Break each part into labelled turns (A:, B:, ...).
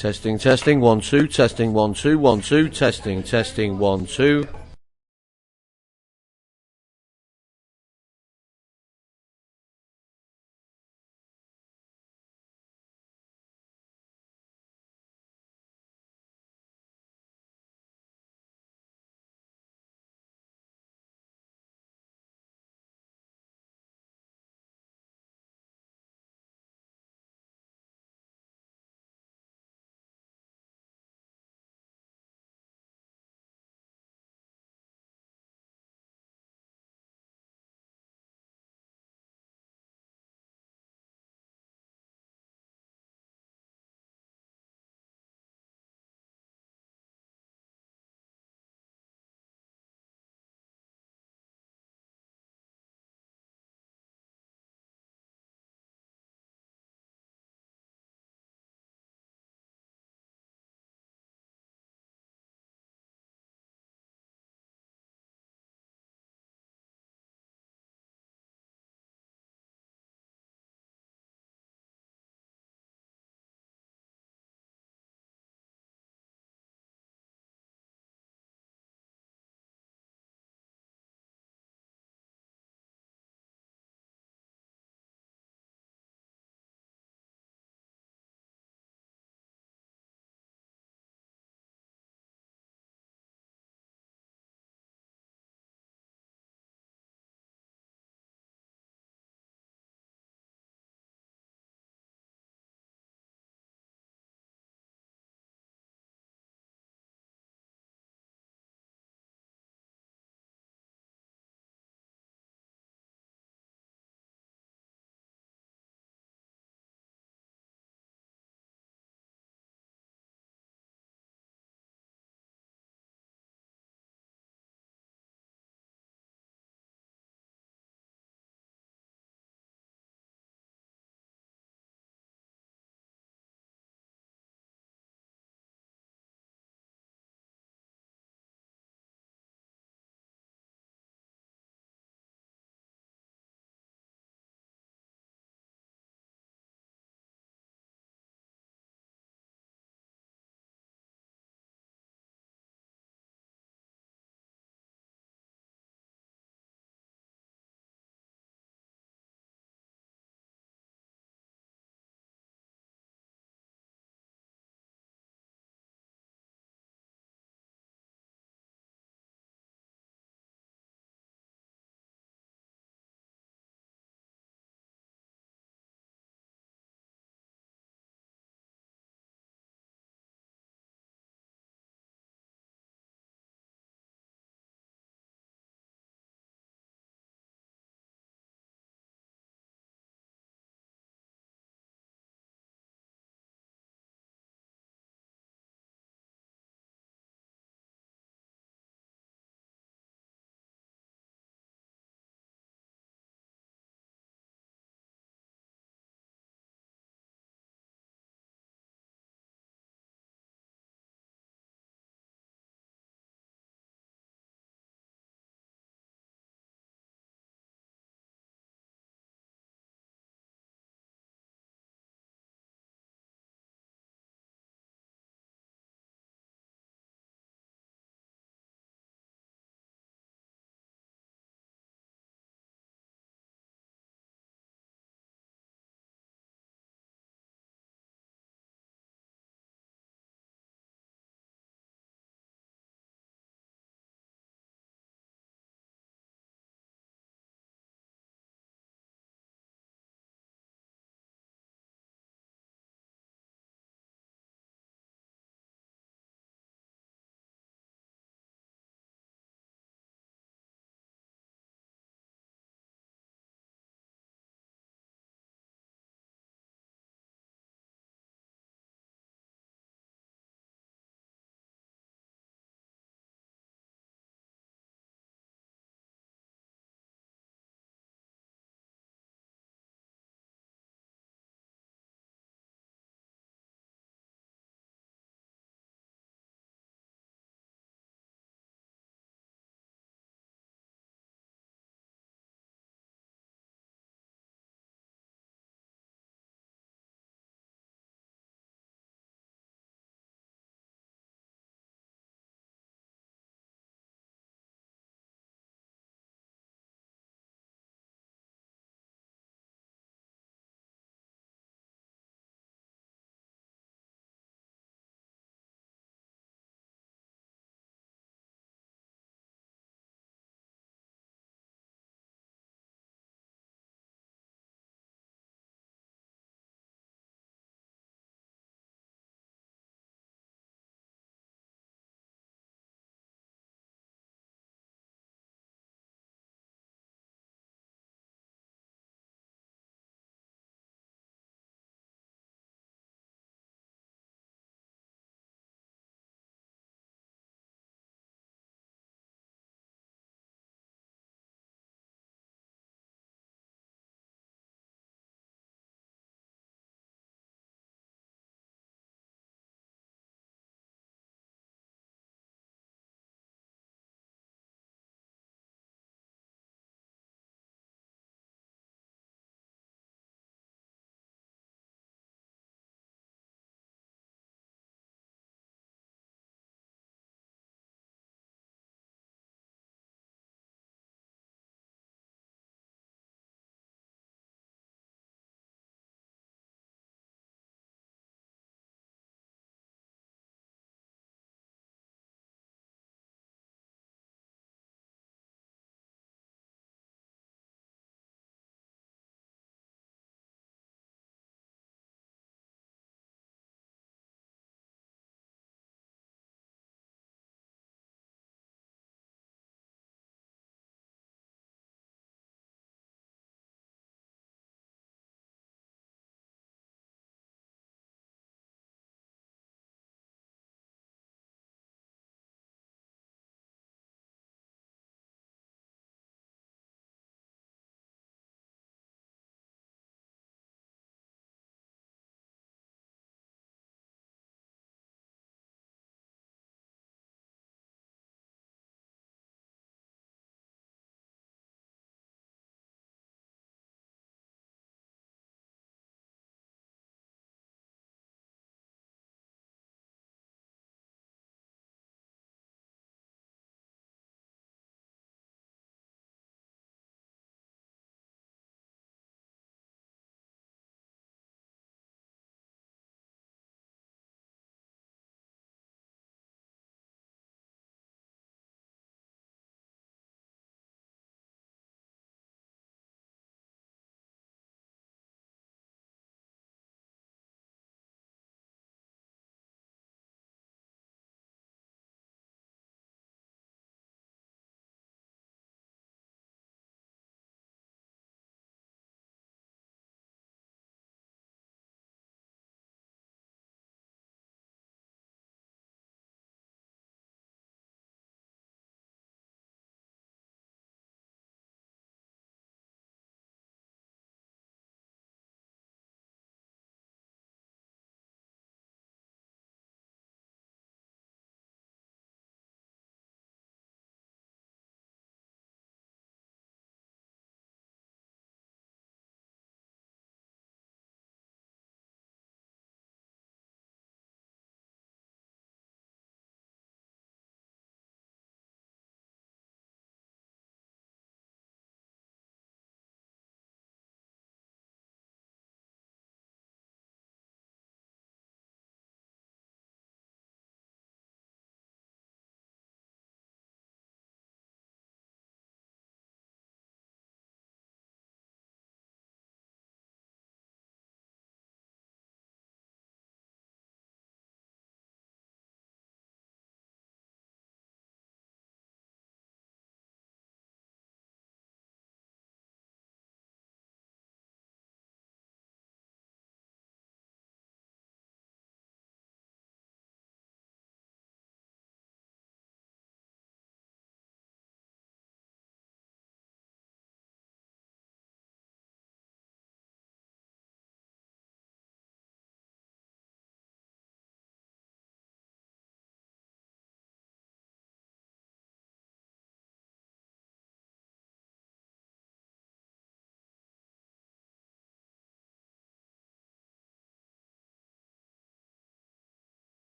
A: Testing, testing, 1 2, testing, 1 2, 1 2, testing, testing, 1 2.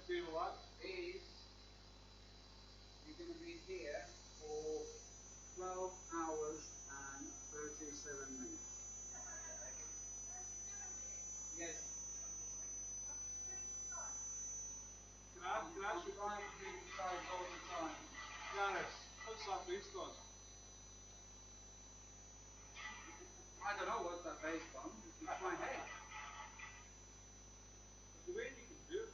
B: Do what? Is you're going to be here for 12 hours and 37 minutes. Yes. Can I ask you trying to be inside all the time? Janice, what's that based on? I don't know what that based on. It's my head. But the way you can do it,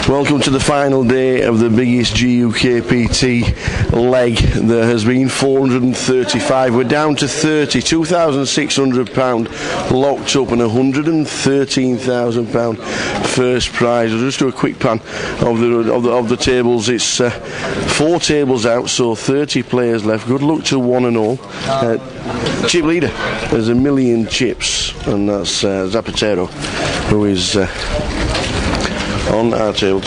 C: Welcome to the final day of the biggest GUKPT leg. There has been 435. We're down to 30, £2,600 locked up and £113,000 first prize. I'll just do a quick pan of the tables. It's 4 tables out, so 30 players left. Good luck to one and all. Chip leader, there's 1 million chips, and that's Zapatero, who is on our table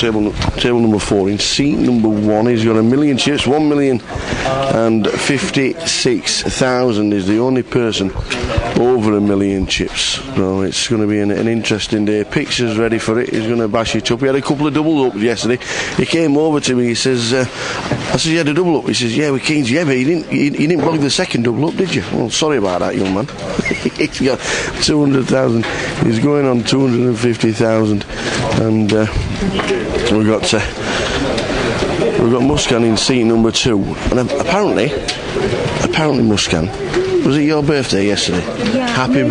C: number 4. In seat number 1, he's got 1 million chips. 1,056,000 is the only person over 1 million chips. So it's going to be an interesting day. Picture's ready for it. He's going to bash it up. We had a couple of double ups yesterday. He came over to me. He says, I said, you had a double up? He says, yeah, with Keynes. Yeah, but you didn't block the second double up, did you? Well, sorry about that, young man. He's got 200,000. He's going on 250,000, and we've got Muscan in seat number 2, and apparently Muscan, was it your birthday yesterday?
D: Yeah.
C: Happy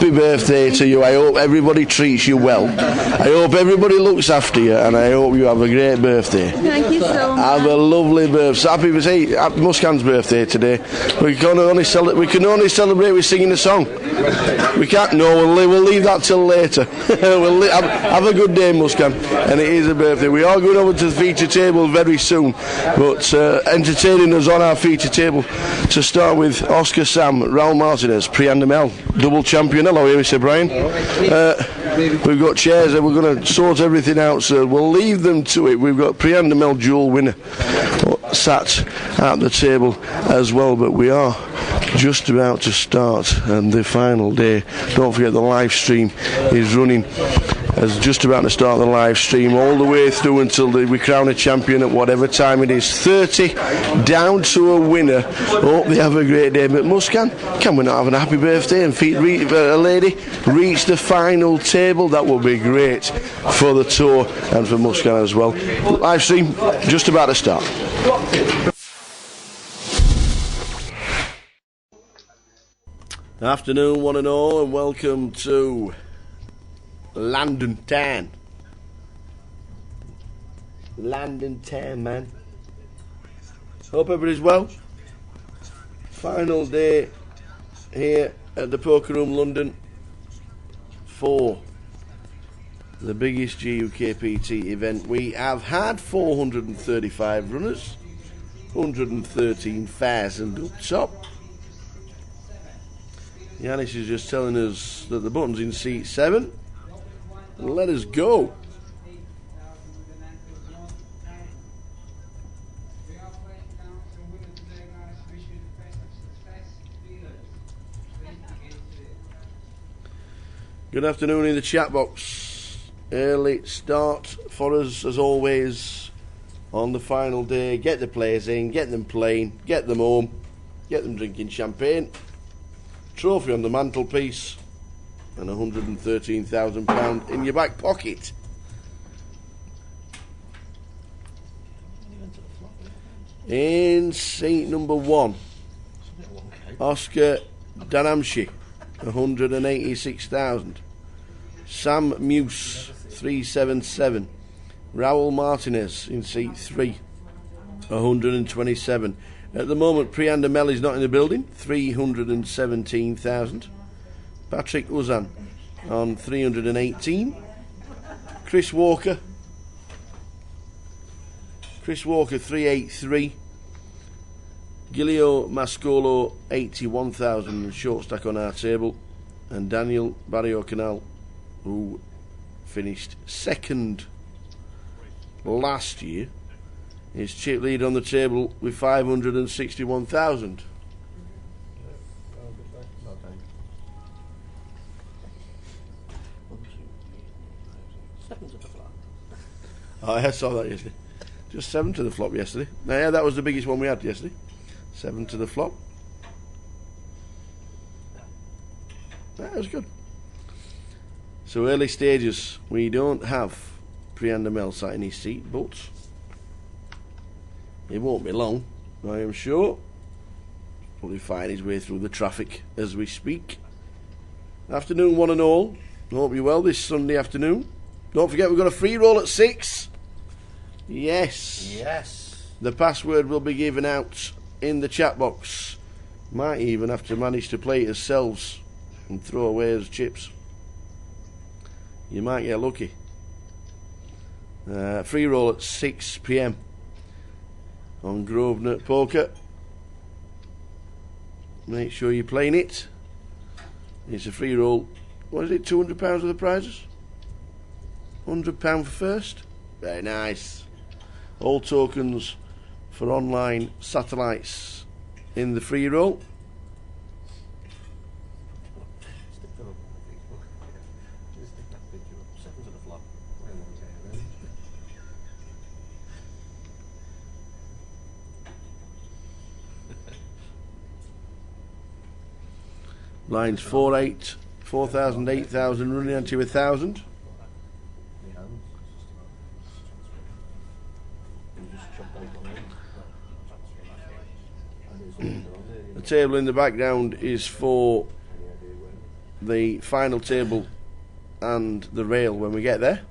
C: birthday to you. I hope everybody treats you well. I hope everybody looks after you, and I hope you have a great birthday.
D: Thank you so much.
C: Have a lovely birthday. Happy Muscan's birthday today. We can only celebrate with singing a song. We can't. No, we'll leave that till later. Have a good day, Muscan. And it is a birthday. We are going over to the feature table very soon, but entertaining us on our feature table to start with Oscar Sam, Raul Martinez, Priandamel, double champion. Hello, here, Mr. Brian. We've got chairs and we're going to sort everything out, so we'll leave them to it. We've got Priandamel dual winner sat at the table as well, but we are just about to start, and the final day, don't forget the live stream is running, as just about to start the live stream all the way through until we crown a champion at whatever time it is. 30 down to a winner. Hope they have a great day. But Muscan, can we not have a happy birthday and a lady reach the final table? That would be great for the tour and for Muscan as well. Live stream just about to start. Afternoon, one and all, and welcome to London Town. London Town, man. Hope everybody's well. Final day here at the Poker Room London for the biggest GUKPT event. We have had 435 runners, 113,000 up top. Yanis is just telling us that the button's in seat 7. Let us go. Good afternoon in the chat box. Early start for us as always on the final day. Get the players in, get them playing, get them home, get them drinking champagne. Trophy on the mantelpiece and £113,000 in your back pocket. In seat number 1, Oscar Danamshi, 186,000. Sam Muse, 377. Raul Martinez in seat 3, 127. At the moment, Priandamel is not in the building, 317,000. Patrick Uzan on 318. Chris Walker, 383. Gilio Mascolo, 81,000 short stack on our table. And Daniel Barrio Canal, who finished second last year, is chip lead on the table with 561,000. Oh, I saw that yesterday. Just 7 to the flop yesterday. Now, yeah, that was the biggest one we had yesterday. 7 to the flop. That was good. So early stages, we don't have Priandamel sat in his seat, but it won't be long, I am sure. Probably find his way through the traffic as we speak. Afternoon, one and all. Hope you're well this Sunday afternoon. Don't forget we've got a free roll at 6. Yes.
A: Yes.
C: The password will be given out in the chat box. Might even have to manage to play it ourselves and throw away as chips. You might get lucky. Free roll at 6 PM on Grosvenor Poker. Make sure you're playing it. It's a free roll. What is it? £200 worth of prizes? £100 for first. Very nice. All tokens for online satellites in the free roll. Lines 4-8, 4,000, 8,000, running onto 1,000. The table in the background is for the final table and the rail when we get there.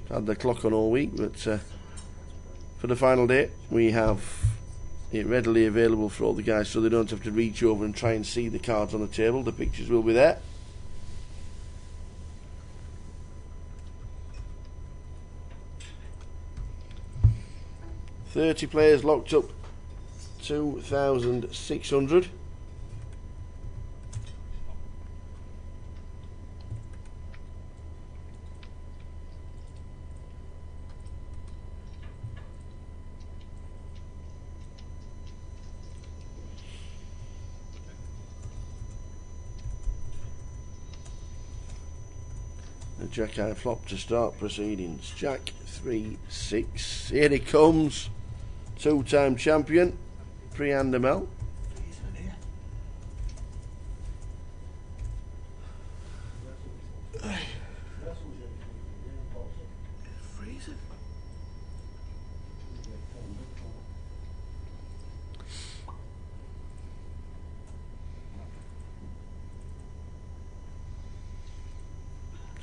C: Had the clock on all week, but for the final day we have it readily available for all the guys, so they don't have to reach over and try and see the cards on the table. The pictures will be there. $30 players locked up, 2,600. The Jack high flop to start proceedings. Jack 3-6. Here he comes. Two-time champion, Priandamel.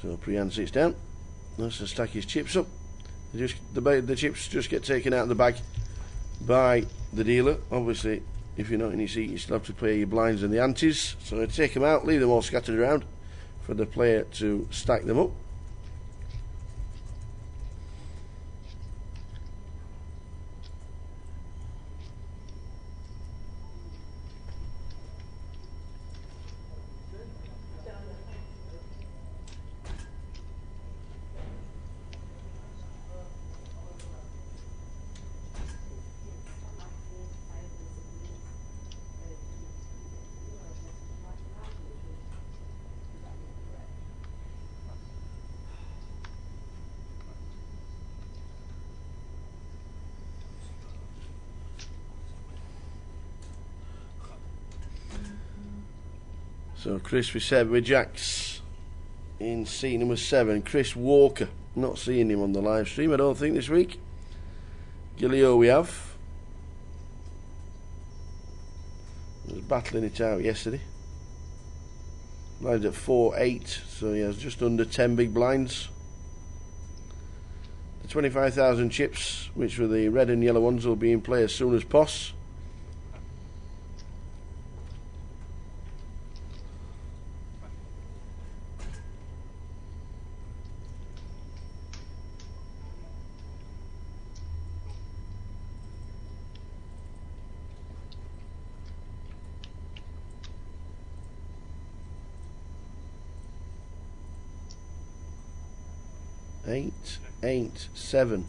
C: So Priyan sits down. That's to stack his chips up. The chips just get taken out of the bag by the dealer. Obviously, if you're not in your seat, you still have to pay your blinds and the antes. So I take them out, leave them all scattered around for the player to stack them up. So Chris, we said with Jacks in seat number 7. Chris Walker, not seeing him on the live stream I don't think this week. Gilio we have. He was battling it out yesterday. Blinds at 4-8, so he has just under 10 big blinds. The 25,000 chips, which were the red and yellow ones, will be in play as soon as possible. Eight, 8, 7.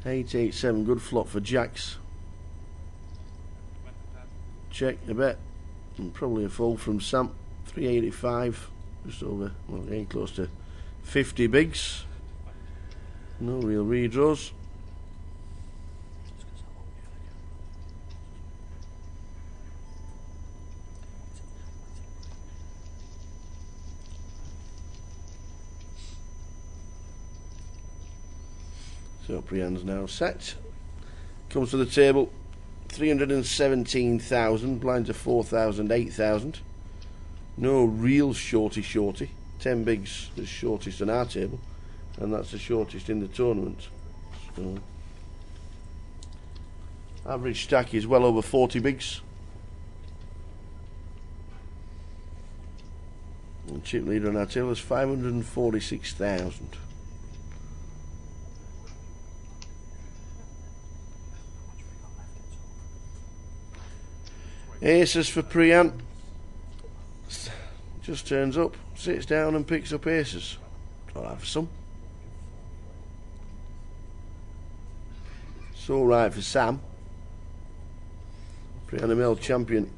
C: Eight, 8, 7. Good flop for Jacks. Check a bet. And probably a fold from Sam. 385. Just over, well, getting close to 50 bigs. No real redraws. So Priyan's now set. Comes to the table, 317,000. Blinds are 4,000, 8,000. No real shorty. 10 bigs is shortest on our table, and that's the shortest in the tournament. So, average stack is well over 40 bigs. And chip leader on our table is 546,000. Aces for Priyan. Just turns up, sits down and picks up aces. I'll have some. It's alright for Sam. Priyan ML champion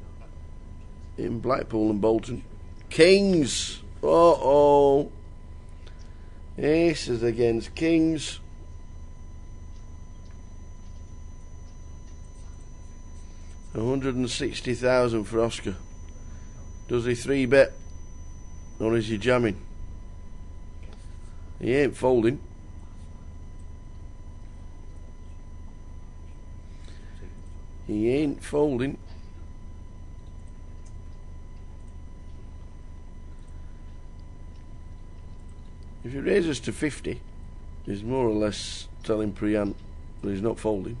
C: in Blackpool and Bolton. Kings. Aces against kings. $160,000 for Oscar. Does he 3-bet or is he jamming? He ain't folding. He ain't folding. If he raises to 50, he's more or less telling Priyan that he's not folding.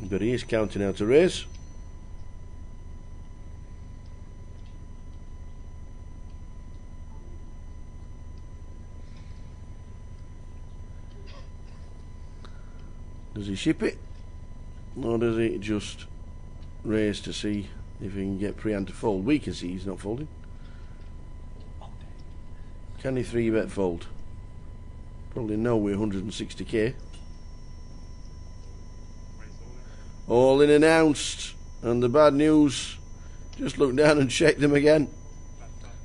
C: But he is counting out a raise. Does he ship it? Or does he just raise to see if he can get Priyan to fold? We can see he's not folding. Can he 3-bet fold? Probably no, we're 160k. All in announced, and the bad news, just look down and check them again,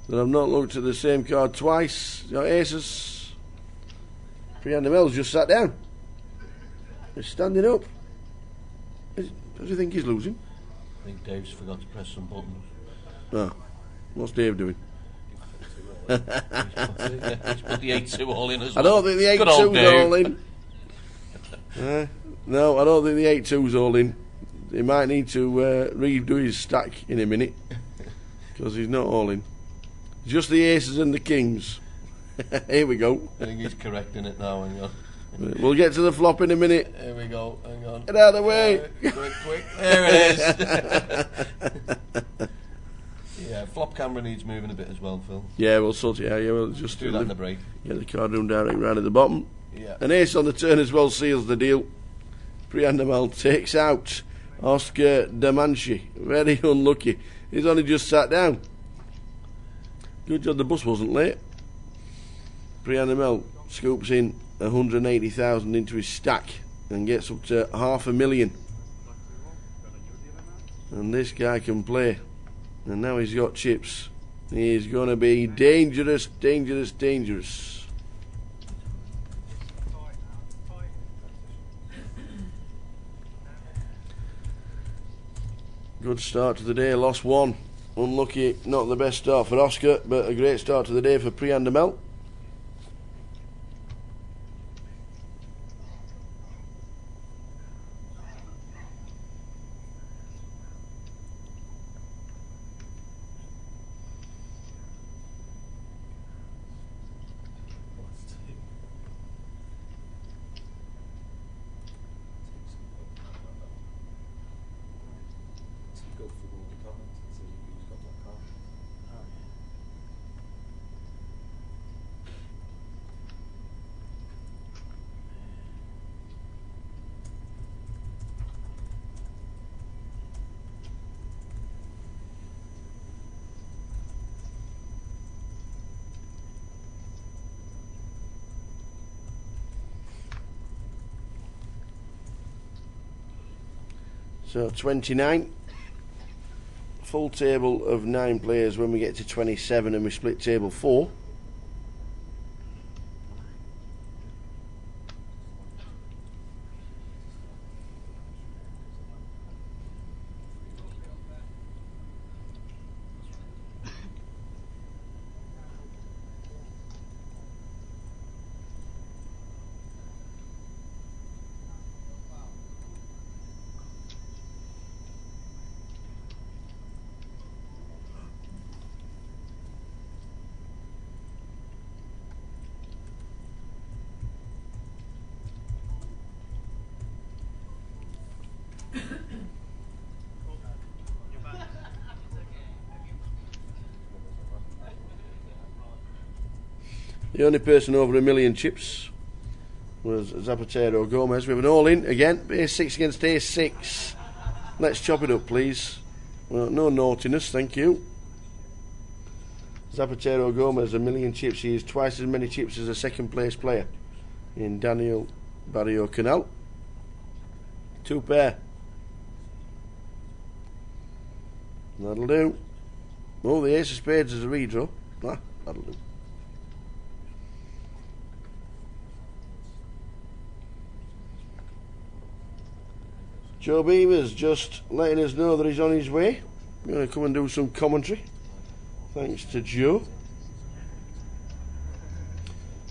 C: that I've not looked at the same card twice. Got aces. Priyan ML's just sat down. He's standing up. Does he think he's losing?
A: I think Dave's forgot to press some buttons.
C: Oh, what's Dave doing?
A: He's put the 8-2 all in as well.
C: I don't think the 8-2's all in. No, I don't think the 8-2's all in. He might need to redo his stack in a minute, because he's not all in. Just the aces and the kings. Here we go.
A: I think he's correcting it now. Hang on.
C: We'll get to the flop in a minute.
A: Here we go. Hang on.
C: Get out of the way.
A: Quick. There it is. Yeah, flop camera needs moving a bit as well, Phil.
C: Yeah, we'll sort it out. Yeah, we'll just
A: do that in the break.
C: Get the card room direct round at the bottom.
A: Yeah.
C: An ace on the turn as well seals the deal. Priyan ML takes out Oscar Damanshi. Very unlucky. He's only just sat down. Good job the bus wasn't late. Priyan ML scoops in 180,000 into his stack and gets up to $500,000. And this guy can play. And now he's got chips. He's going to be dangerous. Good start to the day, lost one. Unlucky, not the best start for Oscar, but a great start to the day for Priyan ML. So 29. Full table of 9 players when we get to 27 and we split table 4. The only person over 1 million chips was Zapatero Gomez. We have an all-in again. A6 against A6. Let's chop it up, please. Well, no naughtiness, thank you. Zapatero Gomez, 1 million chips. He is twice as many chips as a second place player in Daniel Barrio Canal. 2 pair. That'll do. Oh, the ace of spades is a redraw. Ah, that'll do. Joe Beaver's just letting us know that he's on his way. I'm going to come and do some commentary. Thanks to Joe.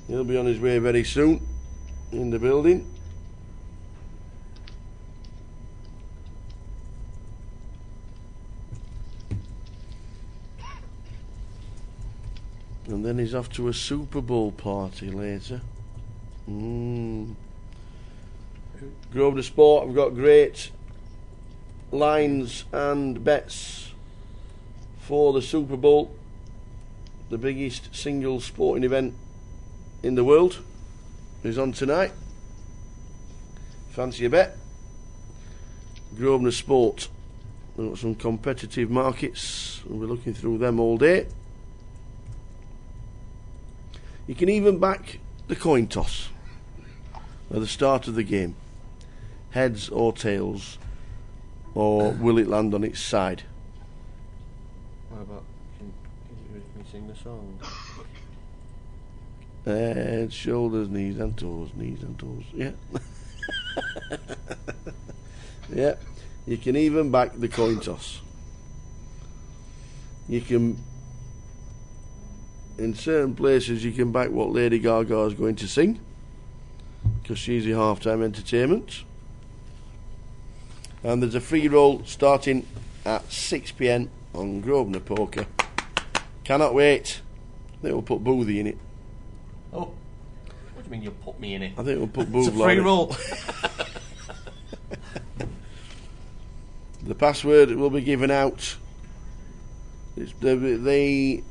C: He'll be on his way very soon in the building. And then he's off to a Super Bowl party later. Grosvenor Sport have got great lines and bets for the Super Bowl, the biggest single sporting event in the world is on tonight. Fancy a bet? Grosvenor Sport. We've got some competitive markets. We'll be looking through them all day. You can even back the coin toss at the start of the game. Heads or tails, or will it land on its side?
A: What about, can you sing the song?
C: Head, shoulders, knees and toes, yeah. Yeah, you can even back the coin toss. You can, in certain places you can back what Lady Gaga is going to sing, because she's the halftime entertainment. And there's a free roll starting at 6 PM on Grosvenor Poker. Cannot wait. I think we'll put Boothie in it.
A: Oh, what do you mean you'll put me in it?
C: I think we'll put
A: It's a
C: Boothie
A: free
C: in
A: roll.
C: The password will be given out. It's the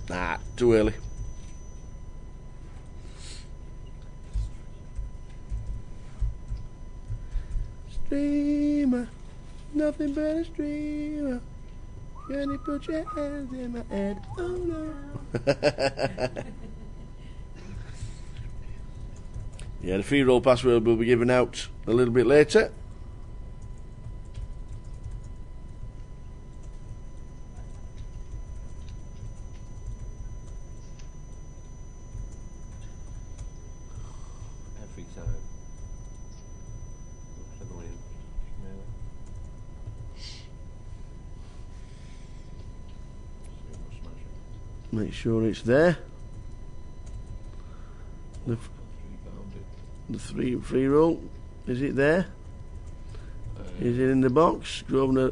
C: Nah, too early. Streamer, nothing but a streamer. Can you put your hands in my head? Oh no. Yeah, the free roll password will be given out a little bit later.
A: Every time.
C: Make sure it's there. The free roll, is it there? Is it in the box? Grosvenor?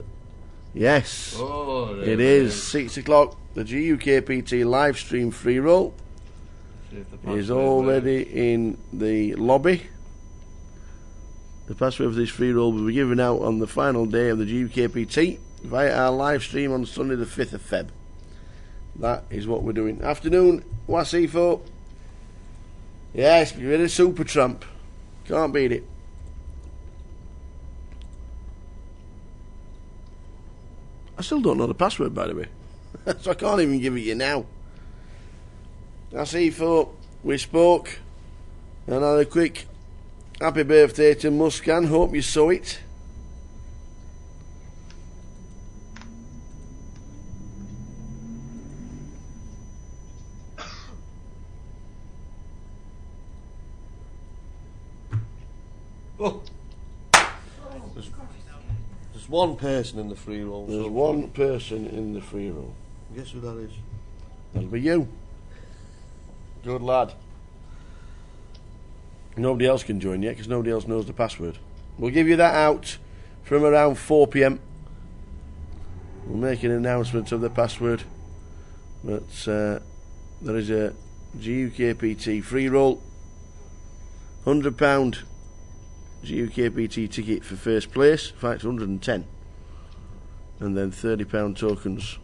C: Yes,
A: Oh,
C: it is. 6 o'clock. The GUKPT live stream free roll is already in the lobby. The password for this free roll will be given out on the final day of the GUKPT via our live stream on Sunday the 5th of Feb. That is what we're doing. Afternoon, Wasifo. Yes, you're in a super tramp. Can't beat it. I still don't know the password, by the way. So I can't even give it you now. Wasifo, we spoke. Another quick happy birthday to Muscan. Hope you saw it.
A: Oh. There's one person in the free roll.
C: There's one person in the free roll.
A: Guess who that is?
C: That'll be you. Good lad. Nobody else can join yet because nobody else knows the password. We'll give you that out from around 4 PM. We'll make an announcement of the password. But there is a GUKPT free roll. £100 GUKPT ticket for first place. In fact, 110. And then £30 tokens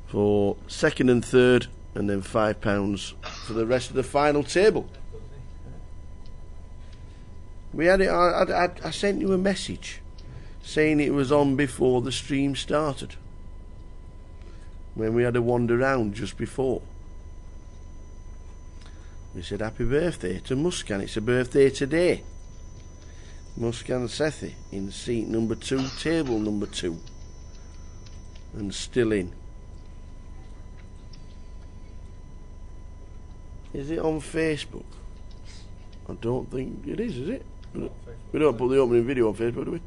C: for second and third, and then £5 for the rest of the final table. We had it. I sent you a message saying it was on before the stream started, when we had a wander round just before. We said happy birthday to Muskan. It's a birthday today. Muskan Sethi in seat number 2, table number 2, and still in. Is it on Facebook? I don't think it is it? We don't put the opening video on Facebook, do we?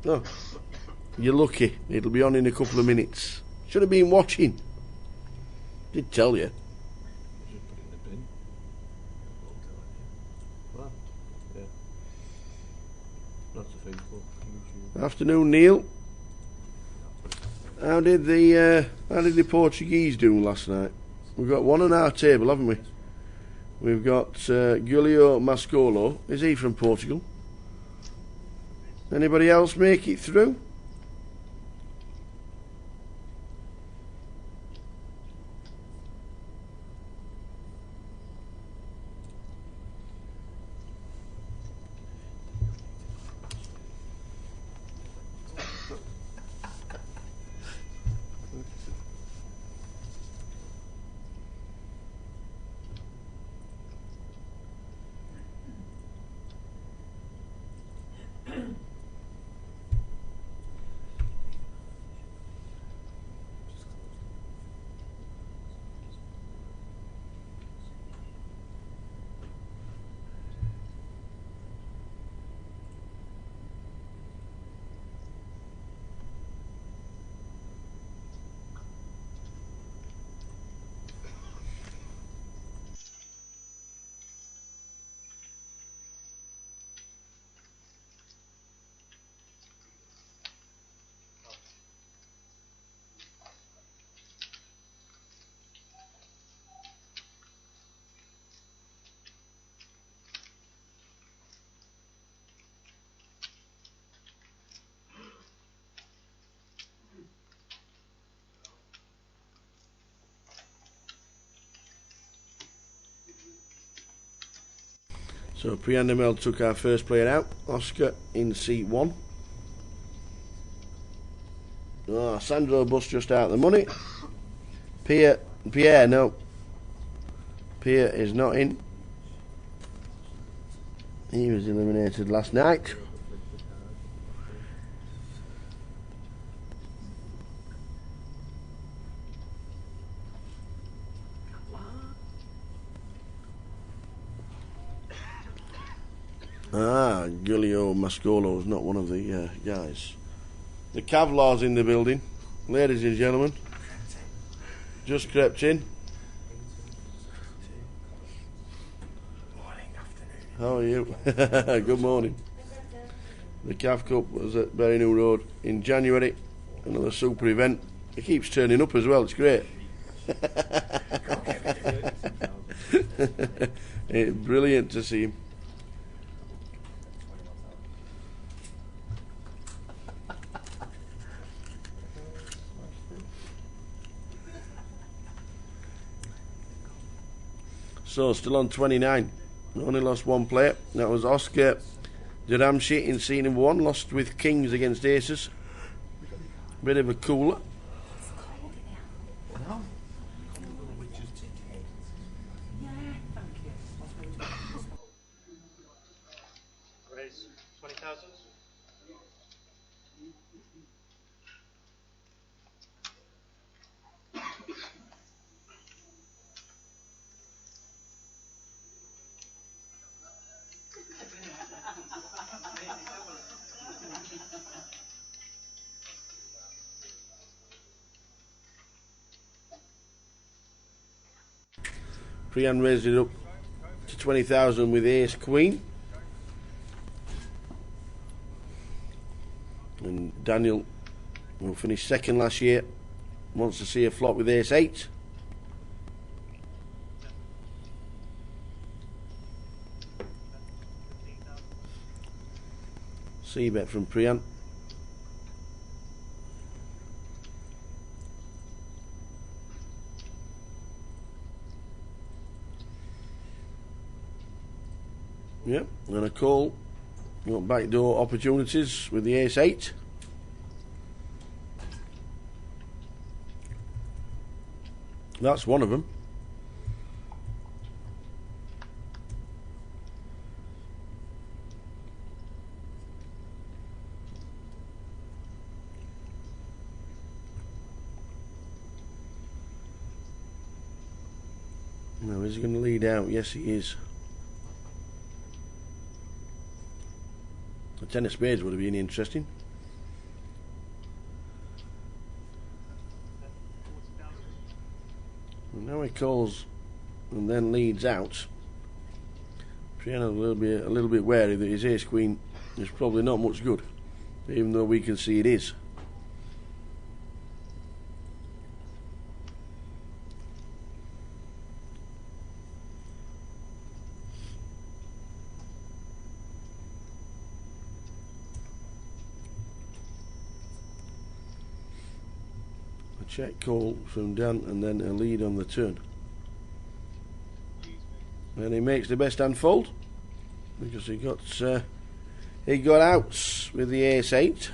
C: No. You're lucky. It'll be on in a couple of minutes. Should have been watching. Did tell you. Afternoon, Neil. How did the Portuguese do last night? We've got one on our table, haven't we? We've got Giulio Mascolo. Is he from Portugal? Anybody else make it through? So Priyan Namel took our first player out. Oscar in seat 1. Oh, Sandro Bus just out the money. Pierre, no. Pierre is not in. He was eliminated last night. Giulio Mascolo is not one of the guys. The Kavlar's in the building, ladies and gentlemen. Just crept in. How are you? Good morning. The Cav Cup was at Berry New Road in January. Another super event. It keeps turning up as well. It's great. It's brilliant to see him. So still on 29. Only lost one player. That was Oscar Duramshi in seat number 1. Lost with Kings against Aces. Bit of a cooler.
D: Raise 20,000.
C: Priyan raised it up to 20,000 with Ace Queen. And Daniel, who finished second last year, wants to see a flop with Ace 8. C-bet from Priyan. Yep, and a call. Got backdoor opportunities with the ace-8. That's one of them. Now, is he going to lead out? Yes, he is. The 10 of spades would have been interesting. And now he calls and then leads out. Piano's a little bit wary that his ace queen is probably not much good, even though we can see it is. Check call from Dan and then a lead on the turn. And he makes the best hand fold because he got outs with the ace-8.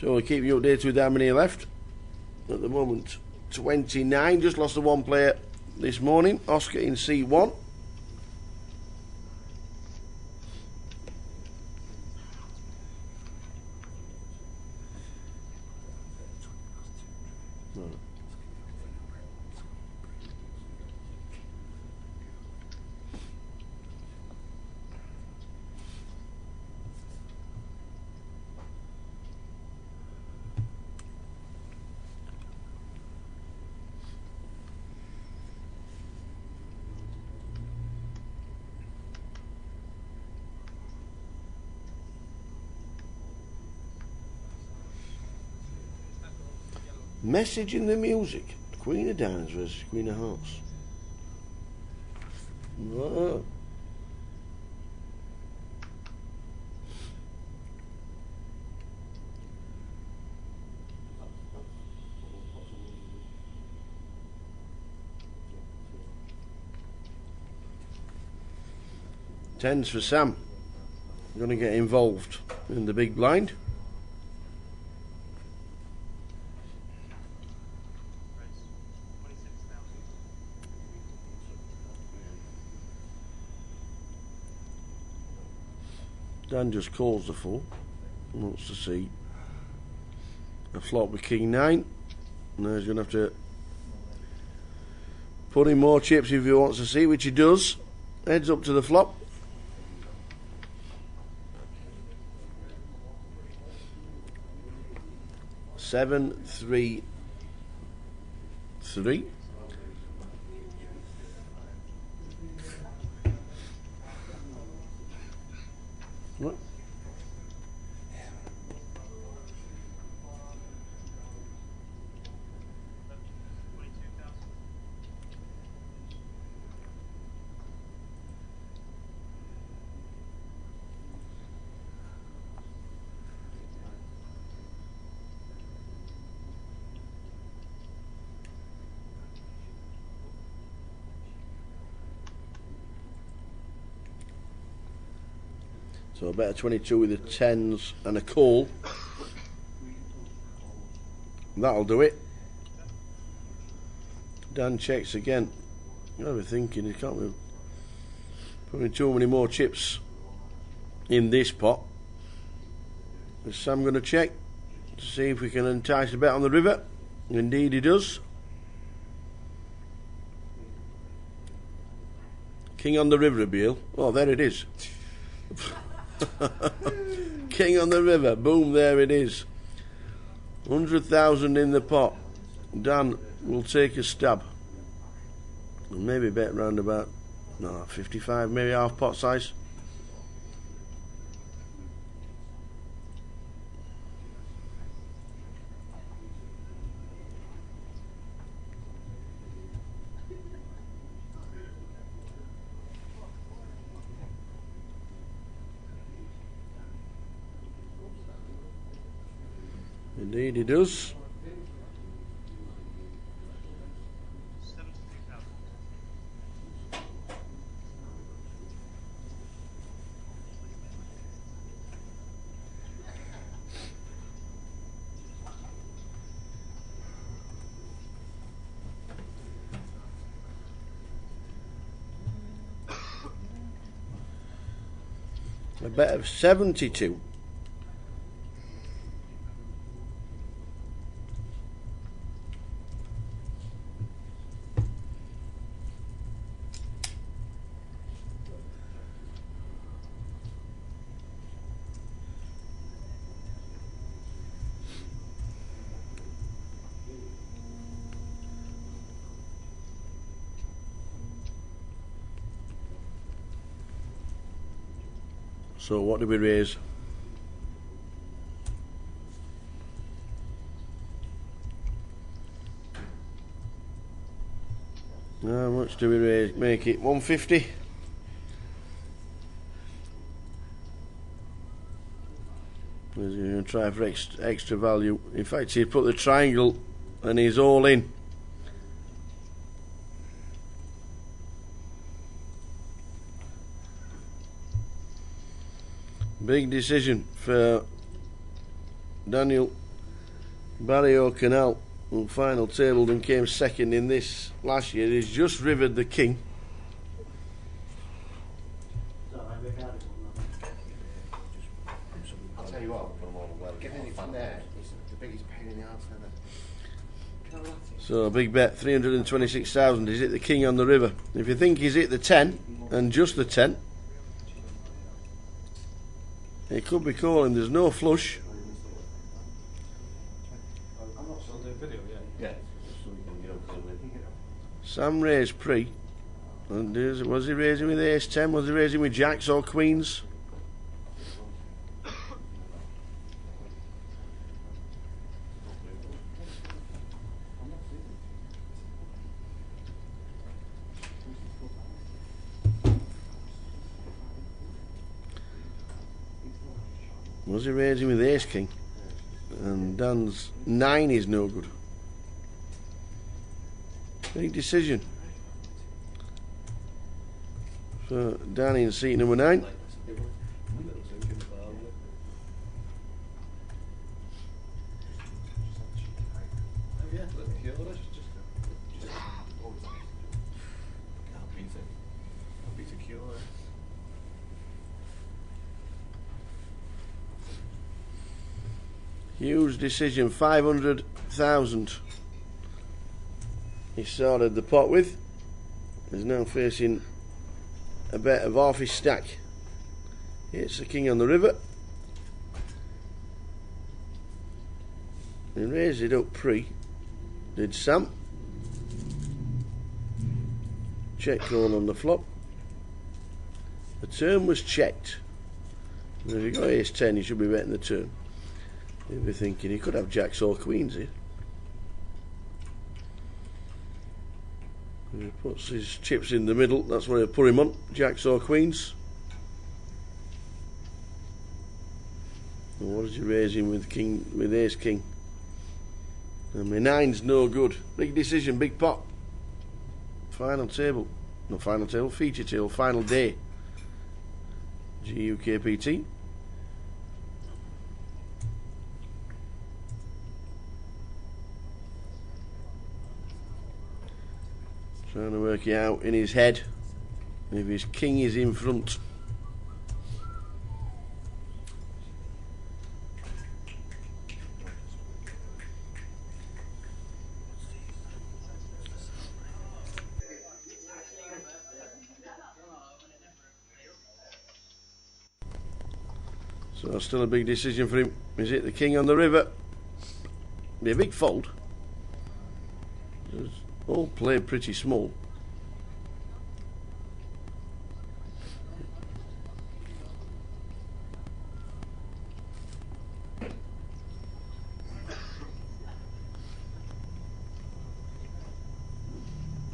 C: So we'll keep you updated with how many left. At the moment 29, just lost the one player this morning, Oscar in C1. Message in the music. Queen of Diamonds versus Queen of Hearts. Oh. Tens for Sam. Going to get involved in the big blind. Dan just calls the full. Wants to see a flop with King 9. Now he's going to have to put in more chips if he wants to see, which he does. Heads up to the flop. Seven, 3, 3. What? So a better 22 with the 10s and a call. That'll do it. Dan checks again. I was thinking he can't be putting too many more chips in this pot. Is Sam going to check to see if we can entice a bet on the river? Indeed he does. King on the river, Abiel. Oh, there it is. King on the river. Boom, there it is. 100,000 in the pot. Dan will take a stab. And maybe bet round about 55, maybe half pot size. Indeed he does. A bet of 72. So what did we raise? How much do we raise? Make it 150. He's going to try for extra value. In fact, he put the triangle and he's all in. Big decision for Daniel Barrio Canal, who final tabled and came second in this last year. He's just rivered the king.
E: I'll tell you what, getting it from there is the biggest pain in the arse ever.
C: So a big bet, 326,000. He's hit the king on the river. If you think he's hit the 10 and just the 10, he could be calling. There's no flush. Sam raised pre. And was he raising with ace 10? Was he raising with jacks or queens? Was he raising with ace king? And Dan's 9 is no good. Big decision for Danny in seat number 9. Huge decision, 500,000. He started the pot with. He's now facing a bet of half his stack. It's the king on the river. He raised it up pre. Did Sam. Check call on the flop. The turn was checked. And if you got ace 10, you should be betting the turn. You'd be thinking he could have jacks or queens here. He puts his chips in the middle, that's where he'll put him on, jacks or queens. And what is he raising with king, with ace king? And my 9's no good. Big decision, big pot. Final table. No, final table, feature table, final day. GUKPT. Trying to work it out in his head if his king is in front. So still a big decision for him. Is it the king on the river? Be a big fold. All played pretty small.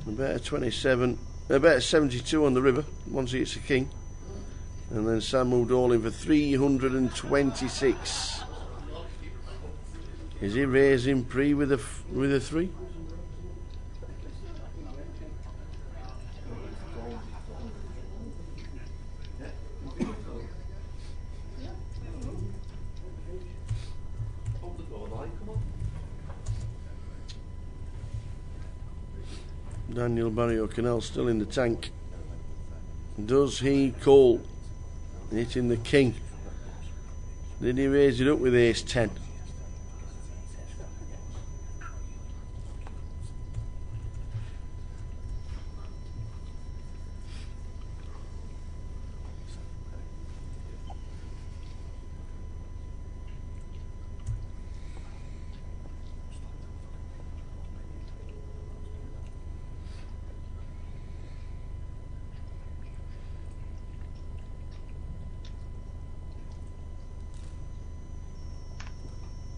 C: About 27, about 72 on the river once he hits the king, and then Sam moved all in for 326. Is he raising pre with a 3? Daniel Barrio Canal still in the tank. Does he call? Hitting the king. Did he raise it up with ace 10?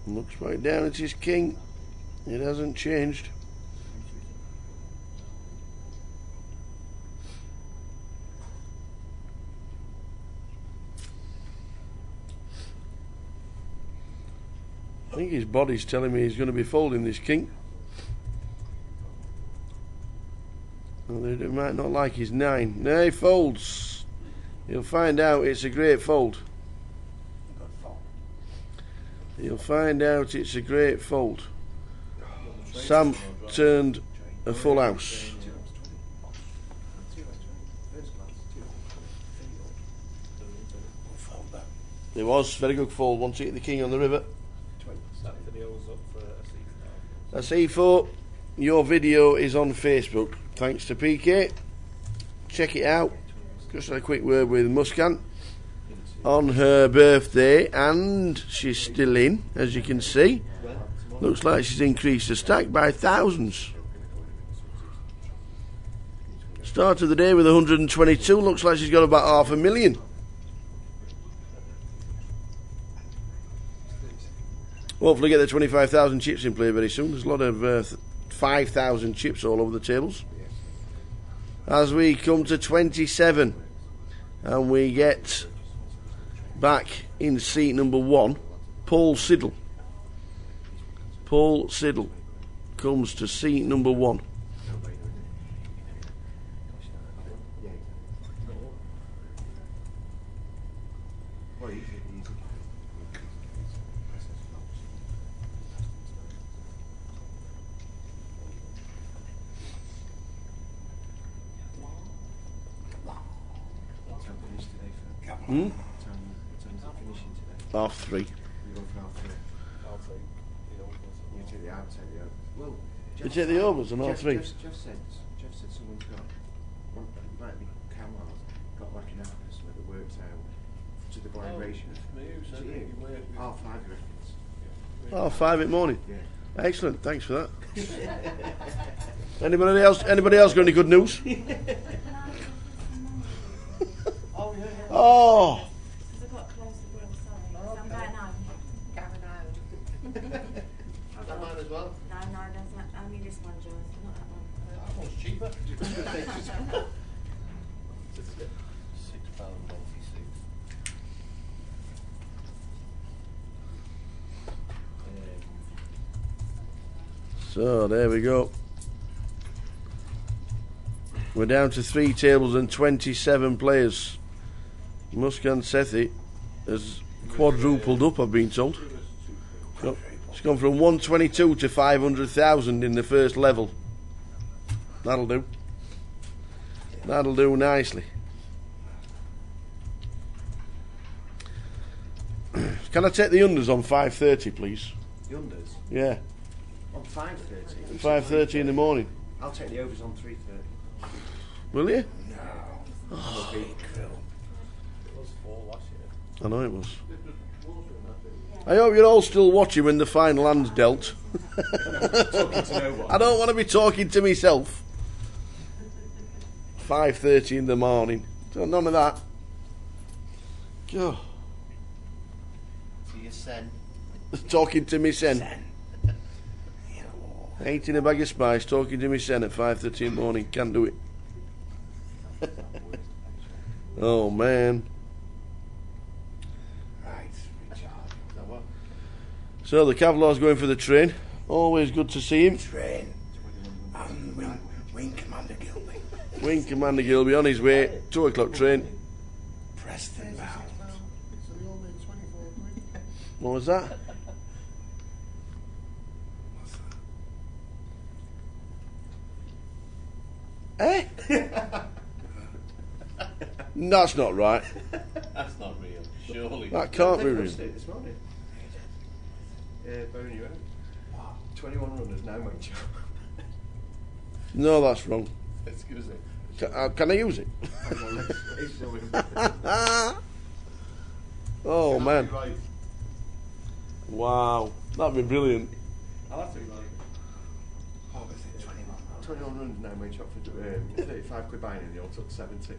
C: Looks right down at his king. It hasn't changed. I think his body's telling me he's going to be folding this king. Well, they might not like his 9. No, he folds. He'll find out it's a great fold. You'll find out it's a great fold. Sam turned a full house. It was very good fold once he hit the king on the river. A C4. Your video is on Facebook. Thanks to PK. Check it out. Just a quick word with Muskan on her birthday, and she's still in, as you can see. Looks like she's increased the stack by thousands. Start of the day with 122. Looks like she's got about 500,000. Hopefully get the 25,000 chips in play very soon. There's a lot of 5,000 chips all over the tables. As we come to 27 and we get back in seat number 1, Paul Siddle. Paul Siddle comes to seat number 1. Hmm? 3:30. You take the overs on 3:30.
E: Jeff said someone's got one, might be Camel's got like an estimate that works out to the blind ratio. 5:30 reckons.
C: 5 in the morning.
E: Yeah.
C: Excellent, thanks for that. Anybody else got any good news? Oh.
F: Because I got close to the bill, sorry. I'm going home.
D: Is that mine as well?
F: No, there's not, only this one, Joyce, not that one.
A: That one's cheaper.
C: So there we go. We're down to 3 tables and 27 players. Muskan Sethi has quadrupled up, I've been told. It's gone from 122 to 500,000 in the first level. That'll do. That'll do nicely. Can I take the unders on 5:30, please?
E: The unders
C: Yeah,
E: on 5:30.
C: 5:30 in the morning.
E: I'll take the overs on 3:30.
C: Will you?
E: No.
C: I know it was. I hope you're all still watching when the final hand's dealt.
E: Talking to no one.
C: I don't want to be talking to myself. 5:30 in the morning. So none of that. Go.
E: To your sen.
C: Talking to me sen. Eating a bag of spice, talking to me sen at 5:30 in the morning. Can't do it. Oh man. So the Cavaliers going for the train. Always good to see him.
G: Train. And Wing Commander Gilby.
C: Wing Commander Gilby on his way. 2 o'clock train.
G: Preston bound.
C: What was that? Eh? That's not right.
D: That's not
A: Surely.
C: That can't be
E: I
C: real.
E: posted it this morning. Boney, right? 21 runners, no mate job.
C: No, that's wrong.
A: Excuse me.
C: Can I use it? Oh man!
A: Right.
C: Wow, that'd be brilliant.
A: I'll have to be right.
G: What was it, 21?
E: 21 runners, no mate job for 35 quid buying, and they all took 70.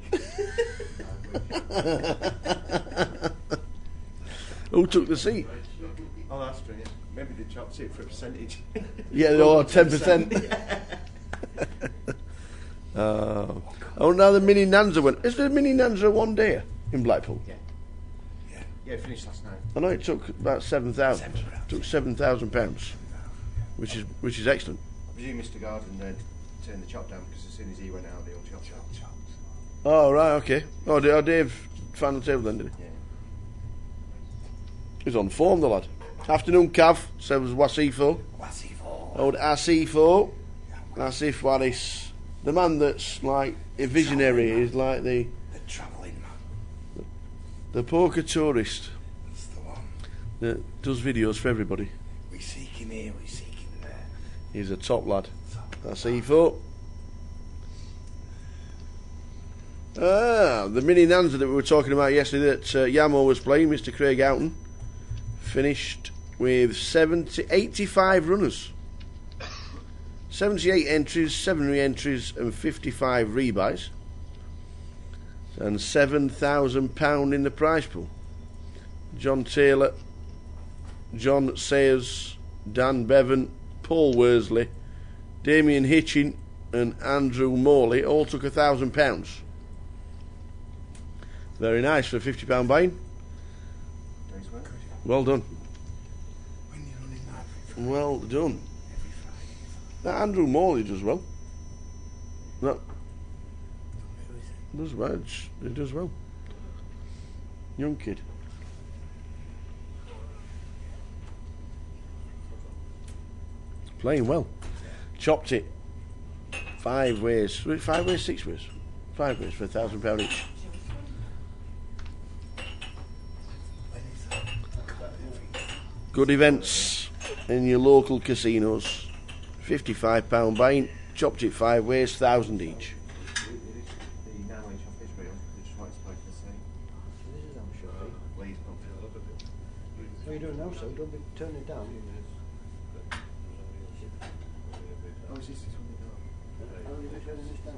C: Who took the seat?
E: Oh, that's true, yeah. Maybe they chopped it for a percentage.
C: Yeah, no, 10%. Oh, now the mini Nanza went. Is the mini Nanza one day in Blackpool?
E: Yeah. Yeah, it finished last night.
C: I know it took about 7,000. Took £7,000, which is excellent.
E: I presume Mr. Garden turned the chop down because as soon as he went out, they all chopped.
C: Oh right, okay. Oh, Dave found the table then, did he?
E: Yeah.
C: He's on form, the lad. Afternoon, Cav. Says Wasifo. Old Asifo. Asif Waris. The man that's like a visionary is like the
G: travelling man.
C: the poker tourist
G: That's the one.
C: that does videos for everybody.
G: We seek him here, we seek him there.
C: He's a top lad. Asifo. The mini Nanza that we were talking about yesterday that Yamo was playing, Mr. Craig Houghton, finished with 85 runners. 78 entries, 7 re-entries and 55 rebuys. And £7,000 in the prize pool. John Taylor, John Sayers, Dan Bevan, Paul Worsley, Damien Hitchin and Andrew Morley all took £1,000. Very nice for a £50 buying.
E: Thanks, mate.
C: Well done.
G: When you're running that
C: Well done.
G: every Friday.
C: That Andrew Morley does well. That
G: Who is it?
C: does well. He does well. Young kid. Playing well. Chopped it 5 ways. Was it 5 ways, 6 ways? 5 ways for £1,000 each.
G: When is that?
C: Good events in your local casinos. £55 buying. Chopped it 5 ways, 1,000 each.
E: The now age of Israel, they just want to play for the same.
H: This is how sure.
E: Please don't feel a bit.
H: What are you doing now, so don't be turning it down.
E: Oh, is this one you got?
H: How long have you been turning this down?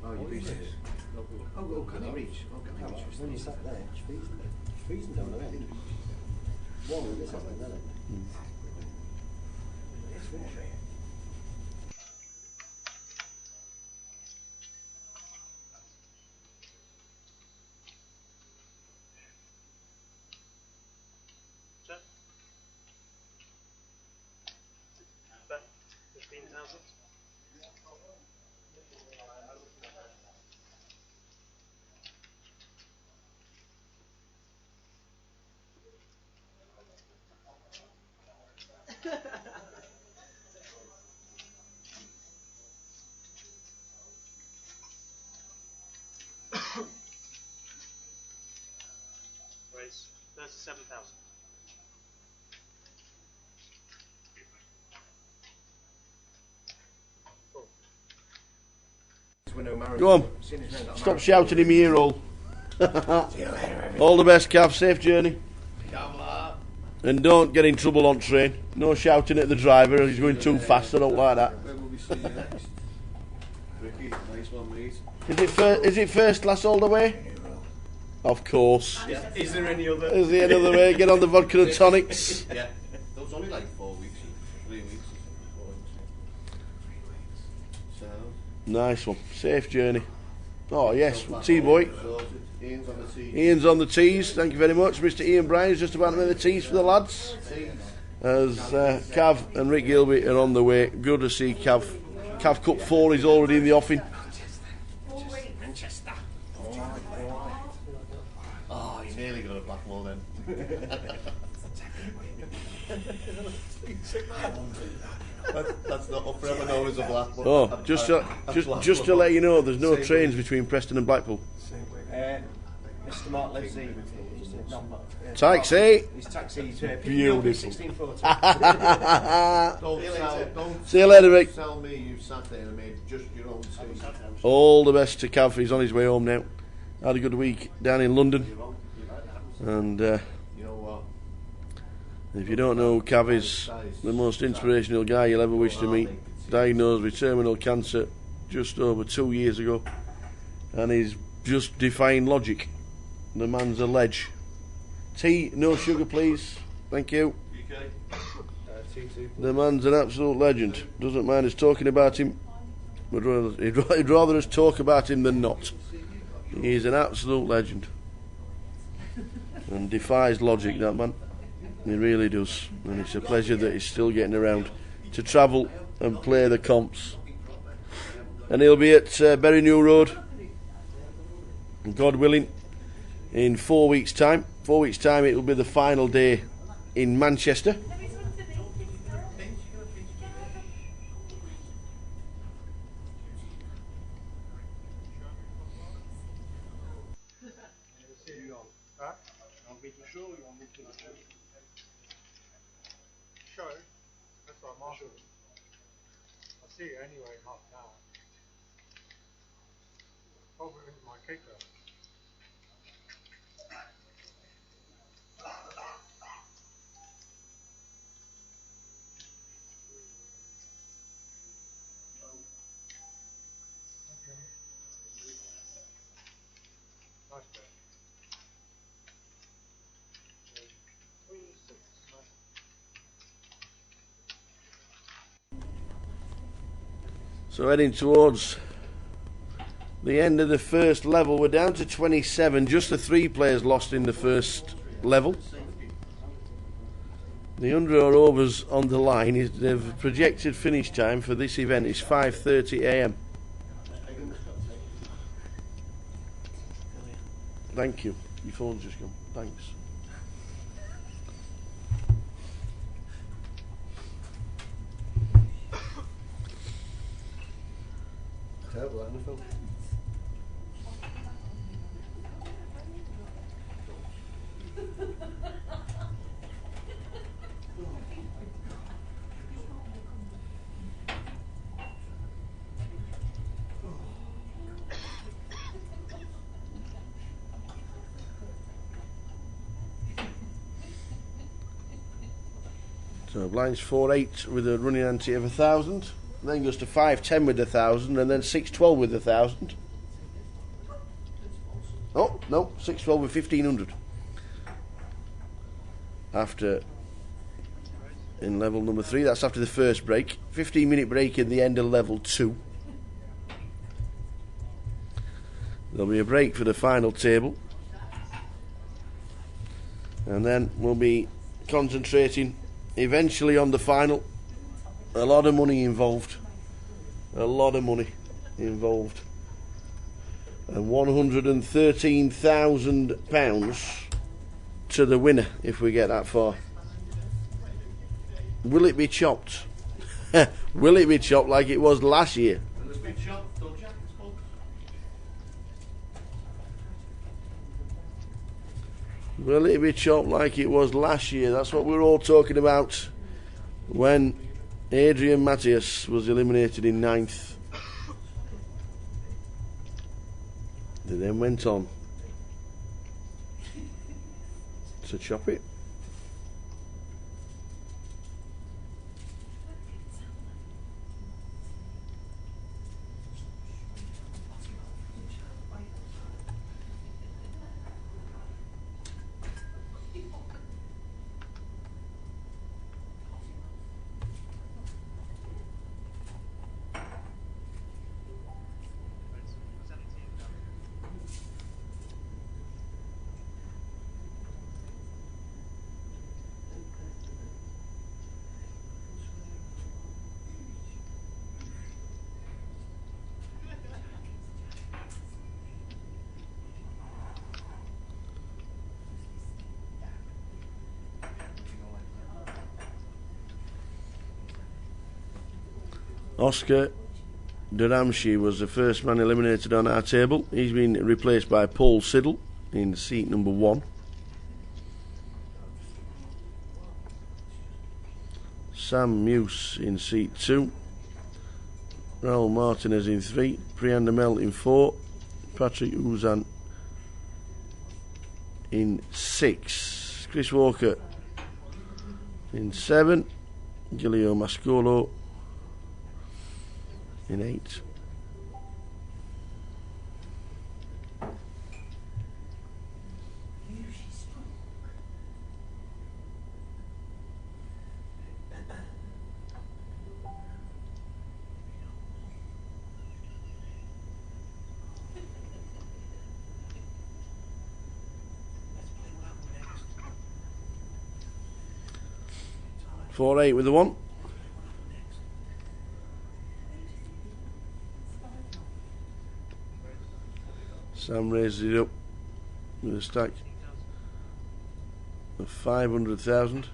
E: Oh, you beat it. Oh, can I reach? Oh, can I reach?
H: When you sat there, it's freezing. It's freezing down there. Warm in this end, isn't it? It's finished.
I: About 15,000. Raise 37,000.
C: Go on. Stop shouting in my ear hole. All the best, Cav. Safe journey. And don't get in trouble on train. No shouting at the driver. He's going too fast. I don't like that.
A: Where will we see you next? Ricky, nice one, mate.
C: Is it first class all the way? Of course.
A: Yeah. Is there any other?
C: Is there another way? Get on the vodka and tonics.
A: Yeah. That was only like 4 weeks, 3 weeks. 4 weeks. So.
C: Nice one. Safe journey. Oh yes, T-boy.
A: Sorted. Ian's on the tee.
C: Ian's on the tees. Thank you very much. Mr. Ian Bryan's just about to make the tees for the lads. As Cav and Rick Gilby are on the way. Good to see Cav. Cav Cup 4 is already in the offing.
A: Manchester. Oh, you nearly got a Blackmore then. That's not forever known as a black.
C: Oh, just to let you know, there's no trains between Preston and Blackpool.
E: Mr. Mark lives in
C: Taxi.
E: his taxi.
C: Beautiful.
E: 1640.
A: Don't
C: See you later, Rick.
A: tell me you sat there and made just your own tea.
C: All the best to Cav. He's on his way home now. Had a good week down in London. And
A: You know what?
C: if you don't know, Cav is the most inspirational guy you'll ever wish to meet. Diagnosed with terminal cancer just over 2 years ago. And he's just defying logic. The man's a ledge. Tea, no sugar please. Thank you. The man's an absolute legend. Doesn't mind us talking about him. He'd rather us talk about him than not. He's an absolute legend. And defies logic, that man. He really does. And it's a pleasure that he's still getting around to travel and play the comps. And he'll be at Bury New Road, God willing, in 4 weeks' time. 4 weeks' time it will be the final day in Manchester.
B: Show. That's what I'm asking. I'll see you anyway in half an hour. Probably with my kicker. Nice bit.
C: So heading towards the end of the first level, we're down to 27. Just the 3 players lost in the first level. The under or overs on the line is the projected finish time for this event is 5:30 a.m. Thank you. Your phone's just gone. Thanks.
A: Terrible, isn't it, Phil?
C: So blinds 4-8 with a running ante of 1,000, then goes to 5-10 with 1,000, and then 6-12 with 1,000. Oh no, 6-12 with 1,500. After in level number 3, that's after the first break. 15-minute break in the end of level 2. There'll be a break for the final table, and then we'll be concentrating eventually on the final. A lot of money involved. A lot of money involved. And £113,000 to the winner if we get that far. Will it be chopped? Will it be chopped like it was last year? Will it be chopped like it was last year? That's what we were all talking about when Adrian Matthias was eliminated in 9th. They then went on to chop it. Oscar Duramshi was the first man eliminated on our table. He's been replaced by Paul Siddle in seat number 1. Sam Muse in seat 2. Raul Martinez in 3. Priyan Mel in 4. Patrick Uzan in 6. Chris Walker in 7. Giulio Mascolo in 8. Four 8 with the 1. Sam raises it up with a stack of 500,000.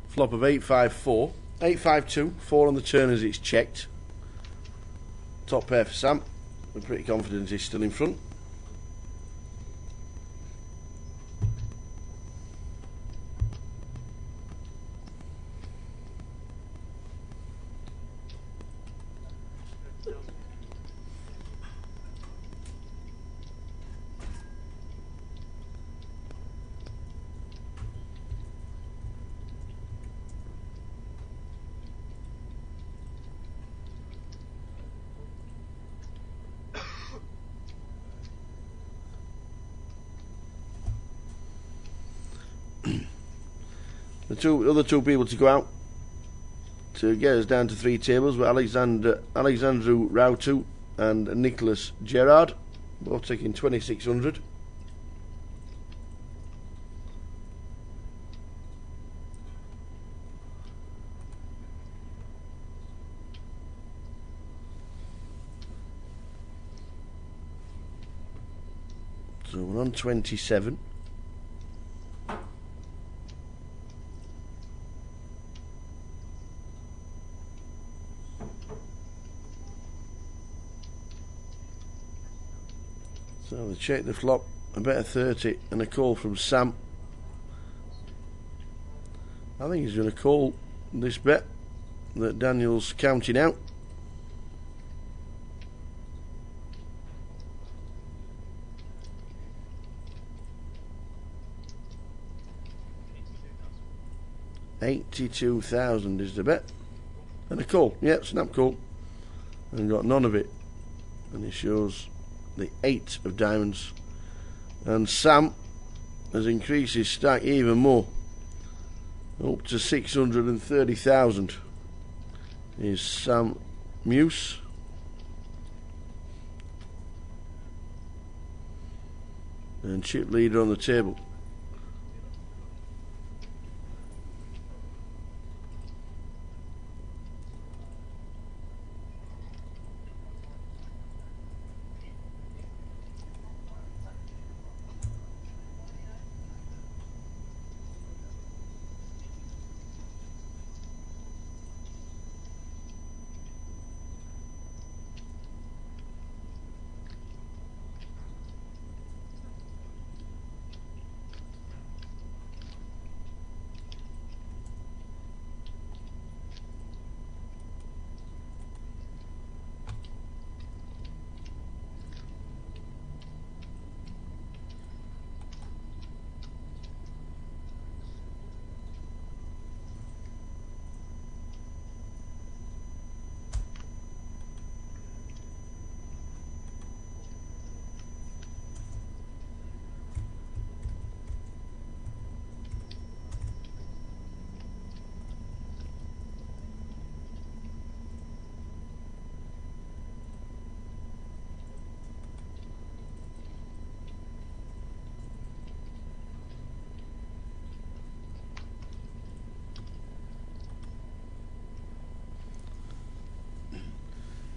C: Flop of 8-5-4. 8-5-2. 4 on the turn as it's checked. Top pair for Sam. We're pretty confident he's still in front. The other two people to go out to get us down to 3 tables were Alexandru Rautu and Nicholas Gerard, both taking 2,600. So we're on 27. So they check the flop, a bet of 30 and a call from Sam. I think he's going to call this bet that Daniel's counting out. $82,000 is the bet. And a call, yeah, snap call. And got none of it. And it shows the 8 of diamonds, and Sam has increased his stack even more, up to 630,000. Is Sam Muse. And chip leader on the table.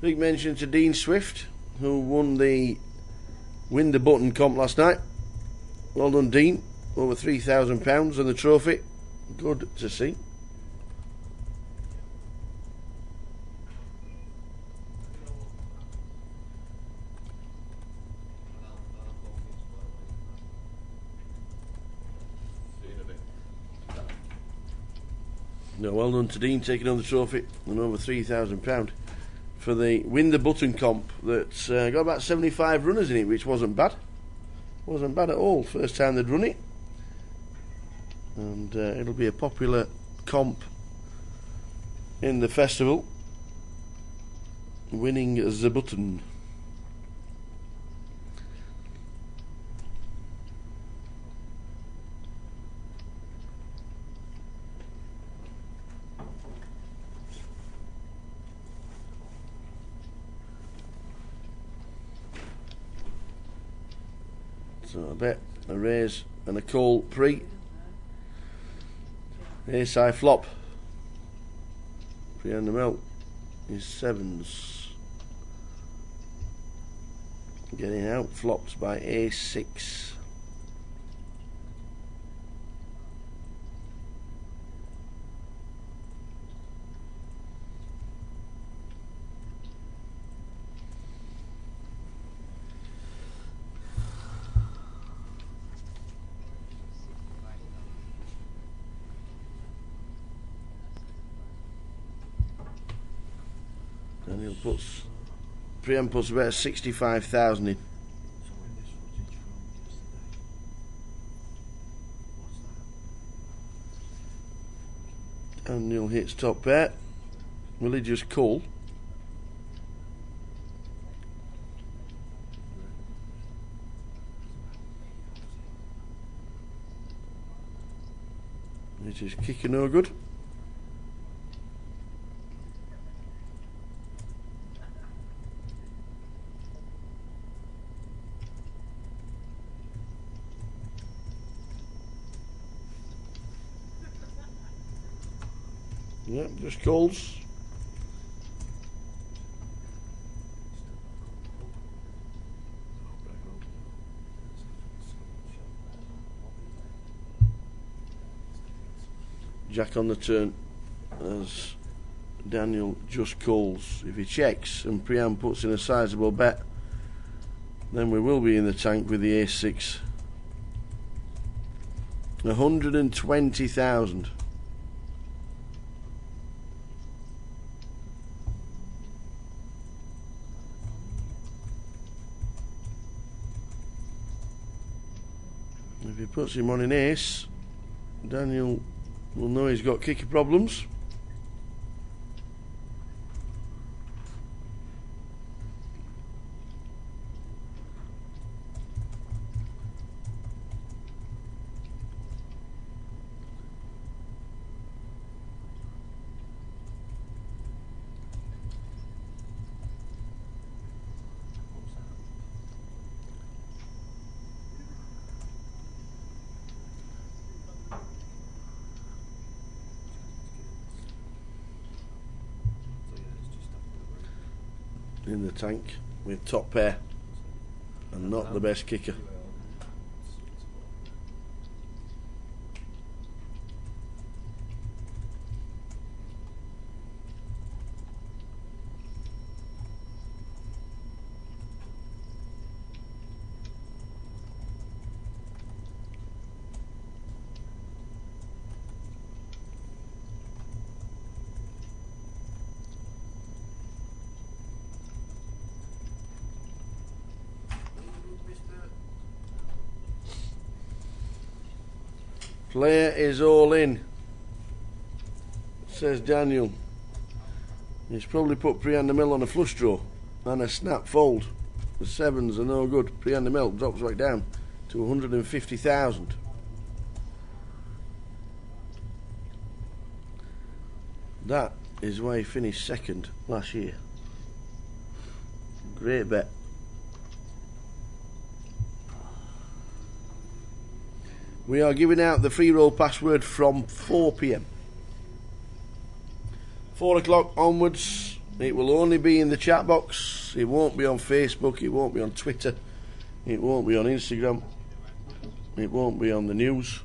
C: Big mention to Dean Swift, who won the Win the Button comp last night. Well done, Dean. Over £3,000 and the trophy. Good to see. No, well done to Dean taking on the trophy and over £3,000 for the Win the Button comp that's got about 75 runners in it, which wasn't bad. Wasn't bad at all. First time they'd run it. And it'll be a popular comp in the festival. Winning the Button. So I bet a raise and a call pre. Ace high flop. Pre and the melt is sevens. Getting out flops by ace six. Daniel puts Priam puts about 65,000 in. Daniel hits top pair. Will he just call? It is kicking no good. Yep, just calls. Jack on the turn as Daniel just calls. If he checks and Priam puts in a sizable bet, then we will be in the tank with the ace six. 120,000. If he puts him on an ace, Daniel will know he's got kicker problems. In the tank with top pair and not the best kicker. Player is all in, says Daniel. He's probably put Priam the mill on a flush draw and a snap fold. The sevens are no good. Priam the mill drops right down to 150,000. That is why he finished second last year. Great bet. We are giving out the free roll password from 4 PM. 4 o'clock onwards, It will only be in the chat box. It won't be on Facebook. It won't be on Twitter. It won't be on Instagram. It won't be on the news.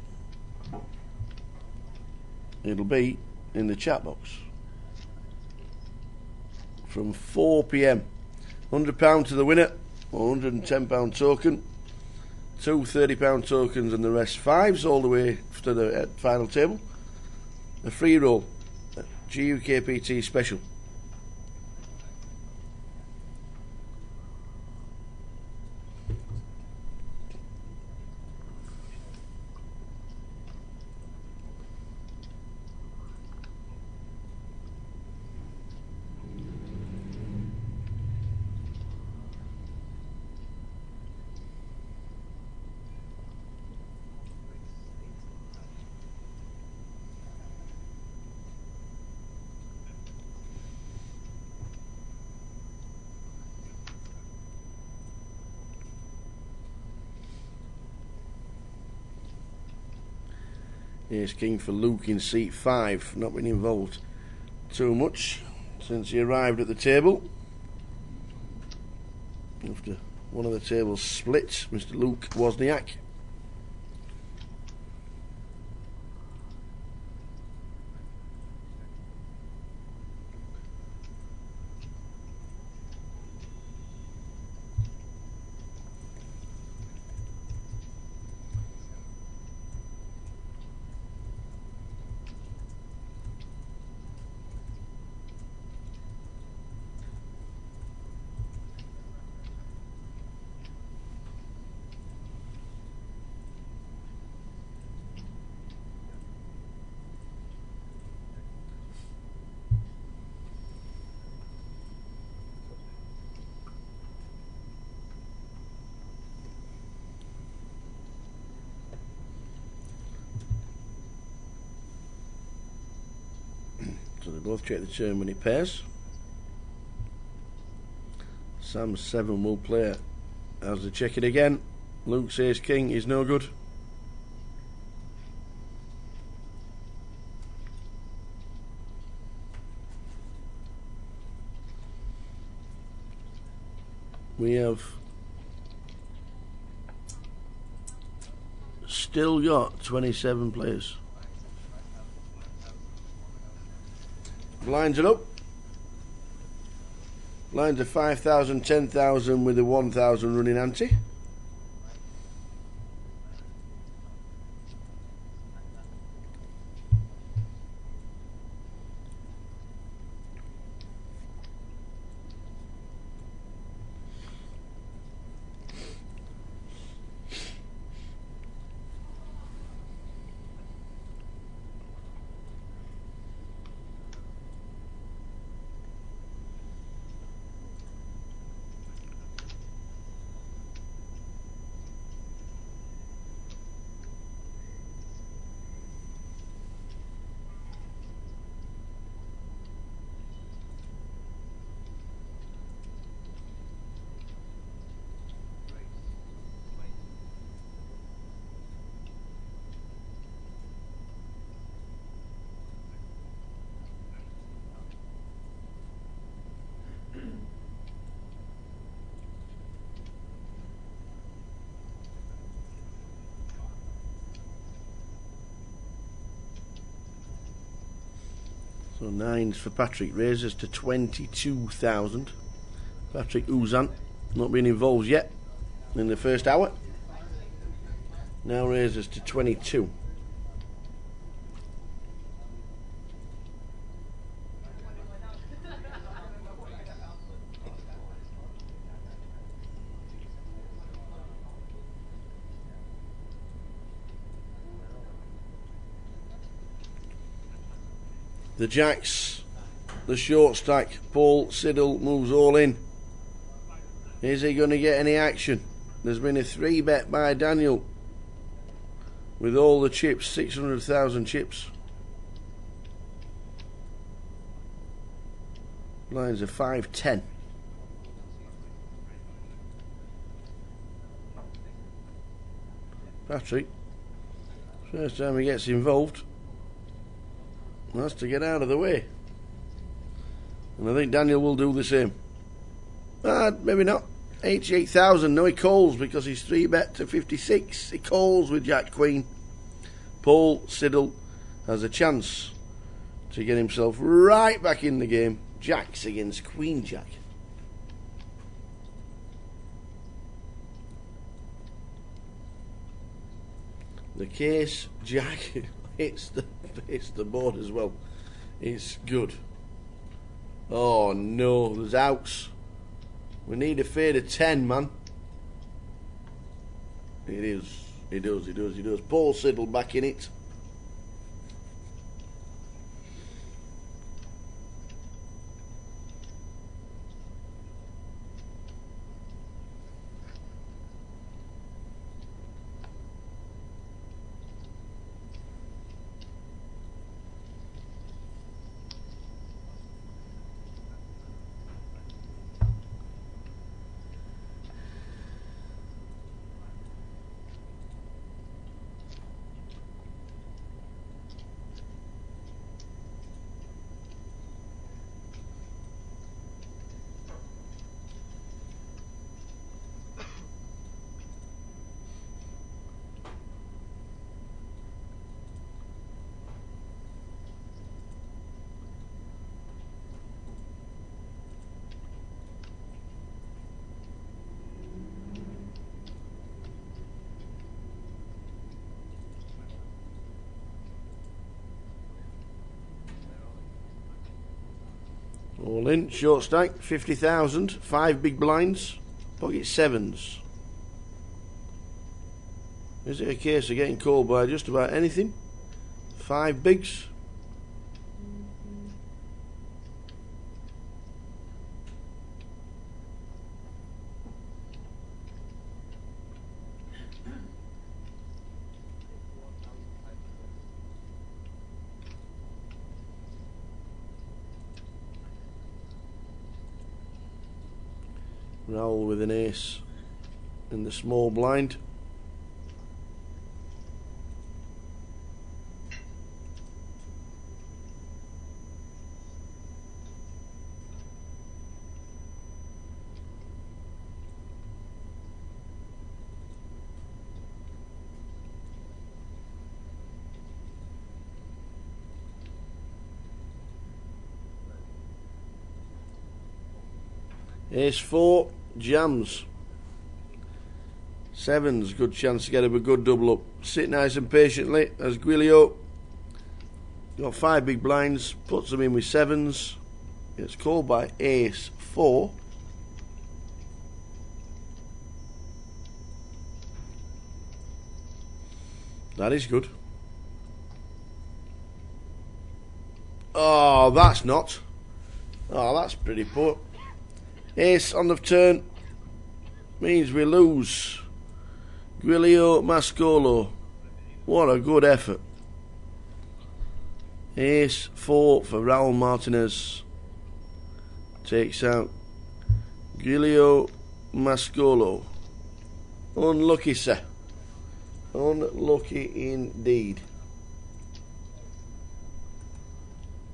C: It'll be in the chat box from 4 p.m. £100 to the winner, or £110 token, two £30 tokens, and the rest fives all the way to the final table. A free roll, GUKPT special. Ace King for Luke in seat 5. Not been involved too much since he arrived at the table. After one of the tables split, Mr. Luke Wozniak. So they both check the turn when it pairs. Sam's 7 will play as they check it again. Luke's Ace King is no good. We have still got 27 players. Blinds are up. Blinds are 5,000, 10,000 with a 1,000 running ante. So 9s for Patrick, raises to 22,000. Patrick Uzan, not been involved yet in the first hour. Now raises to 22. The jacks, the short stack. Paul Siddle moves all in. Is he going to get any action? There's been a 3 bet by Daniel with all the chips, 600,000 chips. Lines are 5-10. Patrick, first time he gets involved, has to get out of the way. And I think Daniel will do the same. Maybe not. 88,000. No, he calls because he's 3-bet to 56. He calls with Jack Queen. Paul Siddle has a chance to get himself right back in the game. Jacks against Queen Jack. The case Jack hits the board as well. It's good. Oh no, there's outs. We need a fade of 10, man. It is. He does. Paul Siddle back in it. All in, short stack, 50,000, 5 big blinds, pocket sevens. Is it a case of getting called by just about anything? 5 bigs. Raoul with an ace in the small blind. Ace 4, jams. Sevens, good chance to get him a good double up. Sit nice and patiently as Guilio got 5 big blinds, puts them in with sevens. It's called by Ace 4. That is good. Oh, that's not. Oh, that's pretty poor. Ace on the turn means we lose. Guilio Mascolo. What a good effort. Ace 4 for Raul Martinez. Takes out Guilio Mascolo. Unlucky, sir. Unlucky indeed.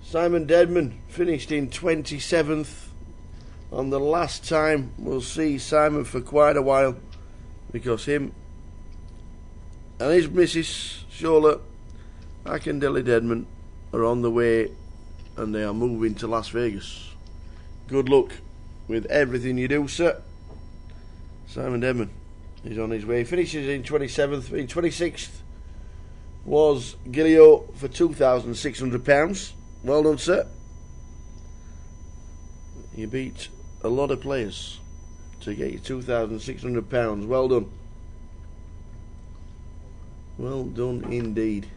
C: Simon Deadman finished in 27th. On the last time we'll see Simon for quite a while, because him and his missus Shola Akindele Deadman are on the way and they are moving to Las Vegas. Good luck with everything you do, sir. Simon Deadman is on his way. Finishes in 27th. In 26th was Guilio for £2,600. Well done, sir. You beat a lot of players to get you £2,600. Well done. Well done indeed.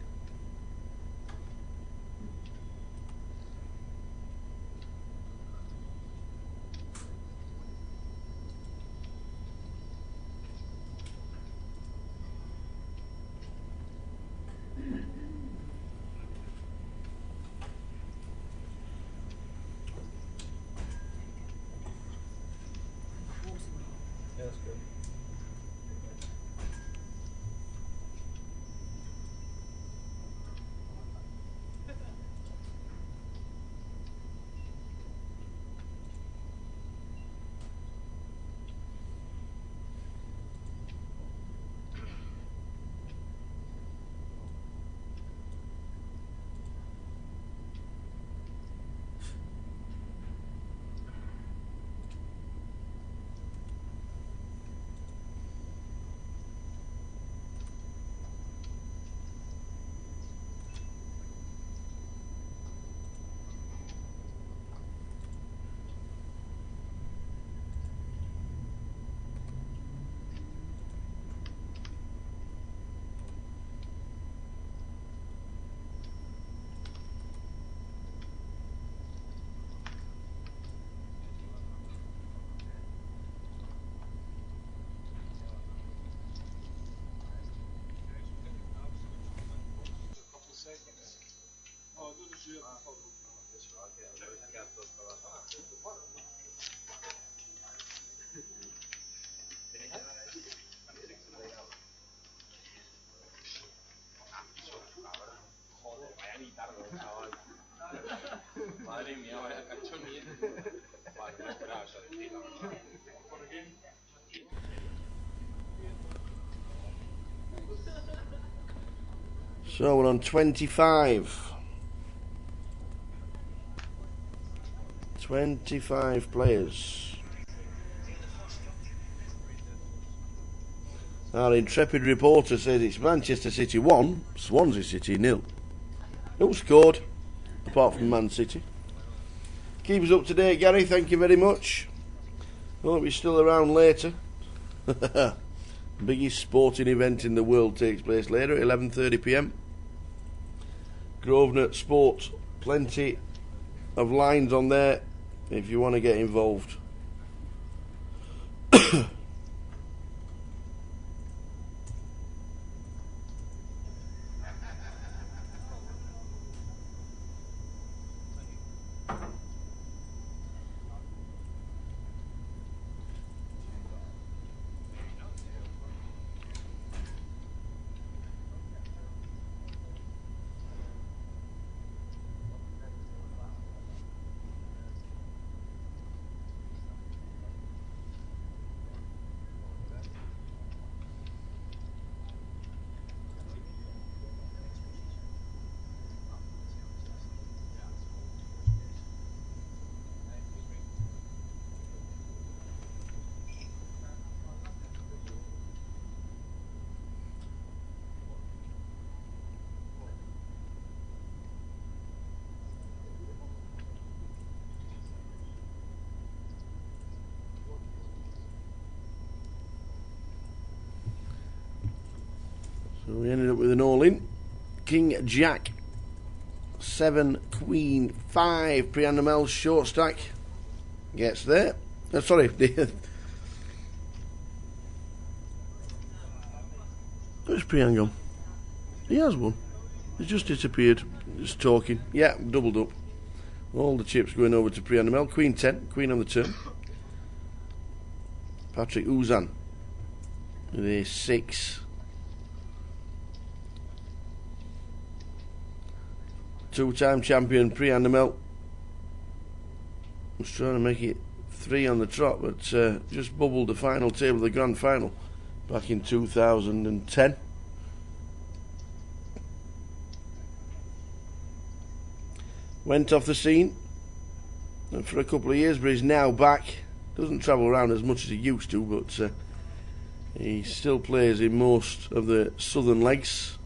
A: That's good.
C: So we're on 25. 25 players. Our intrepid reporter says it's Manchester City 1, Swansea City 0. Who scored? Apart from Man City. Keep us up to date, Gary. Thank you very much. Hope you're still around later. Biggest sporting event in the world takes place later at 11:30 p.m. Grosvenor Sports. Plenty of lines on there if you want to get involved. So we ended up with an all-in. King Jack 7 Queen 5 Priandamel short stack gets there. Sorry. Where's Prian gone? He has one. He's just disappeared. Just talking. Yeah, doubled up. All the chips going over to Priandamel. Queen 10. Queen on the turn. Patrick Uzan with a 6. Two-time champion Priandamel was trying to make it 3 on the trot, but just bubbled the final table of the grand final back in 2010. Went off the scene and for a couple of years, but he's now back. Doesn't travel around as much as he used to, but he still plays in most of the southern legs.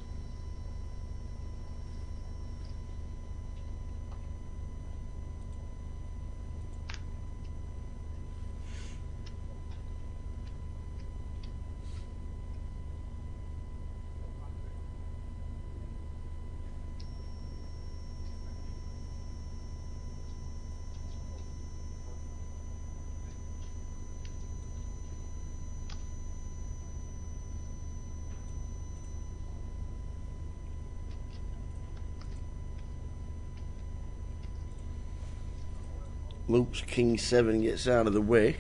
C: Luke's King 7 gets out of the way.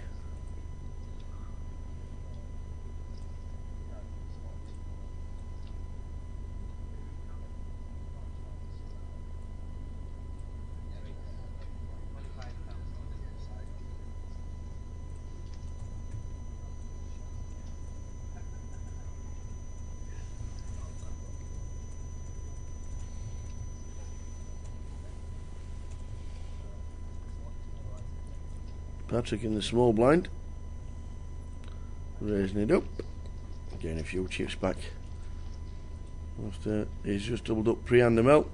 C: Patrick in the small blind, raising it up, getting a few chips back after he's just doubled up Priandamel.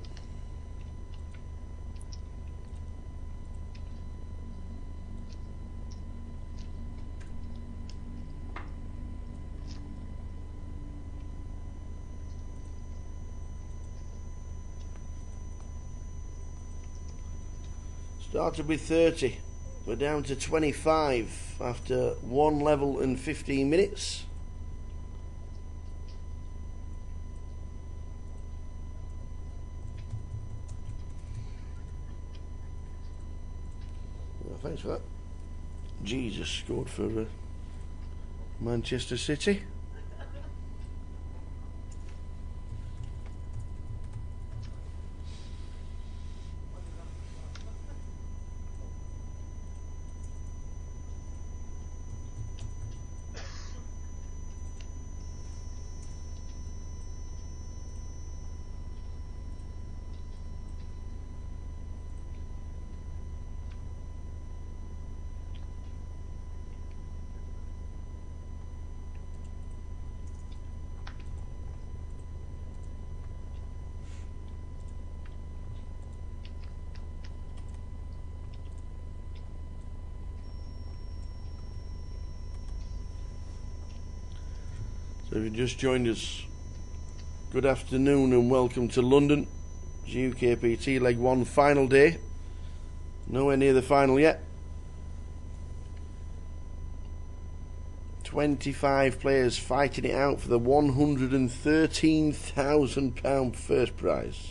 C: Started with 30. We're down to 25 after 1 level and 15 minutes. thanks for that. Jesus scored for Manchester City. So if you just joined us, good afternoon and welcome to London. GUKPT Leg 1 final day. Nowhere near the final yet. 25 players fighting it out for the £113,000 first prize.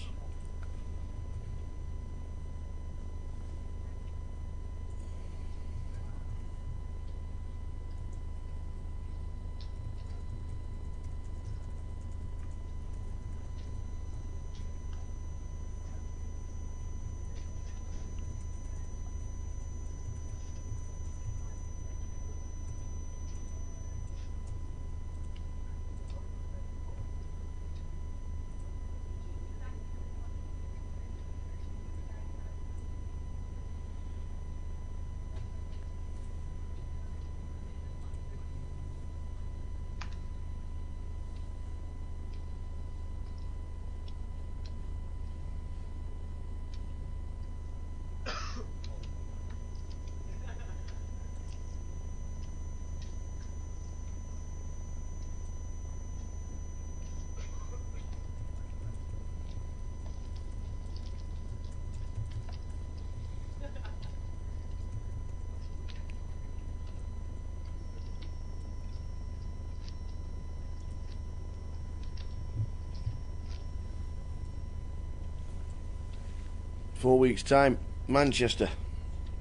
C: Four weeks time, Manchester.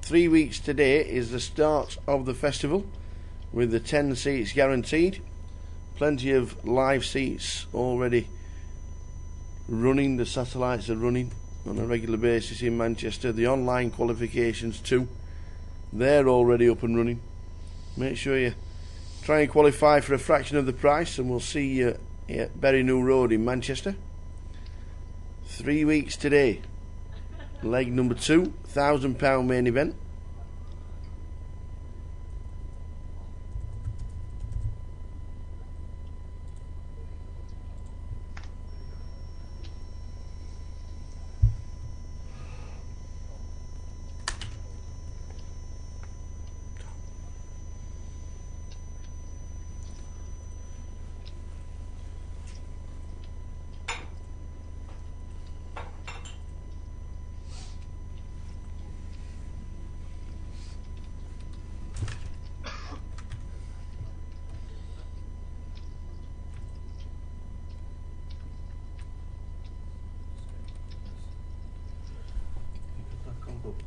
C: 3 weeks today is the start of the festival with the 10 seats guaranteed. Plenty of live seats already running. The satellites are running on a regular basis in Manchester. The online qualifications too, they're already up and running. Make sure you try and qualify for a fraction of the price, and we'll see you at Berry New Road in Manchester. 3 weeks today. Leg number 2, £1,000 main event.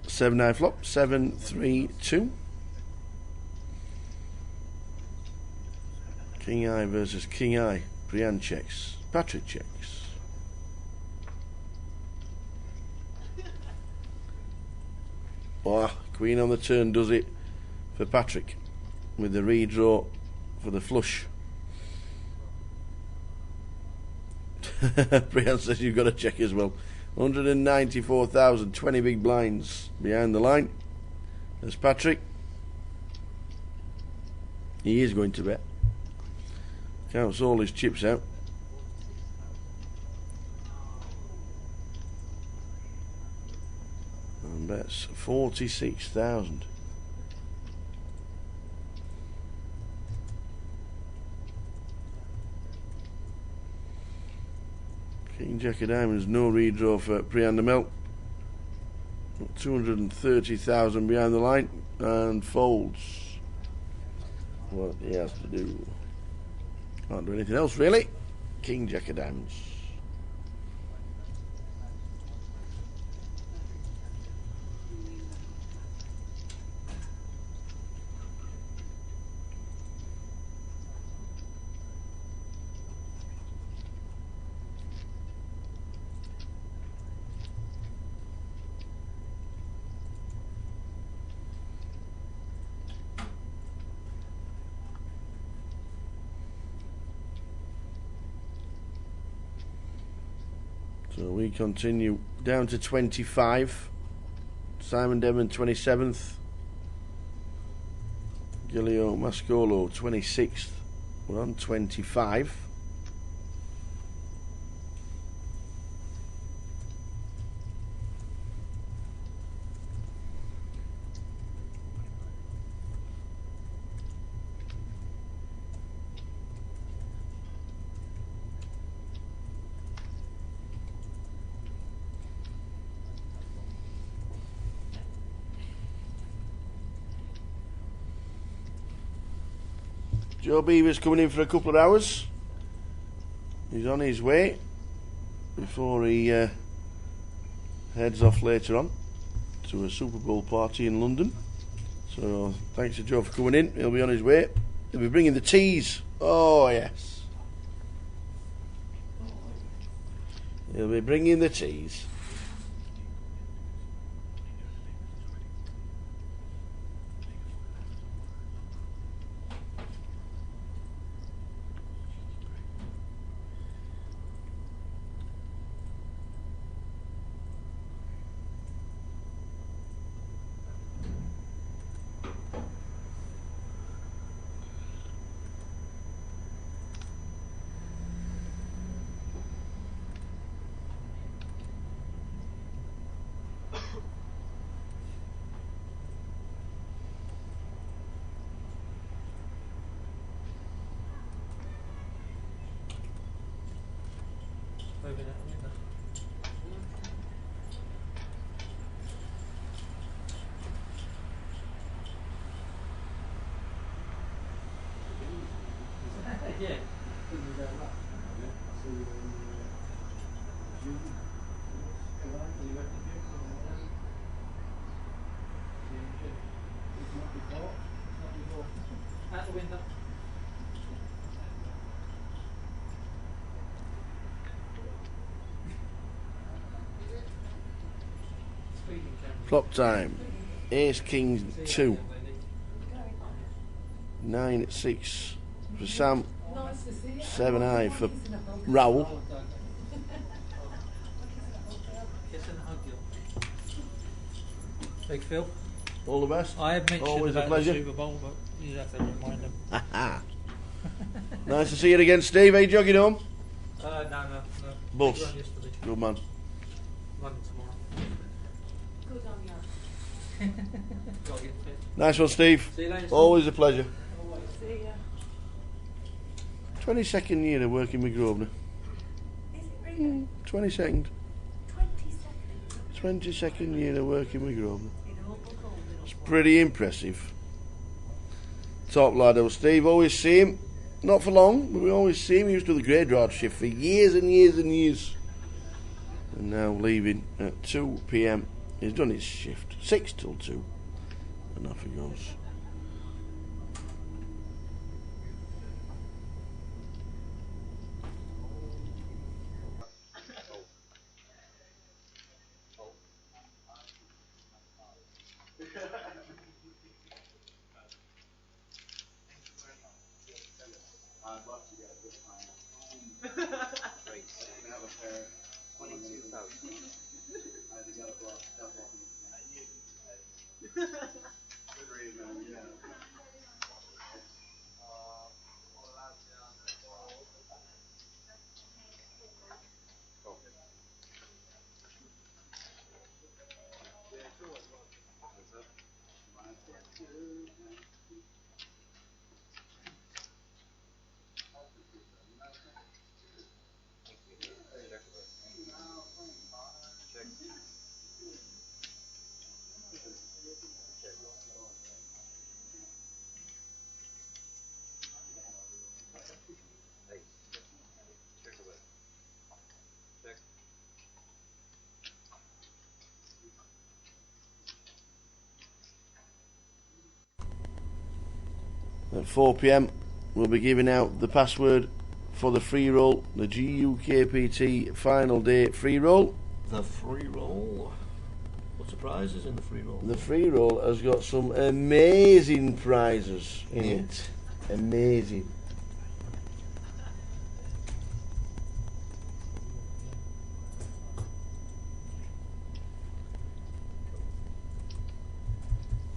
C: Seven nine flop, 7-3-2. King Eye versus King Eye. Brian checks. Patrick checks. Oh, Queen on the turn does it for Patrick with the redraw for the flush. Brian says you've got to check as well. 194,000, 20 big blinds behind the line. There's Patrick. He is going to bet. Counts all his chips out. And bets 46,000. King Jack of Diamonds, no redraw for Priyan Mel. 230,000 behind the line and folds. What he has to do. Can't do anything else really. King Jack of Diamonds. So we continue down to 25. Simon Devon 27th. Gilio Mascolo 26th. We're on 25. Joe Beaver's coming in for a couple of hours. He's on his way before he heads off later on to a Super Bowl party in London. So thanks to Joe for coming in. He'll be on his way. He'll be bringing the teas. Oh yes. He'll be bringing the teas. Clock time. Ace King 2. 9-6 for Sam. 7-high for Raoul.
J: Big Phil.
C: All the best.
J: I have mentioned
C: always
J: about
C: a pleasure.
J: the Super Bowl, but you have to remind them.
C: Nice to see you again, Steve. Are you jogging home?
J: No.
C: Bus.
J: Run yesterday.
C: Good man.
J: Running tomorrow.
F: Good on you.
J: Gotta get fit.
C: Nice one, Steve.
J: See you later.
C: Always a pleasure.
F: See ya.
C: 22nd year of working with Grosvenor.
F: Is it really?
C: 22nd.
F: 20 seconds.
C: 22nd year of working with Grosvenor.
F: In awful cold,
C: It's pretty impressive. Top lad, though. Steve, always see him. Not for long, but we always see him. He used to do the graveyard shift for years and years and years. And now leaving at 2 p.m. He's done his shift. 6 till 2. And off he goes.
B: I'd love to get a good time. Great. We have a pair. 22,000. I had to get a block. Good reason, yeah.
C: At 4 p.m. we'll be giving out the password for the free roll, the GUKPT final day free roll.
A: The free roll. What surprises in the free roll?
C: The free roll has got some amazing prizes in it. Amazing.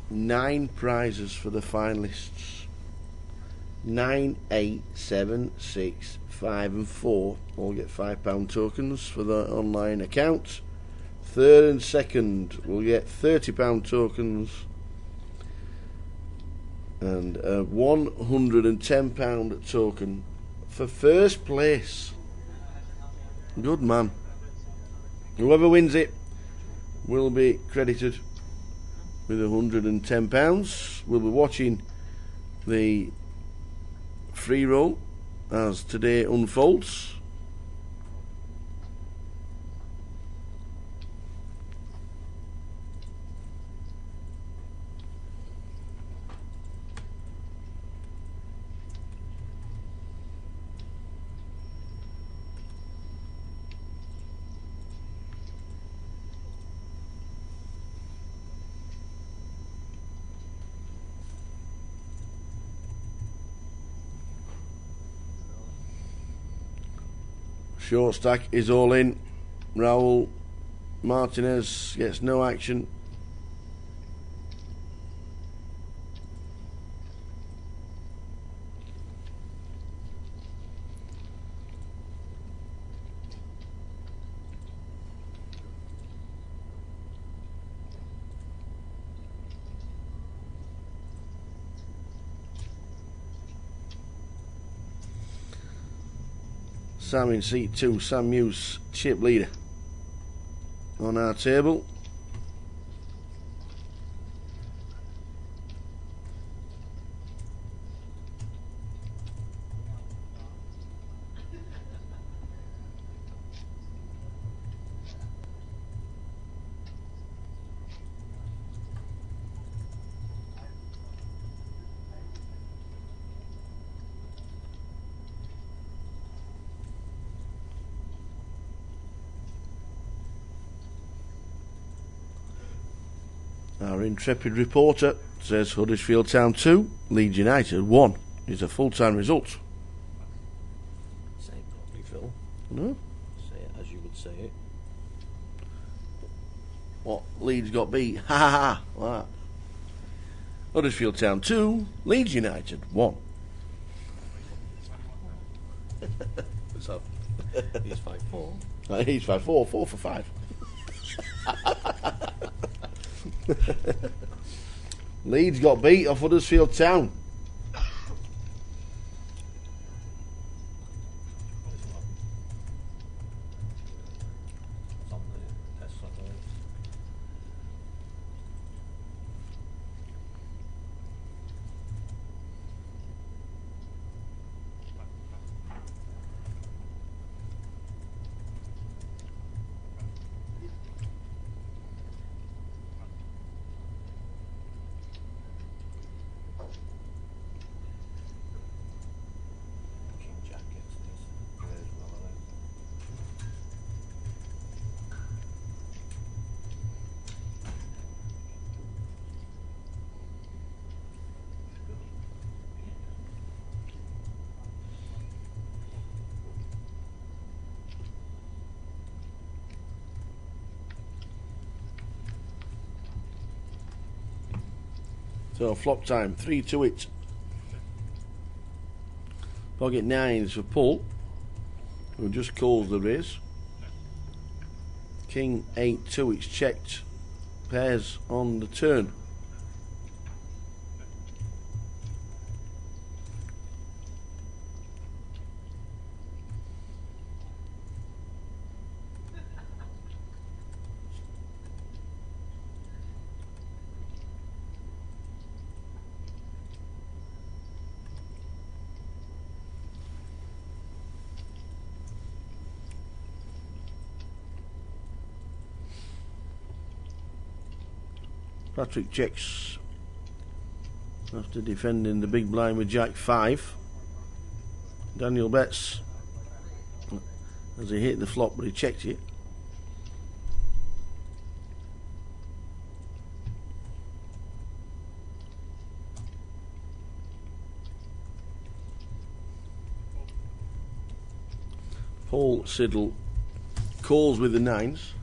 C: 9 prizes for the finalists. 9, 8, 7, 6, 5 and 4 all get £5 tokens for the online account. Third and second will get £30 tokens, and a £110 token for first place. Good man. Whoever wins it will be credited with £110. We'll be watching the free roll as today unfolds. Short stack is all in. Raul Martinez gets no action. Sam in seat 2, Sam Muse, chip leader on our table. Our intrepid reporter says Huddersfield Town 2, Leeds United 1 is a full-time result.
H: Say it properly, Phil.
C: No?
H: Say it as you would say it.
C: What? Leeds got beat? Ha ha ha! Like that. Huddersfield Town 2, Leeds United 1.
H: So, he's 5-4.
C: He's 5-4, 4 for 5. Leeds got beat off Huddersfield Town. So flop time, 3 to it. Pocket 9s for Paul, who just calls the raise. King 8-2, it's checked. Pairs on the turn. Patrick checks after defending the big blind with Jack 5. Daniel bets as he hit the flop, but he checked it. Paul Siddle calls with the 9s.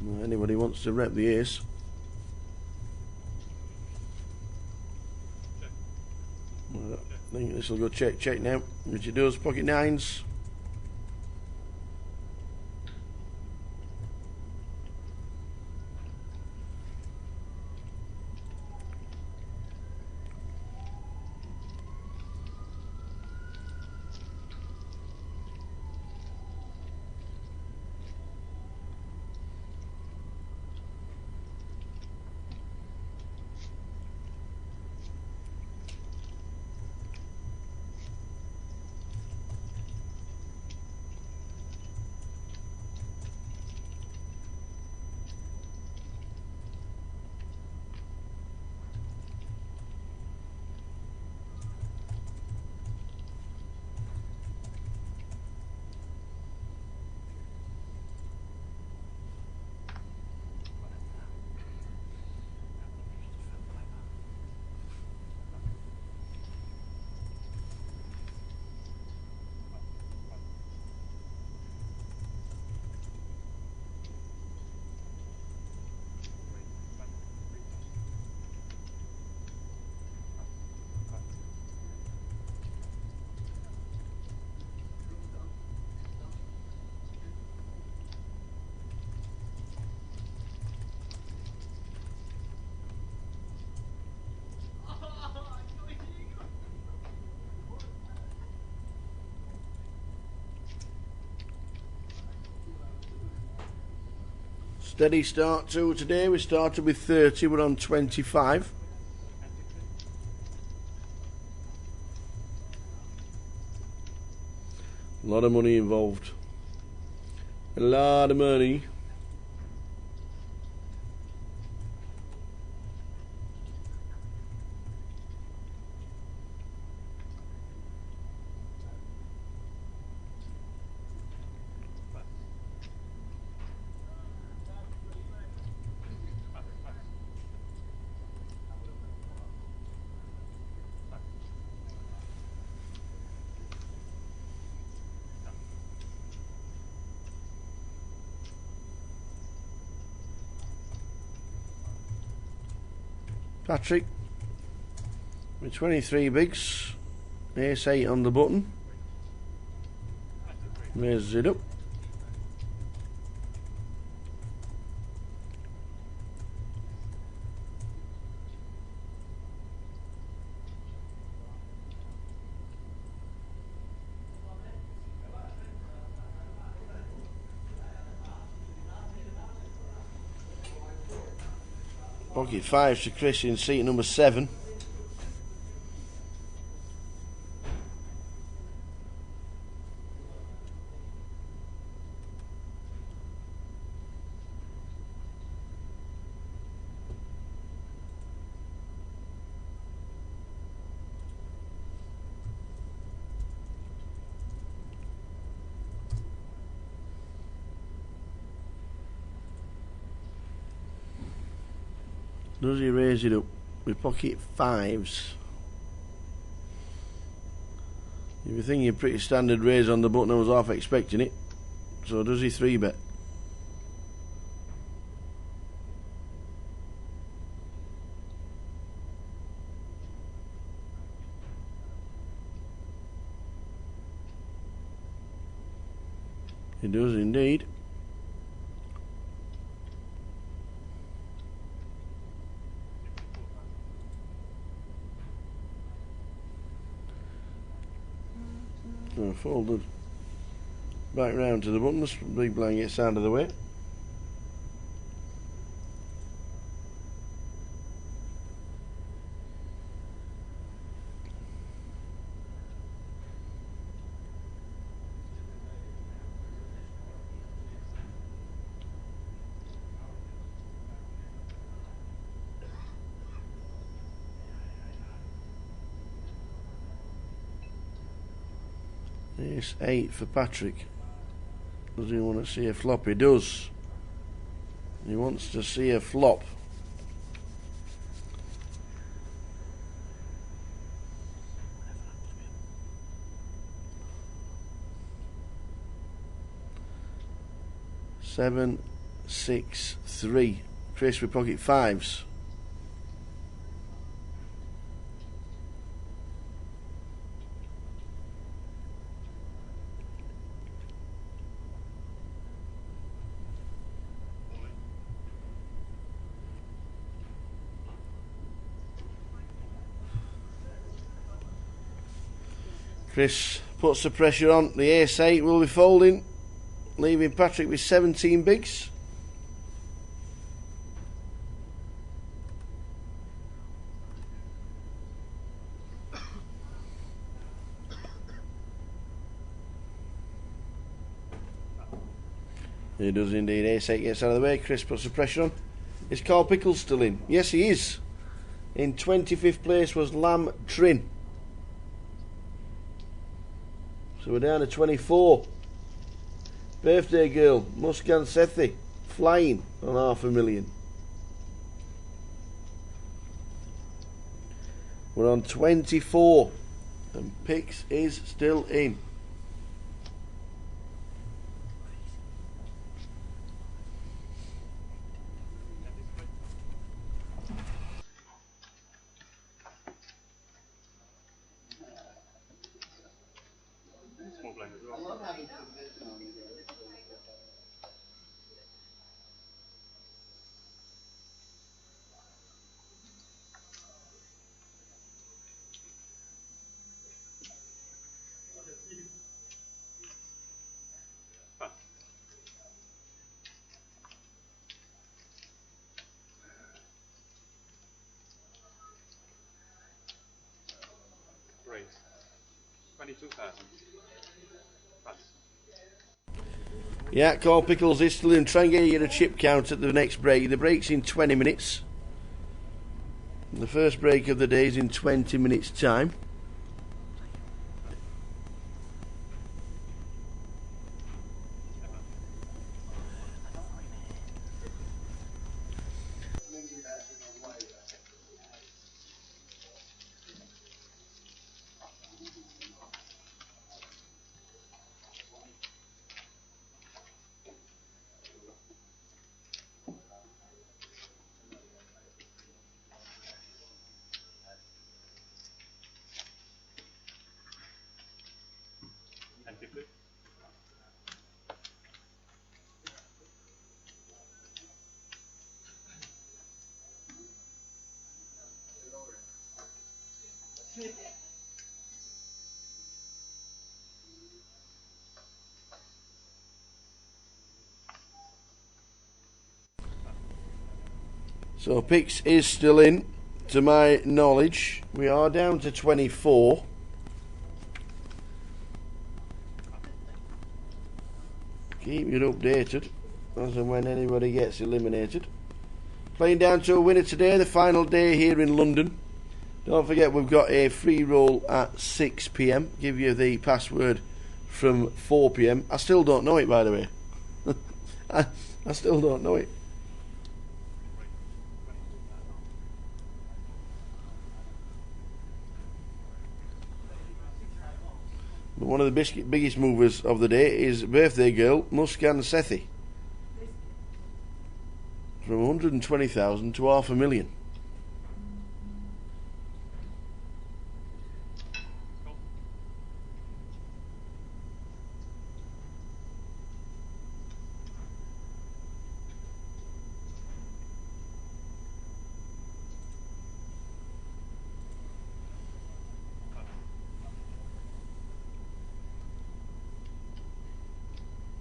C: Anybody wants to rep the ace? I think this will go check now, which it does. Pocket nines. Steady start to today. We started with 30, we're on 25. A lot of money involved. A lot of money. Patrick with 23 bigs, ace 8 on the button, raises it up. Pocket fives to Chris in seat number 7. Does he raise it up with pocket fives? If you think you're pretty standard raise on the button, I was half expecting it. So does he 3-bet? He does indeed. Folded back round to the button. This big blind gets out of the way. Ace 8 for Patrick. Does he want to see a flop? He does. He wants to see a flop. Seven, 6, 3. Chris with pocket fives. Chris puts the pressure on. The ace 8 will be folding, leaving Patrick with 17 bigs. He does indeed. Ace 8 gets out of the way. Chris puts the pressure on. Is Carl Pickles still in? Yes, he is. In 25th place was Lamb Trin. So we're down to 24. Birthday Girl, Muscan Sethi, flying on $500,000. We're on 24. And Pix is still in.
I: Small blind as well. Great. 22,000. Pass.
C: Yeah, Carl Pickles is still in. Try and get a chip count at the next break. The break's in 20 minutes. The first break of the day is in 20 minutes' time.
I: Empty flip.
C: So Pix is still in, to my knowledge. We are down to 24. Keep you updated as and when anybody gets eliminated. Playing down to a winner today, the final day here in London. Don't forget we've got a free roll at 6 PM. Give you the password from 4 PM. I still don't know it, by the way. I still don't know it. But one of the biggest movers of the day is Birthday Girl, Muscan Sethi. From 120,000 to $500,000.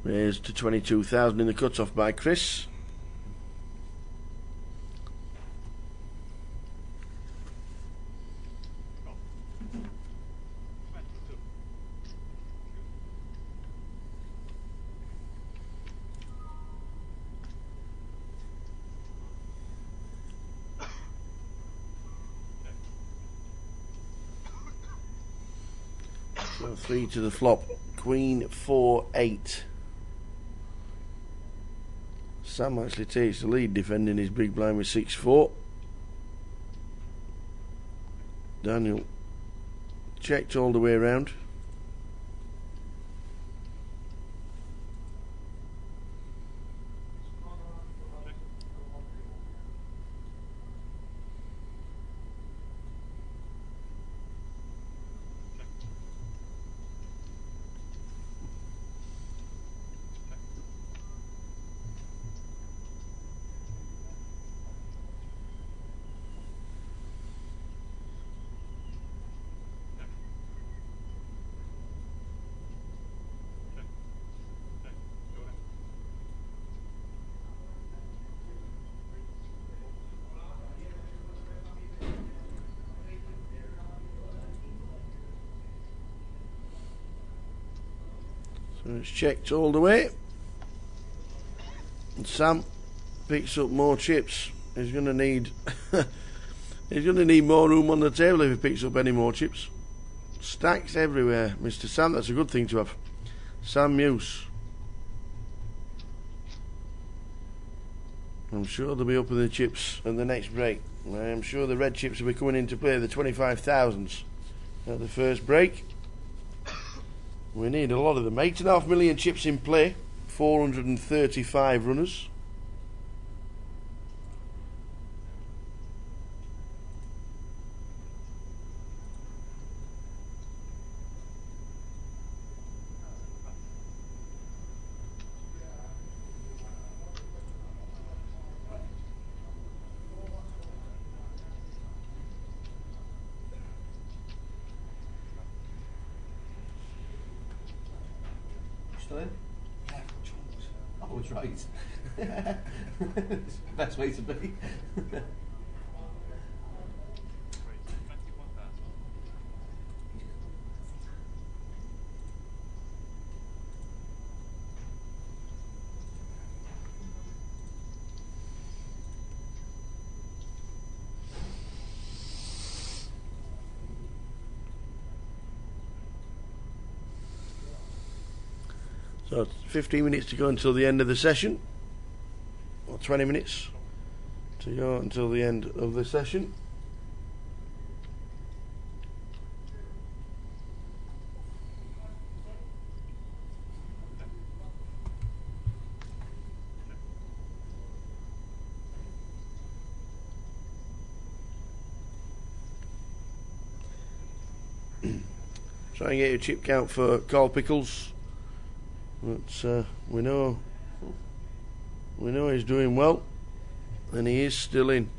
C: Raised to 22,000 in the cut-off by Chris. So 3 to the flop. Queen 4-8. Sam actually takes the lead defending his big blind with 6-4. Daniel checked all the way around. And it's checked all the way. And Sam picks up more chips. He's going to need he's going to need more room on the table if he picks up any more chips. Stacks everywhere, Mr. Sam. That's a good thing to have. Sam Muse. I'm sure they'll be up in the chips at the next break. I'm sure the red chips will be coming into play, the 25,000s at the first break. We need a lot of them. 8.5 million chips in play, 435 runners.
A: Still in? Yeah, I was right. It's the best way to be.
C: So 15 minutes to go until the end of the session, or 20 minutes to go until the end of the session. Try and get your chip count for Carl Pickles. But we know he's doing well, and he is still in.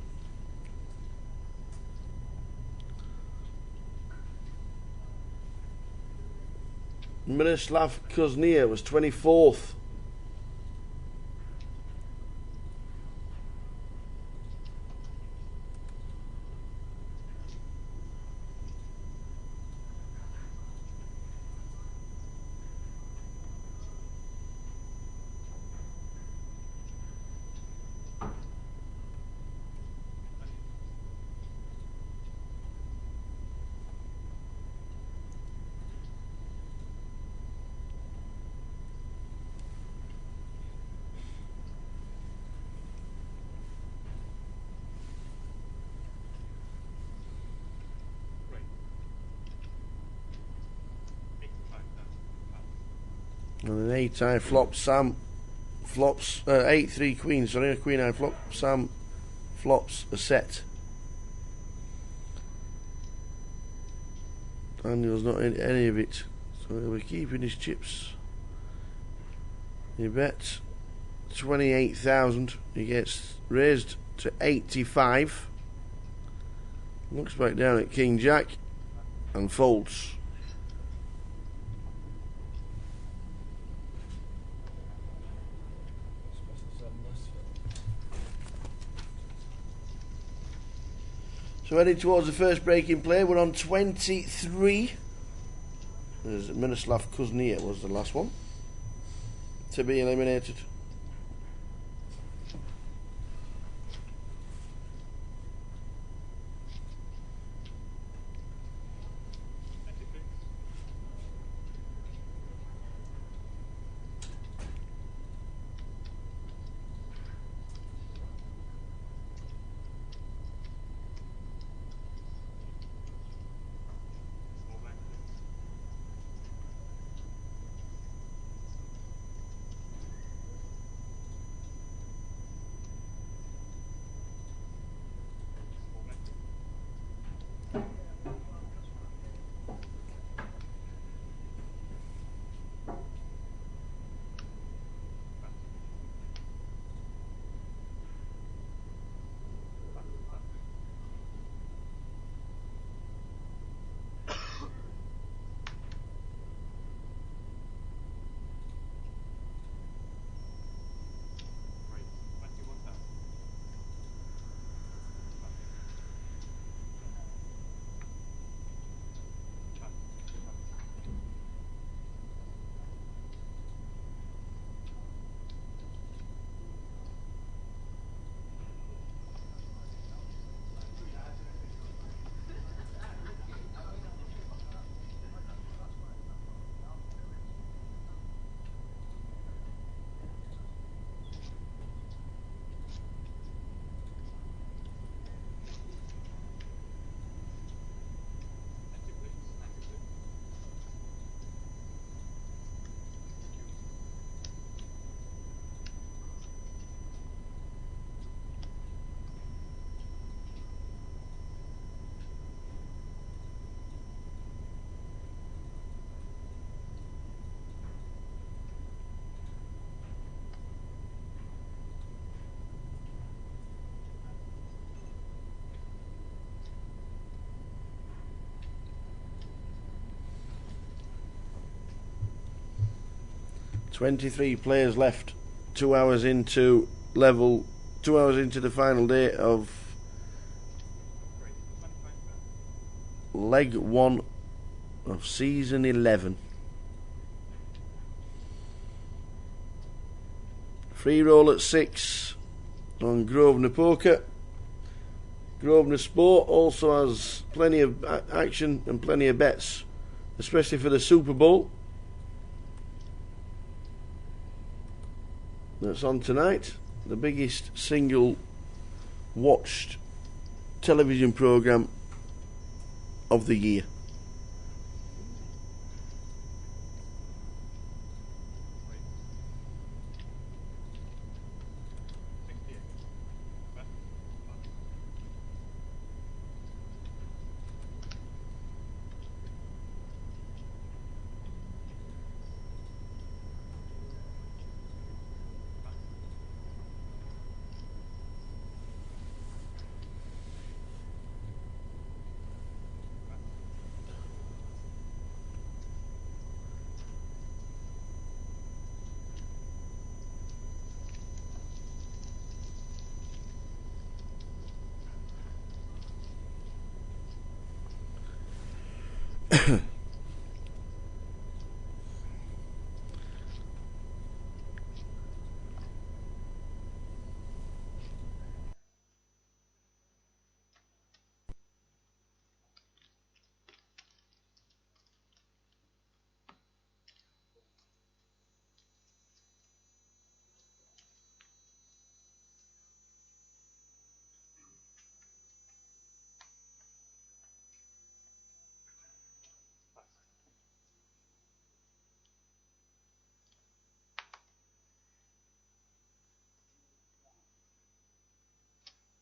C: Miroslav Kuznia was 24th. And an 8-eye flop, Sam flops, 8-3 queen, sorry, a queen-eye flop, Sam flops a set. Daniel's not in any of it, so he'll be keeping his chips. He bets 28,000, he gets raised to 85, looks back down at King Jack and folds. So heading towards the first break in play, we're on 23. There's Miroslav Kuznia was the last one to be eliminated. 23 players left. 2 hours into level. 2 hours into the final day of leg 1 of season 11. Free roll at 6 on Grosvenor Poker. Grosvenor Sport also has plenty of action and plenty of bets, especially for the Super Bowl that's on tonight, the biggest single watched television programme of the year.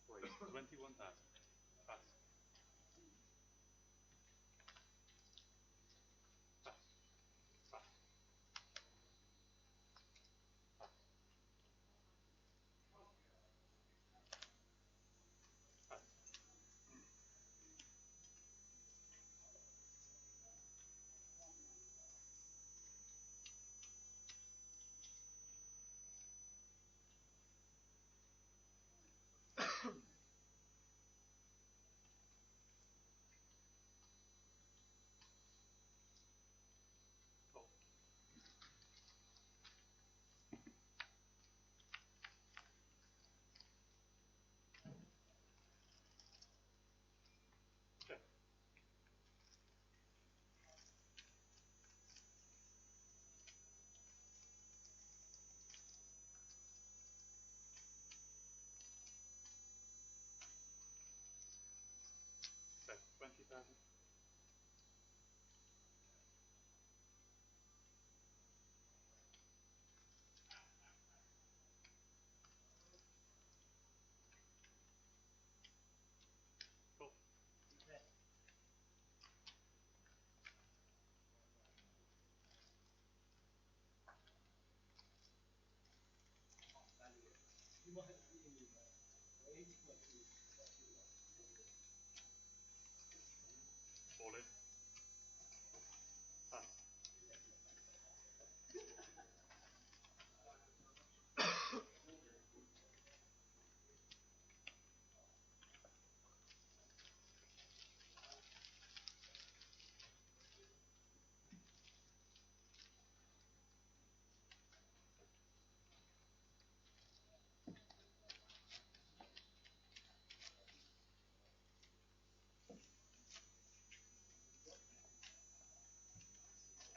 I: Raise 21,000. Pass. Pass. Pass. Pass. Pass. Check. Bet 20,000. Cool. All in. Pass.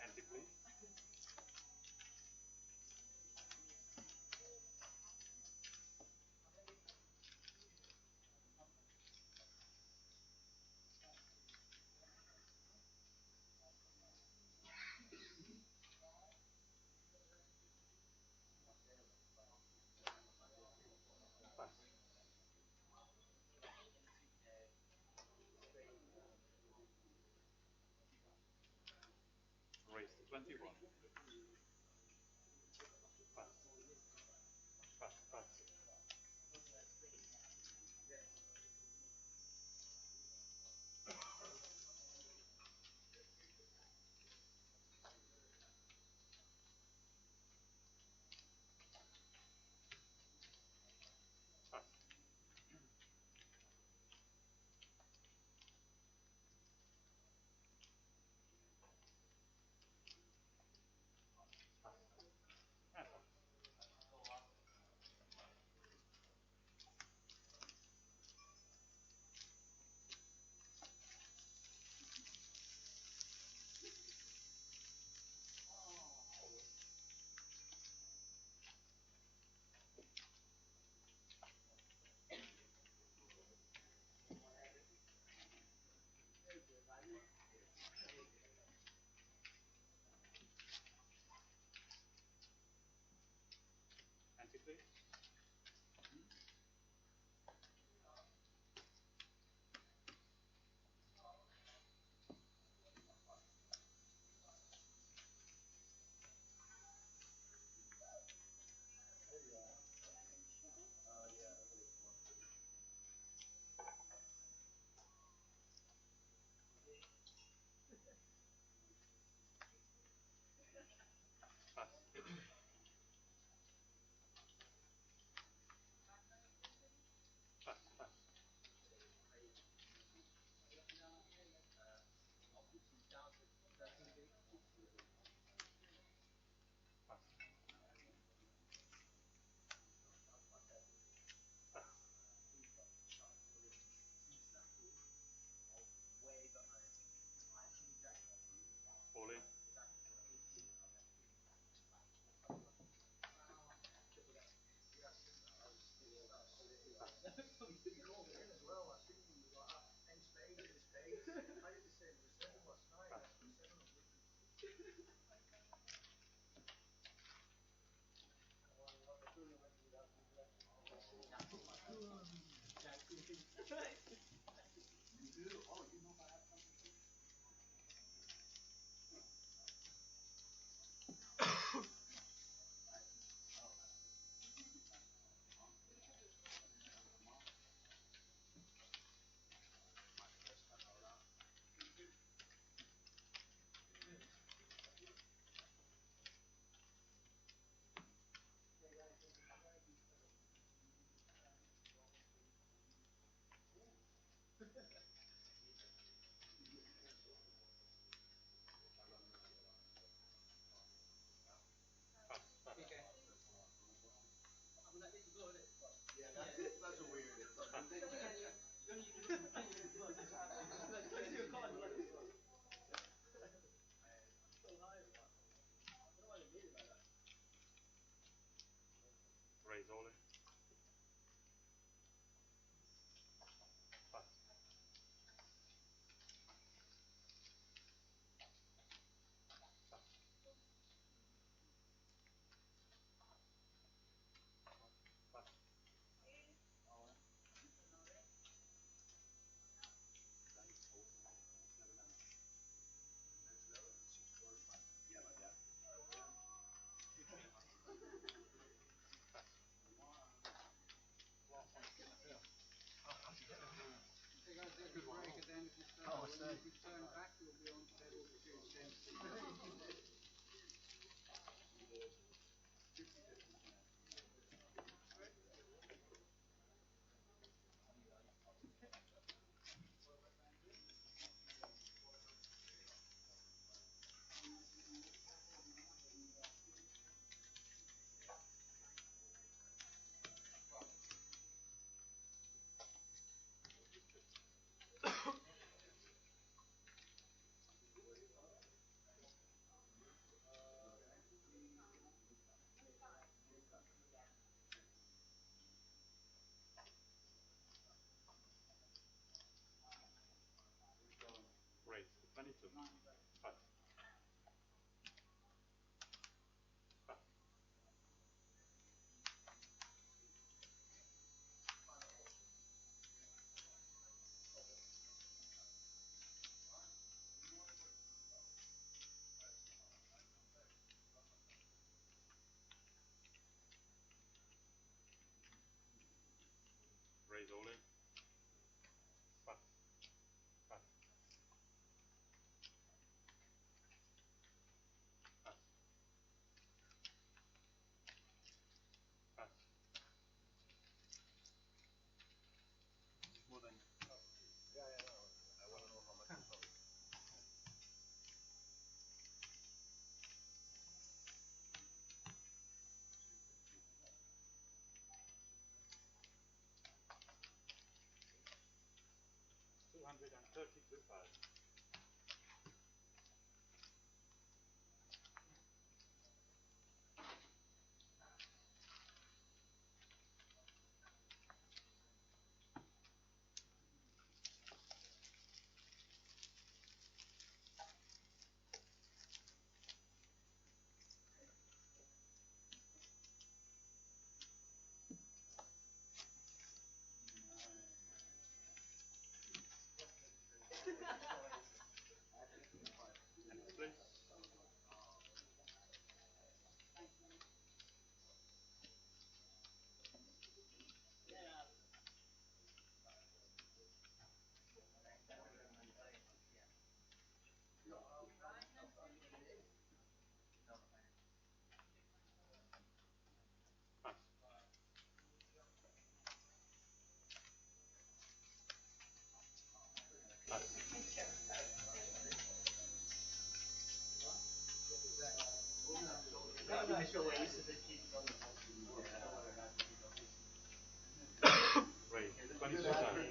I: Empty, please. Pass. Raise to 21. Pass. Pass. Pass. please. Pass. Pass, pass. Pass. Pass. All in. Pass, pass.
E: That's a weird.
I: Raise all in. Pass. Pass. Pass. Right, 22 times.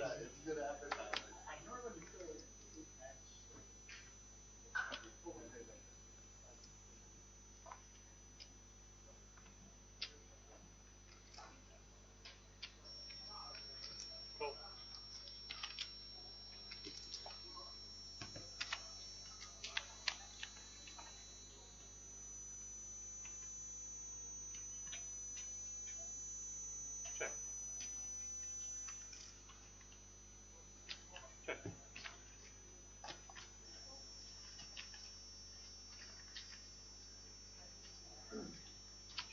I: Cool. Check.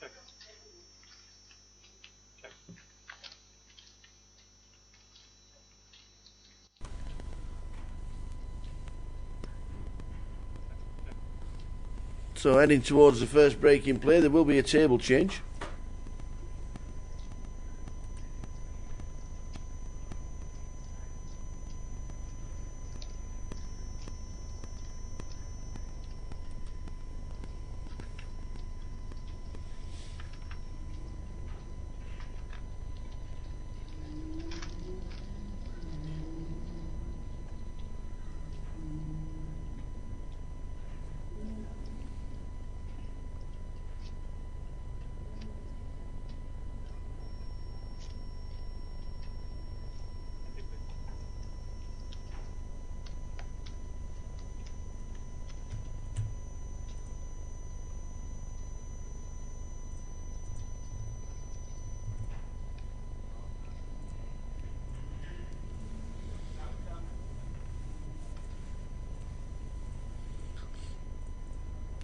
I: Check. Check. Check.
C: So heading towards the first break in play, there will be a table change.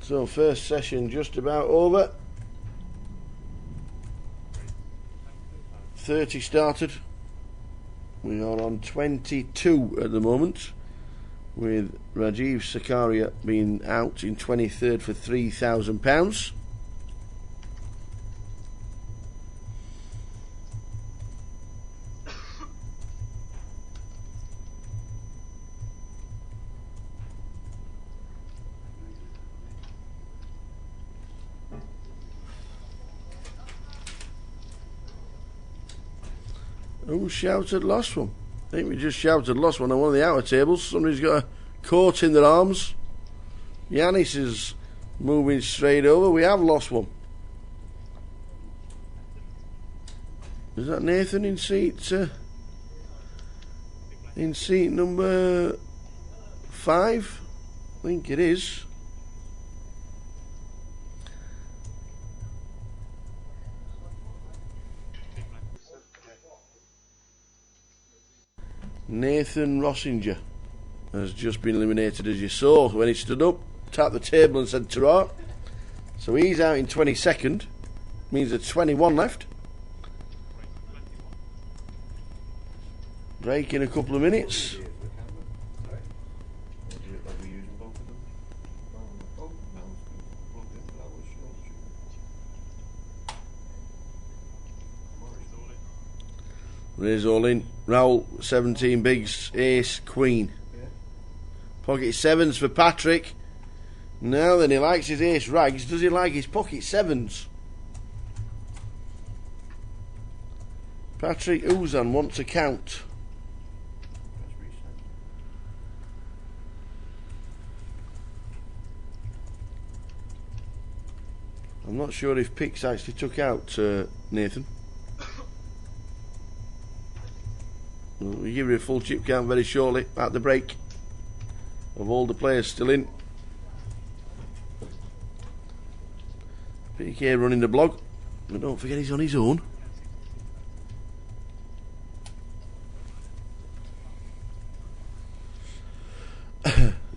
C: So first session just about over. 30 started. We are on 22 at the moment, with Rajiv Sakaria being out in 23rd for £3,000. Who shouted lost one? I think we just shouted lost one on one of the outer tables. Somebody's got a court in their arms. Yanis is moving straight over. We have lost one. Is that Nathan in seat number 5? I think it is. Nathan Rossinger has just been eliminated, as you saw when he stood up, tapped the table and said ta-ra. So he's out in 22nd. Means there's 21 left. Break in a couple of minutes. There's all in. Raoul, 17 bigs, ace, queen. Pocket sevens for Patrick. Now then, he likes his ace rags. Does he like his pocket sevens? Patrick Uzan wants a count. I'm not sure if Pix actually took out Nathan. We'll give you a full chip count very shortly at the break of all the players still in. PK running the blog, but don't forget he's on his own.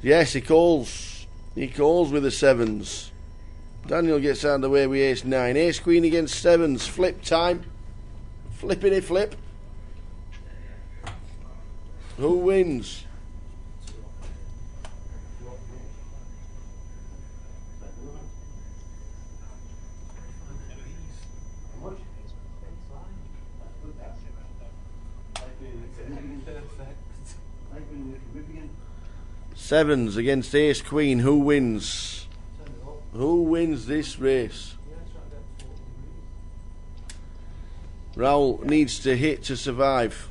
C: Yes, he calls. He calls with the sevens. Daniel gets out of the way with ace 9. Ace queen against sevens. Flip time. Flippity flip. Who wins? Sevens against ace queen. Who wins? Who wins this race? Raul needs to hit to survive.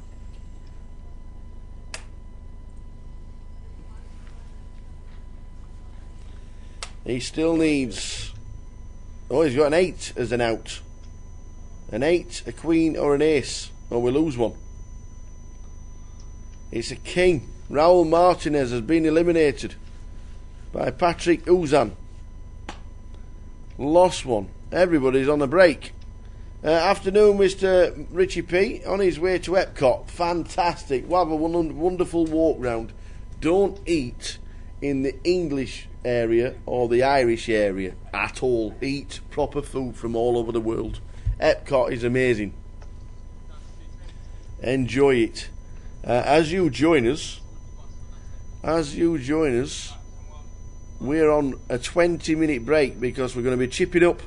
C: He still needs... Oh, he's got an 8 as an out. An 8, a queen or an ace. Or we lose one. It's a king. Raul Martinez has been eliminated by Patrick Uzan. Lost one. Everybody's on a break. Afternoon, Mr. Richie P. On his way to Epcot. Fantastic. We'll have a wonderful walk round. Don't eat in the English area or the Irish area at all. Eat proper food from all over the world. Epcot is amazing. Enjoy it. As you join us, we're on a 20-minute break because we're going to be chipping up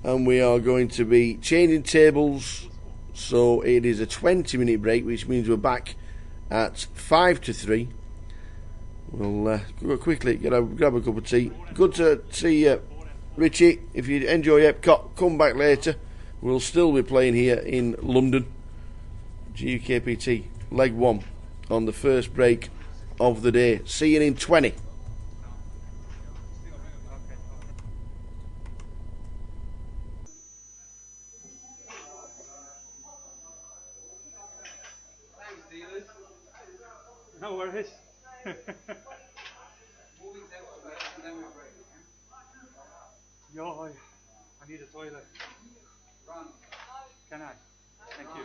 C: and we are going to be changing tables. So it is a 20-minute break, which means we're back at 5 to 3. We'll go quickly grab a cup of tea. Good to see you, Richie. If you enjoy Epcot, come back later. We'll still be playing here in London. GUKPT leg 1 on the first break of the day. See you in 20.
I: No worries. Yo, I need a toilet. Can I? Thank you.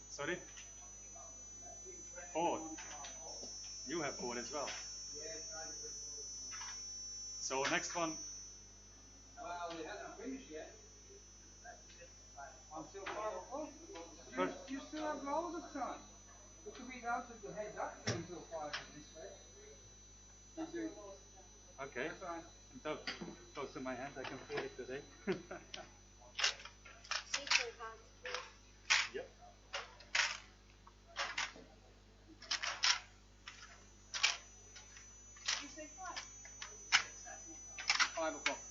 I: Sorry? 4. You have 4 as well. So next one.
B: Well, we haven't finished yet. Until 5 o'clock. You still have loads of time. We could be out of the head doctor until 5 this way.
I: Okay. So close to my hand, I can feel it today. Yep.
B: You say 5? 5 o'clock.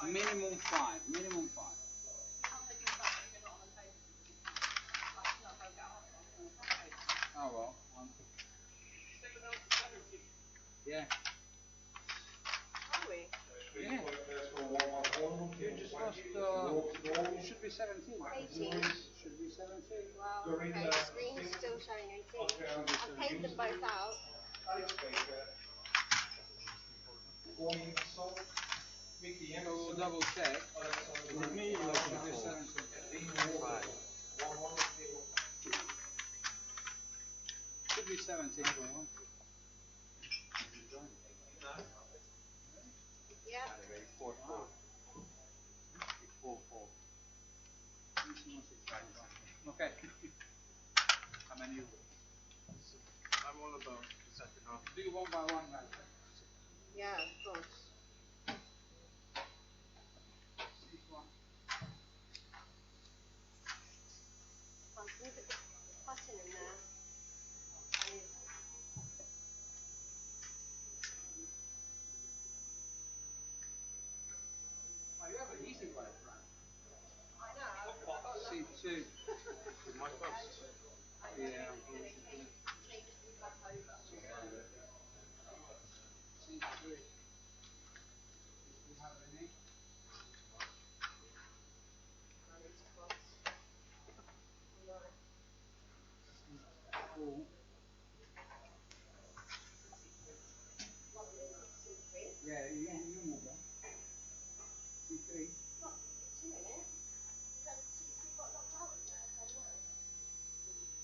B: 5. Minimum 5. Minimum 5. Oh well. Yeah.
F: Are we?
B: Yeah. You just lost. You should be 17.
F: 18.
B: Should be 17.
F: Well, okay, the screen's still showing 18. I've paid them both out.
B: So we'll double check. With me, you should be 17. Should be C70.
F: Yeah.
B: 4-4. 4-4. Okay. How many you got?
I: I'm all about the second half.
B: Do one by one, right?
F: Yeah, of course.
B: C1.
F: Can you put the button in there?
B: Oh, you have an easy way, right?
F: I know.
B: C2.
I: My first.
B: Yeah, unfortunately. C3. Do you have any? C4. Yeah, you move that. C3.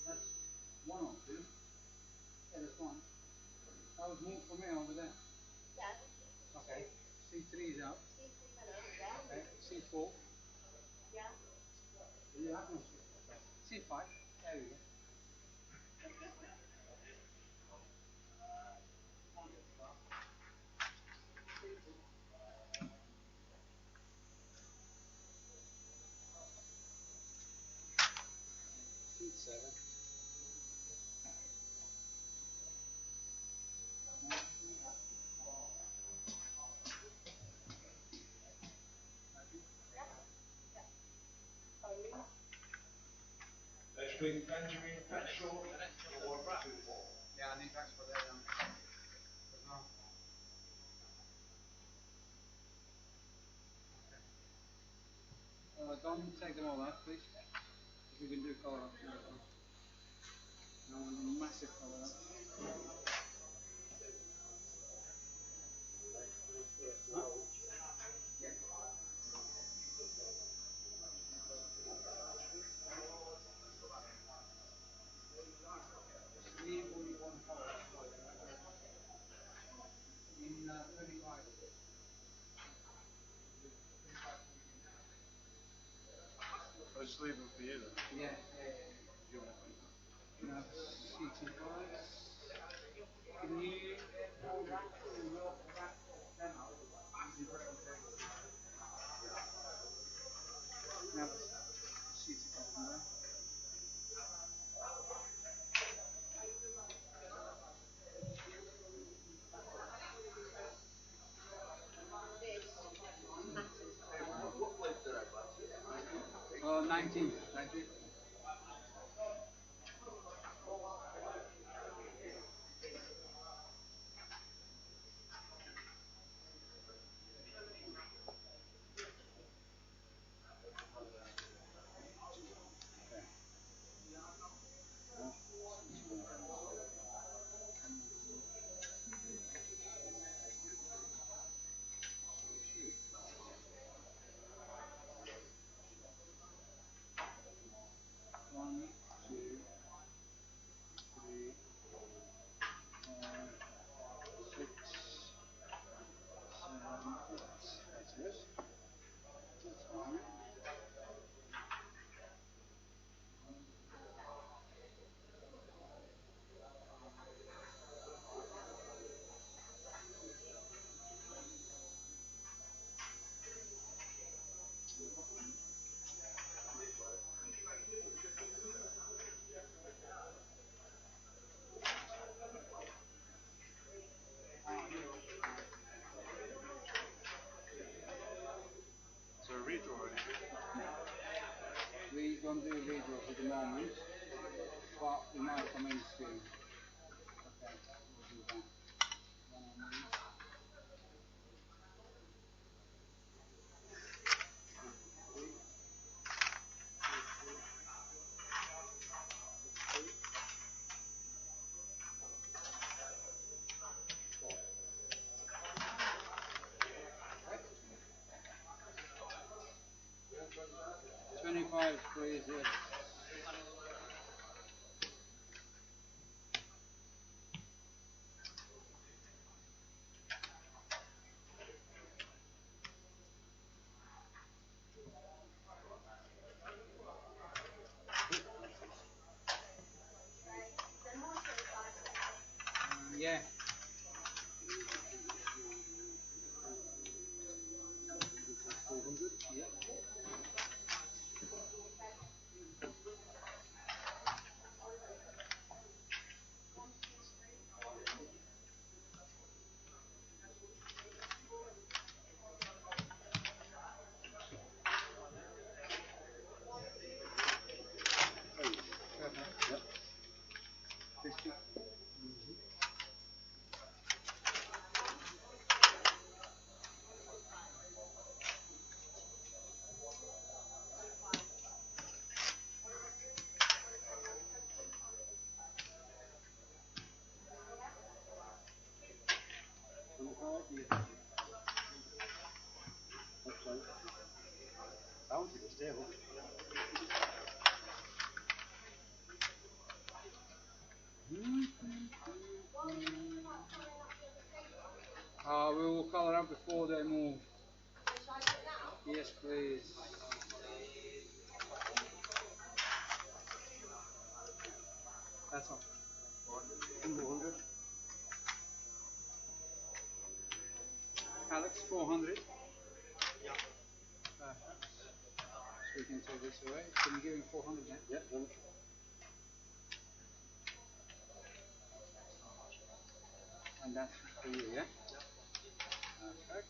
B: That's one or two. Yeah, that's one. That was moved for me over there.
F: Yeah.
B: Okay. C3 is out. Okay. C4.
F: Yeah.
B: You have no C4. Okay. C5. There we go. C7.
K: Next week, Benjamin Petrol.
B: Yeah, I need thanks for that. Don't take them all out, please. If you can do color up. No, massive color up. Just leave all you want color up. In 35.
I: I'll just leave them for you then.
B: Yeah. You have CT5. Can you go back to your back demo? Easy presentation. Now CT5. 19. 19. One, two, three, 5, 6, 7, 8. That's good. That's fine.
I: So a redraw already.
B: We don't do redraws at the moment, but we might come in soon. Okay, we'll do that. One on these. Okay. 25, please. Yes. 50. I want it to stay up. We will call up before they move. Yes, please. That's all. 200. Alex, 400. Yeah. So we can take this away. Can you give him 400 then? Yeah. And that's for you, yeah? Perfect.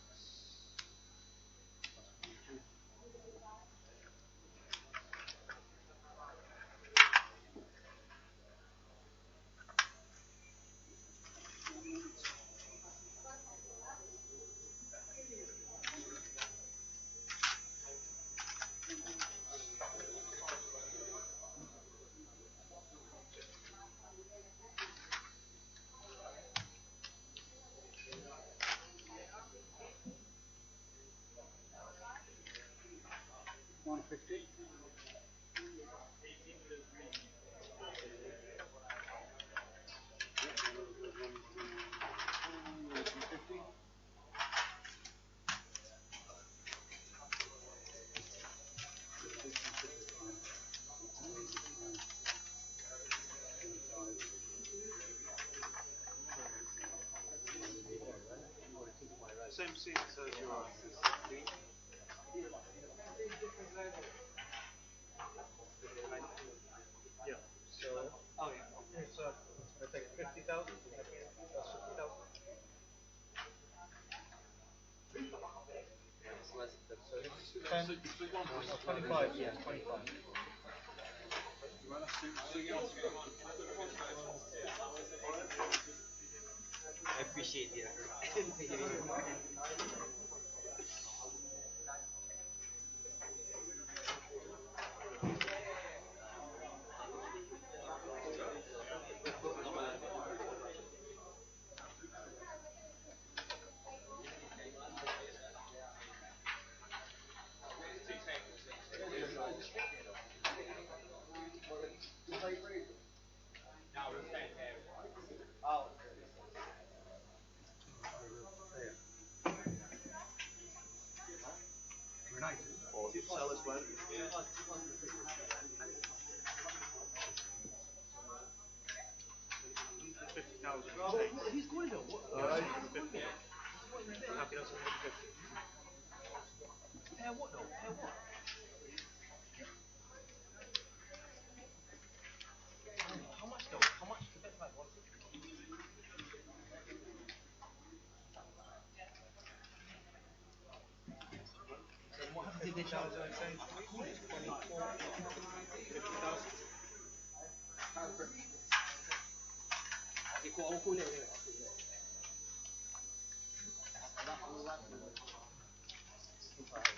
B: $150.
I: Same seats as yours. Yeah. So, oh yeah. It's gonna take 50,000. That's 50,000. So 25. Yeah, 25. I appreciate it.
A: Or sell us when?
I: 50,000. He's going though. Alright. Happy that's 150. What though? What? How much though? How much? The bet's like 150. So what happens if they charge us 24, 50,000? I'll call it anyway.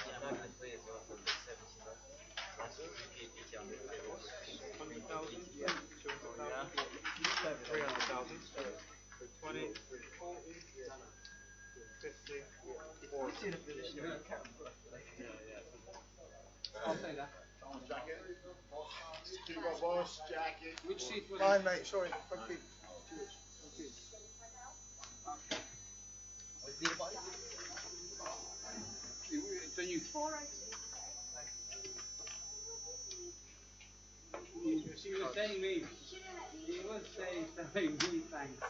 I: Yeah, I'm not going to play as well for the 17. That's 20,000, 200,000, 300,000, so 20, 40, 50, 40.
B: I'll say that.
E: Boss jacket.
B: Which seat was
E: Mine, mate, sorry. Thank you.
B: It's a new. She was saying me. She was saying me thanks.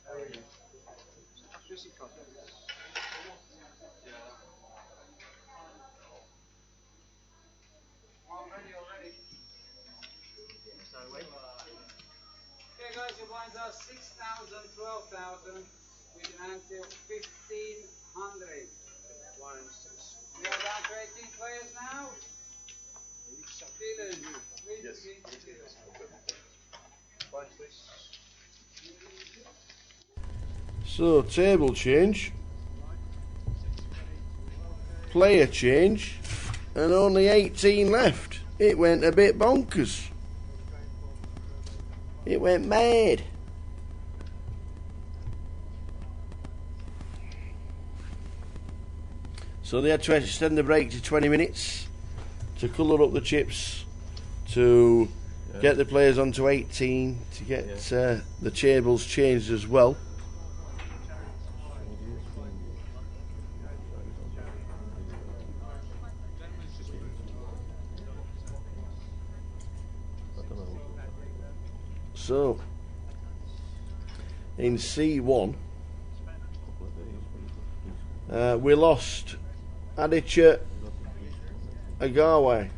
I: How are you? Just a couple.
B: Already.
I: So wait.
B: Okay guys, your blinds are 6,000, 12,000 with an ante of 1,500.
I: One and six.
B: We are down to 18 players now.
C: So, table change, player change, and only 18 left. It went a bit bonkers. It went mad. So they had to extend the break to 20 minutes to colour up the chips, to get the players onto 18, to get the tables changed as well. So, in C1, we lost Aditya Agarwal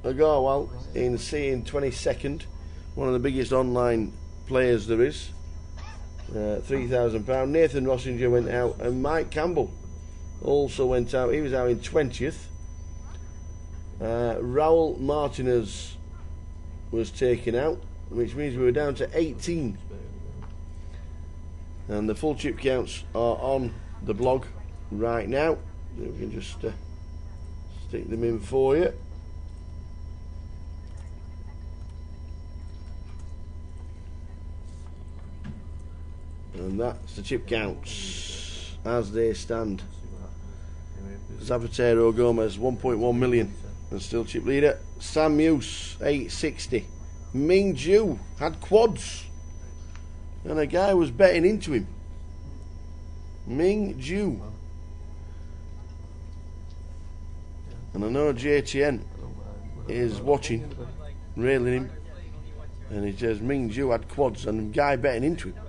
C: in 22nd, one of the biggest online players there is, £3,000. Nathan Rossinger went out, and Mike Campbell also went out. He was out in 20th. Raul Martinez was taken out, which means we were down to 18. And the full chip counts are on the blog right now. We can just stick them in for you. And that's the chip counts as they stand. Zapatero Gomez 1.1 million and still chip leader. Sam Muse 860. Ming Ju had quads and a guy was betting into him. Ming Ju. And I know JTN is watching, railing him, and he says Ming Ju had quads and a guy betting into him.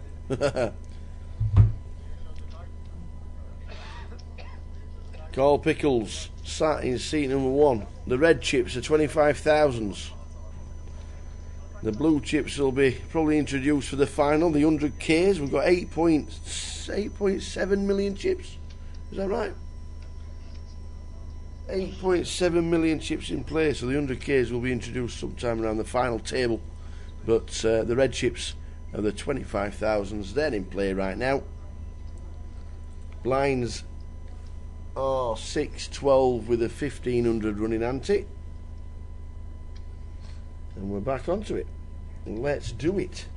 C: Carl Pickles sat in seat number 1. The red chips are 25,000s. The blue chips will be probably introduced for the final, the 100Ks. We've got 8.7 million chips. Is that right? 8.7 million chips in play, so the 100Ks will be introduced sometime around the final table. But the red chips are the 25,000s. They're in play right now. Blinds are 6-12 with a 1500 running ante. And we're back onto it. Let's do it.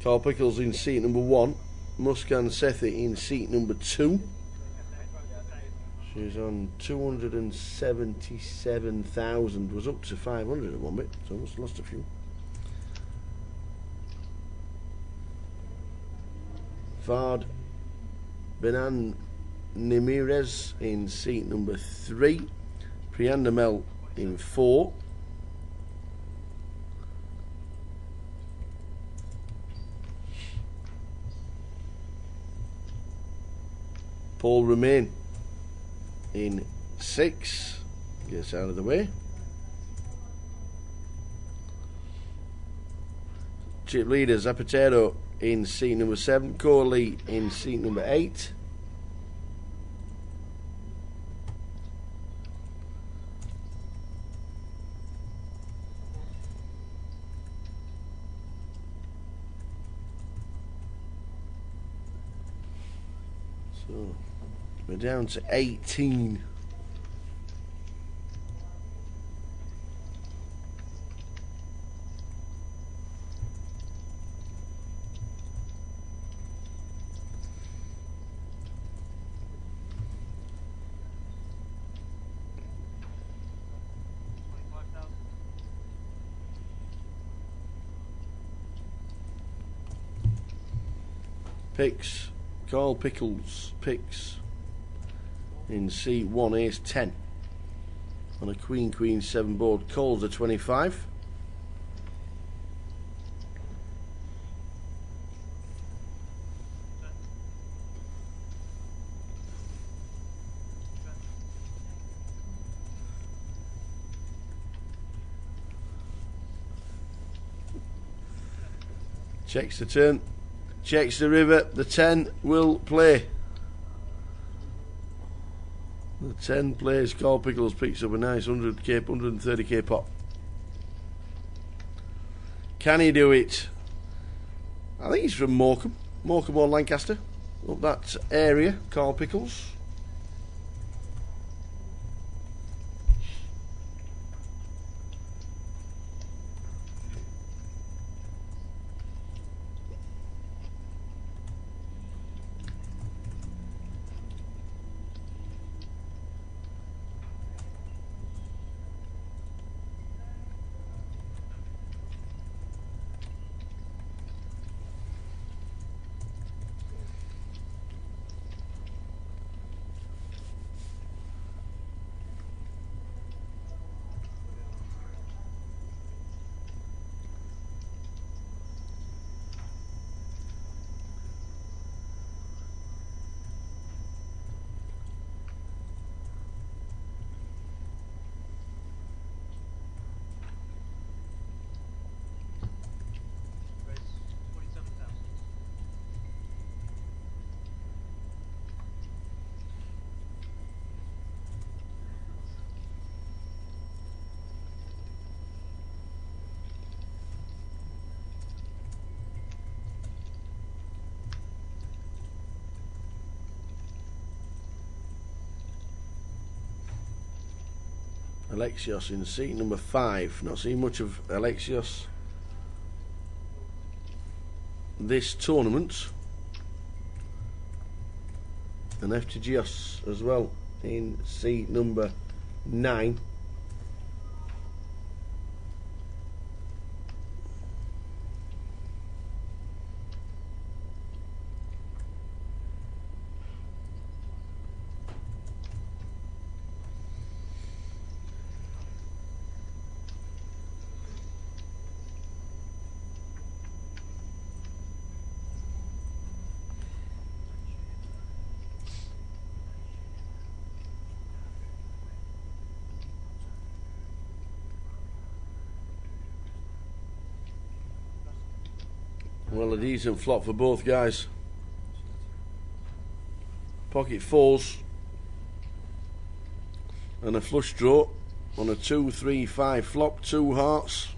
C: Carl Pickles in seat number 1. Muskan Sethi in seat number 2. She's on 277,000. Was up to 500 at one bit, so must have lost a few. Vard Benan Nimirez in seat number 3. Priyandamel in 4. Paul Romain in 6. Gets out of the way. Chip leader Zapatero in seat number 7. Corley in seat number 8. So we're down to 18. Picks. Carl Pickles picks in C1 ace 10 on a queen 7 board. Calls a 25. Checks the turn. Checks the river. The 10 will play. The 10 plays. Carl Pickles picks up a nice 100k, 130k pot. Can he do it? I think he's from Morecambe or Lancaster, up that area. Carl Pickles. Alexios in seat number 5. Not seen much of Alexios this tournament. And FTGos as well in seat number 9. Well, a decent flop for both guys. Pocket fours and a flush draw on a 2-3-5 flop, 2 hearts.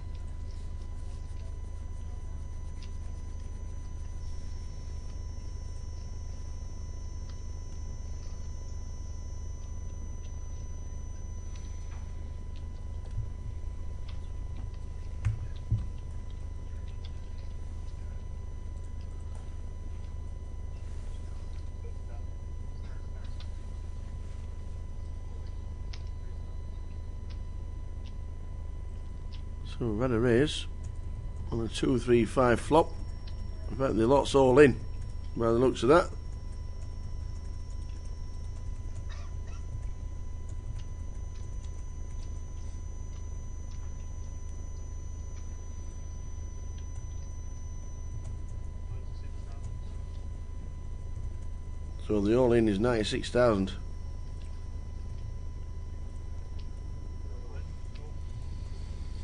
C: So we've had a raise on a 2-3-5 flop. I bet the lot's all in by the looks of that. So the all in is 96,000.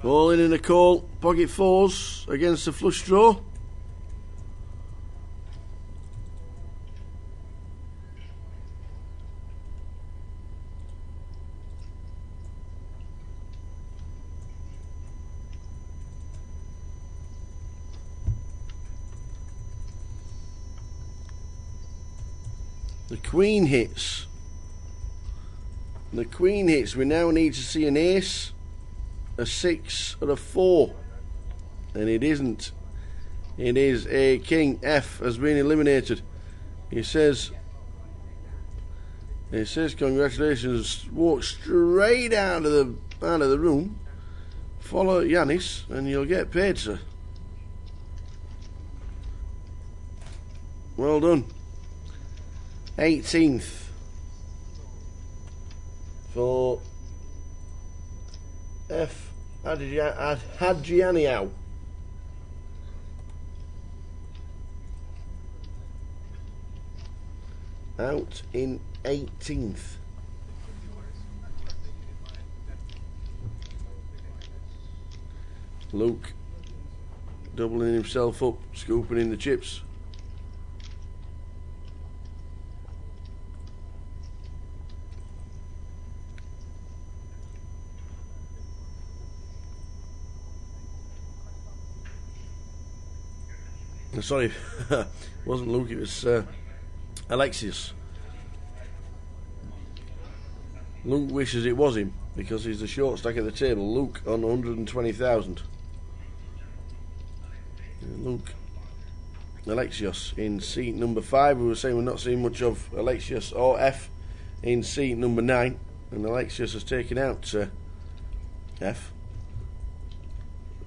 C: All in a call, pocket fours against the flush draw. The queen hits. The queen hits. We now need to see an ace, a 6 or a 4, and it isn't. It is a king. F has been eliminated. He says congratulations. Walk straight out of the room, follow Yanis, and you'll get paid, sir. Well done. 18th for F. Hadjianiao. Out in 18th. Luke doubling himself up, scooping in the chips. Sorry, it wasn't Luke, it was Alexius. Luke wishes it was him because he's the short stack at the table. Luke on 120,000. Luke. Alexios in seat number 5. We were saying we're not seeing much of Alexios or F in seat number 9. And Alexios has taken out F.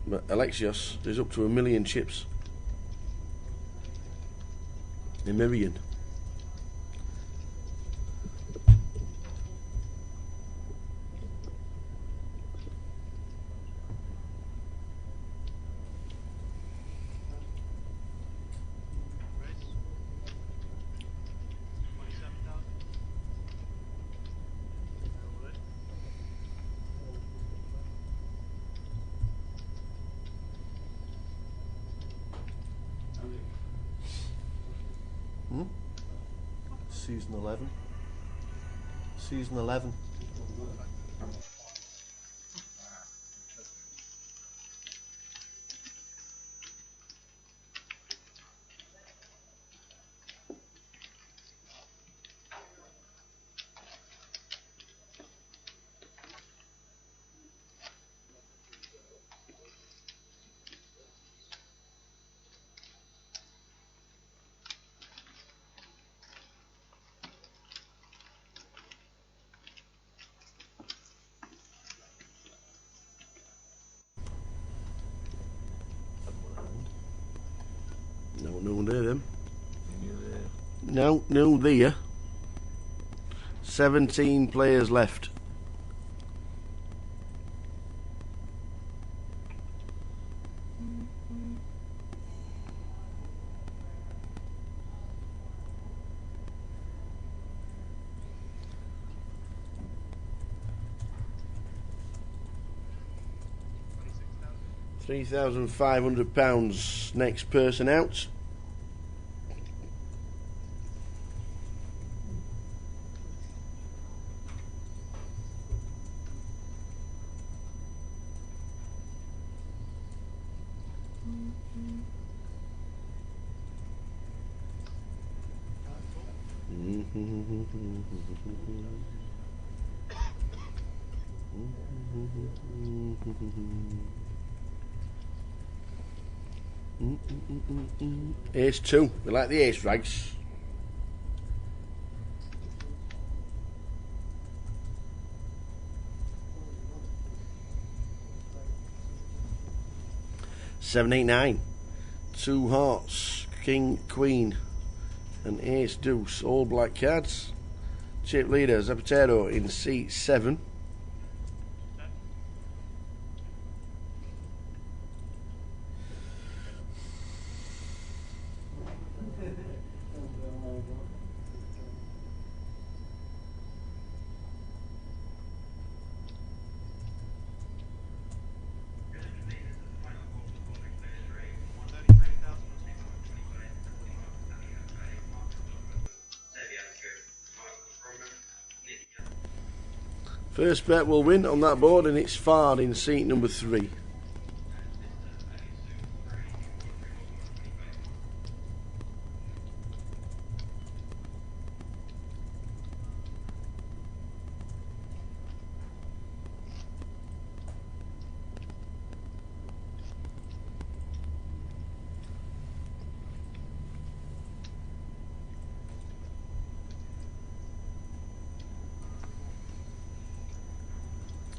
C: But Alexios is up to 1 million chips. A million. Season 11. Season 11. No near them. No there. 17 players left. £3,500 next person out. Ace 2. We like the ace rags. Seven, 8, 9. 2 hearts, king, queen, and ace deuce. All black cards. Chip leader Zapatero in seat 7. First bet will win on that board, and it's Fard in seat number 3.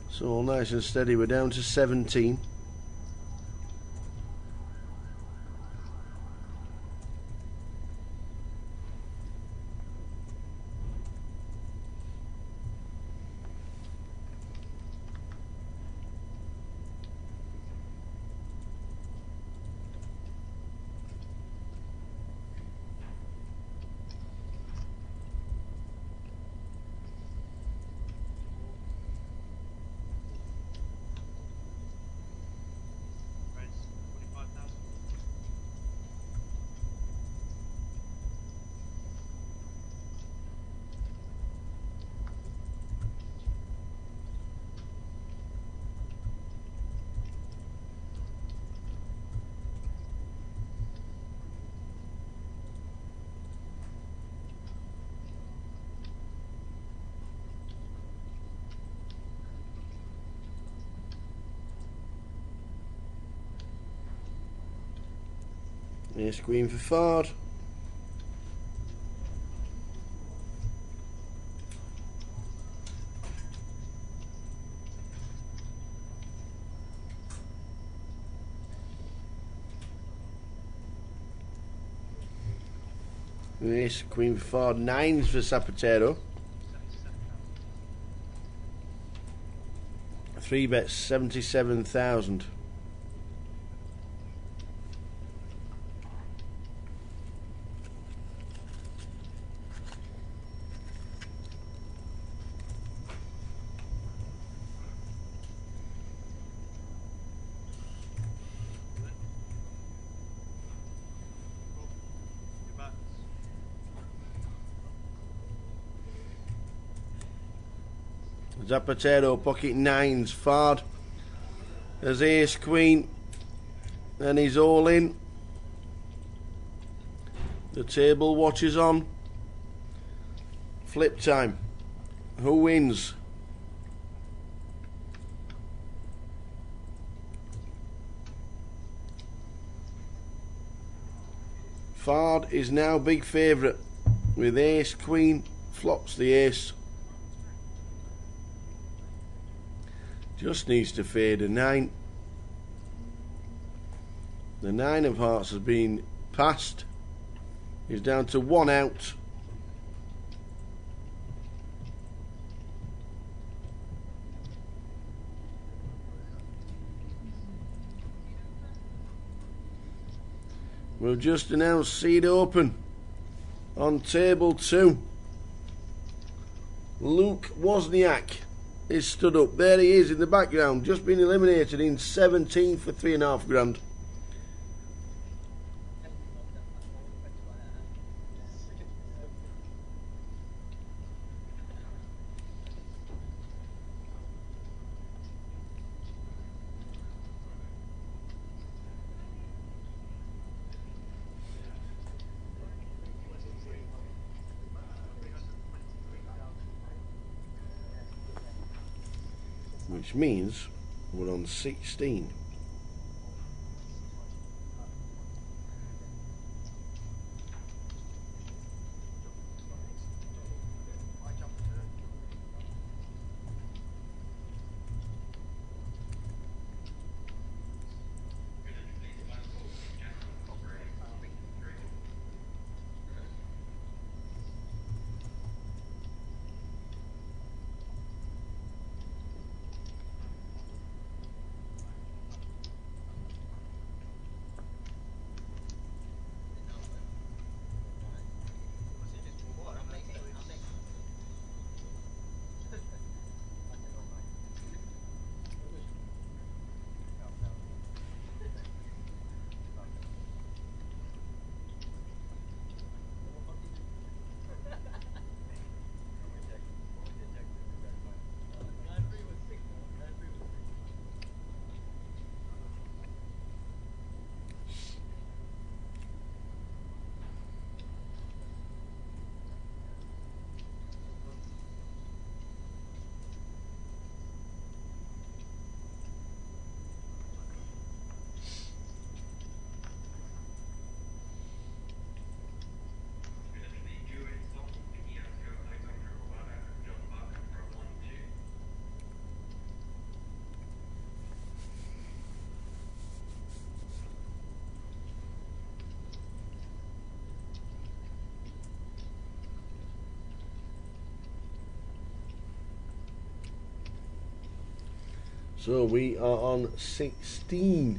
C: So all nice and steady, we're down to 17. Ace Queen for Ford. Ace Queen for Ford. 9s for Zapatero. 3 bets 77,000. Zapatero pocket 9s. Ford as Ace Queen, and he's all in. The table watch is on. Flip time. Who wins? Ford is now big favourite with Ace Queen. Flops the ace. Just needs to fade a 9. The 9 of hearts has been passed. He's down to 1 out. We'll just announce seed open on table 2. Luke Wozniak is stood up. There he is in the background, just been eliminated in 17 for 3.5 grand. Which means we're on 16. So we are on 16.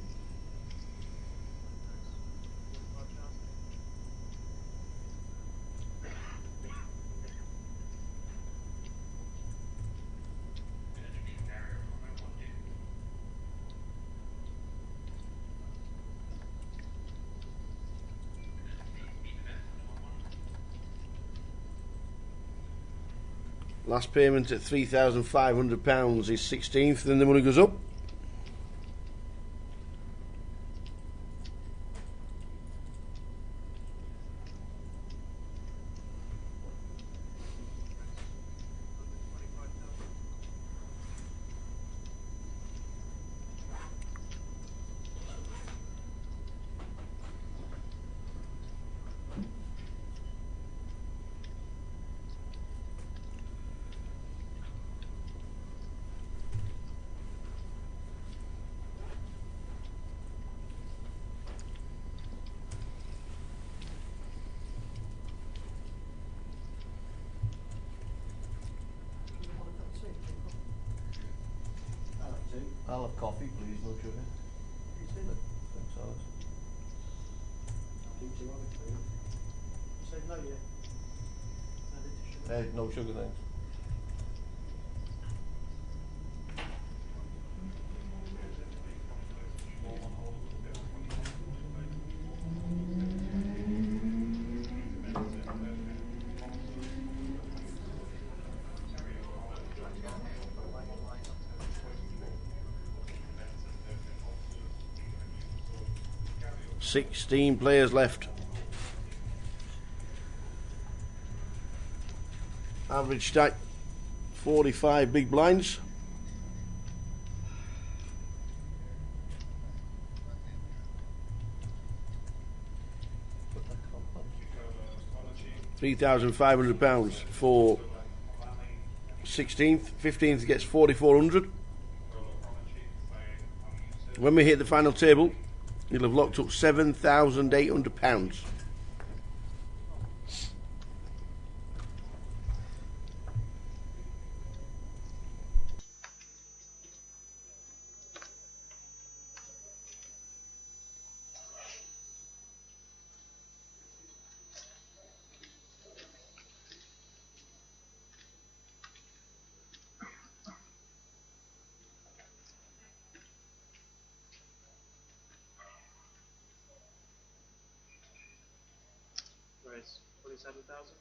C: Last payment at £3,500 is 16th, then the money goes up.
A: I'll have coffee, please, no sugar. Thanks, Alice.
I: Say no, yeah.
A: Hey, no sugar, thanks.
C: $16 players left. Average stack 45 big blinds. £3,500 for 16th. 15th gets 4,400. When we hit the final table, you'll have locked up £7,800.
I: Raise 47,000.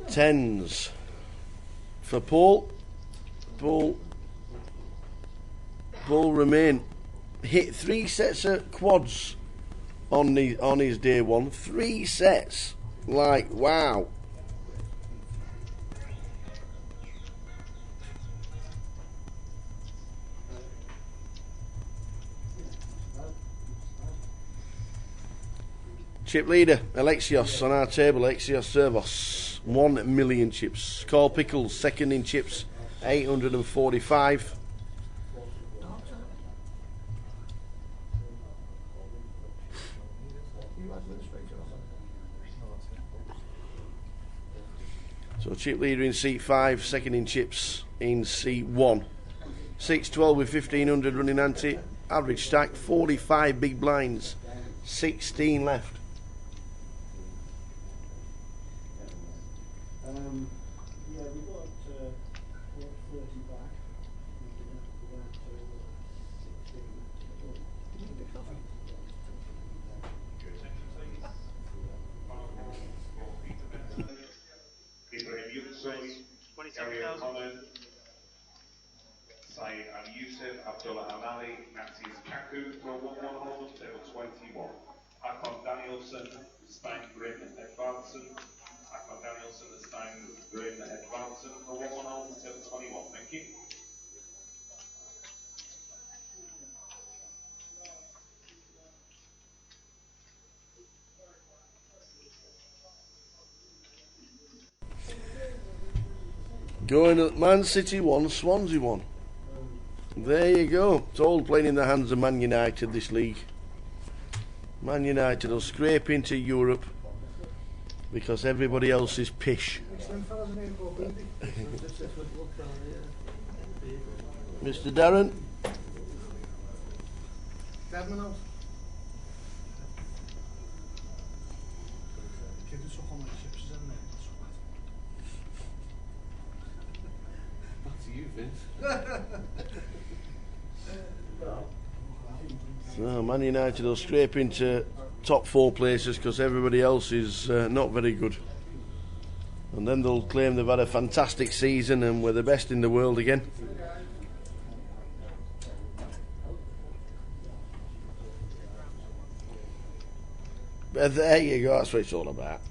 C: Tens for Paul. Paul remain. Hit 3 sets of quads on his day one. 3 sets. Like, wow. Chip leader, Alexios on our table, Alexios Servos, 1 million chips. Carl Pickles, second in chips, 845. So chip leader in seat 5, second in chips in seat 1. 6-12 with 1,500 running ante, average stack 45 big blinds, 16 left.
H: Yeah, we got 30 back.
K: Ibrahim Yusuf,
I: 27,000.
K: Saeed Al Yusuf, Abdullah Amali, Nazis Kaku for a 1-1 hold until 21. Akon Danielson, Stein Grim Edvardsen. Akon Danielson, Stein Grim Edvardsen for a 1-1 hold until 21. Thank you.
C: Going at Man City 1, Swansea 1. There you go. It's all playing in the hands of Man United, this league. Man United will scrape into Europe because everybody else is pish. Mr. Darren? So Man United will scrape into top 4 places because everybody else is not very good. And then they'll claim they've had a fantastic season and we're the best in the world again. But there you go, that's what it's all about.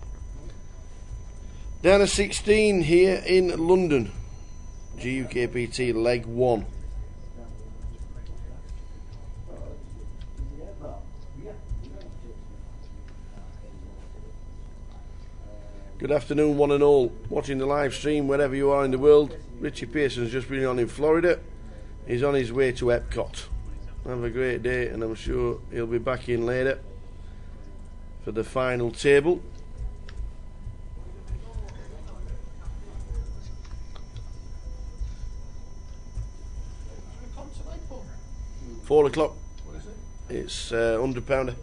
C: Down to 16 here in London. GUKPT leg 1. Good afternoon, one and all. Watching the live stream wherever you are in the world. Richie Pearson's just been on in Florida. He's on his way to Epcot. Have a great day, and I'm sure he'll be back in later for the final table. £4.
A: What is it?
C: It's £100.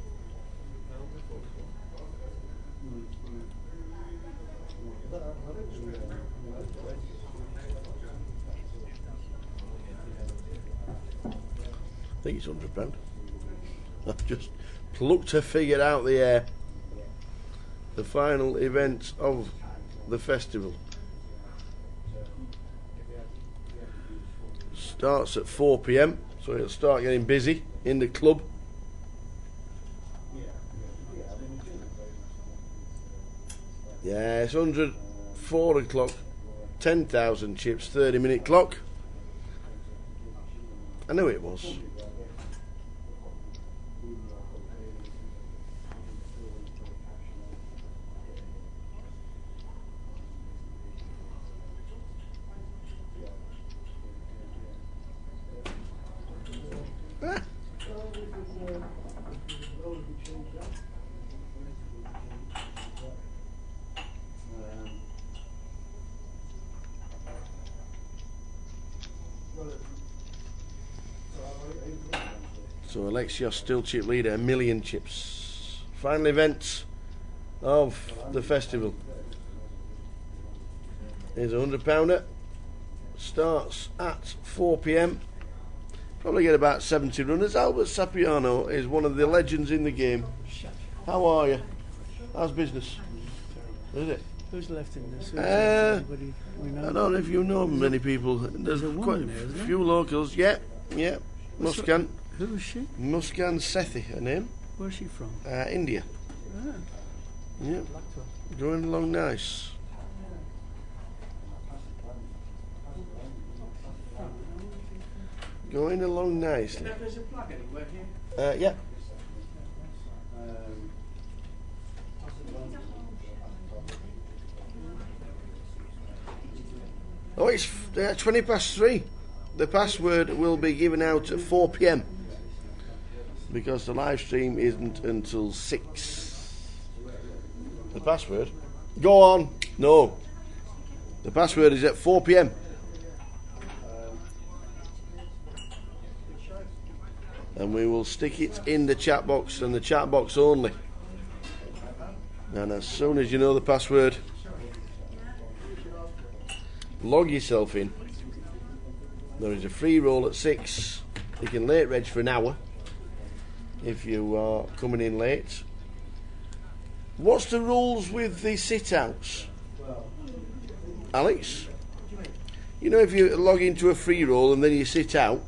C: I think it's £100. I've just plucked a figure out the air. The final event of the festival starts at 4 p.m, so it'll start getting busy in the club. Yeah, it's 100, 4 o'clock, 10,000 chips, 30-minute clock. I knew it was. Ah. So Alexios still chip leader, 1 million chips. Final event of the festival is a £100. Starts at 4 p.m. Probably get about 70 runners. Albert Sapiano is one of the legends in the game. How are you? How's business? Is it?
L: Who's left in this?
C: I don't know if you know many people. There's quite a few locals. Yeah. Muskan.
L: Who is she?
C: Muskan Sethi, her name.
L: Where's she from?
C: India.
L: Ah.
C: Yeah. Going along nice. Going along nicely.
L: There's a plug anywhere here?
C: Yeah. Oh, it's 20 past 3. The password will be given out at 4 p.m. because the live stream isn't until 6. The password? Go on. No. The password is at 4 p.m. And we will stick it in the chat box and the chat box only. And as soon as you know the password, log yourself in. There is a free roll at 6. You can late reg for an hour if you are coming in late. What's the rules with the sit-outs, Alex? You know, if you log into a free roll and then you sit out,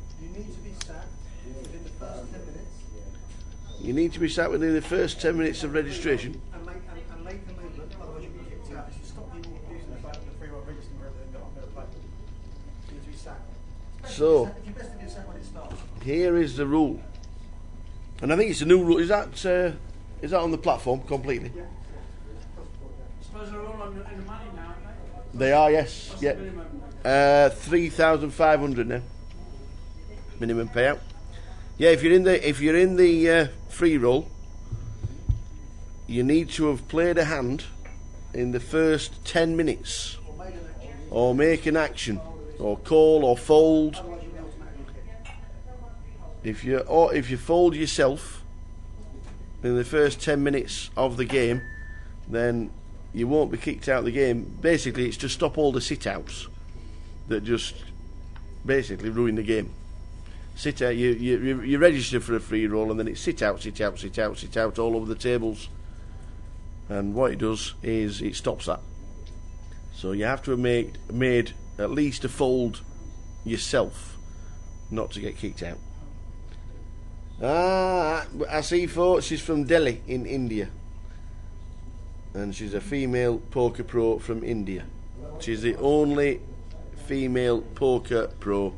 C: you need to be sat within the first 10 minutes of registration.
I: And make the movement, otherwise you'll be kicked out. It's to stop people using the free roll registering wherever they've got on their play. You need to be sat.
C: So,
I: If you're best to be sat when it starts.
C: here is the rule. And I think it's a new rule. Is that on the platform completely?
I: Yeah.
L: I suppose they're all in the money now, aren't
C: They are, yes.
L: What's
C: Yeah.
L: the minimum?
C: 3,500 now. Minimum payout. Yeah, if you're in the free roll, you need to have played a hand in the first 10 minutes, or make an action, or call, or fold. If you fold yourself in the first 10 minutes of the game, then you won't be kicked out of the game. Basically, it's to stop all the sit-outs that just basically ruin the game. Sit out. You register for a free roll, and then it's sit out all over the tables. And what it does is it stops that. So you have to have made at least a fold yourself, not to get kicked out. I see folks. She's from Delhi in India, and she's a female poker pro from India. She's the only female poker pro.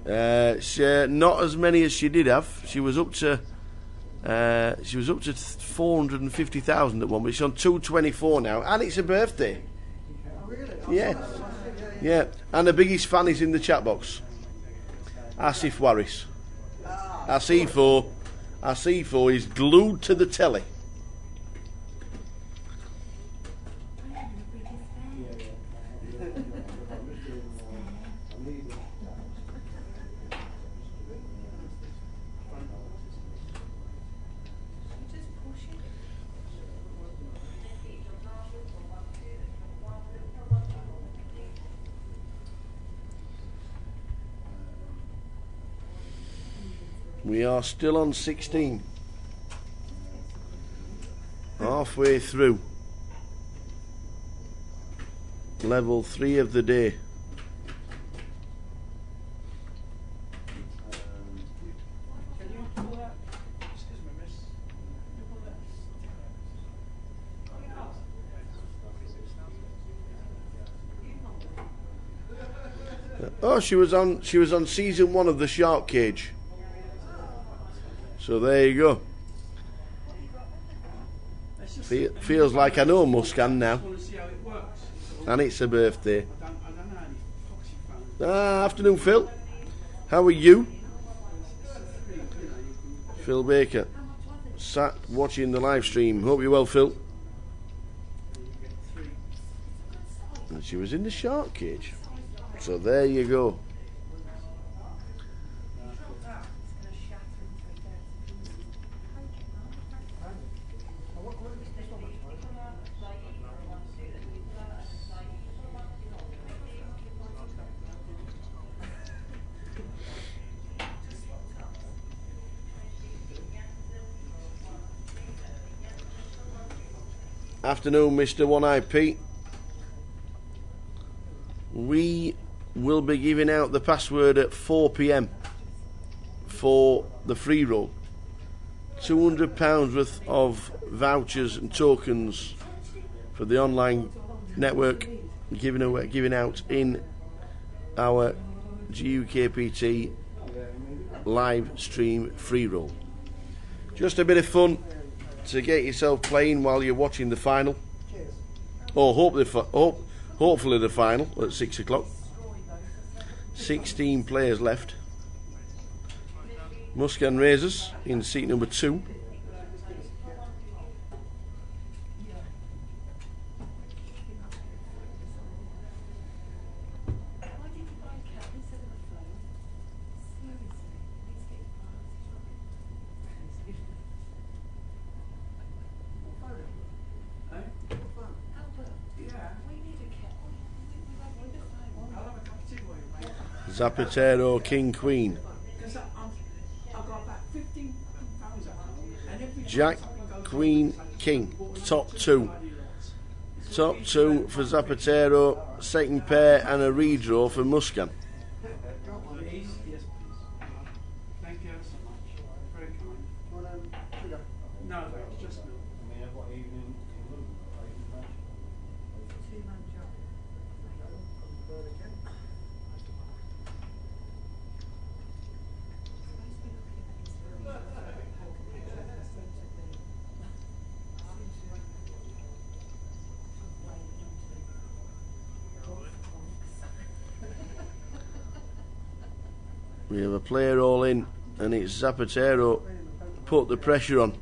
C: Not as many as she did have. She was up to She was up to 450,000 at one, but she's on 224 now, and it's her birthday. Yeah, yeah. And the biggest fan is in the chat box. Asif Waris. Asifo is glued to the telly. We are still on 16. Halfway through. Level 3 of the day. Oh, she was on season 1 of the Shark Cage. So there you go. Feels like I know Muscan now. And it's her birthday. Afternoon, Phil. How are you? Phil Baker. Sat watching the live stream. Hope you're well, Phil. And she was in the Shark Cage. So there you go. Afternoon, Mr. One-Eye Pete. We will be giving out the password at 4 PM for the free roll. £200 worth of vouchers and tokens for the online network giving out in our GUKPT live stream free roll. Just a bit of fun to get yourself playing while you're watching the final. Or hopefully the final at 6 o'clock. 16 players left. Muscan Razors in seat number 2. Zapatero, King, Queen. Jack, Queen, King. Top 2. Top 2 for Zapatero. Second pair and a redraw for Muscan. We have a player all in, and it's Zapatero. Put the pressure on.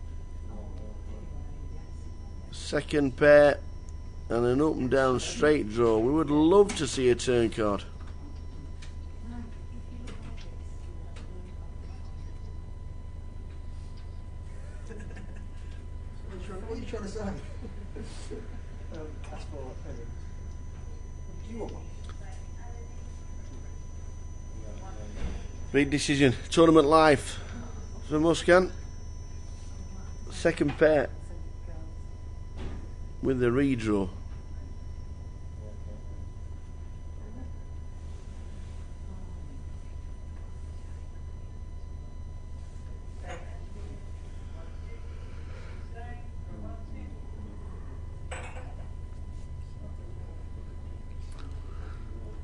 C: Second pair and an up and down straight draw. We would love to see a turn card.
I: What are you trying to say? That's for Penny. Do you want one?
C: Big decision. Tournament life for Muscan. Second pair with the redraw.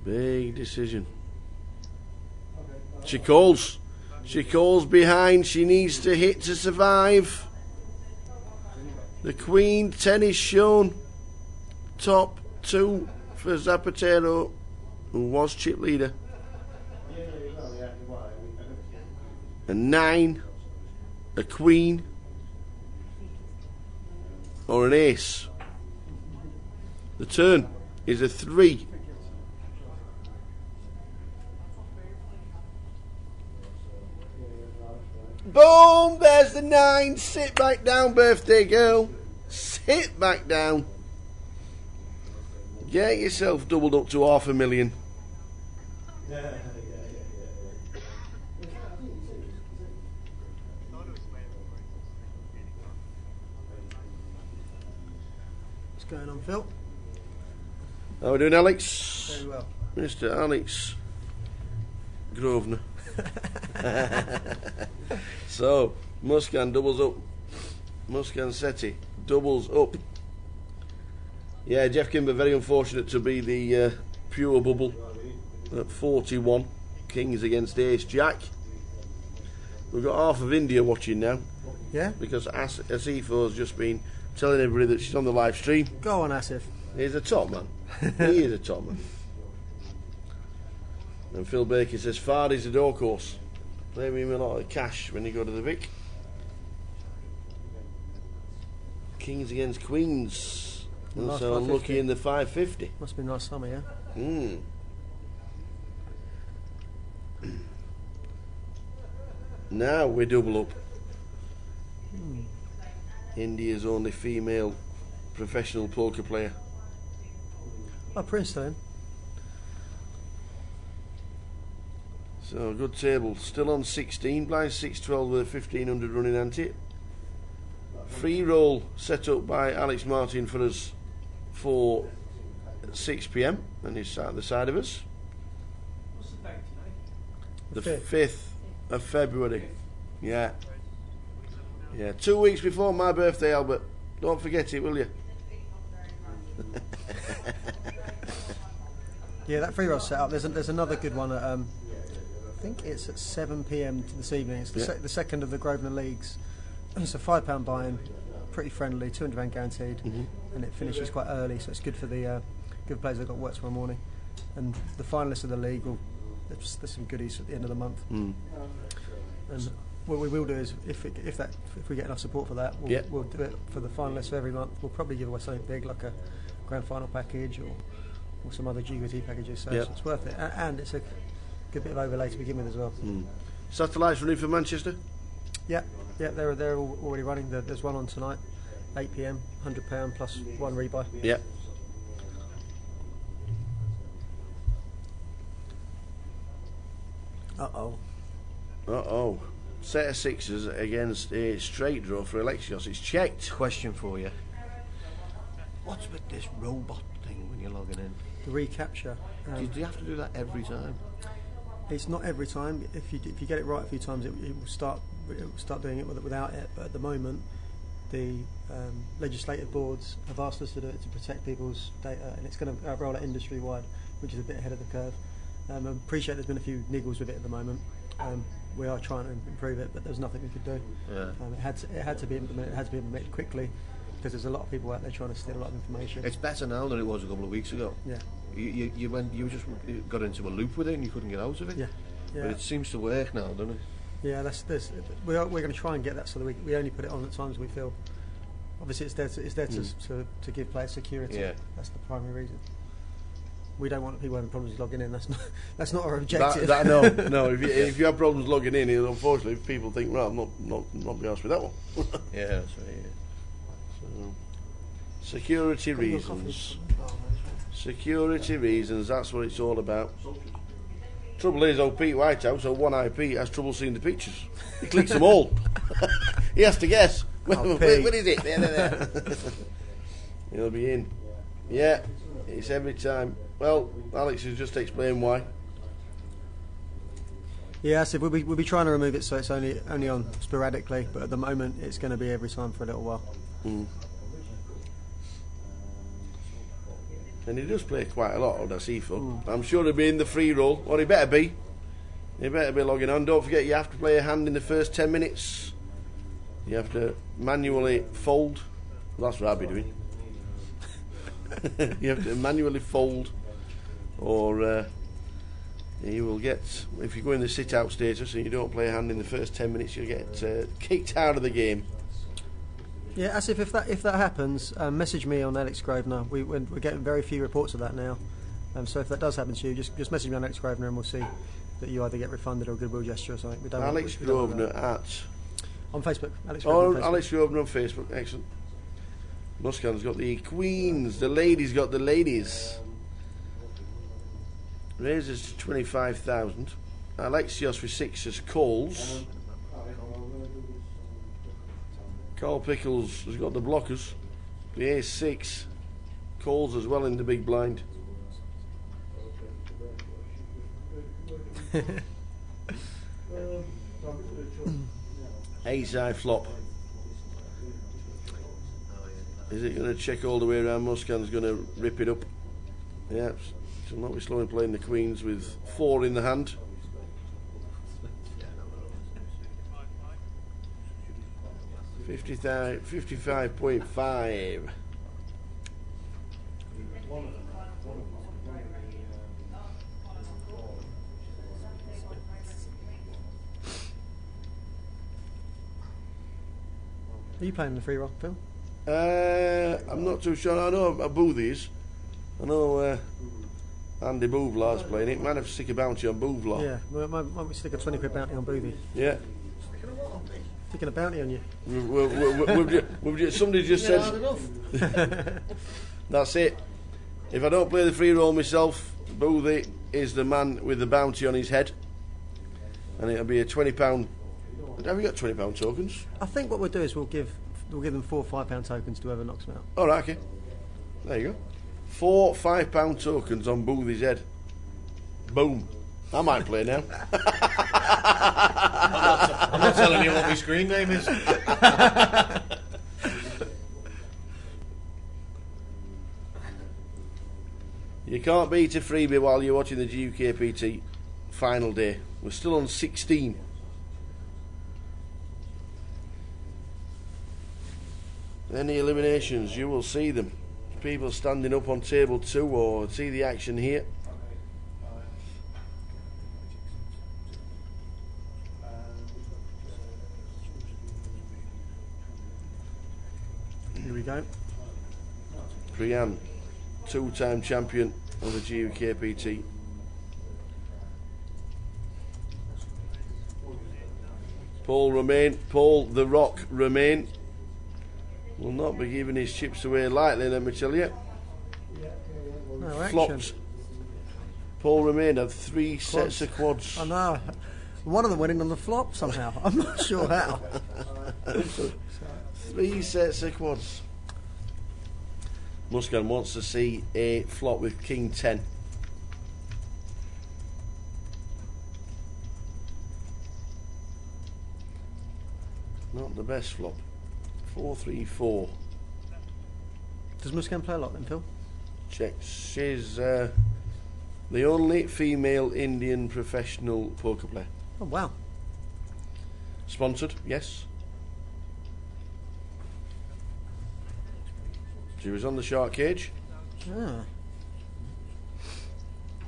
C: Big decision. She calls. She calls behind. She needs to hit to survive. The Queen, 10 is shown. Top 2 for Zapatero, who was chip leader. A 9, a Queen, or an ace. The turn is a 3. Boom! There's the 9. Sit back down, birthday girl. Sit back down. Get yourself doubled up to $500,000.
I: What's going on, Phil?
C: How are we doing, Alex?
I: Very well.
C: Mr. Alex Grosvenor. So, Muscan doubles up. Muscan Setti doubles up. Yeah, Jeff Kimber very unfortunate to be the pure bubble at 41. Kings against Ace Jack. We've got half of India watching now.
I: Yeah?
C: Because Asifo's just been telling everybody that she's on the live stream.
I: Go on, Asif.
C: He's a top man. He is a top man. And Phil Baker says, Fardy's a door course. Play him a lot of cash when you go to the Vic. Kings against Queens. And
I: Last
C: so
I: 550.
C: lucky in the 550.
I: Must be a nice summer, yeah?
C: Now we double up. India's only female professional poker player.
I: Oh, Princeton.
C: So good table. Still on 16. Blind 6-12 with a 1500 running ante. Free roll set up by Alex Martin for us for 6 p.m. and he's sat at the side of us.
L: What's the date
C: The
L: today?
C: 5th of February. Yeah. Yeah, 2 weeks before my birthday, Albert. Don't forget it, will you?
I: Yeah, that free roll set up. There's another good one at I think it's at 7 p.m. this evening. It's the second of the Grosvenor Leagues. It's a £5 buy-in, pretty friendly, £200 guaranteed, and it finishes quite early, so it's good for the good players that got work tomorrow morning. And the finalists of the league there's some goodies at the end of the month. And what we will do is, if we get enough support for that, we'll do it for the finalists every month. We'll probably give away something big like a grand final package or some other GUKPT packages. So it's worth it, and it's a good bit of overlay to begin with as well.
C: Satellites running for Manchester?
I: Yeah, they're already running. There's one on tonight, 8 p.m, £100 plus one rebuy.
C: Yeah. Uh-oh. Set of sixes against a straight draw for Alexios. It's checked.
H: Question for you. What's with this robot thing when you're logging in?
I: The recapture.
H: Do you have to do that every time?
I: It's not every time. If you get it right a few times, it will start doing it without it. But at the moment, the legislative boards have asked us to do it to protect people's data, and it's going to roll out industry wide, which is a bit ahead of the curve. I appreciate there's been a few niggles with it at the moment. We are trying to improve it, but there's nothing we could do.
H: Yeah.
I: It had to be implemented. It had to be implemented quickly because there's a lot of people out there trying to steal a lot of information.
H: It's better now than it was a couple of weeks ago.
I: Yeah.
H: You just got into a loop with it and you couldn't get out of it.
I: Yeah.
H: But it seems to work now, doesn't it?
I: Yeah, we're going to try and get that so that we only put it on at times we feel. Obviously, it's there to give players security.
H: Yeah.
I: That's the primary reason. We don't want people having problems logging in. That's not our objective.
C: No. If you have problems logging in, unfortunately, people think, well, I'm not be honest with that one.
H: Yeah, that's right. Yeah.
C: So, security reasons. Security reasons. That's what it's all about. Trouble is, old Pete Whitehouse, or One Eye Pete, has trouble seeing the pictures. He clicks them all. He has to guess. Where is it? There. He'll be in. Yeah, it's every time. Well, Alex has just explained why.
I: Yeah, so we'll be trying to remove it so it's only on sporadically, but at the moment it's going to be every time for a little while.
C: And he does play quite a lot, Odasifo. I'm sure he'll be in the free roll, or he better be. You better be logging on. Don't forget you have to play a hand in the first 10 minutes. You have to manually fold. Well, that's what I'll be doing. You have to manually fold, or you will get, if you go in the sit-out status and you don't play a hand in the first 10 minutes, you'll get kicked out of the game.
I: Yeah, as if that happens, message me on Alex Grosvenor. We're getting very few reports of that now. So if that does happen to you, just message me on Alex Grosvenor and we'll see that you either get refunded or a goodwill gesture or something.
C: Alex Grosvenor at...
I: On Facebook. Alex Grosvenor on Facebook.
C: Alex Grosvenor on Facebook. Excellent. Muscan's got the queens. The ladies got the ladies. Razors 25,000. Alexios for 6 as calls. Carl Pickles has got the blockers. The ace 6 calls as well in the big blind. Ace high flop. Is it going to check all the way around? Muscan's going to rip it up. Yeah, she'll not be slow in playing the queens with 4 in the hand. $55.5.
I: Are you playing the free roll, Phil?
C: I'm not too sure. I know Boothie's. I know Andy Bouvlar's playing it. Might have to stick a bounty on Bouvlar.
I: Yeah, might we stick a 20 quid bounty on Boothie?
C: Yeah.
I: Sticking a bounty on you.
C: Somebody just said. That's it. If I don't play the free roll myself, Boothie is the man with the bounty on his head, and it'll be a £20. Have you got £20 tokens?
I: I think what we'll do is we'll give them 4 £5 tokens to whoever knocks them out.
C: All right, okay. There you go. 4 £5 tokens on Boothie's head. Boom. I might play now.
A: I'm not telling you what my screen name is.
C: You can't beat a freebie while you're watching the GUKPT final day. We're still on 16. Any eliminations, you will see them. People standing up on table 2 or see the action here.
I: Here we go.
C: Priyan, 2-time champion of the GUKPT. Paul the Rock Remain will not be giving his chips away lightly, let me tell you.
I: No action.
C: Flopped. Paul Remain had 3 sets of quads.
I: I know. One of them went in on the flop somehow. I'm not sure how.
C: 3 sets of quads. Muscan wants to see a flop with King 10. Not the best flop. 4-3-4.
I: Does Muscan play a lot then, Phil?
C: Check. She's the only female Indian professional poker player.
I: Oh wow.
C: Sponsored, yes. She was on the shark cage.
I: Ah.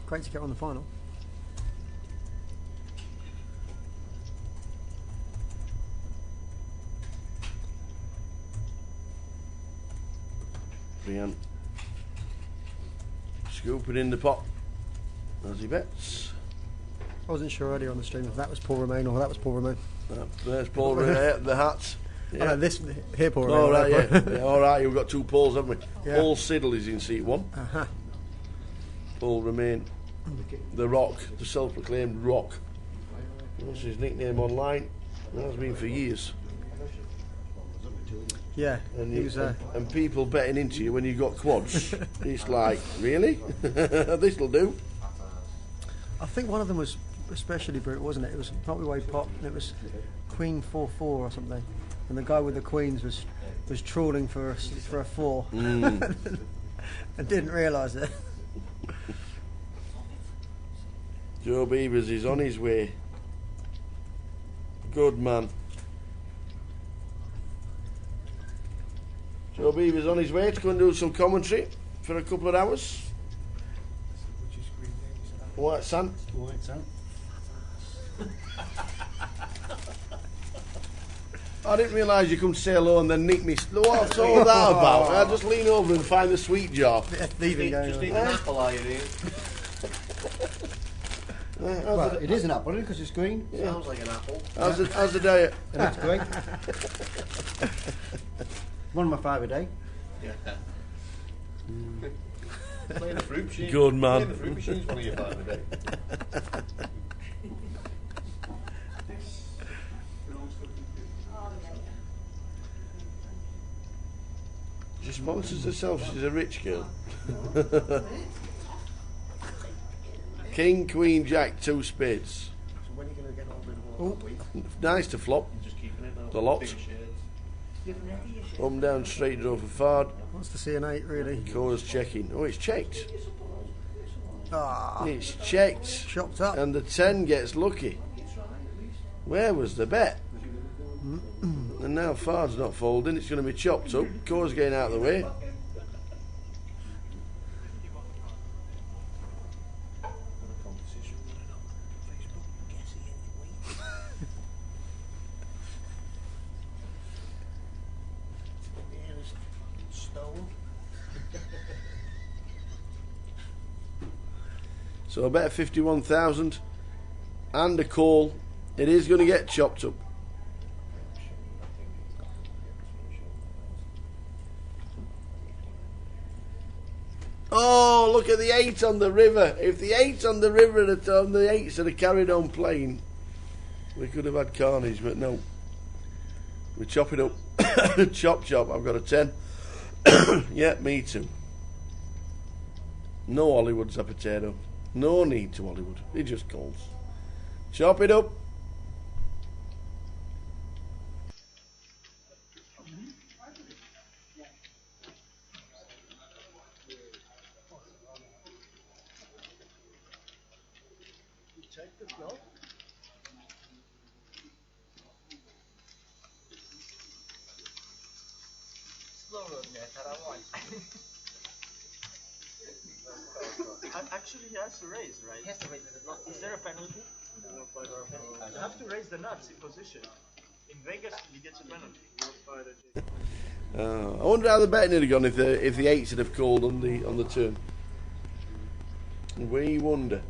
I: Great to get on the final.
C: Brian. Scoop it in the pot as he bets.
I: I wasn't sure earlier on the stream if that was Paul Remain or that was Paul Remain.
C: There's Paul Remain, the hats.
I: Yeah. Oh, no, this here, Paul Remain.
C: All right, yeah. All right, we've got 2 Pauls, haven't we?
I: Yeah.
C: Paul Siddle is in seat 1.
I: Uh-huh.
C: Paul Remain, the Rock, the self-proclaimed Rock. That's his nickname online. It has been for years.
I: Yeah,
C: And,
I: he was.
C: and people betting into you when you got quads. It's like, really? This'll do.
I: I think one of them was especially brutal, wasn't it? It was not way pot, and it was Queen 4-4 or something, and the guy with the queens was trawling for a 4, and didn't realise it.
C: Joe Beavers is on his way. Good man. Joe Beavers on his way to go and do some commentary for a couple of hours. White Sand.
H: White Sand.
C: I didn't realise you come to say hello and then nick me. What's all that about? I'll just lean over and find the sweet jar.
A: Just eat an apple, are you, Ian?
H: Well, it is an apple because it's green.
A: Yeah. Sounds like an apple.
C: How's the diet?
H: And it's great. 1 of my 5 a day.
A: Yeah. Playing the fruit machine.
C: Good man.
A: Playing the fruit machine's 1 of your 5 a day.
C: She sponsors herself, she's a rich girl. King, Queen, Jack, 2 spades.
A: So when are you going to get on with
C: Nice to flop.
A: Just keeping it now.
C: The lot.
A: Big shades.
C: Up and down, straight draw for Fard.
I: Wants to see an 8, really.
C: Core's checking. Oh, it's checked.
I: Ah,
C: It's checked.
I: chopped up.
C: And the 10 gets lucky. Where was the bet? And now Fard's not folding. It's going to be chopped up. Core's getting out of the way. So I bet a 51,000 and a call. It is going to get chopped up. Oh, look at the 8 on the river. If the 8 on the river had on the 8s had carried on playing, we could have had carnage, but no. We chop it up. Chop, chop. I've got a 10. Yeah, me too. No Hollywood's a potato. No need to Hollywood. He just calls. Chop it up.
M: Actually, he has to raise, right?
D: He has to raise it.
M: Is there a penalty? You have to raise the nuts in position. In Vegas, you get a penalty.
C: I wonder how the betting would have gone if the 8s had have called on the turn. We wonder.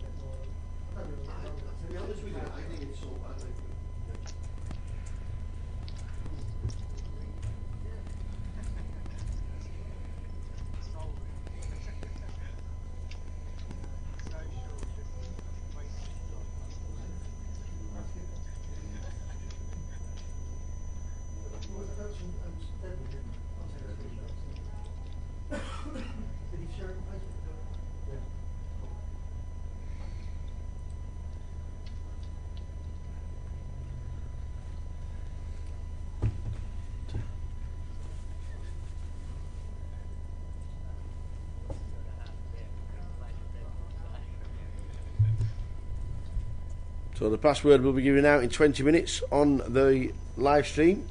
C: So the password will be given out in 20 minutes on the live stream.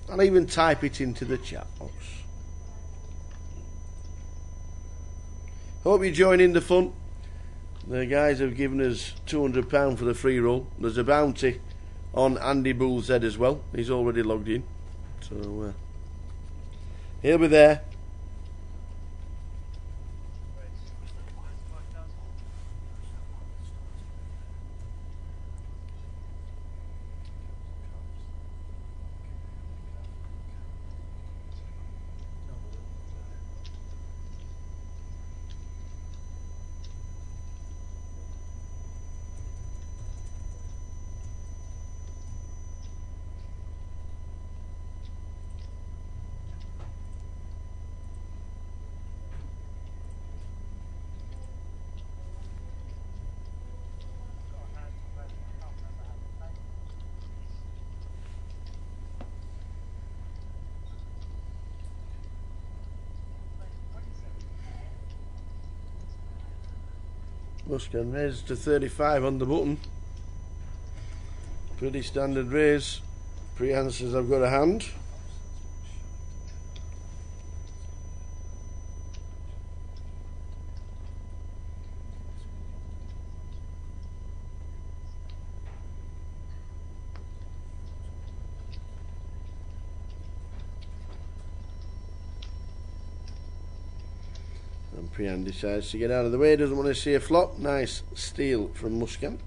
C: I'll even type it into the chat box. Hope you join in the fun. The guys have given us £200 for the free roll. There's a bounty on Andy Bull's head as well. He's already logged in. So he'll be there. Muscan raise to 35 on the button. Pretty standard raise. Pre-answers I've got a hand. And Priyan decides to get out of the way, doesn't want to see a flop. Nice steal from Muscan.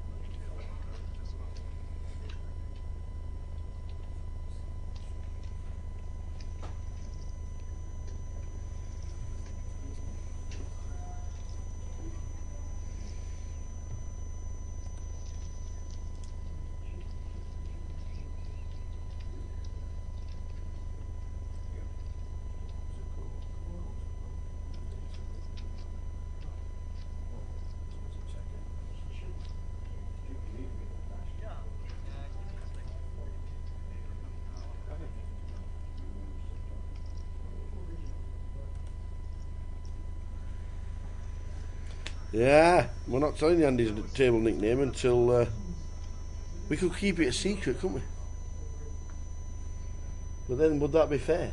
C: Yeah, we're not telling Andy's table nickname until we could keep it a secret, couldn't we? But then would that be fair?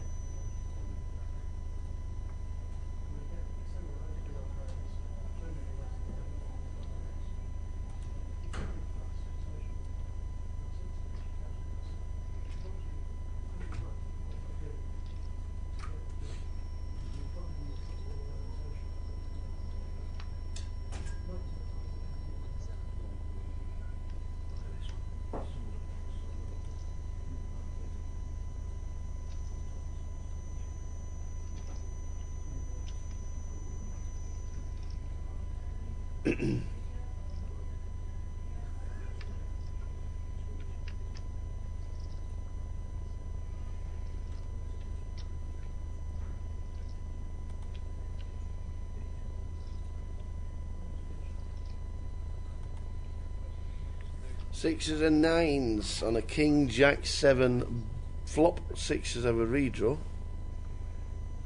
C: Sixes and nines on a King Jack 7 flop. Sixes have a redraw.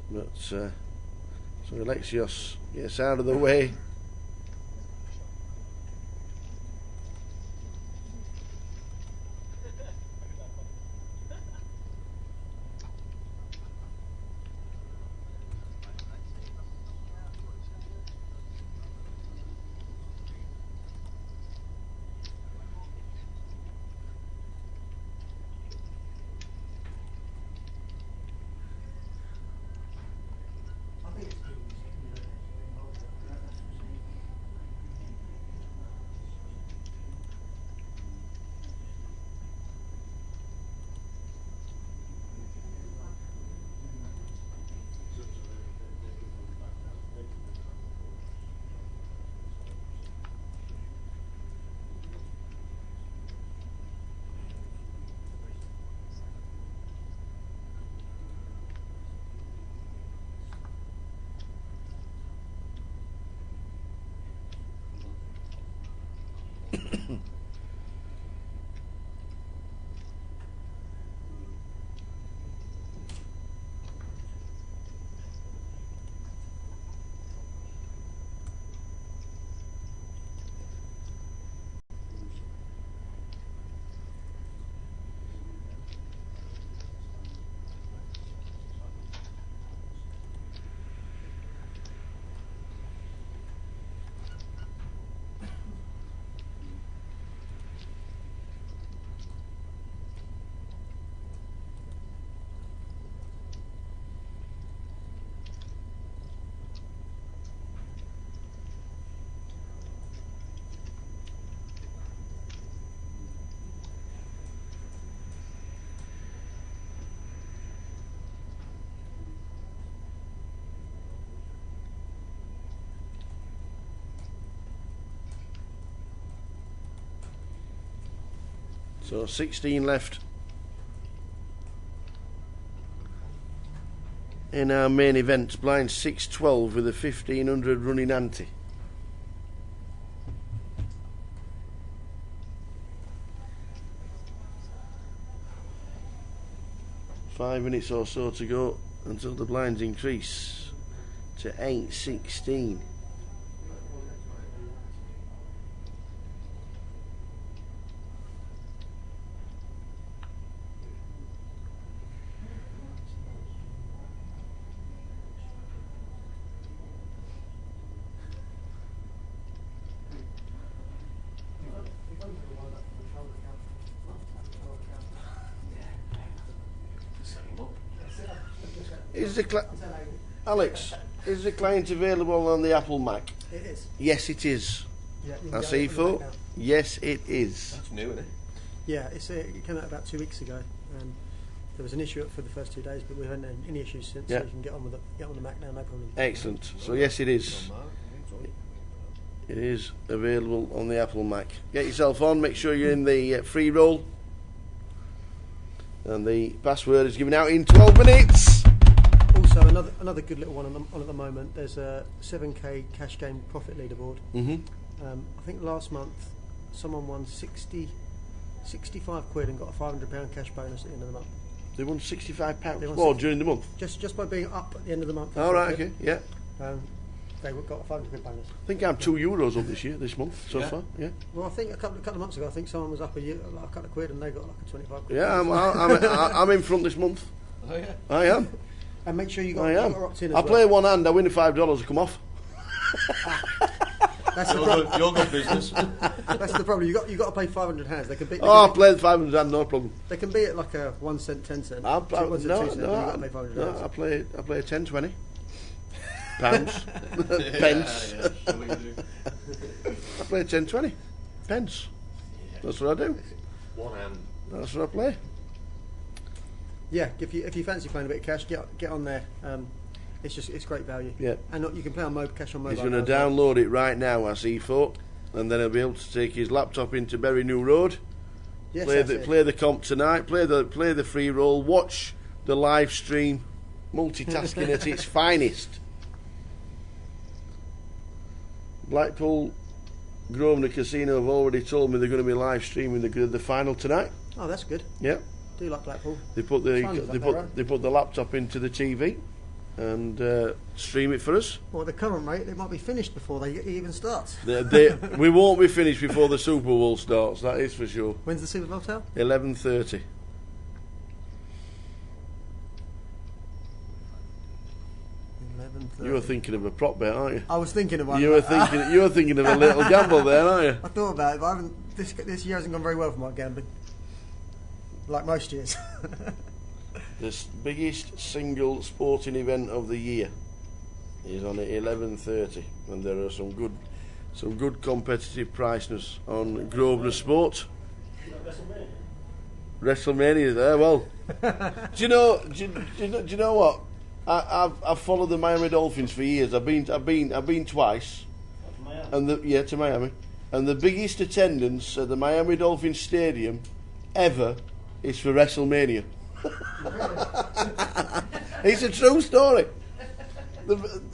C: But so Alexios gets out of the way. So 16 left in our main event. Blind 6-12 with a 1500 running ante. Five minutes or so to go until the blinds increase to 8-16. Alex, is the client available on the Apple Mac?
I: It is.
C: Yes, it is.
I: Yeah, you can
C: I
I: get
C: see,
I: it on the Mac
C: folk.
I: now.
C: Yes, it is.
A: That's new, isn't it?
I: Yeah, it came out about 2 weeks ago. There was an issue for the first 2 days, but we haven't had any issues since.
C: Yeah.
I: So you can get on the Mac now, no problem.
C: Excellent. So yes, it is. It is available on the Apple Mac. Get yourself on. Make sure you're in the free roll. And the password is given out in 12 minutes.
I: Also, another good little one on at the moment. There's a 7K cash game profit leaderboard. I think last month someone won 65 quid and got a £500 cash bonus at the end of the month.
C: They won £65.
I: They won
C: Well, during the month.
I: Just by being up at the end of the month.
C: All right. Okay. Yeah.
I: They got a £500 bonus.
C: I think I'm €2 up this month so far. Yeah.
I: Well, I think a couple of months ago, I think someone was up a couple of quid and they got like a 25 quid.
C: Yeah, I'm in front this month.
A: Oh yeah.
C: I am.
I: And make sure you got opt in as
C: I
I: well.
C: play one hand. I win the $5. I come off.
I: That's
A: Your good business.
I: That's the problem. You got to pay 500 hands. They can be.
C: I play the 500 hand, no problem.
I: They can be at like a 1 cent, 10 cent.
C: No,
I: 2 cent, 2 cent. You got to pay 500 hands.
C: I play 10, 20 pounds, pence. I play 10, 20 pence. That's what I do.
A: One hand.
C: That's what I play.
I: Yeah, if you fancy playing a bit of cash, get on there. It's great value.
C: Yeah.
I: And you can play on cash on mobile.
C: He's going to download it right now, I see, folk, and then he'll be able to take his laptop into Berry New Road.
I: Yes,
C: play the comp tonight. Play the free roll. Watch the live stream. Multitasking at its finest. Blackpool Grosvenor Casino have already told me they're going to be live streaming the final tonight.
I: Oh, that's good.
C: Yeah.
I: Do like Blackpool.
C: They put the laptop into the TV and stream it for us.
I: Well, at the current rate, they might be finished before they even start.
C: We won't be finished before the Super Bowl starts. That is for sure.
I: When's the Super Bowl tell?
C: 11:30. You were thinking of a prop bet, aren't you?
I: I was thinking of one.
C: You were thinking of a little gamble there, aren't you?
I: I thought about it, but this year hasn't gone very well for my gambling. Like most years.
C: The biggest single sporting event of the year is on at 11:30, and there are some good competitive prices on Grosvenor Sport. WrestleMania there. Well, do you know what? I've followed the Miami Dolphins for years. I've been twice, to Miami, and the biggest attendance at the Miami Dolphins Stadium ever is for WrestleMania. It's a true story.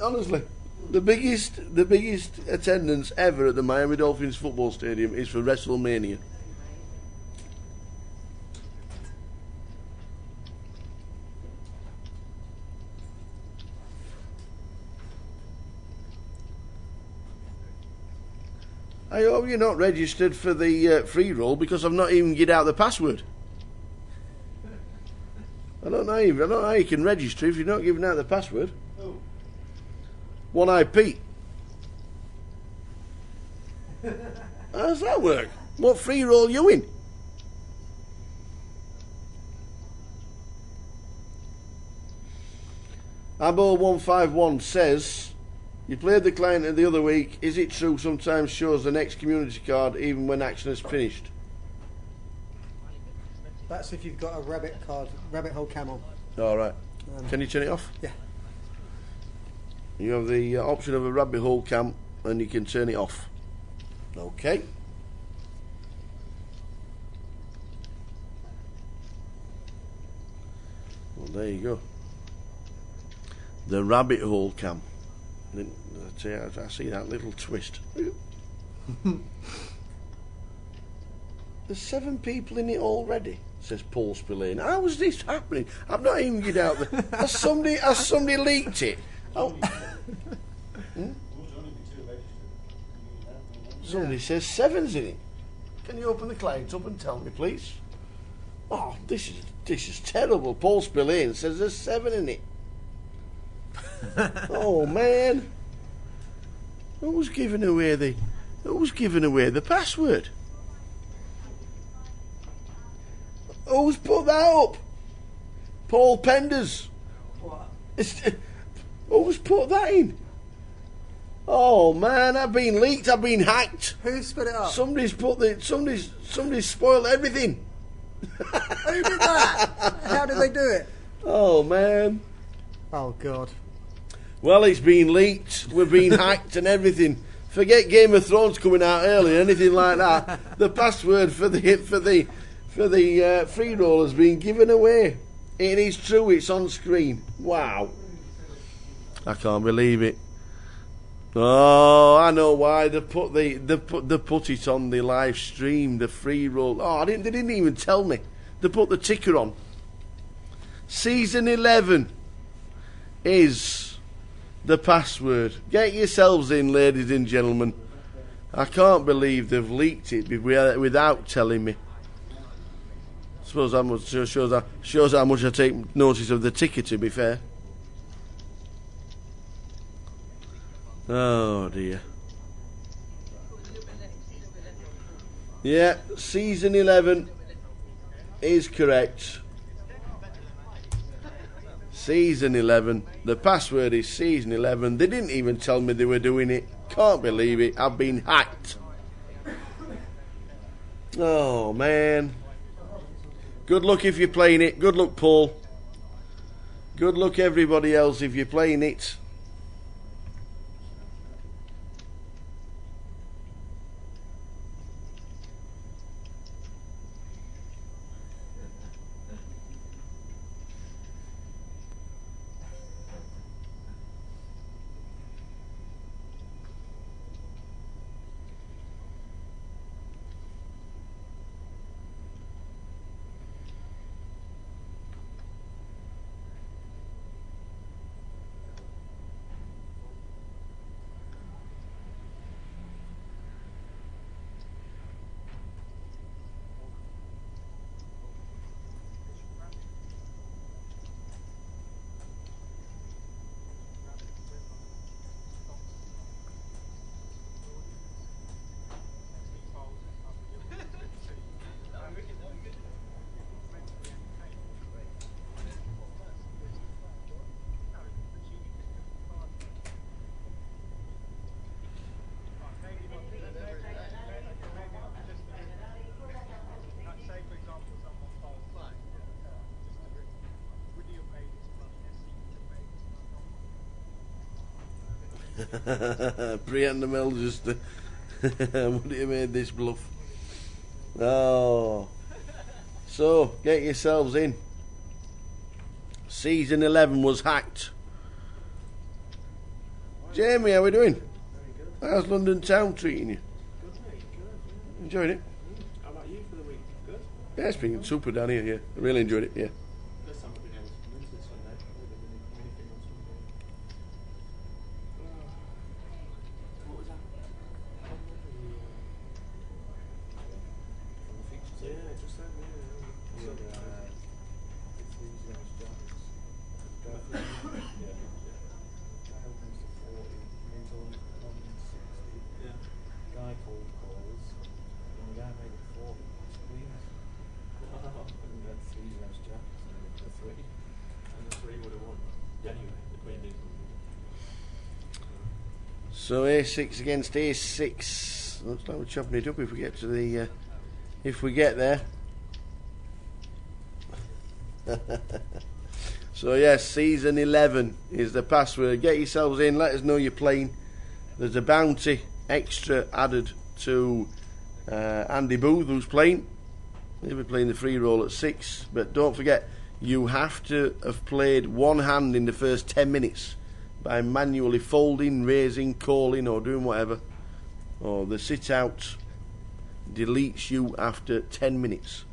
C: Honestly, the biggest attendance ever at the Miami Dolphins football stadium is for WrestleMania. I hope you're not registered for the free roll because I've not even given out the password. I don't know how you can register if you're not giving out the password.
H: Oh.
C: One Eye Pete. How does that work? What free roll you in? Abo151 says, you played the client the other week. Is it true sometimes shows the next community card even when action is finished?
I: That's if you've got a rabbit hole camel.
C: All right. Can you turn it off?
I: Yeah.
C: You have the option of a rabbit hole cam, and you can turn it off. Okay. Well, there you go. The rabbit hole cam. I see that little twist. There's 7 people in it already, says Paul Spillane. How is this happening? I've not even get out there. Has somebody leaked it? Oh. Somebody says 7's in it. Can you open the client up and tell me, please? Oh, this is terrible. Paul Spillane says there's 7 in it. Oh man. Who's giving away the password? Who's put that up? Paul Penders.
I: What?
C: Who's put that in? Oh man, I've been leaked. I've been hacked.
I: Who's put it up?
C: Somebody's spoiled everything.
I: Who did that? How did they do it?
C: Oh man.
I: Oh God.
C: Well, it's been leaked. We've been hacked and everything. Forget Game of Thrones coming out early, anything like that. The password for the free roll has been given away. It is true. It's on screen. Wow. I can't believe it. Oh, I know why they put it on the live stream, the free roll. Oh, they didn't even tell me. They put the ticker on. Season 11 is the password. Get yourselves in, ladies and gentlemen. I can't believe they've leaked it without telling me. I suppose that shows how much I take notice of the ticker, to be fair. Oh dear. Yeah, season 11 is correct. Season 11. The password is season 11. They didn't even tell me they were doing it. Can't believe it. I've been hacked. Oh man. Good luck if you're playing it. Good luck, Paul. Good luck everybody else if you're playing it. Brianna Mel just would have made this bluff. Oh, so get yourselves in. Season 11 was hacked. Jamie, how are we doing? How's London town treating you? Enjoying it?
J: How about you for the week? Good?
C: Yeah, it's been super down here. Yeah, I really enjoyed it. Yeah.
J: First time I've been able to come into this Sunday. Anything on Sunday. What was that? Yeah, just that.
E: Guy called calls, and the guy made it 40 screens. And we had 3 less jacks, and the 3.
J: And the 3 would have won. Anyway, the Queen did.
C: So A6 against A6. Looks like we're chopping it up if we get to the if we get there. So yes, season 11 is the password. Get yourselves in. Let us know you're playing. There's a bounty extra added to Andy Booth, who's playing. He'll be playing the free roll at 6. But don't forget, you have to have played one hand in the first 10 minutes by manually folding, raising, calling, or doing whatever. Or the sit out deletes you after 10 minutes.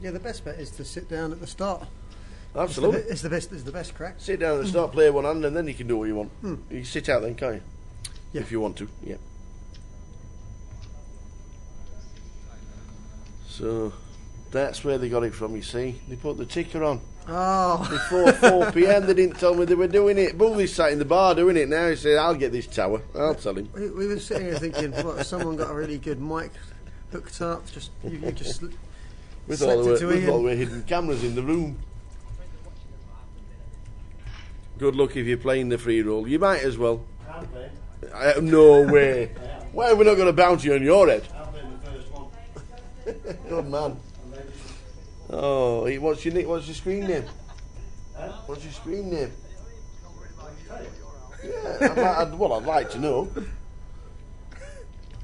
I: Yeah, the best bet is to sit down at the start.
C: Absolutely.
I: It's the best crack.
C: Sit down and start play one hand, and then you can do what you want. You can sit out then, can't you?
I: Yeah.
C: If you want to, yeah. So that's where they got it from, you see. They put the ticker on.
I: Oh.
C: Before 4 p.m. They didn't tell me they were doing it. Boothie's sat in the bar doing it now. He said, I'll get this tower. I'll tell him.
I: We were sitting here thinking, what, has someone got a really good mic hooked up? Just you just
C: With
I: select
C: all
I: it to
C: the
I: Ian.
C: way hidden cameras in the room. Good luck if you're playing the free roll. You might as well.
H: I'll play.
C: No way. Why are we not going to bounty on your head?
H: I'll play the first one.
C: Good man. Oh, what's your screen name? What's your screen name? Yeah, I'd like to know.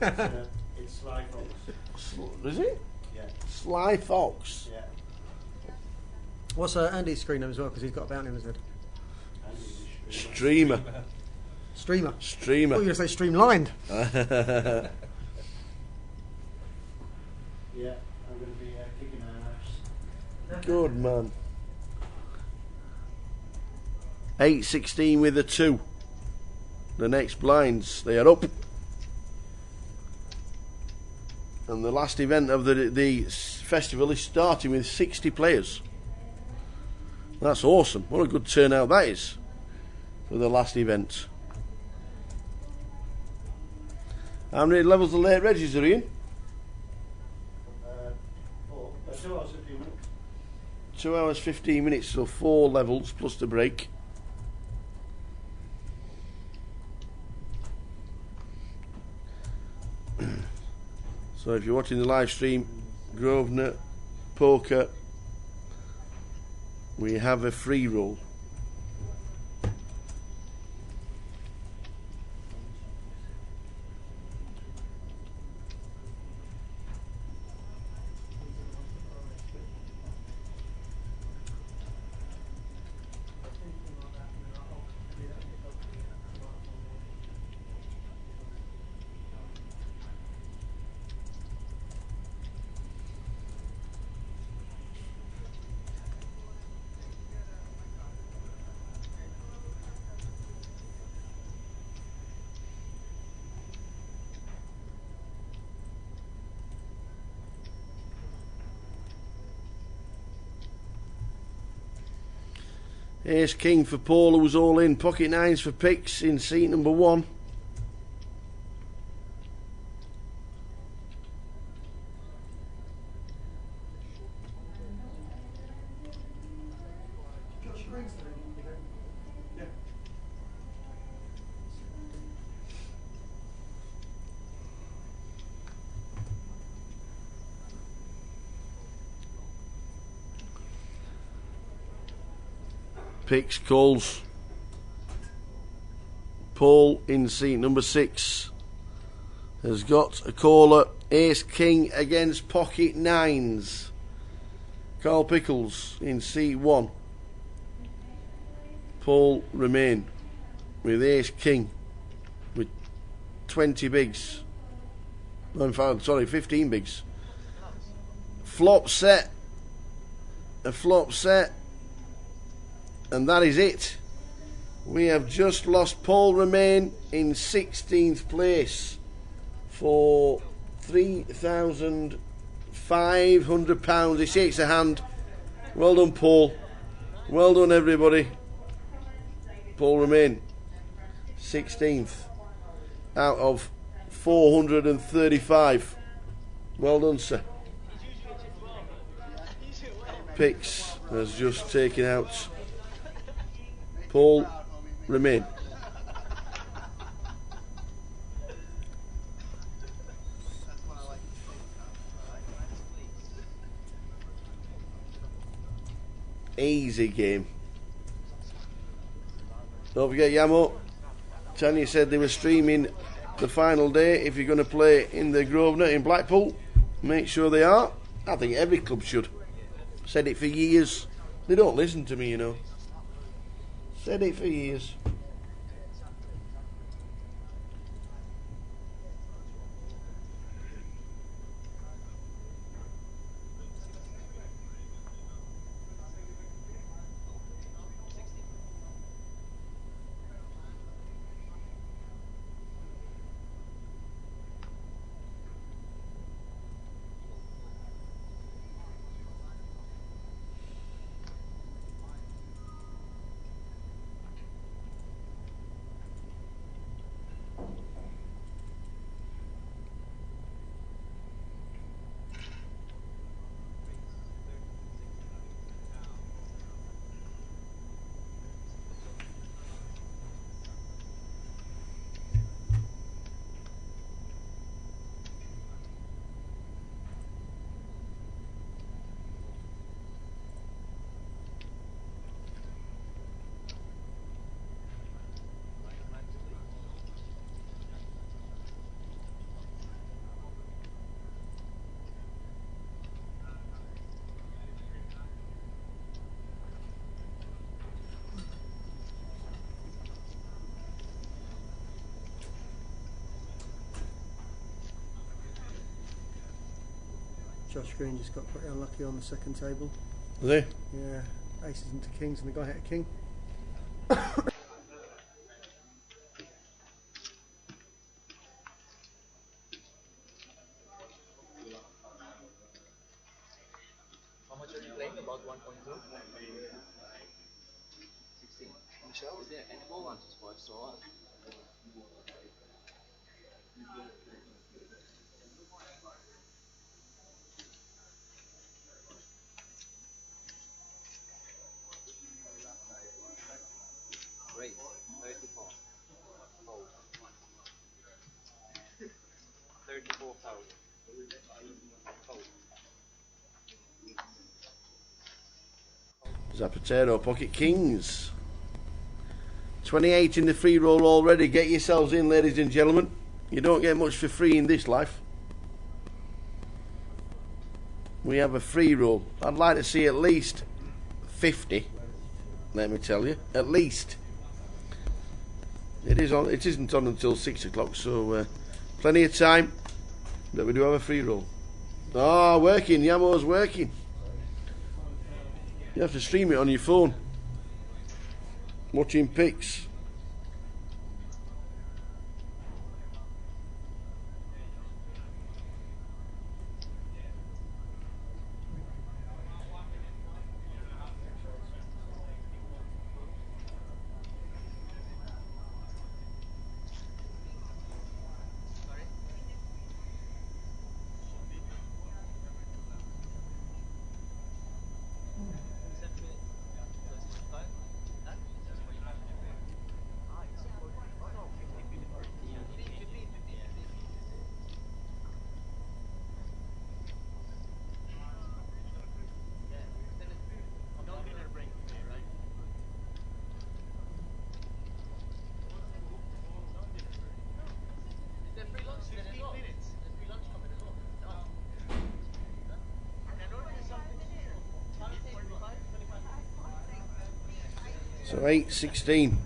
H: It's Sly Fox.
C: Is it?
H: Yeah.
C: Sly Fox.
H: Yeah.
I: What's Andy's screen name as well? Because he's got a bounty on his head.
C: Streamer.
I: Streamer.
C: Streamer.
I: Oh, you're going to say streamlined.
H: Yeah, I'm going to be kicking our ass.
C: Good man. 8-16 with a 2. The next blinds, they are up. And the last event of the festival is starting with 60 players. That's awesome. What a good turnout that is for the last event. How many levels of late regis are in?
H: 4. 2 hours 15 minutes.
C: 2 hours 15 minutes, so 4 levels plus the break. So if you're watching the live stream, Grosvenor Poker, we have a free roll. Ace King for Paul, who was all in. Pocket nines for Picks in seat number 1. Picks calls Paul in seat number 6 has got a caller. Ace King against Pocket Nines. Carl Pickles in seat 1. Paul remain with Ace King with 20 bigs. No, in fact, sorry, 15 bigs. Flop set. A flop set. And that is it. We have just lost Paul Remain in 16th place for £3,500. He shakes a hand. Well done, Paul. Well done, everybody. Paul Remain, 16th out of 435. Well done, sir. Picks has just taken out Paul Remain. Easy game. Don't forget, Yamo, Tanya said they were streaming the final day. If you're going to play in the Grosvenor in Blackpool, make sure they are. I think every club should. Said it for years. They don't listen to me, you know. Said it for years.
I: Josh Green just got pretty unlucky on the second table.
C: Is
I: Yeah, aces into kings, and the guy hit a king.
M: How much are you playing? About 1.2? 16. Michelle, is there any ball answers for us? So race 34. Hold. 34,000. Hold.
C: Zapatero, pocket kings. 28 in the free roll already. Get yourselves in, ladies and gentlemen. You don't get much for free in this life. We have a free roll. I'd like to see at least 50. Let me tell you, at least. It is on. It isn't on until 6 o'clock, so plenty of time. But we do have a free roll. Ah, working. Yamo's working. You have to stream it on your phone. Watching pics. So 8.16.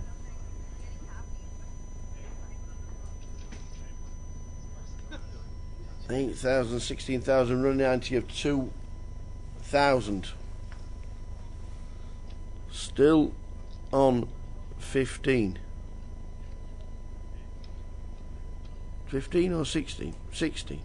C: $8,000, $16,000, running ante of 2,000. Still on 15. 15 or 16? 16.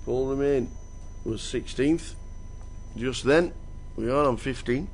C: Paul Remain was 16th. Just then, we are on 15.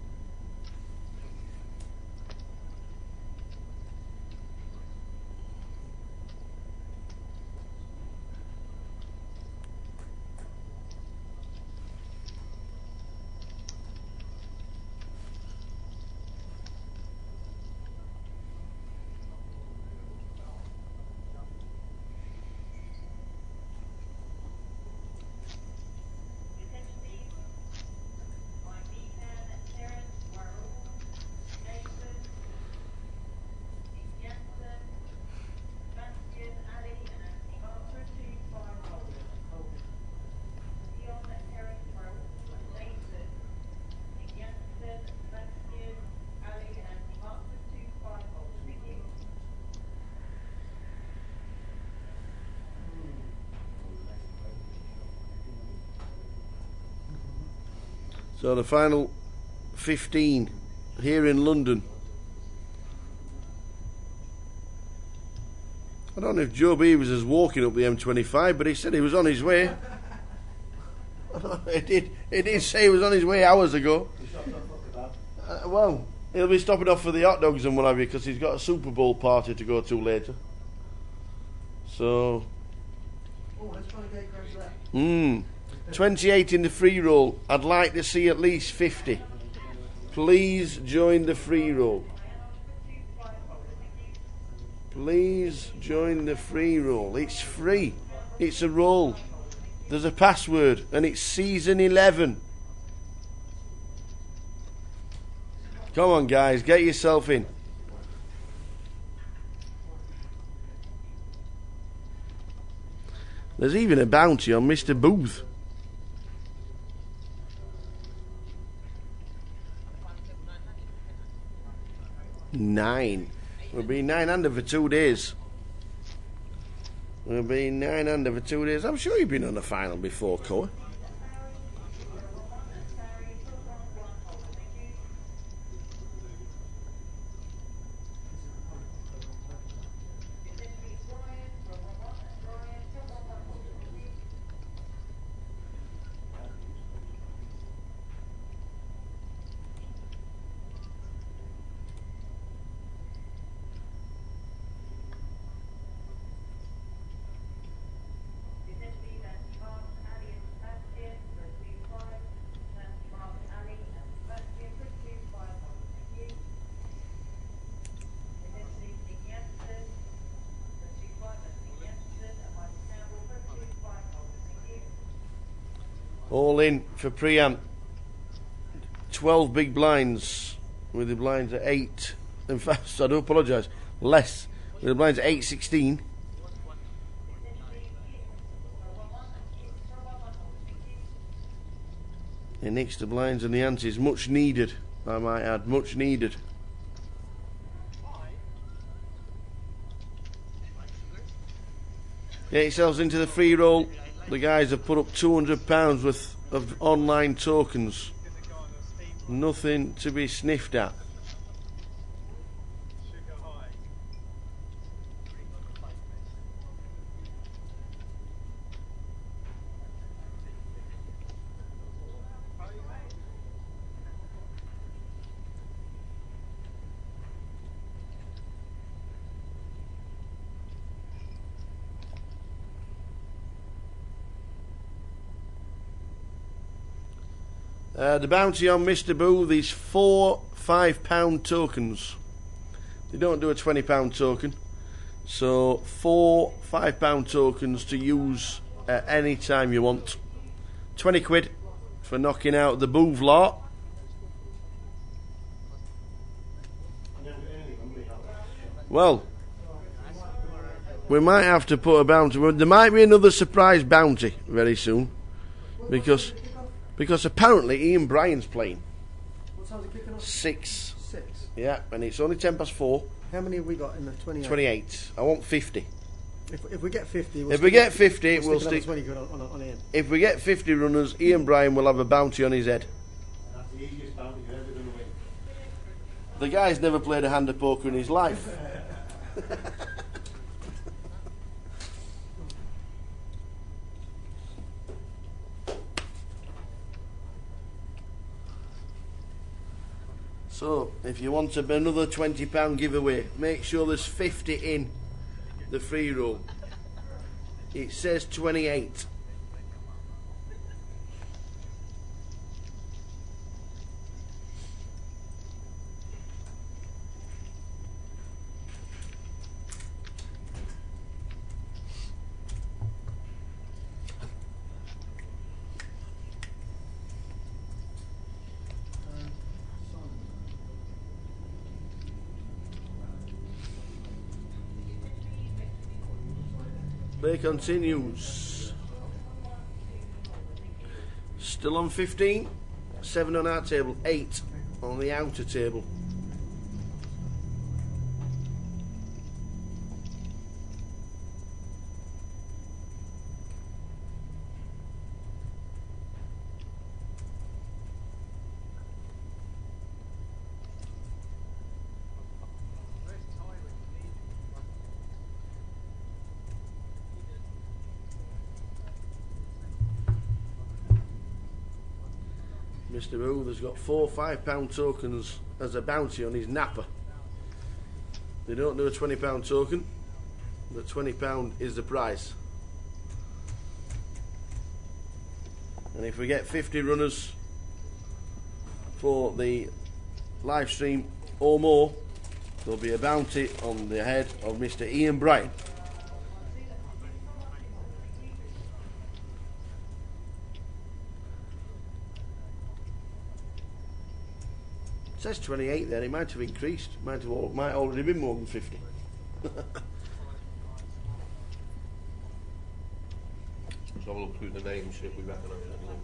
C: So the final 15 here in London. I don't know if Joe Beavers is walking up the M25, but he said he was on his way. It did say he was on his way hours ago. Well, he'll be stopping off for the hot dogs and what have you, because he's got a Super Bowl party to go to later. So...
I: Oh, let's try and get grabs there.
C: 28 in the free roll. I'd like to see at least 50. Please join the free roll. Please join the free roll. It's free. It's a roll. There's a password and it's season 11. Come on guys, get yourself in. There's even a bounty on Mr. Booth. Nine. We'll be 9 under for 2 days. We'll be 9 under for 2 days. I'm sure you've been on the final before, Coa. All in for Priam. 12 big blinds with the blinds at 8. In fact, I do apologise, less. With the blinds at 8.16. And next to blinds and the antes, much needed, I might add, much needed. Get yourselves into the free roll. The guys have put up £200 worth of online tokens. Nothing to be sniffed at. The bounty on Mr. Boo, these 4 £5 tokens. They don't do a £20 token. So 4 £5 tokens to use at any time you want. 20 quid for knocking out the Boov lot. Well, we might have to put a bounty. There might be another surprise bounty very soon. Because apparently Ian Bryan's playing.
I: What time's it kicking off?
C: 6.
I: 6.
C: Yeah, and it's only 4:10.
I: How many have we got in the 28?
C: 28. I want 50.
I: If we get 50,
C: If we get 50, we'll
I: stick
C: stick.
I: 20 quid on Ian.
C: If we get 50 runners, Ian Bryan will have a bounty on his head.
H: That's the easiest bounty you're ever going to win.
C: The guy's never played a hand of poker in his life. So, if you want another £20 giveaway, make sure there's 50 in the free roll. It says 28. Play continues. Still on 15. 7 on our table. 8 on the outer table. Mr. Booth has got 4 £5 tokens as a bounty on his napper. They don't do a £20 token. The £20 is the price. And if we get 50 runners for the live stream or more, there'll be a bounty on the head of Mr. Ian Bryan. It says 28 there, it might have increased, might already been more than 50.
A: Just have a look through the name and see if we recognise anything.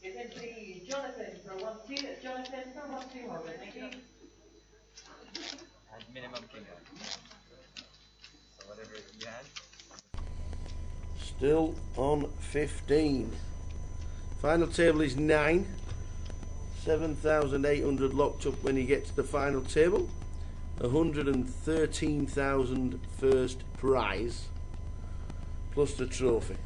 N: Is it the Jonathan for 1-2? That's Jonathan for 1-2 holder. Thank you.
O: And minimum finger. So whatever you had.
C: Still on 15. Final table is 9. 7,800 locked up when you get to the final table. 113,000 first prize. Plus the trophy.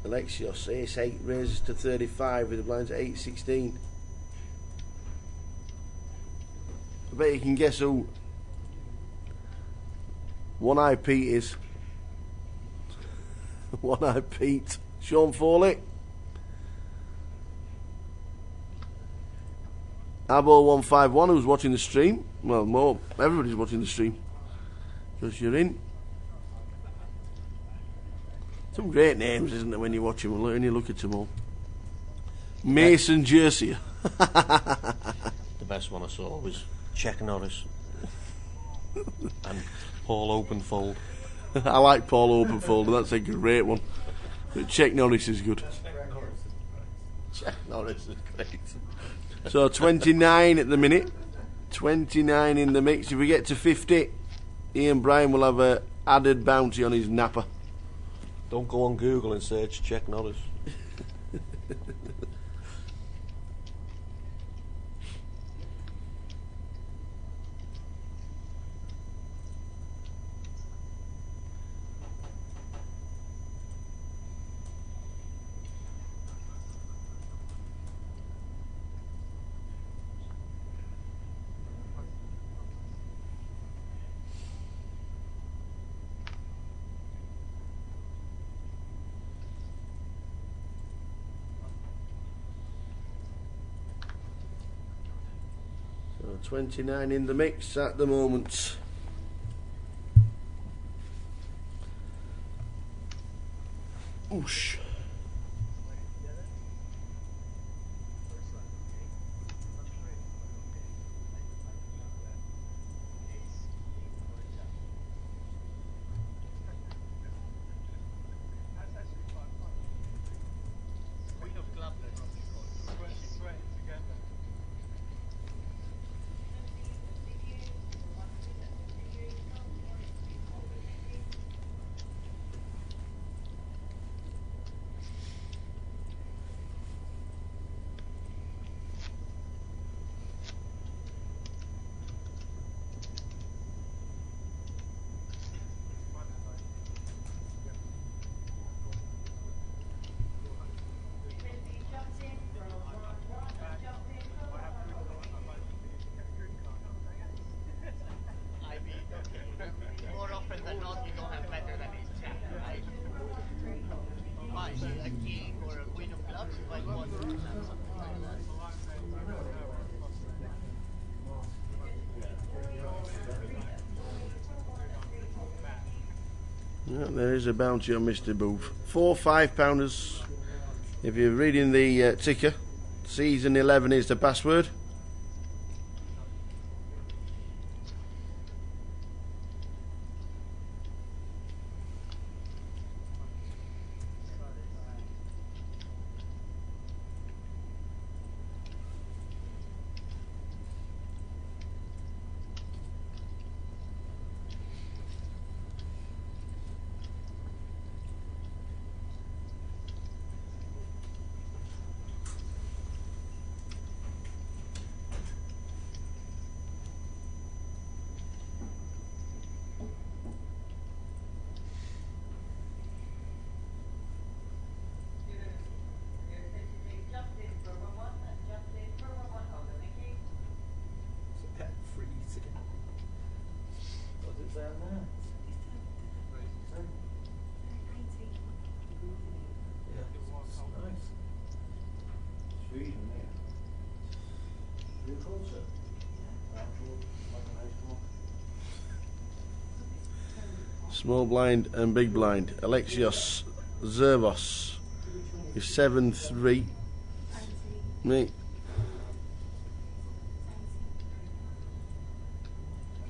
C: Alexios, ace 8 raises to 35 with the blinds at 8-16. I bet you can guess who One Eye Pete is. One Eye Pete. Sean Foley. Abo151 who's watching the stream. Well, more. Everybody's watching the stream. Because you're in. Some great names, isn't there, when you watch them and you look at them all. Mason Jersey.
A: The best one I saw was Chuck Norris and Paul Openfold.
C: I like Paul Openfold, that's a great one. But Chuck Norris is good.
A: Chuck Norris is great.
C: So 29 at the minute. 29 in the mix. If we get to 50, Ian Bryan will have a added bounty on his napper.
A: Don't go on Google and search Chuck Norris.
C: So 29 in the mix at the moment. Oosh.
N: More often than not, you don't have better than ace jack, right? Why? A king or a queen of clubs, you might want to have something like that.
C: Yeah, there is a bounty on Mr. Booth. 4 £5-pounders. If you're reading the ticker, season 11 is the password. Small blind and big blind. Alexios Zervos is 7-3. Me.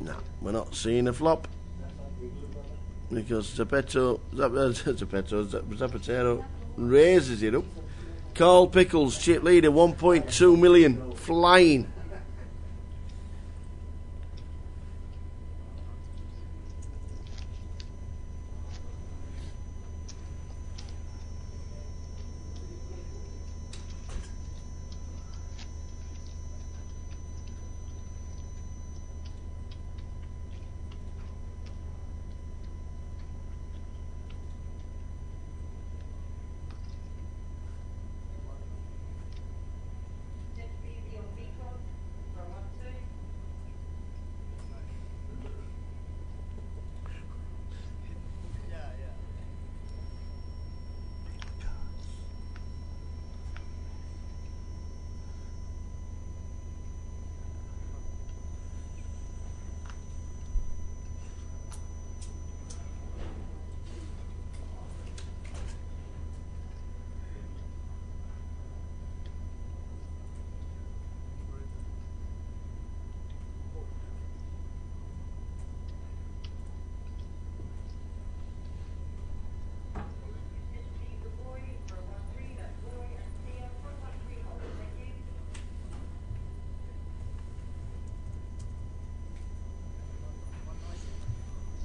C: No, we're not seeing a flop because Zapatero raises it up. Carl Pickles, chip leader, 1.2 million, flying.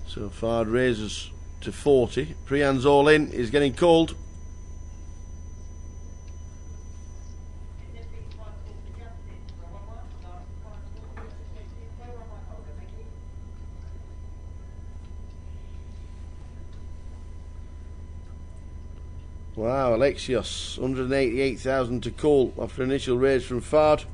C: So Fard raises to 40. Priyan's all in. He's getting called. Wow, Alexios, 188,000 to call after initial raise from Fard.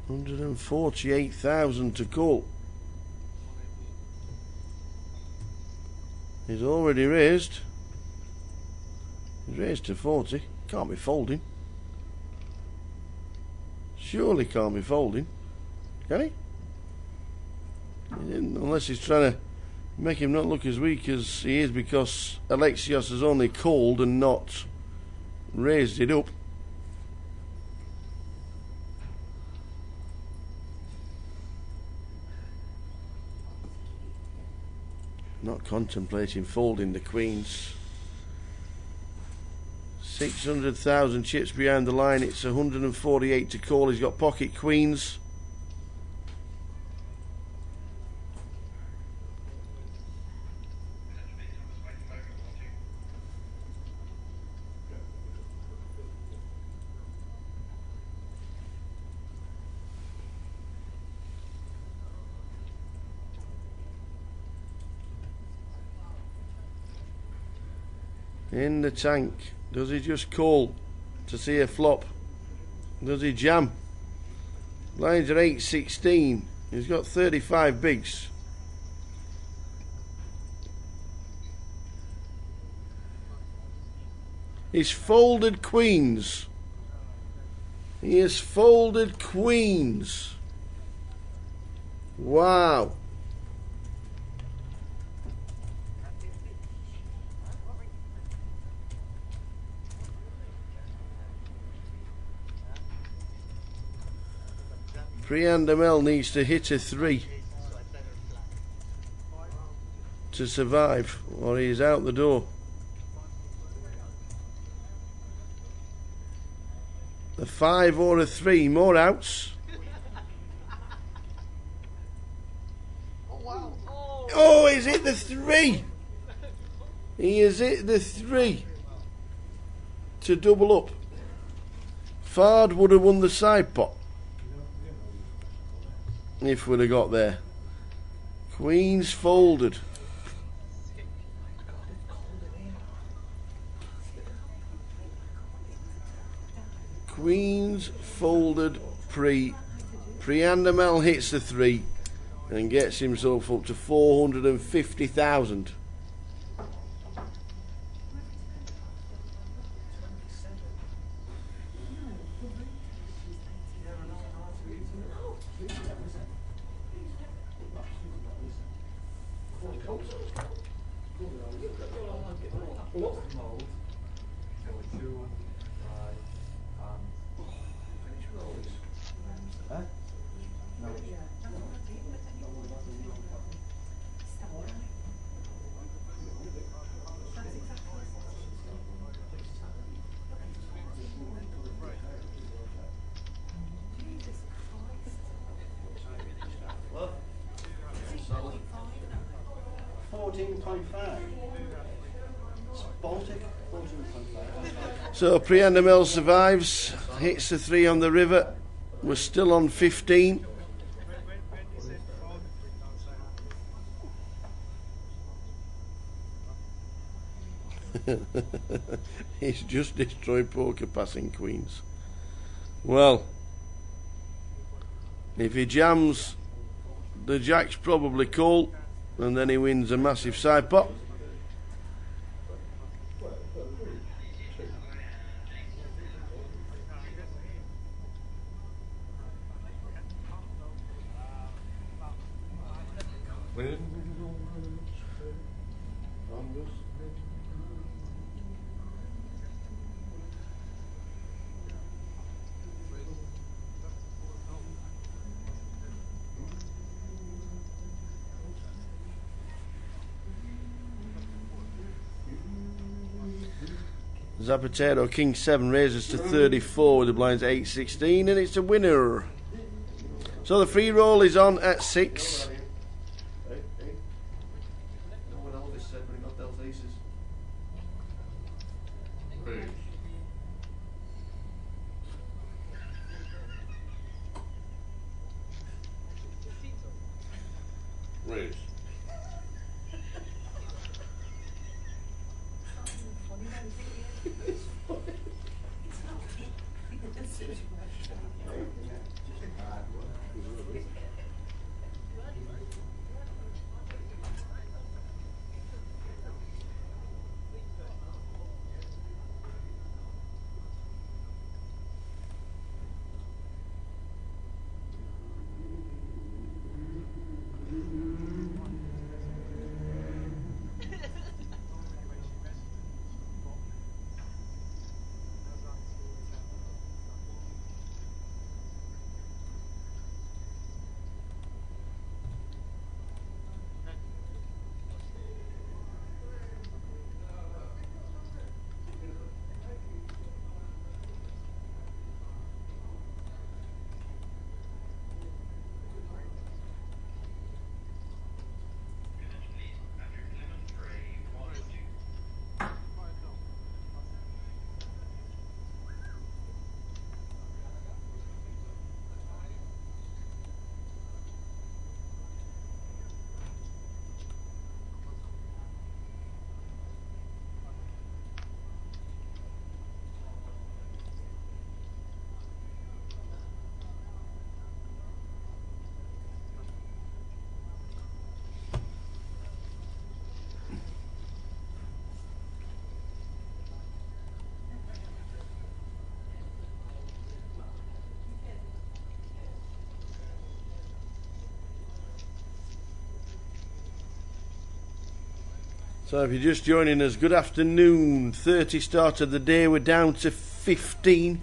C: $148,000 to call. He's already raised. He's raised to 40. Can't be folding. Surely can't be folding. Can he? He didn't, unless he's trying to make him not look as weak as he is because Alexios has only called and not raised it up. Not contemplating folding the queens. 600,000 chips behind the line. It's 148 to call. He's got pocket queens. In the tank. Does he just call to see a flop? Does he jam? Lines are 8-16. He's got 35 bigs. He's folded queens. He has folded queens. Wow. Priyan Damel needs to hit a 3 to survive, or he's out the door. A 5 or a 3, more outs. Oh, he's hit the 3. He has hit the 3 to double up. Fard would have won the side pot if we'd have got there. Queen's folded. Queen's folded pre. Priandamel hits the 3 and gets himself up to 450,000. So Priandamel survives, hits the 3 on the river. We're still on 15. He's just destroyed poker passing queens. Well, if he jams, the jack's probably call, and then he wins a massive side pot. Zapatero, King 7 raises to 34 with the blinds 8-16, and it's a winner. So the free roll is on at 6. So if you're just joining us, good afternoon. 30 start of the day, we're down to 15.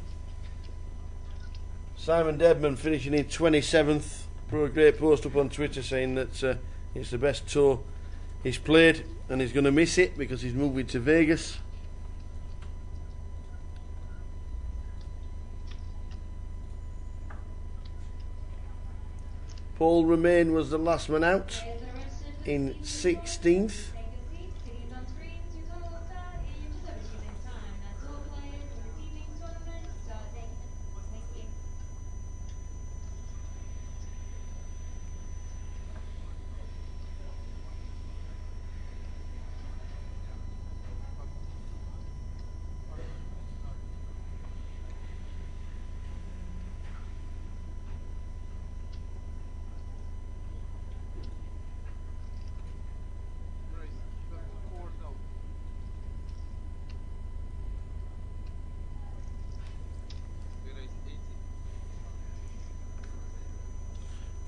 C: Simon Dedman finishing in 27th. Put a great post up on Twitter saying that it's the best tour he's played, and he's going to miss it because he's moving to Vegas. Paul Remain was the last man out in 16th.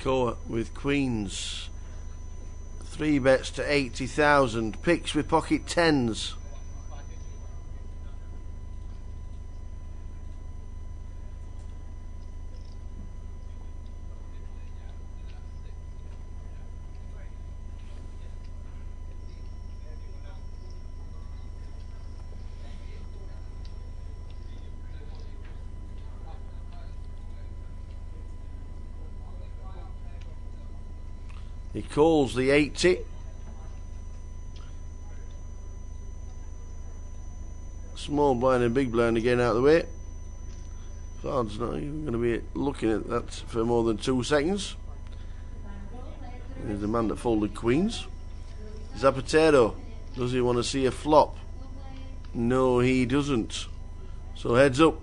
C: Coa with queens. 3 bets to 80,000. Picks with pocket tens. He calls the 80. Small blind and big blind again out of the way. Fard's not even going to be looking at that for more than 2 seconds. There's the man that folded queens. Zapatero, does he want to see a flop? No, he doesn't. So heads up.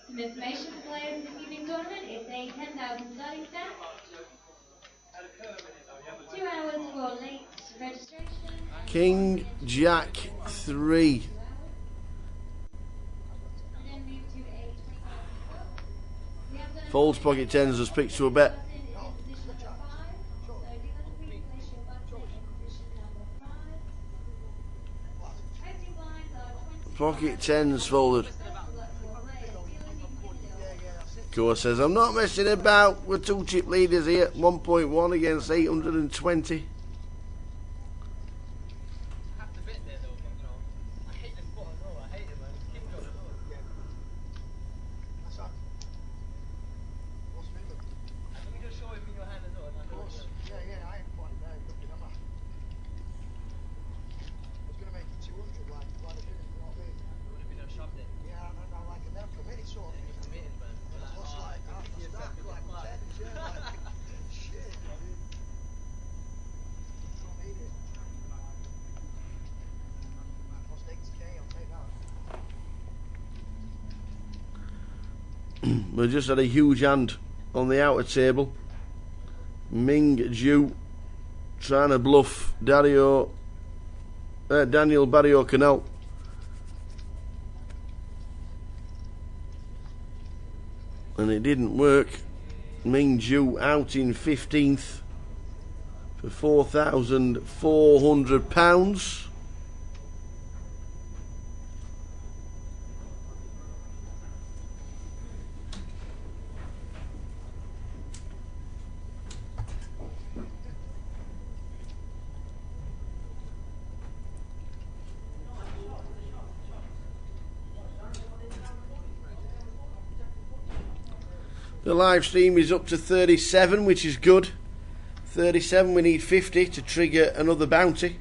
P: Some information for players in this evening tournament. It's a 10,000 starting stat. 2 hours for late registration.
C: King, Jack, 3. Folds pocket tens as picks to a bet. Pocket tens folded. Coa says, I'm not messing about. We're 2 chip leaders here. 1.1 against 820. We just had a huge hand on the outer table. Ming Ju trying to bluff Daniel Barrio Canal. And it didn't work. Ming Ju out in 15th for £4,400. The live stream is up to 37, which is good. 37, we need 50 to trigger another bounty.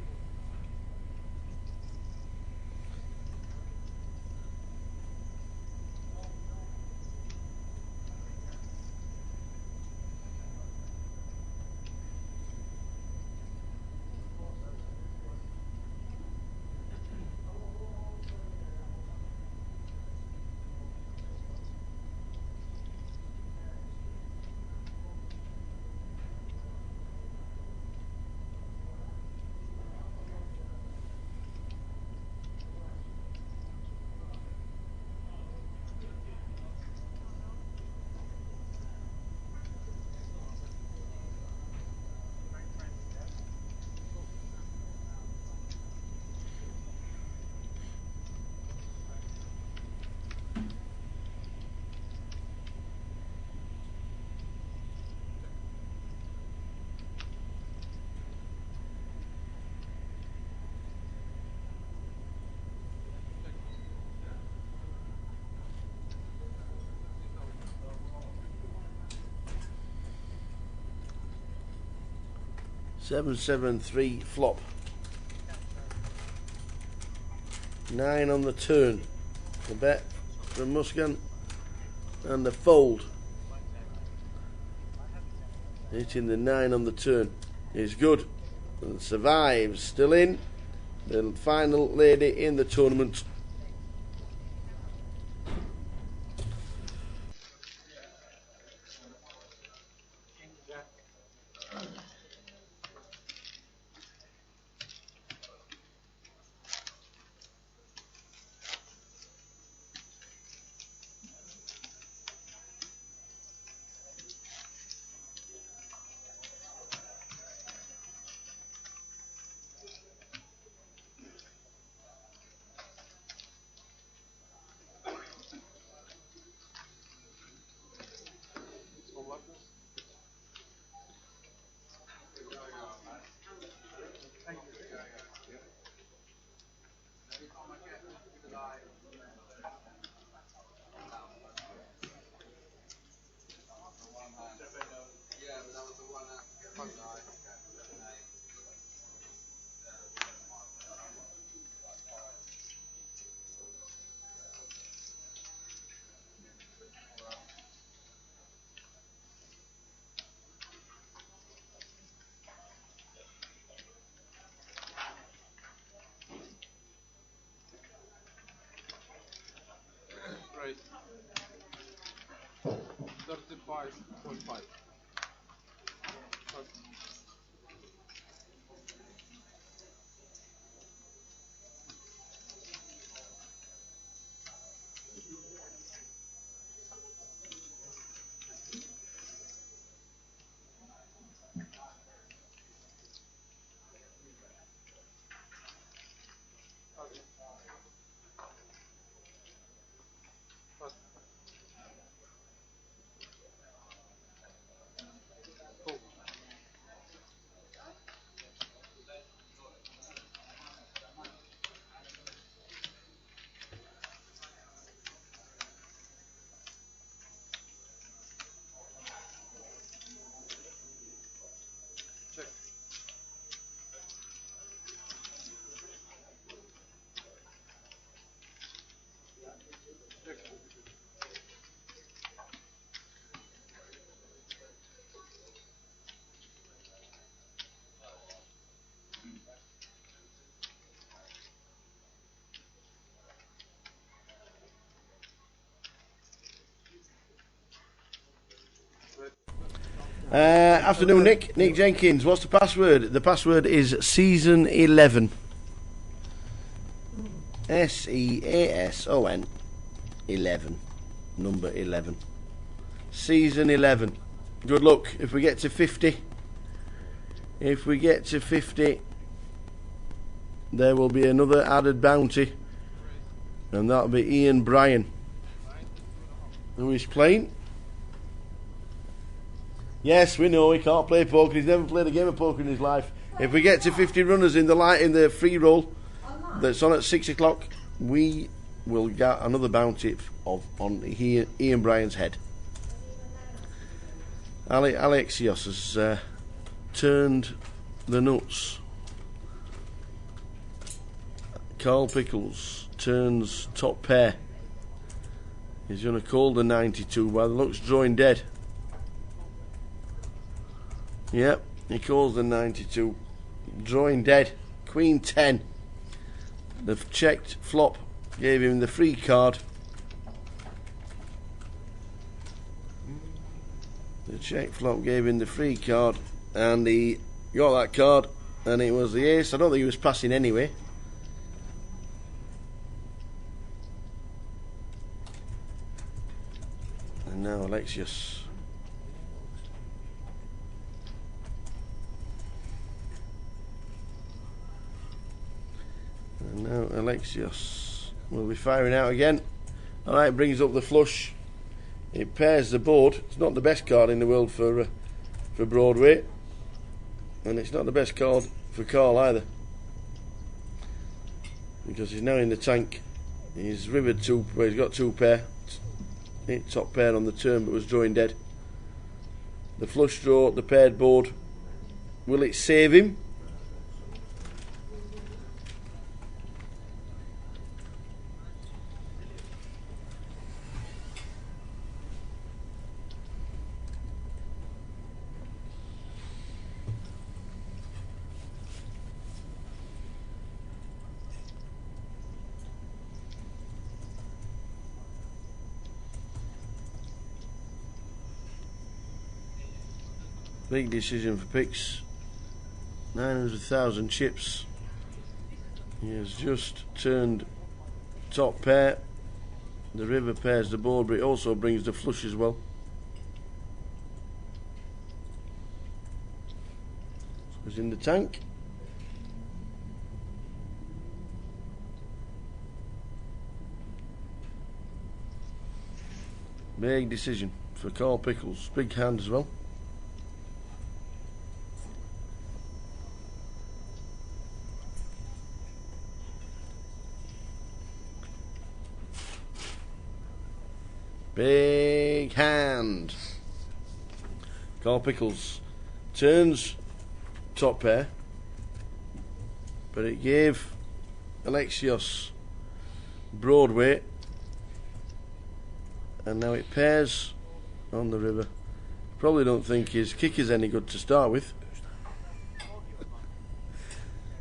C: Seven, 7-3 flop. 9 on the turn. The bet from Muscan and the fold. Hitting the 9 on the turn is good and survives. Still in. the final lady in the tournament.
J: Right. 35.5.
C: Afternoon, Nick. Nick Jenkins. What's the password? The password is season 11. SEASON 11. Number 11. Season 11. Good luck. If we get to 50, there will be another added bounty, and that'll be Ian Bryan, who is playing. Yes, we know he can't play poker. He's never played a game of poker in his life. If we get to 50 runners in the free roll that's on at 6 o'clock, we will get another bounty on Ian Bryan's head. Alexios has turned the nuts. Carl Pickles turns top pair. He's going to call the 92 by the looks, drawing dead. Yep, he calls the 92, drawing dead. Queen 10. The checked flop gave him the free card. The checked flop gave him the free card, and he got that card, and it was the ace. I don't think he was passing anyway. And now Alexios. And now Alexios will be firing out again. Alright, brings up the flush. It pairs the board. It's not the best card in the world for Broadway. And it's not the best card for Carl either. Because he's now in the tank. He's rivered two, well, he's got two pair. Hit top pair on the turn but was drawing dead. The flush draw, the paired board. Will it save him? Big decision for Pix. 900,000 chips. He has just turned top pair. The river pairs the board, but it also brings the flush as well. So he's in the tank. Big decision for Carl Pickles. Big hand as well. Big hand. Carl Pickles turns top pair, but it gave Alexios Broadway, and now it pairs on the river. Probably don't think his kick is any good to start with.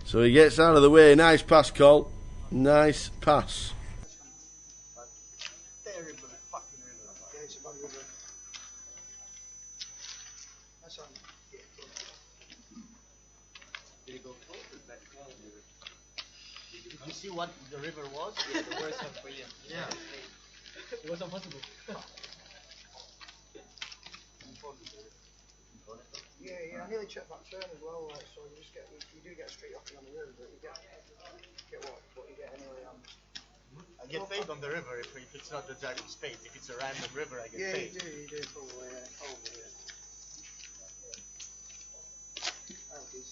C: So he gets out of the way. Nice pass, Carl. Nice pass.
M: Did you see what the river was?
N: Yeah, the worst one for you.
M: Yeah.
N: It was impossible.
B: Yeah, I nearly checked that turn as well. Like, so you just get, you do get a straight off on the river, but you get what you get anyway.
M: I get paid on the river if it's not the Dragon Spade. If it's a random river, I get paid.
B: Yeah, you do, probably, yeah.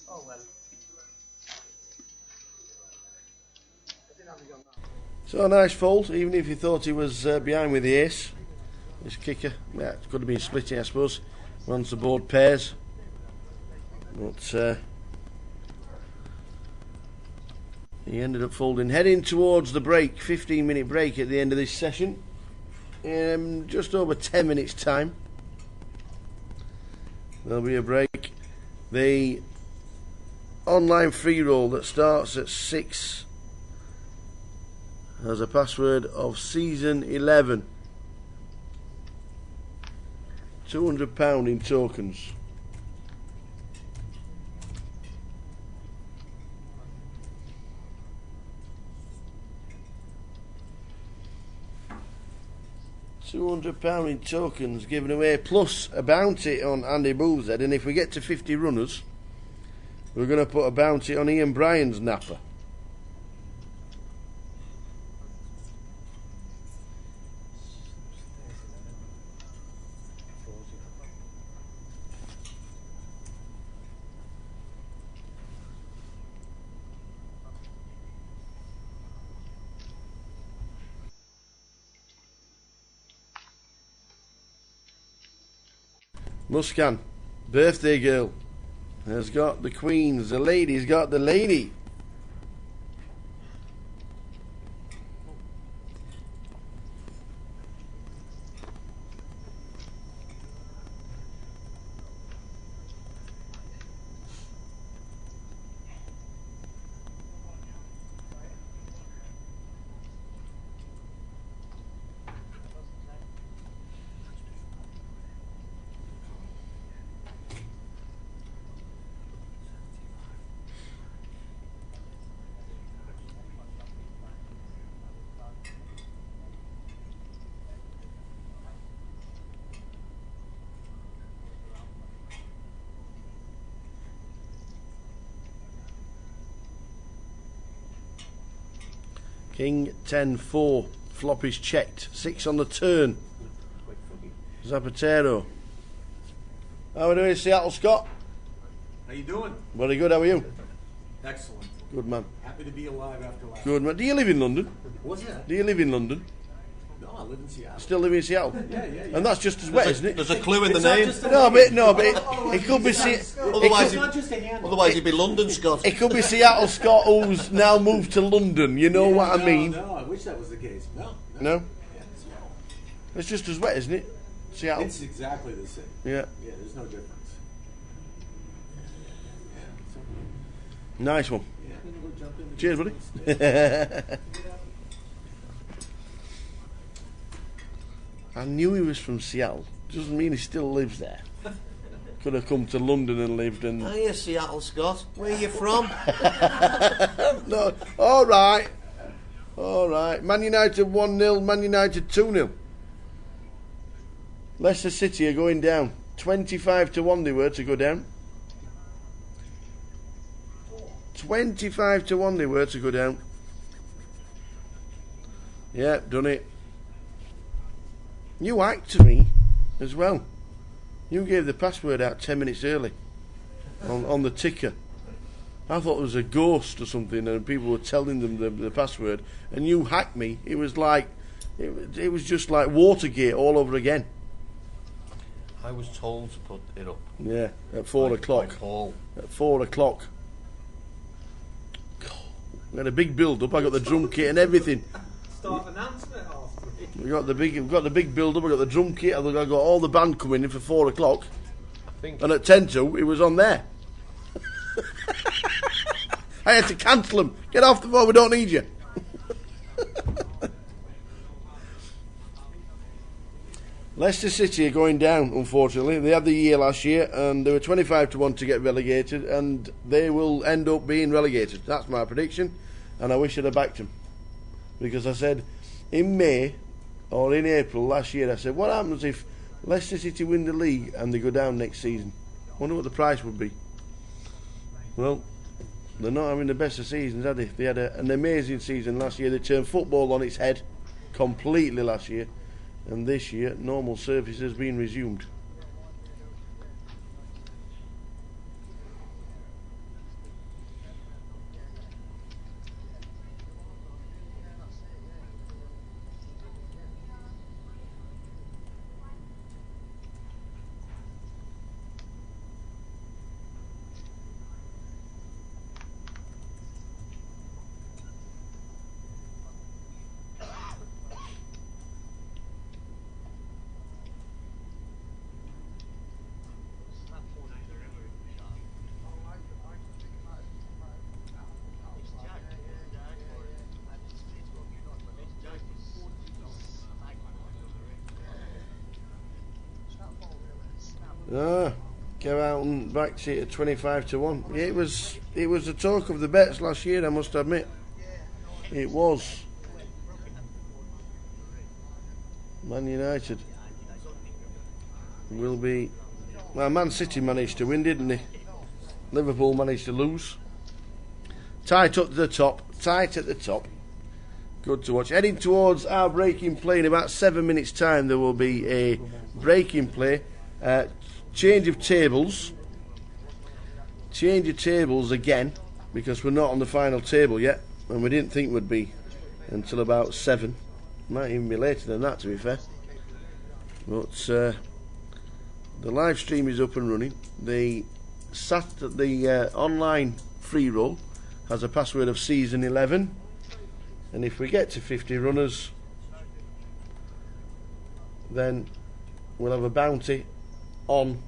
M: Oh well.
C: So a nice fold, even if you thought he was behind with the ace. This kicker, yeah, it could have been splitting, I suppose, once the board pairs. But he ended up folding. Heading towards the break, 15-minute break at the end of this session. In just over 10 minutes' time. There'll be a break. The online free roll that starts at 6 has a password of season 11. £200 in tokens. £200 in tokens given away, plus a bounty on Andy Bull's head, and if we get to 50 runners, we're going to put a bounty on Ian Bryan's napper. Muscan, birthday girl, has got the queens. The lady's got the lady. King 10-4. Flop is checked. 6 on the turn. Zapatero. How are we doing, Seattle, Scott?
H: How you doing?
C: Very good, how are you?
H: Excellent.
C: Good man.
H: Happy to be alive after last.
C: Good man. Do you live in London?
H: What's that?
C: Do you live in London?
H: No, I live in Seattle.
C: Still live in Seattle?
H: Yeah.
C: And that's just as wet, isn't it?
A: There's a clue in the name.
C: No, but it could be
A: Otherwise he'd be London Scott.
C: It could be Seattle Scott who's now moved to London, you know what I mean?
H: No, I wish that was the case. No?
C: No?
H: Yeah, Seattle.
C: It's just as wet, isn't it? Seattle?
H: It's exactly the same.
C: Yeah.
H: Yeah, there's no difference.
C: Nice one.
H: Yeah, I'm gonna go jump in the
C: Cheers, buddy. I knew he was from Seattle. Doesn't mean he still lives there. could have come to London and lived. And
A: Oh, you Seattle Scott. Where are you from?
C: no, all right. Man United 1-0, Man United 2-0. Leicester City are going down. 25-1 they were to go down. 25-1 they were to go down. Yeah, done it. You hacked me as well. You gave the password out 10 minutes early on the ticker. I thought it was a ghost or something, and people were telling them the password, and you hacked me. It was like it was just like Watergate all over again.
A: I was told to put it up.
C: Yeah, at 4 o'clock. At 4 o'clock. We had a big build up. I got the drum kit and everything.
J: Start announcing it after.
C: We've got the big build up. We got the drum kit. I got all the band coming in for 4 o'clock. And at 10-2, it was on there. I had to cancel them. Get off the phone. We don't need you. Leicester City are going down, unfortunately. They had the year last year, and they were 25-1 to get relegated, and they will end up being relegated. That's my prediction, and I wish I'd have backed them. Because I said, in May, or in April last year, I said, what happens if Leicester City win the league and they go down next season? I wonder what the price would be. Well, they're not having the best of seasons, are they? They had an amazing season last year. They turned football on its head completely last year. And this year, normal service has been resumed. Go out and back to 25-1. It was the talk of the bets last year, I must admit. It was. Man United will be. Well, Man City managed to win, didn't they? Liverpool managed to lose. Tight up to the top. Tight at the top. Good to watch. Heading towards our breaking play in about 7 minutes' time. There will be a breaking play. Change of tables. Change of tables again, because we're not on the final table yet, and we didn't think we'd be until about 7. Might even be later than that, to be fair. But the live stream is up and running. The online free roll has a password of season 11, and if we get to 50 runners, then we'll have a bounty on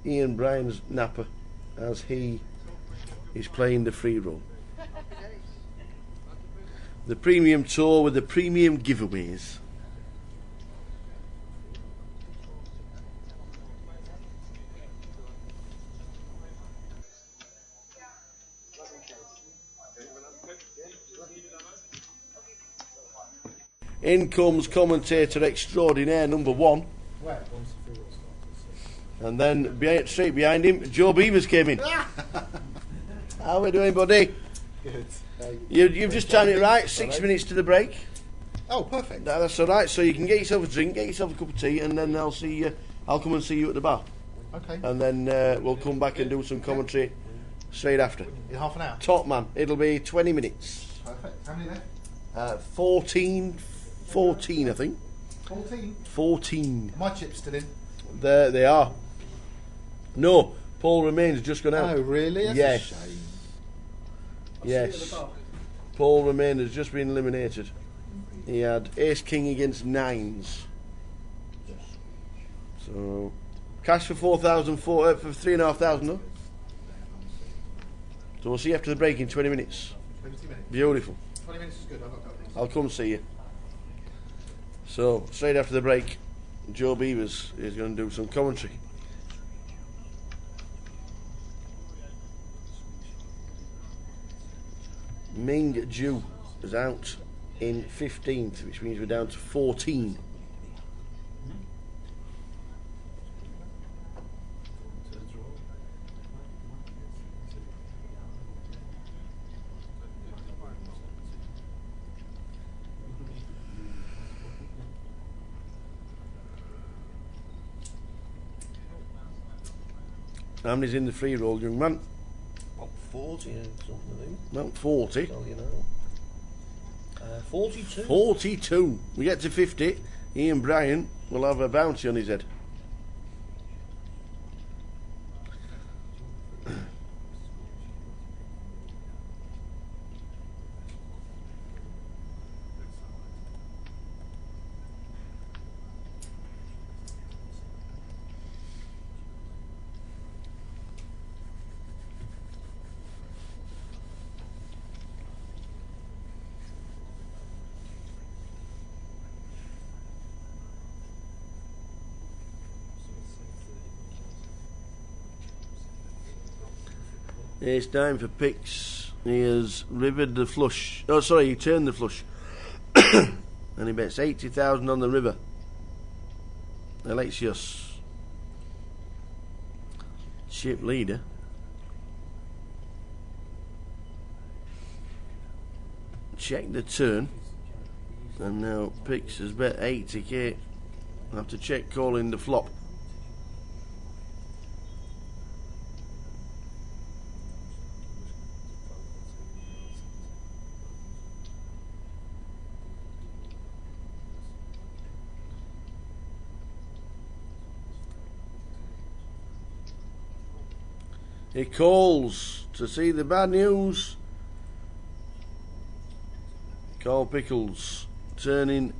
C: Ian Bryan's napper as he is playing the free roll. The premium tour with the premium giveaways. In comes commentator extraordinaire number 1. And then straight behind him, Joe Beavers came in. How are we doing, buddy?
E: Good.
C: You've just timed it right. 6 minutes to the break.
E: Oh, perfect.
C: That's all right. So you can get yourself a drink, get yourself a cup of tea, and then I'll see you. I'll come and see you at the bar.
E: Okay.
C: And then we'll come back and do some commentary straight after.
E: In half an hour.
C: Top man. It'll be 20 minutes.
E: Perfect. How many left?
C: 14, I think.
E: 14.
C: 14.
E: My chip's still in.
C: There they are. No, Paul Remain's just gone out.
E: Oh, really? That's
C: yes.
E: a shame.
C: Yes. Paul Remain has just been eliminated. He had Ace King against 9s. So, cash for 4,000, for 3,500. No? So we'll see you after the break in 20 minutes.
E: 20 minutes.
C: Beautiful.
E: 20 minutes is good.
C: I'll come see you. So, straight after the break, Joe Beavers is going to do some commentary. Ming Ju is out in 15th, which means we're down to 14. How many's in the free roll, young man?
A: About 40 or something, I think.
C: About 40.
A: Tell you now. 42.
C: 42. We get to 50. Ian Bryan will have a bounty on his head. It's time for picks. He has rivered the flush. Oh, sorry, he turned the flush. And he bets 80,000 on the river. Alexios, ship leader. Check the turn. And now picks has bet 80k. I have to check calling the flop. He calls to see the bad news. Carl Pickles turning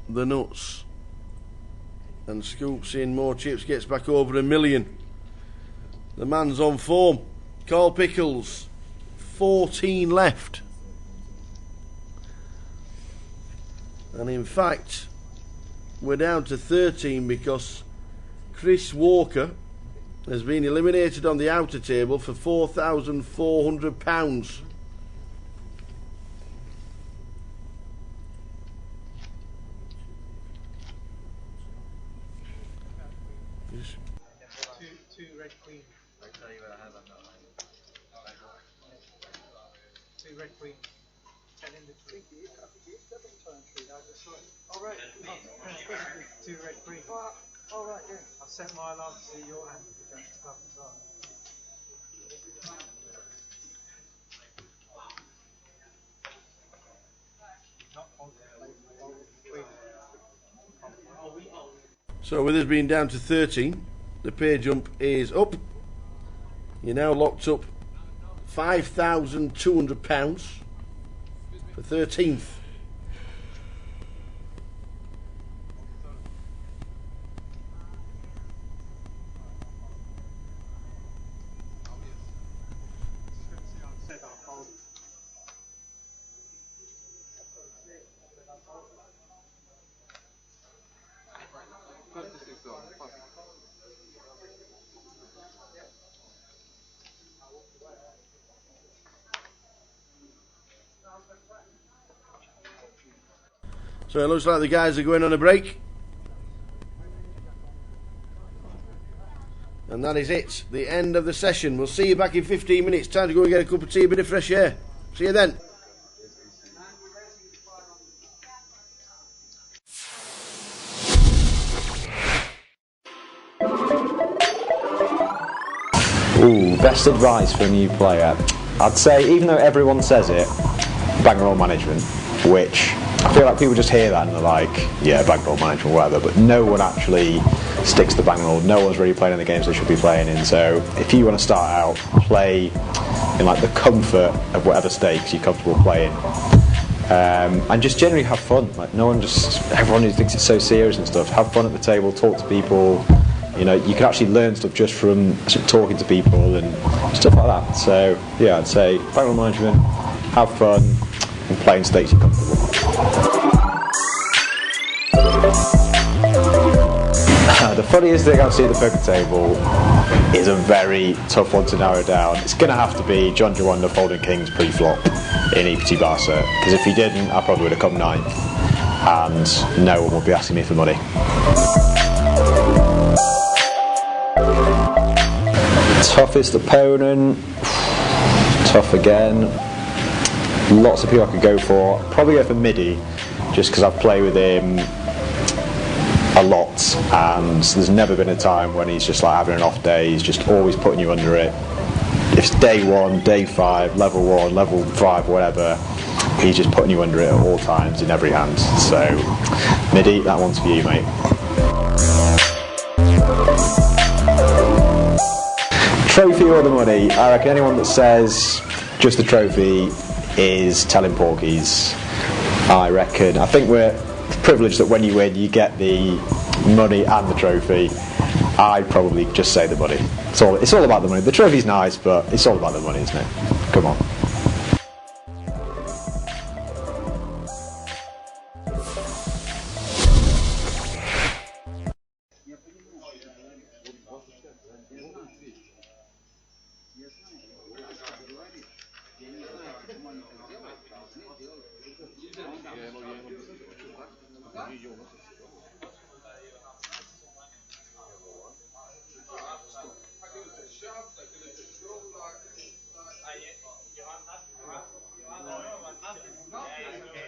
C: the nuts and scoops in more chips, gets back over $1 million. The man's on form. Carl Pickles, 14 left. And in fact, we're down to 13 because Chris Walker has been eliminated on the outer table for £4,400.
M: Two red queens.
O: I tell you what I have on that line.
M: Two red queens. 10 in the tree. All right. Two red queens. All right, yeah. I've set my alarm to see your hand against the club as well.
C: So with us being down to 13, the pay jump is up. You're now locked up £5,200 for 13th. So it looks like the guys are going on a break. And that is it, the end of the session. We'll see you back in 15 minutes. Time to go and get a cup of tea, a bit of fresh air. See you then.
Q: Ooh, best advice for a new player. I'd say, even though everyone says it, bankroll management, which I feel like people just hear that and they're like, yeah, bankroll management, whatever, but no one actually sticks to bankroll. No one's really playing in the games they should be playing in. So if you want to start out, play in like the comfort of whatever stakes you're comfortable playing. And just generally have fun. Like everyone who thinks it's so serious and stuff, have fun at the table, talk to people. You know, you can actually learn stuff just from talking to people and stuff like that. So yeah, I'd say bankroll management, have fun, and play in stakes you're comfortable. The funniest thing I've seen at the poker table is a very tough one to narrow down. It's going to have to be John Jawanda folding kings pre-flop in EPT Barca, because if he didn't, I probably would have come ninth, and no one would be asking me for money. Toughest opponent, tough again. Lots of people I could go for. Probably go for Midi, just because I've played with him a lot, and there's never been a time when he's just like having an off day. He's just always putting you under it. If it's day 1, day 5, level 1, level 5, whatever, he's just putting you under it at all times in every hand. So Midi, that one's for you, mate. Trophy or the money? I reckon anyone that says just the trophy is telling porkies. I think we're privileged that when you win you get the money and the trophy. I'd probably just say the money. It's all about the money. The trophy's nice, but it's all about the money, isn't it? Come on.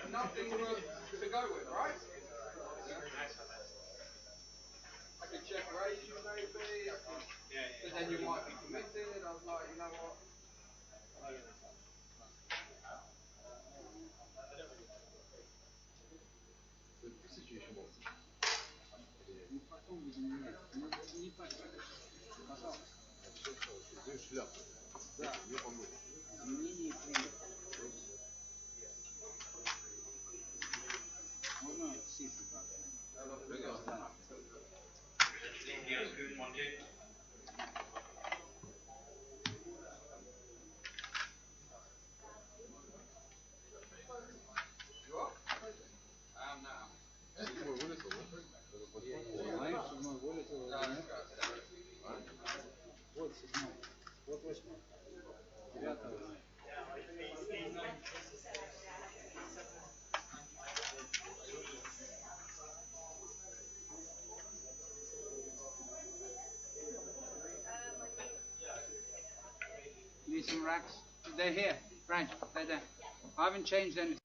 B: Nothing to go with, right? I could check raise you maybe, but then you might be committed. I was like, you know what? Need some racks? They're here, right? They're there. I haven't changed anything.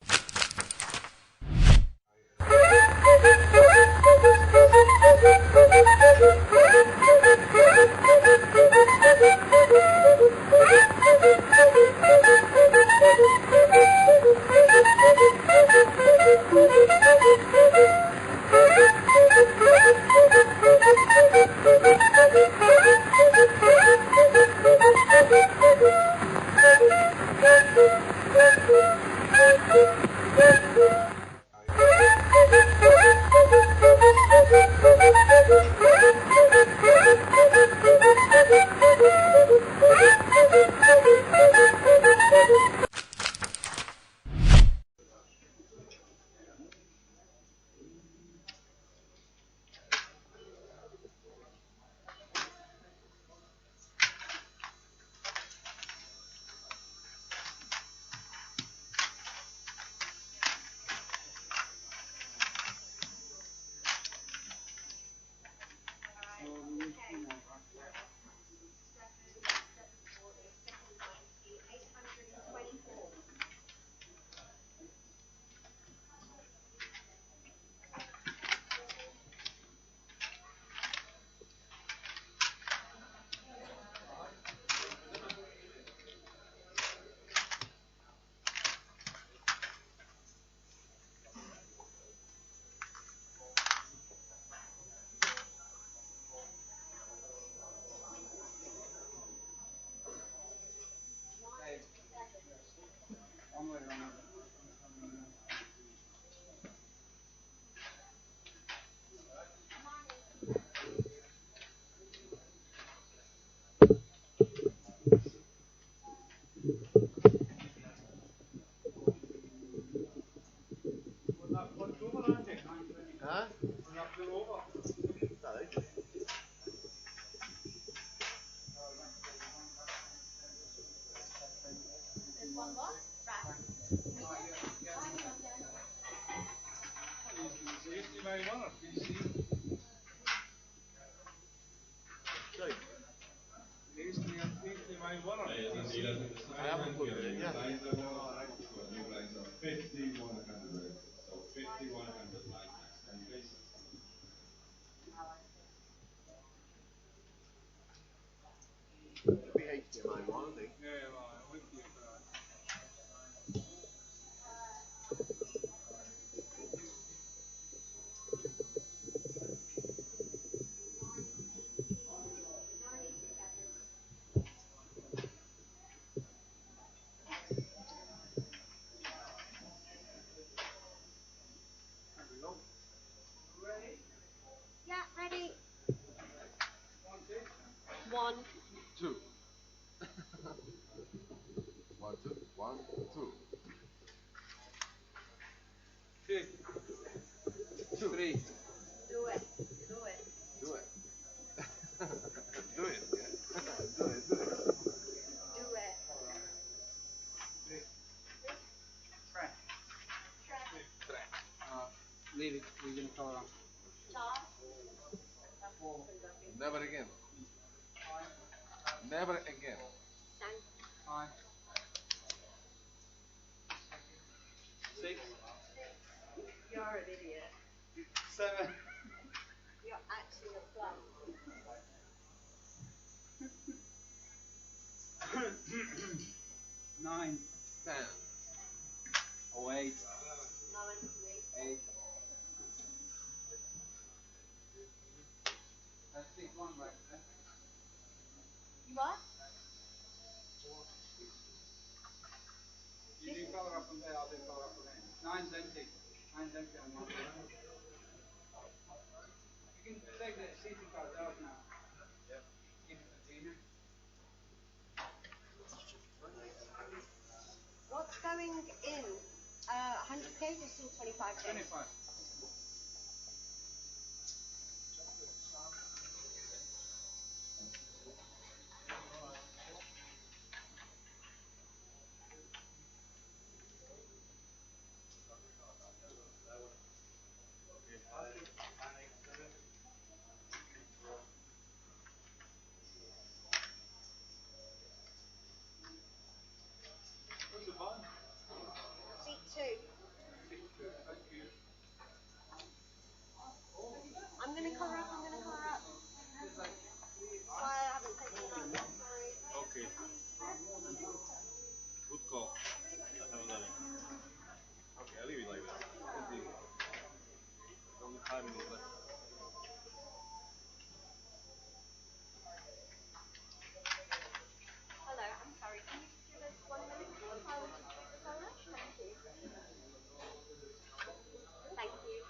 J: I haven't put it in yet.
O: It'll be HDMI 1, I think.
F: Yeah, ready. 1,
O: 2. 1, 2. 1, 2. 3.
F: Do it. Do it.
O: Do it. Do it. Yeah. Do it.
F: Do it.
B: Track.
F: Track.
B: Leave it. We're going to call on.
O: Never again. Never again.
B: Five. 6.
F: You're an idiot.
B: 7.
F: You're actually a plum.
B: 9.
O: 10.
B: Oh, 8.
F: 9,
B: 8. That's 6, 1 right there.
F: You what?
B: You do colour up from there, I'll do colour up from there. 9's empty. 9's empty on 1. You can take the seating cards out now. Yep. Give it to Tina.
F: What's going in? 100k or still 25k?
B: 25. What's the button?
F: Seat 2.
B: Thank you.
F: I'm going to colour up, Why I haven't taken it out, sorry.
J: Okay. Good call. I haven't done it. Okay, I'll leave it like that. Only 5 minutes left.
F: Hello, I'm sorry. Can you just give us 1 minute, please? While we just do the colour? Thank you. Thank you.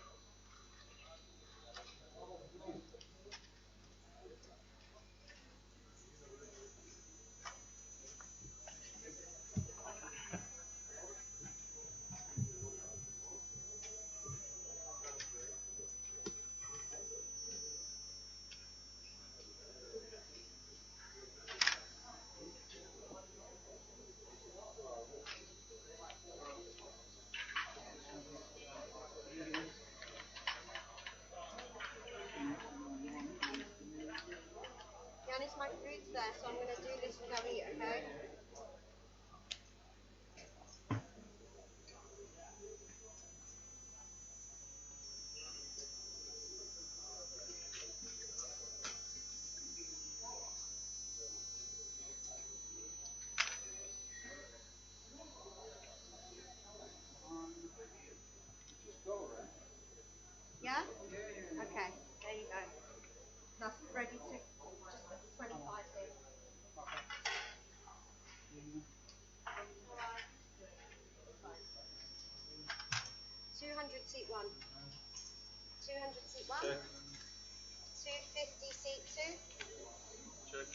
F: Janice, my food's there, so I'm going to do this without eat, okay?
B: Just go, right?
F: Yeah? Okay, there you go. That's ready to just put the 25 in. 200 seat 1. 200 seat 1.
J: Check.
F: 250 seat 2.
J: Check.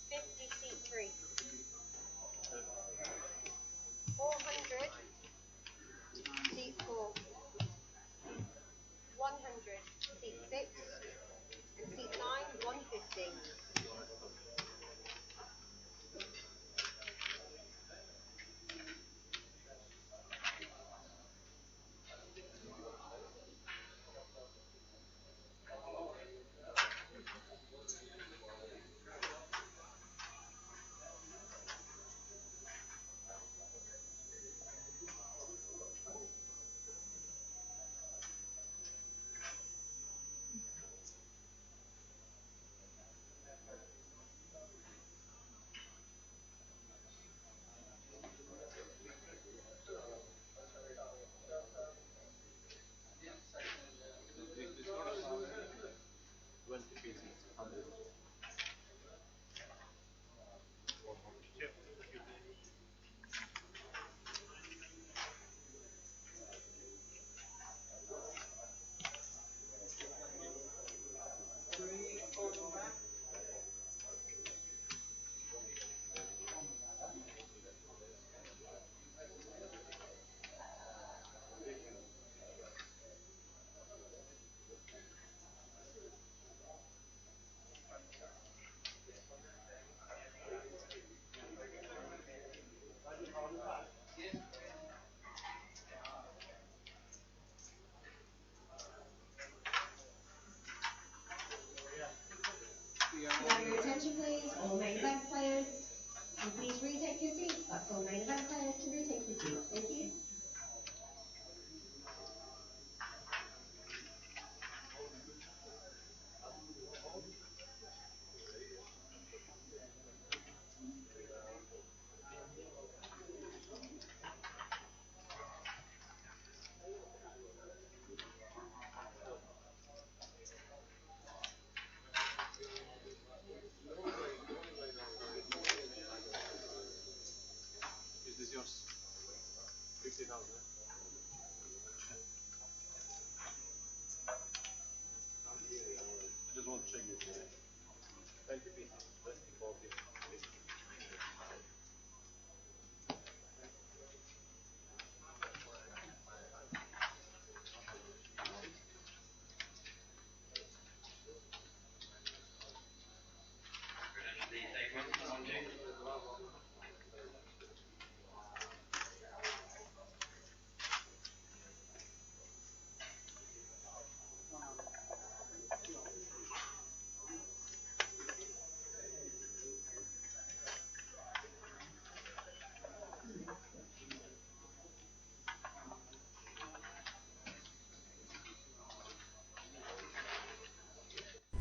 F: 50 seat 3.
J: Check.
F: 400 seat 4. 100 seat 6. And seat 9, 150.
C: just want to check it.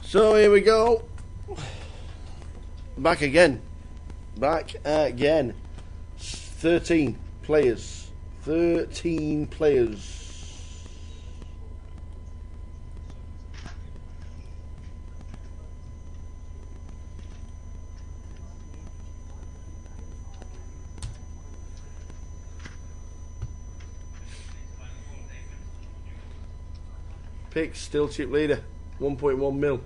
C: So here we go. Back again. 13 players. 13 players. Picks, still chip leader. 1.1 mil.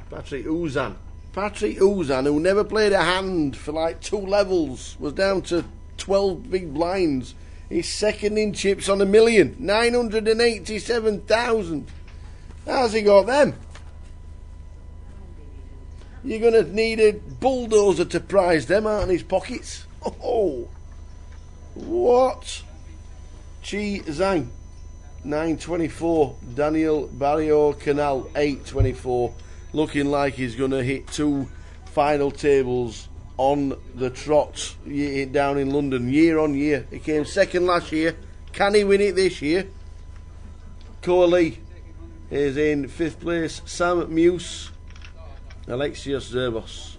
C: Patrick Ouzan, who never played a hand for like 2 levels, was down to 12 big blinds. He's second in chips on $1 million. 987,000. How's he got them? You're going to need a bulldozer to prize them out in his pockets. Oh, what? Chi Zhang, 924. Daniel Barrio Canal, 824. Looking like he's going to hit 2 final tables on the trot down in London year on year. He came second last year. Can he win it this year? Coalee is in 5th place. Sam Muse, Alexios Zervos.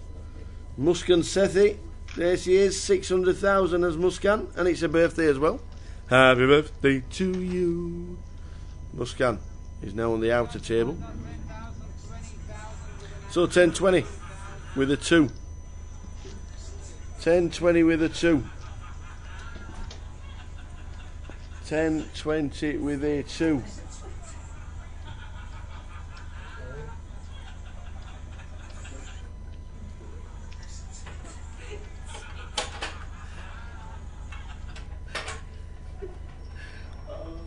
C: Muskan Sethi, there she is, 600,000 as Muskan, and it's her birthday as well. Happy birthday to you. Muskan is now on the outer table. So 10-20 with a 2. 10-20 with a 2. 10-20 with a 2.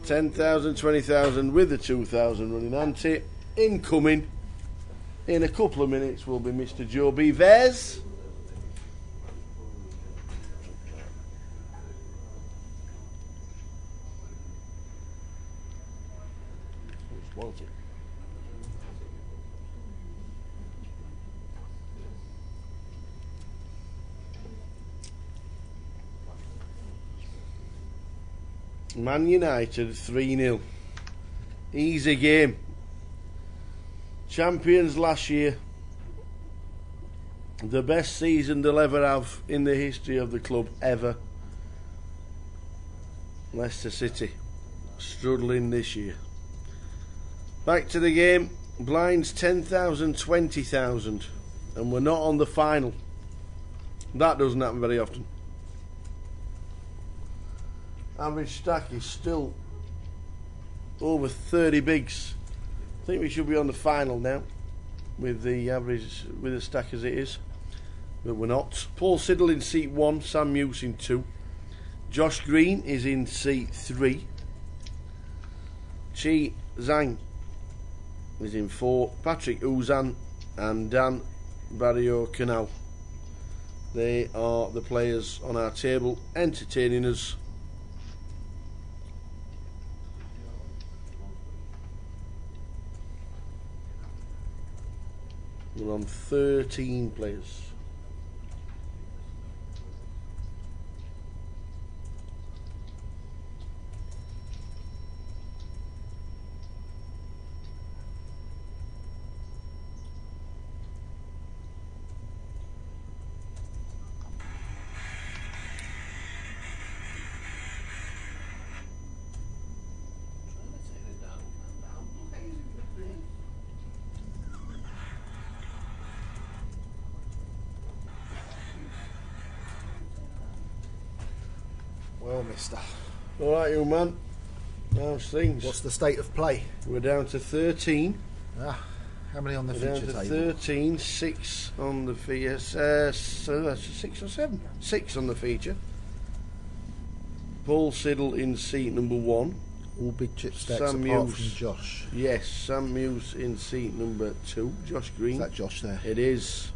C: $10,000, $20,000 with the 2,000 running ante. Incoming in a couple of minutes will be Mr. Joe B. Vez. Want it. Man United 3-0. Easy game. Champions last year. The best season they'll ever have in the history of the club ever. Leicester City struggling this year. Back to the game. Blinds 10,000, 20,000. And we're not on the final. That doesn't happen very often. Average stack is still over 30 bigs. I think we should be on the final now with the average, with the stack as it is, but we're not. Paul Siddle in seat 1, Sam Muse in 2. Josh Green is in seat 3. Chi Zhang is in 4. Patrick Ouzan and Dan Barrio Canal. They are the players on our table entertaining us. We're on 13 players.
R: Well, mister.
C: All right, you man. How's things?
R: What's the state of play?
C: We're down to 13.
R: Ah, how many on the
C: We're
R: feature
C: down to
R: table?
C: 13, 6 on the feature. So that's 6 or 7? 6 on the feature. Paul Siddle in seat number 1.
R: All big chip stacks
C: Sam
R: apart
C: Muse.
R: from Josh.
C: Yes, Sam Muse in seat number 2. Josh Green.
R: Is that Josh there?
C: It is.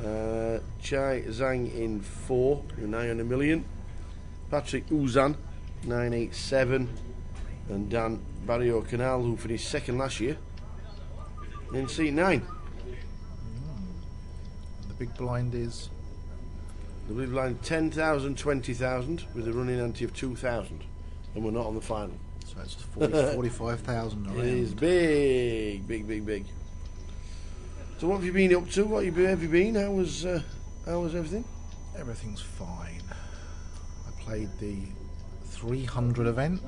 C: Chai Zhang in 4, with 9 on a million. Patrick Uzan, 987. And Dan Barrio Canal, who finished second last year, in seat 9.
R: The big blind is?
C: The big blind 10,000, 20,000 with a running ante of 2,000. And we're not on the final.
R: So it's 45,000 around.
C: It is big, big, big, big. So what have you been up to? What have you been? How was everything?
R: Everything's fine. I played the 300 event.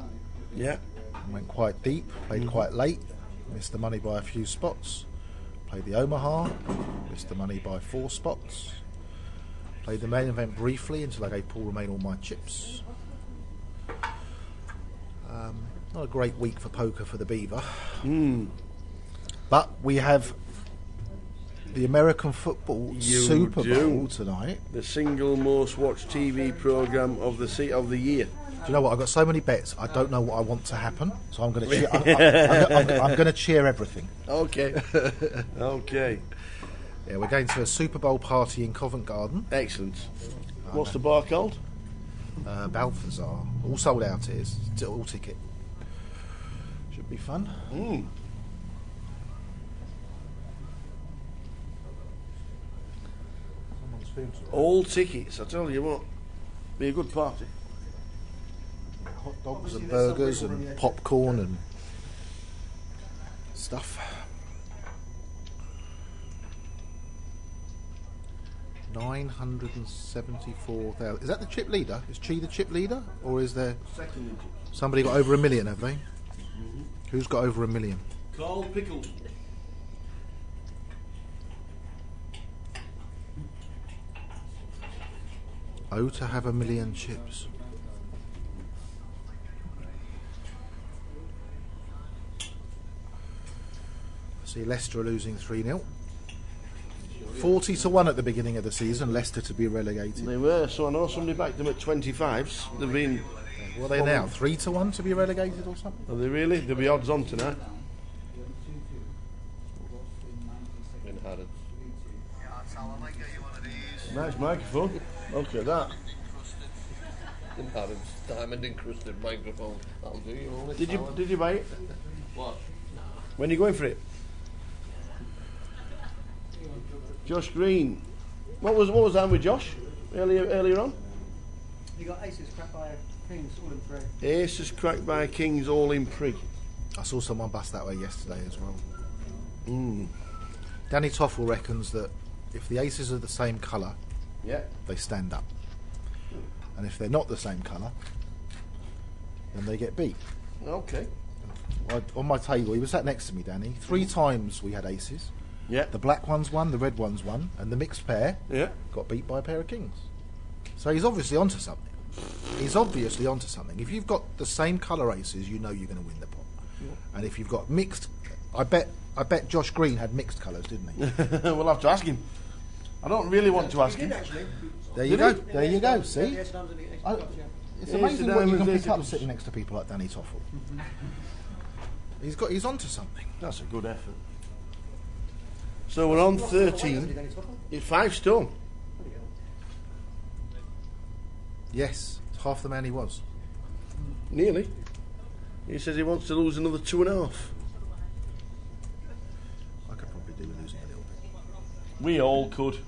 C: Yeah.
R: Went quite deep, played quite late, missed the money by a few spots. Played the Omaha, missed the money by 4 spots. Played the main event briefly until I gave Paul Remain all my chips. Not a great week for poker for the Beaver. But we have the American football Super Bowl tonight.
C: The single most watched TV programme of the year.
R: Do you know what? I've got so many bets. I don't know what I want to happen, so I'm going to cheer. I'm going to cheer everything.
C: Okay. Okay.
R: Yeah, we're going to a Super Bowl party in Covent Garden.
C: Excellent. What's the bar called?
R: Balthazar. All sold out. It is. It's all ticket. Should be fun.
C: All tickets. I tell you what, be a good party.
R: Hot dogs and burgers and popcorn and stuff. 974,000. Is that the chip leader? Is Chi the chip leader, or is there somebody got over 1 million? Have they? Who's got over 1 million?
C: Carl Pickle.
R: Oh, to have 1 million chips. See, Leicester are losing 3-0. 40-1 at the beginning of the season, Leicester to be relegated.
C: They were, so I know somebody backed them at 25s. They've been...
R: What are they now? 3-1 to be relegated or something?
C: Are they really? There'll be odds on tonight. Nice microphone. Look at that.
A: Diamond encrusted microphone. That'll do you.
C: Did you buy it?
A: What?
C: When are you going for it? Josh Green. What was that with Josh earlier on?
I: You got aces cracked by kings all in 3.
C: Aces cracked by kings all in pre.
R: I saw someone bust that way yesterday as well. Danny Toffel reckons that if the aces are the same colour, they stand up. And if they're not the same colour, then they get beat.
C: Okay.
R: On my table, he was sat next to me, Danny. 3 times we had aces.
C: Yeah.
R: The black ones won, the red ones won, and the mixed pair got beat by a pair of kings. So he's obviously onto something. He's obviously onto something. If you've got the same colour aces, you know you're going to win the pot. And if you've got mixed, I bet Josh Green had mixed colours, didn't he?
C: We'll have to ask him. I don't really want to ask him.
R: There you go. There you go. See, it's amazing what you can pick up sitting next to people like Danny Toffel. He's onto something.
C: That's a good effort. So we're on 13. It's 5 stone.
R: Yes, it's half the man he was.
C: Nearly. He says he wants to lose another 2.5.
R: I could probably do with losing a little bit.
C: We all could.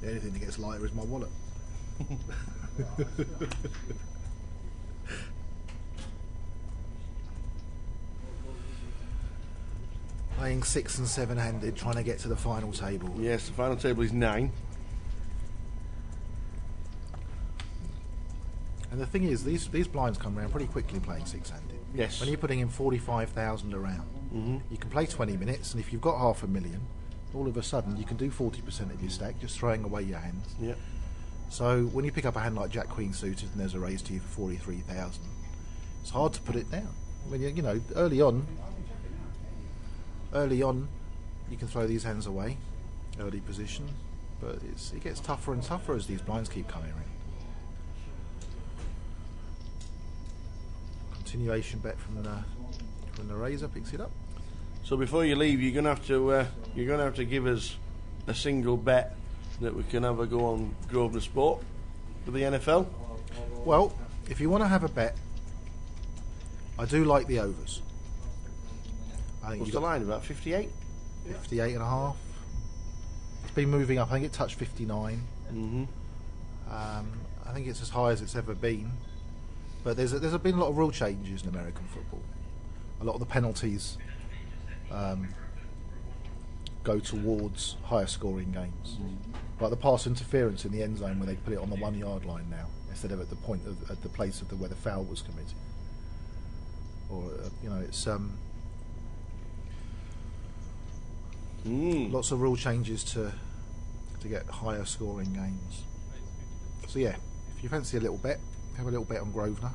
R: The only thing that gets lighter is my wallet. Playing 6 and 7-handed, trying to get to the final table.
C: Yes, the final table is 9.
R: And the thing is, these blinds come around pretty quickly playing 6-handed.
C: Yes.
R: When you're putting in 45,000 a round, you can play 20 minutes, and if you've got 500,000, all of a sudden you can do 40% of your stack, just throwing away your hands.
C: Yeah.
R: So when you pick up a hand like Jack Queen suited and there's a raise to you for 43,000, it's hard to put it down. I mean, you know, early on, you can throw these hands away, early position, but it gets tougher and tougher as these blinds keep coming in. Continuation bet from the Razor picks it up.
C: So before you leave, you're gonna have to give us a single bet that we can have a go on Grosvenor Sport for the NFL.
R: Well, if you want to have a bet, I do like the overs. I think
C: What's the line, about 58?
R: 58 and a half. It's been moving up. I think it touched 59.
C: Mm-hmm.
R: I think it's as high as it's ever been. But there's been a lot of rule changes in American football. A lot of the penalties go towards higher scoring games. Like the pass interference in the end zone where they put it on the 1 yard line now instead of at the point at the place of where the foul was committed. Or you know, it's lots of rule changes to get higher scoring games. So yeah, if you fancy a little bet, have a little bet on Grosvenor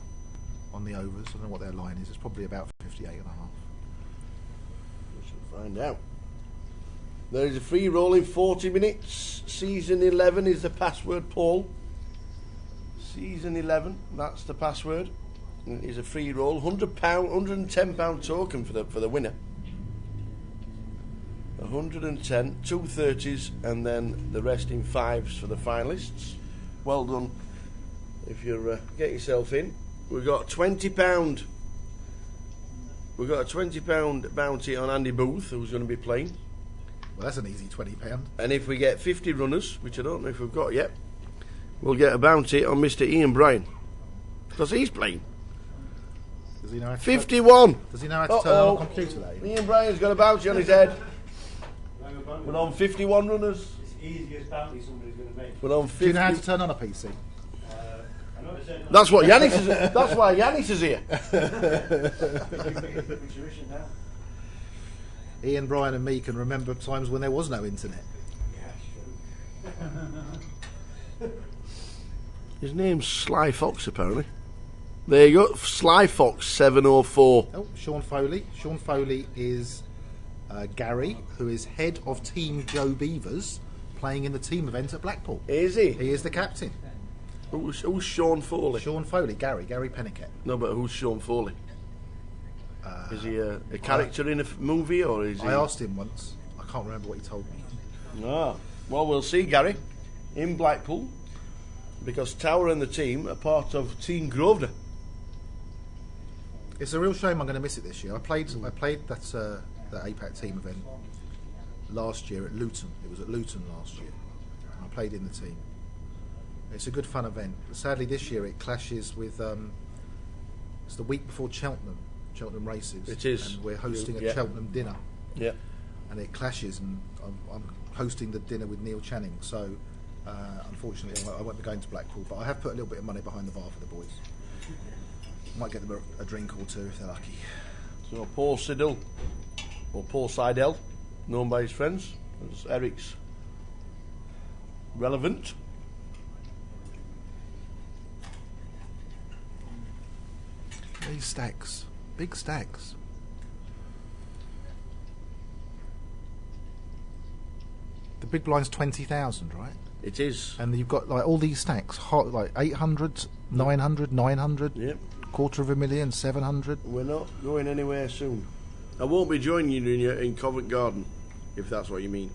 R: on the overs. I don't know what their line is. It's probably about 58 and a half.
C: We shall find out. There is a free roll in 40 minutes. Season 11 is the password, Paul. Season 11, that's the password. It is a free roll. £100, £110 token for the winner. 110, 230s, and then the rest in fives for the finalists. Well done. If you get yourself in, we've got £20. We've got a £20 bounty on Andy Booth, who's going to be playing.
R: Well, that's an easy £20.
C: And if we get 50 runners, which I don't know if we've got yet, we'll get a bounty on Mr. Ian Bryan, because he's playing.
R: Does he know how to
C: 51.
R: Does he know how to turn on a computer? That
C: Ian Bryan's got a bounty on his head. We're on 51 runners.
H: It's the easiest bounty somebody's going to make.
C: We're on 50.
R: Do you know how to turn on a PC?
C: That's what Yanis is. That's why Yanis is here.
R: Ian, Bryan, and me can remember times when there was no internet.
C: His name's Sly Fox, apparently. There you go, Sly Fox 704.
R: Oh, Sean Foley. Sean Foley is Gary, who is head of Team Joe Beavers, playing in the team event at Blackpool.
C: Is he?
R: He is the captain.
C: Who's Sean Foley?
R: Sean Foley, Gary Pennicat.
C: No, but who's Sean Foley? Is he a character in a movie, or is he?
R: I asked him once. I can't remember what he told me.
C: No. Well, we'll see Gary in Blackpool, because Tower and the team are part of Team Grosvenor.
R: It's a real shame I'm going to miss it this year. I played that APAC team event last year at Luton. It was at Luton last year. I played in the team. It's a good fun event. Sadly, this year it clashes with. It's the week before Cheltenham races.
C: It is.
R: And we're hosting a Cheltenham dinner.
C: Yeah.
R: And it clashes, and I'm hosting the dinner with Neil Channing. So, unfortunately, I won't be going to Blackpool. But I have put a little bit of money behind the bar for the boys. Might get them a drink or two if they're lucky.
C: So Paul Siddle, or Paul Seidel, known by his friends as Eric's relevant.
R: These stacks, big stacks. The big blind's 20,000, right?
C: It is.
R: And you've got like all these stacks, like 800, 900, 900.
C: Yep.
R: $250,000, 700.
C: We're not going anywhere soon. I won't be joining you in Covent Garden, if that's what you mean.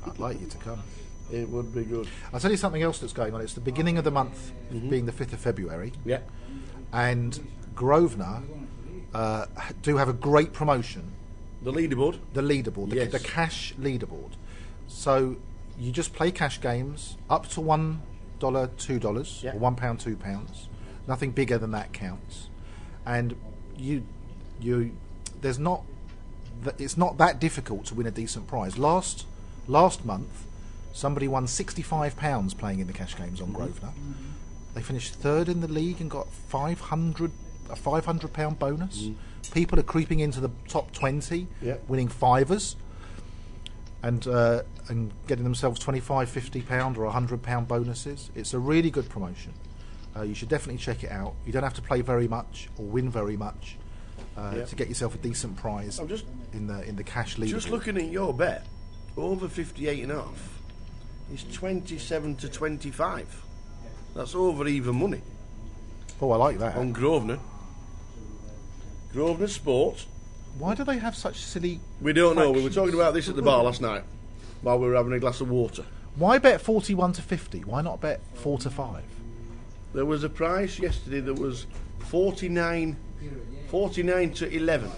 R: I'd like you to come.
C: It would be good.
R: I'll tell you something else that's going on. It's the beginning of the month, being the 5th of February.
C: Yeah.
R: And Grosvenor do have a great promotion.
C: The leaderboard?
R: The leaderboard,
C: yes.
R: The cash leaderboard. So you just play cash games up to $1, $2, or £1, £2. Nothing bigger than that counts. And it's not that difficult to win a decent prize. Last month, somebody won £65 playing in the cash games on Grosvenor. They finished third in the league and got a £500 bonus. People are creeping into the top 20, winning fivers. and getting themselves £25, £50 or £100 bonuses. It's a really good promotion. You should definitely check it out. You don't have to play very much or win very much to get yourself a decent prize in the cash leaderboard.
C: Just looking at your bet, over 58.5 is 27 to 25. That's over even money.
R: Oh, I like that.
C: On Grosvenor. Grosvenor Sport.
R: Why do they have such silly...
C: We don't know. We were talking about this at the bar last night while we were having a glass of water.
R: Why bet 41 to 50? Why not bet 4 to 5?
C: There was a price yesterday that was 49 to 11.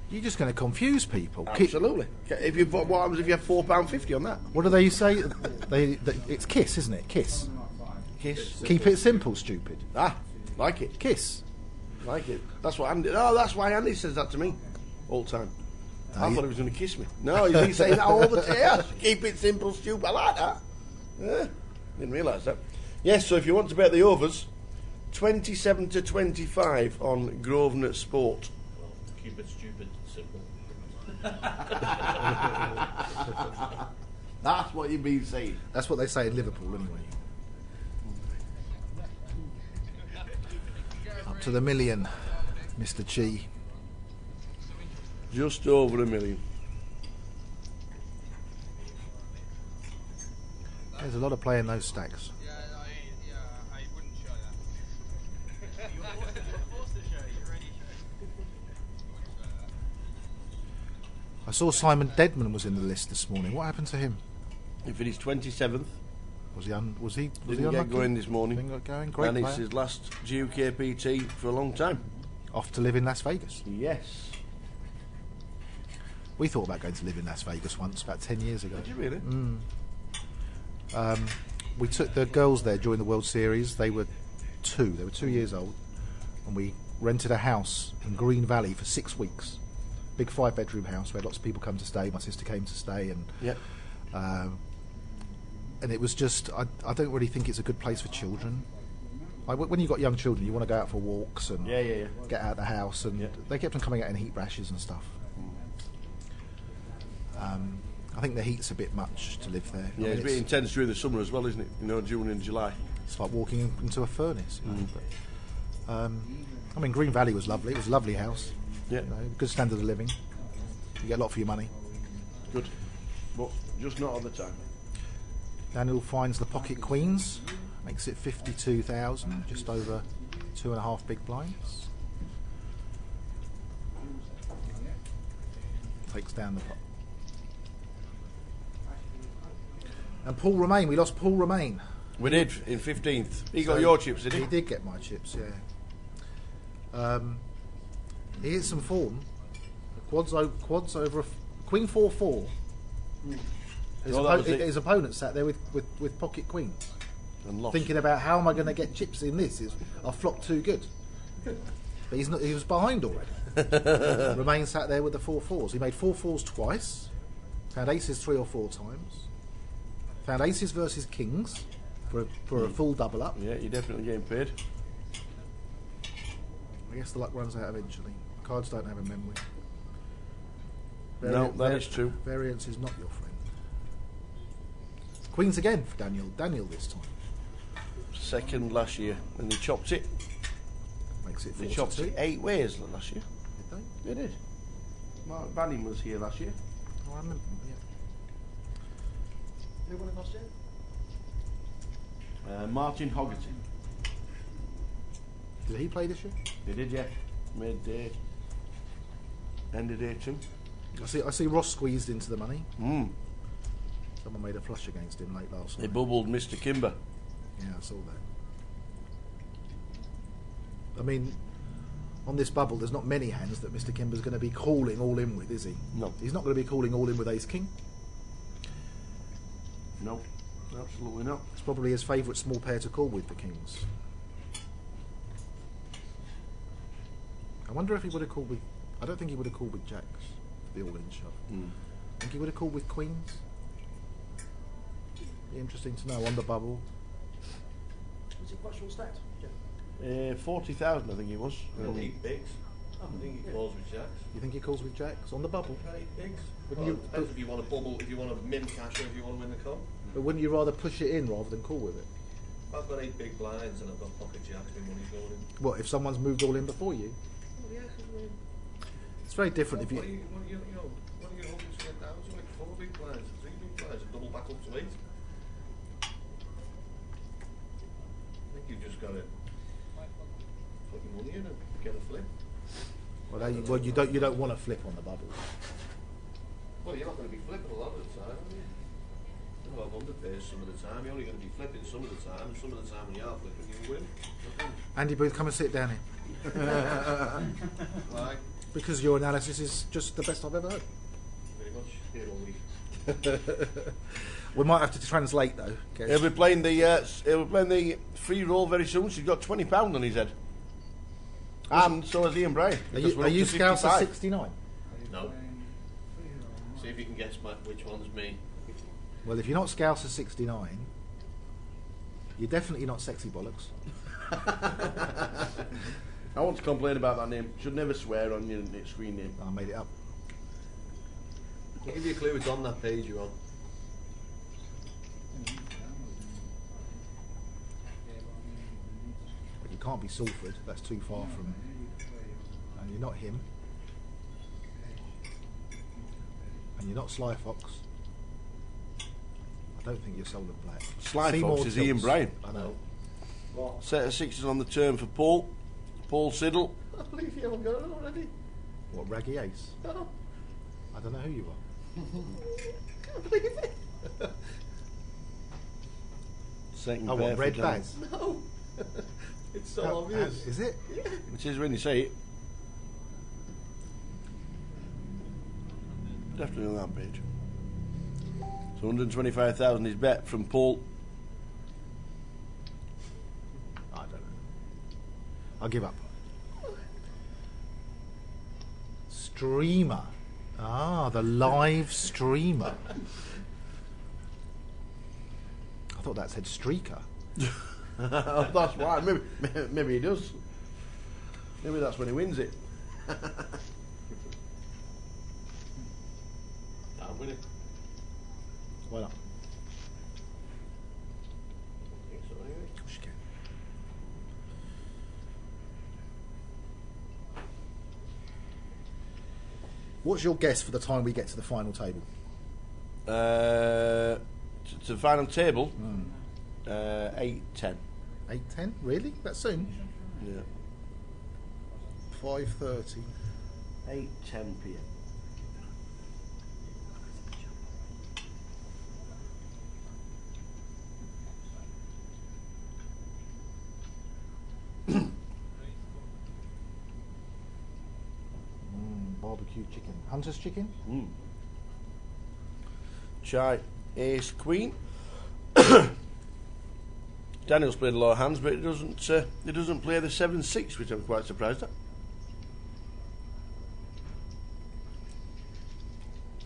R: You're just going to confuse people.
C: Absolutely. If you what happens if you have £4.50 on that?
R: What do they say? It's KISS, isn't it? KISS.
C: KISS.
R: Keep it simple, stupid.
C: Ah, like it.
R: KISS.
C: Like it. That's what Andy. Oh, that's why Andy says that to me all the time. I thought he was going to kiss me. No, he's saying that all the time. Yeah, keep it simple, stupid. I like that. Yeah, didn't realise that. Yes, so if you want to bet the overs, 27 to 25 on Grosvenor Sport.
A: Keep it stupid, simple.
C: That's what you've been saying.
R: That's what they say in Liverpool, anyway. Up to the million, Mr. Chi.
C: Just over $1 million.
R: There's a lot of play in those stacks. I saw Simon Deadman was in the list this morning. What happened to him?
C: He finished 27th.
R: Was he
C: Didn't get going this morning.
R: Didn't get going. Great
C: and
R: player.
C: it's his last GUKPT for a long time.
R: Off to live in Las Vegas.
C: Yes.
R: We thought about going to live in Las Vegas once, about 10 years ago.
C: Did you really?
R: We took the girls there during the World Series. They were 2. They were 2 years old. And we rented a house in Green Valley for 6 weeks. Big 5-bedroom house. We had lots of people come to stay. My sister came to stay. And it was just... I don't really think it's a good place for children. When you've got young children, you want to go out for walks and get out of the house. And they kept on coming out in heat rashes and stuff. I think the heat's a bit much to live there.
C: Yeah, it's a bit intense during the summer as well, isn't it? You know, June and July.
R: It's like walking into a furnace. You know, but, I mean, Green Valley was lovely. It was a lovely house.
C: Yeah.
R: You know, good standard of living. You get a lot for your money.
C: Good. But just not all the time.
R: Daniel finds the pocket queens. Makes it 52,000. Just over 2.5 big blinds. Takes down the pot. And Paul Romain, we lost Paul Romain.
C: We did, in 15th. He got your chips, did he?
R: He did get my chips, yeah. He hit some form. Quads over a Queen 4-4. His opponent sat there with pocket queens.
C: And lost.
R: Thinking about how am I going to get chips in this? I flopped too good. But he's not, he was behind already. Romain sat there with the 4-4s. He made 4-4s twice. Found aces 3 or 4 times. Found aces versus kings for a full double up.
C: Yeah, you're definitely getting paid.
R: I guess the luck runs out eventually. Cards don't have a memory.
C: No, that is true.
R: Variance is not your friend. Queens again for Daniel. Daniel this time.
C: Second last year, and he chopped it.
R: Makes it 4-2.
C: They chopped it 8 ways last year.
R: Did they?
C: They did. Mark Banning was here last year.
R: Oh, I remember. Yeah.
H: Who won it last year?
C: Martin Hoggerty.
R: Did he play this year?
C: They did, yeah. Made end of day 2.
R: I see Ross squeezed into the money.
C: Mm.
R: Someone made a flush against him late last
C: They
R: night.
C: bubbled Mr. Kimber.
R: Yeah, I saw that. I mean, on this bubble, there's not many hands that Mr. Kimber's going to be calling all in with, is he?
C: No.
R: He's not going to be calling all in with Ace King.
C: No, absolutely not.
R: It's probably his favourite small pair to call with the Kings. I wonder if he would have called with... I don't think he would have called with Jacks, the all-in shove. I think he would have called with Queens. Be interesting to know on the bubble.
H: Was he quite short stacked?
C: 40,000, I think he was.
A: 8 bigs. I think he calls with jacks.
R: You think he calls with Jacks on the bubble?
A: 8 bigs.
R: Wouldn't
A: Well, it depends if you want to bubble, if you want to min cash, or if you want to win the comp.
R: But wouldn't you rather push it in rather than call with it?
A: I've got 8 big blinds and I've got pocket jacks, my money's going in.
R: What if someone's moved all in before you?
A: Oh, yeah,
R: It's very different if you.
A: What are you hoping to get down to? Like 4 big blinds, 3 big blinds, and double back up to 8. I think you've just got to put your money in and get a flip.
R: Well, you don't want to flip on the bubble.
A: Well, you're not going to be flipping a lot of the time, are you? You're not underpaid some of the time. You're only going to be flipping some of the time. And some of the time when you are flipping, you win.
R: Andy Booth, come and sit down here.
A: Why?
R: Because your analysis is just the best I've ever heard.
A: Very much. Here all week.
R: We might have to translate though.
C: He'll be playing the free roll very soon. So he's got £20 on his head. And so has Ian Bryan.
R: Are you Scouser 69?
A: No. See if you can guess which one's me.
R: Well, if you're not Scouser 69, you're definitely not Sexy Bollocks.
C: I want to complain about that name. Should never swear on your screen name.
R: I made it up.
A: I'll give you a clue, it's on that page you're on.
R: But you can't be Salford, that's too far from. And you're not him. And you're not Sly Fox. I don't think you're Solar Black.
C: Sly
R: Seymour
C: Fox is
R: Tills.
C: Ian Bryan.
R: I know.
C: Set of sixes on the turn for Paul Siddle.
A: I believe you haven't got it already.
R: What, Raggy Ace?
A: No.
R: I don't know who you are.
A: Can't believe it.
C: Second
R: Oh,
C: pair
R: what,
C: for
R: Red
C: Dan.
R: Baz?
A: No. It's so
R: How-
A: obvious.
R: Is it?
A: Yeah.
C: It is when you say it. Definitely on that page. So 125,000 is bet from Paul.
R: I don't know. I'll give up. Streamer. Ah, the live streamer. I thought that said streaker.
C: That's why. Maybe he does. Maybe that's when he wins it.
A: Can't win it.
R: Why not?
A: I think so anyway.
R: Of course you can. What's your guess for the time we get to the final table?
C: To the final table, 8:10.
R: 8:10? Really? That soon?
C: Yeah.
R: 5:30.
C: 8:10 p.m.
R: Barbecue chicken. Hunter's chicken?
C: Chai, ace, queen. Daniel's played a lot of hands, but he doesn't play the 7-6, which I'm quite surprised at.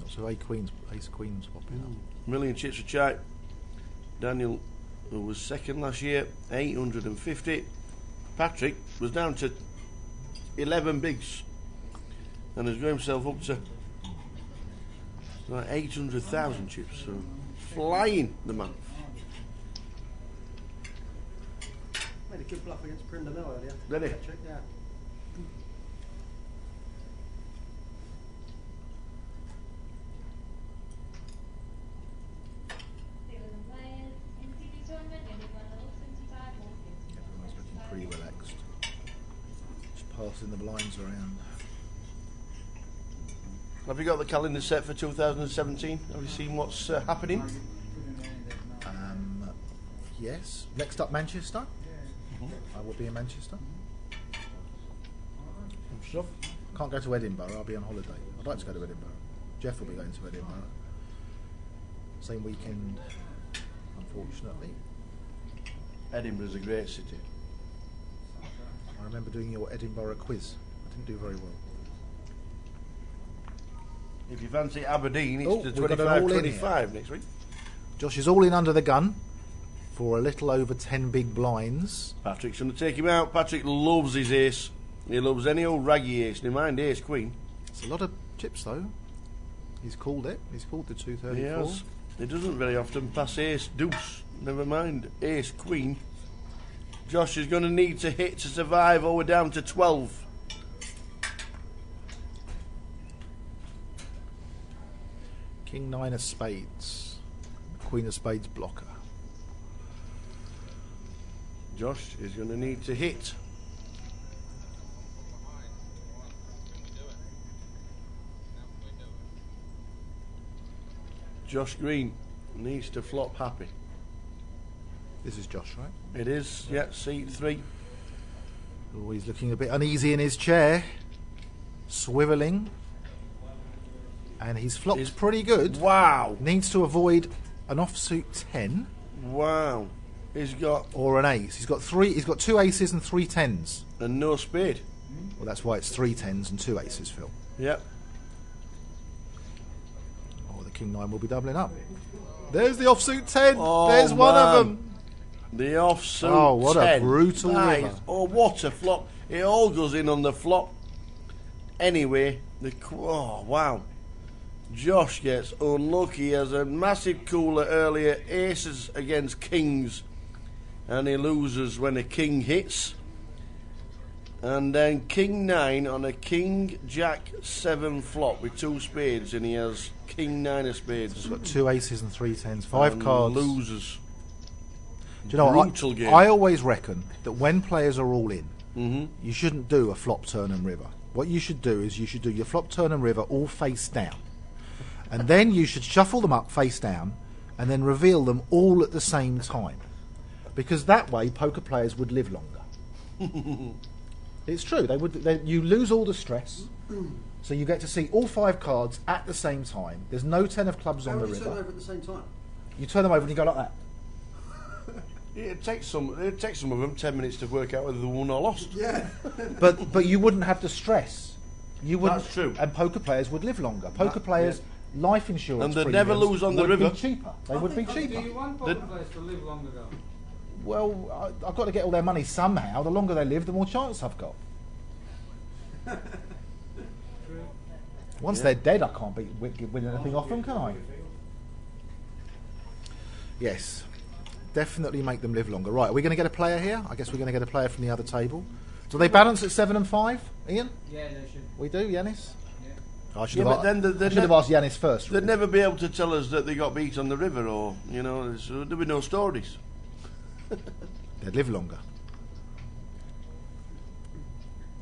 R: So ace queens popping up.
C: Million chips for Chai. Daniel, who was second last year, 850. Patrick was down to 11 bigs and has got himself up to like 800,000 chips. So flying, the man.
I: Made a good bluff against Brindamel earlier.
C: Did he?
I: Patrick, yeah.
R: Everyone's looking pretty relaxed. Just passing the blinds around.
C: Have you got the calendar set for 2017? Have you seen what's happening?
R: Yes. Next up, Manchester. I will be in Manchester.
C: Stuff.
R: Can't go to Edinburgh. I'll be on holiday. I'd like to go to Edinburgh. Jeff will be going to Edinburgh. Same weekend, unfortunately.
C: Edinburgh's a great city.
R: I remember doing your Edinburgh quiz. I didn't do very well.
C: If you fancy Aberdeen, it's the
R: we've got it all in
C: 25 next week.
R: Josh is all in under the gun for a little over 10 big blinds.
C: Patrick's going to take him out. Patrick loves his ace. He loves any old raggy ace. Never mind ace queen.
R: It's a lot of chips though. He's called it. He's called the 234.
C: He has. He doesn't very often pass ace deuce. Never mind ace queen. Josh is going to need to hit to survive, or we're down to 12.
R: King 9 of spades. Queen of spades blocker.
C: Josh is going to need to hit. Josh Green needs to flop happy.
R: This is Josh, right?
C: It is, yeah, seat 3.
R: Oh, he's looking a bit uneasy in his chair. Swivelling. And he's flopped pretty good.
C: Wow.
R: Needs to avoid an offsuit 10.
C: Wow. He's got...
R: Or an ace. He's got 2 aces and 3 tens.
C: And no spade.
R: Well, that's why it's 3 tens and 2 aces, Phil.
C: Yep.
R: Oh, the King 9 will be doubling up. There's the offsuit 10.
C: Oh,
R: There's one of them.
C: The offsuit 10.
R: Oh, what a brutal river.
C: Oh, what a flop. It all goes in on the flop. Anyway, oh, wow. Josh gets unlucky. He has a massive cooler earlier. Aces against kings. And he loses when a king hits. And then king 9 on a king jack 7 flop with 2 spades. And he has king 9 of spades.
R: He's got 2 aces and 3 tens. 5 cards.
C: Loses.
R: Do you know
C: Brutal
R: what?
C: game.
R: I always reckon that when players are all in, you shouldn't do a flop, turn and river. What you should do is you should do your flop, turn and river all face down. And then you should shuffle them up face down and then reveal them all at the same time. Because that way poker players would live longer. It's true. You lose all the stress. So you get to see all 5 cards at the same time. There's no 10 of clubs on the river.
I: How do you turn over at the same time?
R: You turn them over and you go like that.
C: It takes some of them 10 minutes to work out whether they won or lost.
I: Yeah.
R: but you wouldn't have the stress. You wouldn't.
C: That's true.
R: And poker players would live longer. Poker players, life insurance,
C: and they'd never lose on the
R: would
C: river.
R: Be cheaper. They would be cheaper.
L: Do you want poker players to live longer though?
R: Well, I've got to get all their money somehow. The longer they live, the more chance I've got. Once they're dead, I can't win anything off them, can I? Yes. Definitely make them live longer. Right, are we going to get a player here? I guess we're going to get a player from the other table. Do they balance at 7 and 5, Ian?
L: Yeah, they should.
R: We do, Yanis?
L: Yeah.
R: I should have asked Yanis first.
C: They'd never be able to tell us that they got beat on the river, or, there'd be no stories.
R: They'd live longer.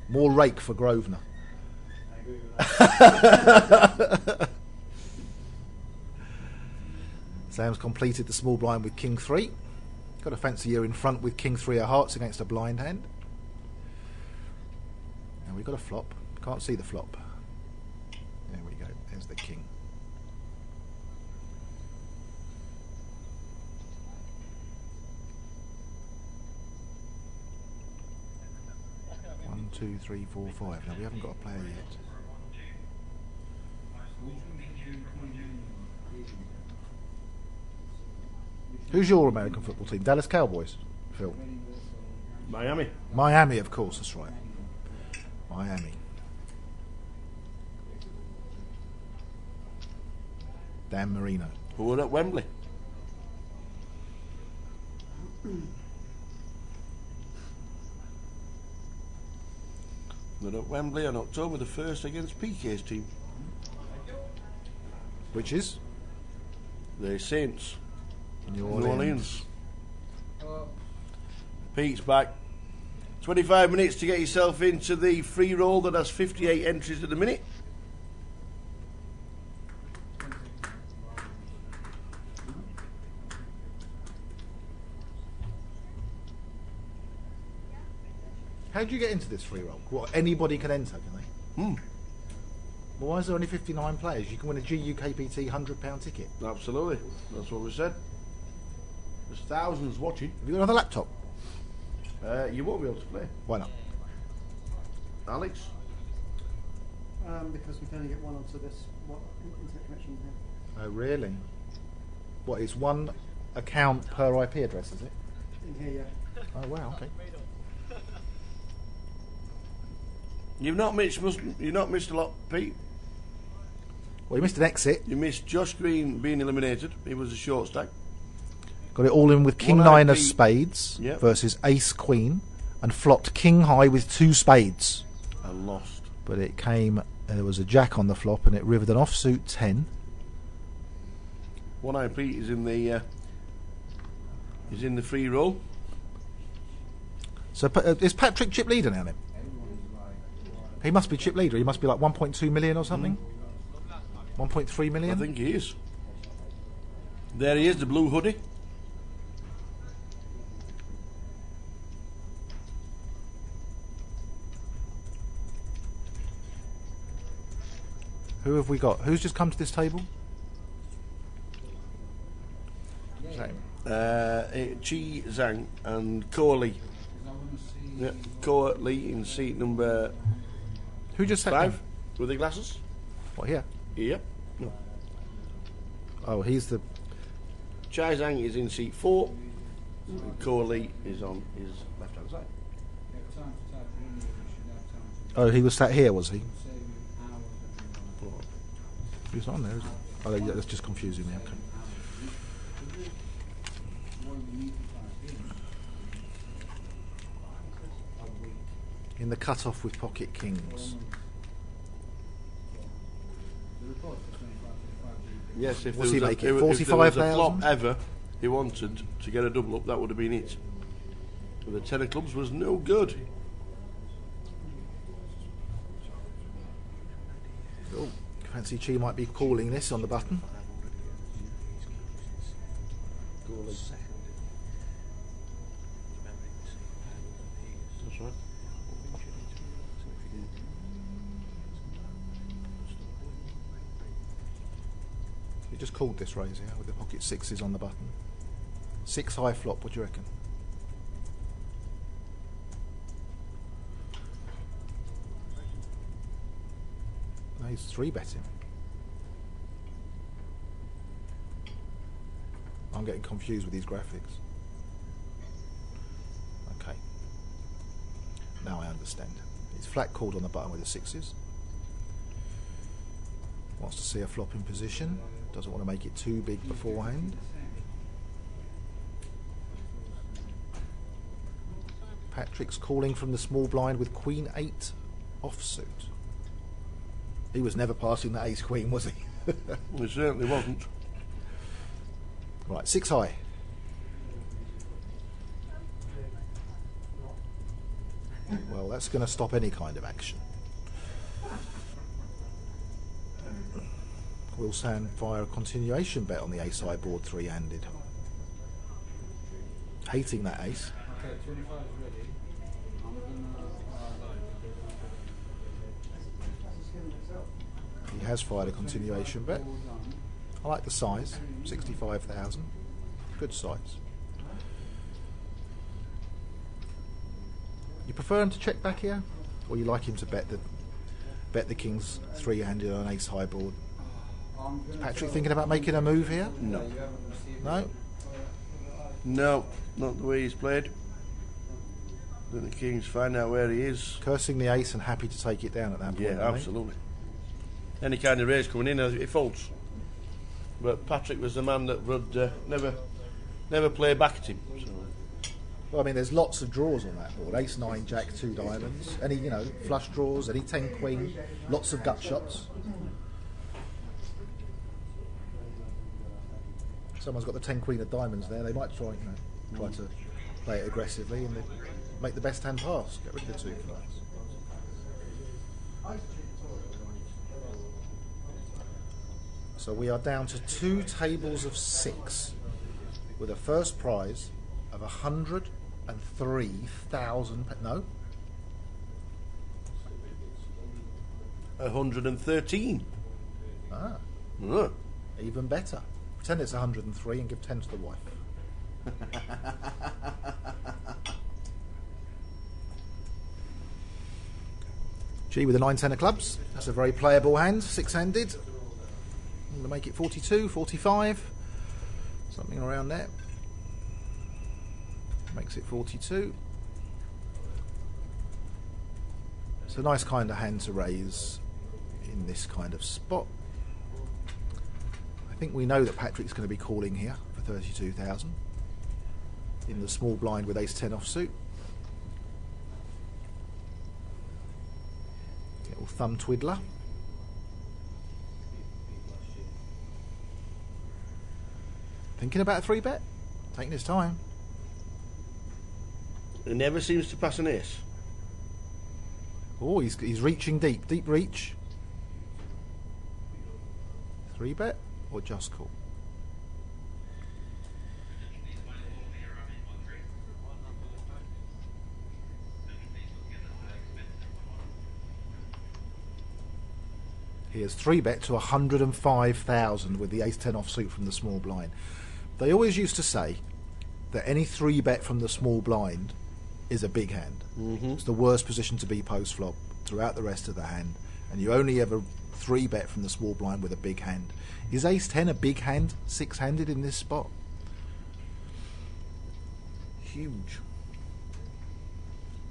R: More rake for Grosvenor. Sam's completed the small blind with King 3. Got a fancy you in front with King 3 of hearts against a blind hand. And we've got a flop. Can't see the flop. There we go. There's the king. One, two, three, four, 5. Now we haven't got a player yet. Who's your American football team? Dallas Cowboys, Phil?
C: Miami.
R: Miami, of course, that's right. Miami. Dan Marino.
C: Who were at Wembley. They're at Wembley on October the 1st against PK's team.
R: Which is?
C: The Saints.
R: New Orleans.
C: Pete's back. 25 minutes to get yourself into the free roll that has 58 entries at the minute.
R: How do you get into this free roll? What, anybody can enter, can they? Well, why is there only 59 players? You can win a GUKPT £100 ticket.
C: Absolutely. That's what we said. There's thousands watching.
R: Have you got another laptop?
C: You won't be able to play.
R: Why not?
C: Alex?
I: Because we can only get one onto this internet connection here.
R: Oh, really? What, it's one account per IP address, is it?
I: In here, yeah.
R: Oh, wow, okay.
C: You've not missed a lot, Pete.
R: Well, you missed an exit.
C: You missed Josh Green being eliminated. He was a short stack.
R: Got it all in with King
C: One
R: Nine of
C: IP.
R: spades
C: Yep.
R: versus Ace Queen, and flopped King High with 2 spades.
C: I lost.
R: But it came. There was a Jack on the flop, and it rivered an offsuit 10.
C: 1 IP is in the free roll.
R: So is Patrick chip leader now then? He must be chip leader. He must be like 1.2 million or something. 1.3 million.
C: I think he is. There he is, the blue hoodie.
R: Who have we got? Who's just come to this table?
C: Chi Zhang and Ko Lee. Yeah, Ko Lee in seat number.
R: Who just sat
C: 5
R: down?
C: with the glasses.
R: What, here?
C: Yep. No.
R: Oh, he's the.
C: Chai Zhang is in seat 4. And Ko Lee is on his left hand side.
R: Oh, he was sat here, was he? He's not on there, is he? Oh, yeah, that's just confusing me. Okay. In the cut-off with pocket kings.
C: Yes, if
R: What's
C: there
R: he
C: was,
R: make
C: a,
R: it?
C: if there was a
R: 45,000?
C: flop ever he wanted to get a double up, that would have been it. But the 10 of clubs was no good.
R: Oh, fancy Chi might be calling this on the button.
C: That's right.
R: You just called this raise here with the pocket 6s on the button. 6 high flop, what do you reckon? No, he's 3 betting. I'm getting confused with these graphics. Okay. Now I understand. He's flat called on the button with the 6s. Wants to see a flop in position. Doesn't want to make it too big beforehand. Patrick's calling from the small blind with Queen 8 offsuit. He was never passing the ace queen, was he?
C: He certainly wasn't.
R: Right, 6 high. Well, that's going to stop any kind of action. Will Sand fire a continuation bet on the ace high board 3-handed? Hating that ace.
J: Okay, 25 is ready.
R: He has fired a continuation bet. I like the size, 65,000. Good size. You prefer him to check back here, or you like him to bet the king's 3-handed on an ace high board? Is Patrick thinking about making a move here?
C: No.
R: No?
C: No, not the way he's played. Let the kings find out where he is.
R: Cursing the ace and happy to take it down at that point.
C: Yeah, absolutely. Any kind of raise coming in, it folds. But Patrick was the man that would never play back at him. So.
R: Well, I mean, there's lots of draws on that board. Ace 9, Jack 2 diamonds. Any, flush draws. Any 10 queen. Lots of gut shots. Someone's got the 10 queen of diamonds there. They might try to play it aggressively and make the best hand pass. Get rid of the 2 flies. So we are down to 2 tables of 6 with a first prize of 103,000. No,
C: 113.
R: Ah,
C: Oh.
R: even better. Pretend it's 103 and give 10 to the wife. G with the 9-10 of clubs. That's a very playable hand, 6-handed. I'm going to make it 42, 45, something around there. Makes it 42. It's a nice kind of hand to raise in this kind of spot. think we know that Patrick's going to be calling here for 32,000 in the small blind with ace 10 offsuit. Little thumb twiddler. Thinking about a 3-bet, taking his time.
C: It never seems to pass an ace.
R: Oh, he's reaching deep reach. 3-bet or just call? Here's 3-bet to 105,000 with the ace 10 offsuit from the small blind. They always used to say that any 3-bet from the small blind is a big hand. It's the worst position to be post flop throughout the rest of the hand, and you only ever 3-bet from the small blind with a big hand. Is ace 10 a big hand, 6-handed in this spot? Huge.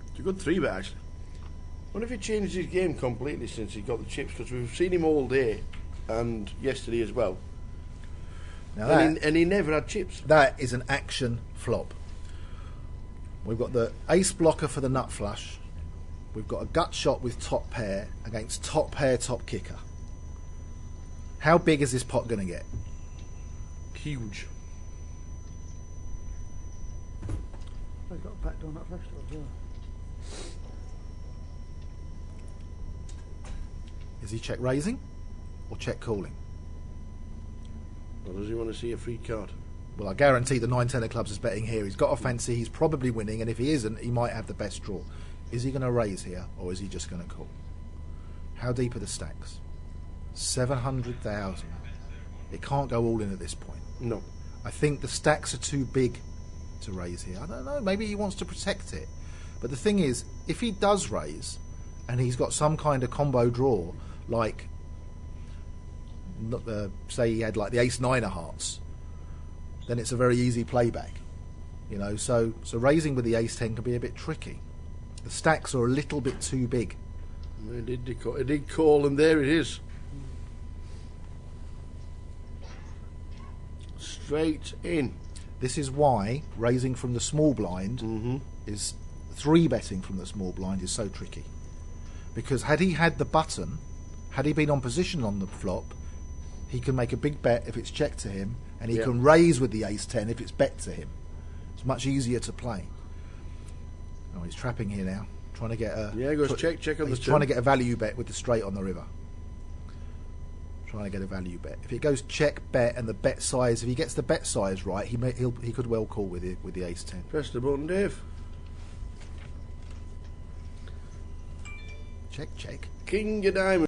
C: It's a good 3-bet actually. I wonder if he changed his game completely since he got the chips, because we've seen him all day and yesterday as well.
R: Now
C: and he never had chips.
R: That is an action flop. We've got the ace blocker for the nut flush. We've got a gut shot with top pair against top pair, top kicker. How big is this pot going to get?
C: Huge.
I: They've got a backdoor nut flush as well.
R: Is he check raising or check calling?
C: Or does he want to see a free card?
R: Well, I guarantee the 9-10 of clubs is betting here. He's got a fancy, he's probably winning, and if he isn't, he might have the best draw. Is he going to raise here, or is he just going to call? How deep are the stacks? 700,000. It can't go all in at this point.
C: No.
R: I think the stacks are too big to raise here. I don't know, maybe he wants to protect it. But the thing is, if he does raise, and he's got some kind of combo draw, like, say he had like the ace-9 of hearts, then it's a very easy playback. You know, so raising with the ace-10 can be a bit tricky. The stacks are a little bit too big.
C: It did call, and there it is. Straight in.
R: This is why raising from the small blind is 3-betting from the small blind is so tricky. Because had he had the button, had he been on position on the flop, he can make a big bet if it's checked to him, and he can raise with the ace-10 if it's bet to him. It's much easier to play. Oh, he's trapping here now, trying to get a
C: check on the.
R: He's trying to get a value bet with the straight on the river. Trying to get a value bet. If it goes check bet and the bet size, if he gets the bet size right, he could well call with the ace-10.
C: Press the button, Dave.
R: Check.
C: King of diamonds.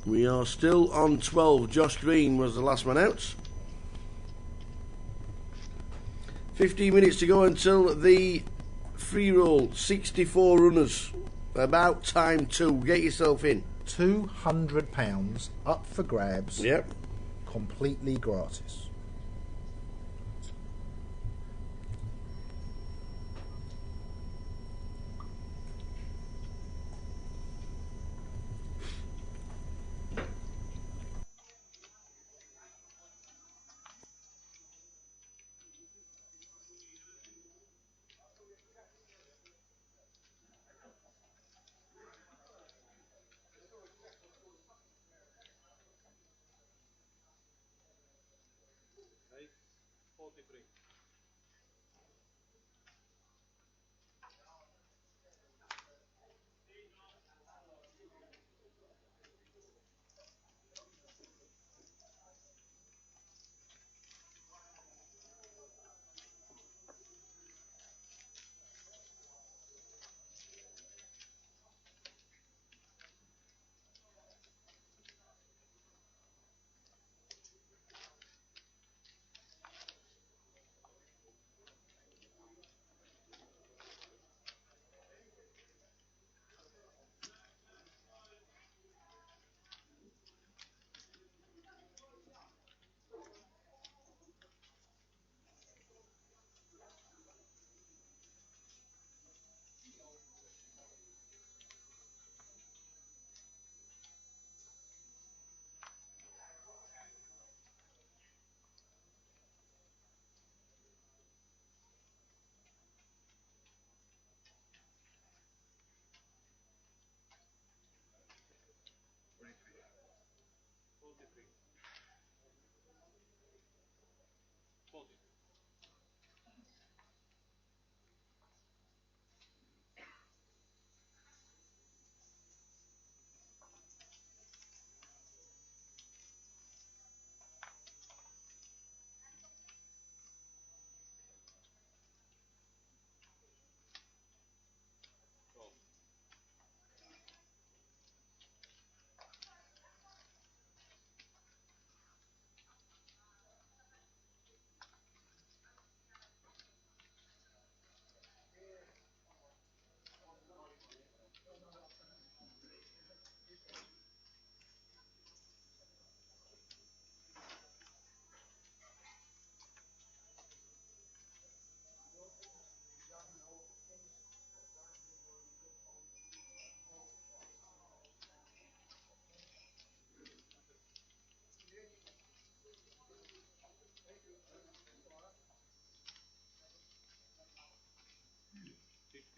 C: We are still on 12. Josh Green was the last man out. 15 minutes to go until the free roll. 64 runners. About time to get yourself in.
R: £200 up for grabs.
C: Yep.
R: Completely gratis.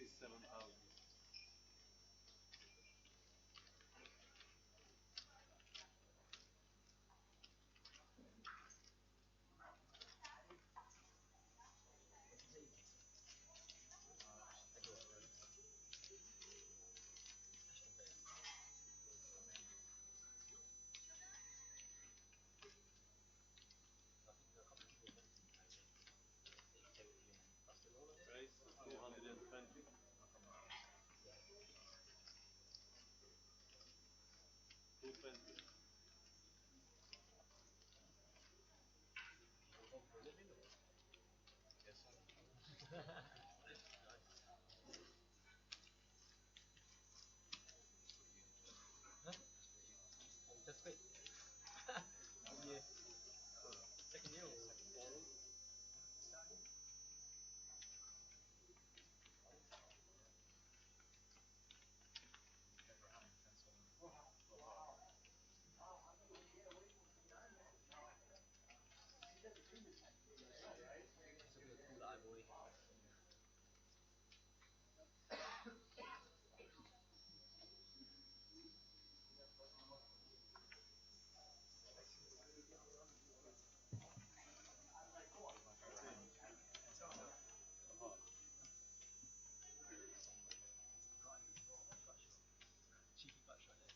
J: 57,000. Price 220. 220.
M: Just wait. Yeah. Second year or second? Cheeky butt shot there.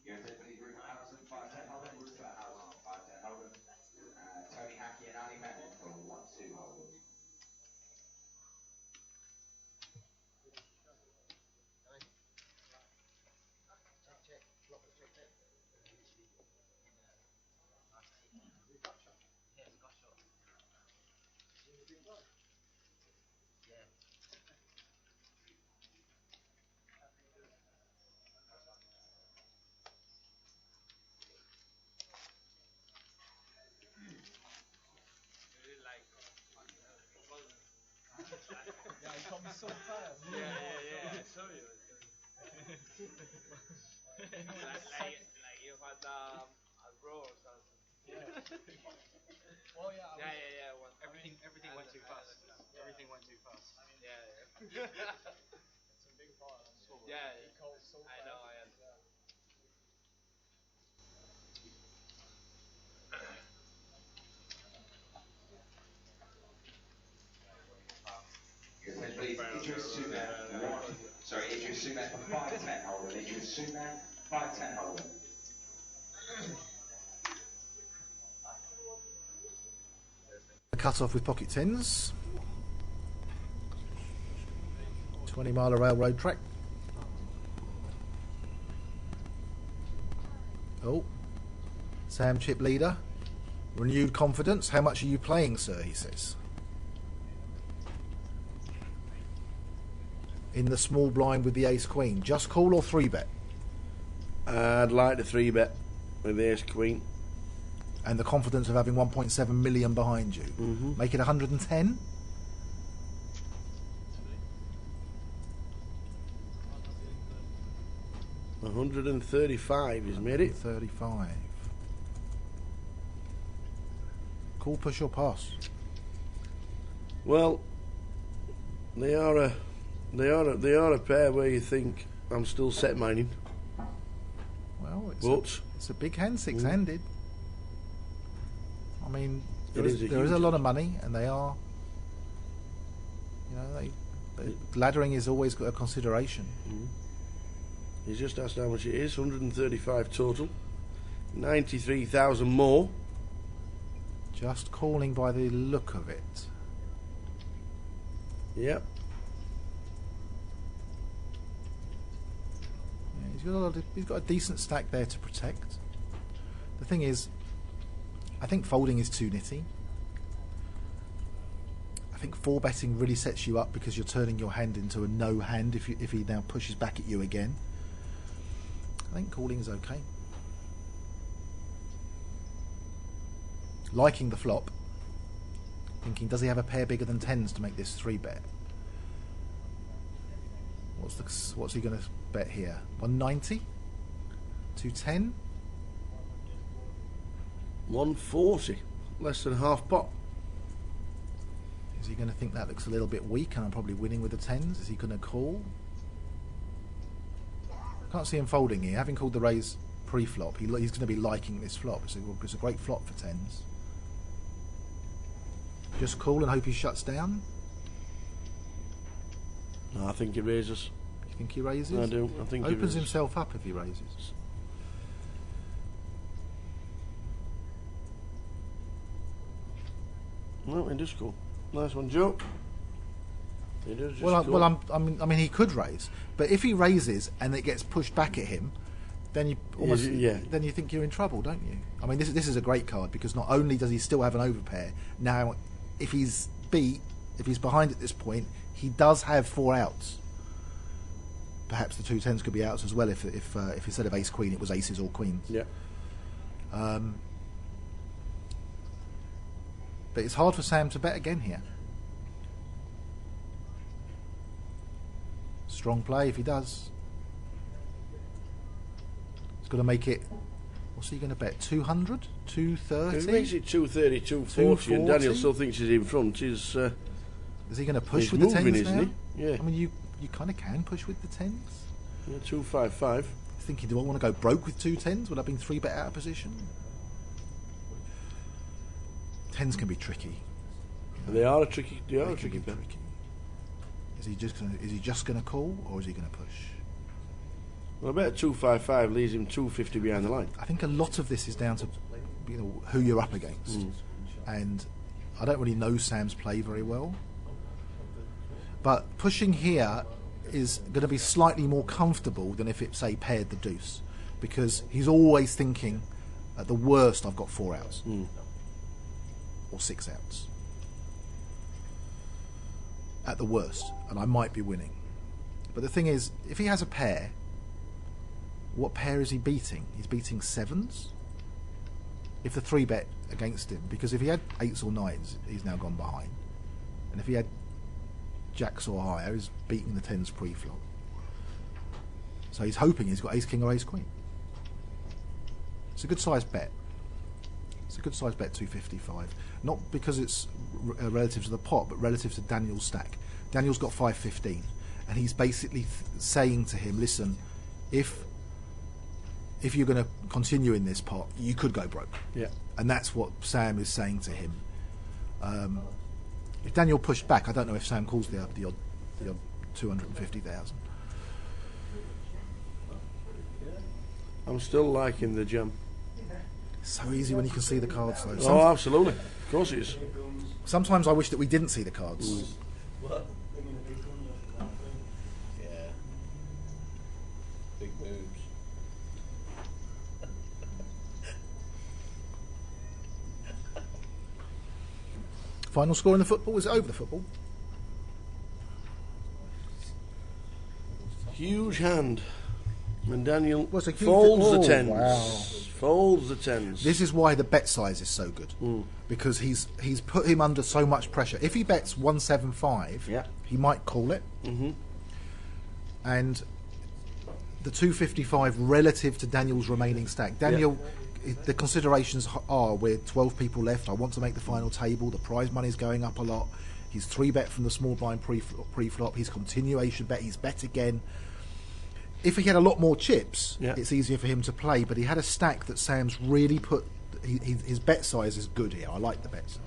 S: GUKPT Group 510 Holden, Stuart Howson 510 Holden, Tony Hackey and Ali Menon for 1-2 Holden.
M: Check, block it, check. Yeah, it's got shot. Yeah.
N: Really like
M: Yeah, you got me so fast.
N: Yeah, I saw you. like you had a row or something.
M: Yeah. Well, yeah.
N: Yeah.
M: Everything went too fast. Everything went too fast.
N: Yeah.
M: It's a big part.
N: Yeah.
M: He calls so fast.
N: I know. I understand.
S: Please, Idris Suman, Idris Suman for 510 Holden, Idris Suman, 510 Holden.
R: Cut off with pocket tins. 20-mile railroad track. Oh, Sam Chip leader. Renewed confidence. How much are you playing, sir? He says. In the small blind with the ace queen. Just call or 3-bet?
C: I'd like to 3-bet with the ace queen.
R: And the confidence of having 1.7 million behind you.
C: Mm-hmm.
R: Make it 110?
C: $135 he's made it.
R: 35. Call, push or pass?
C: Well, they are a pair where you think I'm still set mining.
R: Well, it's a big hand, six-handed. I mean, there is a lot of money, and they are. You know, they, laddering is always a consideration.
C: Mm. He's just asked how much it is. 135 total. 93,000 more.
R: Just calling by the look of it.
C: Yep.
R: Yeah, he's got a decent stack there to protect. The thing is, I think folding is too nitty. I think 4-betting really sets you up because you're turning your hand into a no hand if he now pushes back at you again. I think calling is okay. Liking the flop. Thinking, does he have a pair bigger than 10s to make this 3-bet? What's he going to bet here? 190? 210?
C: 140. Less than half pot.
R: Is he going to think that looks a little bit weak and I'm probably winning with the 10s? Is he going to call? I can't see him folding here. Having called the raise pre-flop, he's going to be liking this flop. It's a great flop for 10s. Just call and hope he shuts down?
C: No, I think he raises.
R: You think he raises?
C: I do. I think he
R: opens
C: raises.
R: himself up if he raises.
C: No, he does call. Nice one, Joe. He does just
R: Well,
C: call.
R: I mean, he could raise, but if he raises and it gets pushed back at him, then you almost then you think you're in trouble, don't you? I mean, this is a great card because not only does he still have an overpair now, if he's behind at this point, he does have 4 outs. Perhaps the 2 10s could be outs as well if instead of ace queen it was aces or queens.
C: Yeah.
R: But it's hard for Sam to bet again here. Strong play if he does. He's got to make it. What's he going to bet? 200? 230?
C: If he makes it 230, 240, and Daniel still thinks he's in front, is
R: he going to push with
C: moving,
R: the 10s
C: isn't
R: now?
C: he? Yeah.
R: I mean, you kind of can push with the 10s.
C: Yeah, 255.
R: Thinking, do I want to go broke with 2 10s? Would I have been 3-bet out of position? 10s can be tricky.
C: They are a tricky. They are a
R: can
C: tricky
R: be
C: bet.
R: tricky. Is he just going to call, or is he going to push?
C: Well, I bet 255 leaves him 250 behind the line.
R: I think a lot of this is down to who you're up against, and I don't really know Sam's play very well. But pushing here is going to be slightly more comfortable than if it, say, paired the deuce, because he's always thinking, at the worst, I've got 4 outs or 6 outs. At the worst, and I might be winning. But the thing is, if he has a pair, what pair is he beating? He's beating 7s. If the 3-bet against him, because if he had 8s or 9s, he's now gone behind. And if he had jacks or higher, he's beating the 10s pre-flop. So he's hoping he's got ace king or ace queen. It's a good sized bet. It's a good sized bet, 255. Not because it's relative to the pot, but relative to Daniel's stack. Daniel's got 515, and he's basically saying to him, listen, if you're going to continue in this pot, you could go broke.
C: Yeah.
R: And that's what Sam is saying to him. If Daniel pushed back, I don't know if Sam calls the odd 250,000.
C: I'm still liking the jam.
R: So easy when you can see the cards, though.
C: Oh, absolutely. Of course it is.
R: Sometimes I wish that we didn't see the cards.
A: What? Yeah. Big moves.
R: Final score in the football? Is it over the football?
C: Huge hand. And Daniel
R: What's a huge
C: folds the
R: oh,
C: 10s.
R: wow.
C: Folds the 10s.
R: This is why the bet size is so good. Because he's put him under so much pressure. If he bets 175, he might call it. And the 255 relative to Daniel's remaining stack. Daniel, the considerations are we're 12 people left. I want to make the final table. The prize money's going up a lot. He's 3-bet from the small blind pre-flop. His continuation bet. He's bet again. If he had a lot more chips, it's easier for him to play. But he had a stack that Sam's really put. His bet size is good here. I like the bet size.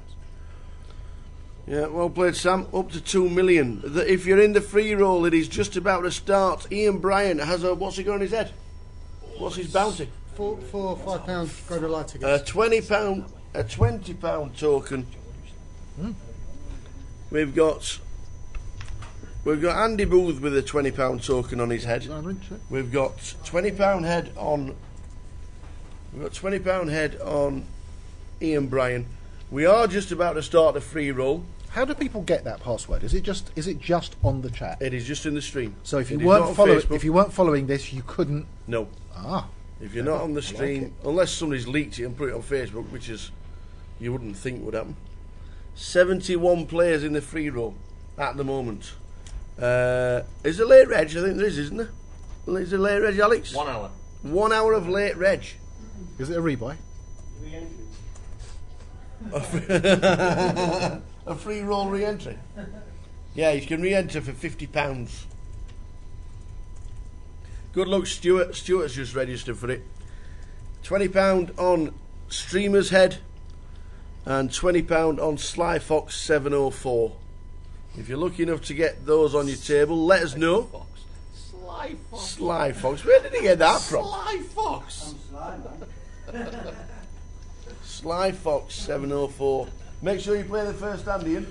C: Yeah, well played, Sam. Up to 2 million. If you're in the free roll, it is just about to start. Ian Bryan has a. What's he got on his head? What's his bounty?
I: £4 or £5 Grosvenor Light
C: A
I: tickets.
C: £20 token. We've got Andy Booth with a £20 token on his head. We've got £20 head on. We've got £20 head on Ian Bryan. We are just about to start the free roll.
R: How do people get that password? Is it just on the chat?
C: It is just in the stream.
R: So if you
C: It is
R: weren't
C: not on Facebook.
R: following this, you couldn't.
C: No.
R: Ah.
C: If you're not on the stream, unless somebody's leaked it and put it on Facebook, which is you wouldn't think would happen. 71 players in the free roll at the moment. Is there late reg? I think there is, isn't there? Is there late reg, Alex?
A: 1 hour.
C: 1 hour of late reg.
R: Is it a rebuy?
C: A free roll re-entry. Yeah, you can re-enter for £50. Good luck, Stuart. Stuart's just registered for it. £20 on Streamer's Head and £20 on Sly Fox 704. If you're lucky enough to get those on your table, let us know.
A: Sly Fox.
C: Sly Fox. Where did he get that from?
A: Sly Fox.
C: Sly Fox 704. Make sure you play the first hand, Ian.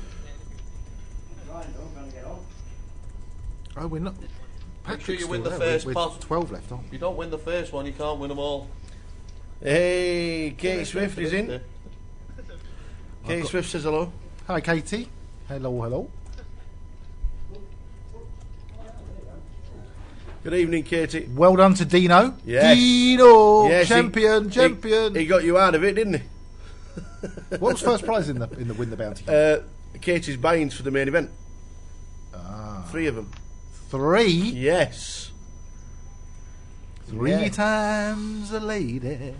R: Oh, we're not.
A: Make sure you win the
R: still
A: first
R: there.
A: pot.
R: We're 12 left on.
A: If you don't win the first one, you can't win them all.
C: Hey, Katie Swift is in. Katie Swift says hello.
R: Hi, Katie. Hello, hello.
C: Good evening, Katie.
R: Well done to Dino.
C: Yes.
R: Dino,
C: Yes,
R: champion.
C: He got you out of it, didn't he?
R: What was first prize in the win the bounty?
C: Katie's buy-ins for the main event.
R: Ah.
C: 3 of them.
R: 3?
C: Yes.
R: 3 times a lady.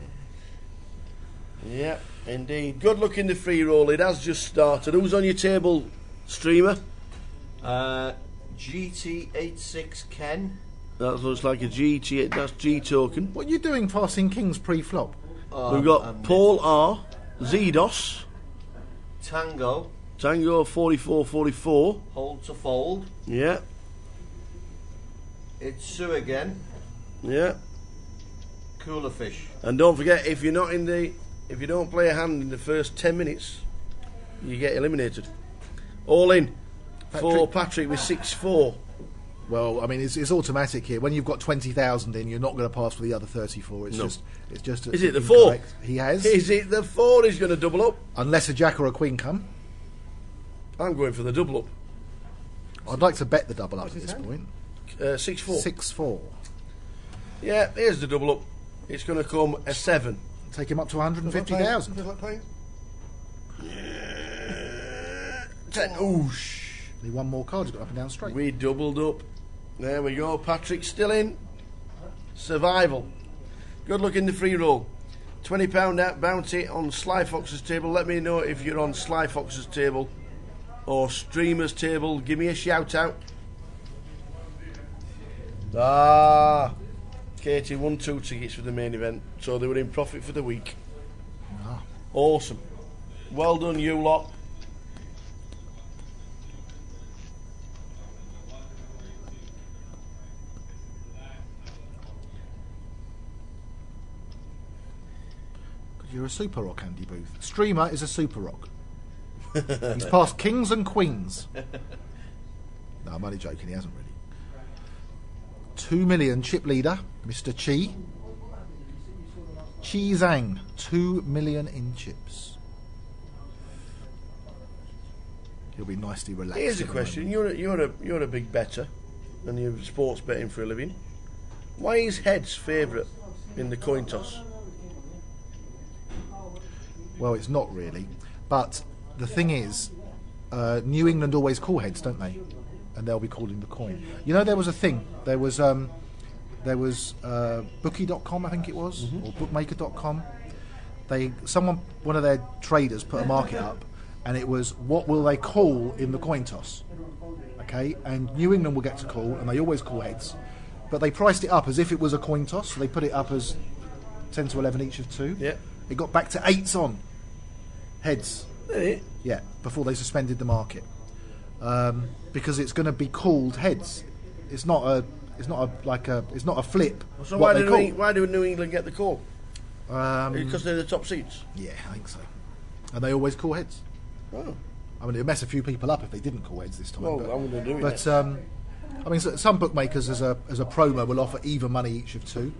C: Yeah, indeed. Good luck in the free roll. It has just started. Who's on your table, streamer?
A: GT86 Ken.
C: That looks like a GT. That's G token.
R: What are you doing passing Kings pre-flop?
C: We've got Paul R, Zedos,
A: Tango.
C: 4444.
A: Hold to fold.
C: Yeah.
A: It's Sue again.
C: Yeah.
A: Cooler fish.
C: And don't forget, if you don't play a hand in the first 10 minutes, you get eliminated. All in for Patrick with 6-4.
R: Well, I mean, it's automatic here. When you've got 20,000 in, you're not going to pass for the other 34. It's just.
C: Is it the 4?
R: He has.
C: Is it the 4 he's going to double up?
R: Unless a jack or a queen come.
C: I'm going for the double up.
R: I'd like to bet the double up at this point.
C: 6-4.
R: 6-4.
C: Yeah, here's the double up. It's going to come a 7.
R: Take him up to 150,000.
C: 10. Oosh.
R: Need one more card. He's got up and down straight.
C: We doubled up. There we go. Patrick's still in. Survival. Good luck in the free roll. £20 out bounty on Sly Fox's table. Let me know if you're on Sly Fox's table or Streamer's table. Give me a shout out. Katie won 2 tickets for the main event, so they were in profit for the week. Awesome. Well done, you lot.
R: You're a super rock, Andy Booth. Streamer is a super rock. He's passed kings and queens. No, I'm only joking. He hasn't really. 2 million chip leader, Mr. Chi. Chi Zhang, 2 million in chips. He'll be nicely relaxed.
C: Here's a question: you're a big better, and you're sports betting for a living. Why is heads favourite in the coin toss?
R: Well, it's not really, but the thing is, New England always call heads, don't they? And they'll be calling the coin. You know, there was a thing. There was bookie.com, I think it was, or bookmaker.com. One of their traders put a market up, and it was what will they call in the coin toss? Okay, and New England will get to call, and they always call heads, but they priced it up as if it was a coin toss. So they put it up as 10 to 11 each of 2.
C: Yeah.
R: It got back to 8s on heads. Yeah, before they suspended the market, because it's going to be called heads. It's not a flip.
C: So
R: what
C: why
R: they
C: do New England get the call?
R: call.
C: Because they're the top seeds.
R: Yeah, I think so. And they always call heads.
C: Oh.
R: I mean, it would mess a few people up if they didn't call heads this time.
C: Well, I'm going to do it.
R: But I mean, some bookmakers as a promo will offer even money each of two.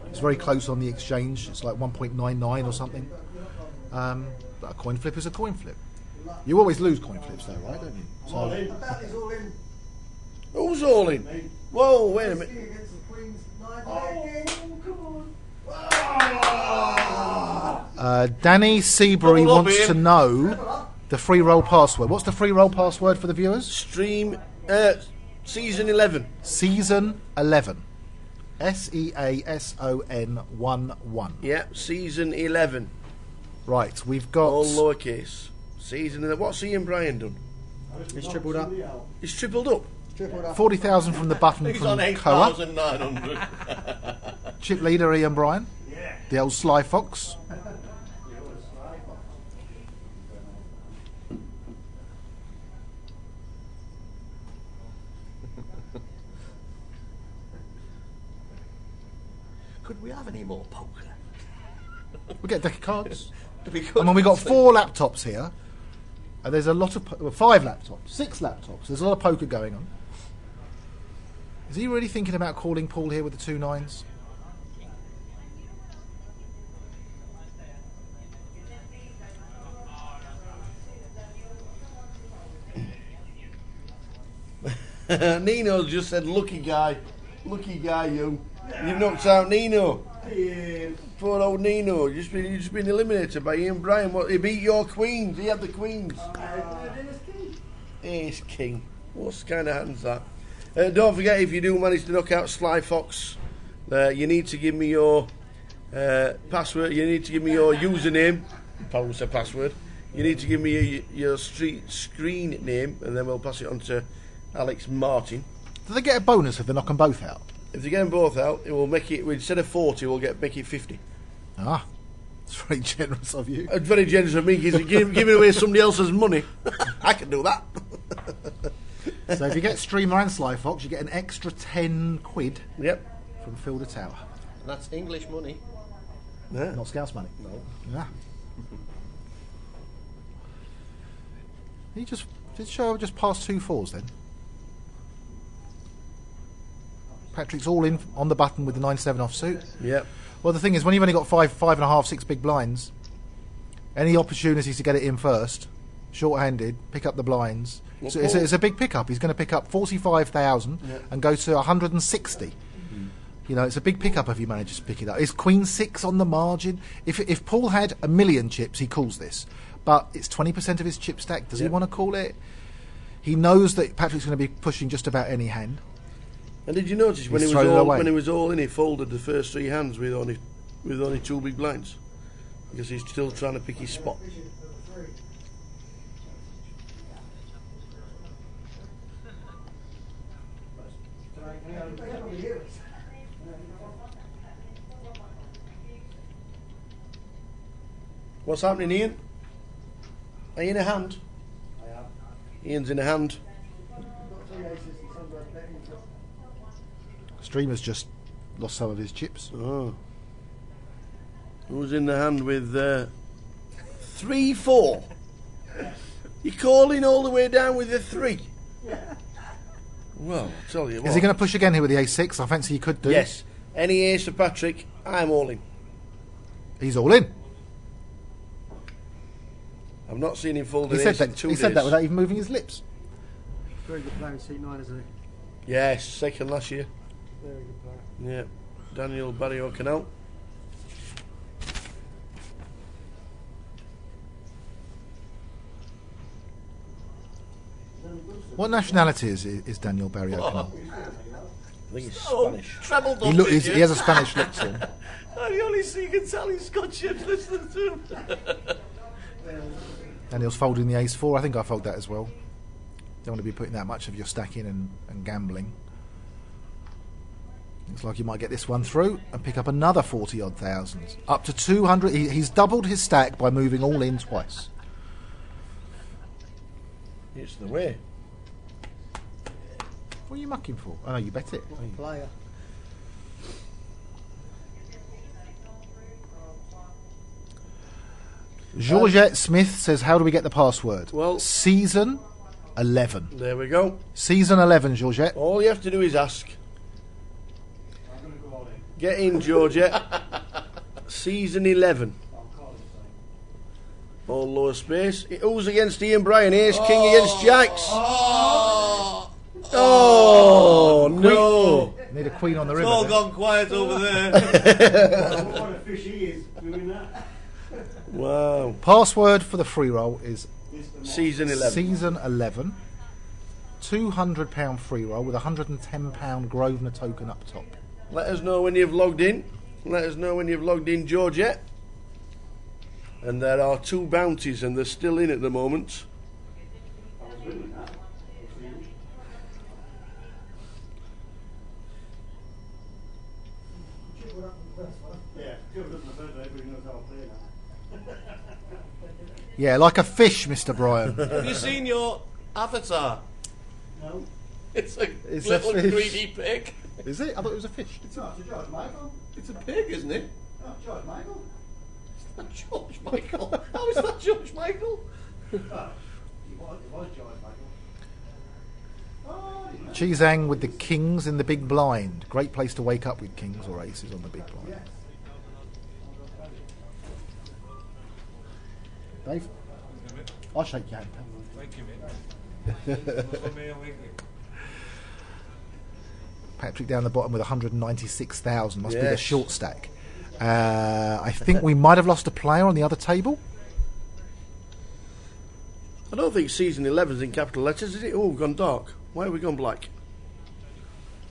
R: It's very close on the exchange. It's like 1.99 or something. But a coin flip is a coin flip. You always lose coin flips, though, right? Don't you? So,
H: All in.
C: Who's all in? Whoa, wait a minute.
R: Danny Seabury wants to know the free roll password. What's the free roll password for the viewers?
C: Season 11.
R: Season 11. SEASON 11.
C: Yeah, season 11.
R: Right, we've got
C: all lowercase. Season 11. What's Ian Bryan done?
I: He's tripled up.
C: He's tripled up.
R: 40,000 from the button
C: He's
R: from
C: on
R: Koa.
C: 8,900.
R: Chip leader Ian Bryan. Yeah. The old Sly Fox.
A: Could we have any more poker?
R: We get a deck of cards.
A: We could.
R: I mean, we've got 4 laptops here. And there's a lot of 5 laptops, 6 laptops. There's a lot of poker going on. Is he really thinking about calling Paul here with the 2 9s?
C: Nino just said, lucky guy you. You've knocked out Nino. Poor old Nino, you've just been eliminated by Ian Bryan. What, he beat your queens, he had the queens. Ace King. What kind of hands that? Don't forget, if you do manage to knock out Sly Fox, you need to give me your password, you need to give me your username. Probably say password. You need to give me your screen name, and then we'll pass it on to Alex Martin.
R: Do they get a bonus if they knock them both out?
C: If they get them both out, it will make it, instead of 40, we'll make it 50.
R: Ah, it's very generous of you.
C: It's very generous of me, because giving away somebody else's money. I can do that.
R: So if you get Streamer and Sly Fox, you get an extra 10 quid.
C: Yep.
R: From Phil the Tower.
A: And that's English money.
C: Yeah.
R: Not Scouse money.
A: No.
R: Yeah. Did show just past 2 4s then? Patrick's all in on the button with the 9-7 offsuit.
C: Yep.
R: Well, the thing is, when you've only got 5.5, 6 big blinds, any opportunities to get it in first, short-handed, pick up the blinds. So it's a big pickup. He's going to pick up 45,000 and go to 160. You know, it's a big pickup if he manages to pick it up. Is Queen 6 on the margin? If Paul had 1 million chips, he calls this. But it's 20% of his chip stack. Does he want to call it? He knows that Patrick's going to be pushing just about any hand.
C: And did you notice when he was all in, he folded the first 3 hands with only 2 big blinds, because he's still trying to pick his spot. What's happening, Ian? Are you in a hand?
H: I am.
C: Ian's in a hand.
R: Streamer's just lost some of his chips.
C: Oh. Who's in the hand with 3-4? You're calling all the way down with a 3? Well, I'll tell you what.
R: Is he going to push again here with the A6? I fancy he could do.
C: Yes. Any ace for Patrick, I'm all in.
R: He's all in.
C: I've not seen him fold an
R: He said
C: ace
R: that.
C: in 2
R: He
C: days.
R: said that without even moving his lips.
I: Very good player in seat 9, isn't he?
C: Yes, second last year.
I: Very good player.
C: Yeah. Daniel Barrio Canal.
R: What nationality is Daniel Barrio Canal?
C: I think he's Spanish.
A: Trebled up,
R: He has a Spanish look to him.
A: I only see you can tell he's got chips listening to him.
R: Daniel's folding the ace-4. I think I fold that as well. Don't want to be putting that much of your stack in and gambling. Looks like you might get this one through and pick up another 40-odd thousand. Up to 200. He's doubled his stack by moving all in twice.
C: It's the way.
R: What are you mucking for? Oh no, you bet it.
I: Player.
R: Georgette Smith says, how do we get the password?
C: Well,
R: season 11.
C: There we go.
R: Season 11, Georgette.
C: All you have to do is ask. Get in, Georgette. Season 11. All lower space. Who's against Ian Bryan? Ace King against Jacks. Oh, no.
R: Need a queen on the
A: It's
R: river.
A: all
R: there.
A: gone quiet over there.
J: What a fish he is doing that.
C: Wow.
R: Password for the free roll is
C: Season 11.
R: Season 11. £200 free roll with a £110 Grosvenor token up top.
C: Let us know when you've logged in. Let us know when you've logged in, Georgette. And there are 2 bounties, and they're still in at the moment.
R: Yeah, like a fish, Mr. Bryan.
A: Have you seen your avatar?
J: No.
A: It's a
R: It's a
A: little
R: fish.
A: greedy pig.
R: Is it? I thought it was a fish.
H: It's not George Michael.
A: It's a pig, isn't it?
H: No, George Michael.
A: It's not George Michael. How is that George Michael?
H: It was George Michael.
R: Chizang with the kings in the big blind. Great place to wake up with kings or aces on the big blind. Dave? I'll shake your hand.
J: Thank you,
R: Patrick down the bottom with 196,000. Must be the
C: Yes.
R: short stack. I think we might have lost a player on the other table.
C: I don't think season 11's in capital letters, is it? Oh, we've gone dark. Why have we gone black?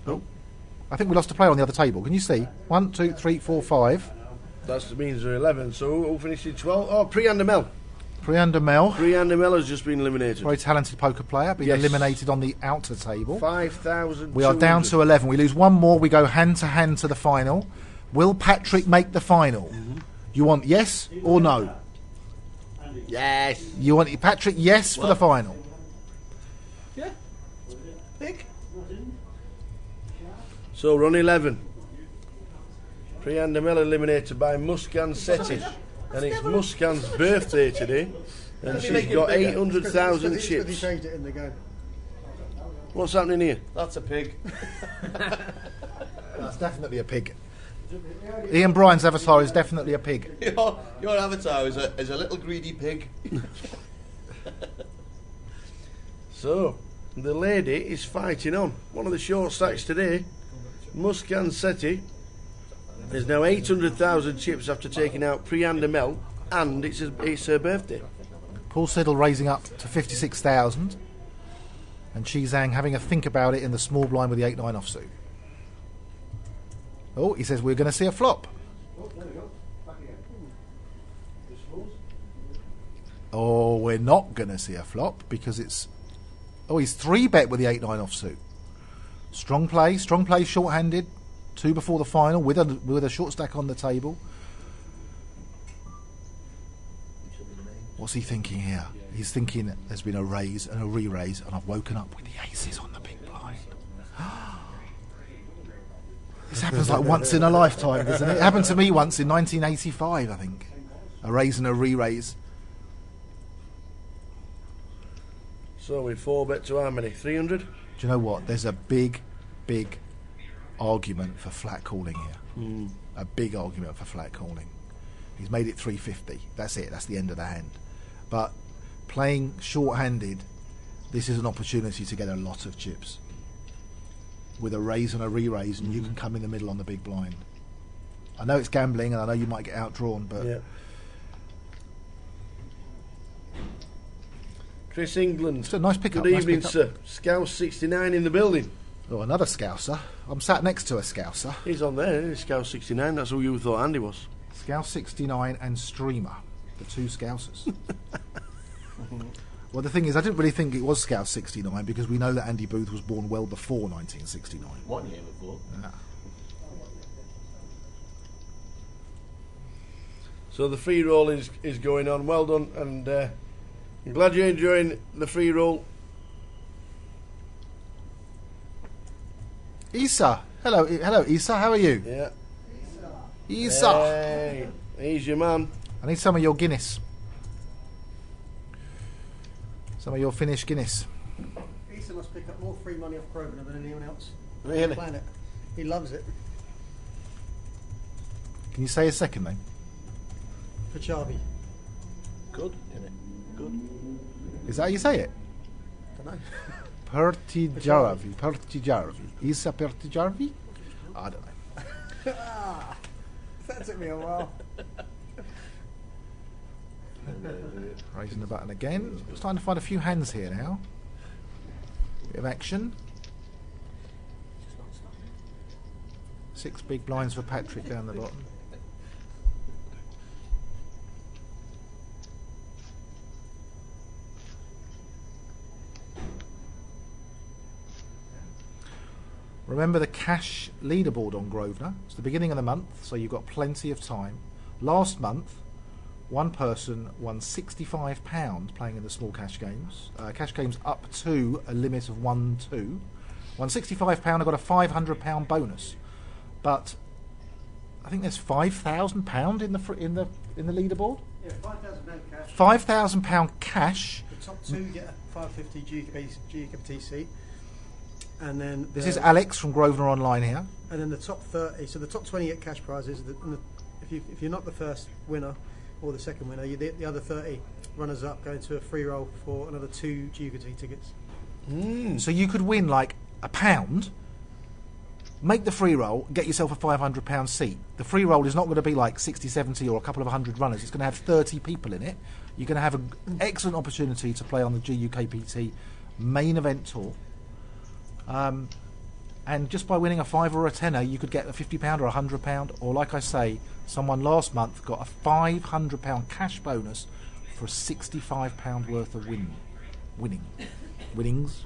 C: Oh,
R: I think we lost a player on the other table. Can you see? 1, 2, 3, 4, 5.
C: that means they're 11. So who finished in 12? Oh, Priyander Mel.
R: Priyander Mel.
C: Priyander Mel has just been eliminated.
R: Very talented poker player, being
C: Yes.
R: eliminated on the outer table.
C: 5,000.
R: We are down to 11. We lose one more. We go hand to hand to the final. Will Patrick make the final? You want yes or no?
C: Yes.
R: You want Patrick yes for the final?
A: Yeah. Pig.
C: So run 11. Priyander Mel eliminated by Muskan Sethi. And it's Muskan's birthday today. And she's got 800,000
I: Because he
C: chips.
I: changed it in the game.
C: What's happening here?
A: That's a pig.
R: That's definitely a pig. Ian Bryan's avatar is definitely a pig.
A: Your avatar is a little greedy pig.
C: So, the lady is fighting on. One of the short stacks today, Muskan Sethi, is now 800,000 chips after taking out Priyander Mel, and it's her birthday.
R: Paul Siddle raising up to 56,000. And Chizang having a think about it in the small blind with the 8-9 offsuit. Oh, he says we're going to see a flop. Oh, we're not going to see a flop because it's... Oh, he's 3-bet with the 8-9 offsuit. Strong play short-handed. 2 before the final with a short stack on the table. What's he thinking here? He's thinking there's been a raise and a re-raise and I've woken up with the aces on the big blind. This happens like once in a lifetime, doesn't it? It happened to me once in 1985, I think. A raise and a re-raise.
C: So we 4-bet to how many? 300?
R: Do you know what? There's a big argument for flat calling here. A big argument for flat calling. He's made it 350. That's it. That's the end of the hand. But playing short-handed, this is an opportunity to get a lot of chips. With a raise and a re-raise, and you can come in the middle on the big blind. I know it's gambling, and I know you might get outdrawn, but...
C: Yeah. Chris England.
R: It's a nice pickup.
C: Good
R: nice
C: evening,
R: pickup.
C: sir. Scouse 69 in the building.
R: Oh, another Scouser. I'm sat next to a Scouser.
C: He's on there, isn't he? Scouse 69. That's who you thought Andy was.
R: Scouse 69 and Streamer, the 2 Scousers. Well, the thing is, I didn't really think it was Scouse 69 because we know that Andy Booth was born well before 1969.
A: 1 year before.
R: Yeah.
C: So the free roll is going on. Well done, and I'm glad you're enjoying the free roll.
R: Isa, hello, Isa. How are you?
C: Yeah.
R: Isa.
C: Hey, he's your man.
R: I need some of your Guinness. Some of your finished Guinness.
I: Isa must pick up more free money off Grosvenor than anyone else on
C: Really?
I: the planet. He loves it.
R: Can you say his second name?
I: Pachavi.
C: Good, isn't it? Good.
R: Is that how you say it?
I: Don't know.
R: Pertijarvi. Isa Pertijarvi? I don't know.
I: That took me a while.
R: Raising the button again. Starting to find a few hands here now. Bit of action. 6 big blinds for Patrick down the bottom. Remember the cash leaderboard on Grosvenor. It's the beginning of the month, so you've got plenty of time. Last month, one person won £65 playing in the small cash games. Cash games up to a limit of 1-2. Won £65 and got a £500 bonus. But I think there's £5,000 in the leaderboard.
I: Yeah, £5,000 cash.
R: £5,000 cash.
I: The top 2 get a 550 GUKPT seat. And then
R: This is Alex from Grosvenor Online here.
I: And then the top 30. So the top 20 get cash prizes. If you're not the first winner or the second winner, the other 30 runners up go into a free roll for another 2 GUKPT tickets.
R: So you could win like £1, make the free roll, get yourself a £500 seat. The free roll is not going to be like 60, 70 or a couple of 100 runners. It's going to have 30 people in it. You're going to have an excellent opportunity to play on the GUKPT main event tour. And just by winning a £5 or a tenner, you could get a £50 or a £100, or like I say, someone last month got a £500 cash bonus for a £65 worth of winnings.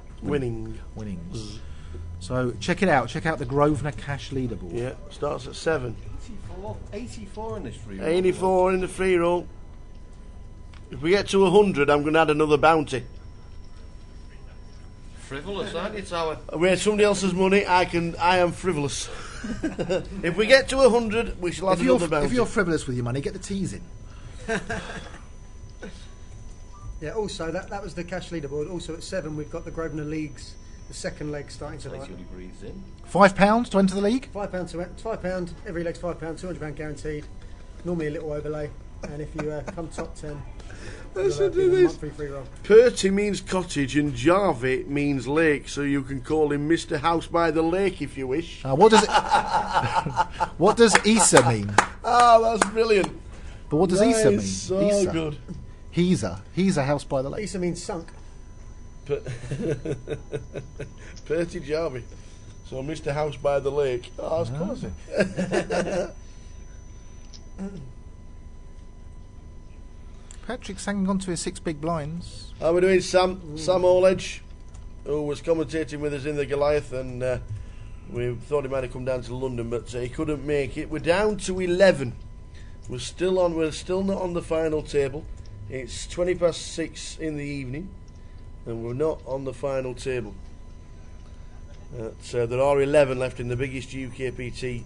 R: So check it out. Check out the Grosvenor Cash leaderboard.
C: Yeah, starts at 7.
A: 84 in this free roll.
C: 84 in the free roll. If we get to 100, I'm going to add another bounty.
A: Frivolous, aren't you, Tower?
C: We had somebody else's money. I am frivolous. If we get to 100, we shall have another bounty.
R: If you're frivolous with your money, get the teas in.
I: Yeah. Also, that was the cash leaderboard. Also at 7, we've got the Grosvenor Leagues, the second leg starting tonight.
A: He breathes in.
R: £5 to enter the league.
I: £5. Every leg's £5. £200 guaranteed. Normally a little overlay. And if you come top 10,
C: Listen to this.
I: free roll.
C: Perty means cottage and Jarvie means lake, so you can call him Mr. House by the Lake if you wish.
R: What does what does Isa mean?
C: Oh, that's brilliant.
R: But what does Isa mean?
C: So
R: Isa.
C: good.
R: He's a house by the lake.
I: Isa means sunk.
C: Perty Jarvie. So Mr. House by the Lake. Oh, that's classy.
R: Patrick's hanging on to his 6 big blinds.
C: How are we doing, Sam? Sam Oledge, who was commentating with us in the Goliath, and we thought he might have come down to London, but he couldn't make it. We're down to 11. We're still not on the final table. It's 6:20 in the evening, and we're not on the final table. So there are 11 left in the biggest GUKPT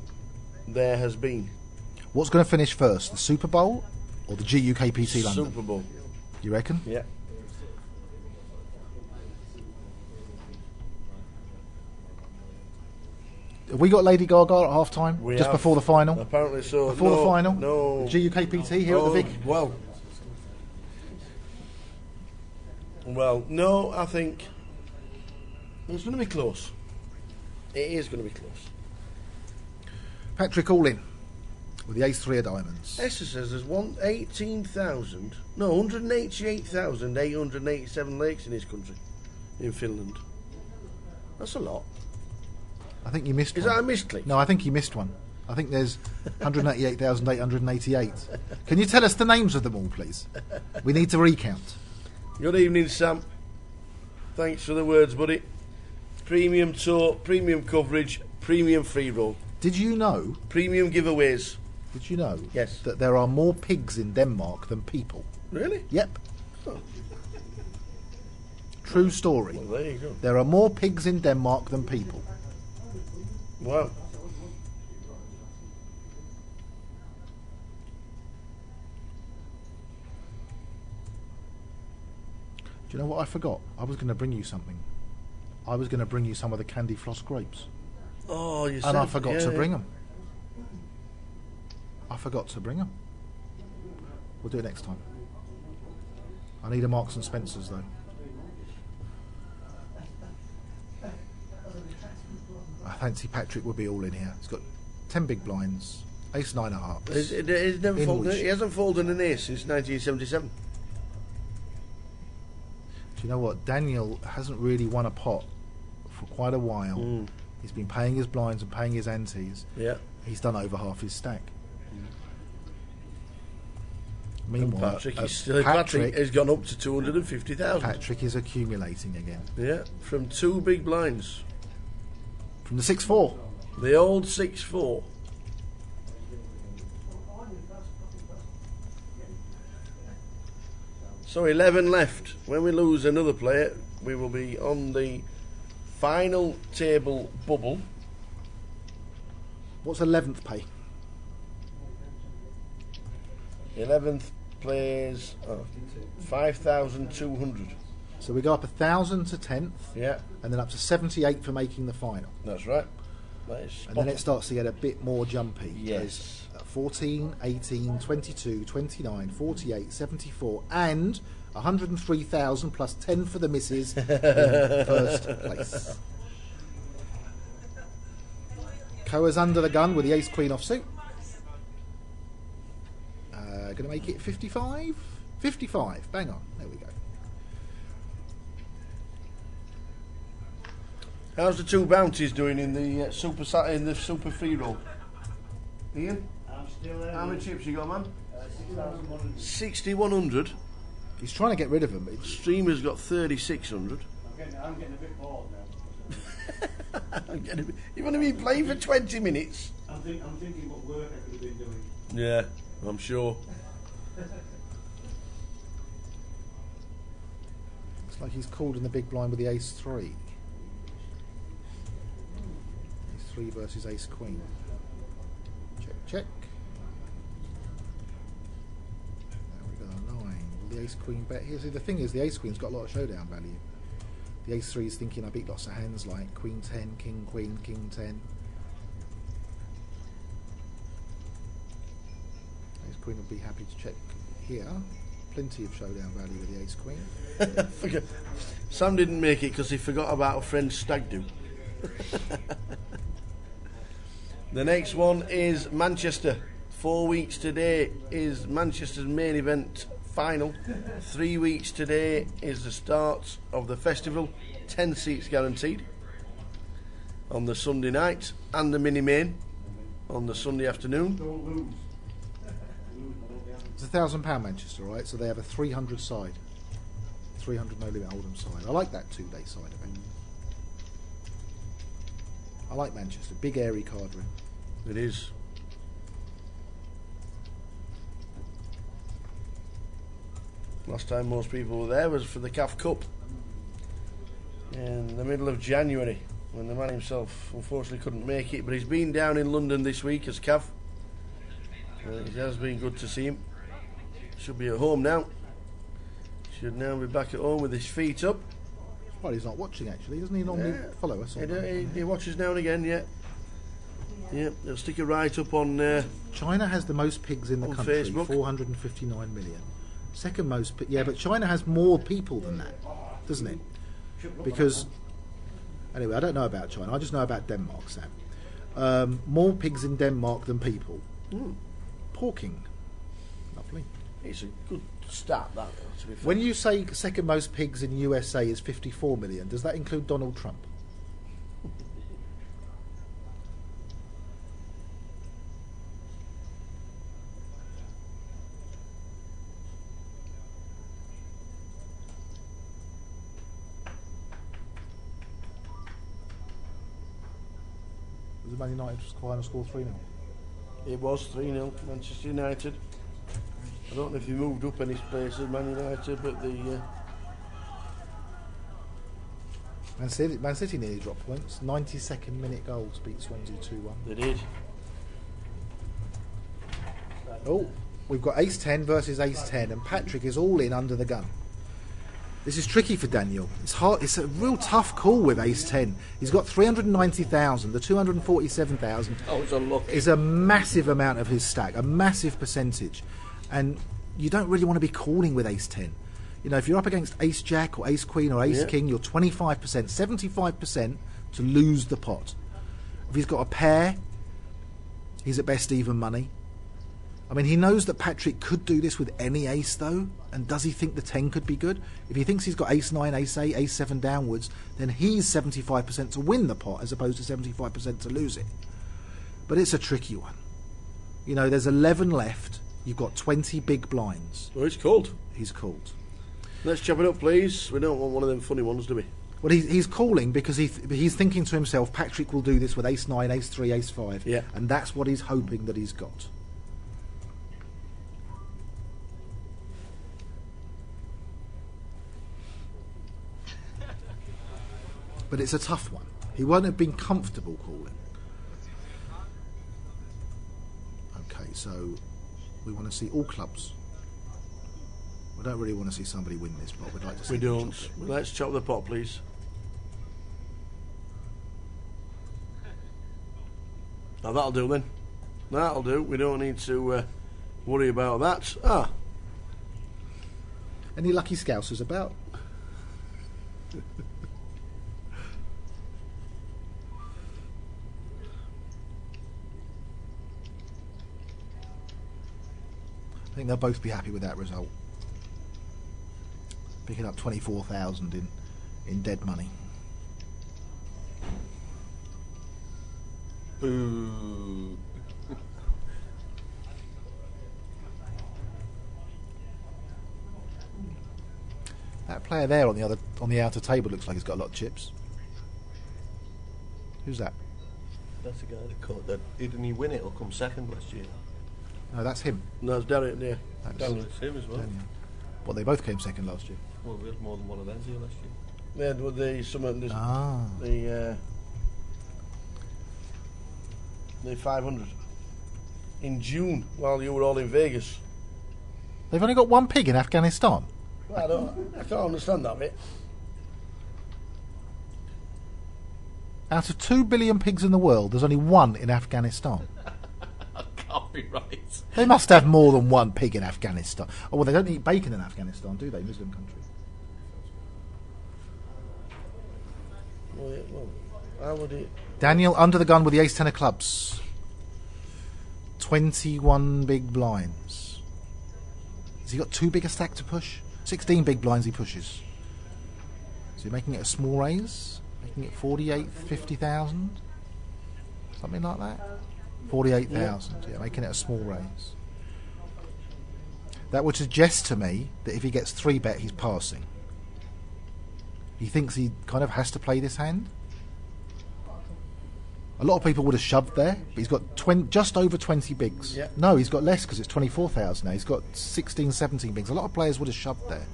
C: there has been.
R: What's going to finish first, the Super Bowl or the GUKPT London?
C: Super Bowl.
R: You reckon?
C: Yeah.
R: Have we got Lady Gaga at half time?
C: We
R: Just
C: have.
R: before the final?
C: Apparently so.
R: Before the final?
C: No.
R: GUKPT here at the Vic?
C: Well, no, I think it's going to be close. It is going to be close.
R: Patrick all in with the ace-3 of diamonds.
C: Esther says there's 188,887 lakes in his country, in Finland. That's a lot.
R: I think you missed one.
C: Is that a misclick?
R: No, I think you missed one. I think there's 188,888. Can you tell us the names of them all, please? We need to recount.
C: Good evening, Sam. Thanks for the words, buddy. Premium tour, premium coverage, premium free roll.
R: Did you know?
C: Premium giveaways.
R: Did you know?
C: Yes.
R: That there are more pigs in Denmark than people.
C: Really?
R: Yep.
C: Oh.
R: True story.
C: Well, there you go.
R: There are more pigs in Denmark than people.
C: Wow.
R: Do you know what I forgot? I was going to bring you something. I was going to bring you some of the candy floss grapes.
C: Oh, you said.
R: And I forgot
C: yeah,
R: to
C: yeah.
R: bring them. I forgot to bring them. We'll do it next time. I need a Marks and Spencer's though. I fancy Patrick would be all in here. He's got 10 big blinds, ace 9 of hearts.
C: He's never
R: In
C: folded.
R: which-
C: He hasn't folded an ace since 1977.
R: Do you know what? Daniel hasn't really won a pot for quite a while. He's been paying his blinds and paying his antes.
C: Yeah.
R: He's done over half his stack.
C: And
R: Meanwhile,
C: Patrick has gone up to 250,000.
R: Patrick is accumulating again.
C: Yeah, from 2 big blinds.
R: From the 6-4.
C: The old 6-4. So 11 left. When we lose another player, we will be on the final table bubble.
R: What's 11th pay?
C: 11th plays 5,200.
R: So we go up 1,000 to 10th.
C: Yeah.
R: And then up to 78 for making the final.
C: That's right. That is
R: And then
C: spot
R: it starts to get a bit more jumpy.
C: Yes.
R: There's 14, 18, 22, 29, 48, 74 and 103,000 plus 10 for the misses in first place. Koa's under the gun with the ace queen offsuit. Going to make it 55? 55, bang on, there we go.
C: How's the 2 bounties doing in the super free roll? Ian?
L: I'm still there.
C: How many chips you got, man?
L: 6,100.
C: 6,100.
R: He's trying to get rid of them.
C: Streamer's got 3,600.
L: I'm getting a bit bored now.
C: You've only been playing for 20 minutes.
L: I'm thinking what work I could have been doing.
C: Yeah, I'm sure.
R: Looks like he's called in the big blind with the ace 3. Ace 3 versus ace queen. Check, check. There we go, 9. Will the ace queen bet here? See, the thing is, the ace queen's got a lot of showdown value. The ace 3 is thinking I beat lots of hands like queen 10, king queen, king 10. Ace queen would be happy to check here. Plenty of showdown value with the ace queen.
C: Sam didn't make it because he forgot about a French stag do. The next one is Manchester. 4 weeks today is Manchester's main event final. 3 weeks today is the start of the festival. 10 seats guaranteed on the Sunday night, and the mini main on the Sunday afternoon.
R: It's £1,000 Manchester, right? So they have a 300 side. 300 no limit hold'em side. I like that 2-day side of it. I like Manchester. Big airy card ring.
C: It is. Last time most people were there was for the CAF Cup in the middle of January, when the man himself unfortunately couldn't make it, but he's been down in London this week as CAF. It has been good to see him. Should be at home now. Should now be back at home with his feet up.
R: Well, he's not watching actually. Doesn't he normally follow us?
C: He watches now and again, yeah. Yeah, they'll stick it right up on
R: China has the most pigs in the country,
C: Facebook.
R: 459 million. Second most, yeah, but China has more people than that, doesn't it? Because, anyway, I don't know about China. I just know about Denmark, Sam. More pigs in Denmark than people. Porking. Lovely.
C: It's a good start, that, to be fair.
R: When you say second most pigs in USA is 54 million, does that include Donald Trump? Was Man United final score 3-0?
C: It was 3-0 Manchester United. I don't know if they moved up any spaces, Man United, but
R: Man City nearly dropped points. 92nd minute goals beat Swansea 2-1.
C: They did.
R: Oh, we've got ace 10 versus ace 10, and Patrick is all in under the gun. This is tricky for Daniel. It's hard. It's a real tough call with ace 10. He's got 390,000. The 247,000 is a massive amount of his stack, a massive percentage, and you don't really want to be calling with ace 10. You know, if you're up against ace jack or ace queen or ace king, you're 25%, 75% to lose the pot. If he's got a pair, he's at best even money. I mean, he knows that Patrick could do this with any ace, though. And does he think the 10 could be good? If he thinks he's got ace 9, ace 8, ace 7 downwards, then he's 75% to win the pot as opposed to 75% to lose it. But it's a tricky one. You know, there's 11 left. You've got 20 big blinds.
C: Well, he's called.
R: He's called.
C: Let's chop it up, please. We don't want one of them funny ones, do we?
R: Well, he's calling because he's thinking to himself, Patrick will do this with ace 9, ace 3, ace 5.
C: Yeah.
R: And that's what he's hoping that he's got. But it's a tough one. He won't have been comfortable calling. Okay, so we want to see all clubs. We don't really want to see somebody win this pot. We'd like to see.
C: We don't. Let's chop the pot, please. Now that'll do then. That'll do. We don't need to worry about that. Ah.
R: Any lucky scousers about? I think they'll both be happy with that result. Picking up 24,000 in dead money.
C: Boo.
R: That player there on the outer table looks like he's got a lot of chips. Who's that?
C: That's the guy that caught that. Didn't he win it or come second last year?
R: No, that's him.
C: No, it's Derek, yeah.
R: That's
C: It's him as well.
R: Daniel. Well, they both came second last year.
C: Well, we had more than one of them here last year. Yeah, well, the 500 in June while you were all in Vegas.
R: They've only got one pig in Afghanistan.
C: Well, I can't understand that bit.
R: Out of 2 billion pigs in the world, there's only one in Afghanistan.
C: That can't be right.
R: They must have more than one pig in Afghanistan. Oh, well, they don't eat bacon in Afghanistan, do they? Muslim country.
C: Well, how would it...
R: Daniel under the gun with the ace-10 of clubs. 21 big blinds. Has he got too big a stack to push? 16 big blinds he pushes. Is he making it a small raise? Making it 48, 50,000? Something like that? 48,000, yeah, making it a small raise. That would suggest to me that if he gets 3-bet, he's passing. He thinks he kind of has to play this hand. A lot of people would have shoved there, but he's got just over 20 bigs.
C: Yeah.
R: No, he's got less because it's 24,000 now. He's got 16, 17 bigs. A lot of players would have shoved there.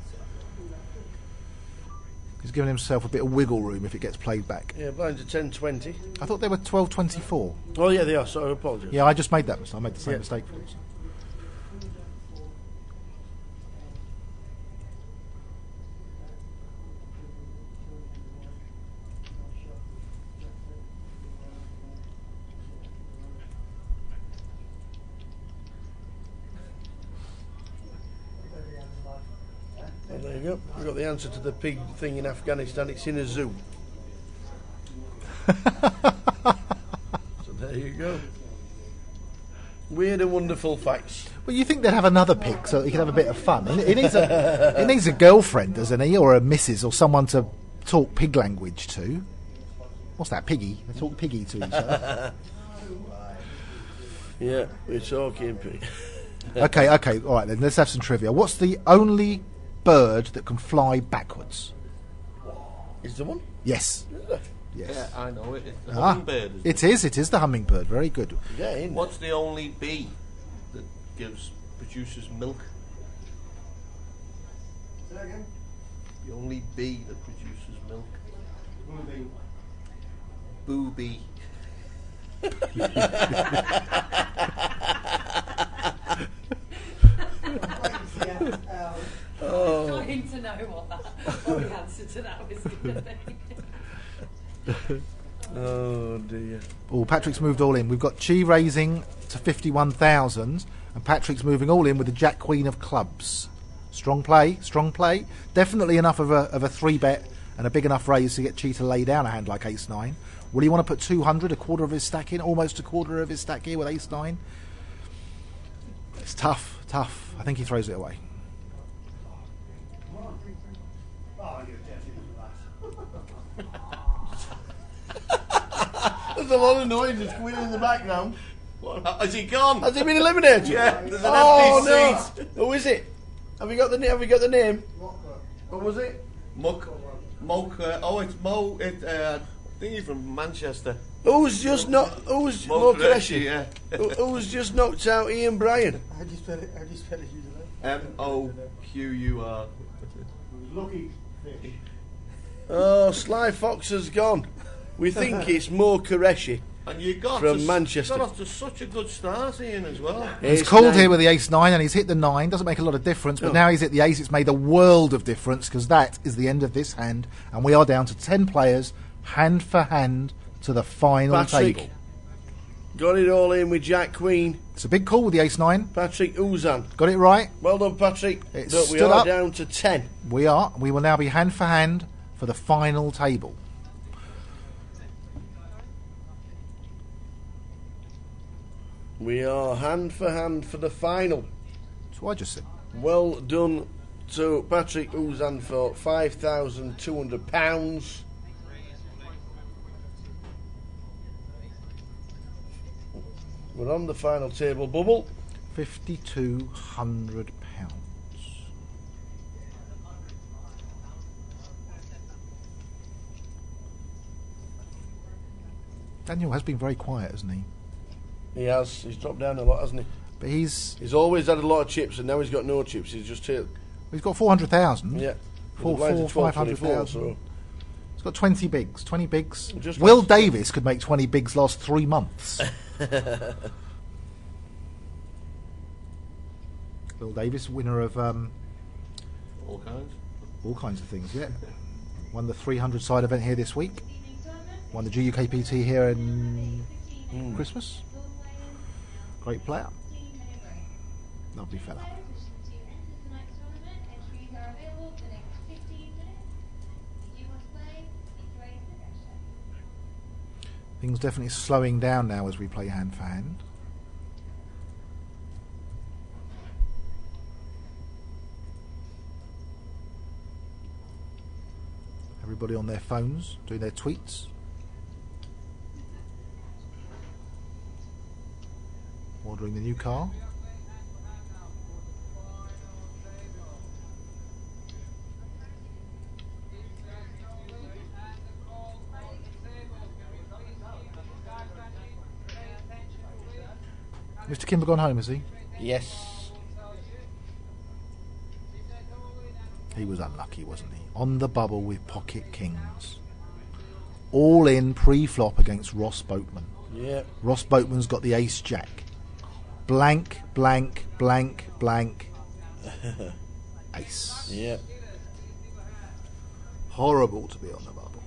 R: He's given himself a bit of wiggle room if it gets played back.
C: Yeah, blinds are 10-20.
R: I thought they were 12-24.
C: Oh, yeah, they are. Sorry, I apologise.
R: Yeah, I just made that mistake. I made the same mistake for this.
C: Oh, there you go. We've got the answer to the pig thing in Afghanistan. It's in a zoo. So there you go. Weird and wonderful facts.
R: Well, you think they'd have another pig so he could have a bit of fun. He needs a girlfriend, doesn't he? Or a missus or someone to talk pig language to. What's that, piggy? They talk piggy to each other.
C: Yeah, we're talking pig.
R: Okay, all right then, let's have some trivia. What's the only bird that can fly backwards?
C: Is there one?
R: Yes.
C: Yes.
A: Yeah, I know it. It's the
R: Ah,
A: hummingbird.
R: it is the hummingbird. Very good.
C: Yeah,
A: What's the only bee that produces milk?
B: Say again?
A: The only bee that produces milk. Booby.
D: Oh. Trying to know what the answer to that was going to be.
C: Oh dear.
R: Oh, Patrick's moved all in. We've got Chi raising to 51,000, and Patrick's moving all in with the Jack Queen of clubs. Strong play, strong play. Definitely enough of a 3-bet and a big enough raise to get Chi to lay down a hand like Ace-9. Will he want to put 200, a quarter of his stack in, almost a quarter of his stack here with Ace-9? It's tough, tough. I think he throws it away.
C: There's a lot of noises coming in the background.
A: Has he gone?
C: Has he been eliminated?
A: Yeah, there's an empty seat.
C: Who is it? Have we got the name? What was it?
A: Mocha. Oh, it's Mo. I think he's from Manchester.
C: Who's just not? Who's
A: Mo
C: Mo
A: Qureshi,
C: Qureshi?
A: yeah.
C: Who's just knocked out Ian Bryan?
I: How do you spell it?
A: Moqur.
H: Lucky fish.
C: Oh, Sly Fox has gone. We think it's Mo Qureshi.
A: And you got
C: from Manchester.
A: Got off to such a good start, Ian, as well.
R: He's called here with the Ace-9 and he's hit the 9. Doesn't make a lot of difference, but now he's hit the Ace. It's made a world of difference because that is the end of this hand, and we are down to 10 players, hand for hand, to the final
C: Patrick
R: table.
C: Got it all in with Jack Queen.
R: It's a big call with the Ace-9.
C: Patrick Uzan.
R: Got it right.
C: Well done, Patrick.
R: It
C: But we
R: stood
C: are
R: up.
C: down to 10.
R: We are. We will now be hand for hand for the final table.
C: We are hand for hand for the final.
R: That's what I just said.
C: Well done to Patrick Uzan for £5,200. We're on the final table bubble.
R: £5,200. Daniel has been very quiet, hasn't he?
C: He has. He's dropped down a lot, hasn't he?
R: But he's
C: always had a lot of chips, and now he's got no chips. He's just here.
R: He's got 400,000.
C: Yeah.
R: 500,000.
C: So.
R: He's got 20 bigs. 20 bigs.
C: Just
R: Will Davis could make 20 bigs last 3 months. Will Davis, winner of
A: all
R: kinds of things. Yeah. Won the 300 side event here this week. Won the GUKPT here in Christmas. Great player. Lovely fella. Things definitely slowing down now as we play hand for hand. Everybody on their phones doing their tweets. Ordering the new car. Mr. Kimber gone home, has he?
C: Yes.
R: He was unlucky, wasn't he? On the bubble with pocket kings. All in pre-flop against Ross Boatman.
C: Yeah.
R: Ross Boatman's got the ace jack. Blank, blank, blank, blank. Ace.
C: Yeah.
R: Horrible to be on the bubble.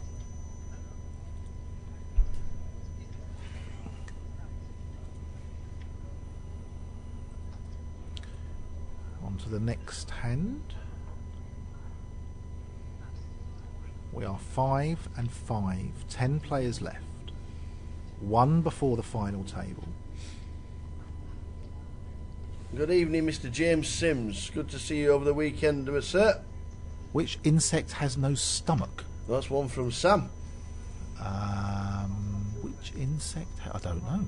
R: On to the next hand. We are 5 and 5. 10 players left. 1 before the final table.
C: Good evening, Mr. James Sims. Good to see you over the weekend, sir.
R: Which insect has no stomach?
C: That's one from Sam.
R: Which insect? I don't know.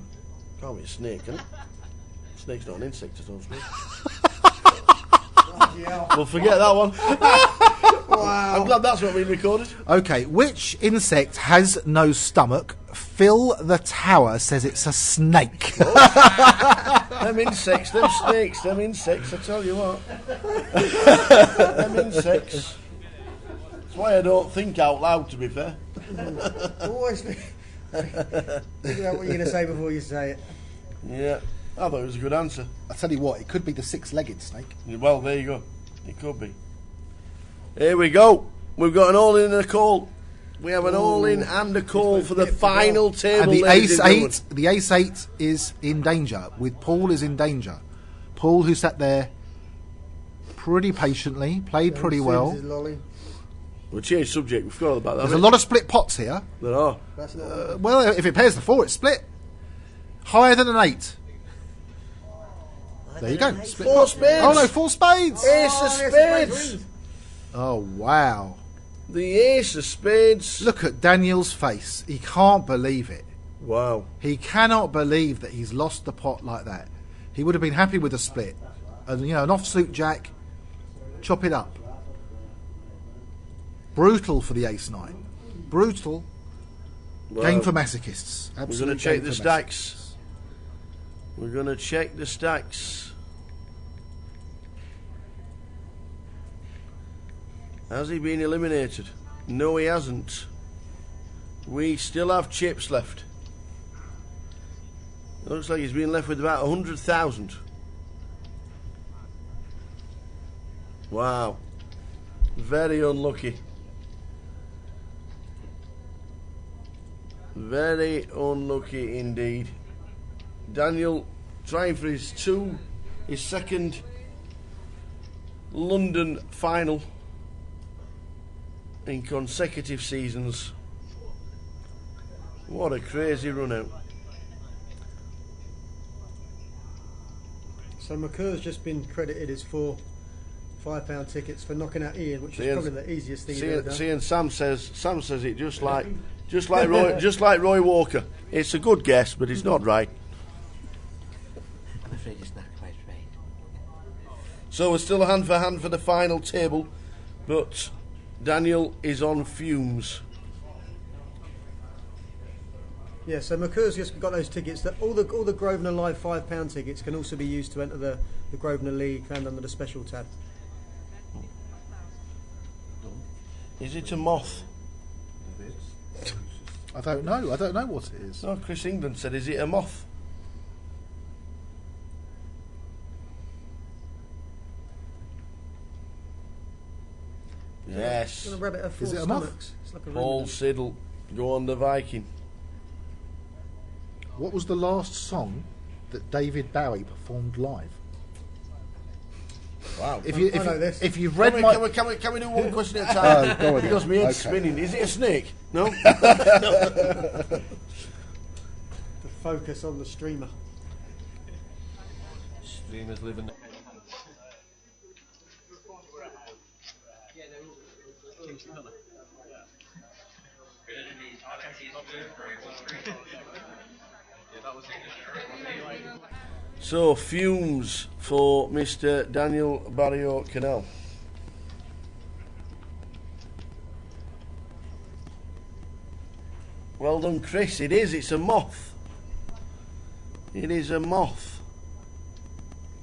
C: Can't be a snake, can it? Snake's not an insect at all, snake. Well, forget that one. Wow. I'm glad that's not being recorded.
R: Okay, which insect has no stomach? Phil the Tower says it's a snake.
C: Them insects, them snakes, them insects, I tell you what. Them insects. That's why I don't think out loud, to be fair.
I: Always think about what you're going to say before you say it.
C: Yeah, I thought it was a good answer.
R: I tell you what, it could be the six-legged snake.
C: Well, there you go. It could be. Here we go. We've got an all-in and a call. We have an all-in and a call for the final table.
R: And the
C: ladies
R: ace eight is in danger. With Paul is in danger. Paul, who sat there pretty patiently, played pretty well.
C: We'll change subject. We forgot about that.
R: There's a lot of split pots here.
C: There are.
R: Well, if it pairs the 4, it's split. Higher than an 8. There you go. Split
C: 4 spades.
R: Oh no, 4 spades.
C: Ace of spades.
R: Oh wow.
C: The ace of spades.
R: Look at Daniel's face. He can't believe it.
C: Wow.
R: He cannot believe that he's lost the pot like that. He would have been happy with a split. And an offsuit jack, chop it up. Brutal for the ace-9. Brutal.
C: Well,
R: game for masochists.
C: We're going to check the stacks. We're going to check the stacks. Has he been eliminated? No, he hasn't. We still have chips left. It looks like he's been left with about 100,000. Wow. Very unlucky. Very unlucky indeed. Daniel trying for his second London final in consecutive seasons. What a crazy run out.
I: So McCur's just been credited as 4 £5 tickets for knocking out Ian, which is probably the easiest thing he's ever done.
C: See, and Sam says it just like Roy Walker. It's a good guess, but it's not right.
G: I'm afraid it's not quite right.
C: So we're still hand for the final table, but Daniel is on fumes.
I: Yeah, so McCur's just got those tickets. That all the Grosvenor Live £5 tickets can also be used to enter the Grosvenor League found under the special tab.
C: Is it a moth?
R: I don't know. I don't know what it is.
C: No, Chris England said, is it a moth? Yes.
I: Gonna rabbit have 4
R: Is it a
I: stomachs.
R: moth?
I: It's like a
C: Paul
I: remnant.
C: Siddle, go on the Viking.
R: What was the last song that David Bowie performed live?
C: Wow.
R: If you've read
C: can we do one question at a time?
R: Go on,
C: because my head's
R: okay.
C: spinning. Is it a snake? No.
I: The focus on the streamer.
A: Streamers living.
C: So fumes for Mr. Daniel Barrio Canal. Well done, Chris. It is. It's a moth. It is a moth.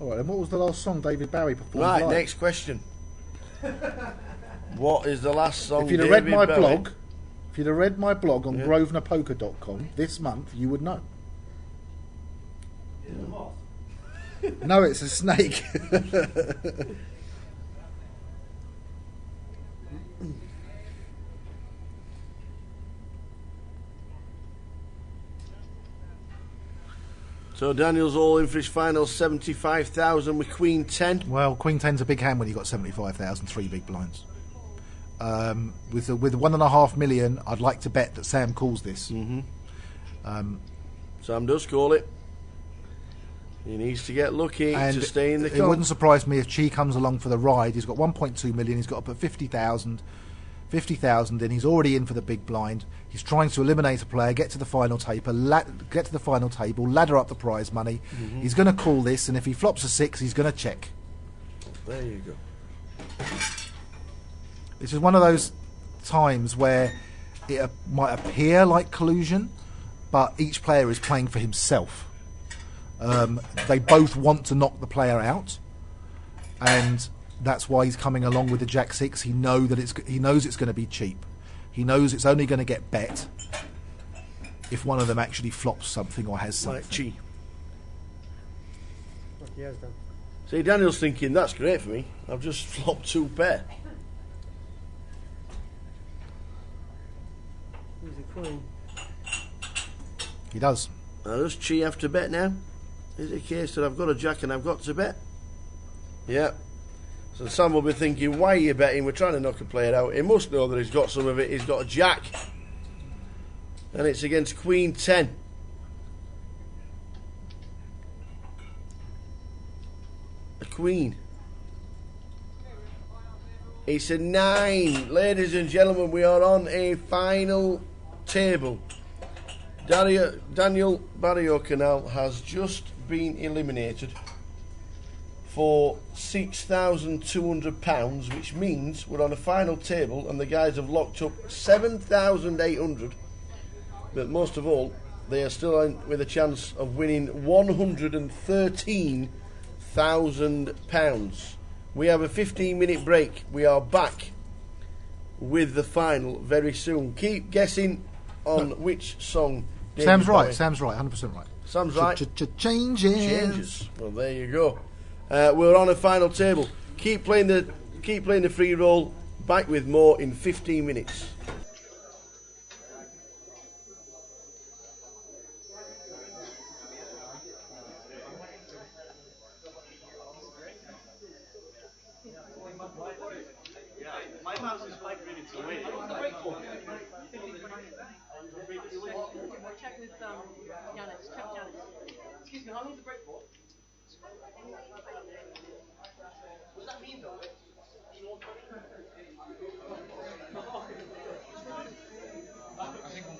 R: All right. And what was the last song David Bowie performed?
C: Right.
R: live?
C: Next question. What is the last song?
R: If you'd have read my blog, on grosvenorpoker.com this month, you would know.
H: Is it a moth?
R: No, it's a snake.
C: So Daniel's all in for his final 75,000 with Queen 10.
R: Well, Queen 10's a big hand when you've got 75,000, 3 big blinds. With 1.5 million, I'd like to bet that Sam calls this.
C: Sam does call it. He needs to get lucky to stay in the
R: it wouldn't surprise me if Chi comes along for the ride. He's got 1.2 million. He's got to put 50,000 in. He's already in for the big blind. He's trying to eliminate a player, get to the final table, ladder up the prize money. He's going to call this, and if he flops a 6, he's going to check.
C: There you go.
R: This is one of those times where it might appear like collusion, but each player is playing for himself. They both want to knock the player out, and that's why he's coming along with the Jack 6. He knows it's going to be cheap. He knows it's only going to get bet if one of them actually flops something or has something.
C: Like Chi.
I: Like he has done.
C: See, Daniel's thinking, that's great for me. I've just flopped 2 pair.
I: Who's the queen?
R: He does.
C: Now, does Chi have to bet now? Is it a case that I've got a jack and I've got to bet? Yeah. So Sam will be thinking, why are you betting? We're trying to knock a player out. He must know that he's got some of it. He's got a jack. And it's against Queen 10. A queen. It's a 9. Ladies and gentlemen, we are on a final table. Daniel Barrio Canal has just been eliminated for £6,200, which means we're on a final table and the guys have locked up 7,800. But most of all, they are still in with a chance of winning £113,000. We have a 15-minute break. We are back with the final very soon. Keep guessing on which song.
R: Sam's right. Sam's right. 100% right.
C: Sam's right.
R: Changes.
C: Well, there you go. We're on a final table. Keep playing the free roll. Back with more in 15 minutes.
M: My mouse is 5 minutes away.
D: Check with Yanis. Check Yanis. Excuse me, how long is the break for? What does that mean though? I think 1.4.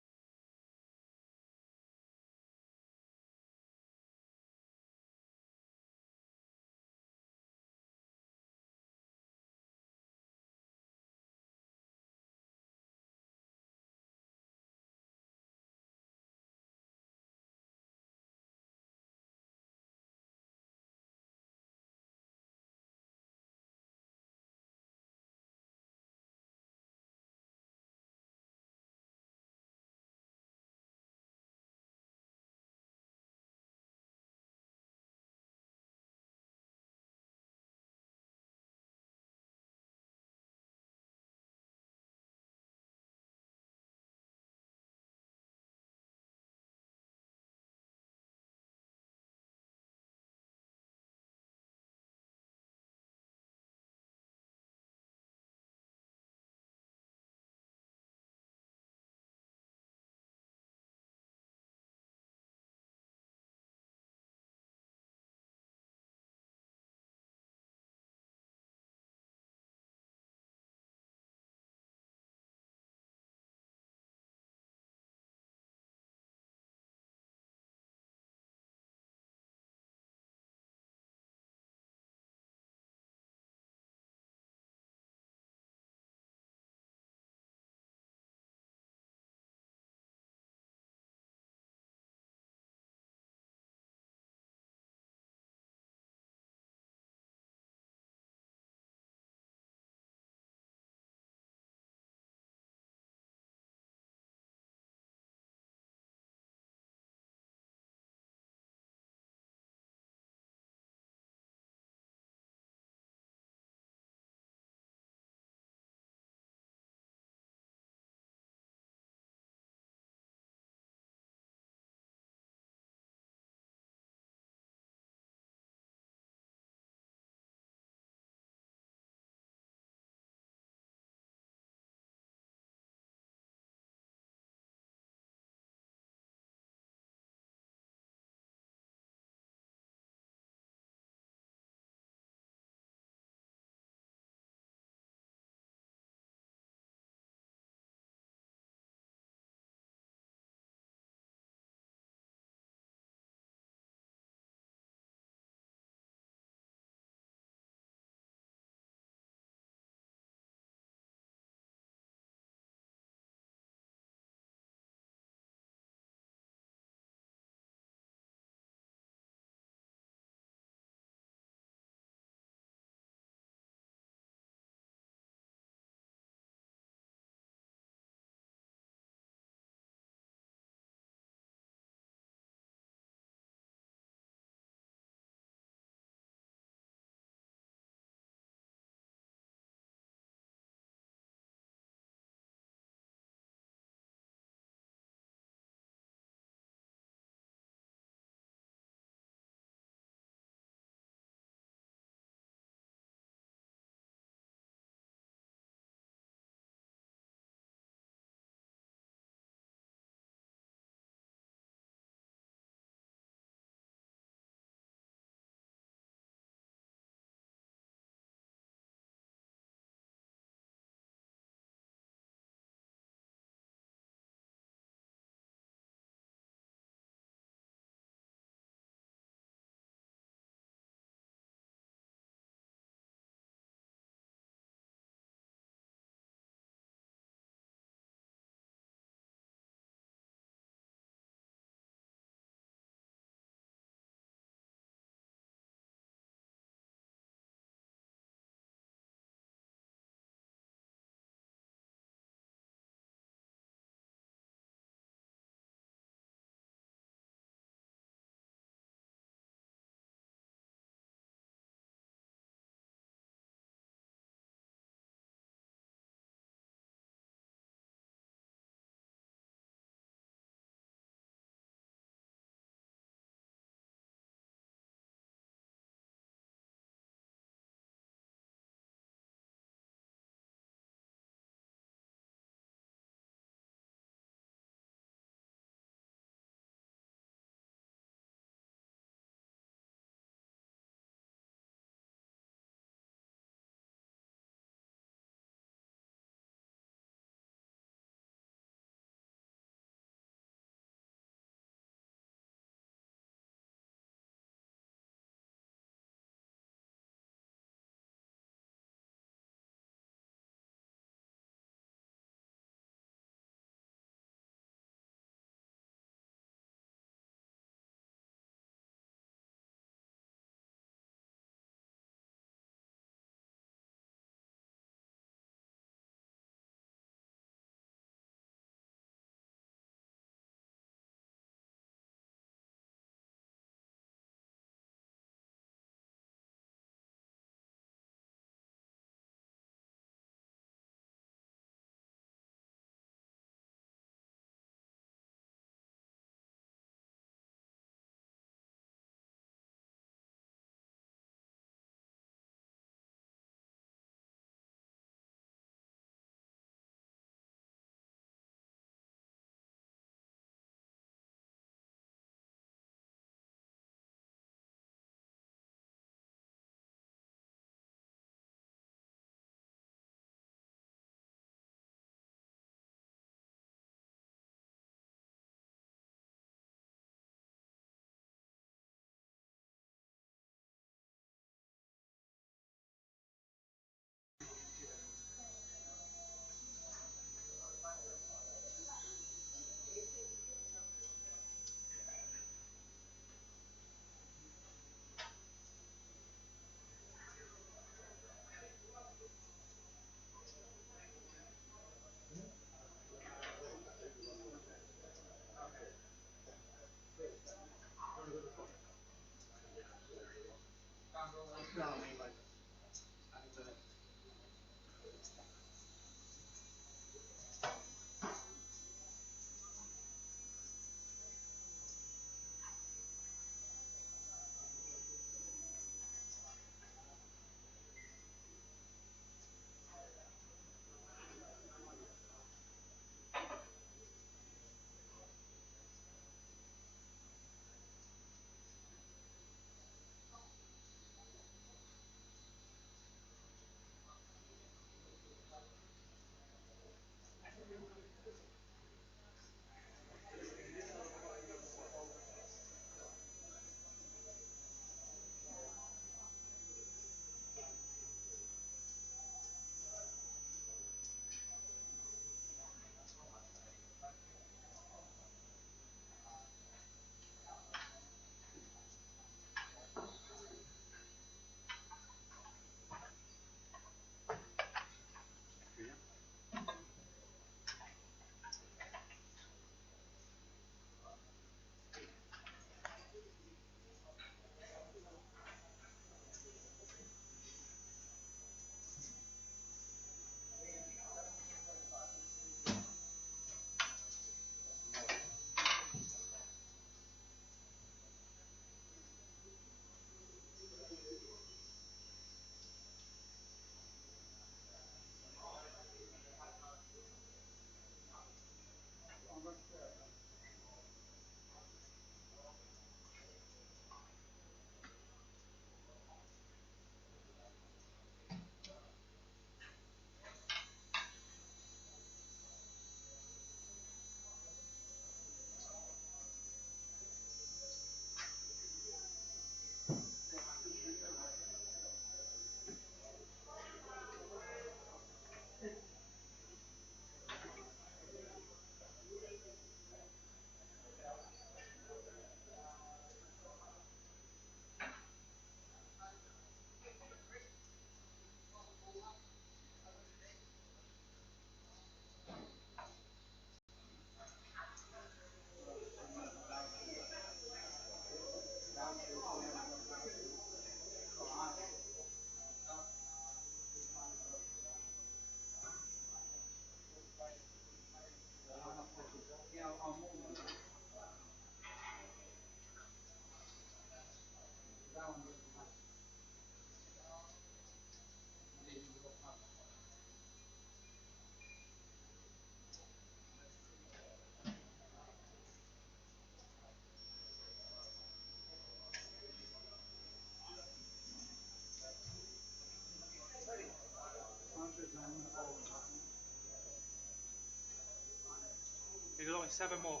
J: There's only 7 more.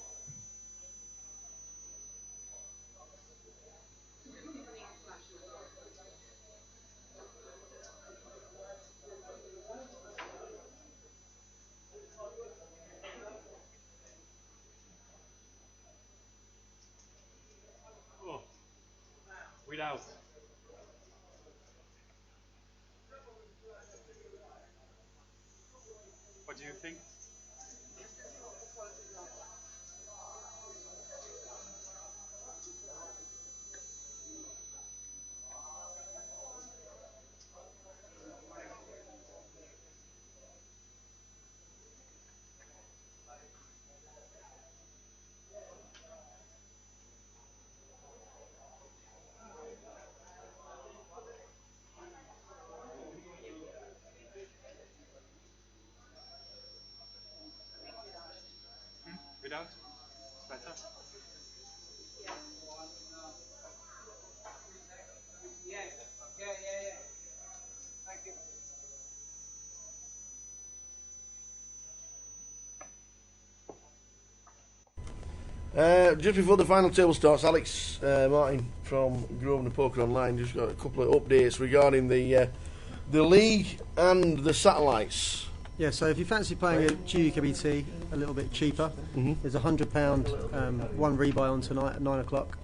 J: Oh, without. What do you think? Without? It's better?
B: Thank you.
C: Just before the final table starts, Alex Martin from Grosvenor Poker Online just got a couple of updates regarding the league and the satellites.
I: Yeah, so if you fancy playing at GUKPT a little bit cheaper, there's a £100 one rebuy on tonight at 9 o'clock,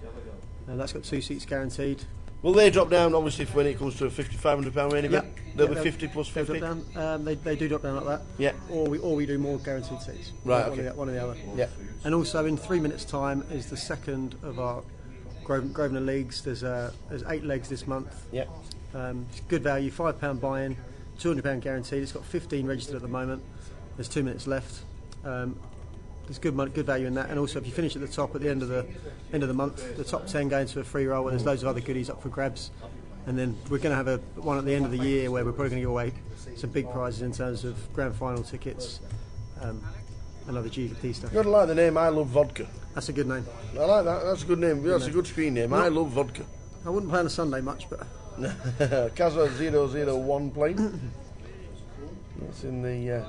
I: and that's got 2 seats guaranteed.
C: Will they drop down, obviously, when it comes to a £500 main event? They'll be 50 plus 50?
I: Drop down. They do drop down like that.
C: Yeah.
I: Or we do more guaranteed seats.
C: Right, okay.
I: One or the other.
C: Yeah.
I: And also in 3 minutes' time is the second of our Grosvenor Leagues. There's 8 legs this month.
C: Yeah.
I: It's good value, £5 buy-in, £200 guaranteed. It's got 15 registered at the moment. There's 2 minutes left. There's good value in that, and also if you finish at the top at the end of the month, the top 10 go into a free roll, and there's loads of other goodies up for grabs. And then we're going to have one at the end of the year where we're probably going to give away some big prizes in terms of grand final tickets, and other GUKPT stuff.
C: You gotta like the name I Love Vodka.
I: That's a good name.
C: I like that. That's a good name. That's a good screen name. I Love Vodka.
I: I wouldn't play on a Sunday much, but
C: Casa 001 playing. That's in the.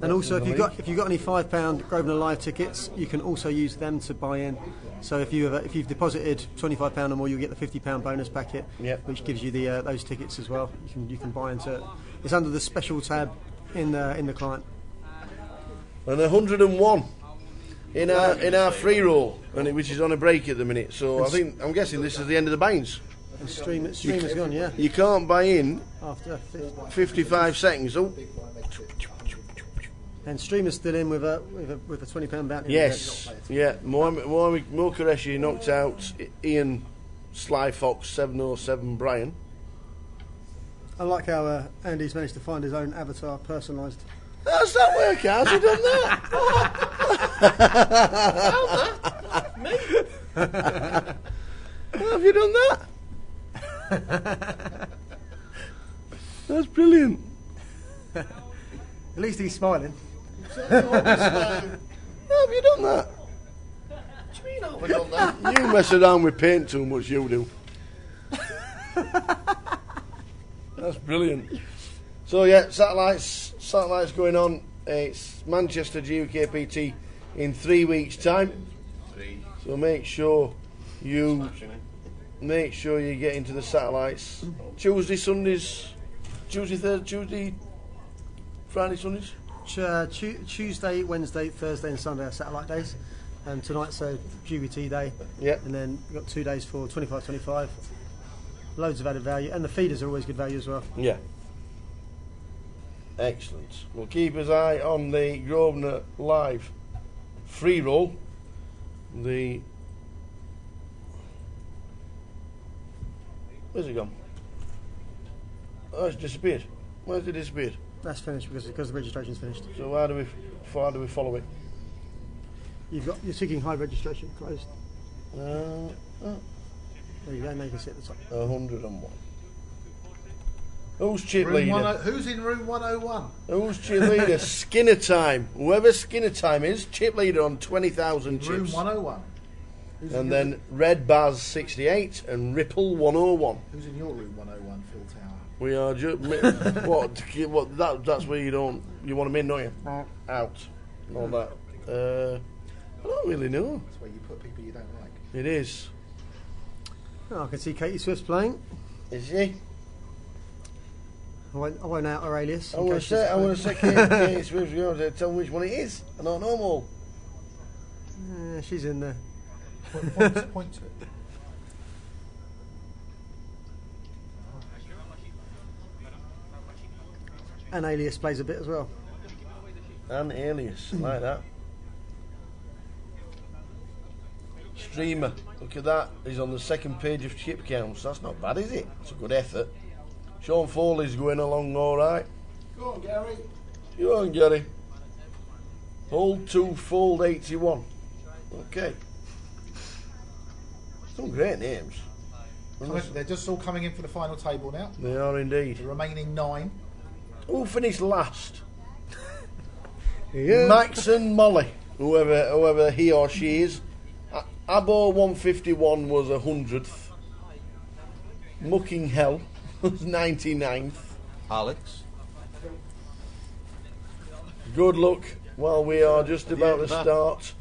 I: And also, if you've got any £5 Grosvenor Live tickets, you can also use them to buy in. So if you've deposited £25 or more, you'll get the £50 bonus packet, which gives you those tickets as well. You can buy into it. It's under the special tab in the client.
C: And 101 in our free roll, which is on a break at the minute. So I'm guessing this is the end of the binds.
I: And stream is gone, yeah.
C: You can't buy in
I: after
C: 55 seconds. Oh.
I: And Streamer's still in with a £20 bounty.
C: Yes, yeah. Mohamed Qureshi knocked out Ian Sly Fox 707 Brian.
I: I like how Andy's managed to find his own avatar personalised.
C: How's that work? How's he done that?
A: Me?
C: How have you done that? That's brilliant.
I: At least he's smiling.
C: How have you done that?
A: What do you mean, how have I done that?
C: You mess around with paint too much, you do. That's brilliant. So yeah, satellites going on. It's Manchester GUKPT in 3 weeks' time. So make sure you get into the satellites. Tuesday, Friday, Sundays.
I: Tuesday, Wednesday, Thursday, and Sunday are satellite days. And tonight's a GBT day.
C: Yeah.
I: And then we've got 2 days for 25-25. Loads of added value, and the feeders are always good value as well.
C: Yeah. Excellent. We'll keep his eye on the Grosvenor Live free roll. Where's it gone? Oh, it's disappeared. Where's it disappeared?
I: That's finished because the registration's finished.
C: So how do we follow it?
I: You're ticking high registration closed.
C: Oh.
I: There you go. Now you can see at the top.
C: 101. Who's chip leader?
R: Who's in room 101?
C: Who's chip leader? Skinner time. Whoever Skinner time is, chip leader on 20,000 chips.
R: Room 101.
C: And then Red Baz 68 and Ripple 101.
R: Who's in your room 101, Phil Tower?
C: We are just that's where you want them in, don't you? Out. All that. I don't really know.
R: That's where you put people you don't like.
C: It is.
I: Oh, I can see Katie Swift's playing.
C: Is she?
I: I won't out her alias.
C: I want to say Katie Swift's going to tell me which one it is. I don't know them all.
I: She's in there.
R: Point to it.
I: And Alias plays a bit as well.
C: And Alias, like that. Streamer, look at that. He's on the second page of chip counts. That's not bad, is it? It's a good effort. Sean Foley's going along all right.
R: Go on, Gary.
C: Go on, Gary. Hold 2, fold 81. Okay. Some great names.
R: They're just all coming in for the final table now.
C: They are indeed.
R: The remaining 9.
C: Who finished last?
I: Yeah.
C: Max and Molly, whoever he or she is. Abo 151 was 100th. Mucking Hell was 99th.
A: Alex.
C: Good luck while we are just about to start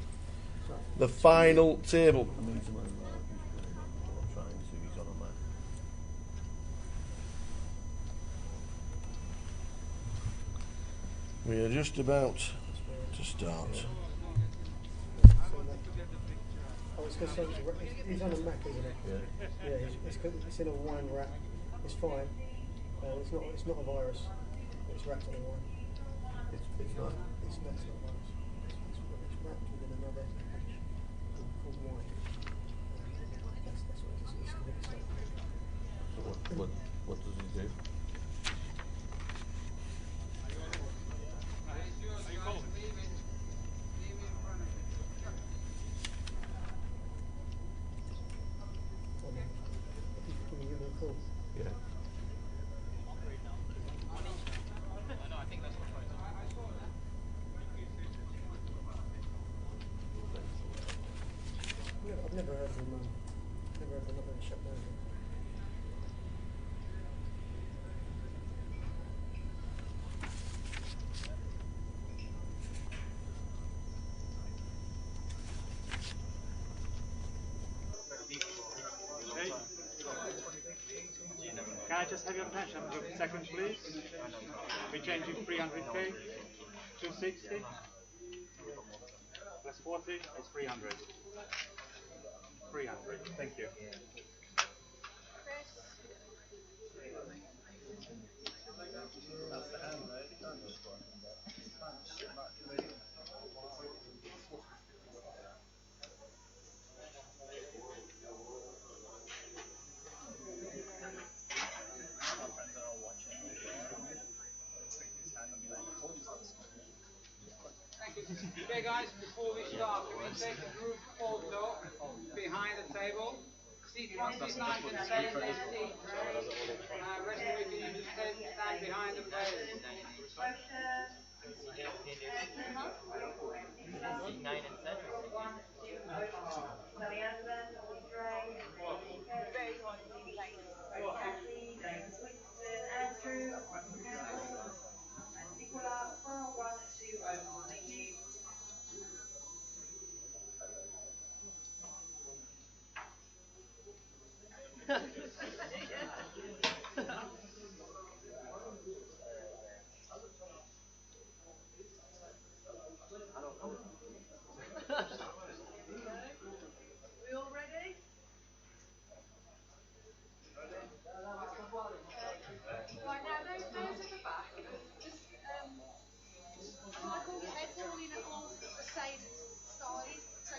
C: the final table. We are just about to start.
I: He's on a Mac, isn't it? Yeah. It's in a wine wrap. It's fine. It's not a virus. It's wrapped in a wine. It's not. It's not a virus. It's wrapped within another package called wine. Never had another shut down.
M: Okay. Can I just have your attention for a second, please? We change you 300k, 260, plus 40 is 300. 300, thank you.
B: Okay guys, before we start, can we take a group photo behind the table? Seat 129 can stay in their seat. Rest of you can just stand behind them there.
T: We all ready? Right now, those at the back, just like all your heads all in at all the same size. So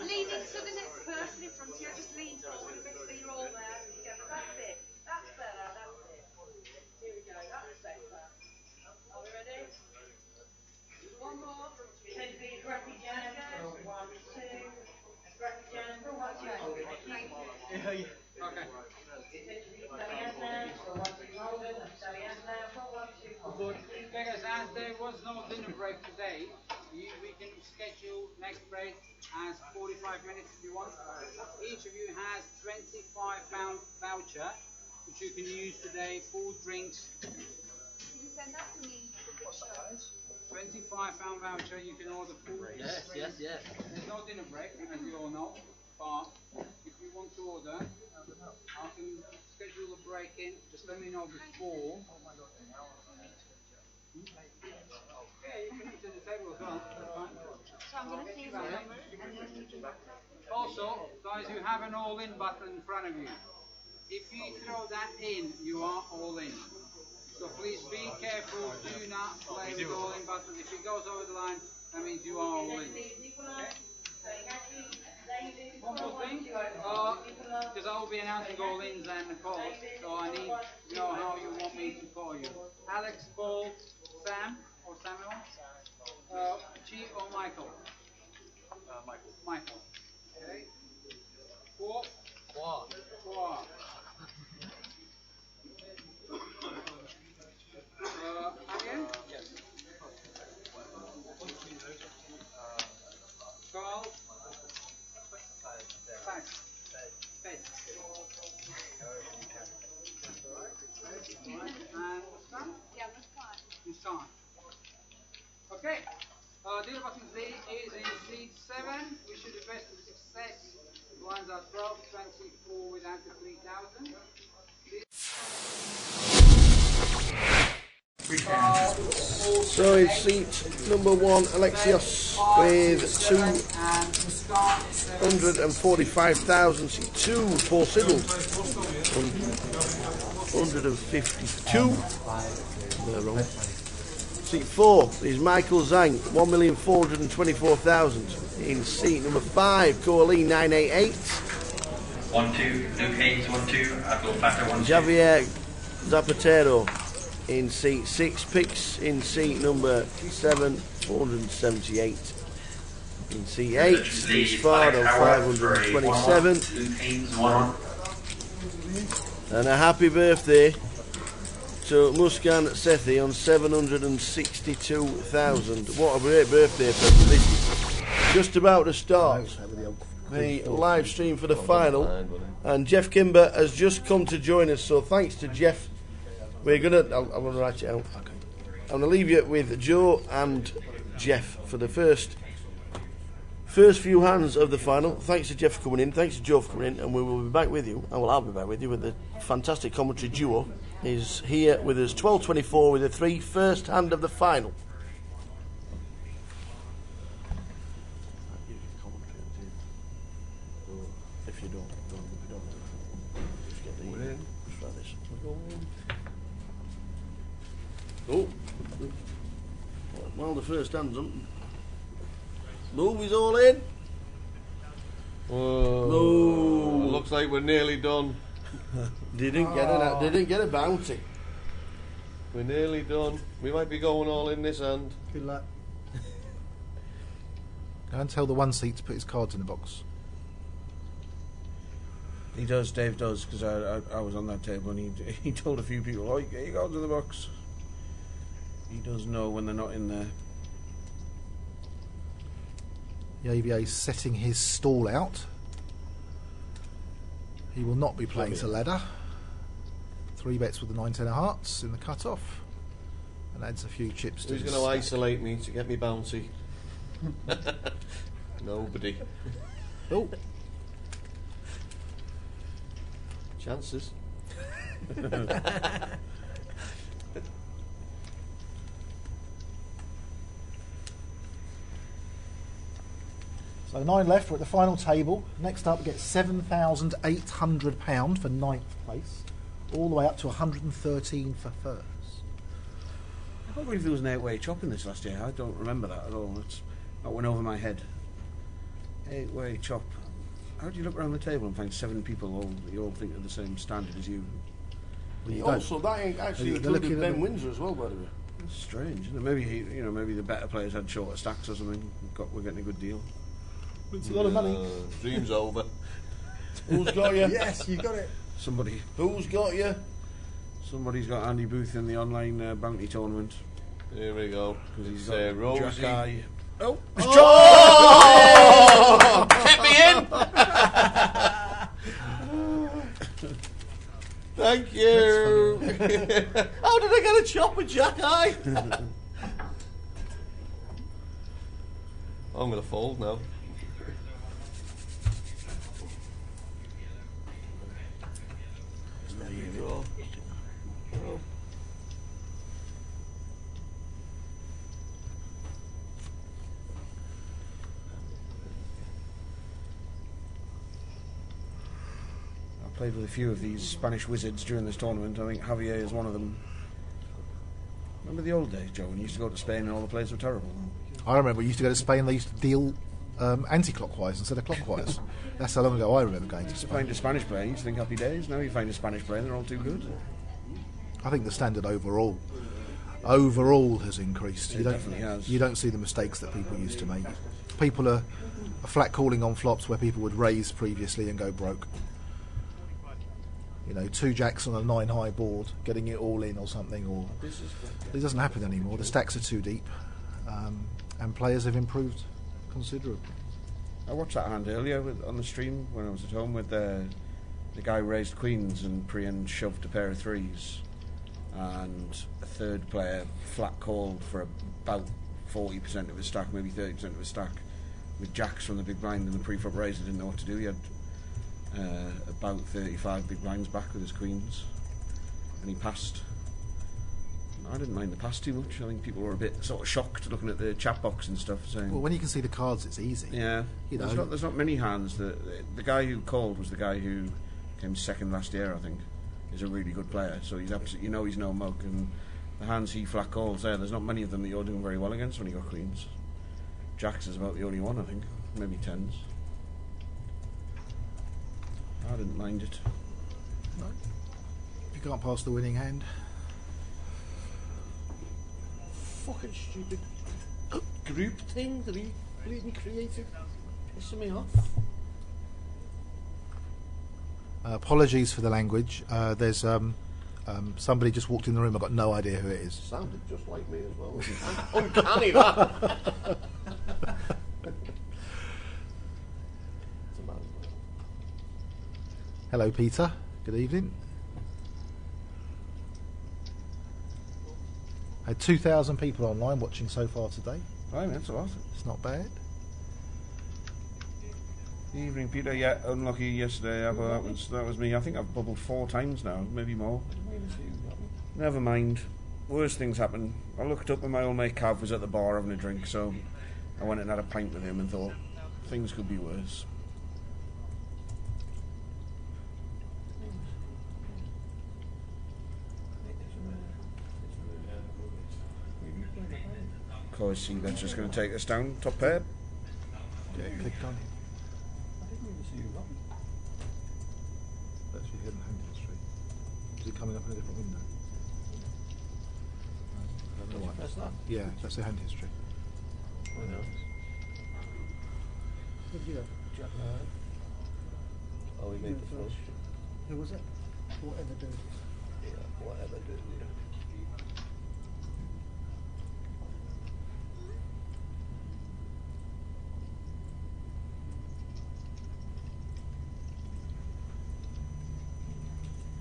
T: lean into the next person in front of you, just lean forward a bit so you're all there together. That's it. That's better, that's it. Here we go, that's better. Are we ready? One more. Take the scrappy jam. 1, 2. Scrappy jam. 1, 2.
B: Okay. Good. Okay guys, as there was no dinner break today, we can schedule next break as 45 minutes if you want. Each of you has £25 voucher, which you can use today, food, drinks.
F: Can you send that to me?
B: £25 voucher, you can order food.
A: Yes.
B: There's no dinner break, as you all know, but if you want to order, I can schedule a break in, just let me know before. Yeah, you can eat at the table as well.
F: So I'm going to see them and then you can...
B: Also, guys, you have an all-in button in front of you. If you throw that in, you are all in. So please be careful, do not play with the all-in button. If it goes over the line, that means you are all in. Okay? One more thing, because I will be announcing all-ins and the calls, so I need to know how you want me to call you. Alex, Paul, Sam, or Samuel, Chi or Michael? Michael. Okay. Qua. Again? Yes. Carl. Thanks. And Muskan?
F: Yeah, Muskan.
B: Muskan. Okay. Dear button today is in seat 7. We should the best of success. The ones are 12, 24 without the 3,000.
C: So it's seat number 1, Alexios, with 245,000. Seat 2, Paul Siddle, 152. They're wrong. Seat 4 is Michael Zhang, 1,424,000. In seat number 5, Coraline 988.
U: 1-2, Luke Haynes 1-2, Abdul Fattah 1-2.
C: Javier Zapatero in seat 6, Pix in seat number 7, 478. In seat 8 is Fardo 527.
U: Luke Haynes 1.
C: And a happy birthday to Muskan Sethi on 762,000. What a great birthday present. This is just about to start. the live stream for the final, and Jeff Kimber has just come to join us. So thanks to Jeff. We're gonna. I'm gonna write it out. Okay. I'm gonna leave you with Joe and Jeff for the first few hands of the final. Thanks to Jeff for coming in. Thanks to Joe for coming in, and we will be back with you. And well, I'll be back with you with the fantastic commentary duo is here with us. 12:24 with the first hand of the final. If you don't. Just get the in. Just try this. Oh. Well, the first hand's up. Movie's all in.
A: Whoa.
C: No.
A: Looks like we're nearly done.
C: They didn't get a bounty.
A: We're nearly done. We might be going all in this hand.
I: Good luck.
R: Go and tell the one seat to put his cards in the box.
J: He does, Dave does, because I was on that table and he told a few people, oh, get your cards in the box. He does know when they're not in there.
R: The AVA is setting his stall out. He will not be playing to ladder. 3 bets with the 9-10 of hearts in the cut-off. And adds a few chips to
A: Who's
R: his
A: going to
R: stack.
A: isolate me to get me bouncy? Nobody.
R: Oh.
A: Chances.
R: So 9 left, we're at the final table. Next up, we get £7,800 for 9th place, all the way up to 113 for first.
J: I can't believe there was an 8-way chop in this last year. I don't remember that at all. That went over my head. 8-way chop. How do you look around the table and find 7 people you all think are the same standard as you?
C: Also, that ain't actually included Ben Windsor as well, by the way.
J: That's strange, isn't it? Maybe maybe the better players had shorter stacks or something. We're getting a good deal.
R: It's a lot of money.
A: Dream's over.
C: Who's got you?
I: Yes, you got it.
J: Somebody.
C: Who's got you?
J: Somebody's got Andy Booth in the online bounty tournament.
A: Here we go.
J: Because he's
A: got
J: Rosie.
A: Jack Eye.
J: Oh!
A: Oh! Get me in! Thank you. How did I get a chop with Jack Eye? I'm going to fold now. There you go. Oh.
J: I played with a few of these Spanish wizards during this tournament. I think Javier is one of them. Remember the old days, Joe, when you used to go to Spain and all the players were terrible?
R: I remember we used to go to Spain, they used to deal anti-clockwise instead of clockwise. That's how long ago I remember going to
J: Spain.
R: Spain.
J: Find a Spanish player, you used to think happy days. Now you find a Spanish player and they're all too good.
R: I think the standard overall has increased.
J: It definitely has.
R: You don't see the mistakes that people used to make. People are flat calling on flops where people would raise previously and go broke. 2 jacks on a 9-high board, getting it all in or something, or it doesn't happen anymore. The stacks are too deep, and players have improved considerably.
J: I watched that hand earlier on the stream when I was at home with the guy raised queens and pre-end shoved a pair of 3s, and a third player flat called for about 40% of his stack, maybe 30% of his stack, with jacks from the big blind, and the pre-flop raiser didn't know what to do. He had about 35 big blinds back with his queens, and he passed. I didn't mind the pass too much. I think people were a bit sort of shocked looking at the chat box and stuff, saying,
R: well, when you can see the cards, it's easy.
J: Yeah, there's not many hands. The guy who called was the guy who came second last year, I think. He's a really good player, so he's absolutely, he's no mug. And the hands he flat calls there's not many of them that you're doing very well against when you got queens. Jacks is about the only one, I think. Maybe 10s. I didn't mind it.
R: No. You can't pass the winning hand.
C: Fucking stupid group thing that he bleeding created. Pissing me off.
R: Apologies for the language. There's somebody just walked in the room. I've got no idea who it is.
C: Sounded just like me as well. Uncanny that.
R: Hello, Peter. Good evening. Had 2,000 people online watching so far today.
J: Right, that's a lot.
R: It's not bad.
J: Evening, Peter. Yeah, unlucky yesterday. That was me. I think I've bubbled 4 times now, maybe more. Never mind. Worse things happen. I looked up and my old mate Cav was at the bar having a drink, so I went and had a pint with him and thought things could be worse. Of course, see, that's just going to take us down. Top pair.
R: Yeah, clicked on.
H: I didn't even see you, Robin.
R: That's your hidden hand history. Is it coming up in a different window? I don't know why.
H: That's that?
R: Yeah, that's the hand history.
H: I know.
I: What did you have?
H: Jack Ryan. Oh, he made the flush.
I: Who was it? Whatever do.
H: Yeah, whatever do, yeah.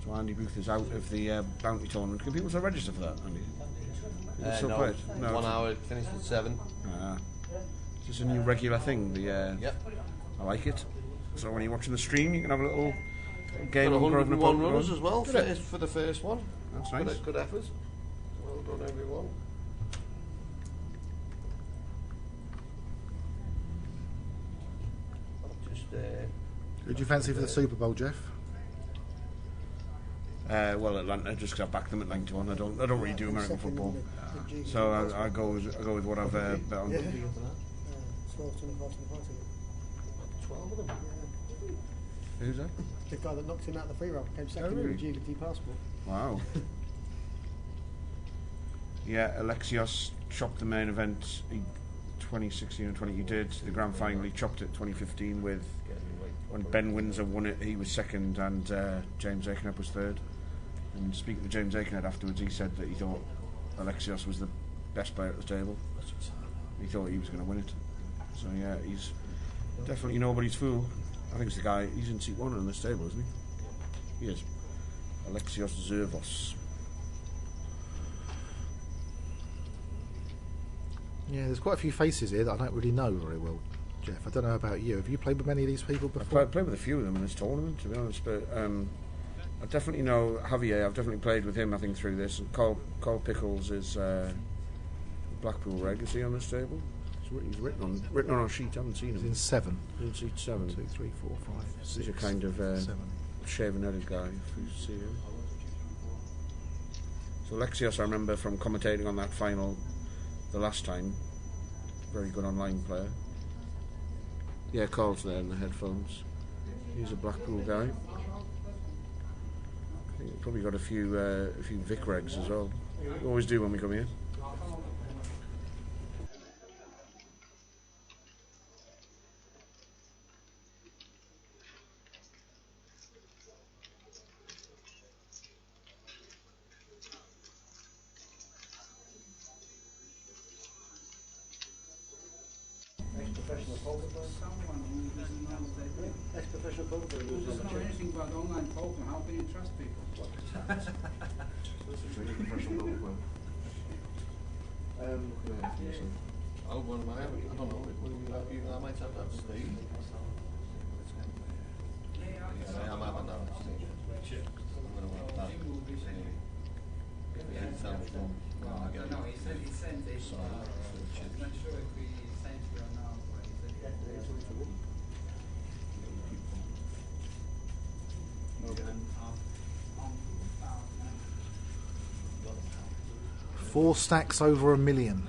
J: So Andy Booth is out of the bounty tournament. Can people still register for that, Andy? Still
A: No,
J: play it?
A: 1 hour, finished at 7.
J: Is this a new regular thing?
A: Yep.
J: I like it. So when you're watching the stream, you can have a little game
A: Got
J: on Grosvenor
A: 101
J: Pub.
A: runners as well
J: Did it?
A: for the first one.
J: That's nice.
A: Good effort. Well done, everyone. Just
R: Who do you fancy for the Super Bowl, Jeff?
J: Well, Atlanta, just 'cause I backed them at 9-1. I don't really do American football, so I go with what I've bet on.
I: Yeah. 12, 25,
A: 12 of them.
J: Who's that?
I: The guy that knocked him out the free roll came second
J: really?
I: with a GUKPT passport.
J: Wow. Yeah, Alexios chopped the main event in 2016 and 20. He did the grand final. He chopped it 2015 with when Ben Windsor won it. He was second and James Aikenhead was third. And speaking to James Aikenhead afterwards, he said that he thought Alexios was the best player at the table. He thought he was going to win it. So yeah, he's definitely nobody's fool. I think it's the guy. He's in seat 1 on this table, isn't he? He is. Alexios Zervos.
R: Yeah, there's quite a few faces here that I don't really know very well, Jeff. I don't know about you. Have you played with many of these people before?
J: I've played with a few of them in this tournament, to be honest. But I definitely know Javier. I've definitely played with him, I think, through this. And Carl Pickles is Blackpool reg. Is he on this table? He's written on our sheet. I haven't seen him.
R: He's in 7.
J: In seat 7.
R: 1, 2, 3, 4, 5, 6.
J: He's a kind of
R: 7.
J: shaven-headed guy, if you see him. So Alexios, I remember from commentating on that final the last time. Very good online player. Yeah, Carl's there in the headphones. He's a Blackpool guy. I think probably got a few Vic regs as well. We always do when we come here.
H: Ex-professional poker player.
B: Someone who doesn't know what they do.
H: Ex-professional poker player.
B: Who doesn't know anything about online poker, how can you trust people?
A: Oh, one of my, I don't know, I might have that Steve. Yeah, I'm having that Steve. I'm going to have that. Yeah, it sounds wrong.
B: No, he said he sent it. I'm not sure if he sent it or not, but he said he
R: Four stacks over $1 million.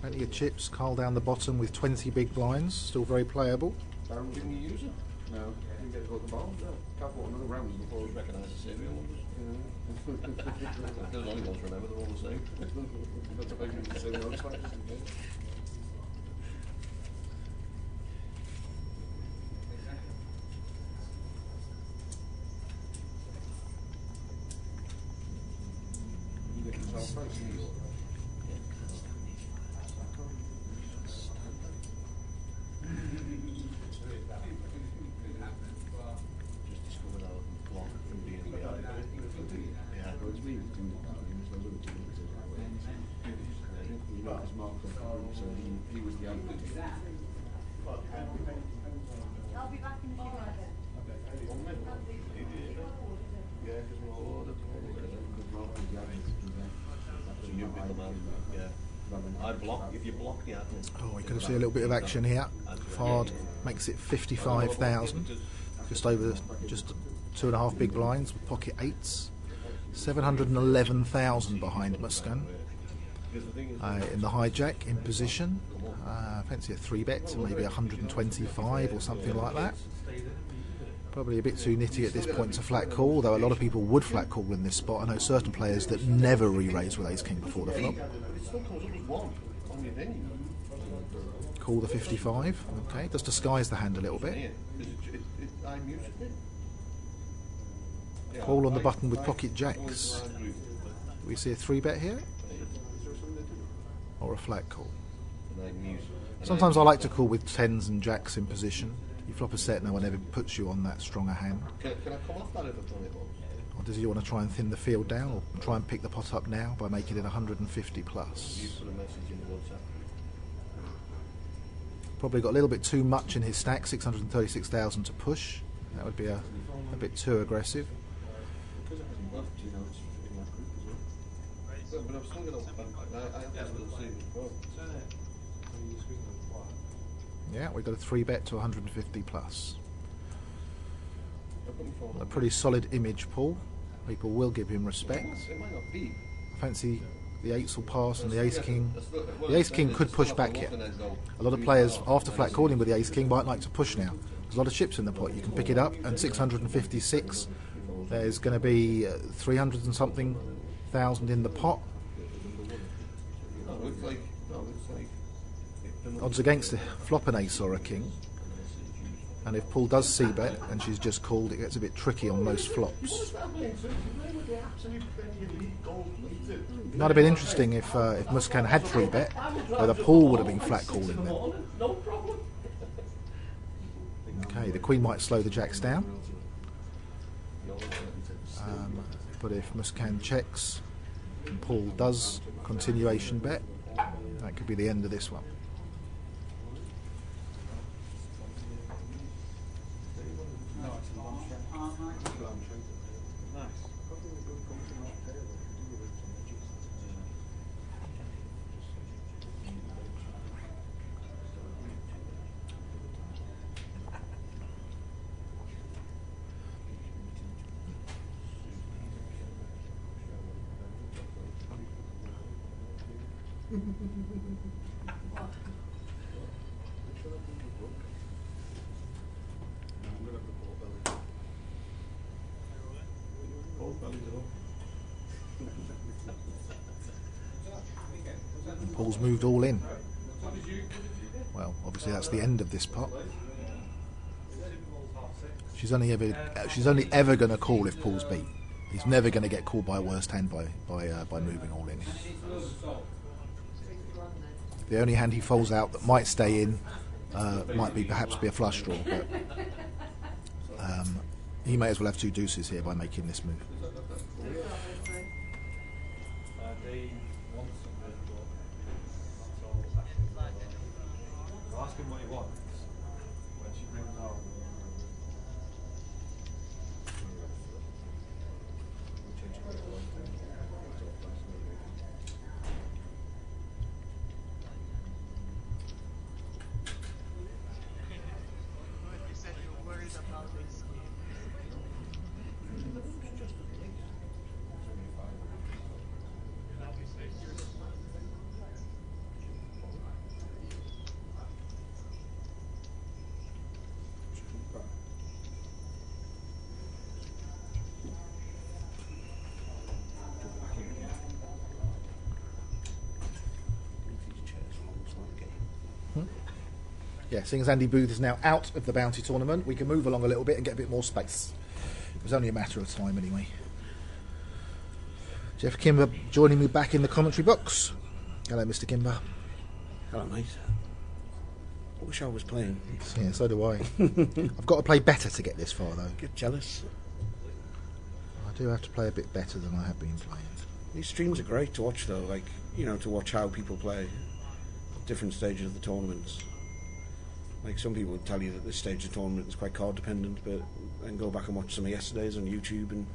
R: Plenty of chips. Carl down the bottom with 20 big blinds. Still very playable.
A: Baron, didn't you use it? No. Didn't get to go to the bar? No. Can't go another round before we recognise the serial numbers. There's only ones remember, they're all the same. That's a big serial numbers. Just discovered if you block the admin.
R: Oh, we could see a little bit of action here. Fard makes it 55,000, just 2.5 big blinds with pocket eights. 711,000 behind Muscan. In the hijack, in position. Fancy a 3-bet, maybe 125 or something like that. Probably a bit too nitty at this point to flat call, though a lot of people would flat call in this spot. I know certain players that never re-raise with ace-king before the flop. Call the 55, okay, does disguise the hand a little bit. Call on the button with pocket jacks. Do we see a 3-bet here? Or a flat call? Sometimes I like to call with 10s and jacks in position. You flop a set, no one ever puts you on that stronger hand.
A: Can I come off that if I play it?
R: Or does he want to try and thin the field down, or try and pick the pot up now by making it 150 plus?
A: You put a message in the WhatsApp.
R: Probably got a little bit too much in his stack, 636,000 to push. That would be a bit too aggressive.
A: But I'm still going to... I have to still see it as well.
R: Yeah, we've got a 3-bet to 150 plus. A pretty solid image, Paul. People will give him respect.
A: It might not be.
R: I fancy the 8s will pass and the ace-king. The ace-king could push back here. A lot of players, after flat calling with the ace-king, might like to push now. There's a lot of chips in the pot. You can pick it up, and 656. There's going to be 300 and something thousand in the pot. Odds against it, flop an ace or a king. And if Paul does c-bet and she's just called, it gets a bit tricky on most flops. Might have been interesting if Muscan had 3-bet, whether Paul would have been flat calling then. Okay, the queen might slow the jacks down. But if Muscan checks and Paul does continuation bet, that could be the end of this one. Paul's moved all in. Well, obviously that's the end of this pot. She's only ever going to call if Paul's beat. He's never going to get called by a worst hand by moving all in. The only hand he folds out that might stay in might be perhaps a flush draw, but he may as well have 2 deuces here by making this move.
O: Ask him what he wants when she brings out.
N: You said you were worried about this.
R: Yeah, seeing as Andy Booth is now out of the bounty tournament, we can move along a little bit and get a bit more space. It was only a matter of time anyway. Jeff Kimber joining me back in the commentary box. Hello, Mr. Kimber.
J: Hello, mate. I wish I was playing.
R: Yeah, so do I. I've got to play better to get this far, though.
J: Get jealous.
R: I do have to play a bit better than I have been playing.
J: These streams are great to watch, though. Like, you know, to watch how people play at different stages of the tournaments. Like, some people would tell you that this stage of the tournament is quite card dependent, but then go back and watch some of yesterday's on YouTube and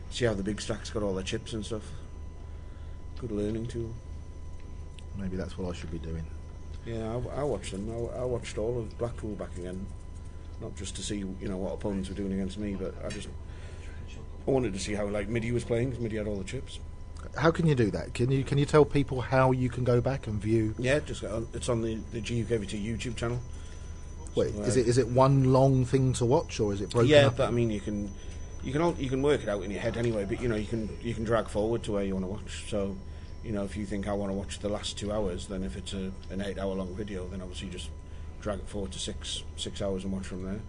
J: see how the big stacks got all their chips and stuff. Good learning tool.
R: Maybe that's what I should be doing.
J: Yeah, I watched them. I watched all of Blackpool back again, not just to see what opponents were doing against me, but I wanted to see how Midi was playing, because Midi had all the chips.
R: How can you do that? Can you tell people how you can go back and view?
J: Yeah, it's on the GUKPT YouTube channel.
R: Wait,
J: So,
R: is it one long thing to watch, or is it broken
J: yeah,
R: up?
J: but I mean you can work it out in your head anyway. But you can drag forward to where you want to watch. So if you think I want to watch the last 2 hours, then if it's an 8-hour-long video, then obviously just drag it forward to 6 hours and watch from there.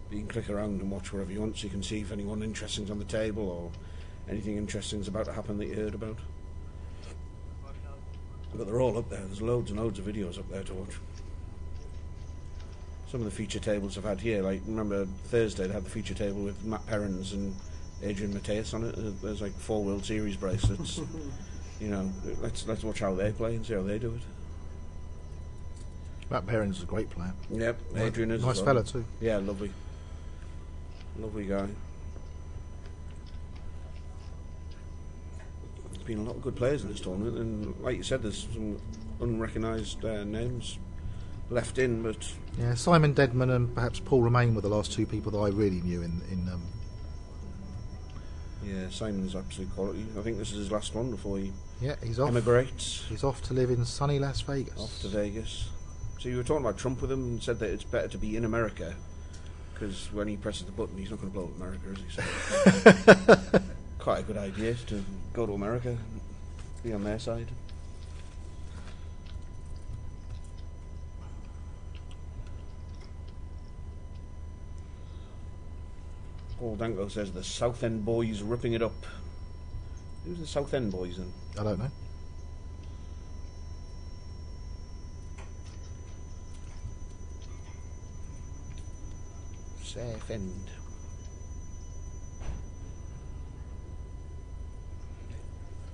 J: But you can click around and watch wherever you want, so you can see if anyone interesting's on the table or anything interesting's about to happen that you heard about. But they're all up there. There's loads and loads of videos up there to watch. Some of the feature tables I've had here, remember Thursday they had the feature table with Matt Perrins and Adrian Mateus on it. There's 4 World Series bracelets. Let's watch how they play and see how they do it.
R: Matt Perrins is a great player.
J: Yep, Adrian is
R: nice fella too.
J: Yeah, lovely guy. There's been a lot of good players in this tournament, and like you said, there's some unrecognised names left in, but
R: yeah, Simon Deadman and perhaps Paul Romain were the last 2 people that I really knew in
J: yeah, Simon's absolute quality. I think this is his last one before he
R: he's off.
J: Emigrates.
R: He's off to live in sunny Las Vegas.
J: Off to Vegas. So you were talking about Trump with him and said that it's better to be in America, because when he presses the button he's not going to blow up America, is he? So quite a good idea to go to America and be on their side. Paul Danko says the Southend boys ripping it up. Who's the Southend boys then?
R: I don't know.
J: Southend.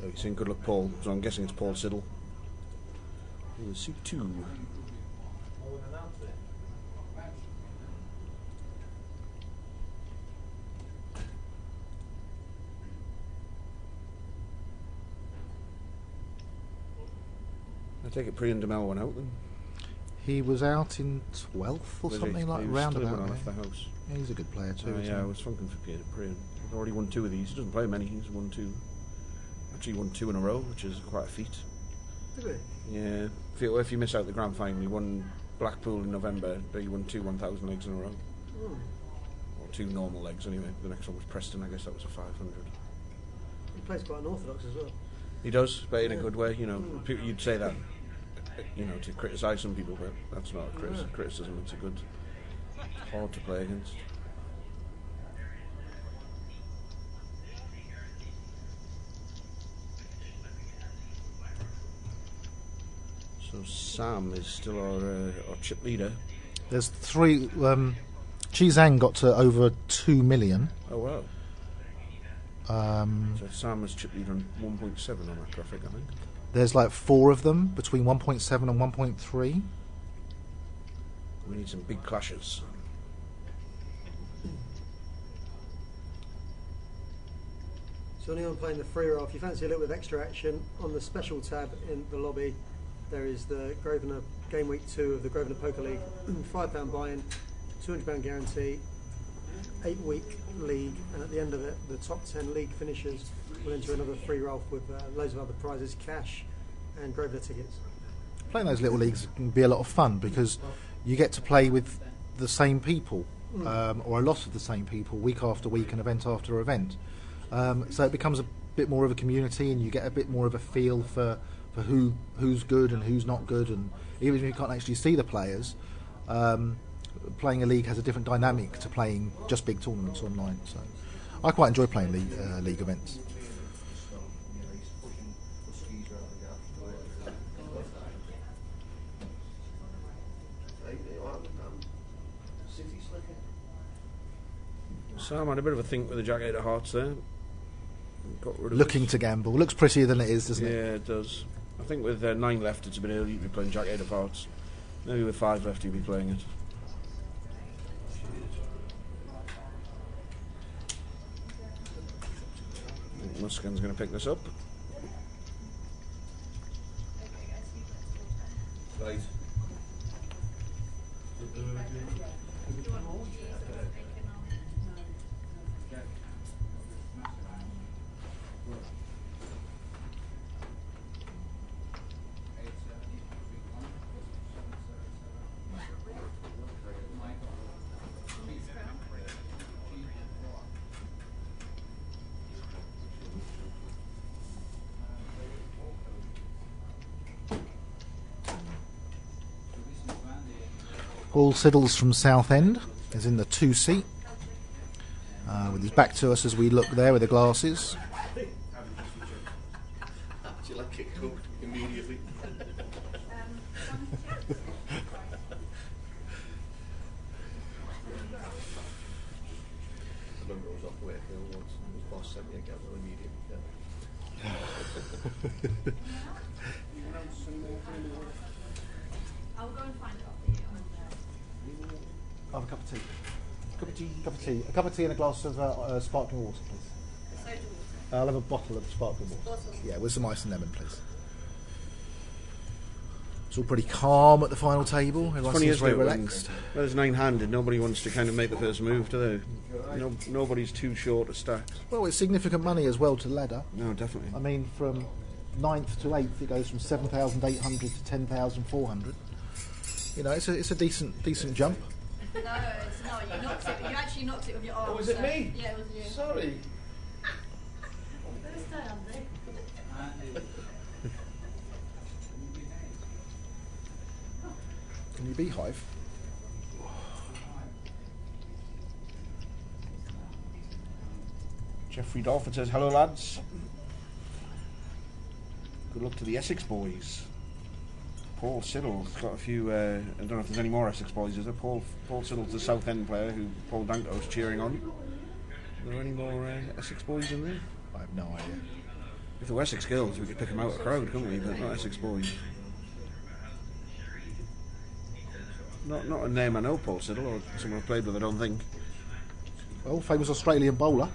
J: Oh, you're saying good luck, Paul. So I'm guessing it's Paul Siddle. C2. I take it Priyan Demel went out then?
R: He was out in 12th or
J: Was
R: something
J: he?
R: like
J: He was
R: round
J: still
R: about
J: when I
R: there.
J: left the house.
R: Yeah, he's a good player too. isn't
J: Yeah,
R: he?
J: I was funking for Priyan. He's already won 2 of these. He doesn't play many. He's won 2. Actually won 2 in a row, which is quite a feat.
I: Did he?
J: Yeah. If you miss out the grand final, he won Blackpool in November, but he won 2 1,000 legs in a row.
I: Hmm.
J: Or 2 normal legs anyway. The next one was Preston. I guess that was a 500.
I: He plays quite unorthodox as well.
J: He does, but in a good way. You'd say that, to criticise some people, but that's not a criticism. It's hard to play against. So Sam is still our chip leader.
R: There's 3. Chizang got to over 2 million.
J: Oh wow. So Sam was chip leader on 1.7 on that graphic, I think.
R: There's 4 of them between 1.7 and 1.3.
J: We need some big clashes.
I: So anyone playing the free roll, if you fancy a little bit of extra action, on the special tab in the lobby, there is the Grosvenor Game Week 2 of the Grosvenor Poker League. £5 buy-in, £200 guarantee, 8-week league, and at the end of it, the top 10 league finishers will enter another free roll with loads of other prizes, cash and Grosvenor tickets.
R: Playing those little leagues can be a lot of fun because you get to play with the same people, or a lot of the same people, week after week and event after event. So it becomes a bit more of a community, and you get a bit more of a feel for who's good and who's not good. And even if you can't actually see the players, playing a league has a different dynamic to playing just big tournaments online. So I quite enjoy playing league events.
J: Sam had a bit of a think with the Jack 8 of Hearts there. Got rid of
R: Looking to gamble. Looks prettier than it is, doesn't it?
J: Yeah, it does. I think with 9 left, it's a bit early to be playing Jack 8 of Hearts. Maybe with 5 left, he'll be playing it. I think Muscan's going to pick this up.
R: Paul Siddles from Southend is in the 2 seat, with his back to us as we look there with the glasses.
A: Actually, like kick cook immediately. I remember I was off work once and his boss sent me a gamble immediately.
D: I'll go and find it off for you.
R: I'll have a cup of tea. Cup of tea. A cup of tea and a glass of sparkling water, please.
D: Soda water.
R: I'll have a bottle of sparkling water.
D: Bottle.
R: Yeah, with some ice and lemon, please. It's all pretty calm at the final table. Everyone seems very relaxed.
J: Well, there's 9-handed. Nobody wants to kind of make the first move, do they? Nobody's too short of stack.
R: Well, it's significant money as well to ladder.
J: No, definitely.
R: I mean, from 9th to 8th, it goes from 7,800 to 10,400. You know, it's a decent jump.
D: No, it's not. You knocked it. You actually knocked it with your arm.
A: Oh, was it me?
D: Yeah, it was you.
A: Sorry.
D: First time, Andy.
R: Can you beehive?
J: Jeffrey Dolphin says, hello lads. Good luck to the Essex boys. Paul Siddle's got a few, I don't know if there's any more Essex boys, is there? Paul Siddle's the Southend player who Paul Danko's cheering on. Are there any more Essex boys in there?
R: I have no idea.
J: If there were Essex girls, we could pick them out of the crowd, couldn't we? But not Essex boys. Not a name I know, Paul Siddle, or someone I've played with, I don't think.
R: Well, famous Australian bowler,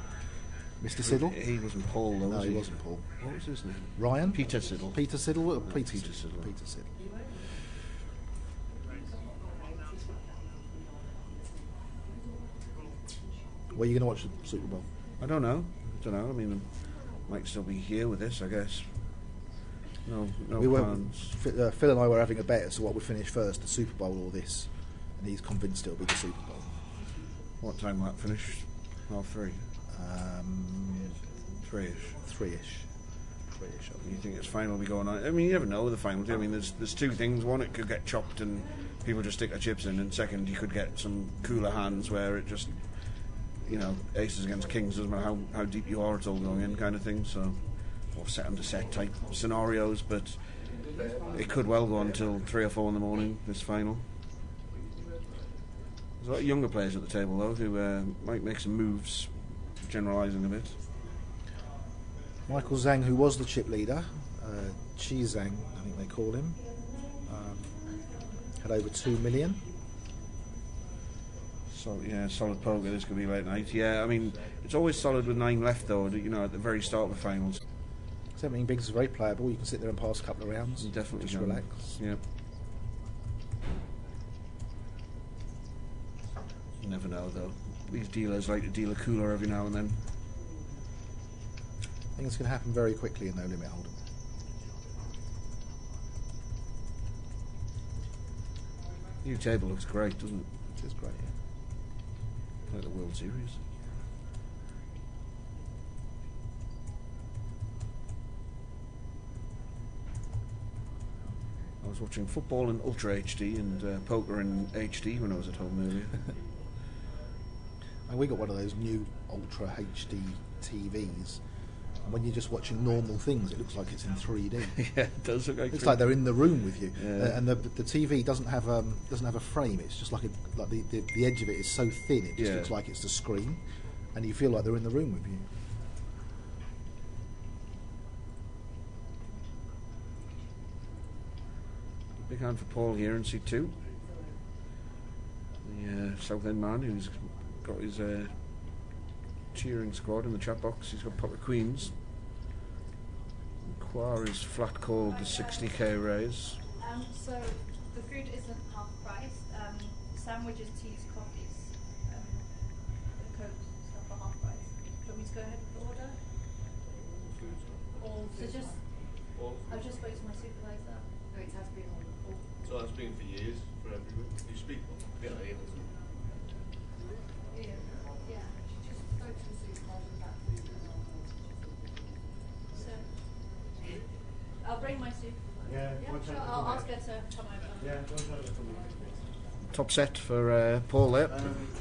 R: Mr. Siddle.
J: He wasn't Paul, though, was
R: he wasn't Paul.
J: What was his name?
R: Ryan?
J: Peter Siddle.
R: Peter Siddle? Peter
J: Siddle.
R: Peter Siddle. Where are you going to watch the Super Bowl?
J: I don't know. I mean, I might still be here with this, I guess. No plans.
R: Phil and I were having a bet as to what would finish first, the Super Bowl or this, and he's convinced it'll be the Super Bowl.
J: What time will that finish? 3:30? 3ish.
R: 3ish.
J: You think it's final will be going on? I mean, you never know with the final. I mean, there's two things. One, it could get chopped and people just stick their chips in, and second, you could get some cooler hands where it just, aces against kings, doesn't matter how deep you are, it's all going in kind of thing. So, or set under set type scenarios, but it could well go on until 3 or 4 in the morning, this final. There's a lot of younger players at the table though who might make some moves, generalising a bit.
R: Michael Zhang, who was the chip leader, Chi Zhang, I think they call him, had over 2 million.
J: So yeah, solid poker. This could be late night. Yeah, I mean, it's always solid with 9 left though. At the very start of the finals.
R: 17 bigs is very playable. You can sit there and pass a couple of rounds.
J: You definitely
R: just
J: can.
R: Relax.
J: Yeah. You never know though. These dealers like to deal a cooler every now and then.
R: I think it's going to happen very quickly in No Limit Hold'em.
J: New table looks great, doesn't it?
R: It is great, yeah.
J: Like the World Series. I was watching football in Ultra HD and poker in HD when I was at home earlier.
R: And we got one of those new Ultra HD TVs. And when you're just watching normal things, it looks like it's in 3D.
J: Yeah, it does look like.
R: It's like they're in the room with you,
J: yeah.
R: And the TV doesn't have a frame. It's just like the edge of it is so thin. It just looks like it's the screen, and you feel like they're in the room with you.
J: Big hand for Paul here in seat 2. The Southend man who's got his cheering squad in the chat box. He's got pocket queens. Quar is flat called the 60k raise.
D: So the food isn't half price. Sandwiches, teas, coffees, the Coke stuff are half price. Do you want me to go ahead with the order? I just spoke to my supervisor. No, it has been on before.
A: So that's been for years, for everyone. You speak a bit like English.
D: Yeah. She just spoke to the supervisor about food. So, I'll bring my supervisor.
R: Yeah,
D: sure. I'll ask her to come over.
R: Yeah,
J: top set for Paul there.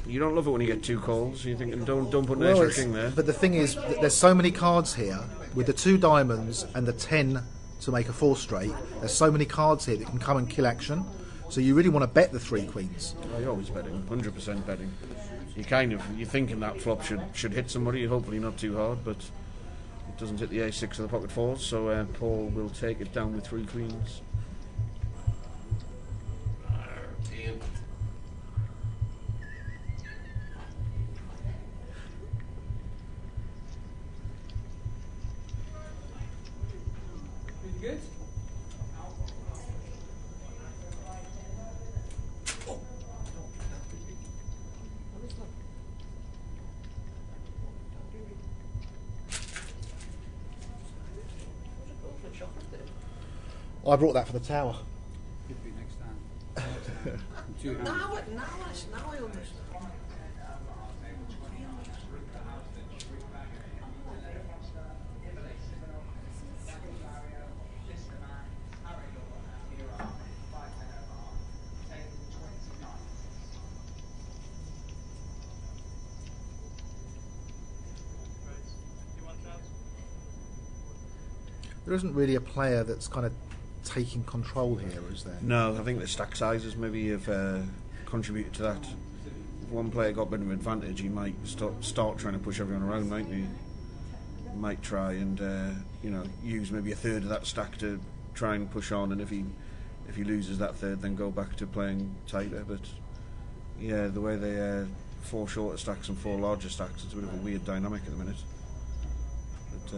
J: You don't love it when you get 2 calls. You're thinking, don't put an
R: Well,
J: ace or a king there.
R: but the thing is, there's so many cards here with the 2 diamonds and the 10 to make a 4 straight. There's so many cards here that can come and kill action. So you really want to bet the 3 queens.
J: Oh, you're always betting, 100% betting. You're thinking that flop should hit somebody, hopefully not too hard, but it doesn't hit the A6 of the pocket 4s, so Paul will take it down with 3 queens.
L: Good?
R: I brought that for the tower.
B: Could be next time. 2 hands.
A: Now I understand.
R: There isn't really a player that's kind of taking control here, is there?
J: No, I think the stack sizes maybe have contributed to that. If one player got a bit of an advantage, he might start trying to push everyone around, mightn't he? Might try and use maybe a third of that stack to try and push on, and if he loses that third, then go back to playing tighter. But yeah, the way they 4 shorter stacks and 4 larger stacks, it's a bit of a weird dynamic at the minute. But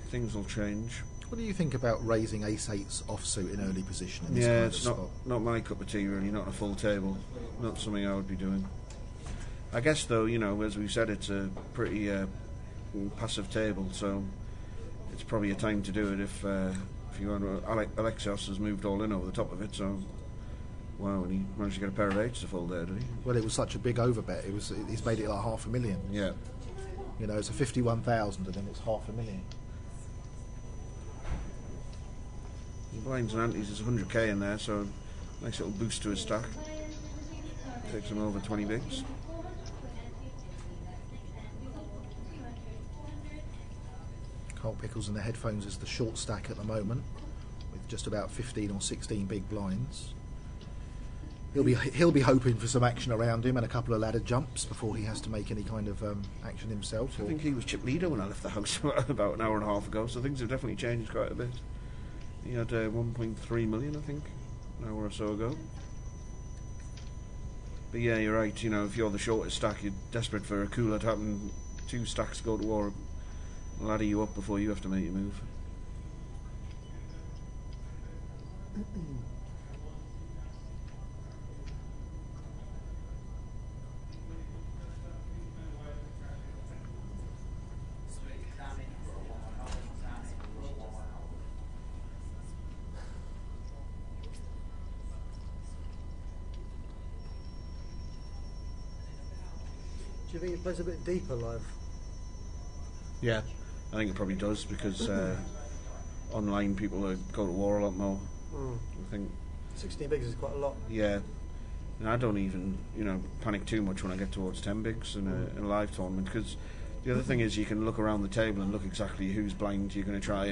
J: things will change.
R: What do you think about raising ace-8s offsuit in early position in this
J: Yeah,
R: kind
J: it's
R: of spot?
J: not my cup of tea really, not on a full table. Not something I would be doing. I guess though, as we said, it's a pretty passive table, so it's probably a time to do it if you want to. Alexios has moved all in over the top of it, so wow, and he managed to get a pair of 8s to fold there, did he?
R: Well, it was such a big overbet. He's made it like $500,000.
J: Yeah.
R: It's a 51,000 and then it's $500,000.
J: Blinds and antes is 100k in there, so nice little boost to his stack. Takes him over 20 bigs.
R: Carl Pickles in the headphones is the short stack at the moment, with just about 15 or 16 big blinds. He'll be hoping for some action around him and a couple of ladder jumps before he has to make any kind of action himself.
J: I think he was chip leader when I left the house about an hour and a half ago, so things have definitely changed quite a bit. He had 1.3 million, I think, an hour or so ago. But yeah, you're right. If you're the shortest stack, you're desperate for a cooler to happen. 2 stacks to go to war, ladder you up before you have to make your move.
I: Do you think it plays a bit deeper live?
J: Yeah, I think it probably does because online people go to war a lot more. I think
I: 16 bigs is quite a lot.
J: Yeah, and I don't even panic too much when I get towards 10 bigs in a live tournament, because the other thing is you can look around the table and look exactly who's blind you're going to try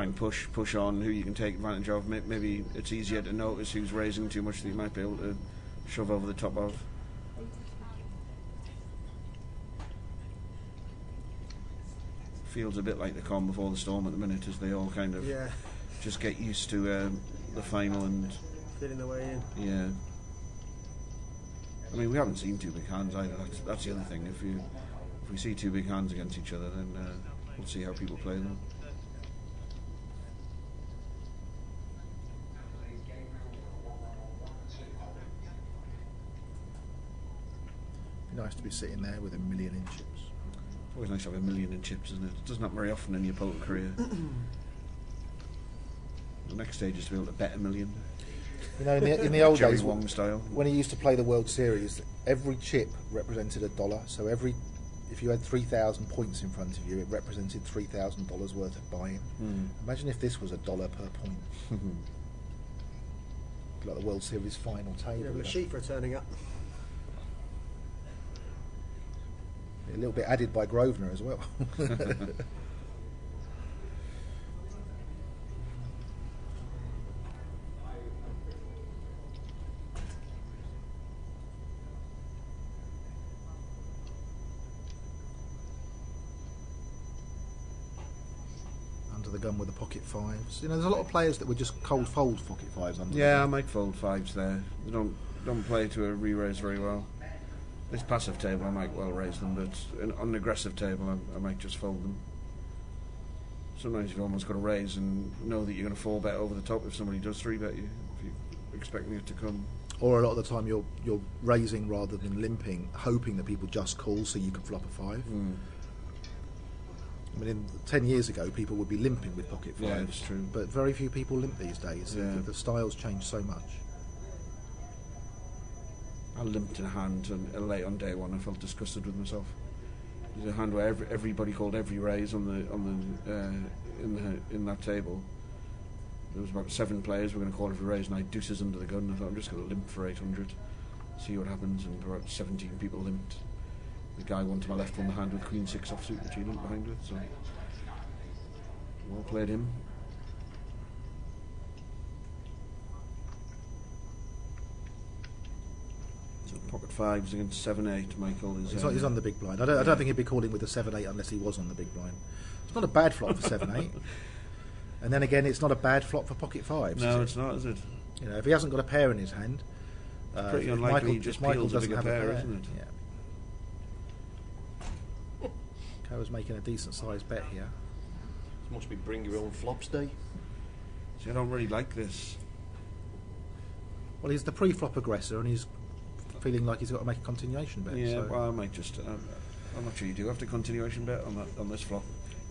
J: and push on, who you can take advantage of. Maybe it's easier to notice who's raising too much that you might be able to shove over the top of. Feels a bit like the calm before the storm at the minute, as they all kind of just get used to the final and
I: feeling their way in.
J: Yeah. I mean, we haven't seen 2 big hands either. That's the other thing. If we see 2 big hands against each other, then we'll see how people play them.
R: Nice to be sitting there with $1 million in chips.
J: Always nice to have $1 million in chips, isn't it? It doesn't happen very often in your poker career. The next stage is to be able to bet $1 million.
R: In the old
J: Jerry
R: days,
J: Wong style.
R: when he used to play the World Series, every chip represented $1. So if you had 3,000 points in front of you, it represented $3,000 worth of buy-in. Imagine if this was $1 per point. like the World Series final table.
I: Yeah, the sheep are turning up.
R: A little bit added by Grosvenor as well. Under the gun with the pocket fives. You know, there's a lot of players that would just cold fold pocket fives under.
J: Yeah,
R: the
J: I
R: gun.
J: might fold fives there. They don't play to a re-raise very well. This passive table, I might well raise them, but on an aggressive table, I might just fold them. Sometimes you've almost got to raise and know that you're going to fall bet over the top if somebody does 3-bet you, if you're expecting it to come.
R: Or a lot of the time you're raising rather than limping, hoping that people just call so you can flop a five. I mean, 10 years ago, people would be limping with pocket fives.
J: Yeah, it's true.
R: But very few people limp these days.
J: Yeah.
R: The styles change so much.
J: I limped in a hand and late on day one. I felt disgusted with myself. There's a hand where everybody called every raise in that table. There was about 7 players were going to call every raise, and I had deuces under the gun. I thought I'm just going to limp for 800, see what happens. And about 17 people limped. The guy one to my left won the hand with Queen 6 offsuit, which he limped behind with. So well played him. Pocket fives against 7-8. Michael is.
R: He's on the big blind. I don't think he'd be calling with the 7-8 unless he was on the big blind. It's not a bad flop for 7-8. And then again, it's not a bad flop for pocket fives.
J: No, it's not, is it?
R: You know, if he hasn't got a pair in his hand,
J: pretty unlikely he just peels a bigger
R: have
J: pair, isn't it?
R: Yeah. Co's making a decent sized bet here.
A: This must be bring your own flops day.
J: See, I don't really like this.
R: Well, he's the pre-flop aggressor, and he's feeling like he's got to make a continuation bet.
J: Yeah,
R: so.
J: well, I might just. I'm not sure you do have to continuation bet on this flop.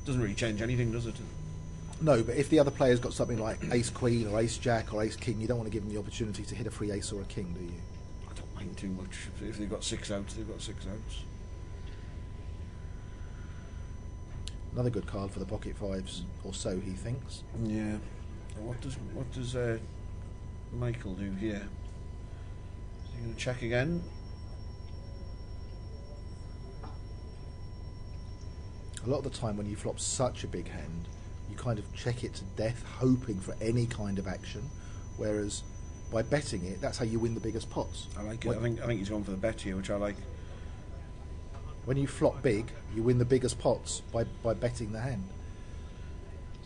J: Doesn't really change anything, does it?
R: No, but if the other player's got something like ace queen or ace jack or ace king, you don't want to give them the opportunity to hit a free ace or a king, do you?
J: I don't mind too much. If they've got 6 outs, they've got 6 outs.
R: Another good card for the pocket fives, or so he thinks.
J: Yeah. What does Michael do here? Is he going to check again?
R: A lot of the time when you flop such a big hand, you kind of check it to death, hoping for any kind of action, whereas by betting it, that's how you win the biggest pots.
J: I like it. I think he's gone for the bet here, which I like.
R: When you flop big, you win the biggest pots by betting the hand.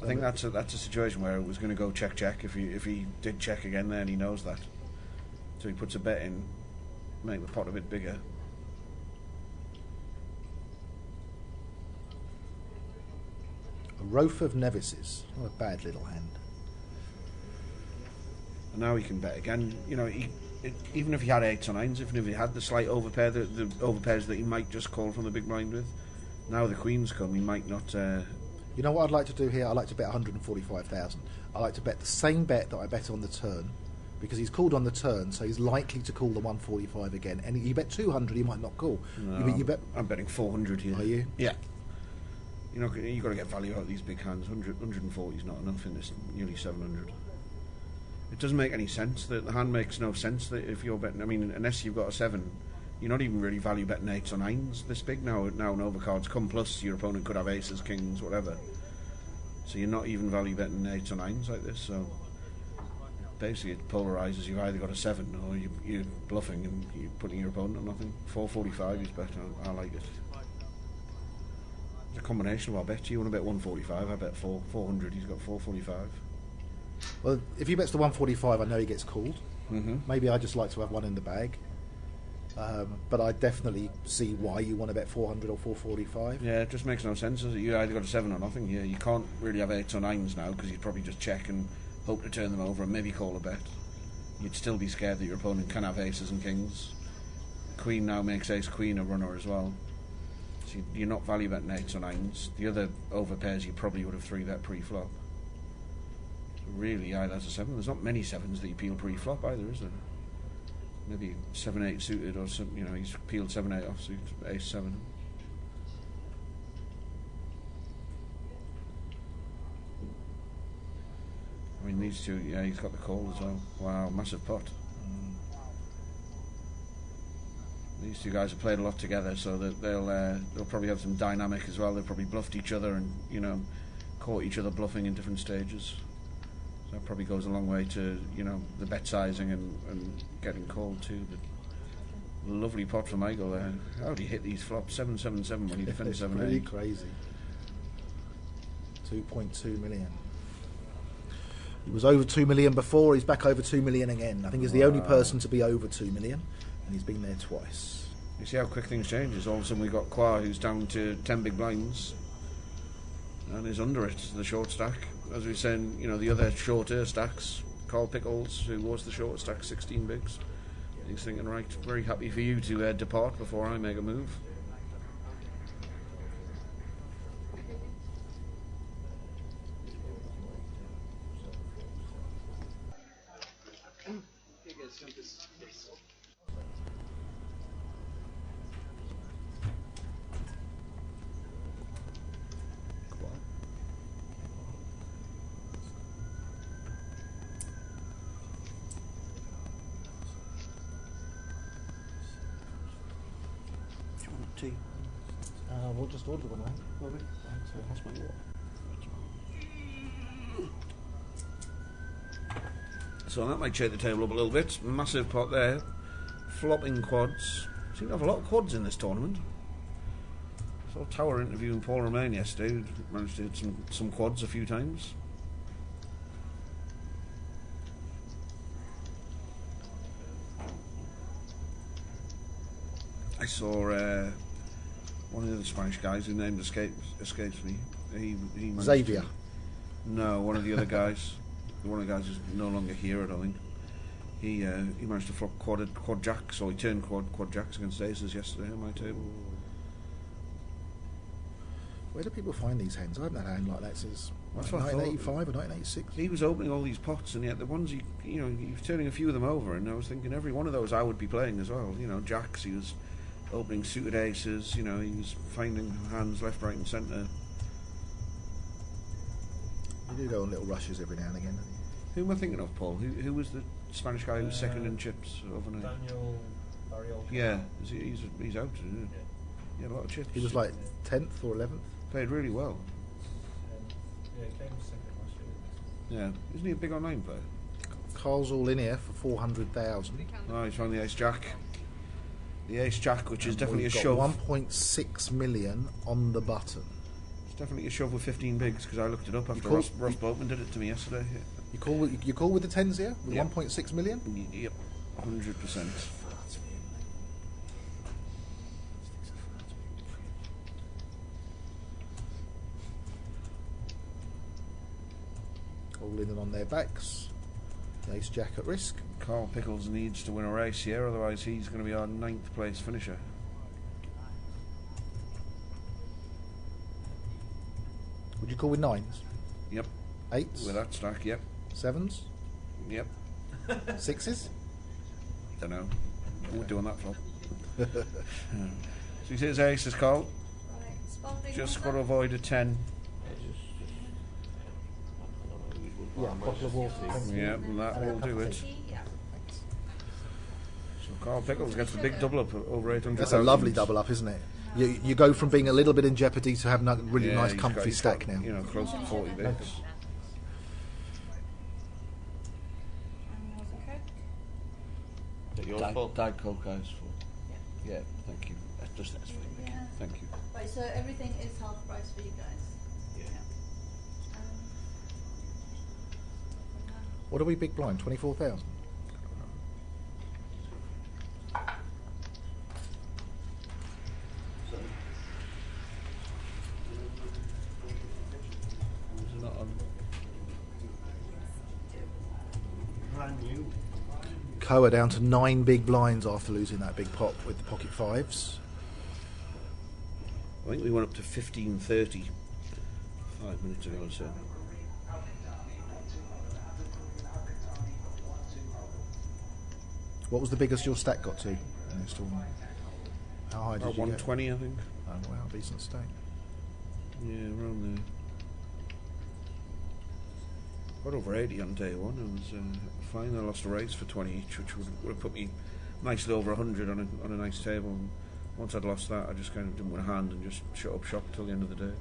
J: I think that's a situation where it was going to go check if he did check again there, and he knows that, so he puts a bet in, make the pot a bit bigger.
R: A Roaf of Nevises, not a bad little hand.
J: And now he can bet again. You know, even if he had 8s or 9s, even if he had the slight overpair, the overpairs that he might just call from the big blind with. Now the queens come, he might not.
R: You know what I'd like to do here? I'd like to bet 145,000. I like to bet the same bet that I bet on the turn, because he's called on the turn, so he's likely to call the 145 again. And you bet 200, he might not call.
J: No,
R: you bet.
J: I'm betting 400 here.
R: Are you?
J: Yeah. You know, you've got to get value out of these big hands. 140 is not enough in this nearly 700. It doesn't make any sense. The hand makes no sense that if you're betting. I mean, unless you've got a 7, you're not even really value betting 8s or 9s this big now. Now, an overcards come, plus your opponent could have aces, kings, whatever. So you're not even value betting 8s or 9s like this. So basically, it polarises. You've either got a 7 or you're bluffing and you're putting your opponent on nothing. 445 is better. I like it. It's a combination of our bet. You want to bet 145, I bet 400. He's got 445.
R: Well, if he bets the 145, I know he gets called.
J: Mm-hmm.
R: Maybe I just like to have one in the bag. But I definitely see why you want to bet 400 or 445.
J: Yeah, it just makes no sense. You either got a 7 or nothing here. You can't really have 8s or 9s now, because you'd probably just check and hope to turn them over and maybe call a bet. You'd still be scared that your opponent can have aces and kings. Queen now makes ace queen a runner as well. So you're not value betting 8s or 9s. The other overpairs you probably would have 3-bet pre-flop. So really, either that's a 7. There's not many 7s that you peel pre-flop either, is there? Maybe 7-8 suited, or some, you know, he's peeled 7-8 offsuit, ace 7. I mean, these two, yeah, he's got the call as well. Wow, massive pot. These two guys have played a lot together, so that they'll probably have some dynamic as well. They've probably bluffed each other and, you know, caught each other bluffing in different stages. So that probably goes a long way to, you know, the bet sizing and getting called too. But lovely pot from Michael there. How do you hit these flops? 7-7-7 when you defend 7-8.
R: It's pretty crazy. 2.2 million. He was over 2 million before, he's back over 2 million again. I think he's the only person to be over 2 million, and he's been there twice.
J: You see how quick things change. All of a sudden we've got Qua, who's down to 10 big blinds and is under it, the short stack. As we were saying, you know, the other shorter stacks, Carl Pickles, who was the short stack, 16 bigs. He's thinking, right, very happy for you to depart before I make a move.
R: Tea. We'll just order one, right? Will we? So it has my water.
J: So that might shake the table up a little bit. Massive pot there. Flopping quads. Seem to have a lot of quads in this tournament. Saw Tower interviewing Paul Romain yesterday. Managed to hit some quads a few times. I saw one of the other Spanish guys whose name escapes me. He
R: Xavier.
J: No, one of the other guys. One of the guys is no longer here, I don't think. He managed to flop quad jacks, or he turned quad jacks against aces yesterday on my table.
R: Where do people find these hands? I haven't had a hand like that since
J: That's
R: like
J: what I thought.
R: 1985 or 1986.
J: He was opening all these pots, and yet the ones he was turning a few of them over, and I was thinking every one of those I would be playing as well. You know, jacks, he was opening suited aces, you know, he was finding hands left, right and centre.
R: You do go on little rushes every now and again, don't you?
J: Who am I thinking of, Paul? Who was the Spanish guy who was second in chips overnight?
K: Daniel Barriol.
J: Yeah, he's out, isn't he? He had a lot of chips.
R: He was like 10th or 11th.
J: Played really well.
K: Yeah, he came second last year.
J: Yeah, isn't he a big online player?
R: Carl's all in here for 400,000.
J: Oh, he's found the ace jack. The ace jack, which is definitely a
R: We've got
J: shove.
R: 1.6 million on the button.
J: It's definitely a shove with 15 bigs because I looked it up after Ross Boatman did it to me yesterday.
R: You call with the tens here with 1.6 million?
J: Yep, 100%.
R: All in and on their backs. Ace jack at risk.
J: Carl Pickles needs to win a race here, otherwise he's going to be our 9th place finisher.
R: Would you call with nines?
J: Yep.
R: Eights?
J: With that stack, yep.
R: Sevens?
J: Yep.
R: Sixes?
J: Don't know. We're doing that flop. So he says aces, Carl. Just got to avoid a 10.
R: Yeah, bottle of water.
J: Yeah, and that will do it. So Carl Pickles gets the big double up over 800.
R: That's a lovely double up, isn't it? You go from being a little bit in jeopardy to having a really nice,
J: he's
R: comfy
J: got,
R: stack now.
J: You know, close to 40 bigs. Diet Coke, guys. Yeah, thank you. That's fine.
D: Yeah.
J: Thank you.
D: Right, so everything is half price for you guys.
J: Yeah.
R: What are we big blind? 24,000.
A: Brand new.
R: Koa down to 9 big blinds after losing that big pot with the pocket fives.
J: I think we went up to 15:30 5 minutes ago or so.
R: What was the biggest your stack got to in this tournament? How high did
J: About
R: you
J: 120,
R: get?
J: I think.
R: Oh wow, decent stack.
J: Yeah, around there. Got over 80 on day one. It was fine. I lost a race for 20 each, which would have put me nicely over 100 on a nice table. And once I'd lost that, I just kind of didn't want a hand and just shut up shop till the end of the day.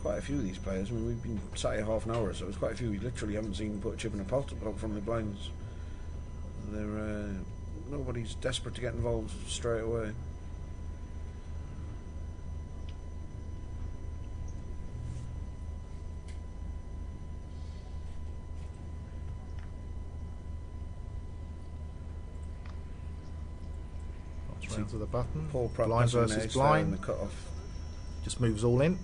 J: Quite a few of these players. I mean, we've been sat here half an hour, so there's quite a few we literally haven't seen put a chip in a pot apart from the blinds. They're nobody's desperate to get involved straight away.
R: Round to the button.
J: Paul Pratt
R: Blind versus blind.
J: The cut off.
R: Just moves all in.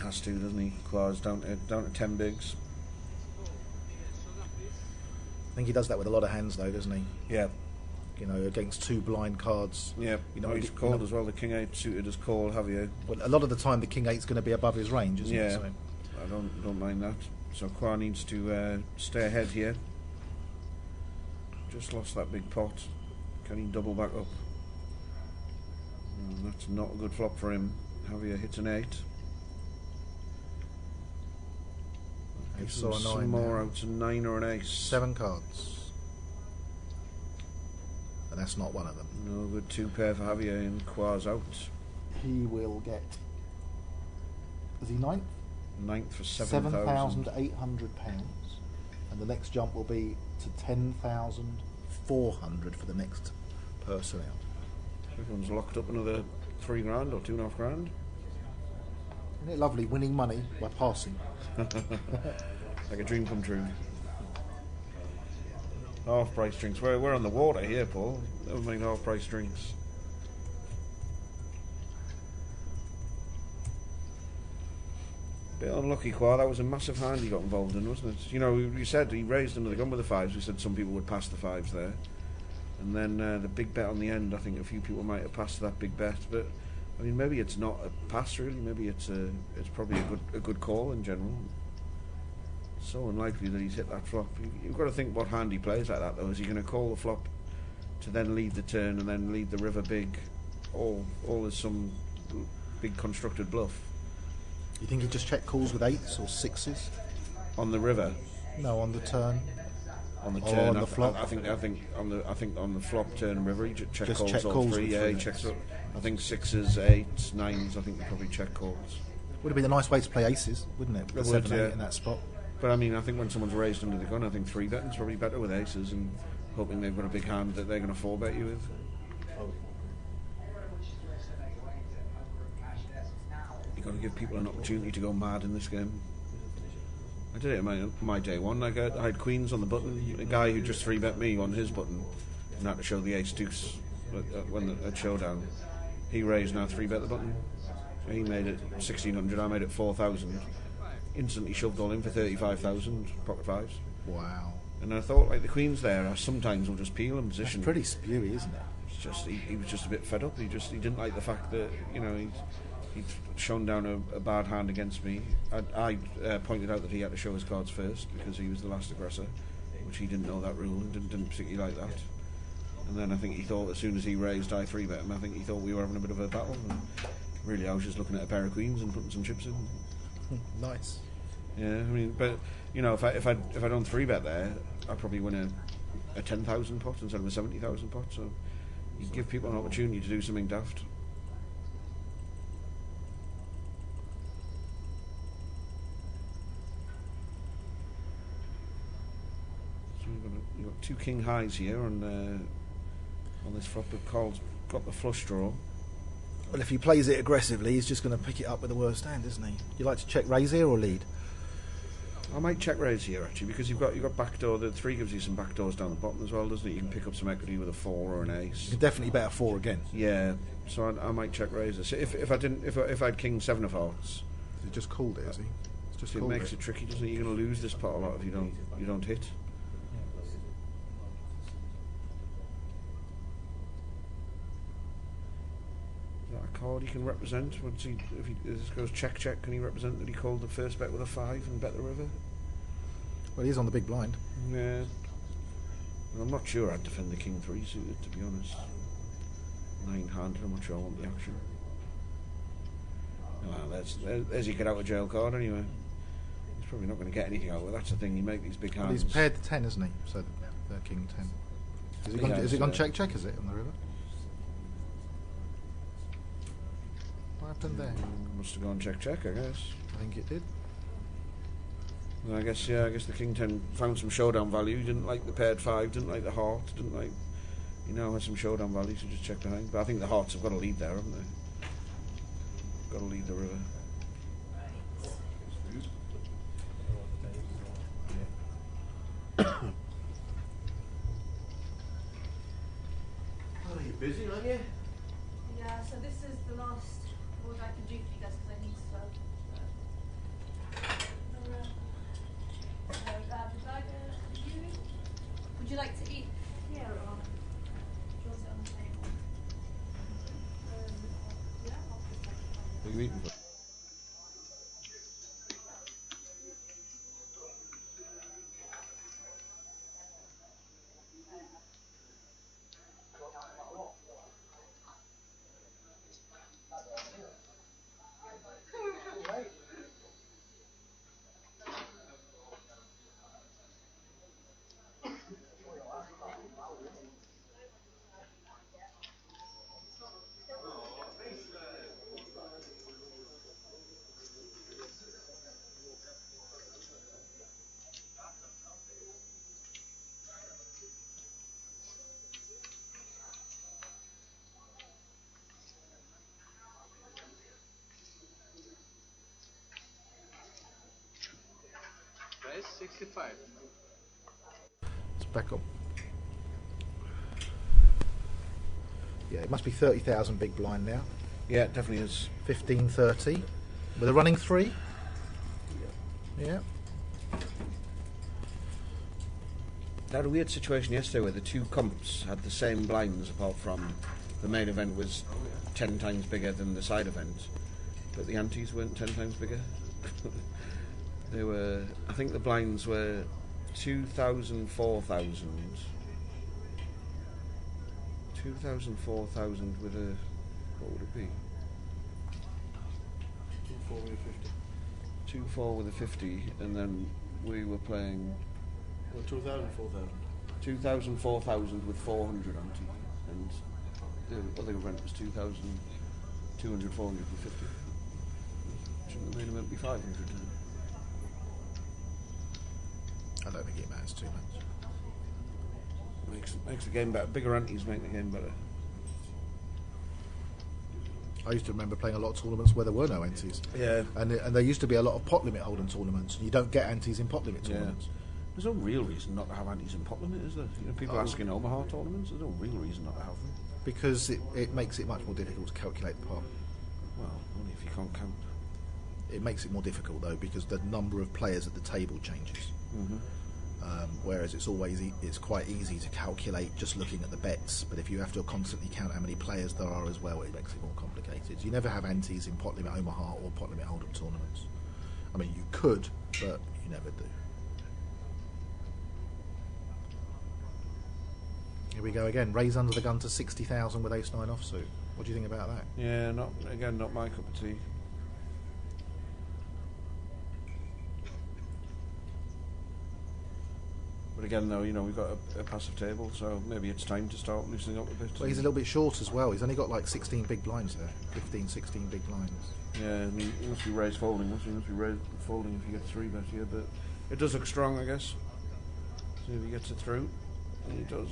J: Has to, doesn't he? Claws down to 10 bigs.
R: I think he does that with a lot of hands, though, doesn't he?
J: Yeah.
R: You know, against two blind cards.
J: Yeah.
R: You know,
J: he's called as well. The King 8 suited as call, have you?
R: Well, a lot of the time, the King 8's going to be above his range, isn't it?
J: Yeah.
R: So.
J: I don't mind that. So Qua needs to stay ahead here. Just lost that big pot. Can he double back up? That's not a good flop for him. Javier hits an 8.
R: Ace or a 9
J: some more out, a 9 or an ace.
R: 7 cards. And that's not one of them.
J: No good 2 pair for Javier, and Qua's out.
R: He will get... Is he 9th?
J: 9th for £7,800.
R: £7,800. And the next jump will be to 10,400 for the next person out.
J: Everyone's locked up another £3 grand or £2.5 grand.
R: Isn't it lovely winning money by passing?
J: Like a dream come true. Half price drinks. We're on the water here, Paul. Never mind half price drinks. Bit unlucky, Qua. That was a massive hand he got involved in, wasn't it? You know, we said he raised under the gun with the 5s. We said some people would pass the 5s there. And then the big bet on the end, I think a few people might have passed that big bet. But I mean, maybe it's not a pass really. Maybe it's probably a good call in general. So unlikely that he's hit that flop. You've got to think what hand he plays like that, though. Is he going to call the flop to then lead the turn and then lead the river big, all as some big constructed bluff?
R: You think he just check calls with 8s or 6s
J: on the river?
R: No, on the turn.
J: On the turn,
R: on the flop.
J: I think on the flop, turn, and river, he check
R: just
J: calls
R: check
J: all
R: calls
J: 3.
R: with
J: Yeah, he
R: 3.
J: checks. I think 6s, 8s, 9s. I think they probably check calls.
R: Would have been a nice way to play aces, wouldn't it? With 7, 8 in that spot.
J: But I mean, I think when someone's raised under the gun, I think 3 betting's probably better with aces and hoping they've got a big hand that they're going to 4 bet you with. You've got to give people an opportunity to go mad in this game. I did it in my day one. I had queens on the button. A guy who just 3 bet me on his button and had to show the ace deuce at showdown. He raised now 3 bet the button. He made it 1,600. I made it 4,000. Instantly shoved all in for 35,000 pocket 5s.
R: Wow.
J: And I thought, like, the queens there sometimes will just peel in position.
R: That's pretty spewy, isn't it?
J: It's just he was just a bit fed up. He didn't like the fact that, you know, he'd shown down a bad hand against me. I pointed out that he had to show his cards first because he was the last aggressor, which he didn't know that rule and didn't particularly like that. And then I think he thought as soon as he raised, I 3-bet him. I think he thought we were having a bit of a battle. And really, I was just looking at a pair of queens and putting some chips in.
R: Nice.
J: Yeah, I mean, but you know, if I don't 3-bet there, I'd probably win a 10,000 pot instead of a 70,000 pot. So you give people an opportunity to do something daft. So you've got 2 king highs here on this flop. But Carl's got the flush draw.
R: Well, if he plays it aggressively, he's just going to pick it up with the worst hand, isn't he? You like to check raise here or lead?
J: I might check raise here actually, because you've got backdoor. The 3 gives you some backdoors down the bottom as well, doesn't it? You can pick up some equity with a 4 or an ace.
R: You can definitely bet a 4 again.
J: Yeah, so I might check raise this. If I had king 7 of hearts,
R: he just called it, has he? It's just
J: it makes it tricky, doesn't it? You're going to lose this pot a lot if you don't hit. Is that a card he can represent? If this goes check, can he represent that he called the first bet with a 5 and bet the river?
R: Well, he's on the big blind.
J: Yeah. Well, I'm not sure I'd defend the king 3 suited, to be honest. 9-handed, I'm not sure I want the action. Well, there's your get out of jail card anyway. He's probably not going to get anything out of it. That's the thing, you make these big hands.
R: Well, he's paired the 10, isn't he? So the king 10. Is it gone check, is it, on the river? What happened there?
J: Must have gone check, I guess.
R: I think it did.
J: Well, I guess the king 10 found some showdown value. Didn't like the paired 5, didn't like the heart, didn't like... You know, has some showdown value, so just check behind. But I think the hearts have got to lead there, haven't they? Got to lead the river.
A: Oh, you're busy, aren't you?
D: Yeah, so this is the last what I can do for you guys because I need to start. The burger, would you like to eat here or do you want it on the table? Yeah,
J: What are you eating?
O: Price 65.
R: It's back up. Yeah, it must be 30,000 big blind now.
J: Yeah, it definitely is.
R: 1530 with a running 3. Yeah.
J: They had a weird situation yesterday where the two comps had the same blinds, apart from the main event was 10 times bigger than the side event, but the antes weren't 10 times bigger. They were, I think the blinds were 2,000, 4,000. 2,000, 4,000 with a, what would it be?
A: 2-4 with a 50.
J: 2-4 with a 50, and then we were playing...
A: Well, 2,000, 4,000.
J: 2,000, 4,000 with 400 ante, and the other event was 2,000, 200, 400 with 50. Shouldn't the main event be 500?
R: I don't think it matters too much.
J: Makes the game better. Bigger antes make the game better.
R: I used to remember playing a lot of tournaments where there were no antes.
J: Yeah.
R: And there used to be a lot of pot limit hold'em tournaments, and you don't get antes in pot limit tournaments.
J: Yeah. There's no real reason not to have antes in pot limit, is there? You know, people asking Omaha tournaments, there's no real reason not to have them.
R: Because it makes it much more difficult to calculate the pot.
J: Well, only if you can't count.
R: It makes it more difficult though, because the number of players at the table changes.
J: Mm-hmm.
R: Whereas it's quite easy to calculate just looking at the bets, but if you have to constantly count how many players there are as well, it makes it more complicated. You never have antes in pot limit Omaha or pot limit hold'em tournaments. I mean, you could, but you never do. Here we go again. Raise under the gun to 60,000 with ace 9 offsuit. What do you think about that?
J: Yeah, not my cup of tea. But again, though, you know, we've got a passive table, so maybe it's time to start loosening up a bit.
R: Well, he's a little bit short as well. He's only got like 16 big blinds there. 15, 16 big blinds.
J: Yeah, I mean, he must be raised folding. He must be raised folding if you get 3 bet here, but it does look strong, I guess. See if he gets it through, and he does.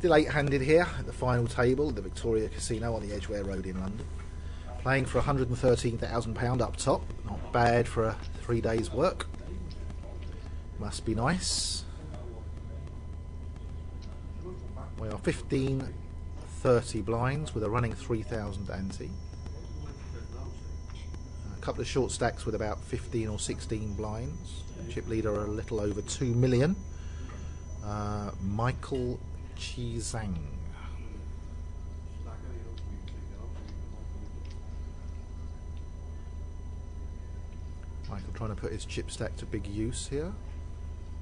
R: Still 8-handed here at the final table at the Victoria Casino on the Edgware Road in London. Playing for £113,000 up top. Not bad for a 3 days' work. Must be nice. We are 1530 blinds with a running 3,000 ante. A couple of short stacks with about 15 or 16 blinds. Chip leader a little over 2 million. Michael Chizang. Michael trying to put his chip stack to big use here.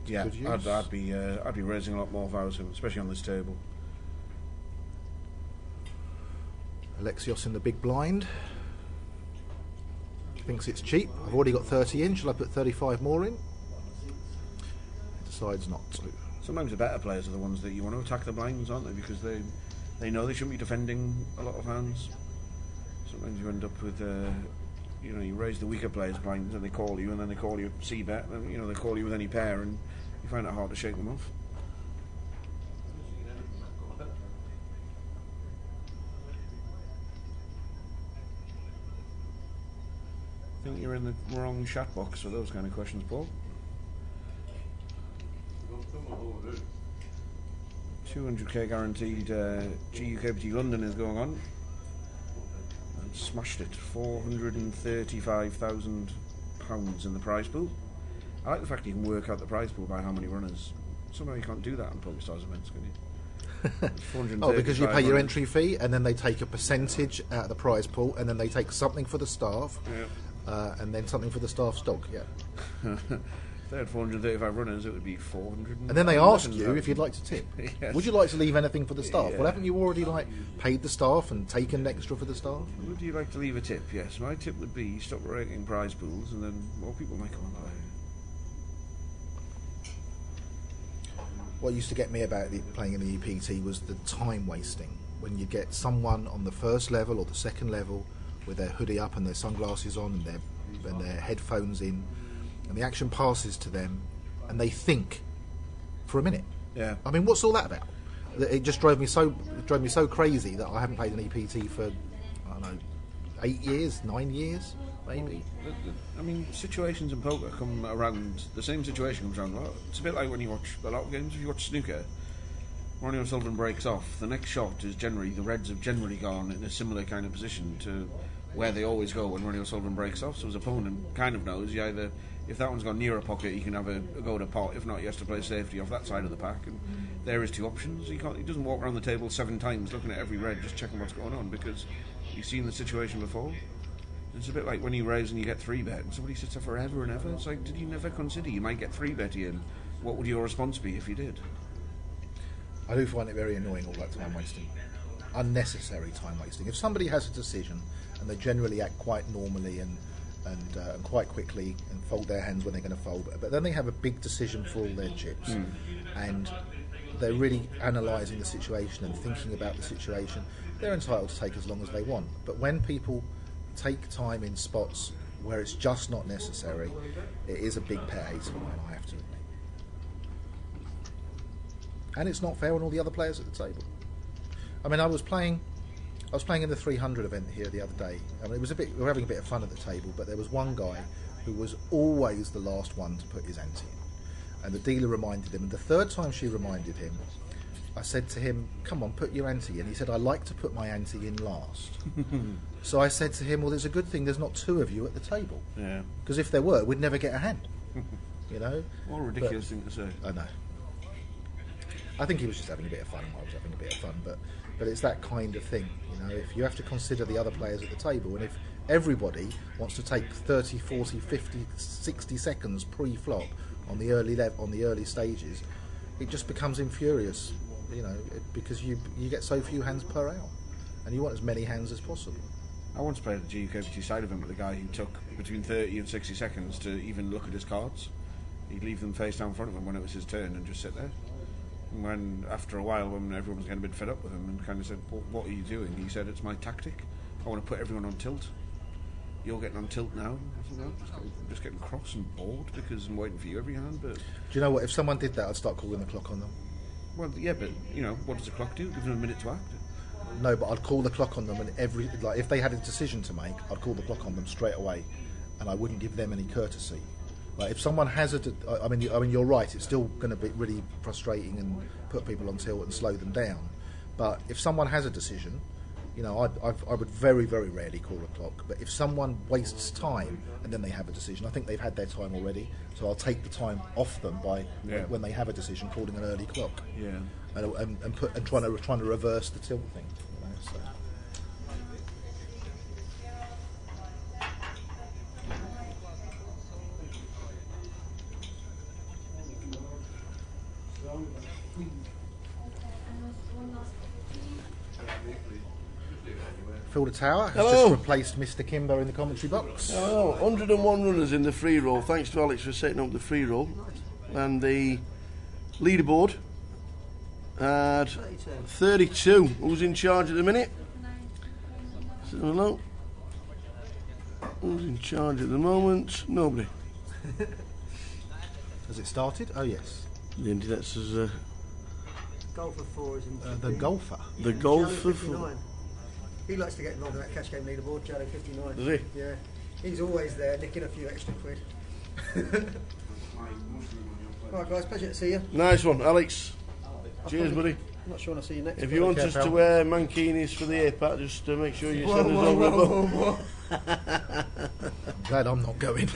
J: Yeah,
R: Good use.
J: I'd be raising a lot more vows, especially on this table.
R: Alexios in the big blind. Thinks it's cheap. I've already got 30 in. Shall I put 35 more in? Decides not to.
J: Sometimes the better players are the ones that you want to attack the blinds, aren't they? Because they know they shouldn't be defending a lot of hands. Sometimes you end up with, you raise the weaker players' blinds and they call you, and then they call you C-bet, and they call you with any pair, and you find it hard to shake them off. I think you're in the wrong chat box for those kind of questions, Paul. 200k guaranteed GUKPT London is going on. And smashed it. £435,000 in the prize pool. I like the fact you can work out the prize pool by how many runners. Somehow you can't do that on PokerStars events, can you?
R: Oh, because you pay your entry fee and then they take a percentage out of the prize pool and then they take something for the staff, and then something for the staff's dog. Yeah.
J: If they had 435 runners, it would be 400.
R: And then they ask you if you'd like to tip.
J: Yes.
R: Would you like to leave anything for the staff?
J: Yeah.
R: Well, haven't you already paid the staff and taken extra for the staff?
J: Would you like to leave a tip? Yes. My tip would be stop raking prize pools, and then more people might come and buy.
R: What used to get me about playing in the EPT was the time wasting. When you get someone on the first level or the second level with their hoodie up and their sunglasses on and their headphones in, and the action passes to them, and they think for a minute.
J: Yeah.
R: I mean, what's all that about? It just drove me so crazy that I haven't played an EPT for, I don't know, 8 years, 9 years, maybe.
J: I mean, situations in poker come around. The same situation comes around a lot. It's a bit like when you watch a lot of games. If you watch snooker, Ronnie O'Sullivan breaks off. The next shot is generally the Reds have generally gone in a similar kind of position to where they always go when Ronnie O'Sullivan breaks off. So his opponent kind of knows you either. If that one's gone near a pocket, he can have a go to pot. If not, he has to play safety off that side of the pack. And there is two options. He doesn't walk around the table 7 times looking at every red, just checking what's going on, because he's seen the situation before. It's a bit like when you raise and you get 3-bet, and somebody sits there forever and ever. It's like, did you never consider you might get 3-bet in? What would your response be if you did?
R: I do find it very annoying, all that time wasting. Unnecessary time wasting. If somebody has a decision and they generally act quite normally and quite quickly and fold their hands when they're going to fold, but then they have a big decision for all their chips, and they're really analysing the situation and thinking about the situation, they're entitled to take as long as they want. But when people take time in spots where it's just not necessary, it is a big pet hate of mine, I have to admit. And it's not fair on all the other players at the table. I mean, I was playing in the 300 event here the other day. I mean, we were having a bit of fun at the table, but there was one guy who was always the last one to put his ante in. And the dealer reminded him, and the third time she reminded him, I said to him, come on, put your ante in. He said, I like to put my ante in last. So I said to him, well, there's a good thing there's not 2 of you at the table.
J: Yeah.
R: Because if there were, we'd never get a hand. You know?
J: What a ridiculous thing to say.
R: I know. I think he was just having a bit of fun, I was having a bit of fun, but it's that kind of thing, you know, if you have to consider the other players at the table, and if everybody wants to take 30, 40, 50, 60 seconds pre-flop on the early stages, it just becomes infurious, you know, because you get so few hands per hour, and you want as many hands as possible.
J: I once played the GUKPT side of him with a guy who took between 30 and 60 seconds to even look at his cards. He'd leave them face down in front of him when it was his turn and just sit there. And when, after a while, when everyone was getting a bit fed up with him and kind of said, what are you doing? He said, it's my tactic. I want to put everyone on tilt. You're getting on tilt now. I said, no, I'm just getting cross and bored because I'm waiting for you every hand. But
R: do you know what? If someone did that, I'd start calling the clock on them.
J: Well, yeah, but what does the clock do? Give them a minute to act.
R: No, but I'd call the clock on them, and if they had a decision to make, I'd call the clock on them straight away, and I wouldn't give them any courtesy. Like if someone has I mean, you're right. It's still going to be really frustrating and put people on tilt and slow them down. But if someone has a decision, I would very, very rarely call a clock. But if someone wastes time and then they have a decision, I think they've had their time already. So I'll take the time off them by when they have a decision, calling an early clock.
J: Yeah.
R: And trying to reverse the tilt thing. So. Phil the Tower has just replaced Mr. Kimber in the commentary box.
C: Oh, 101 runners in the free roll. Thanks to Alex for setting up the free roll. And the leaderboard had 32. Who's in charge at the minute? Hello. Who's in charge at the moment? Nobody.
R: Has it started? Oh yes.
C: The internet says
I: Golfer 4 is in.
R: The golfer.
C: The golfer 4.
I: He likes to get involved in that cash game leaderboard, Jello 59.
C: Does he?
I: Yeah. He's always there, nicking a few extra quid. Alright guys, pleasure to see you.
C: Nice one, Alex. Cheers, buddy.
I: I'm not sure when I'll see you next.
C: If you want us to wear mankinis for the APAT, just make sure you send us over.
R: I'm glad I'm not going.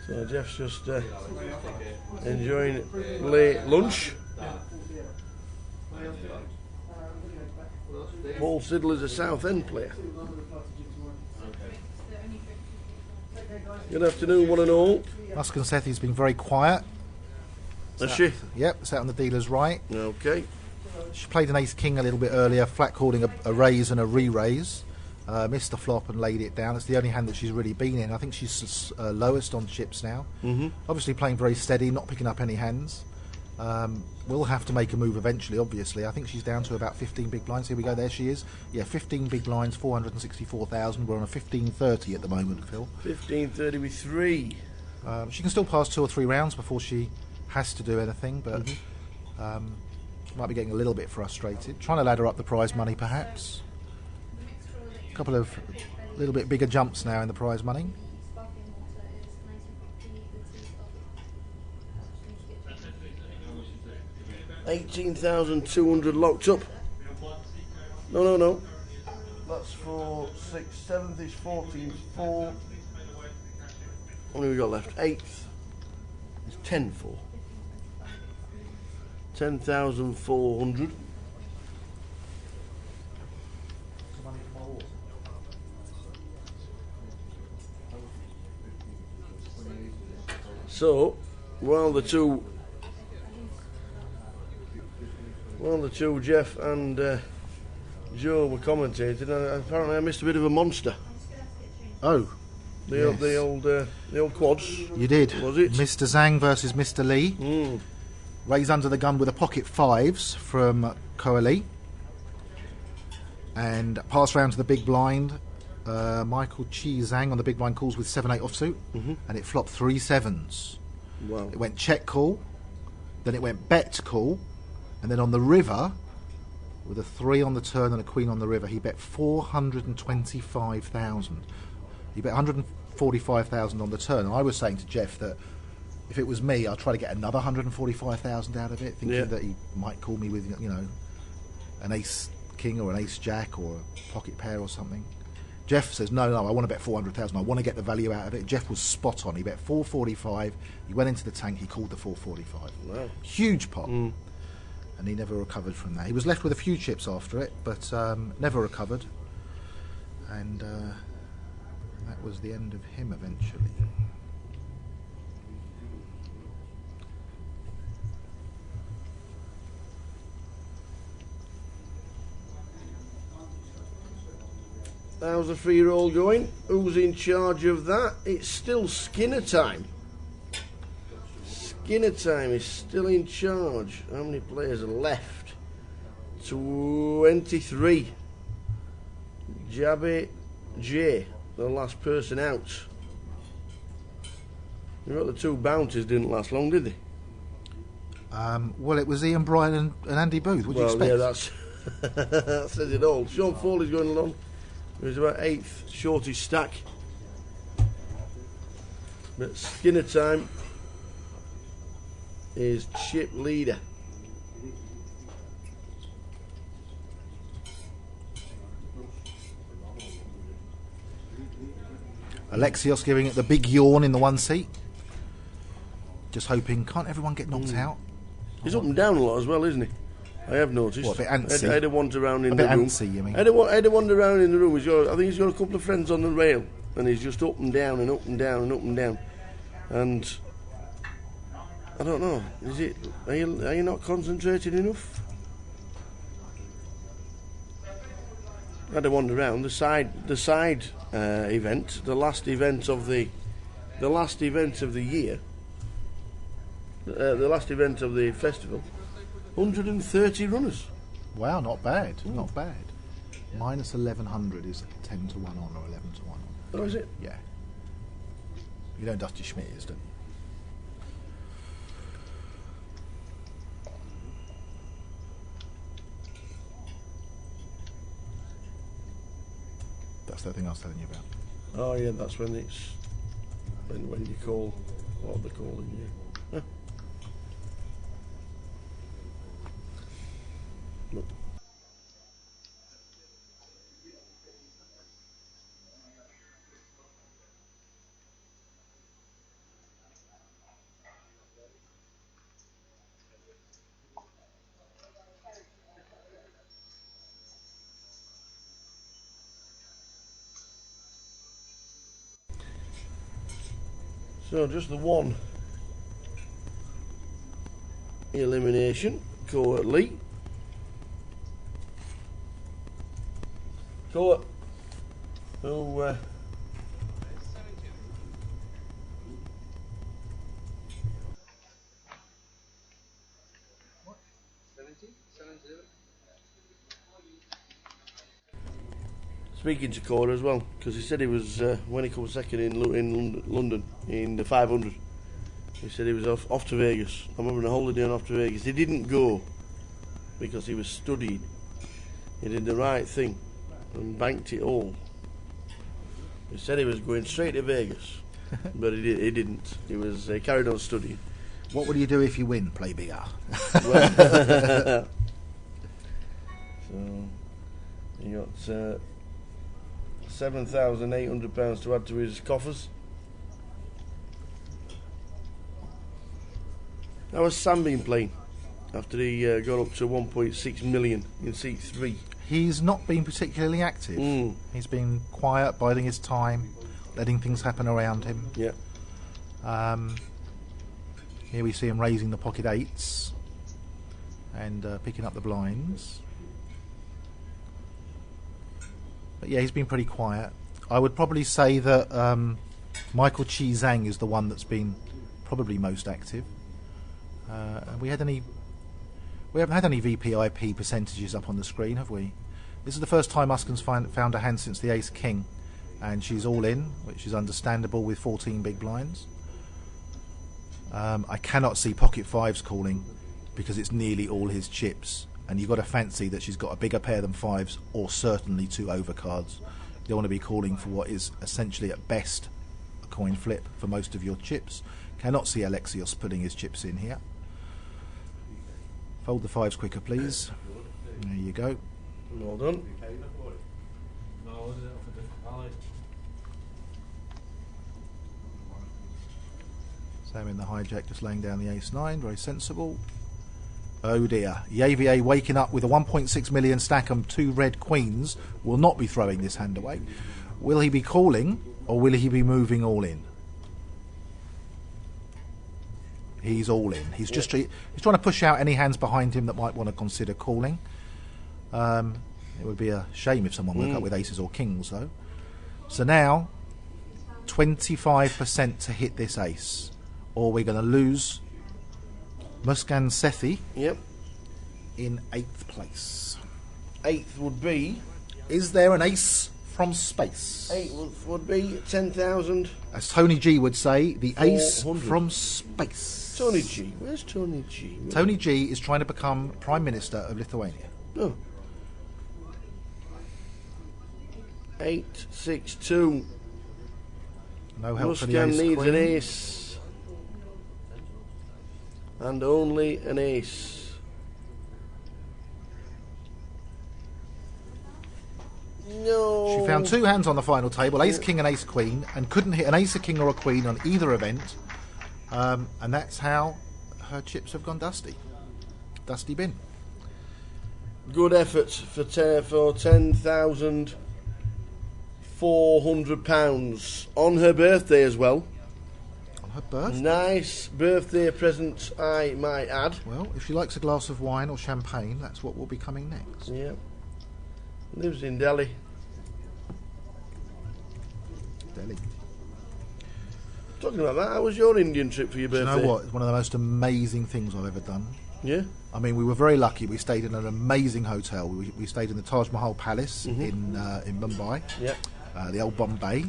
C: So Jeff's just enjoying late lunch. Paul Siddle is a Southend player. Good afternoon, one and all.
R: Musconsethi's been very quiet.
C: Has she?
R: Yep, sat on the dealer's right.
C: Okay.
R: She played an ace-king a little bit earlier, flat calling a raise and a re-raise. Missed the flop and laid it down. It's the only hand that she's really been in. I think she's lowest on chips now. Obviously playing very steady, not picking up any hands. We'll have to make a move eventually, obviously. I think she's down to about 15 big blinds. Here we go, there she is. Yeah, 15 big blinds, 464,000. We're on a 1530 at the moment, Phil.
C: 1530 with 3.
R: She can still pass 2 or 3 rounds before she has to do anything, but might be getting a little bit frustrated. Trying to ladder up the prize money, perhaps. A couple of little bit bigger jumps now in the prize money.
C: $18,200 locked up. No. That's for 6th, 7th is 14th, 4th. What have we got left? 8th is 10 for. 10,400. So, while the two Jeff and Joe were commentating, apparently I missed a bit of a monster.
R: Oh,
C: the old quads.
R: You did.
C: Was it
R: Mr. Zhang versus Mr. Lee? Raise under the gun with a pocket 5s from Koa Lee, and pass round to the big blind. Michael Chi Zhang on the big blind calls with 7-8 offsuit, and it flopped 3 7s.
C: Wow.
R: It went check call, then it went bet call, and then on the river, with a 3 on the turn and a queen on the river, he bet 425,000. He bet 145,000 on the turn. And I was saying to Jeff that if it was me, I'd try to get another 145,000 out of it, thinking that he might call me with, an ace king or an ace jack or a pocket pair or something. Jeff says, no, I want to bet 400,000. I want to get the value out of it. Jeff was spot on. He bet 445. He went into the tank. He called the 445.
C: Wow.
R: Huge pot. And he never recovered from that. He was left with a few chips after it, but never recovered. And that was the end of him eventually.
C: How's the free roll going? Who's in charge of that? It's still Skinner time. Skinner time is still in charge. How many players are left? 23. Jabby J, the last person out. You got the two bounties didn't last long, did they?
R: Well, it was Ian Bryan and Andy Booth. What do you expect?
C: Yeah, that's that says it all. Sean Foley's going along. He was about 8th, shortest stack. But Skinner time is chip leader.
R: Alexios giving it the big yawn in the one seat. Just hoping, can't everyone get knocked out?
C: He's up and down a lot as well, isn't he? I have noticed.
R: What, a bit antsy?
C: I had a wander around in
R: a
C: the
R: bit
C: room.
R: Antsy, you mean?
C: I had a wander around in the room. I think he's got a couple of friends on the rail, and he's just up and down and up and down and up and down. And I don't know. Is it? Are you not concentrated enough? I had a wander around the side event, the last event of the year, the last event of the festival. 130 runners.
R: Wow, not bad. Not bad. Minus 1100 is 10 to 1 on or 11 to 1 on.
C: Oh, is it?
R: Yeah. You know Dusty Schmidt is, don't you? That's the thing I was telling you about.
C: Oh yeah, that's when it's when you call what they're calling you. Huh. Look. So just the one elimination, Court Lee. Court, who speaking to Cora as well, because he said he was when he come second in London in the 500. He said he was off to Vegas. I'm having a holiday and off to Vegas. He didn't go because he was studying. He did the right thing and banked it all. He said he was going straight to Vegas, but he didn't. He carried on studying.
R: What would you do if you win? Play bigger.
C: So he got £7,800 to add to his coffers. How has Sam been playing after he got up to 1.6 million in seat 3?
R: He's not been particularly active. He's been quiet, biding his time, letting things happen around him.
C: Yeah.
R: Here we see him raising the pocket eights and picking up the blinds. But yeah, he's been pretty quiet. I would probably say that Michael Chi Zhang is the one that's been probably most active. We haven't had any VPIP percentages up on the screen, have we? This is the first time Uskin's found a hand since the Ace King, and she's all in, which is understandable with 14 big blinds. I cannot see pocket fives calling because it's nearly all his chips, and you've got to fancy that she's got a bigger pair than fives or certainly 2 overcards. You don't want to be calling for what is essentially at best a coin flip for most of your chips. Cannot see Alexios putting his chips in here. Fold the fives quicker, please. There you go.
C: Well done.
R: Sam in the hijack, just laying down the ace-9, very sensible. Oh dear, Yavier waking up with a 1.6 million stack and 2 red queens will not be throwing this hand away. Will he be calling or will he be moving all in? He's all in. He's just he's trying to push out any hands behind him that might want to consider calling. It would be a shame if someone woke up with aces or kings, though. So now, 25% to hit this ace, or we're going to lose Muskan Sethi.
C: Yep.
R: In 8th place.
C: 8th would be.
R: Is there an ace from space.
C: 8th would be 10,000.
R: As Tony G would say, the ace
C: 400.
R: from space.
C: Tony G. Where's Tony G?
R: Tony G is trying to become Prime Minister of Lithuania.
C: Oh. 862.
R: No help for the
C: Muscan
R: ace
C: needs
R: queen.
C: an ace. And only an ace. No.
R: She found 2 hands on the final table, ace king and ace queen, and couldn't hit an ace, a king or a queen on either event. And that's how her chips have gone dusty. Dusty bin.
C: Good effort for £10,400 on her birthday as well.
R: On her birthday?
C: Nice birthday present, I might add.
R: Well, if she likes a glass of wine or champagne, that's what will be coming next.
C: Yeah. Lives in Delhi.
R: Delhi.
C: Talking about that, how was your Indian trip for your
R: Do you
C: birthday?
R: know what? It's one of the most amazing things I've ever done.
C: Yeah?
R: I mean, we were very lucky. We stayed in an amazing hotel. We stayed in the Taj Mahal Palace in Mumbai.
C: Yeah.
R: The old Bombay,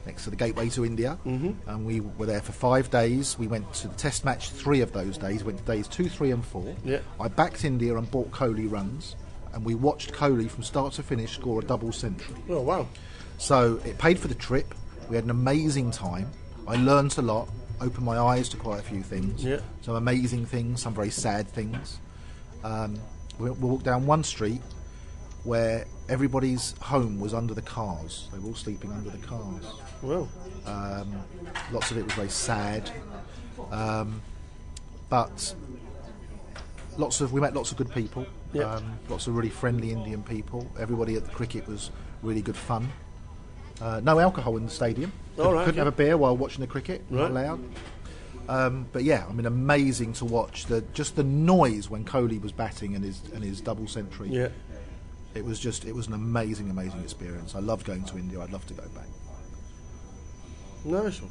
R: next to the gateway to India. And we were there for 5 days. We went to the test match 3 of those days. Went to days 2, 3 and 4.
C: Yeah.
R: I backed India and bought Kohli runs. And we watched Kohli from start to finish score a double century.
C: Oh, wow.
R: So it paid for the trip. We had an amazing time. I learnt a lot, opened my eyes to quite a few things.
C: Yeah.
R: Some amazing things, some very sad things. We walked down one street where everybody's home was under the cars. They were all sleeping under the cars.
C: Well.
R: Lots of it was very sad. But we met lots of good people.
C: Yeah.
R: Lots of really friendly Indian people. Everybody at the cricket was really good fun. No alcohol in the stadium. Couldn't have a beer while watching the cricket. Not allowed. But yeah, I mean, amazing to watch just the noise when Kohli was batting and his double century.
C: Yeah.
R: It was an amazing experience. I loved going to India. I'd love to go back.
C: Nice one.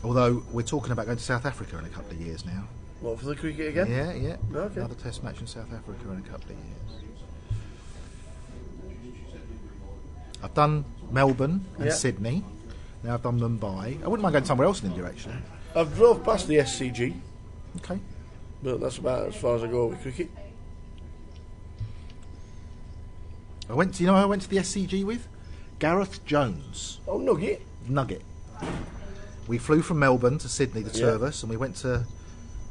R: Although we're talking about going to South Africa in a couple of years now.
C: What, for the cricket again?
R: Yeah.
C: Okay.
R: Another test match in South Africa in a couple of years. I've done Melbourne and Sydney. Now I've done Mumbai. I wouldn't mind going somewhere else in India, actually.
C: I've drove past the SCG.
R: Okay.
C: But that's about as far as I go with cricket.
R: I went to the SCG with? Gareth Jones.
C: Oh,
R: Nugget. We flew from Melbourne to Sydney, the two of us, and we went to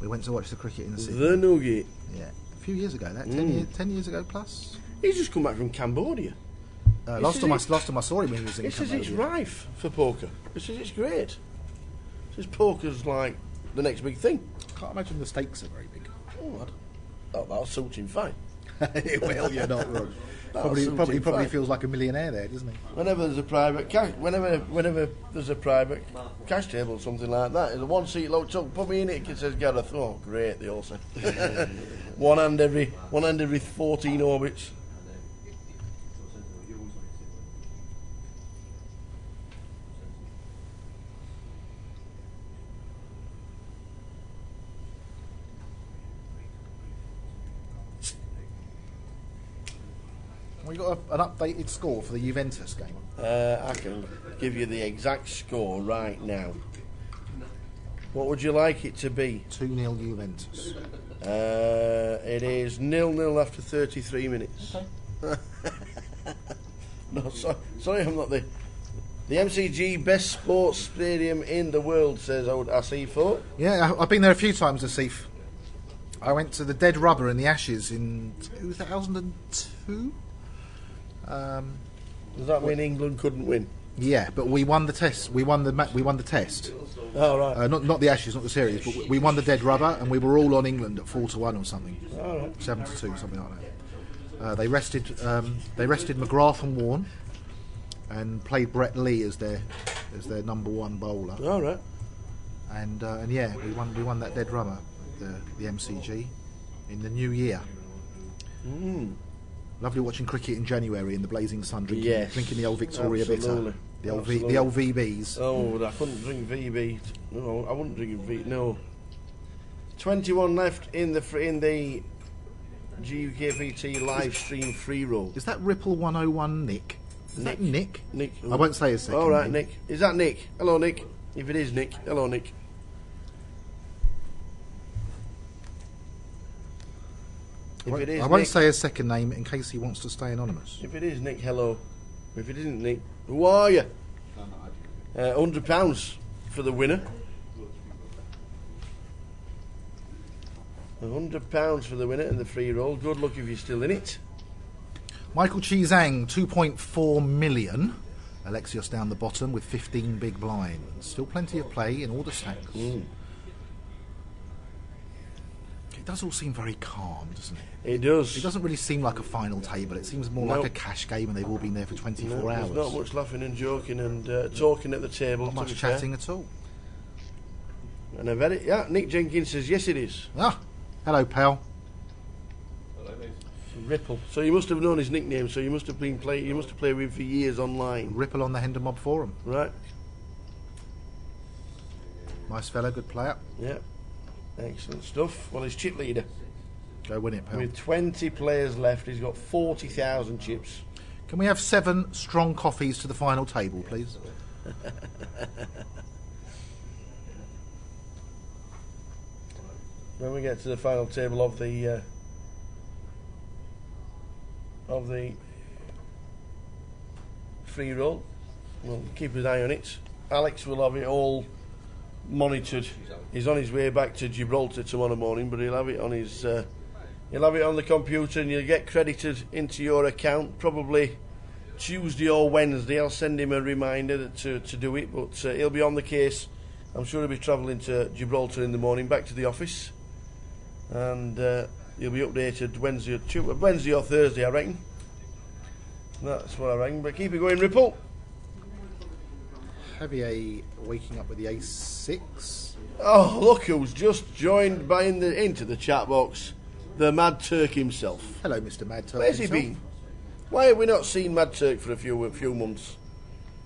R: watch the cricket in the Sydney.
C: The Nugget.
R: Yeah. A few years ago, 10 years ago plus.
C: He's just come back from Cambodia.
R: Last time I saw him when he was in Cambodia.
C: He says it's rife for poker. He says it's great. He says poker's like the next big thing.
R: Can't imagine the stakes are very big.
C: That'll suit him fine.
R: Well, you're not wrong. Probably feels like a millionaire there, doesn't he?
C: Whenever there's a private cash, whenever there's a private cash table or something like that, there's a 1 seat locked up. Put me in it. It says Gareth. Oh, great! They all say. one hand every 14 orbits.
R: We got an updated score for the Juventus game.
C: I can give you the exact score right now. What would you like it to be?
R: 2-0 Juventus.
C: It is 0-0 after 33 minutes.
R: Okay.
C: No, sorry, I'm not the MCG best sports stadium in the world, says old Asif.
R: Yeah, I've been there a few times, Asif. I went to the Dead Rubber in the Ashes in 2002.
C: Does that mean England couldn't win?
R: Yeah, but we won the test. We won the test.
C: Oh right.
R: Not the Ashes, not the series, but we won the Dead Rubber, and we were all on England at 4-1 or something.
C: Oh, right.
R: 7-2, something like that. They rested McGrath and Warne, and played Brett Lee as their number one bowler.
C: All right.
R: And yeah, we won that Dead Rubber, the MCG, in the new year. Lovely watching cricket in January in the blazing sun, drinking the old Victoria Bitter, the old VBs.
C: Oh, I couldn't drink VB. No, I wouldn't drink VB. No. 21 left in the GUKPT live stream free roll.
R: Is that Ripple 101 Nick? Is that Nick?
C: Nick.
R: I won't say his second
C: All right,
R: name.
C: Nick. Is that Nick? Hello, Nick. If it is Nick, hello, Nick. If it is
R: I won't
C: Nick,
R: say his second name in case he wants to stay anonymous.
C: if it is Nick, hello. If it isn't Nick, who are you? £100 for the winner. £100 for the winner and the free roll. Good luck if you're still in it.
R: Michael Chizang, 2.4 million. Alexios down the bottom with 15 big blinds. Still plenty of play in all the stacks. It does all seem very calm, doesn't it?
C: It does.
R: It doesn't really seem like a final table. It seems more like a cash game and they've all been there for 24 hours.
C: There's not much laughing and joking and talking at the table.
R: Not much chatting at all.
C: And I bet it. Yeah, Nick Jenkins says yes, it is.
R: Ah, hello, pal.
C: Ripple. So you must have known his nickname. So you must have been played. You must have played with him for years online.
R: Ripple on the Hender Mob forum.
C: Right.
R: Nice fella, good player.
C: Yeah. Excellent stuff. Well, he's chip leader.
R: Go win it, pal.
C: With 20 players left, he's got 40,000 chips.
R: Can we have 7 strong coffees to the final table, please?
C: When we get to the final table of the free roll, we'll keep an eye on it. Alex will have it all monitored. He's on his way back to Gibraltar tomorrow morning, but he'll have it on his he'll have it on the computer and you'll get credited into your account probably Tuesday or Wednesday. I'll send him a reminder to do it, but he'll be on the case. I'm sure he'll be travelling to Gibraltar in the morning back to the office, and he'll be updated Wednesday or Thursday, I reckon. That's what I reckon, but keep it going, Ripple.
R: Heavy waking up with the ace-6.
C: Oh, look who's just joined into the chat box. The Mad Turk himself.
R: Hello, Mr. Mad Turk.
C: Where's he been? Why have we not seen Mad Turk for a few months?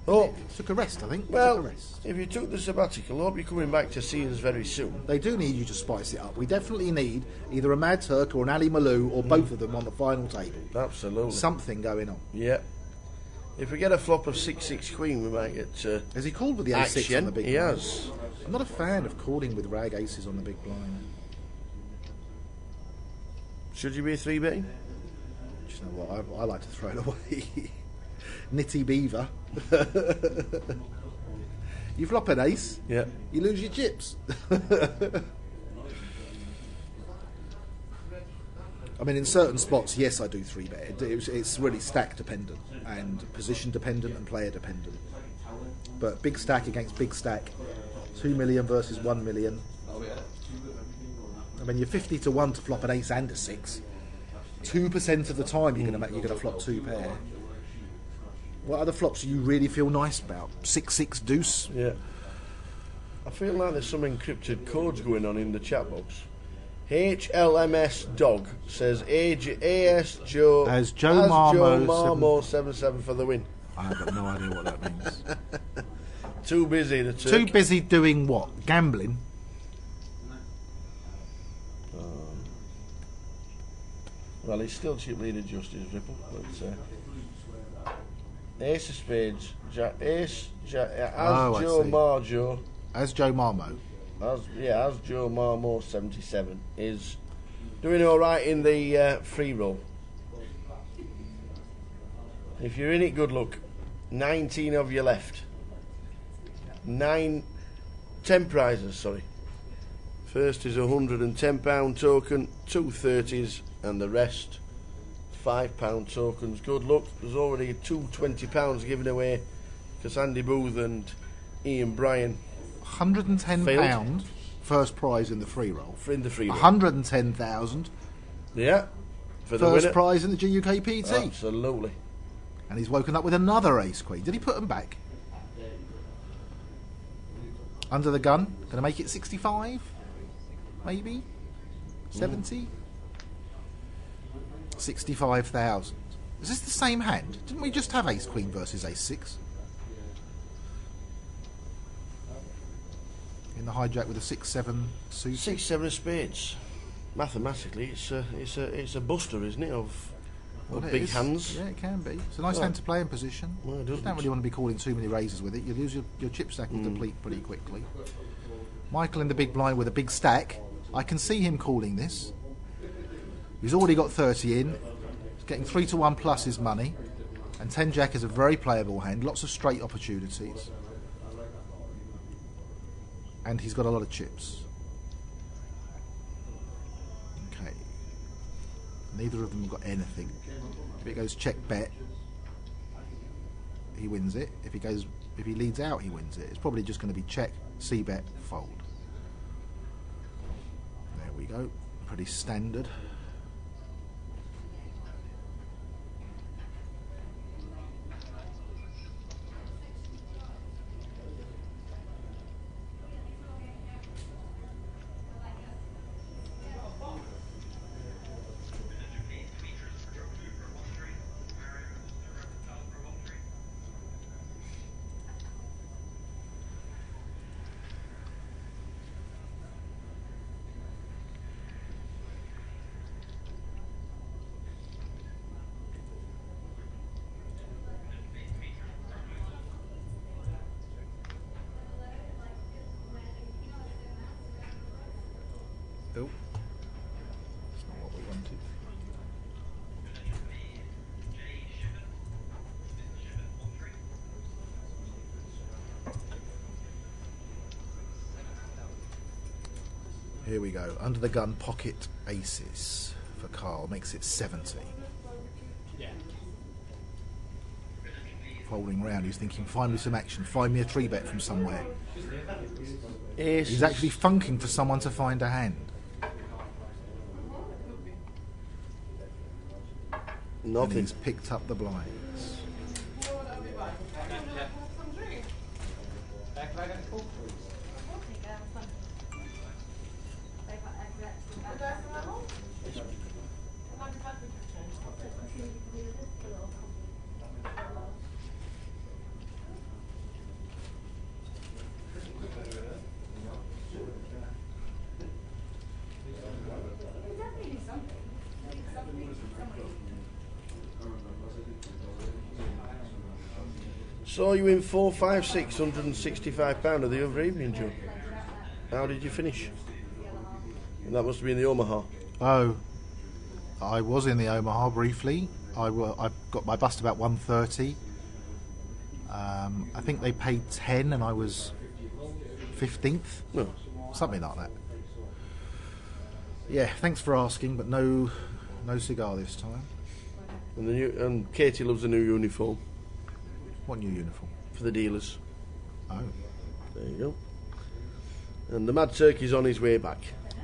C: Oh,
R: took a rest, I think.
C: Well,
R: took a rest.
C: If you took the sabbatical, I hope you're coming back to see us very soon.
R: They do need you to spice it up. We definitely need either a Mad Turk or an Ali Malou or both of them on the final table.
C: Absolutely.
R: Something going on.
C: Yeah. If we get a flop of 6-6 queen, we might get.
R: Has he called with the ace-6
C: action.
R: on the big
C: He
R: blind?
C: has.
R: I'm not a fan of calling with rag aces on the big blind.
C: Should you be a 3-betting?
R: Do you know what? I like to throw it away. Nitty beaver. You flop an ace.
C: Yeah.
R: You lose your chips. I mean, in certain spots, yes, I do 3-bet. It's really stack dependent and position dependent and player dependent. But big stack against big stack, 2 million versus 1 million. I mean, you're 50 to 1 to flop an ace and a 6. 2% of the time you're going to flop 2 pair. What other flops do you really feel nice about? 6-6 deuce.
C: Yeah. I feel like there's some encrypted codes going on in the chat box. HLMS Dog says AS Joe
R: as Joe Marmo
C: 77 for the win.
R: I've got no idea what that means.
C: Too busy, the Turk.
R: Too busy doing what? Gambling?
C: Well, he's still chip leader, Justice Ripple. But Ace of Spades, as Joe Marjo.
R: As Joe Marmo.
C: As Joe Marmo 77 is doing all right in the free roll. If you're in it, good luck. 19 of you left. 10 prizes, sorry. First is £110 token, 2 30s, and the rest £5 tokens. Good luck. There's already 2 £20 given away because Andy Booth and Ian Bryan.
R: £110 first prize in the free roll.
C: In the free roll.
R: 110,000.
C: Yeah. For the
R: first
C: winner.
R: prize in the GUKPT.
C: Absolutely.
R: And he's woken up with another ace queen. Did he put them back? Under the gun. Going to make it 65? Maybe? 70? 65,000. Is this the same hand? Didn't we just have ace queen versus ace 6? In the hijack with a 6-7 suit.
C: 6-7 of spades. Mathematically, it's a buster, isn't it? Of
R: Well, it
C: big
R: is.
C: hands.
R: Yeah, it can be. It's a nice
C: Well,
R: hand to play in position.
C: well, it
R: You
C: doesn't.
R: don't really want to be calling too many raises with it. You lose your chip stack will deplete pretty quickly. Michael in the big blind with a big stack. I can see him calling this. He's already got 30 in. He's getting 3-1 plus his money. And 10 Jack is a very playable hand. Lots of straight opportunities. And he's got a lot of chips. Okay. Neither of them have got anything. If it goes check bet, he wins it. If he leads out, he wins it. It's probably just going to be check, C bet, fold. There we go. Pretty standard. Oh, that's not what we wanted. Here we go. Under the gun pocket aces for Carl. Makes it 70.
L: Yeah.
R: Folding round, he's thinking, find me some action. Find me a 3-bet from somewhere.
C: Aces.
R: He's actually funking for someone to find a hand.
C: Nothing.
R: And he's picked up the blinds.
C: So you win £665 of the other evening, Joe. How did you finish? And that must have been the Omaha.
R: Oh, I was in the Omaha briefly. I got my bust about 1:30. I think they paid 10 and I was 15th.
C: No.
R: Something like that. Yeah, thanks for asking, but no cigar this time.
C: And Katie loves the new uniform.
R: What new uniform?
C: For the dealers.
R: Oh.
C: There you go. And the Mad Turk is on his way back.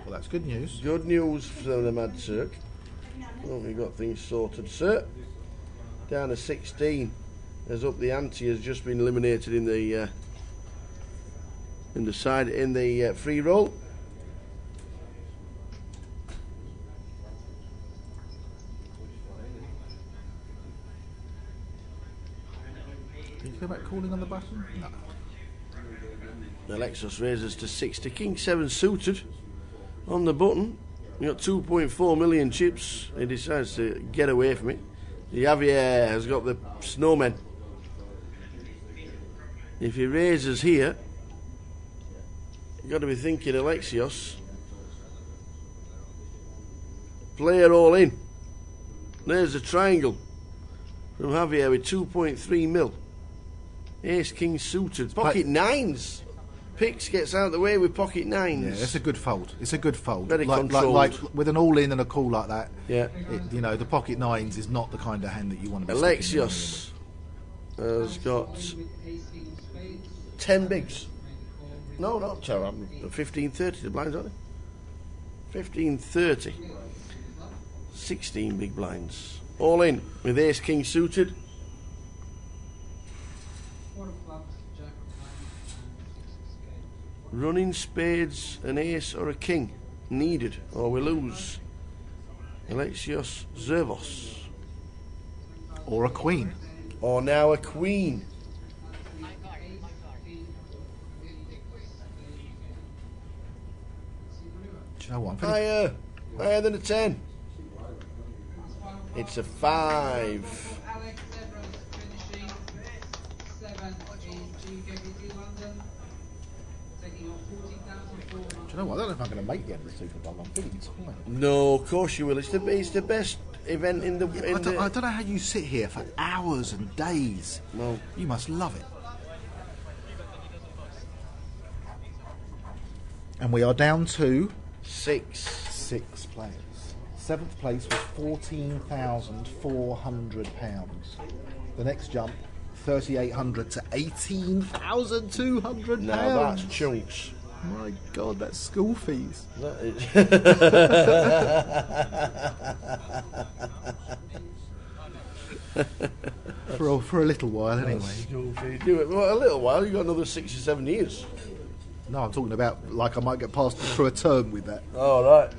R: Well, that's good news.
C: Good news for the Mad Turk. Well, we've got things sorted, sir. Down to 16. As up the ante has just been eliminated in the free roll.
R: Did you go back calling on the button? No.
C: Alexis raises to 60. King 7 suited on the button. We got 2.4 million chips. He decides to get away from it. The Javier has got the snowmen. If he raises here, you've got to be thinking Alexios. Player all in. There's a triangle from Javier with 2.3 mil. Ace King suited. Pocket nines. Picks gets out of the way with pocket nines.
R: Yeah, it's a good fold. It's a good fold.
C: Very controlled.
R: Like with an all in and a call like that.
C: Yeah.
R: The pocket nines is not the kind of hand that you want to be.
C: Alexios has got 10 bigs. No, not 15-30. The blinds, aren't they? 15-30. 16 big blinds. All in with Ace King suited. Running spades, an ace or a king needed, or we lose. Alexios Zervos.
R: Or a queen.
C: Or now a queen.
R: Do you know what?
C: Higher than a 10. It's a 5.
B: Alex Deborah's finishing 7 in GUKPT London, taking on 14,400.
R: Do you know what? I don't know if I'm going to make the end of the Super Bowl. I'm feeling tired.
C: No, of course you will. It's the best event in the.
R: I don't know how you sit here for hours and days.
C: Well,
R: you must love it. And we are down to 6 players. 7th place was £14,400. The next jump, 3,800 to 18,200
C: now
R: pounds.
C: that's chunks.
R: My God, that's school fees.
C: That is.
R: for a little while, anyway.
C: School fees. Well, a little while. You've got another 6 or 7 years.
R: No, I'm talking about like I might get passed through a term with that.
C: Oh, right.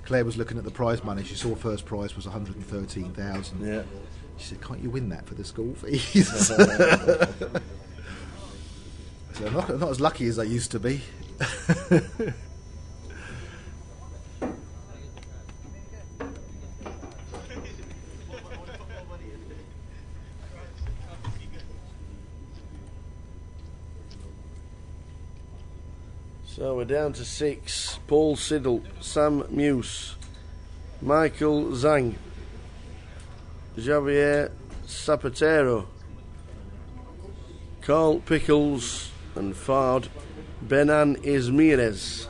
R: Claire was looking at the prize money. She saw first prize was 113,000.
C: Yeah.
R: She said, "Can't you win that for the school fees?" So I'm not as lucky as I used to be.
C: So we're down to 6. Paul Siddle, Sam Muse, Michael Zhang, Javier Zapatero, Carl Pickles and Fard Benan Ismirez.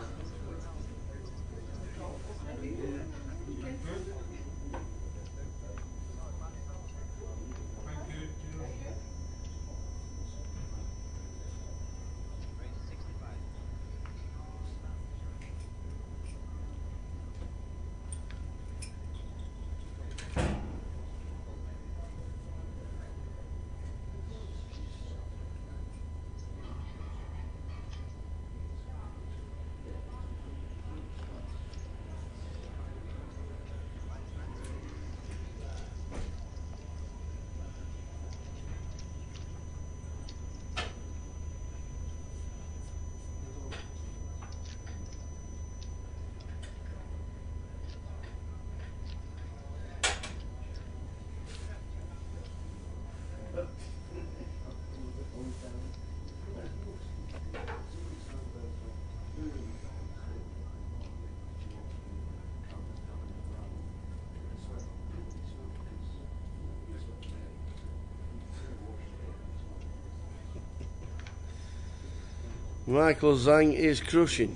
C: Michael Zhang is crushing.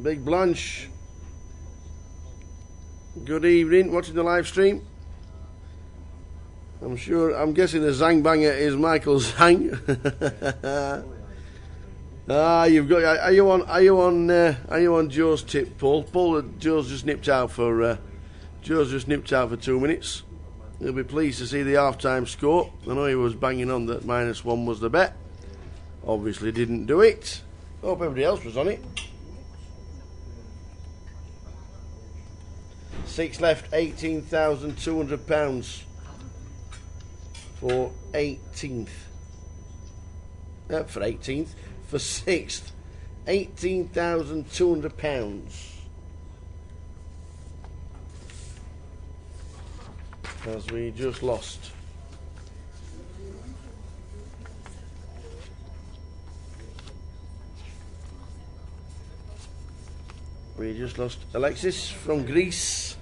C: Big Blanche, good evening, watching the live stream. I'm guessing the Zhang banger is Michael Zhang. You've got. Are you on Joe's tip, Paul? Joe's just nipped out for 2 minutes. He'll be pleased to see the half-time score. I know he was banging on that -1 was the bet. Obviously didn't do it. Hope everybody else was on it. 6 left, £18,200 for 18th. For 18th. For 6th, £18,200. As we just lost. We just lost Alexis from Greece.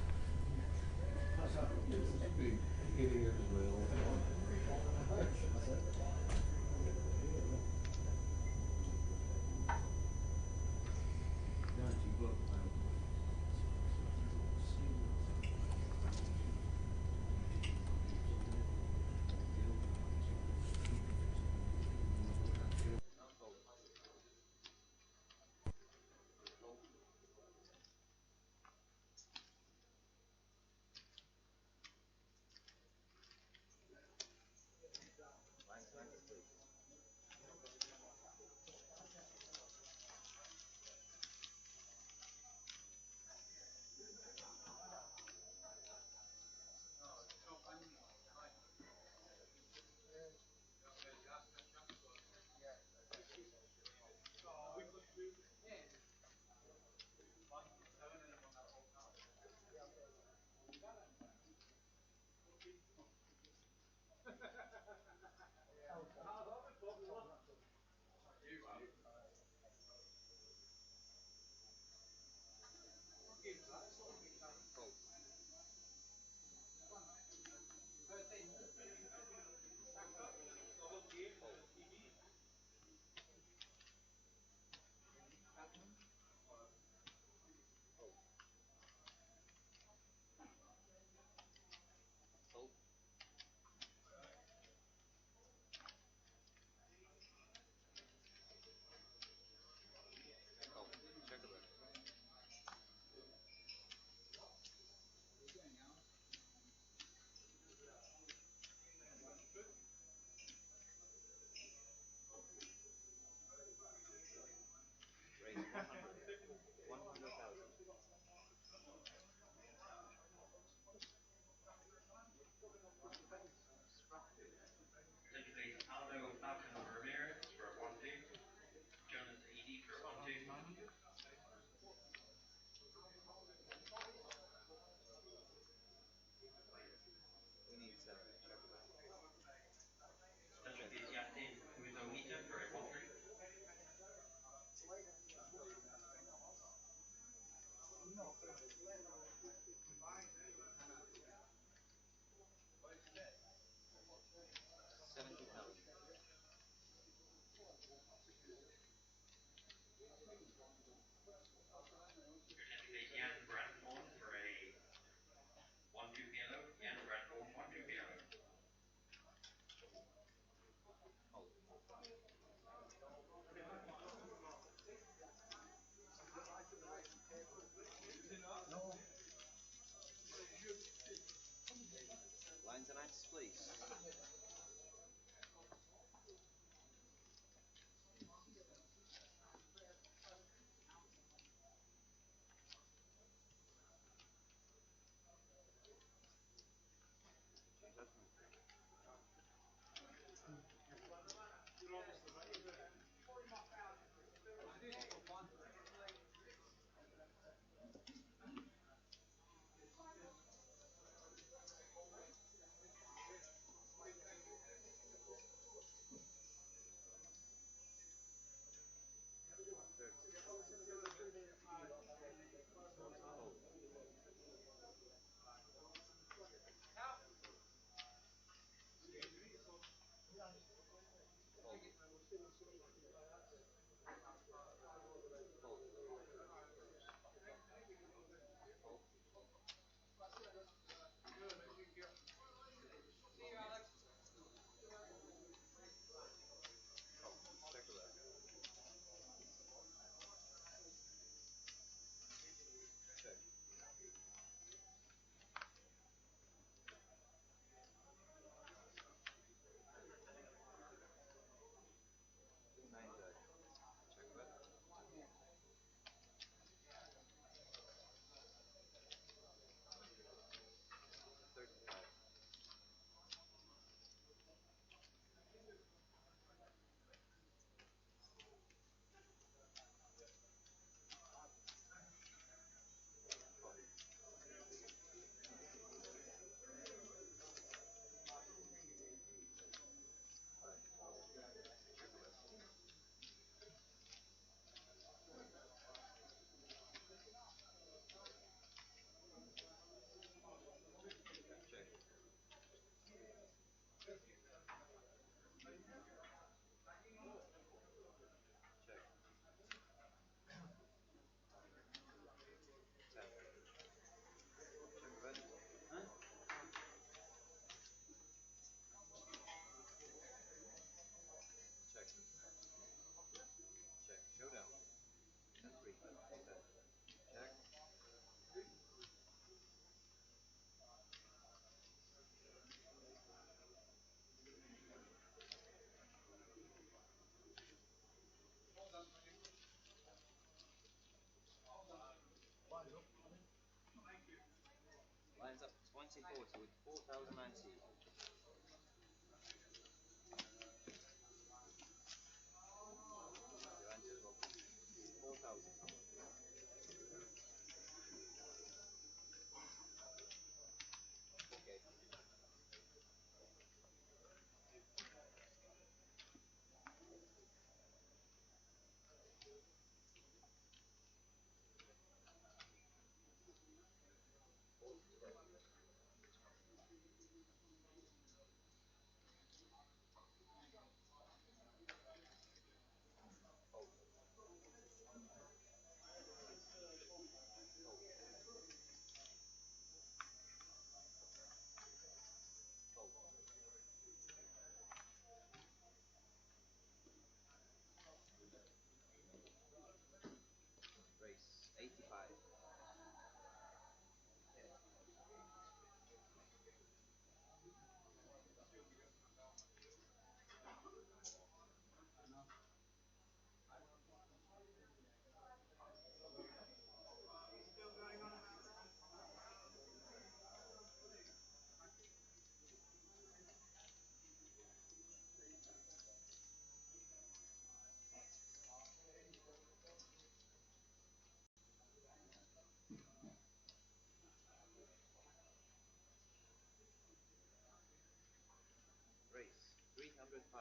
O: high.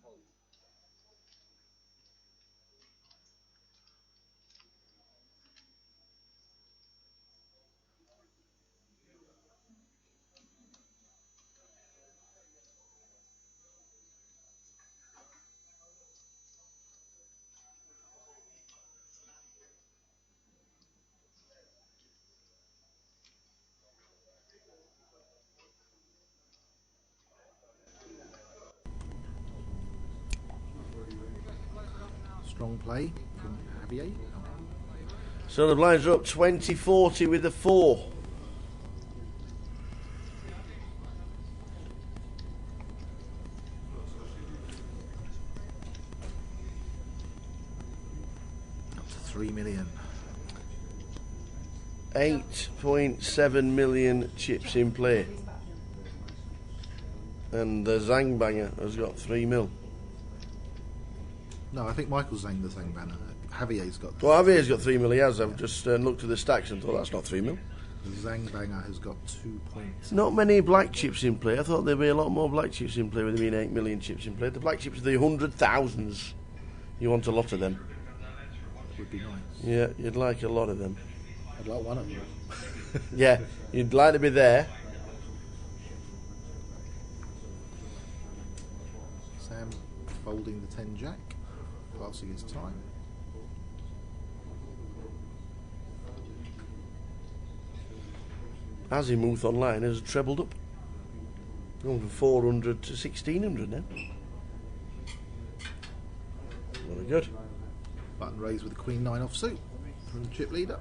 O: Hold.
R: Strong play from Javier.
C: So the blinds are up 20-40 with the 4.
R: Up to 3 million.
C: 8.7 million chips in play. And the Zangbanger has got 3 mil.
R: No, I think Michael's saying the thing, Banner. Javier's got.
C: Well, Javier's got 3 mil. He has. I've just looked at the stacks and thought that's not 3 mil.
R: Zangbanger has got 2 points.
C: Not many black chips in play. I thought there'd be a lot more black chips in play with there being 8 million chips in play. The black chips are the 100,000s. You want a lot of them.
R: Would be nice.
C: Yeah, you'd like a lot of them.
R: I'd like one of them.
C: Yeah, you'd like to be there.
R: Sam folding the 10 jack, passing his time.
C: Azimuth online has trebled up. Going from 400 to 1600 now. Very good.
R: Button raised with the Queen 9 offsuit from the chip leader.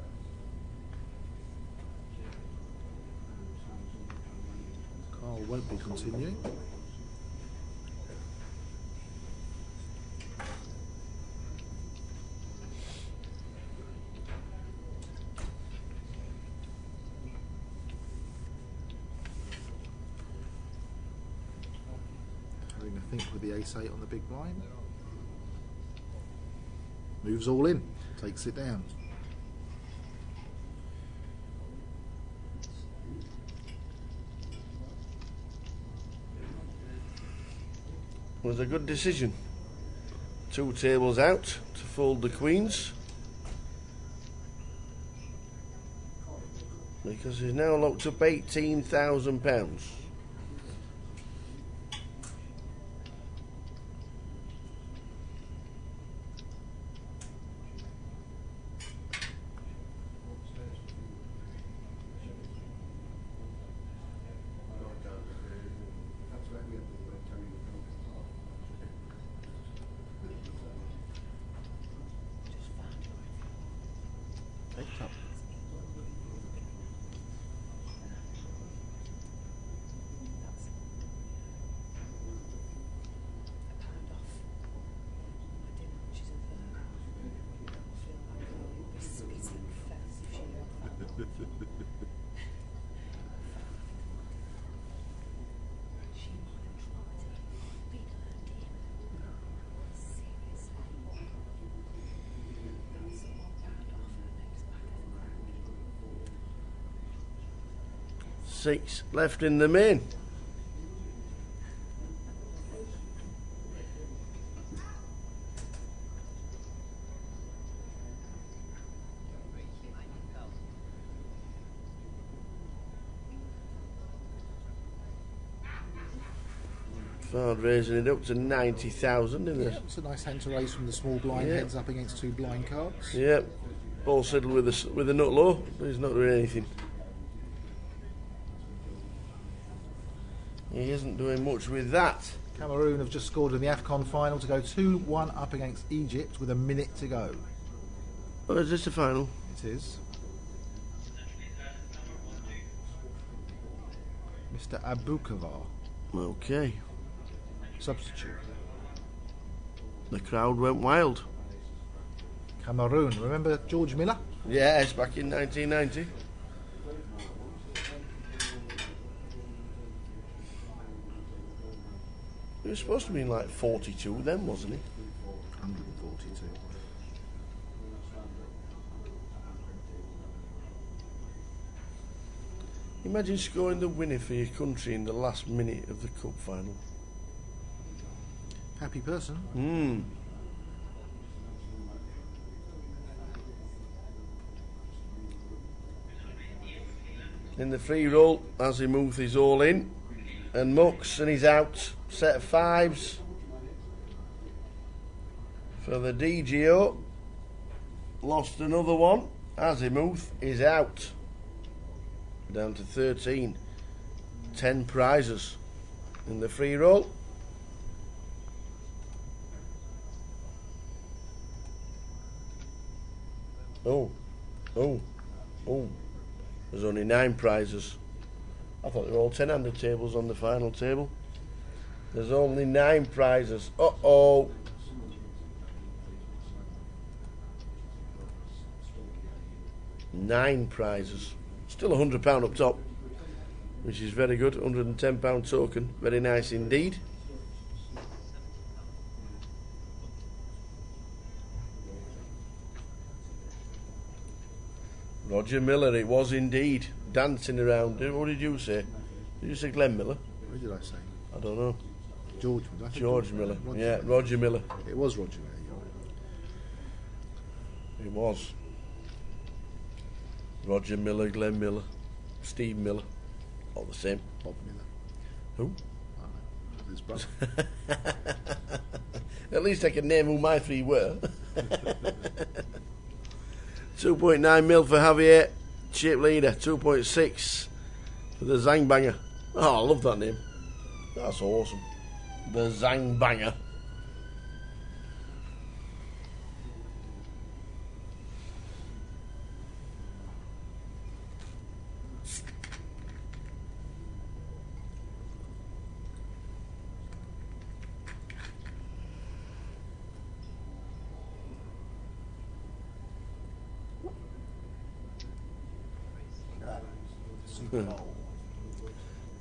R: Carl won't be continuing. Having a think with the ace-8 on the big blind. Moves all in, takes it down.
C: Was a good decision. 2 tables out to fold the queens. Because he's now locked up £18,000. Six left in the main. Fard raising it up to 90,000 in
R: Yeah, it's a nice hand to raise from the small blind,
C: Yeah.
R: heads up against 2 blind cards.
C: Yep. Ball settled with a nut low, but he's not doing anything. He isn't doing much with that.
R: Cameroon have just scored in the AFCON final to go 2-1 up against Egypt with a minute to go.
C: Oh, is this the final?
R: It is. Mr. Abukavar.
C: Okay.
R: Substitute.
C: The crowd went wild.
R: Cameroon. Remember George Miller?
C: Yes, back in 1990. He was supposed to be like 42 then, wasn't he?
R: 142.
C: Imagine scoring the winner for your country in the last minute of the cup final.
R: Happy person.
C: In the free roll, Azimuth is all in, and Mux, and he's out. Set of fives for the DGO. Lost another one. Azimuth is out. Down to 13. 10 prizes in the free roll. Oh. There's only 9 prizes. I thought they were all 10-handed tables on the final table. There's only 9 prizes. Uh-oh. Nine prizes. Still £100 up top, which is very good. £110 token. Very nice indeed. Roger Miller, it was indeed. Dancing around. What did you say? Did you say Glenn Miller?
R: What did I say?
C: I don't know.
R: George
C: Miller.
R: Roger
C: Yeah,
R: Miller.
C: Roger Miller.
R: It was Roger Miller.
C: It was. Roger Miller, Glenn Miller, Steve Miller. All the same.
R: Bob Miller.
C: Who?
R: His brother.
C: At least I can name who my 3 were. 2.9 mil for Javier, chip leader. 2.6 for the Zangbanger. Oh, I love that name. That's awesome. The Zangbanger.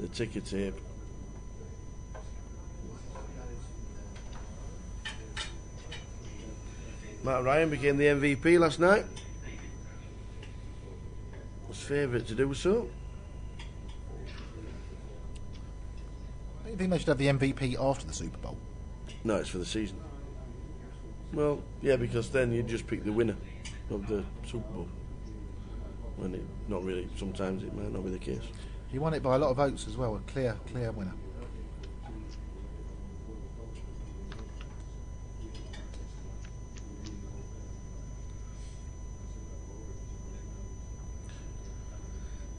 C: The ticker tape. Matt Ryan became the MVP last night. Was favourite to do so.
R: Don't you think they should have the MVP after the Super Bowl?
C: No, it's for the season. Well, yeah, because then you just pick the winner of the Super Bowl. When it not really, sometimes it might not be the case.
R: He won it by a lot of votes as well. A clear winner.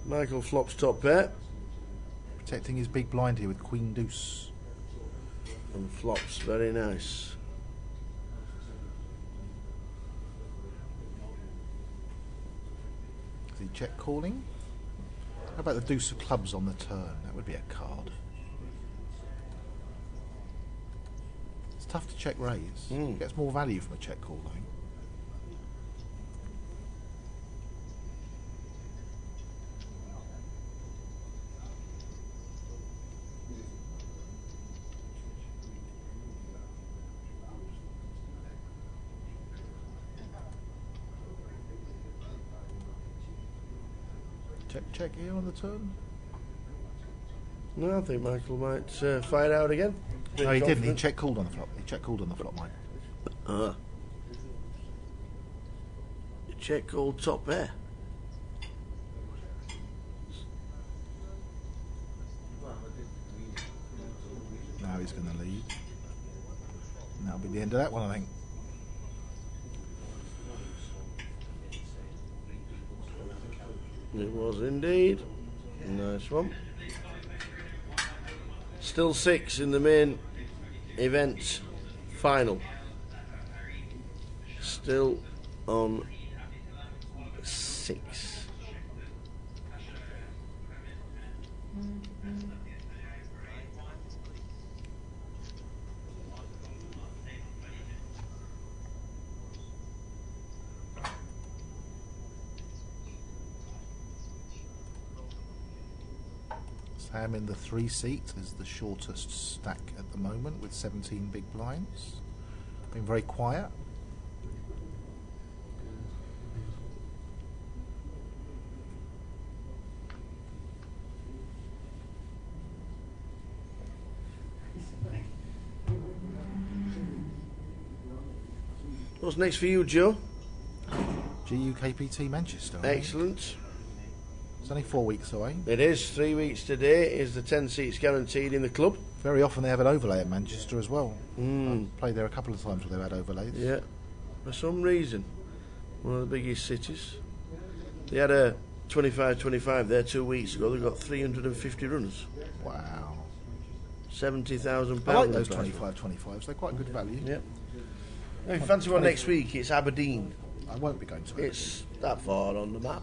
C: Michael flops top pair.
R: Protecting his big blind here with Queen Deuce.
C: And flops, very nice.
R: Is he check calling? How about the Deuce of Clubs on the turn? That would be a card. It's tough to check raise. Gets more value from a check call though. Check here on the turn.
C: No, I think Michael might fire out again.
R: No, he didn't. He check called on the flop. He check called on the flop, Mike.
C: Check called top pair.
R: Now he's going to lead. And that'll be the end of that one, I think.
C: It was indeed. Nice one. Still 6 in the main event final. Still on 6.
R: Sam in the 3 seat is the shortest stack at the moment with 17 big blinds. Been very quiet.
C: What's next for you, Joe?
R: GUKPT Manchester.
C: Excellent.
R: It's only 4 weeks away.
C: It is. 3 weeks today is the 10 seats guaranteed in the club.
R: Very often they have an overlay at Manchester as well.
C: Mm.
R: I've played there a couple of times where they've had overlays.
C: Yeah. For some reason, one of the biggest cities. They had a 25-25 there 2 weeks ago. They got 350 runners.
R: Wow.
C: £70,000.
R: I like those 25-25s. They're quite good value.
C: Yeah. If you fancy one next week, it's Aberdeen.
R: I won't be going to Aberdeen.
C: It's that far on the map.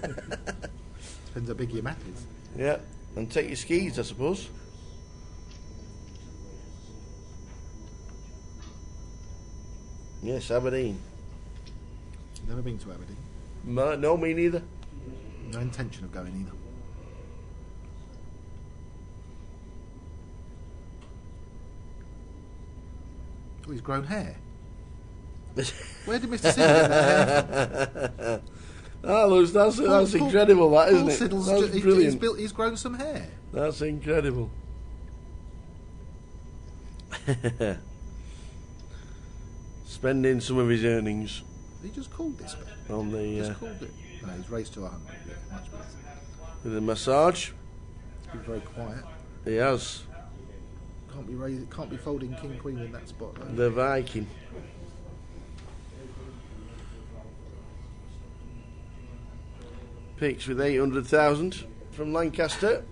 R: Depends how big your map is.
C: Yeah. And take your skis, I suppose. Yes, Aberdeen.
R: Never been to Aberdeen.
C: No, me neither.
R: No intention of going either. Oh, he's grown hair. Where did Mr. Siddle get that hair from?
C: Oh, that's incredible, that, isn't it?
R: Siddle's
C: That's brilliant.
R: He's grown some hair.
C: That's incredible. Spending some of his earnings.
R: He just called this bit.
C: On the.
R: Just called it. No, he's raised to 100. Yeah, much better.
C: With a massage.
R: He's been very quiet.
C: He has.
R: Can't be folding King Queen in that spot. Though.
C: The Viking. Picks with 800,000 from Lancaster.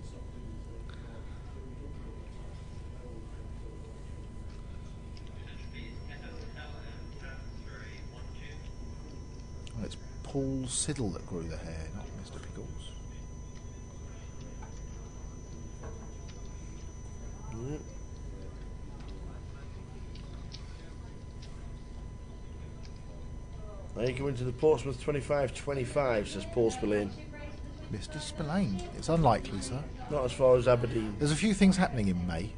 R: Well, it's Paul Siddle that grew the hair, not Mr. Pickles.
C: Yep. Now you go into the Portsmouth 25-25, says Paul Spillane.
R: Mr. Spillane. It's unlikely, sir.
C: Not as far as Aberdeen.
R: There's a few things happening in May.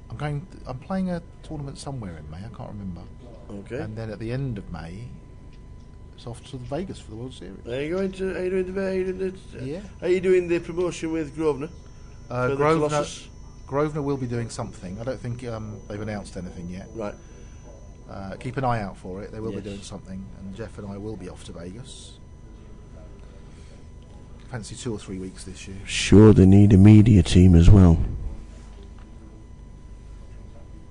R: I'm playing a tournament somewhere in May. I can't remember.
C: Okay.
R: And then at the end of May, it's off to Vegas for the World Series.
C: Are you doing the promotion with Grosvenor?
R: Grosvenor will be doing something. I don't think they've announced anything yet.
C: Right.
R: Keep an eye out for it. They will be doing something, and Jeff and I will be off to Vegas. Fancy 2 or 3 weeks this year.
C: Sure, they need a media team as well.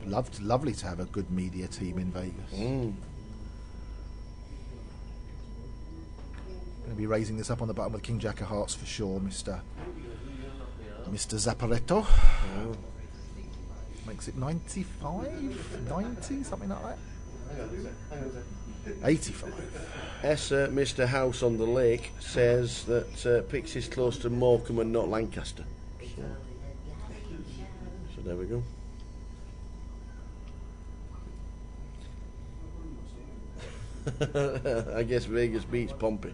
R: Lovely to have a good media team in Vegas. Going to be raising this up on the button with King Jack of Hearts for sure, Mr. Zapparetto.
C: Oh.
R: Makes it 95, 90, something like that. 85.
C: Mr. House on the Lake says that Pix is close to Morecambe and not Lancaster. So there we go. I guess Vegas beats Pompey.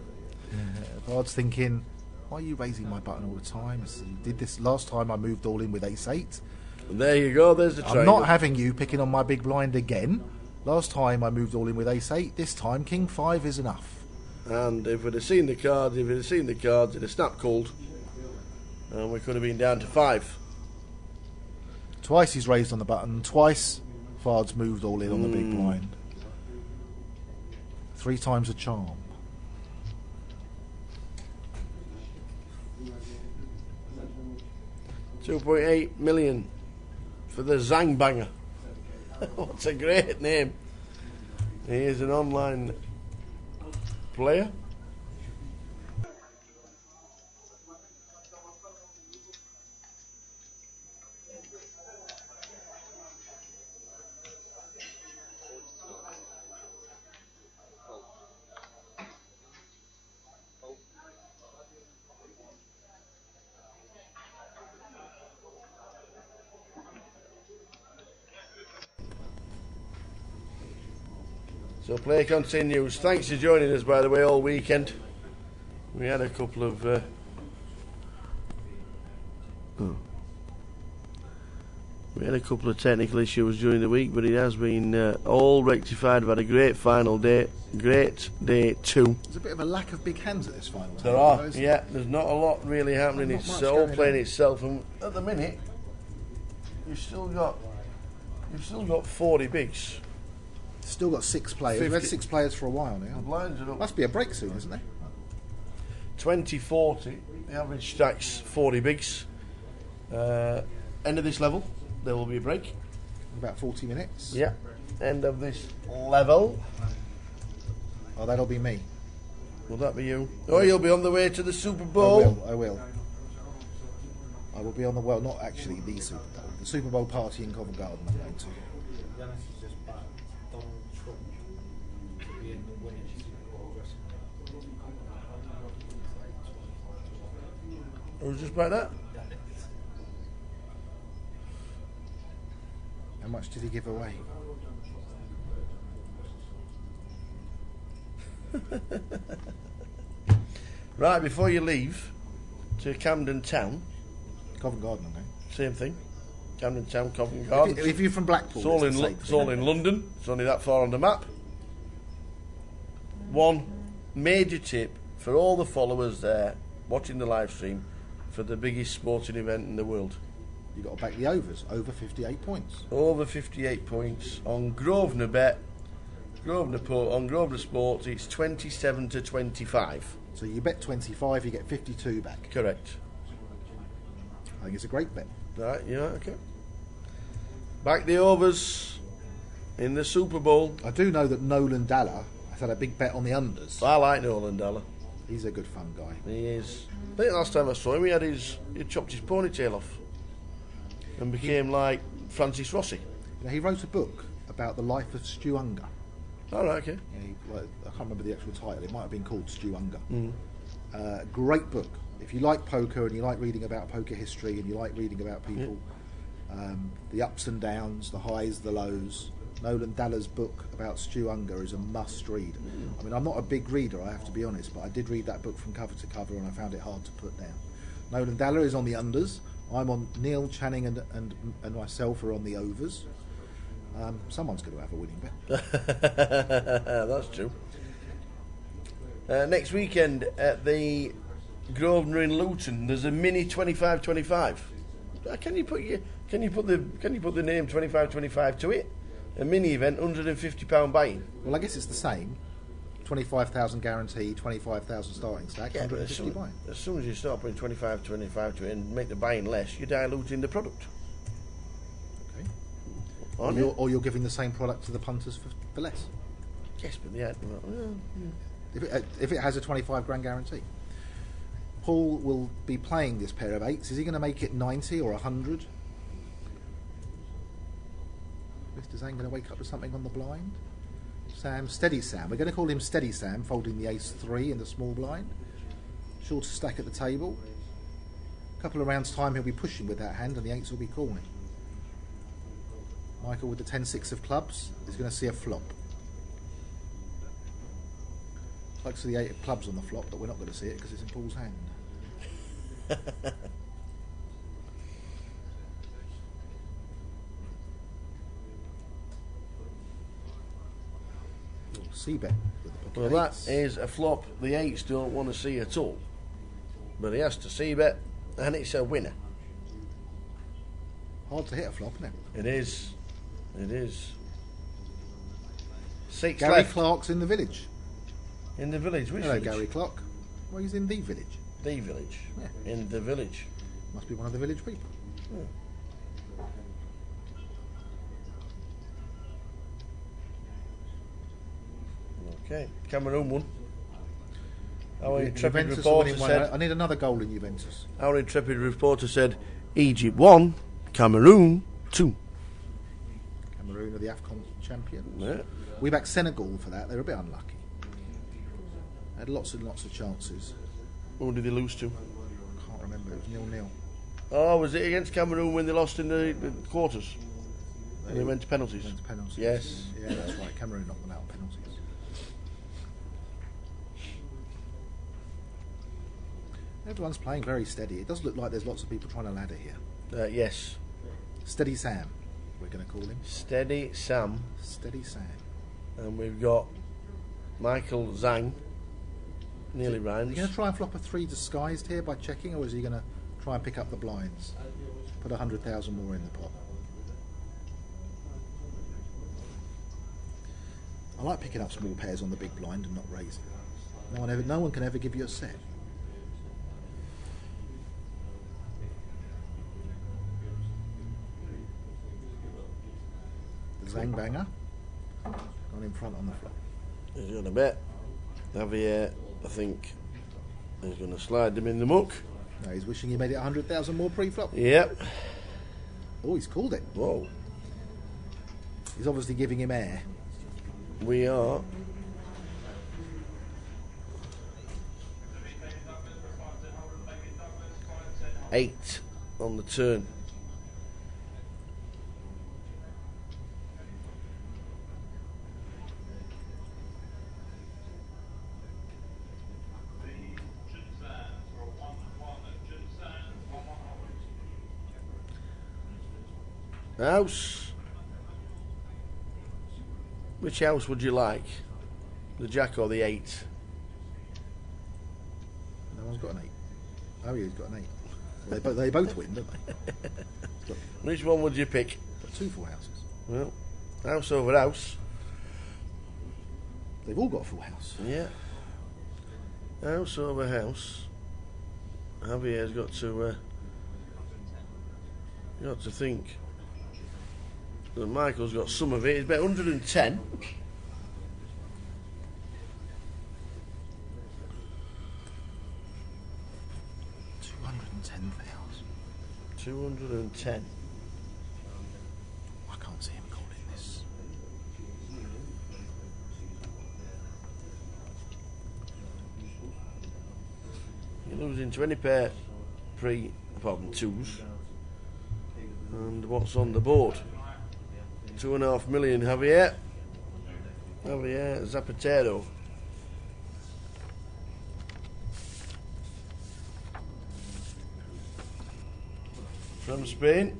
R: Bard's thinking, why are you raising my button all the time? You did this last time I moved all in with ace-8.
C: There you go, there's the triangle.
R: I'm not having you picking on my big blind again. Last time I moved all in with ace-8. This time King 5 is enough.
C: And if we'd have seen the cards, it'd have snapped cold. And we could have been down to 5.
R: Twice he's raised on the button. Twice Fard's moved all in on the big blind. 3 times a charm.
C: £2.8 million for the Zangbanger. What's a great name. He is an online player. So play continues. Thanks for joining us, by the way, all weekend. We had a couple of technical issues during the week, but it has been all rectified. We've had a great final day, great day 2.
R: There's a bit of a lack of big hands at this final.
C: There are, yeah. There's not a lot really happening. It's all playing itself, and at the minute, you've still got 40 bigs.
R: Still got 6 players. We've had
C: 50.
R: 6 players for a while now.
C: The blinds are up.
R: Must be a break soon, isn't there?
C: 20-40. The average stack's 40 bigs. End of this level, there will be a break.
R: About 40 minutes.
C: Yeah. End of this level.
R: Oh, that'll be me.
C: Will that be you? Oh, you'll be on the way to the Super Bowl.
R: I will. I will be on the, well, not actually the Super Bowl. The Super Bowl party in Covent Garden I'm going to.
K: Dennis has just backed Donald Trump to be in the women's Super Bowl dressing room.
C: Who's just like that?
R: How much did he give away?
C: Right, before you leave to Camden Town.
R: Covent Garden, okay.
C: Same thing. Camden Town, Covent Garden.
R: If you're from Blackpool,
C: it's all in London. It's only that far on the map. One major tip for all the followers there watching the live stream for the biggest sporting event in the world.
R: You've got to back the overs. Over 58 points.
C: Over 58 points on Grosvenor Bet. On Grosvenor Sports, it's 27 to 25.
R: So you bet 25, you get 52 back.
C: Correct.
R: I think it's a great bet.
C: Right, yeah, okay. Back the overs in the Super Bowl.
R: I do know that Nolan Dalla has had a big bet on the unders.
C: I like Nolan Dalla.
R: He's a good fun guy.
C: He is. I think last time I saw him, he chopped his ponytail off and became like Francis Rossi.
R: You know, he wrote a book about the life of Stu Unger.
C: Oh, right, okay.
R: I can't remember the actual title. It might have been called Stu Unger.
C: Mm.
R: Great book. If you like poker and you like reading about poker history and you like reading about people, the ups and downs, the highs, the lows, Nolan Dalla's book about Stu Unger is a must read. I mean, I'm not a big reader, I have to be honest, but I did read that book from cover to cover and I found it hard to put down. Nolan Dalla is on the unders. I'm on Neil Channing and myself are on the overs. Someone's going to have a winning bet.
C: That's true. Next weekend at the Grosvenor in Luton, there's a mini 25-25. Can you put the name 25-25 to it? A mini event, £150 buy-in.
R: Well, I guess it's the same. 25,000 guarantee, 25,000 starting stack,
C: Yeah, but
R: 150 buy-in.
C: as soon as you start putting 25-25 to it and make the buy-in less, you're diluting the product.
R: Okay. Or you're giving the same product to the punters for less.
C: Yes, but yeah.
R: If it has a 25 grand guarantee. Paul will be playing this pair of eights. Is he going to make it 90 or 100? Mr. Zane going to wake up with something on the blind? Steady Sam. We're going to call him Steady Sam, folding the ace 3 in the small blind. Shortest stack at the table. A couple of rounds' time he'll be pushing with that hand and the eights will be calling. Michael with the 10-6 of clubs is going to see a flop. I'd like to see the 8 of clubs on the flop, but we're not going to see it because it's in Paul's hand. C-bet with the pocket
C: Well,
R: eights.
C: that is a flop the eights don't want to see at all. But he has to C-bet, and it's a winner.
R: Hard to hit a flop, isn't it?
C: It is. It is. 6
R: Gary
C: left.
R: Clark's in the village.
C: In the village? Which
R: Hello,
C: village?
R: Gary Clark. Well, he's in the village.
C: The village.
R: Yeah.
C: In the village.
R: Must be one of the village people.
C: Hmm. Okay, Cameroon won. Our intrepid
R: Juventus are
C: reporter
R: winning one.
C: said.
R: I need another goal in Juventus.
C: Our intrepid reporter said, Egypt 1, Cameroon 2.
R: Cameroon are the AFCON champions.
C: Yeah.
R: We backed Senegal for that. They were a bit unlucky. Had lots and lots of chances.
C: Who did they lose to?
R: Can't remember. It was 0-0.
C: Oh, was it against Cameroon when they lost in the quarters? They went to penalties.
R: Went to penalties.
C: Yes.
R: Yeah, that's right. Cameroon knocked them out on penalties. Everyone's playing very steady. It does look like there's lots of people trying to ladder here.
C: Yes.
R: Steady Sam, we're going to call him.
C: Steady Sam.
R: Steady Sam.
C: And we've got Michael Zhang. Nearly rhymes.
R: Are you going to try and flop a 3 disguised here by checking, or is he going to try and pick up the blinds? Put 100,000 more in the pot. I like picking up small pairs on the big blind and not raising. No one can ever give you a set. The Zang Banger gone in front on the flop.
C: He's going to bet. Javier, I think, is going to slide them in the muck.
R: No, he's wishing he made it 100,000 more pre-flop.
C: Yep.
R: Oh, he's called it.
C: Whoa.
R: He's obviously giving him air.
C: We are. Eight on the turn. House. Which house would you like? The jack or the 8?
R: No one's got an 8. Oh, yeah, he's got an 8. They both win, don't they?
C: Which one would you pick?
R: Got 2 full houses.
C: Well, house over house.
R: They've all got a full house.
C: Yeah. House over house. Javier's got to think. But Michael's got some of it. He's bet 110. $210,000.
R: I can't see him calling this.
C: You're losing to any pair apart from 2s. And what's on the board? 2.5 million, Javier. Zapatero. From Spain.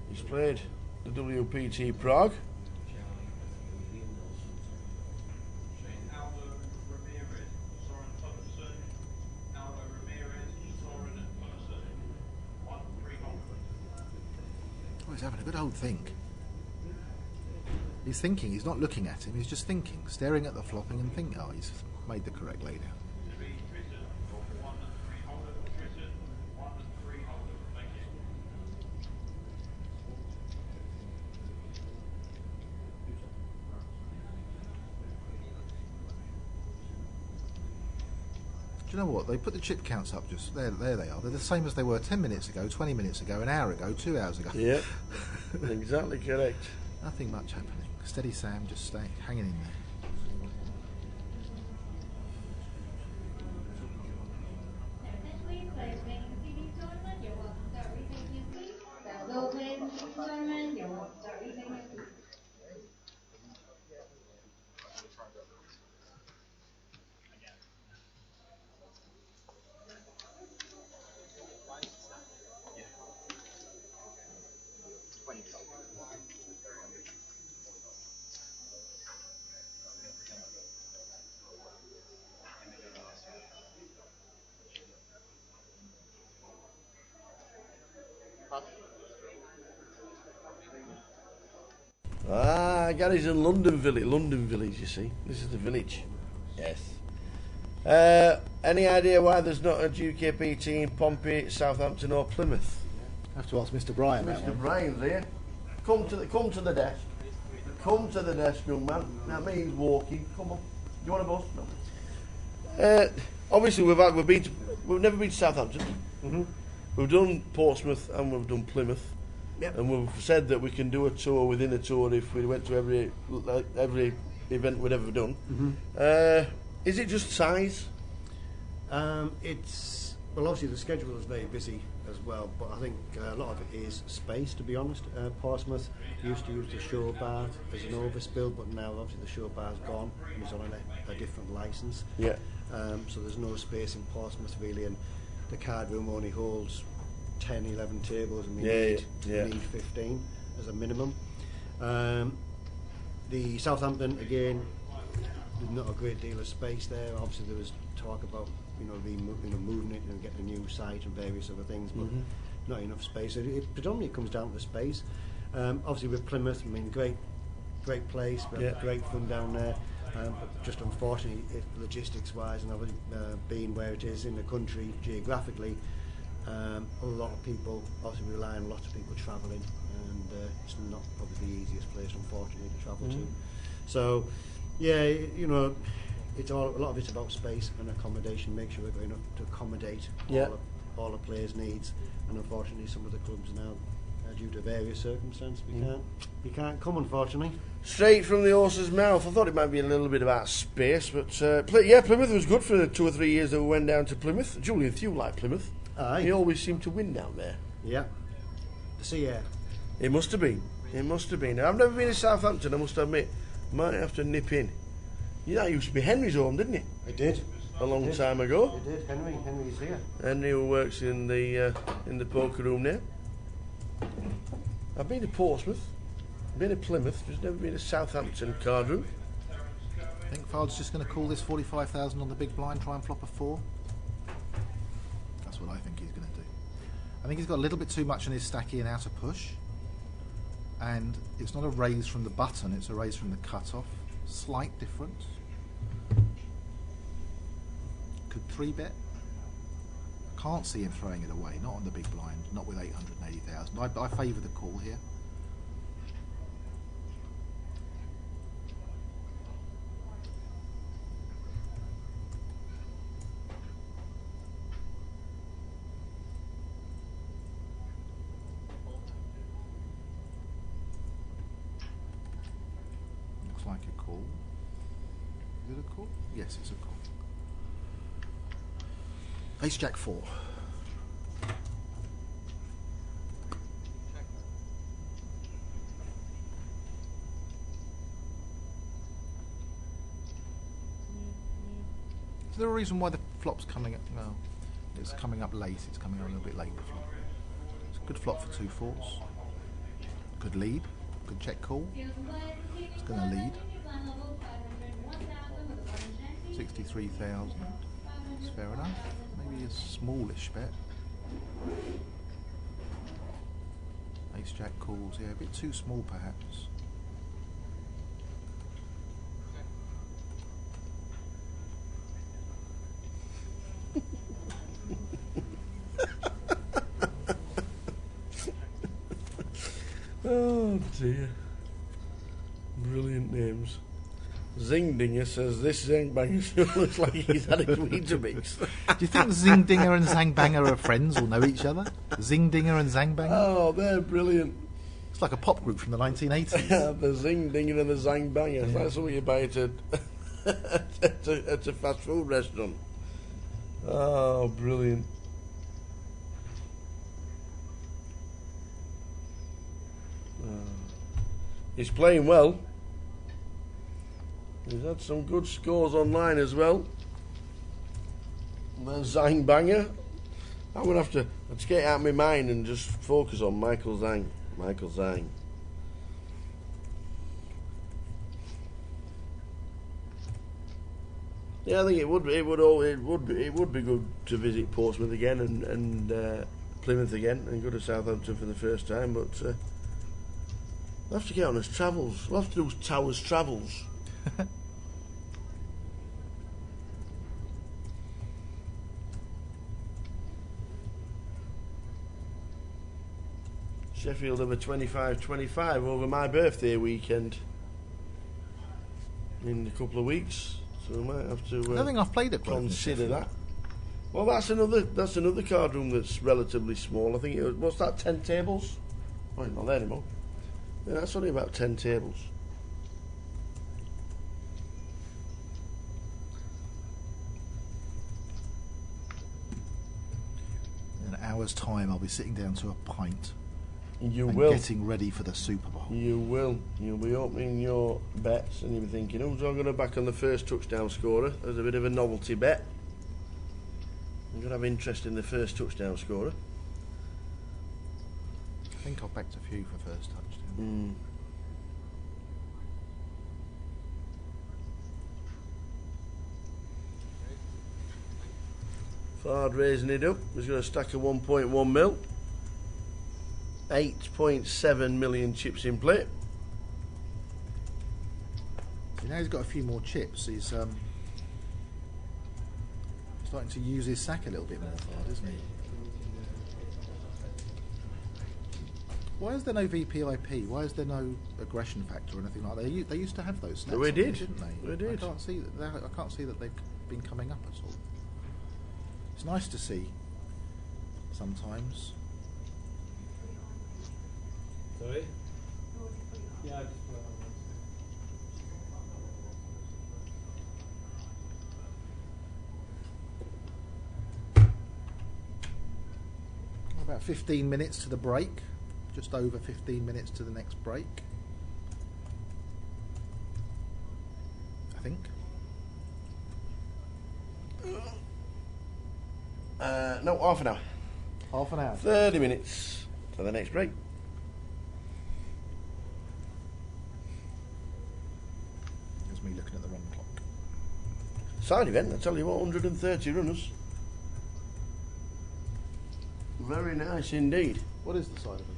C: He's played the WPT Prague.
R: He's having a good old think. He's thinking, he's not looking at him, he's just thinking, staring at the flopping and thinking, oh, he's made the correct laydown. Do you know what? They put the chip counts up just there they are. They're the same as they were 10 minutes ago, 20 minutes ago, an hour ago, 2 hours ago.
C: Yeah, exactly correct.
R: Nothing much happening. Steady Sam just hanging in there.
C: Gary's in London Village, you see. This is the village. Yes. Any idea why there's not a GUKPT in Pompey, Southampton or Plymouth?
R: I have to ask Mr. Bryan.
C: Mr. Bryan's here. Come to the desk. Come to the desk, young man. That means walking. Come on. You want a bus? No. Obviously, we've never been to Southampton. Mm-hmm. We've done Portsmouth and we've done Plymouth. Yep. And we've said that we can do a tour within a tour if we went to every event we'd ever done. Mm-hmm. Is it just size?
H: It's obviously the schedule is very busy as well, but I think a lot of it is space, to be honest. Portsmouth used to use the shore bar as an overspill, but now obviously the shore bar's gone and it's on a different licence.
C: Yeah.
H: So there's no space in Portsmouth really, and the card room only holds 10, 11 tables, and we need 15 as a minimum. The Southampton, again, there's not a great deal of space there. Obviously there was talk about moving it and getting a new site and various other things, but not enough space. It predominantly comes down to space. Obviously with Plymouth, I mean, great great place, we had great fun down there. But just unfortunately, logistics-wise, and obviously being where it is in the country geographically, a lot of people obviously rely on lots of people travelling, and it's not probably the easiest place, unfortunately, to travel to. So, yeah, you know, it's a lot of it's about space and accommodation. Make sure we're going to accommodate all the players' needs, and unfortunately, some of the clubs now, due to various circumstances, we can't come, unfortunately.
C: Straight from the horse's mouth. I thought it might be a little bit about space, but Plymouth was good for the 2 or 3 years that we went down to Plymouth. Julian Thew liked Plymouth.
H: Aye.
C: He always seemed to win down there.
H: Yeah. The sea air.
C: It must have been. It must have been. I've never been to Southampton, I must admit. Might have to nip in. Yeah, that used to be Henry's home, didn't it?
H: It did.
C: A long time ago.
H: It did. Henry's here.
C: Henry, who works in the poker room now. I've been to Portsmouth. I've been to Plymouth. Just never been to Southampton card room.
R: I think Fard's just going to call this 45,000 on the big blind, try and flop a 4. That's what I think he's going to do. I think he's got a little bit too much in his stacky and out of push. And it's not a raise from the button, it's a raise from the cut-off. Slight difference. Could 3-bet. Can't see him throwing it away, not on the big blind, not with 880,000. I favour the call here. Looks like a call. Is it a call? Yes, it's a call. Ace Jack 4. Is there a reason why the flop's coming up? No, it's coming up late. It's coming up a little bit late. The flop. It's a good flop for 2 4s. Good lead. Good check call. It's going to lead. 63,000. It's fair enough. Maybe a smallish bet. Ace Jack calls. Yeah, a bit too small perhaps.
C: Oh dear. Brilliant names. Zingdinger says this Zangbanger looks like he's had his Weetabix.
R: Do you think Zingdinger and Zangbanger are friends or know each other? Zingdinger and Zangbanger?
C: Oh, they're brilliant.
R: It's like a pop group from the 1980s.
C: The Zingdinger and the Zangbanger. It's like something you buy at a fast food restaurant. Oh, brilliant. He's playing well. He's had some good scores online as well. There's Zangbanger. I'm going to have to get it out of my mind and just focus on Michael Zhang. Michael Zhang. Yeah, I think it would be good to visit Portsmouth again and Plymouth again and go to Southampton for the first time, but we'll have to get on his travels. We'll have to do Towers Travels. Sheffield have a 25-25 over my birthday weekend in a couple of weeks, so we might have to
R: I don't think I've played it.
C: Consider that. Well, that's another card room that's relatively small. I think what's that? 10 tables? Oh, it's not there anymore. Yeah, that's only about 10 tables.
R: In an hour's time, I'll be sitting down to a pint.
C: You
R: and
C: will.
R: Getting ready for the Super Bowl.
C: You will. You'll be opening your bets and you'll be thinking, who's going to back on the first touchdown scorer? There's a bit of a novelty bet. You're going to have interest in the first touchdown scorer.
R: I think I've backed a few for first touchdown.
C: Fard raising it up. He's got a stack of 1.1 mil. 8.7 million chips in play.
R: Now he's got a few more chips. He's starting to use his sack a little bit more hard, isn't he? Why is there no VPIP? Why is there no aggression factor or anything like that? They used to have those stats.
C: We
R: on
C: did,
R: them, didn't they?
C: we did.
R: I can't see that. I can't see that they've been coming up at all. It's nice to see sometimes.
K: Sorry? Yeah, I just put it on.
R: About 15 minutes to the break. Just over 15 minutes to the next break. I think.
C: No, half an hour.
R: Half an hour.
C: 30 minutes to the next break.
R: That's me looking at the run clock.
C: Side event, I tell you what, 130 runners. Very nice indeed.
R: What is the side event?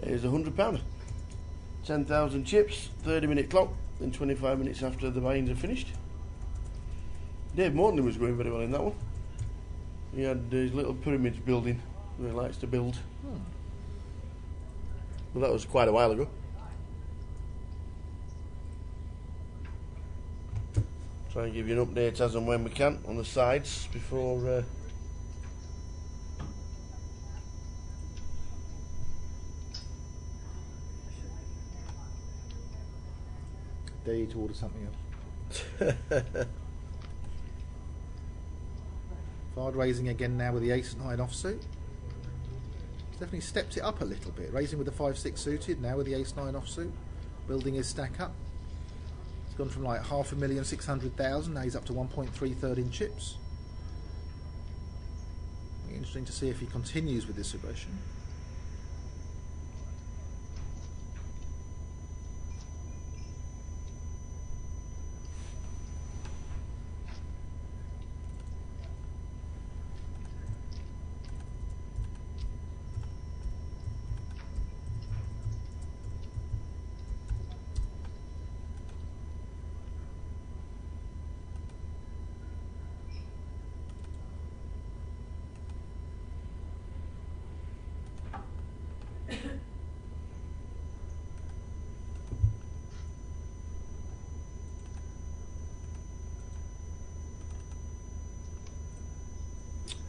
C: It's £100. 10,000 chips, 30-minute clock, then 25 minutes after the buy-ins are finished. Dave Morton was going very well in that one. He had his little pyramids building, where he likes to build. Well, that was quite a while ago. Try and give you an update as and when we can on the sides before
R: Dare you to order something else. Fard raising again now with the ace-9 offsuit. Definitely stepped it up a little bit. Raising with the 5-6 suited, now with the ace-9 offsuit. Building his stack up. It's gone from like 5,600,000, now he's up to 1.33 in chips. Interesting to see if he continues with this aggression.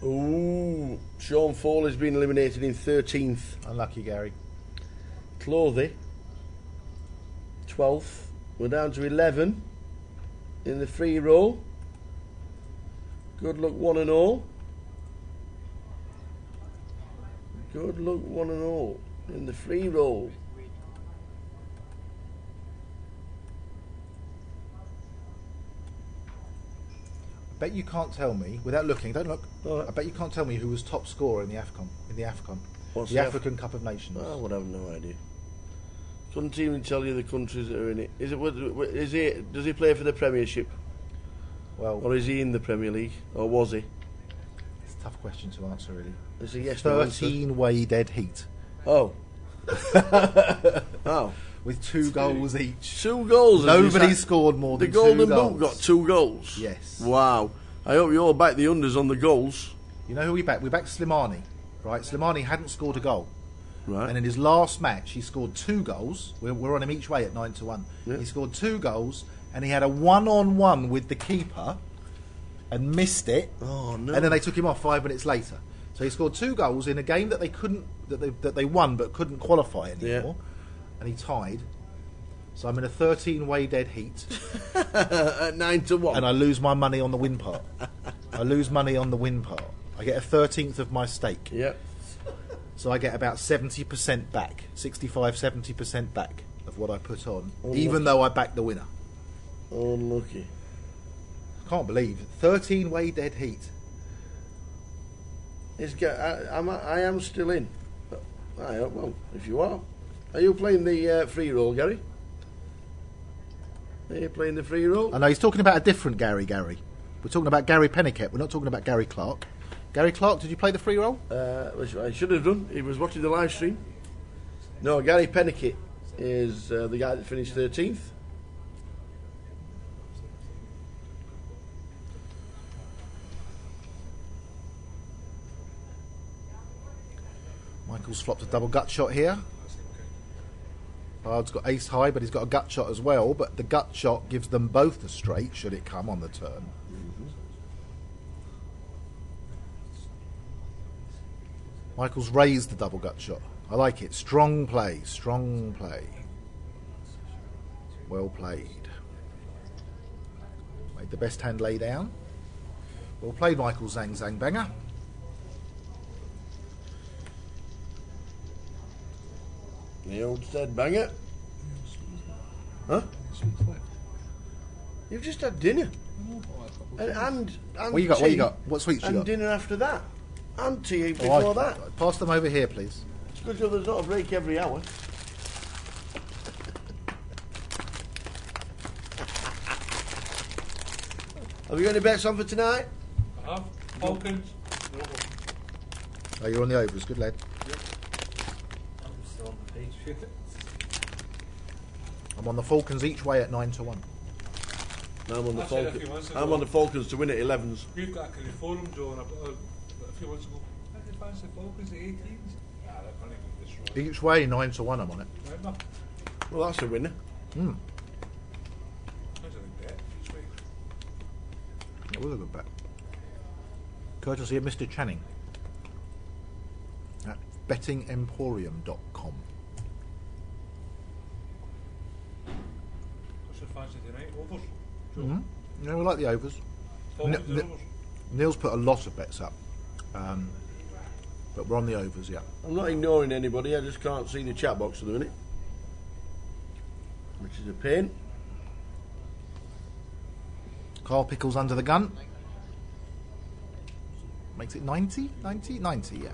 C: Ooh, Sean Fall has been eliminated in 13th.
R: Unlucky, Gary.
C: Clothy, 12th. We're down to 11 in the free roll. Good luck, one and all. Good luck, one and all in the free roll.
R: I bet you can't tell me, without looking, don't look, I bet you can't tell me who was top scorer in the AFCON.
C: What's
R: the African Cup of Nations.
C: I would have no idea. Couldn't even tell you the countries that are in it. Is it? Does he play for the Premiership?
R: Well,
C: or is he in the Premier League, or was he?
R: It's a tough question to answer, really.
C: It's a yes
R: 13 way dead heat.
C: Oh. Oh.
R: With 2 goals each.
C: 2 goals.
R: Nobody scored more than 2 goals.
C: The Golden Boot got 2 goals.
R: Yes.
C: Wow. I hope you all back the unders on the goals.
R: You know who we backed? We backed Slimani. Right. Slimani hadn't scored a goal.
C: Right.
R: And in his last match, he scored 2 goals. We're on him each way at 9-1. Yeah. He scored 2 goals, and he had a 1-on-1 with the keeper, and missed it.
C: Oh no!
R: And then they took him off 5 minutes later. So he scored 2 goals in a game that they won but couldn't qualify anymore. Yeah. And he tied. So I'm in a 13-way dead heat.
C: At 9-1.
R: And I lose my money on the win part. I lose money on the win part. I get a 13th of my stake.
C: Yep.
R: So I get about 70% back. 65-70% back of what I put on. Unlucky. Even though I back the winner.
C: Unlucky.
R: Can't believe 13-way dead heat.
C: I am still in. I hope, well, if you are. Are you playing the free roll, Gary? Are you playing the free roll?
R: I know, he's talking about a different Gary. We're talking about Gary Penniket. We're not talking about Gary Clark. Gary Clark, did you play the free roll?
C: I should have done. He was watching the live stream. No, Gary Penniket is the guy that finished 13th.
R: Michael's flopped a double gut shot here. Bard's got ace high, but he's got a gut shot as well. But the gut shot gives them both the straight, should it come on the turn. Michael's raised the double gut shot. I like it. Strong play, strong play. Well played. Made the best hand lay down. Well played, Michael Zang Zang Banger.
C: The old said banger. Huh? You've just had dinner. And
R: What you got?
C: tea,
R: What you got? What sweets you
C: and
R: got?
C: dinner after that. And tea before that.
R: Pass them over here, please.
C: It's good that there's not a break every hour. Have you got any bets on for tonight?
O: I have. Falcons.
R: Oh, you're on the overs. Good lad.
K: I'm still on the page.
R: I'm on the Falcons each way at 9-1.
C: I'm on the
O: I said a few
C: Falcons.
O: months ago-
C: I'm on the Falcons to win at 11s.
O: We've got a kind of forum, Joe, and a few months ago. How do you fancy Falcons at 18s? Nah, they're going to get destroyed.
R: Each way 9-1. I'm on it.
O: Remember?
C: Well, that's a winner.
R: Hmm.
O: That's a good bet each week.
R: It was a good bet. Courtesy of Mr. Channing at bettingemporium.com.
O: What's your fancy tonight? Overs? Joe?
R: Mm-hmm. Yeah, we like the overs.
O: Falcons
R: N-
O: and overs?
R: Neil's put a lot of bets up, but we're on the overs, yeah.
C: I'm not ignoring anybody, I just can't see the chat box at the minute. Which is a pain.
R: Carl Pickles under the gun. Makes it 90? 90? 90, yeah.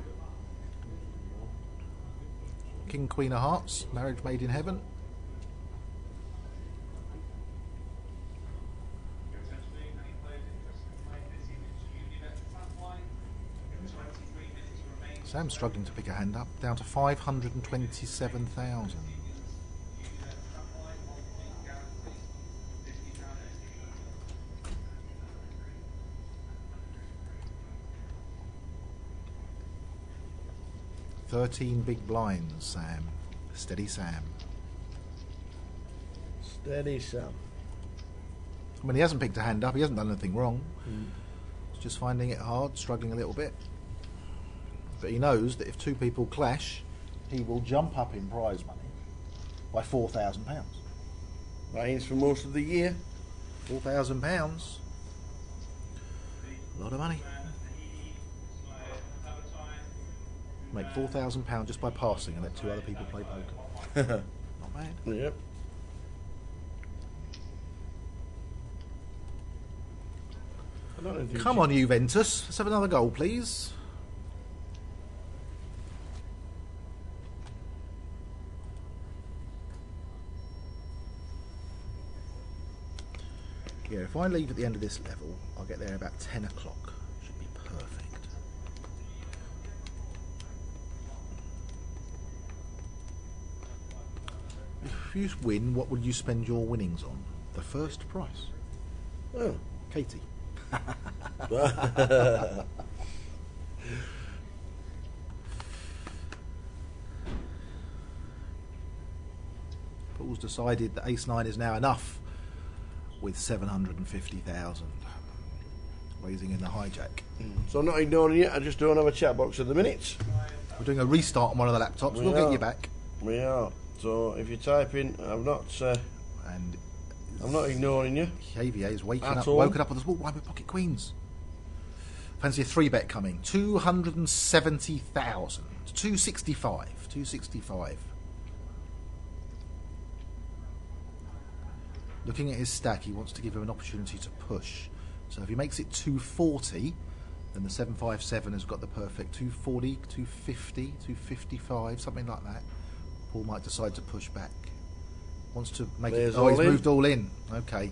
R: King, Queen of Hearts. Marriage Made in Heaven. Sam's struggling to pick a hand up. Down to 527,000. $13 big blinds, Sam. Steady Sam.
C: Steady Sam.
R: I mean, he hasn't picked a hand up. He hasn't done anything wrong. He's just finding it hard, struggling a little bit. But he knows that if two people clash, he will jump up in prize money by £4,000.
C: That is for most of the year.
R: £4,000. A lot of money. Make £4,000 just by passing and let two other people play poker. Not bad.
C: Yep.
R: Come on, Juventus. Let's have another goal, please. Yeah, if I leave at the end of this level, I'll get there about 10 o'clock. Should be perfect. If you win, what would you spend your winnings on? The first prize.
C: Oh,
R: Katie. Paul's decided that Ace-9 is now enough with 750,000 raising in the hijack.
C: So I'm not ignoring you, I just don't have a chat box at the minute.
R: We're doing a restart on one of the laptops. We'll get you back.
C: We are. So if you type in, I'm not ignoring you.
R: KVA is woken up
C: all.
R: with the small blind with pocket queens. Fancy a 3-bet coming. 270,000. 265. 265. Looking at his stack, he wants to give him an opportunity to push. So if he makes it 240, then the 757 has got the perfect 240, 250, 255, something like that. Paul might decide to push back. Wants to make
C: There's
R: it. Oh, he's
C: all in.
R: moved all in. Okay.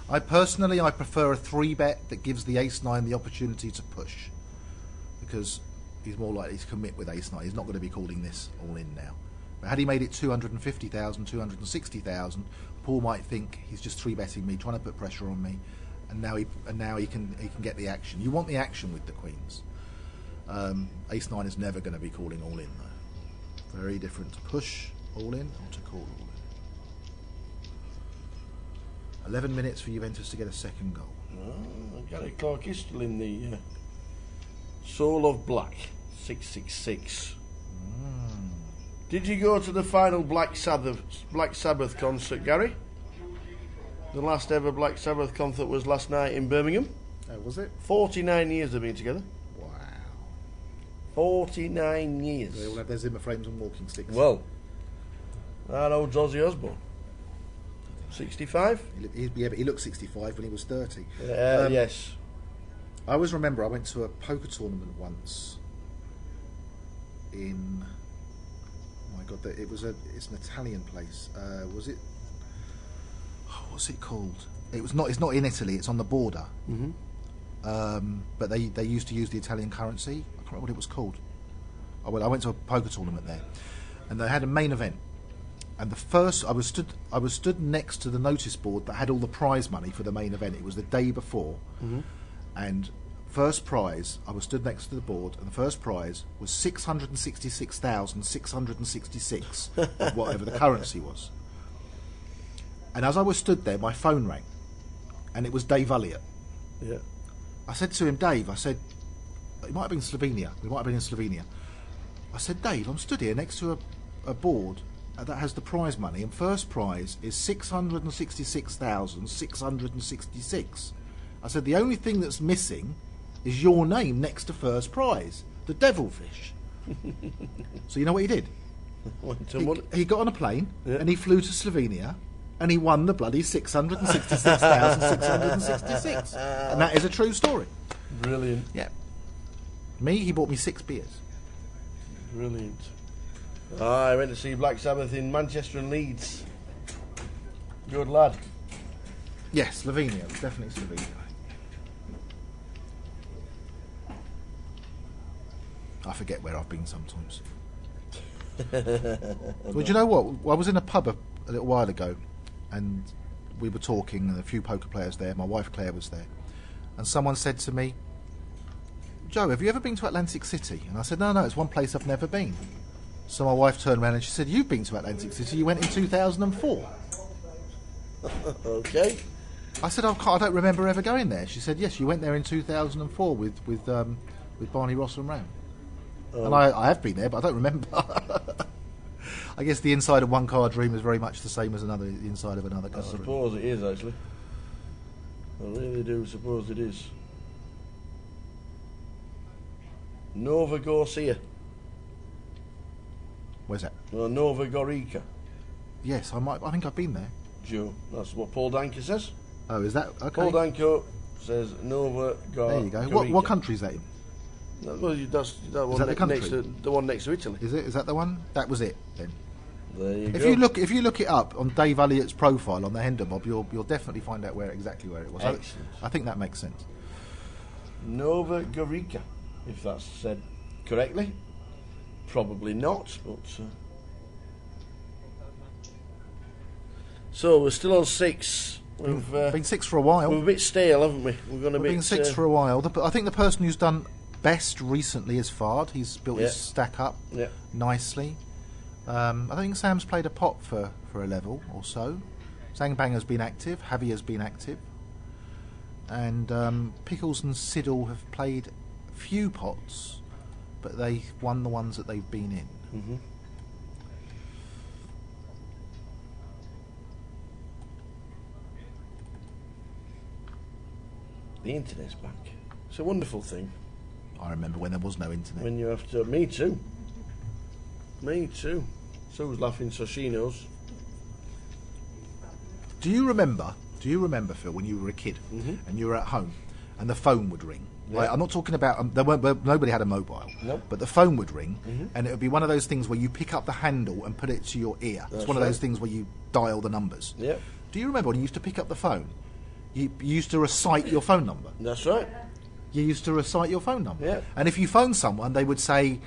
R: I prefer a 3-bet that gives the Ace-9 the opportunity to push, because he's more likely to commit with Ace-9. He's not going to be calling this all in now. But had he made it 250,000, 260,000, Paul might think he's just 3-betting me, trying to put pressure on me, and now he can get the action. You want the action with the queens. Ace-9 is never going to be calling all in though. Very different to push all in or to call all in. 11 minutes for Juventus to get a second goal.
C: Gary Clark is still in the Soul of Black 666. Did you go to the final Black Sabbath concert, Gary? The last ever Black Sabbath concert was last night in Birmingham.
R: Was it?
C: 49 years they've been together.
R: Wow.
C: 49 years.
R: They all have their Zimmer frames and walking sticks.
C: Well, that old Ozzy Osbourne. 65?
R: Yeah, but he looked 65 when he was 30.
C: Yes.
R: I always remember I went to a poker tournament once in... Oh my God, it's an Italian place. Was it... Oh, what's it called? It's not in Italy, it's on the border. But they used to use the Italian currency. I can't remember what it was called. I went to a poker tournament there, and they had a main event. And the first, I was stood next to the notice board that had all the prize money for the main event. It was the day before, and first prize, I was stood next to the board, and the first prize was 666,666 of whatever the currency was. And as I was stood there, my phone rang, and it was Dave Elliott.
C: Yeah.
R: I said to him, Dave, I said, it might have been Slovenia. We might have been in Slovenia. I said, Dave, I'm stood here next to a board that has the prize money, and first prize is 666,666. I said, the only thing that's missing is your name next to first prize, the devilfish. So you know what he did? He got on a plane, and he flew to Slovenia, and he won the bloody 666,666. And that is a true story.
C: Brilliant.
R: Yeah. He bought me 6 beers.
C: Brilliant. I went to see Black Sabbath in Manchester and Leeds. Good lad.
R: Yes, Slovenia. It was definitely Slovenia. I forget where I've been sometimes. Well, do you know what? I was in a pub a little while ago, and we were talking, and a few poker players there. My wife Claire was there, and someone said to me, Joe, have you ever been to Atlantic City? And I said, no, it's one place I've never been. So my wife turned around and she said, you've been to Atlantic City, you went in 2004.
C: Okay.
R: I said, I don't remember ever going there. She said, yes, you went there in 2004 with Barney Ross and Ram. And I have been there, but I don't remember. I guess the inside of one car dream is very much the same as the inside of another car dream.
C: I suppose it is, actually. I really do suppose it is. Nova Gorica.
R: Where's that?
C: Nova Gorica.
R: Yes, I think I've been there.
C: Joe, that's what Paul Danker says.
R: Oh, is that okay?
C: Paul Danker says Nova Gorica.
R: There you go. What country is that in?
C: Well, that's that one next to the one next to Italy.
R: Is it? Is that the one? That was it then.
C: There you
R: go. If you look it up on Dave Elliott's profile on the Hender Mob, you'll definitely find out exactly where it was.
C: Excellent.
R: I think that makes sense.
C: Nova Gorica, if that's said correctly. Probably not, but so we're still on 6. We've
R: been 6 for a while.
C: We're a bit stale, haven't we? We've
R: been 6 for a while. I think the person who's done best recently is Fard. He's built his stack up nicely. I think Sam's played a pot for a level or so. Zangbang has been active. Javi has been active. And Pickles and Siddle have played few pots, but they won the ones that they've been in.
C: The internet's back. It's a wonderful thing.
R: I remember when there was no internet.
C: When you have to... Me too. So was laughing, so she knows.
R: Do you remember, Phil, when you were a kid and you were at home and the phone would ring?
C: Yeah.
R: Like, I'm not talking about nobody had a mobile, but the phone would ring, and it would be one of those things where you pick up the handle and put it to your ear. It's one of those things where you dial the numbers.
C: Yeah.
R: Do you remember when you used to pick up the phone? You used to recite your phone number.
C: That's right.
R: You used to recite your phone number.
C: Yeah.
R: And if you phoned someone, they would say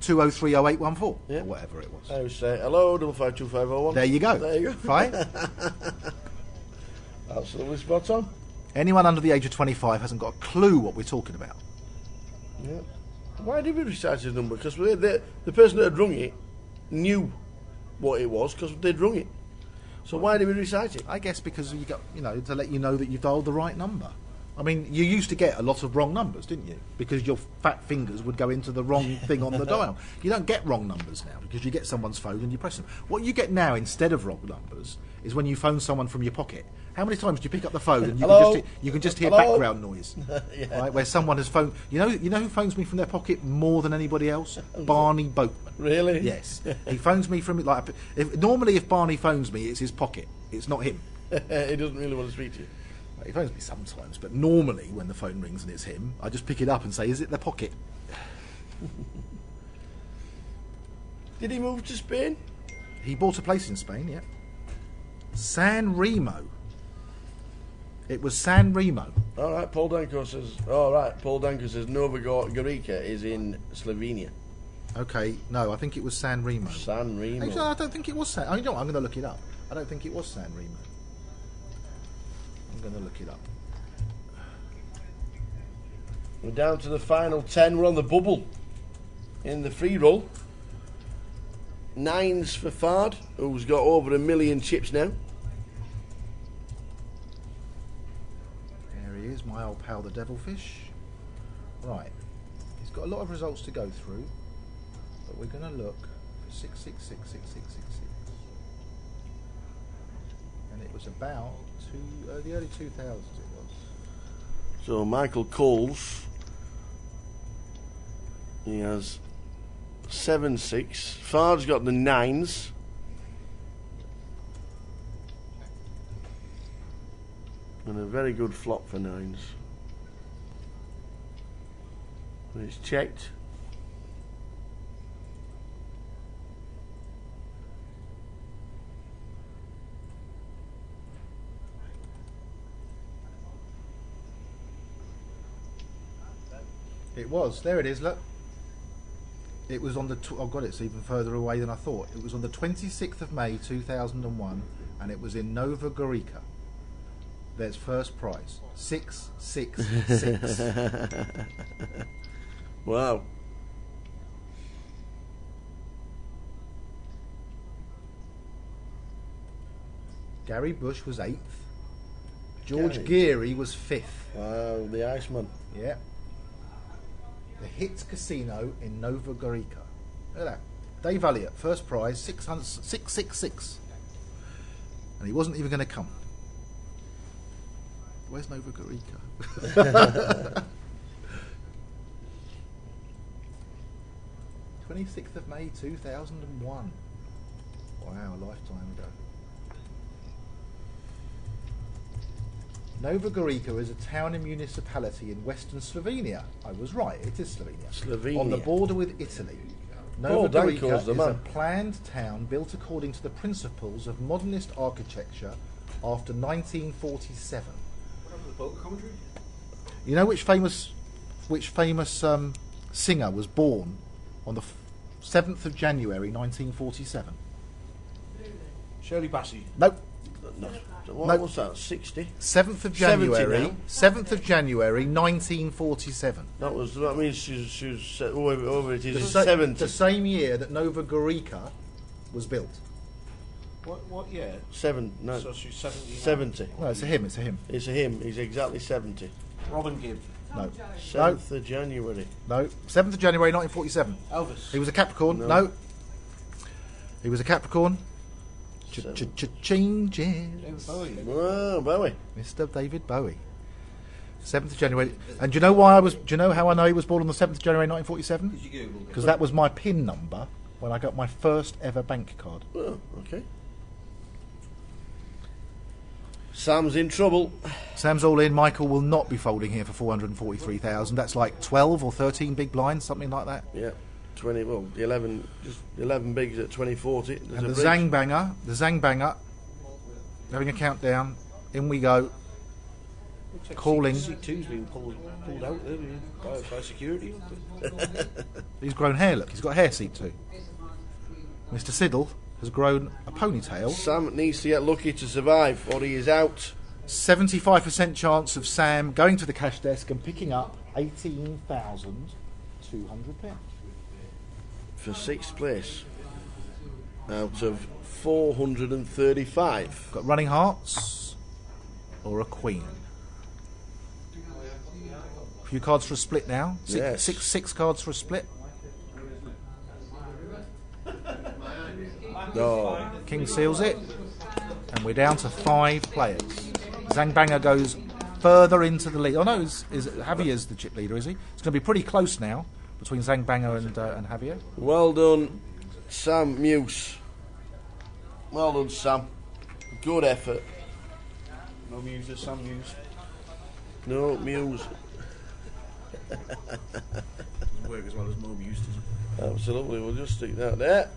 R: 2030814 or whatever it was.
C: I would say hello 552501.
R: There you go. Right.
C: Absolutely spot on.
R: Anyone under the age of 25 hasn't got a clue what we're talking about.
C: Yeah. Why did we recite his number? Because the person that had rung it knew what it was because they'd rung it. So why did we recite it?
R: I guess because you got, to let you know that you've dialed the right number. I mean, you used to get a lot of wrong numbers, didn't you? Because your fat fingers would go into the wrong thing on the dial. You don't get wrong numbers now because you get someone's phone and you press them. What you get now instead of wrong numbers is when you phone someone from your pocket. How many times do you pick up the phone and you can just hear
C: Hello?
R: background noise,
C: Yeah.
R: right? Where someone has phoned. You know who phones me from their pocket more than anybody else? Barney Boatman.
C: Really?
R: Yes. He phones me from normally if Barney phones me, it's his pocket. It's not him.
C: He doesn't really want to speak to you.
R: He phones me sometimes, but normally when the phone rings and it's him, I just pick it up and say, "Is it their pocket?"
C: Did he move to Spain?
R: He bought a place in Spain, yeah. San Remo. It was San Remo.
C: All right, Paul Danko says. All right, Paul Danko says Nova Gorica is in Slovenia.
R: Okay, no, I think it was San Remo.
C: San Remo.
R: Actually, I don't think it was San. I'm going to look it up. I don't think it was San Remo. I'm going to look it up.
C: We're down to the final 10. We're on the bubble in the free roll. 9s for Fard, who's got over 1 million chips now.
R: There he is, my old pal, the Devilfish. Right, he's got a lot of results to go through, but we're going to look for 6666666, and it was about the early 2000s. It was.
C: So Michael Coles, he has 7-6. Fard's got the 9s. And a very good flop for 9s. And it's checked.
R: It was. There it is, look. It was on the... I've got it, it's even further away than I thought. It was on the 26th of May 2001, and it was in Nova Gorica. There's first prize. 666.
C: Wow.
R: Gary Bush was 8th. George Geary was 5th.
C: Wow, the Iceman.
R: Yeah. The Hits Casino in Nova Gorica. Look at that. Dave Elliott, first prize, 666. And he wasn't even going to come. Where's Nova Gorica? 26th of May 2001. Wow, a lifetime ago. Nova Gorica is a town and municipality in western Slovenia. I was right, it is Slovenia.
C: Slovenia.
R: On the border with Italy.
C: Paul
R: Nova Gorica
C: Danko's the
R: is
C: man.
R: a planned town built according to the principles of modernist architecture after 1947.
O: What happened to the vocal commentary?
R: You know which famous singer was born on the 7th of January 1947?
O: Shirley Bassey.
R: Nope.
C: No. What was that? 60?
R: 7th of January. 7th of January 1947.
C: That means she was over it is
R: The
C: 70.
R: the same year that Nova Gorica was built.
O: What year?
C: So
O: she's 70.
C: 70.
R: No, it's a him. It's a him.
C: It's a him. He's exactly 70.
O: Robin Gibb.
R: No.
C: 7th of January.
R: No. 7th of January 1947.
O: Elvis.
R: He was a Capricorn.
C: No.
R: No. He was a Capricorn. Changes.
O: David Bowie.
C: Oh, Bowie.
R: Mr. David Bowie. 7th of January. And do you know why do you know how I know he was born on the 7th of January 1947?
O: Because you Googled it.
R: Because that was my PIN number when I got my first ever bank card.
C: Oh, okay. Sam's in trouble.
R: Sam's all in. Michael will not be folding here for 443,000. That's like 12 or 13 big blinds, something like that.
C: Yeah. 20, well, the 11 bigs at 2040.
R: And the Zangbanger, having a countdown. In we go. Calling.
O: C2's been pulled out there by security.
R: He's grown hair, look. He's got a hair seat too. Mr. Siddle has grown a ponytail.
C: Sam needs to get lucky to survive, or he is out.
R: 75% chance of Sam going to the cash desk and picking up 18,200. £200.
C: For 6th place out of 435.
R: Got running hearts or a queen. A few cards for a split now. Six cards for a split.
C: No.
R: King seals it, and we're down to 5 players. Zangbanger goes further into the lead. Oh no, is Javier's the chip leader? Is he? It's going to be pretty close now between Zangbanger and Javier.
C: Well done, Sam Muse. Well done, Sam. Good effort.
J: No Muse, Sam Muse.
C: No Muse.
J: Doesn't work as well as Mo Muse does.
C: Absolutely, we'll just stick that there.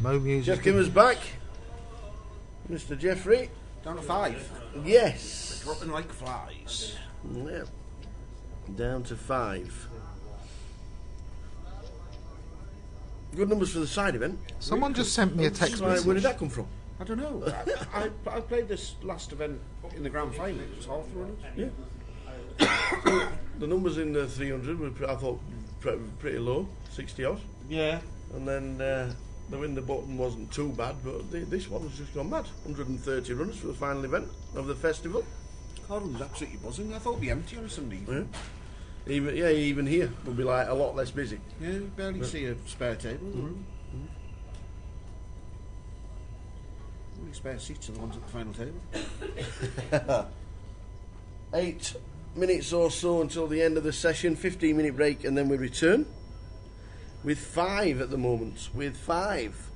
R: Mo Muse.
C: Jeff Kimmer's back. Mr. Jeffrey.
J: Down to 5.
C: Yes.
J: They're dropping like flies.
C: Yeah. Down to 5. Good numbers for the side event.
R: Someone just sent me a text
C: Where
R: message.
C: did that come from?
J: I don't know. I played this last event in the grand final. It was half the runners.
C: Yeah. The numbers in the 300 were, I thought, pretty low, 60 odd.
J: Yeah.
C: And then the win the bottom wasn't too bad, but this one has just gone mad. 130 runners for the final event of the festival.
J: Carl was absolutely buzzing. I thought it'd be empty on a Sunday evening.
C: Yeah. Even here we'll be like a lot less busy.
J: Yeah, barely see a spare table. Only spare seats are the ones at the final table.
C: 8 minutes or so until the end of the session, 15-minute break, and then we return with 5 at the moment. With 5.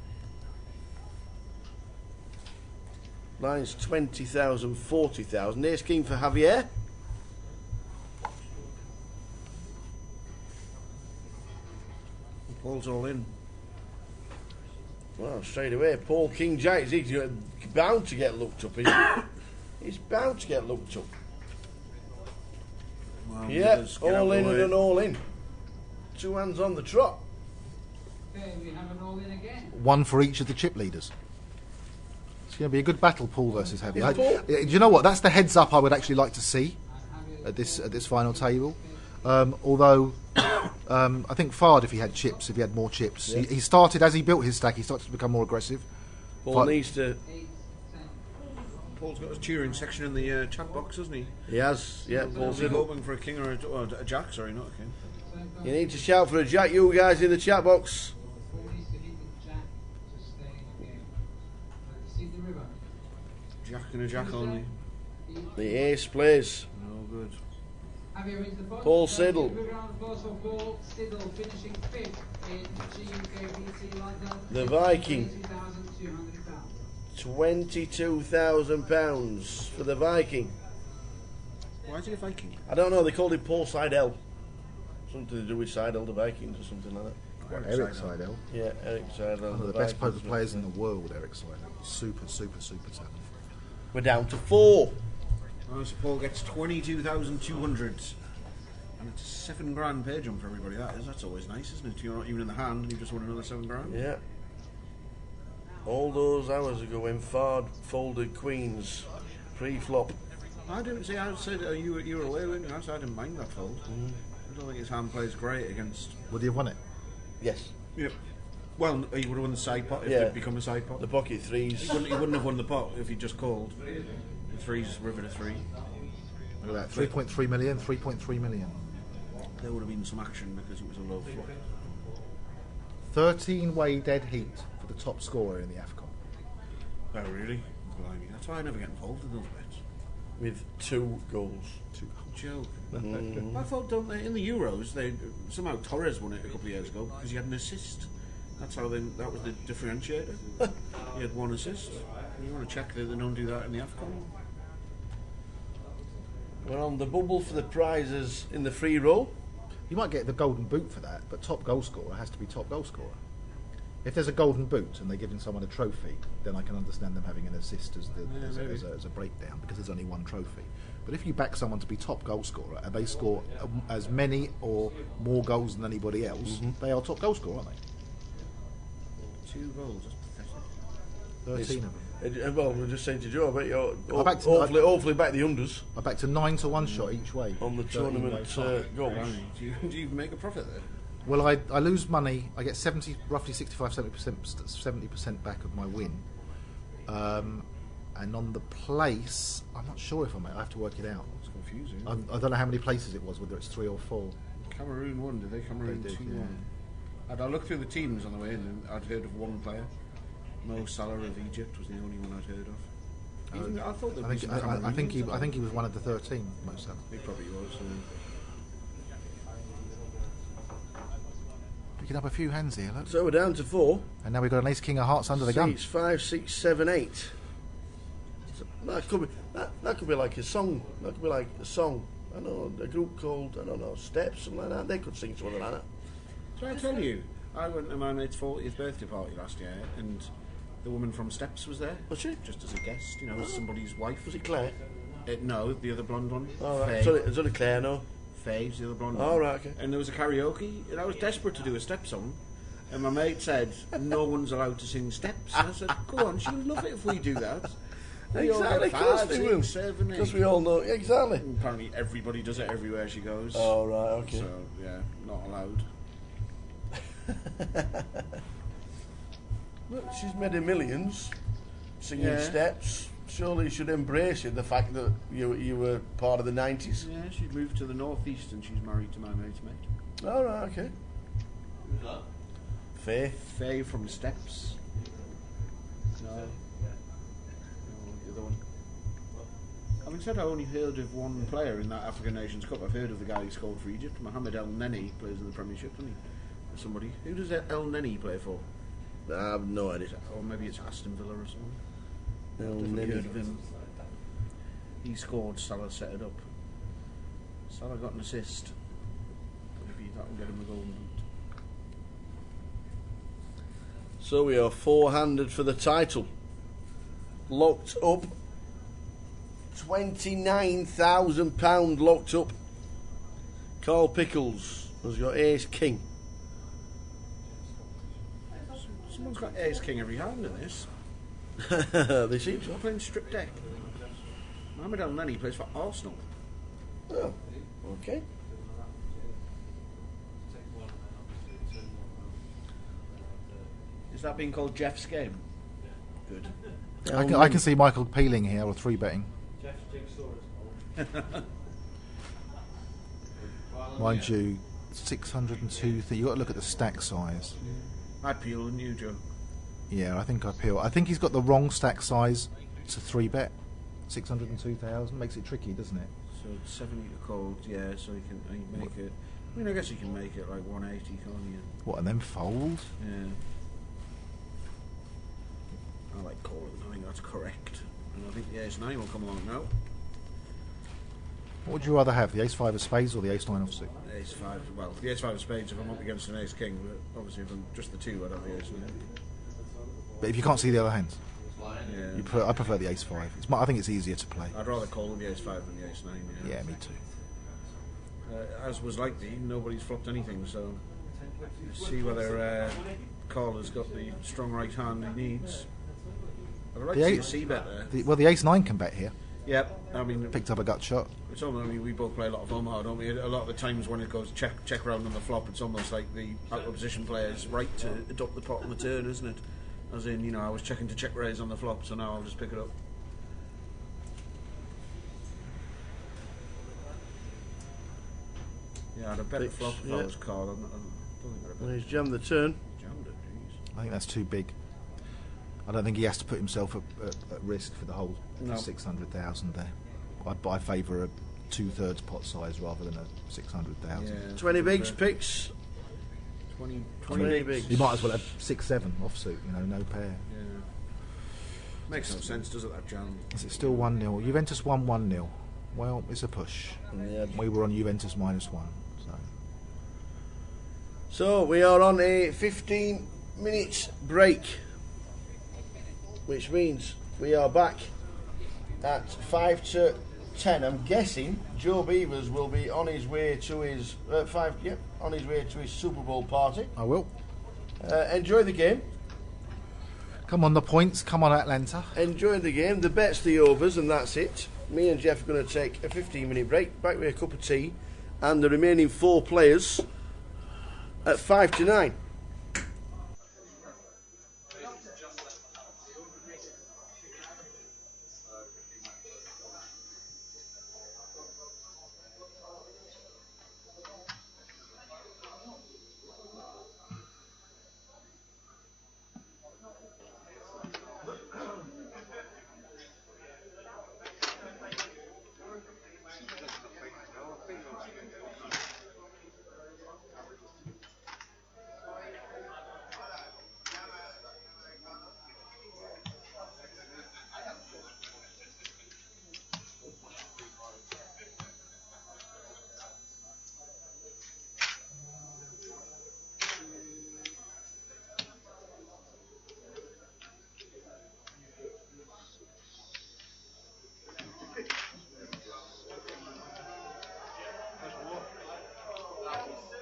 C: Lines 20,000, 40,000. Ace King for Javier.
J: Paul's all in.
C: Well, straight away, Paul King Jack. He's bound to get looked up, isn't he? He's bound to get looked up.
J: Well,
C: Yeah, all in and an all in. 2 hands on the trot.
B: Okay, we have an all in again.
R: 1 for each of the chip leaders. It's going to be a good battle, Paul versus Javier.
C: Paul?
R: Do you know what? That's the heads up I would actually like to see at this final table. Although I think Fard, if he had more chips,
C: Yeah.
R: he started as he built his stack. He started to become more aggressive.
C: Paul needs to.
J: Paul's got his cheering section in the chat box, hasn't he?
C: He has, yeah. Paul's
J: He's hoping for a king or a jack. Sorry, not a king.
C: You need to shout for a jack, you guys in the chat box.
J: Jack and a jack only.
C: The ace plays.
J: No good.
C: Paul Siddle. The Viking. £22,000 for the Viking.
J: Why is he a Viking?
C: I don't know, they called him Paul Seidel. Something to do with Seidel, the Vikings, or something like that.
R: Eric Seidel.
C: Yeah, Eric Seidel.
R: One of the best poker players in the world, Eric Seidel. Super talented.
C: We're down to 4.
J: Oh, so Paul gets 22,200. And it's a £7,000 pay jump for everybody, that is. That's always nice, isn't it? You're not even in the hand and you just won another £7,000.
C: Yeah. All those hours ago when Fard folded queens pre-flop.
J: I didn't say. I said you were away with me. I said I didn't mind that fold. I don't think his hand plays great against.
R: Would he have won it?
C: Yes.
J: Yep. Well, he would have won the side pot if it become a side pot.
C: The pocket threes.
J: He wouldn't have won the pot if he just called. The threes, river to 3.
R: Look at that. 3.3 million. 3.3 million.
J: There would have been some action because it was a low flop.
R: 13-way dead heat for the top scorer in the AFCON.
J: Oh really? Blimey. That's why I never get involved in those bets.
C: With 2 goals.
J: Joke. I thought, don't they, in the Euros, somehow Torres won it a couple of years ago because he had an assist. That was the differentiator. He had 1 assist. You want to check that they don't do that in the AFCON?
C: We're on the bubble for the prizes in the free roll.
R: You might get the golden boot for that, but top goal scorer has to be top goal scorer. If there's a golden boot and they're giving someone a trophy, then I can understand them having an assist as a breakdown because there's only 1 trophy. But if you back someone to be top goal scorer and they score as many or more goals than anybody else, they are top goal scorer, aren't they?
J: 2 goals, that's pathetic.
R: 13 of them.
C: Well, we're just saying to Joe, I bet you're hopefully back the unders.
R: I backed a 9 to 1 shot each way
C: on the tournament goals.
J: Do you even make a profit there?
R: Well, I lose money. I get roughly 65, 70% back of my win. And on the place, I'm not sure if I have to work it out.
J: It's confusing.
R: I don't know how many places it was, whether it's 3 or 4.
J: Cameroon won, did they? Cameroon 2-1. I looked through the teams on the way in, and I'd heard of one player. Mo Salah of Egypt was the only one I'd heard of. I thought there'd be some
R: I think he was one of the 13. Mo Salah.
J: He probably was.
R: Picking up a few hands here, look.
C: So we're down to 4.
R: And now we've got an ace king of hearts under the gun.
C: It's 5, 6, 7, 8. So that could be like a song. That could be like a song. I know a group called Steps, something like that. They could sing something like that.
J: Did I tell you? I went to my mate's 40th birthday party last year, and the woman from Steps was there.
C: Was she?
J: Just as a guest, as somebody's wife.
C: Was it Claire?
J: No, the other blonde one.
C: Oh, right. It's only Claire, no?
J: Faye's the other blonde
C: one.
J: Oh,
C: right, okay.
J: And there was a karaoke, and I was desperate to do a step song, and my mate said, no one's allowed to sing steps. And I said, go on, she'll love it if we do that.
C: Exactly, of course they will.
J: 7, 8.
C: Because we all know, exactly.
J: And apparently everybody does it everywhere she goes.
C: Oh, right, okay.
J: So, yeah, not allowed.
C: Look, she's made her millions singing Steps. Surely you should embrace it, the fact that you were part of the 90s.
J: Yeah, she moved to the northeast and she's married to my mate's mate.
C: Oh, right, okay.
A: Who's that?
C: Faye.
J: Faye from Steps. No, the other one. Having said I only heard of one player in that African Nations Cup, I've heard of the guy who scored for Egypt. Mohamed El Neni plays in the Premiership, doesn't he? Somebody. Who does El Neni play for?
C: I have no idea.
J: Or maybe it's Aston Villa or something.
C: El
J: I've
C: Neni.
J: heard of him. He scored, Salah set it up. Salah got an assist. Maybe that'll get him a golden boot.
C: So we are 4-handed for the title. Locked up. £29,000 locked up. Carl Pickles has got ace king.
J: Someone's got ace king every hand in this.
C: They seem to.
J: Playing strip deck. Mohamed El Neni plays for Arsenal.
C: Oh, okay.
J: Is that being called Jeff's game? Good.
R: I can see Michael peeling here or 3-betting. Mind you, 602. You've got to look at the stack size.
J: I'd peel, wouldn't you, Joe?
R: Yeah, I think I peel. I think he's got the wrong stack size to 3-bet. 602,000 makes it tricky, doesn't it?
J: So 70 to cold, yeah. So you can make it. I mean, I guess you can make it like 180, can't you?
R: What, and then fold?
J: Yeah. I like calling. I think that's correct. And I think the ace 9 will come along now.
R: What would you rather have, the ace 5 of spades or the ace 9 offsuit?
J: Ace 5. Well, the ace 5 of spades if I'm up against an ace king, but obviously if I'm just the 2, I'd have the ace 9.
R: But if you can't see the other hands,
J: yeah.
R: I prefer the ace 5. I think it's easier to play.
J: I'd rather call with the ace 5 than the ace 9.
R: Yeah, me too.
J: As was likely, nobody's flopped anything, so let's see whether Carl has got the strong right hand he needs. I'd like to see a C-bet there.
R: Well, the ace 9 can bet here.
J: Yep, I mean...
R: Picked up a gut shot.
J: It's almost, I mean, we both play a lot of Omaha, don't we? A lot of the times when it goes check round on the flop, it's almost like the opposition player's right to adopt the pot on the turn, isn't it? As in, I was checking to check raise on the flop, so now I'll just pick it up. Yeah, I'd have bet the flop if I was Carl. I don't think I'd have bet.
C: Well, he's jammed the turn.
J: Jammed it, jeez.
R: I think that's too big. I don't think he has to put himself at risk for the whole 600,000 there. I favour a 2/3 pot size rather than a 600,000.
C: Yeah, 20 bigs picks.
J: 20 bigs.
R: You might as well have 6/7 offsuit. No pair.
J: Yeah. Makes no sense, does it? That jam.
R: Is it still 1-0? Juventus won 1-0. Well, it's a push.
C: Yeah.
R: We were on Juventus -1.
C: So we are on a 15 minutes break, which means we are back at 5 to 10. I'm guessing Joe Beavers will be on his way to his on his way to his Super Bowl party.
R: I will.
C: Enjoy the game.
R: Come on, the points. Come on, Atlanta.
C: Enjoy the game. The bet's the overs, and that's it. Me and Jeff are going to take a 15-minute break, back with a cup of tea, and the remaining 4 players at 5 to 9.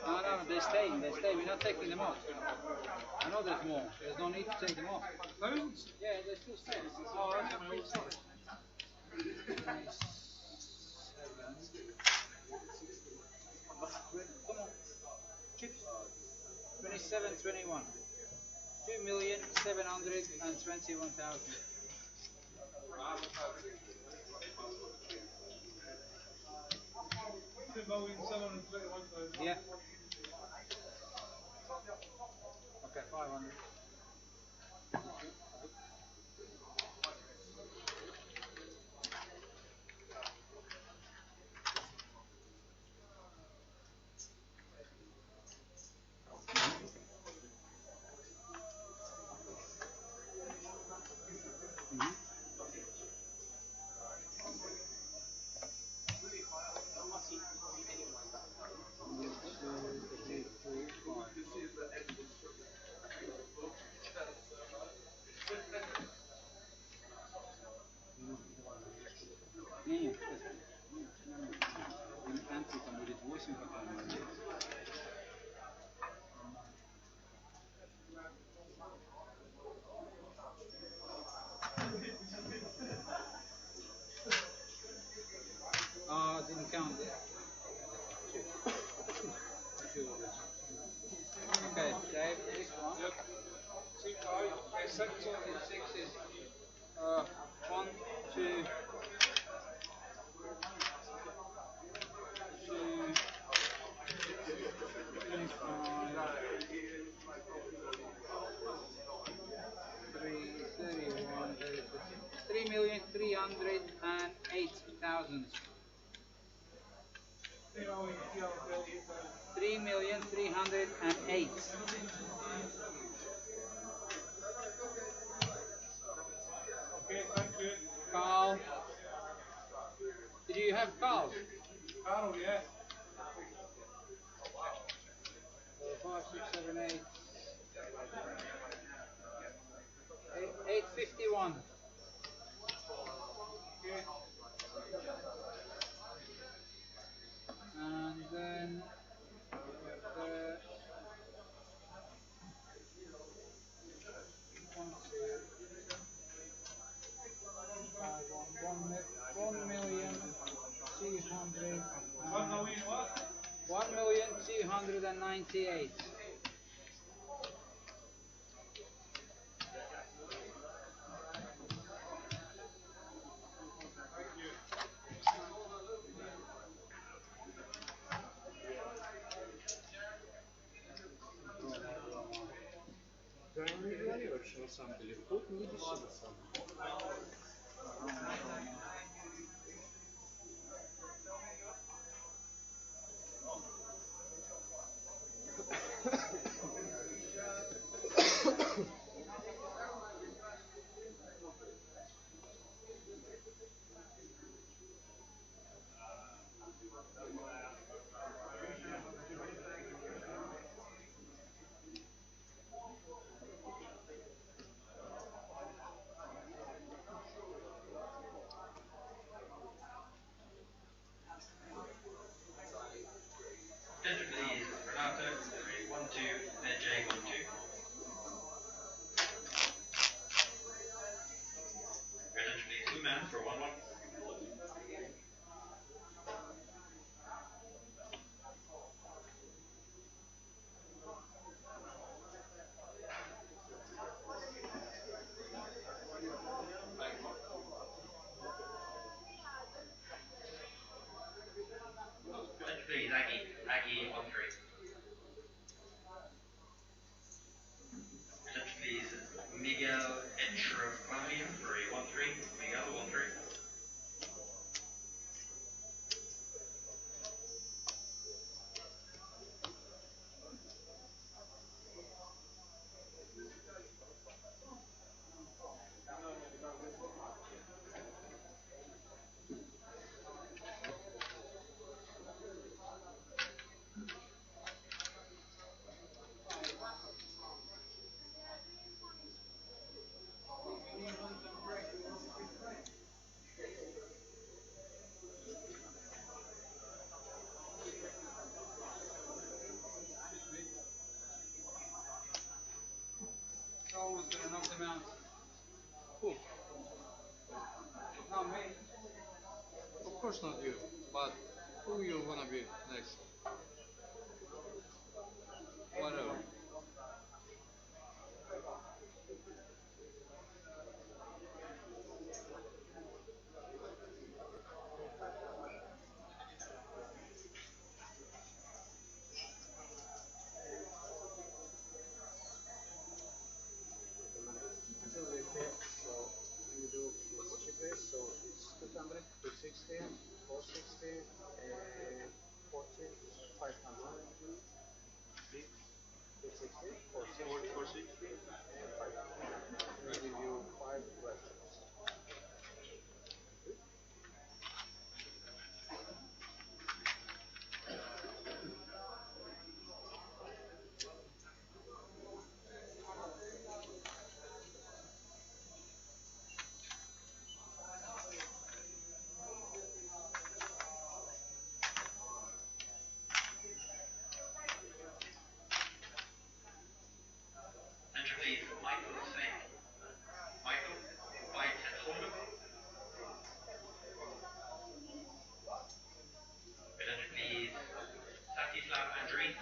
B: No, they're staying. We're not taking them off. I know there's more. There's no need to take them off.
O: Thousands?
B: Yeah, they're still staying.
O: Oh, that's amazing.
B: 27, 21. 2,721,000. Yeah. Okay, 500. Didn't count it. Okay, Dave, this one. Yep. 6 is 1, 2, 2, 3,308,000. 3,308.
O: Okay, thank you.
B: Carl. Did you have Carl?
O: Carl, yeah.
B: 5, 6, 7, 8. 851.
O: Okay.
B: And then one million 200.
O: 1 million what?
B: 1,298,000.
K: Правильно говорила, что на самом деле вход не дешевый сам.
B: Not the amount. Who? Not me. Of course not you. But who you wanna be next? Whatever.
K: So we do it's cheapest, so it's 200, 260, 460, 40, 500. 260, 460, and 500. We give you 5 restaurants.
U: Entry please, Michael Smith. Michael, 510 Holden. Bid entry please, Satislav Andri.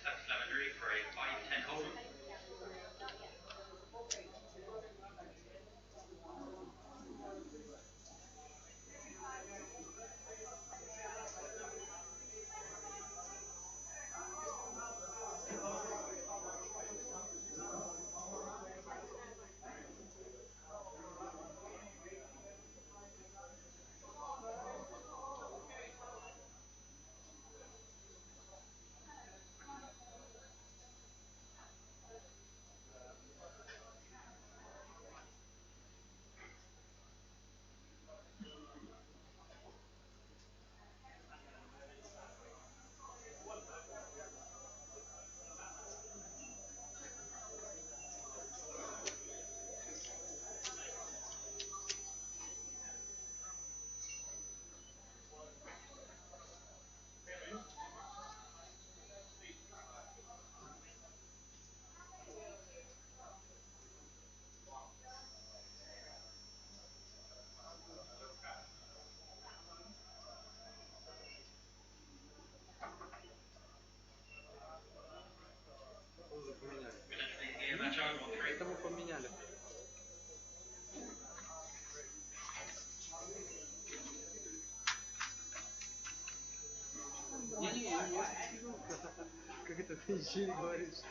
U: Satislav Andri for a 510 Holden.
B: Это мы поменяли. Не-не, как это ты ничего не говоришь?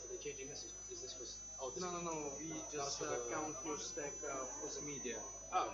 K: They're changing this. Is this was? Oh, this
B: No. We just count your stack for the media.
K: Oh.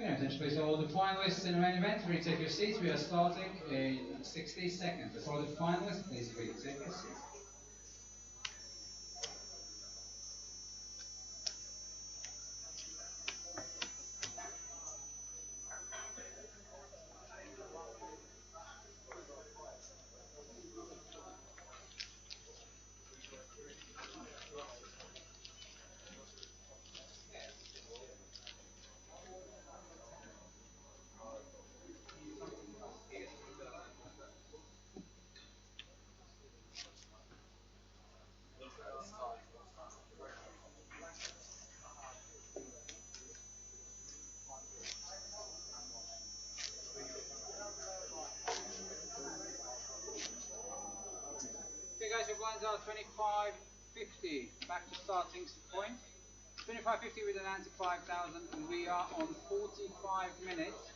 B: Okay, attention please, all the finalists in the main event, please take your seats. We are starting in 60 seconds. Before the finalists, please take your seats. Okay guys, your blinds are 25.50, back to starting point. 25.50 with an answer 5,000, and we are on 45 minutes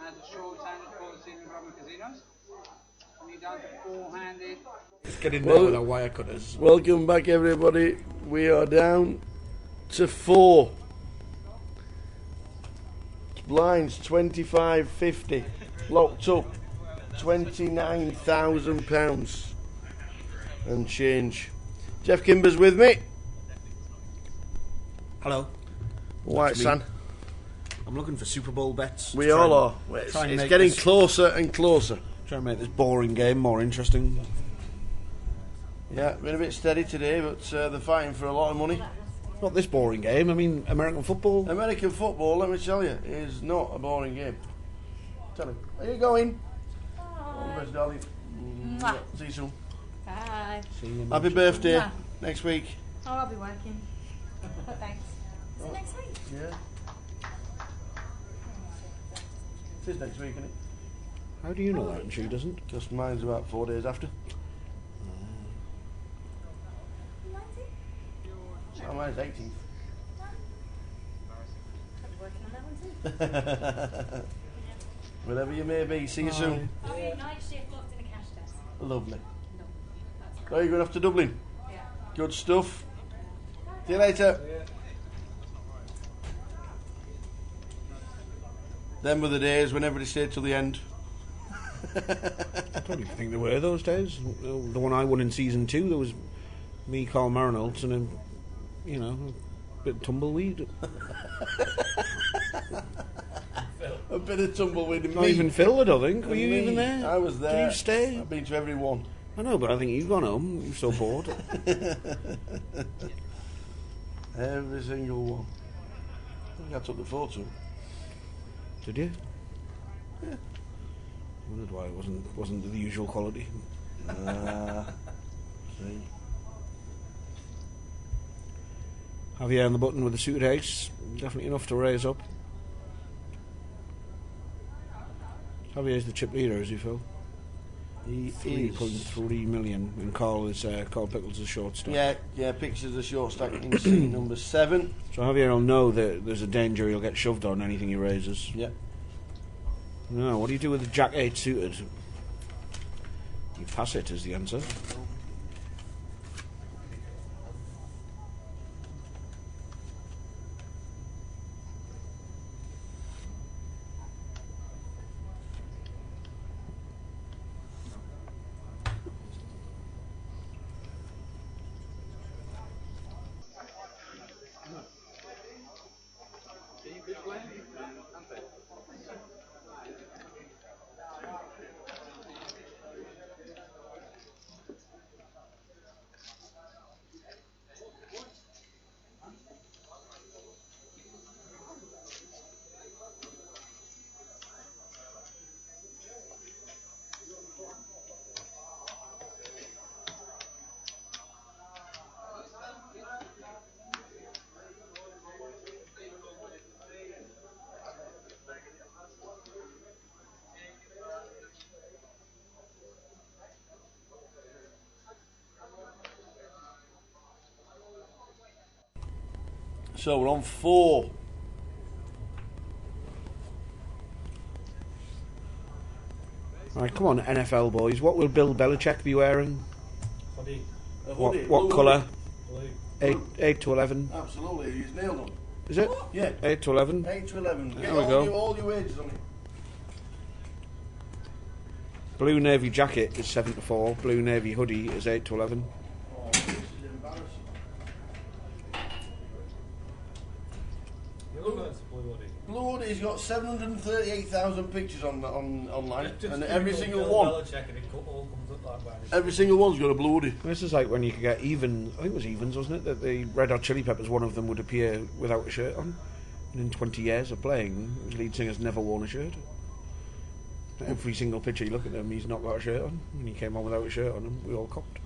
B: as a short-handed for the Stephen Grumman Casinos. Coming down to four-handed.
J: It's getting better with our wire cutters.
C: Welcome back, everybody. We are down to 4. Blinds 25.50, locked up £29,000 and change. Jeff Kimber's with me.
J: Hello.
C: White San.
J: I'm looking for Super Bowl bets.
C: We all are. It's getting closer and closer.
J: Try and make this boring game more interesting.
C: Yeah, been a bit steady today, but they're fighting for a lot of money.
J: Not this boring game. I mean, American football.
C: American football, let me tell you, is not a boring game. Tell him. Are you going? All the best, darling. See you soon.
D: Bye.
J: See you.
C: Happy birthday
D: Mwah.
C: next week.
D: Oh, I'll be working. But thanks. Is it next week?
C: Yeah. It is next week, isn't it?
J: How do you know that and she doesn't?
C: Because mine's about 4 days after. Oh, mine's 18th.
D: I'll be working on that one too.
C: Whatever you may be, see you soon.
D: I'll be a night shift locked in a cash desk.
C: Lovely. Oh, you're going off to Dublin?
D: Yeah.
C: Good stuff. See you later. Them were the days when everybody stayed till the end.
J: I don't even think there were those days. The one I won in season 2, there was me, Carl Marinholtz, and a bit of tumbleweed.
C: A bit of tumbleweed.
J: Not even Phil, I don't think. Were you even there?
C: I was there.
J: Did you stay?
C: I've been to every one.
J: I know, but I think you've gone home. You're so bored.
C: Every single one. I think I took the photo.
J: Did you?
C: Yeah.
J: Wondered why it wasn't the usual quality.
C: See.
J: Javier on the button with the suited ace. Definitely enough to raise up. Javier's the chip leader, is he, Phil?
C: He is
J: 3.3 million, and Carl Pickles is short stack.
C: Yeah, Pictures a short stack in seat number 7.
J: So Javier will know that there's a danger he'll get shoved on anything he raises.
C: Yeah.
J: No, what do you do with the Jack 8 suited? You pass it is the answer.
C: So we're on 4.
J: Right, come on, NFL boys. What will Bill Belichick be wearing?
K: Hoodie.
J: What colour? 8 to 11.
C: Absolutely, he's nailed them.
J: Is it?
C: Yeah.
J: 8 to 11.
C: 8 to 11.
J: There
C: Get
J: we go.
C: all your wages on it.
J: Blue navy jacket is 7 to 4. Blue navy hoodie is 8 to 11.
C: Oh, this is embarrassing. Blue Hoodie's got 738,000 pictures on online, and every single one. Every single one's got a Blue Hoodie.
J: This is like when you could get even. I think it was Evans, wasn't it? That the Red Hot Chili Peppers, one of them would appear without a shirt on. And in 20 years of playing, his lead singer's never worn a shirt. Every single picture you look at him, he's not got a shirt on. And he came on without a shirt on, and we all copped.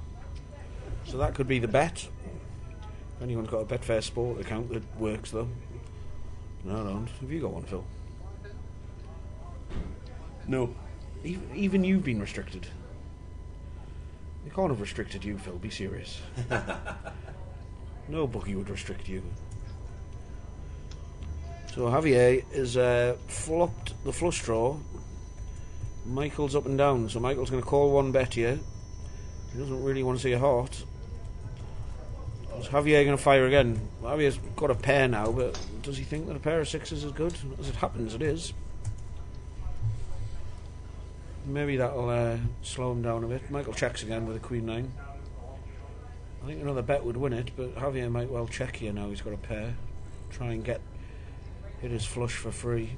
J: So that could be the bet. If anyone's got a Betfair Sport account that works, though. No, I don't. Have you got one, Phil?
C: No.
J: Even you've been restricted. They can't have restricted you, Phil. Be serious. No bookie would restrict you. So Javier is flopped the flush draw. Michael's up and down, so Michael's going to call one bet here. He doesn't really want to see a heart. Is Javier going to fire again? Javier's got a pair now, but does he think that a pair of sixes is good? As it happens, it is. Maybe that'll slow him down a bit. Michael checks again with a queen 9. I think another bet would win it, but Javier might well check here now he's got a pair. Try and hit his flush for free.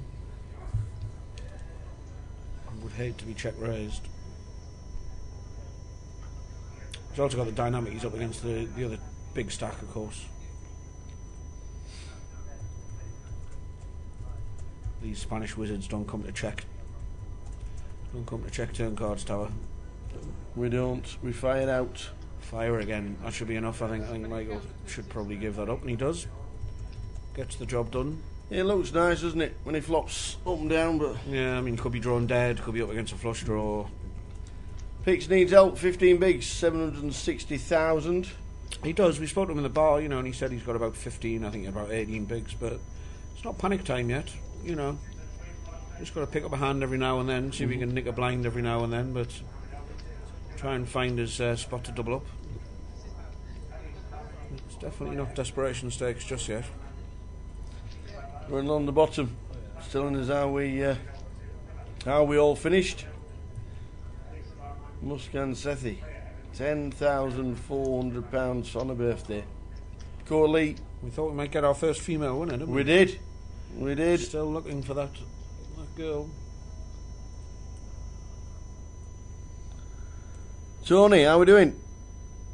J: I would hate to be check raised. He's also got the dynamic, he's up against the other big stack, of course. These Spanish wizards don't come to check. Don't come to check turn cards, Tower.
C: We don't. We fire out.
J: Fire again. That should be enough. I think Michael should probably give that up, and he does. Gets the job done.
C: It looks nice, doesn't it, when he flops up and down, but...
J: Yeah, I mean, could be drawn dead, could be up against a flush draw.
C: Picks needs help, 15 bigs, 760,000.
J: He does. We spoke to him in the bar, and he said he's got about 15, I think about 18 bigs, but it's not panic time yet, Just got to pick up a hand every now and then, see if we can nick a blind every now and then, but try and find his spot to double up. It's definitely not desperation stakes just yet.
C: We're on the bottom, just telling us how we all finished. Muscan Sethi, £10,400 on a birthday. Corley.
J: We thought we might get our first female winner, didn't we?
C: We did.
J: Still looking for that girl.
C: Tony, how are we doing?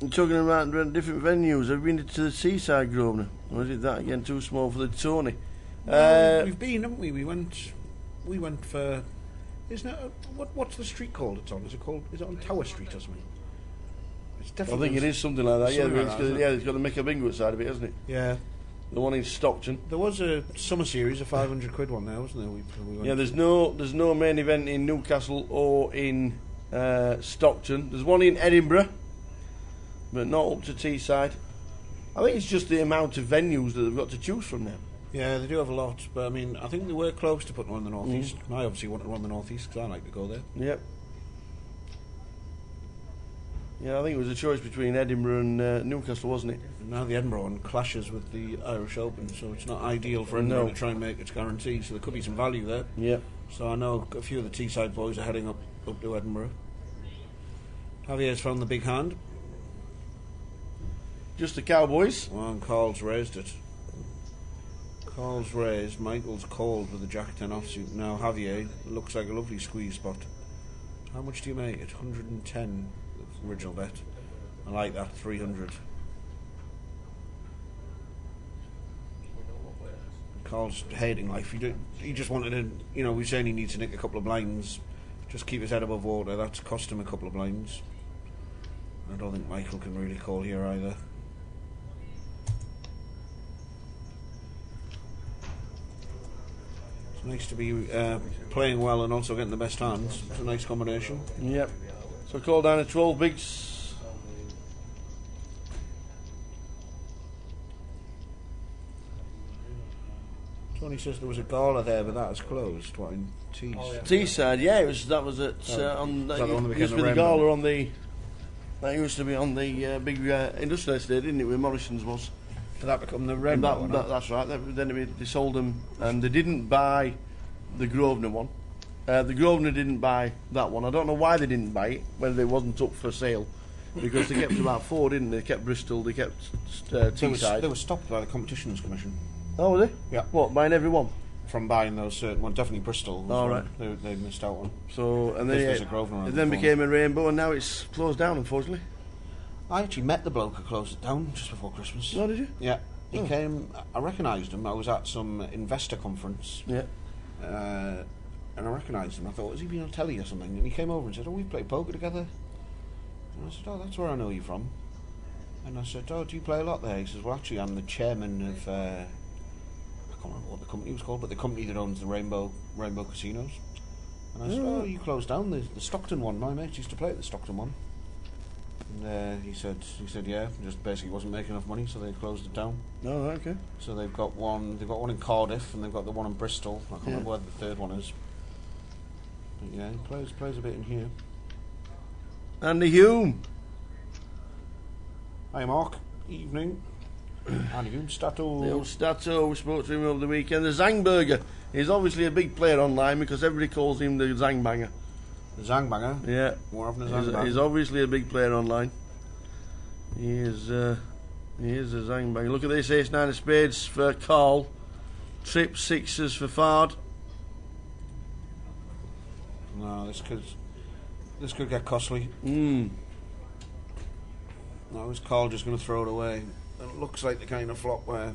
C: You're talking about different venues. Have you been to the Seaside Grosvenor? Or is it that again too small for the Tony?
J: No, we've been, haven't we? We went for. Isn't it? What's the street called? It's on. Is it on Tower Street or something? It's definitely.
C: I think it is something like that.
J: Yeah,
C: it's got the Mecca Bingo side of it, hasn't it?
J: Yeah.
C: The one in Stockton.
J: There was a summer series, a £500 one there, wasn't there? We went
C: there's no main event in Newcastle or in Stockton. There's one in Edinburgh, but not up to Teesside. I think it's just the amount of venues that they've got to choose from now.
J: Yeah, they do have a lot, but I mean, I think they were close to putting one in the North East. I obviously wanted one in the North East because I like to go there.
C: Yep. Yeah, I think it was a choice between Edinburgh and Newcastle, wasn't it?
J: Now the Edinburgh one clashes with the Irish Open, so it's not ideal for Edinburgh to try and make its guarantee, so there could be some value there.
C: Yep.
J: So I know a few of the Teesside boys are heading up to Edinburgh. Javier's found the big hand.
C: Just the Cowboys.
J: Well, and Carl's raised it. Carl's raised, Michael's called with the Jack 10 offsuit. Now Javier looks like a lovely squeeze spot. How much do you make it? 110, the original bet. I like that, 300. Carl's hating life. He just wanted to, we're saying he needs to nick a couple of blinds, just keep his head above water. That's cost him a couple of blinds. I don't think Michael can really call here either. Nice to be playing well and also getting the best hands. It's a nice combination.
C: Yep. So call down to 12 bigs.
J: Tony says there was a gala there, but that is closed. What, in Tees?
O: Oh, yeah.
C: Teesside, yeah, that was at on.
J: Is that the one that became
C: used to be
J: the
C: the
J: Rainbow?
C: gala on the. That used to be on the big industrial estate, didn't it? Where Morrison's was.
J: Did that become the
C: And
J: Rainbow? or not?
C: that's right. Then they sold them, and they didn't buy the Grosvenor one. The Grosvenor didn't buy that one. I don't know why they didn't buy it, whether it wasn't up for sale, because they kept about 4, didn't they? They kept Bristol, they kept Teesside.
J: They were stopped by the Competitions Commission.
C: Oh, were they?
J: Yeah.
C: What, buying every one?
J: From buying those certain ones, definitely Bristol. Was
C: Oh,
J: one
C: right.
J: They missed out on.
C: So, and then
J: This was a Grosvenor.
C: it then became a Rainbow, and now it's closed down, unfortunately.
J: I actually met the bloke who closed it down just before Christmas.
C: Oh, did you?
J: Yeah. He
C: Oh.
J: came. I recognised him. I was at some investor conference.
C: Yeah.
J: And I recognised him. I thought, has he been on telly or something? And he came over and said, oh, we played poker together. And I said, oh, that's where I know you from. And I said, oh, do you play a lot there? He says, well, actually, I'm the chairman of, I can't remember what the company was called, but the company that owns the Rainbow Casinos. And I said, oh, you closed down the Stockton one. My mate used to play at the Stockton one. And he said, yeah, just basically wasn't making enough money, so they closed it down.
C: Oh, okay.
J: So they've got one in Cardiff, and they've got the one in Bristol. I can't remember where the third one is. But yeah, he plays a bit in here.
C: Andy Hume.
J: Hi, Mark. Evening. Andy Hume, Stato.
C: The old Stato, we spoke to him over the weekend. The Zangberger. He's obviously a big player online because everybody calls him the Zangbanger.
J: The Zangbanger?
C: Yeah.
J: More often a Zangbanger.
C: He's obviously a big player online. He is a Zangbanger. Look at this, ace 9 of spades for Carl. Trip 6s for Fard.
J: No, this could get costly.
C: No,
J: is Carl just going to throw it away? It looks like the kind of flop where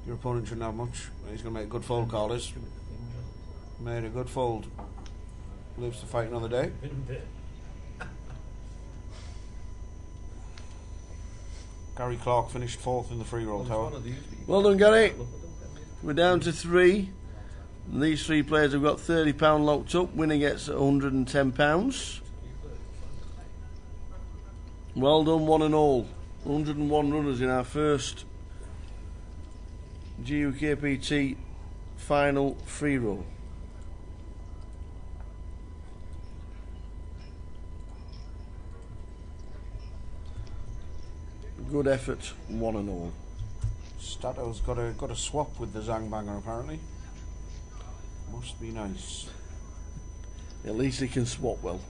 J: your opponent shouldn't have much. He's going to make a good fold, Carl is. Made a good fold. Lives to fight another day. Gary Clark finished 4th in the free roll tower.
C: Well done, Gary. We're down to 3. And these 3 players have got £30 locked up. Winner gets £110. Well done, one and all. 101 runners in our first GUKPT final free roll. Good effort, one and all.
J: Stato's got a swap with the Zangbanger apparently. Must be nice.
C: At least he can swap well.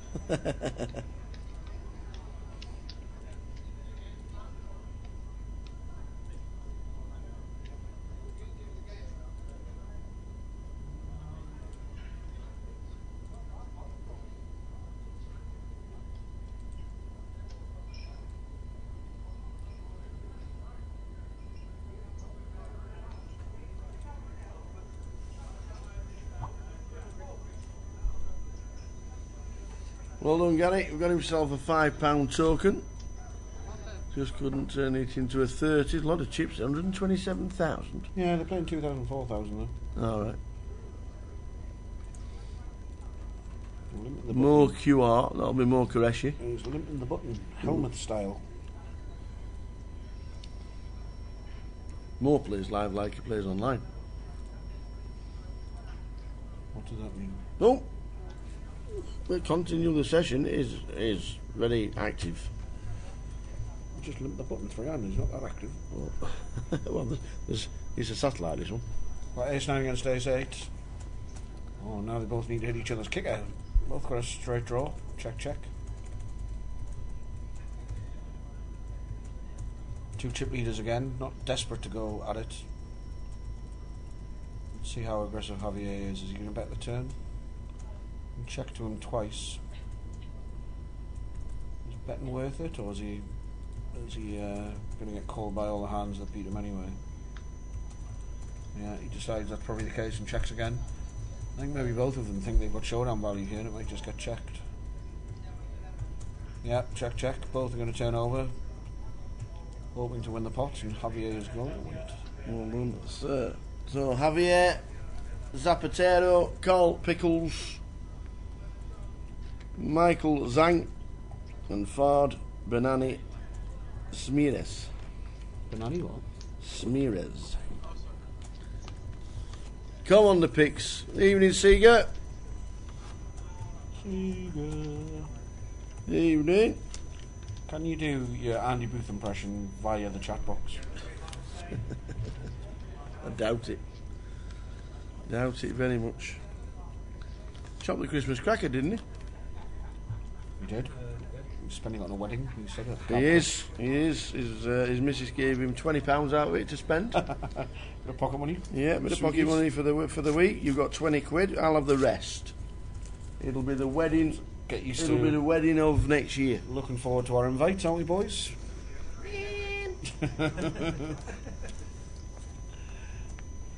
C: Well done, Gary. We've got himself a £5 token. Just couldn't turn it into a 30. A lot of chips, 127,000.
J: Yeah, they're playing 2,000, 4,000 though.
C: Alright. More QR, that'll be more Koreshi.
J: He's limping the button, helmet style.
C: More plays live like he plays online.
J: What does that mean?
C: No. We'll continue the session. Is very active.
J: Just limp the button 3-handed, he's not that active.
C: Well, it's a satellite, this one.
J: Well, ace 9 against ace 8. Oh, now they both need to hit each other's kicker. Both got a straight draw. Check, check. 2 chip leaders again, not desperate to go at it. Let's see how aggressive Javier is. Is he going to bet the turn? And check to him twice. Is betting worth it, or is he going to get called by all the hands that beat him anyway? Yeah, he decides that's probably the case and checks again. I think maybe both of them think they've got showdown value here and it might just get checked. Yeah, check, check. Both are going to turn over, hoping to win the pot, and Javier is going to win it.
C: Well done, sir. So Javier, Zapatero, Carl Pickles, Michael Zang, and Fard Benani Smires.
J: Benani what?
C: Smires. Come on, the picks. Evening, Seeger. Evening.
J: Can you do your Andy Booth impression via the chat box?
C: I doubt it. Doubt it very much. Chopped the Christmas cracker, didn't he?
J: He did. He's spending it on a wedding. He said it.
C: He is. His missus gave him £20 out of it to spend.
J: Bit of pocket money.
C: Yeah, bit of pocket money for the week. You've got 20 quid. I'll have the rest. It'll be the wedding.
J: Get used
C: It'll
J: to
C: be the wedding of next year.
J: Looking forward to our invites, aren't we, boys?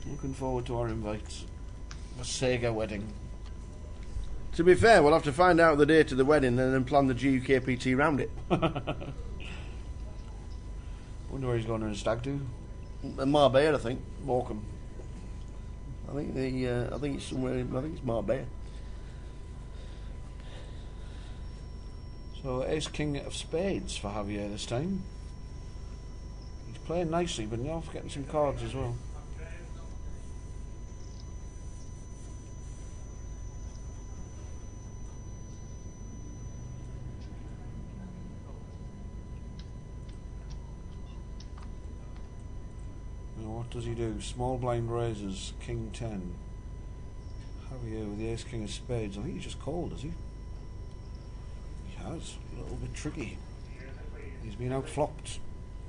J: Looking forward to our invites. A Sega wedding.
C: To be fair, we'll have to find out the date of the wedding and then plan the GUKPT round it.
J: Wonder where he's going on a stag do.
C: Marbella, I think.
J: Morecambe.
C: I think it's somewhere. I think it's Marbella.
J: So Ace King of Spades for Javier this time. He's playing nicely, but now getting some cards as well. Now what does he do? Small blind raises, King 10. Javier with the Ace King of Spades. I think he's just called, has he? Has a little bit tricky. He's been out flopped.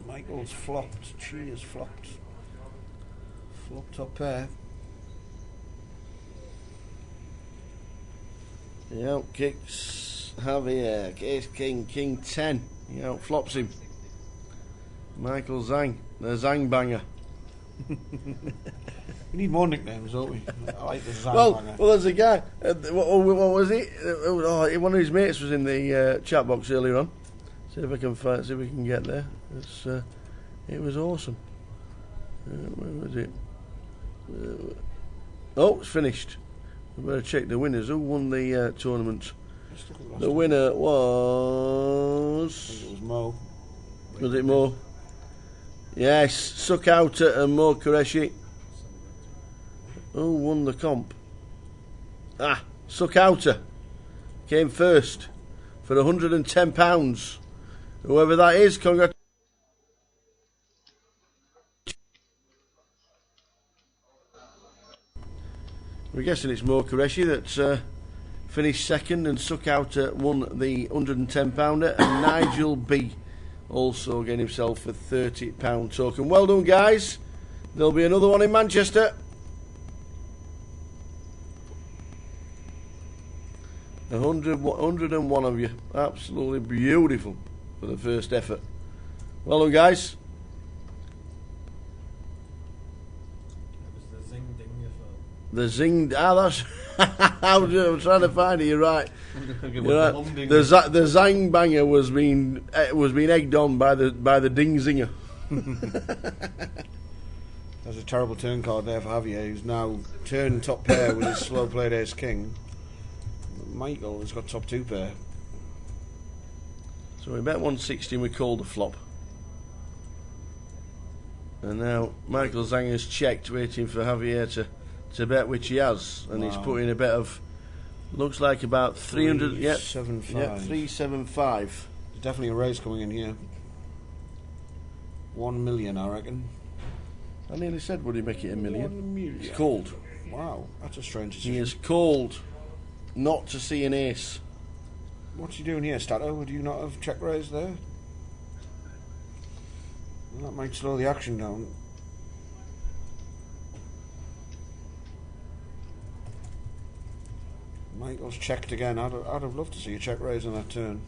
J: Michael's flopped. She is flopped. Flopped up pair.
C: He out kicks Javier. Ace King, King 10. He out flops him. Michael Zhang, the Zhang banger.
J: We need more nicknames, don't we? I like the Zhang banger.
C: Well, there's a guy. What was he? One of his mates was in the chat box earlier on. See if I can find. See if we can get there. It was awesome. Where was it? It's finished. We better check the winners. Who won the tournament? The winner was.
J: I think it was Mo.
C: Was it Mo? Yes, Sukauta and Mo Qureshi. Who won the comp? Sukauta came first for £110. Whoever that is, congratulations. We're guessing it's Mo Qureshi that finished second, and Sukauta won the £110, and Nigel B also getting himself a £30 token. Well done, guys. There'll be another one in Manchester. 101 of you. Absolutely beautiful for the first effort. Well done, guys. The zing. That's. I'm trying to find it. You're right. You're right. The zang banger was being egged on by the ding zinger.
J: There's a terrible turn card there for Javier, who's now turned top pair with his slow played Ace King. Michael has got top 2 pair.
C: So we bet 160 and we called a flop. And now Michael Zanger's checked, waiting for Javier to bet, which he has, and he's put in a bet of, looks like about 300.
J: 375.
C: Yeah, 375.
J: There's definitely a raise coming in here. 1 million, I reckon.
C: I nearly said, would he make it a million?
J: 1 million.
C: He's called.
J: Wow, that's a strange decision.
C: He is called not to see an ace.
J: What's he doing here, Stato? Would you not have check raised there? Well, that might slow the action down. Michael's checked again. I'd have loved to see a check raise on that turn.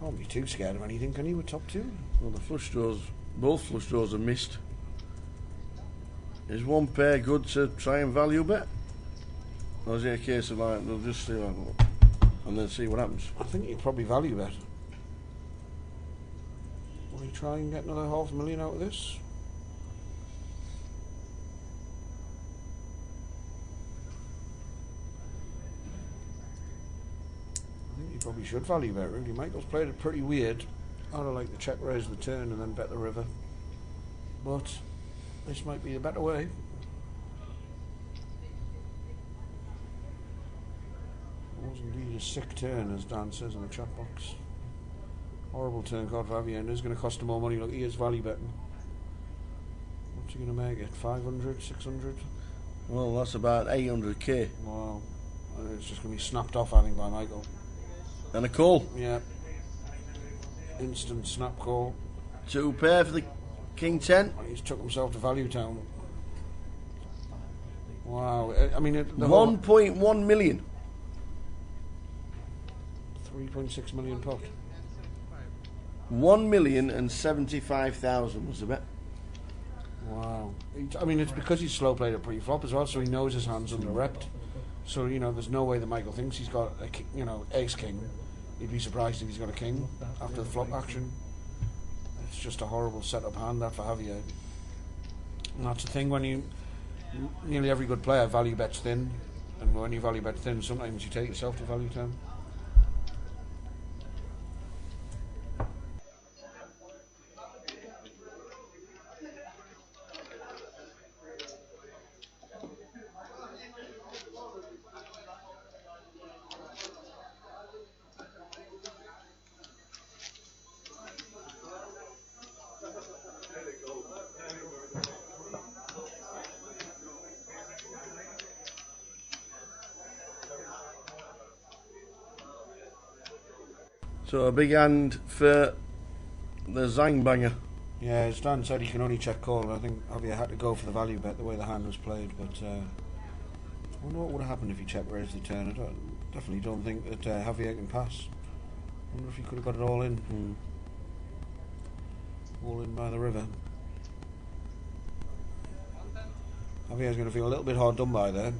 J: Can't be too scared of anything, can you, with top 2?
C: Well, the flush draws, both flush draws are missed. Is one pair good to try and value bet? Or is it a case of like, they'll just see and then see what happens?
J: I think you'd probably value bet. Will you try and get another $500,000 out of this? I think you probably should value bet, really. Michael's played it pretty weird. I'd have liked to check raise the turn and then bet the river. But this might be a better way. It was indeed a sick turn, as Dan says in the chat box. Horrible turn card for Javier, and it's going to cost him more money. Look, he is value betting. What's he going to make it? 500, 600?
C: Well, that's about 800k.
J: Wow. And it's just going to be snapped off, I think, by Michael.
C: And a call.
J: Yeah. Instant snap call.
C: 2 pair for the King 10.
J: He's took himself to Value Town. Wow. I mean, the
C: 1.1 million.
J: 3.6 million pot.
C: 1,075,000 was the bet.
J: Wow. I mean, it's because he's slow played at pre-flop as well, so he knows his hand's under repped. So, you know, there's no way that Michael thinks he's got a, you know, ace-king. He'd be surprised if he's got a king after the flop action. It's just a horrible set-up hand, that, for Javier. And that's the thing, when you... Nearly every good player value bets thin, and when you value bet thin, sometimes you take yourself to Value Town.
C: So a big hand for the Zang banger.
J: Yeah, as Dan said, he can only check call, and I think Javier had to go for the value bet the way the hand was played, but I wonder what would have happened if he check raised the turn. I definitely don't think that Javier can pass. I wonder if he could have got it all in. All in by the river. Javier's going to feel a little bit hard done by there.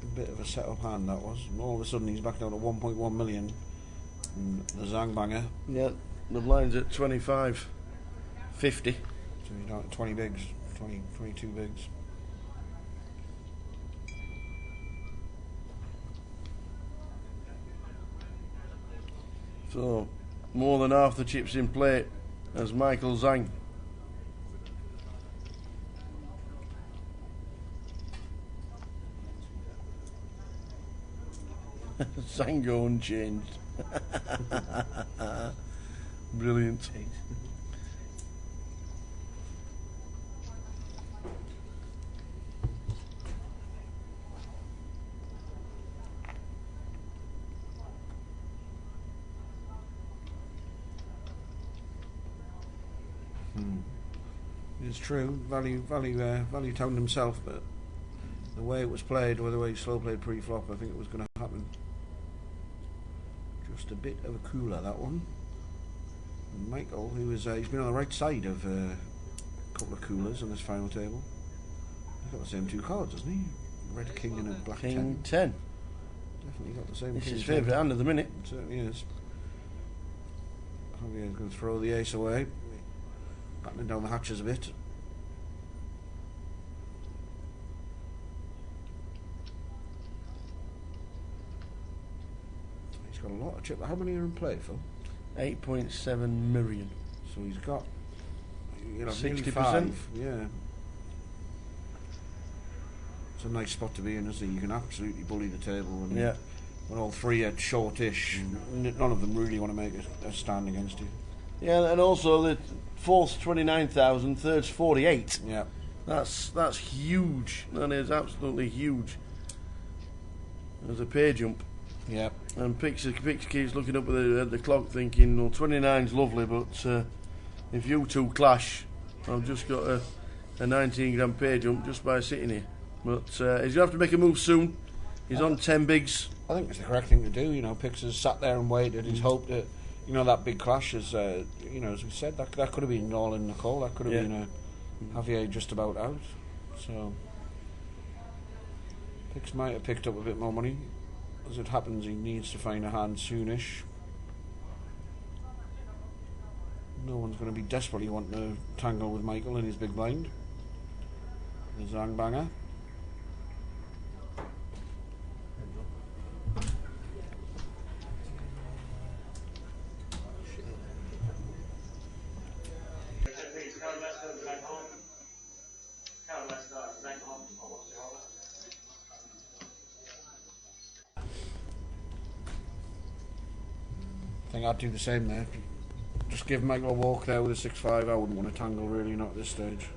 J: A bit of a set-up hand that was. And all of a sudden he's back down to 1.1 million. And the Zang banger.
C: Yeah, the blind's at 25.50.
J: So he's down to 20 bigs, 22 bigs.
C: So more than half the chips in play as Michael Zang. Zango unchanged. Brilliant.
J: It's true. Value Town himself, but the way it was played, or the way he slow played pre-flop, I think it was going to happen. Just a bit of a cooler, that one. And Michael, who is he's been on the right side of a couple of coolers on this final table. He's got the same two cards, hasn't he? Red king and a black
C: King 10.
J: Definitely got the same.
C: It's
J: king
C: his
J: 10.
C: favourite hand of the minute.
J: It certainly is. Javier's going to throw the ace away, battening down the hatches a bit. He's got a lot of chip. How many are in play, Phil?
C: 8.7 million.
J: So he's got, you know,
C: 60%.
J: Yeah. It's a nice spot to be in, isn't it? You can absolutely bully the table. And
C: yeah.
J: When all three are shortish, none of them really want to make a stand against you.
C: Yeah, and also the fourth's 29,000, third's 48.
J: Yeah.
C: That's huge. That is absolutely huge. There's a pay jump.
J: Yeah.
C: And Pix keeps looking up at the clock thinking, well, 29's lovely, but if you two clash, I've just got a 19 grand pay jump just by sitting here. But he's going to have to make a move soon. He's on 10 bigs.
J: I think it's the correct thing to do. You know, Pix has sat there and waited. He's hoped that, you know, that big clash is, you know, as we said, that could have been all in the call. That could have been a Javier just about out. So Pix might have picked up a bit more money. As it happens, he needs to find a hand soonish. No one's going to be desperately wanting to tangle with Michael in his big blind. The Zang banger. think I'd do the same there. Just give Michael a walk there with a 6'5". I wouldn't want to tangle, really, not at this stage.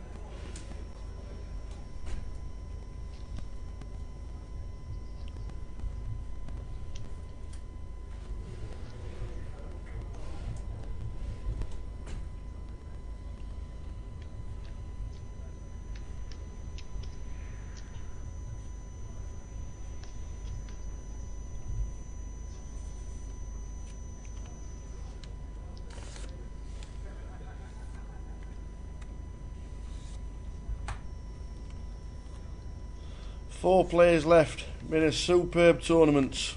C: Four players left. Been a superb tournament.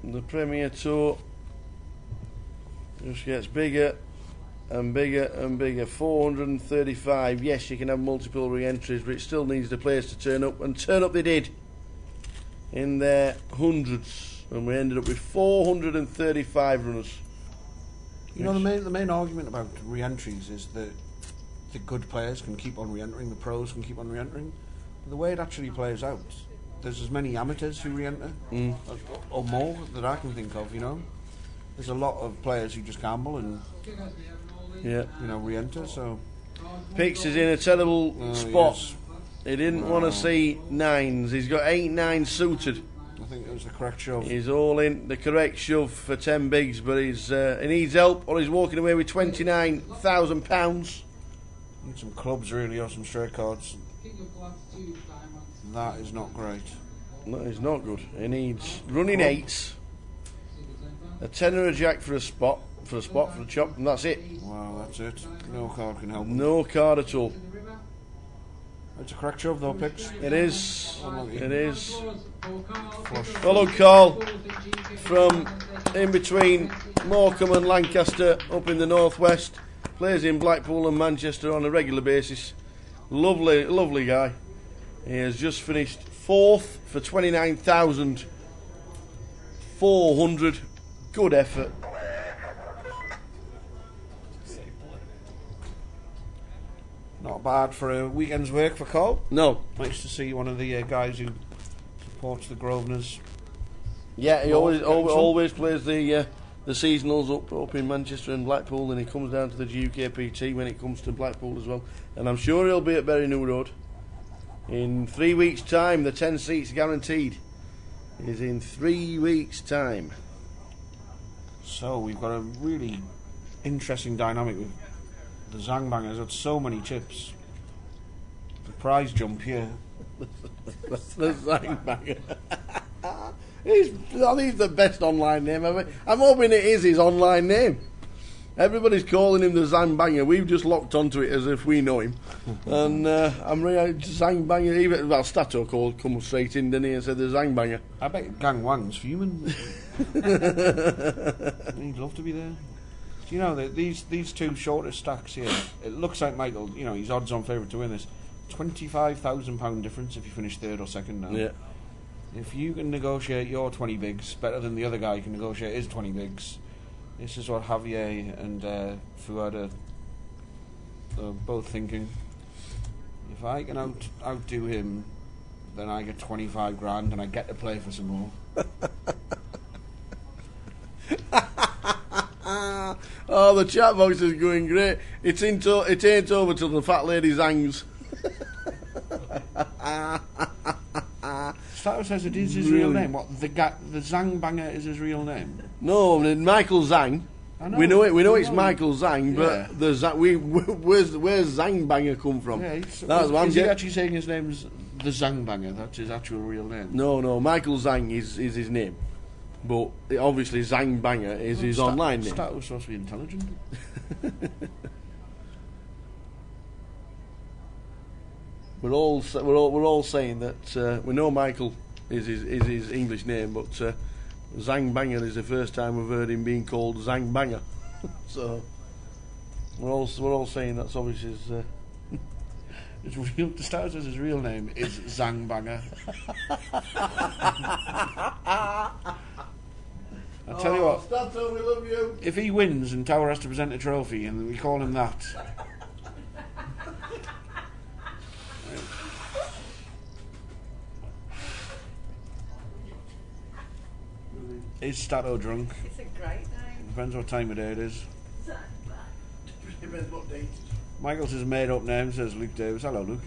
C: The Premier Tour just gets bigger and bigger and bigger. 435. Yes, you can have multiple re-entries, but it still needs the players to turn up, and turn up they did in their hundreds, and we ended up with 435 runners.
J: You know, the main argument about re-entries is that the good players can keep on re-entering, the pros can keep on re-entering. The way it actually plays out, there's as many amateurs who re-enter, or more, that I can think of, you know. There's a lot of players who just gamble and, you know, re-enter, so...
C: Pix is in a terrible spot.
J: Yes.
C: He didn't want to see nines. He's got 8-9 suited.
J: I think it was the correct shove.
C: He's all in, the correct shove for 10 bigs, but he needs help, or he's walking away with £29,000.
J: Need some clubs, really, or some straight cards. That is not great.
C: That is not good. He needs running eights, a tenner, a jack for a spot, for a chop, and that's it.
J: Wow, that's it. No card can help.
C: No card at all.
J: It's a correct shove, though, Pix.
C: It is.
J: Unlucky.
C: It is.
J: Flush.
C: Follow call from in between Morecambe and Lancaster, up in the northwest. Plays in Blackpool and Manchester on a regular basis. Lovely, lovely guy. He has just finished 4th for 29,400. Good effort.
J: Not bad for a weekend's work for Cole.
C: No.
J: Nice to see one of the guys who supports the Grosvenors.
C: Yeah, he always plays the seasonals up in Manchester and Blackpool, and he comes down to the GUKPT when it comes to Blackpool as well. And I'm sure he'll be at Bury New Road in 3 weeks' time. The 10 seats guaranteed is in 3 weeks' time.
J: So we've got a really interesting dynamic with the Zangbangers. Had so many chips. The prize jump here.
C: The Zangbanger. He's the best online name ever. I'm hoping it is his online name. Everybody's calling him the Zangbanger. We've just locked onto it as if we know him. And I'm really Zangbanger. Even Stato called, come straight in, didn't he, and said the Zangbanger.
J: I bet Gang Wang's fuming. He'd love to be there. You know, these two shortest stacks here, it looks like Michael, you know, he's odds on favourite to win this. £25,000 difference if you finish third or second now.
C: Yeah.
J: If you can negotiate your 20 bigs better than the other guy can negotiate his 20 bigs, this is what Javier and Fuad are both thinking. If I can outdo him, then I get 25 grand and I get to play for some more.
C: Oh, the chat box is going great. It ain't over till the fat lady zangs.
J: Stato says it is his real name. What, the Zangbanger is his real name?
C: No, Michael Zhang.
J: I know.
C: We know it's Michael Zhang, but where's Zangbanger come from?
J: Yeah,
C: That's
J: he actually saying his name's the Zangbanger? That's his actual real name.
C: No, Michael Zhang is his name, but obviously Zangbanger is his online name.
J: Stato's supposed to be intelligent.
C: We're all saying that we know Michael is his English name, but Zangbanger is the first time we've heard him being called Zangbanger. So we're all saying that's obviously
J: his real. The Stato says his real name is Zangbanger. I tell you what,
C: Stato, we love you.
J: If he wins and Tower has to present a trophy and we call him that. Is Stato drunk?
P: It's a great name.
J: Depends what time of day it is.
C: Depends what date.
J: Michael's his made up name, says Luke Davis. Hello, Luke.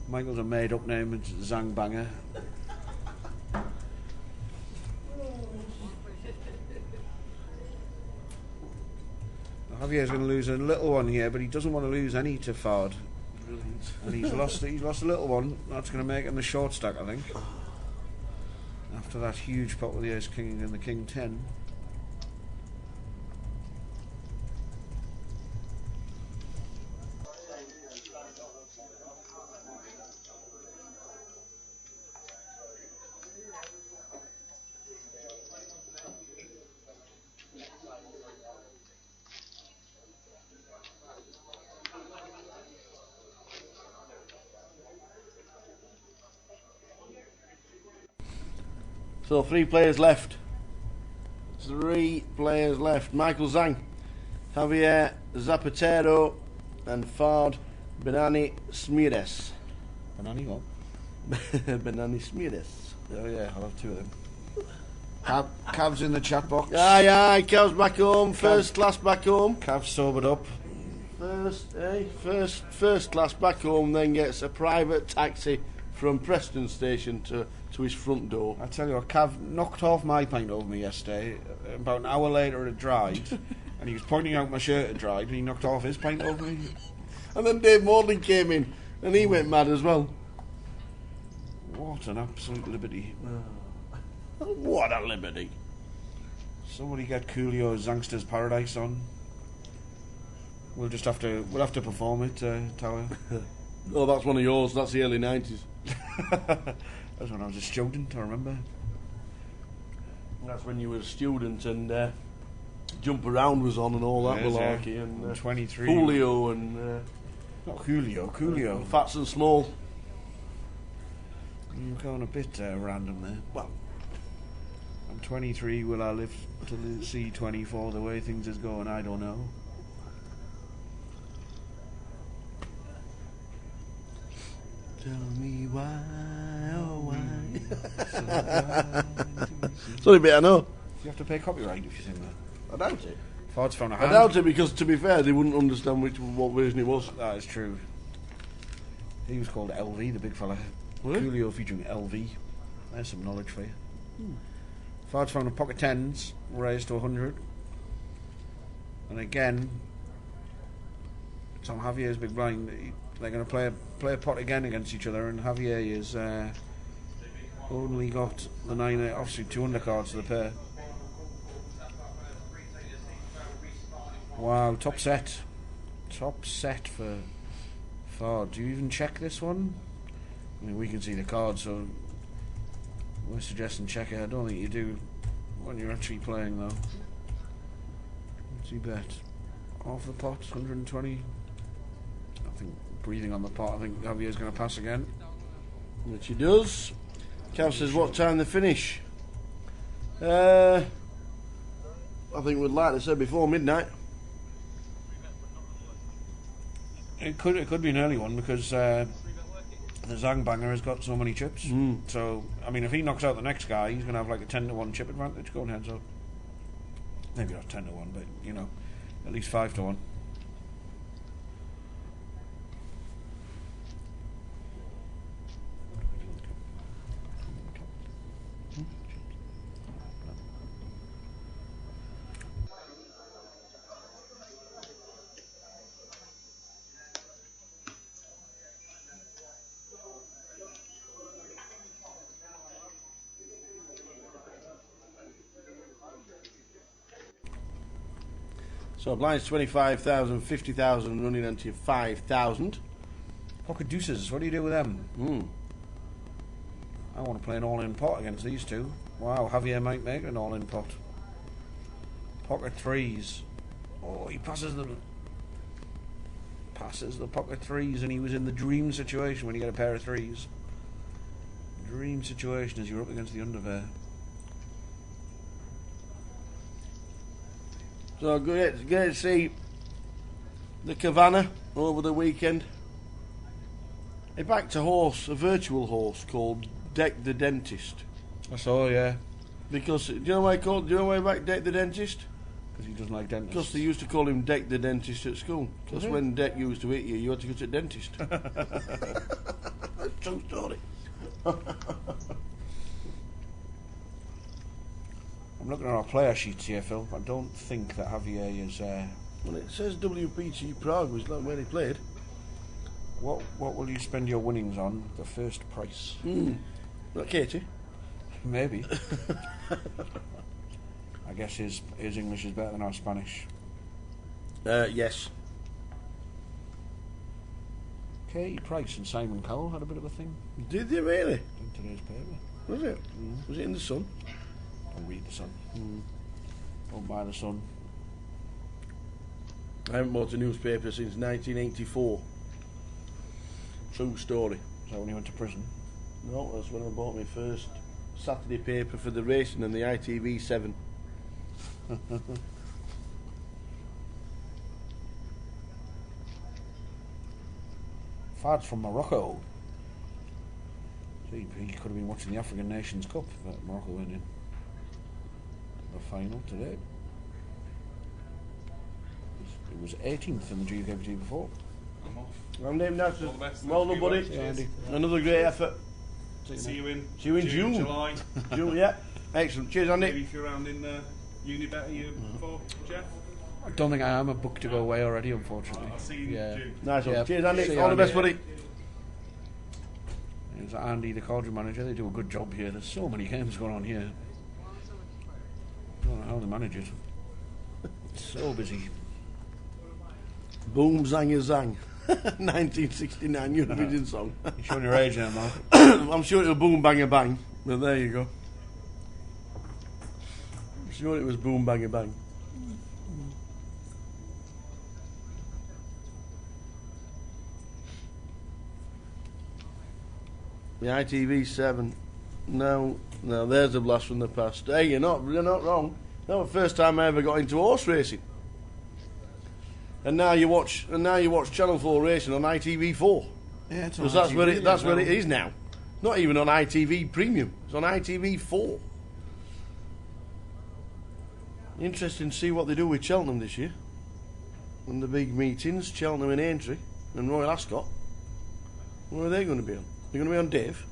J: Michael's a made up name, it's Zang Banger. Javier's going to lose a little one here, but he doesn't want to lose any to Fard. And he's lost a little one. That's going to make him the short stack, I think. After that huge pot with the ace king and the king 10.
C: So 3 players left. 3 players left. Michael Zhang, Javier Zapatero, and Fard Benani Smires.
J: Benani what?
C: Benani Smires.
J: Oh yeah, I'll have 2 of them. Cav's in the chat box.
C: Aye, Cav's back home. First class back home.
J: Cav's sobered up.
C: First class back home, then gets a private taxi from Preston Station to his front door.
J: I tell you what, Cav knocked off my pint over me yesterday. About an hour later it dried, and he was pointing out my shirt had dried, and he knocked off his pint over me.
C: And then Dave Morley came in, and he went mad as well.
J: What an absolute liberty.
C: What a liberty.
J: Somebody get Coolio's Zangster's Paradise on. We'll have to perform it, Tower.
C: Oh, that's one of yours. That's the early 90s.
J: That's when I was a student, I remember.
C: That's when you were a student and Jump Around was on and all that malarkey.
J: Yeah.
C: And
J: 23.
C: Julio and...
J: not Coolio.
C: Fats and Small.
J: You're going a bit random there. Well, I'm 23. Will I live to see 24? The way things is going, I don't know.
C: Tell me why, oh why. It's only a bit I know.
J: You have to pay copyright if you sing that.
C: I doubt it.
J: Fard's found a hand.
C: I doubt it because, to be fair, they wouldn't understand what version it was.
J: That is true. He was called LV, the big fella.
C: Really?
J: Coolio featuring LV. There's some knowledge for you. Fard's found a pocket 10s, raised to 100. And again, Tom Javier's big blind. They're going to play a pot again against each other, and Javier is only got the 9, obviously 2 undercards to the pair. Wow, top set for Fard. Do you even check this one? I mean, we can see the cards, so we're suggesting check it. I don't think you do when you're actually playing, though. What's he bet? Off the pot, 120. I think breathing on the pot. I think Javier's going to pass again.
C: Which he does. Cav says, what time they finish? I think we'd like to say before midnight.
J: It could be an early one because the Zang Banger has got so many chips. So, I mean, if he knocks out the next guy, he's going to have like a 10-1 chip advantage going heads up. Maybe not 10-1, but, you know, at least 5-1.
C: So blinds 25,000, 50,000, running into 5,000.
J: Pocket deuces, what do you do with them? I want to play an all-in pot against these two. Wow, Javier might make an all-in pot. Pocket 3s. Oh, he passes the pocket 3s, and he was in the dream situation when you get a pair of 3s. Dream situation as you're up against the underpair.
C: So great to see the Cavanna over the weekend. He backed a horse, a virtual horse called Deck the Dentist.
J: I saw, yeah.
C: Because do you know why Deck the dentist?
J: Because he doesn't like dentists.
C: Because they used to call him Deck the dentist at school. Because
J: Did they?
C: when Deck used to hit you, you had to go to the dentist. True story.
J: I'm looking at our player sheets here, Phil. I don't think that Javier is.
C: Well, it says WPT Prague was like where he played.
J: What will you spend your winnings on? The first price.
C: Not Katie.
J: Maybe. I guess his English is better than our Spanish.
C: Yes.
J: Katie Price and Simon Cowell had a bit of a thing.
C: Did they really?
J: In today's paper.
C: Was it? Was it in the Sun?
J: Don't read the Sun. Don't buy the Sun.
C: I haven't bought a newspaper since 1984. True story.
J: Is that when you went to prison?
C: No, that's when I bought my first Saturday paper for the racing and the ITV7.
J: Fad's from Morocco. So he could have been watching the African Nations Cup that Morocco went in the final today. It was 18th in the GUKPT before.
O: I'm off.
C: I'm named after.
O: All the best.
C: Well done, buddy.
O: Cheers.
C: Another great effort.
O: See you in
C: June.
O: July.
C: June, yeah. Excellent. Cheers, Andy.
O: Maybe if you're around in Unibet, are you for Jeff?
J: I don't think I am. I'm booked to go away already, unfortunately.
O: I'll see you in June.
C: Nice one.
J: Yeah.
C: Cheers, Andy.
J: See you,
C: All the
J: Andy.
C: best, buddy.
J: There's Andy, the Cordry manager. They do a good job here. There's so many games going on here. I don't know how they manage it. It's so busy.
C: Boom, Zanga Zang. 1969 Eurovision song.
J: You're showing your age now, Mark.
C: I'm sure it'll boom, bang, a bang. But there you go. I'm sure it was boom, bang, a bang. The ITV7. No, there's a blast from the past. Hey, you're not wrong. No, the first time I ever got into horse racing. And now you watch Channel 4 racing on ITV4.
J: Yeah, it's on
C: because that's
J: ITV,
C: where it is now. Not even on ITV Premium. It's on ITV4. Interesting to see what they do with Cheltenham this year. And the big meetings, Cheltenham and Aintree and Royal Ascot. Where are they going to be on? They're going to be on Dave.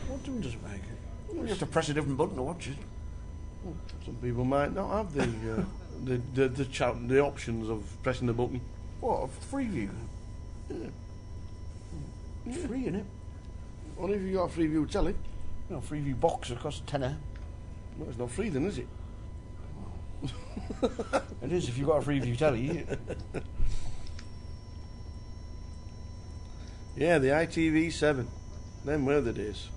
J: What difference does it make? You have to press a different button to watch it.
C: Some people might not have the options of pressing the button.
J: What, a Freeview?
C: Yeah.
J: Free, innit?
C: Only if you got a Freeview telly.
J: No, Freeview box, it costs £10.
C: Well, it's not free then, is it?
J: It is if you've got a Freeview telly.
C: Yeah, the ITV7. Them were the days.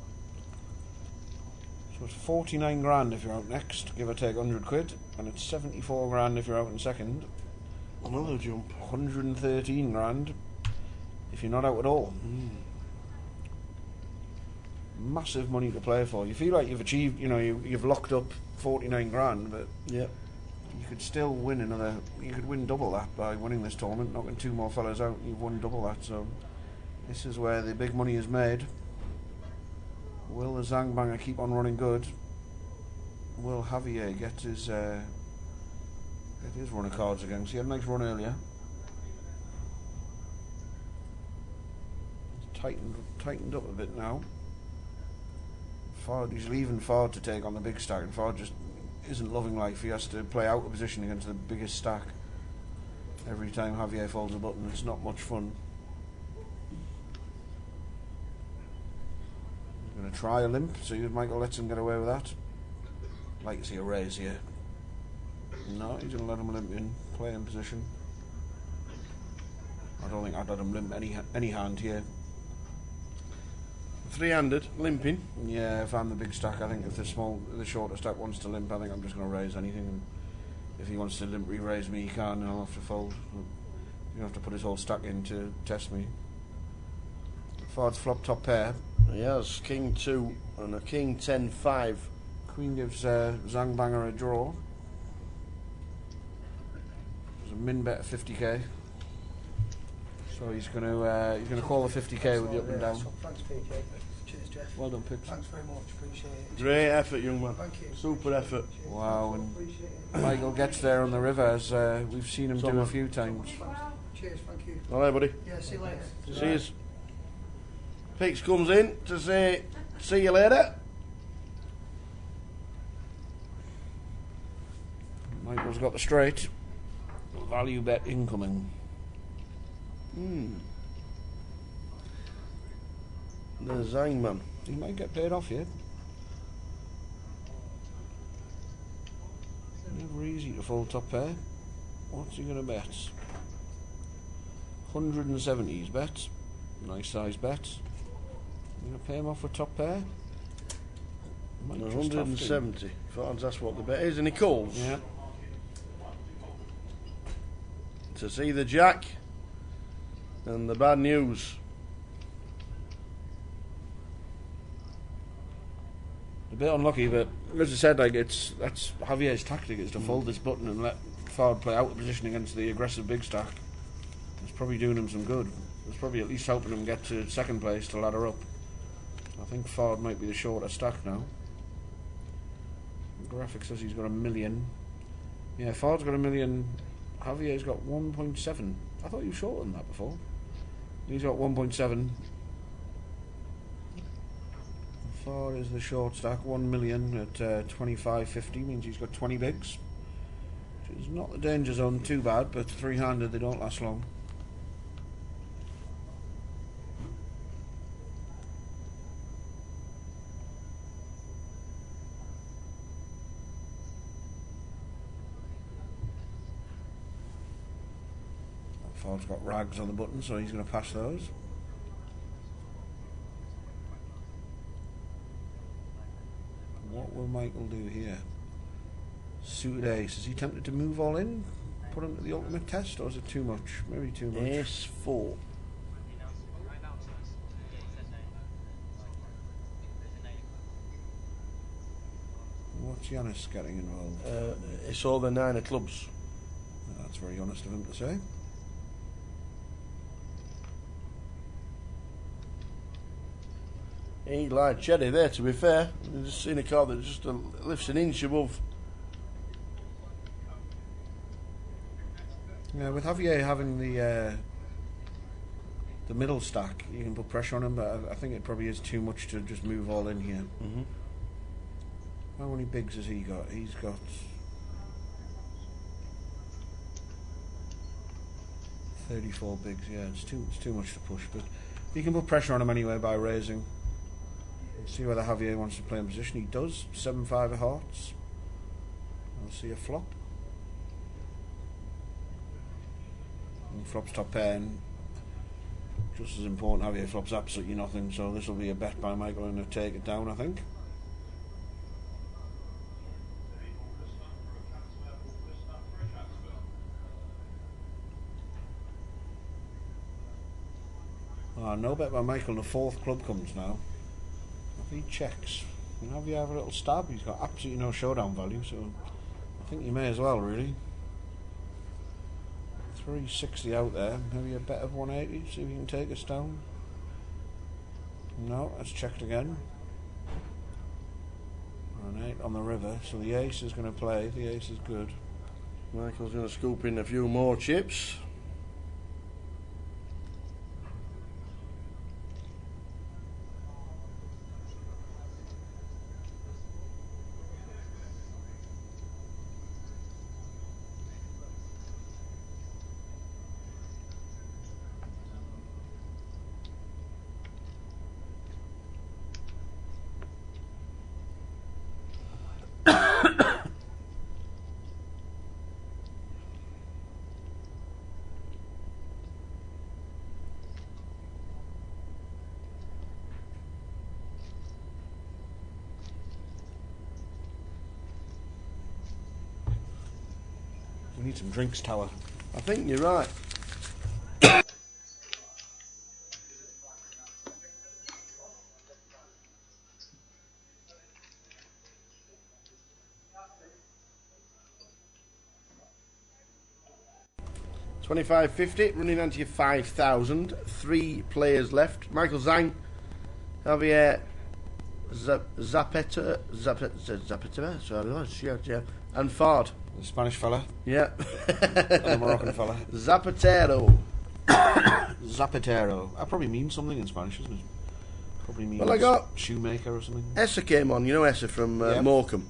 J: So it's 49 grand if you're out next, give or take 100 quid, and it's 74 grand if you're out in second.
C: Another jump.
J: 113 grand if you're not out at all. Massive money to play for. You feel like you've achieved, you've locked up 49 grand, but
C: yeah,
J: you could still win you could win double that by winning this tournament, knocking two more fellas out, you've won double that, so this is where the big money is made. Will the Zangbanger keep on running good? Will Javier get his run of cards again? So he had a nice run earlier. He's tightened up a bit now. He's leaving Fard to take on the big stack, and Fard just isn't loving life. He has to play out of position against the biggest stack. Every time Javier folds a button, it's not much fun. He's going to try a limp, see if Michael lets him get away with that. Like to see a raise here. No, he's going to let him limp in, play in position. I don't think I'd let him limp any hand here.
C: Three-handed, limping.
J: Yeah, if I'm the big stack, I think if the shorter stack wants to limp, I think I'm just going to raise anything. And if he wants to limp re-raise me, he can, and I'll have to fold. You have to put his whole stack in to test me. Fard's flop top pair.
C: He has King 2 and a King 10-5.
J: Queen gives Zangbanger a draw. There's a min bet of 50k. So he's going to call the 50k with the up and down.
I: Cheers, Jeff.
J: Well done, Pitch.
I: Thanks very much. Appreciate it.
C: Great effort, young man.
I: Thank you.
C: Super effort.
J: Wow, and Michael gets there on the river, as we've seen him do a few times.
I: Cheers, thank you.
C: All right, buddy.
I: Yeah, see you later.
C: See you. Pix comes in to say, see you later.
J: Michael's got the straight. Value bet incoming.
C: The Zangman.
J: He might get paid off yet. Never easy to fold top pair. What's he going to bet? 170s bet. Nice size bet. You going to pay him off with top pair? Might just have to.
C: 170. That's what the bet is, and he calls.
J: Yeah.
C: To see the jack and the bad news.
J: A bit unlucky, but as I said, like that's Javier's tactic, is to fold this button and let Fard play out of position against the aggressive big stack. It's probably doing him some good. It's probably at least helping him get to second place to ladder up. I think Fard might be the shorter stack now. The graphic says he's got 1 million. Yeah, Fard's got 1 million. Javier's got 1.7. I thought he was shorter than that before. He's got 1.7. Far is the short stack. 1 million at 25.50 means he's got 20 bigs, which is not the danger zone too bad, but three-handed they don't last long. Ford's got rags on the button, so he's going to pass those. What will Michael do here? Suited ace. Is he tempted to move all in? Put him to the ultimate test, or is it too much? Maybe too much.
C: Ace 4.
J: What's Yanis getting involved?
C: It's all the 9 of clubs.
J: That's very honest of him to say.
C: He lied Cherry there, to be fair. I've just seen a card that just lifts an inch above.
J: Yeah, with Javier having the middle stack, you can put pressure on him, but I think it probably is too much to just move all in here. How many bigs has he got? He's got 34 bigs. Yeah, it's too much to push, but you can put pressure on him anyway by raising. See whether Javier wants to play in position. He does. 7-5 of hearts. I'll see a flop. And flops top pair, and just as important, Javier flops absolutely nothing. So this will be a bet by Michael and a take it down, I think. No bet by Michael, and the fourth club comes now. If he checks, can Javier have a little stab? He's got absolutely no showdown value, so I think you may as well, really. 360 out there, maybe a bet of 180, see if he can take us down. No, that's checked again. An 8 on the river, so the ace is going to play, the ace is good.
C: Michael's going to scoop in a few more chips.
J: We need some drinks, Tower.
C: I think you're right. $25.50, running onto your 5,000. 3 players left. Michael Zhang Javier Zapata, and Ford.
J: The Spanish fella.
C: Yeah.
J: And the Moroccan fella.
C: Zapatero.
J: Zapatero. That probably means something in Spanish, doesn't it? Probably means
C: Well, I got
J: shoemaker or something.
C: Essa came on, you know Essa from Morecambe.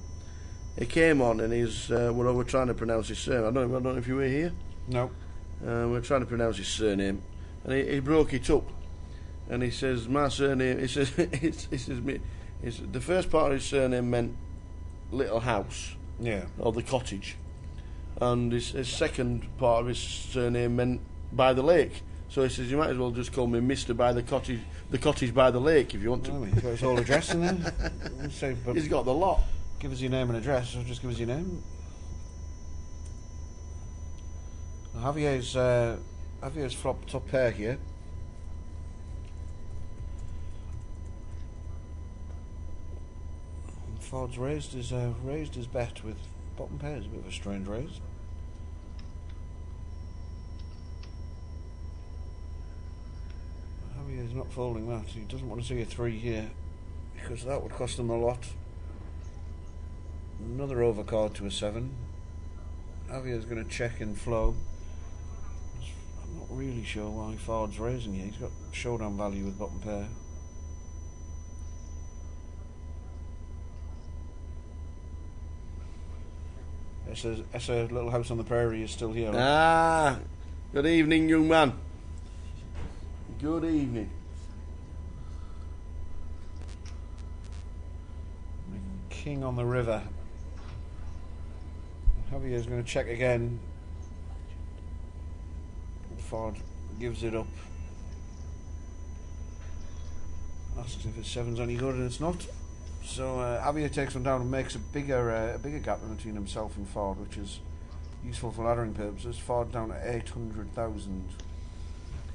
C: He came on and he's we're trying to pronounce his surname. I don't know if you were here.
J: No.
C: We're trying to pronounce his surname, and he broke it up, and he says my surname. He says the first part of his surname meant little house, or the cottage, and his second part of his surname meant by the lake. So he says you might as well just call me Mister by the cottage by the lake if you want to.
J: He's got his whole address in there.
C: He's got the lot.
J: Give us your name and address, or just give us your name. Javier's flopped up pair here. And Ford's raised his bet with bottom pairs. A bit of a strange raise. Javier's not folding that. He doesn't want to see a 3 here because that would cost him a lot. Another overcard to a 7. Javier's going to check in flow. I'm not really sure why Ford's raising here. He's got showdown value with bottom pair. Essa Little House on the Prairie is still here.
C: Ah, good evening, young man. Good evening.
J: King on the river. Javier's going to check again. Ford gives it up. Asks if his 7's any good, and it's not. So Javier takes one down and makes a bigger gap between himself and Ford, which is useful for laddering purposes. Ford down at 800,000.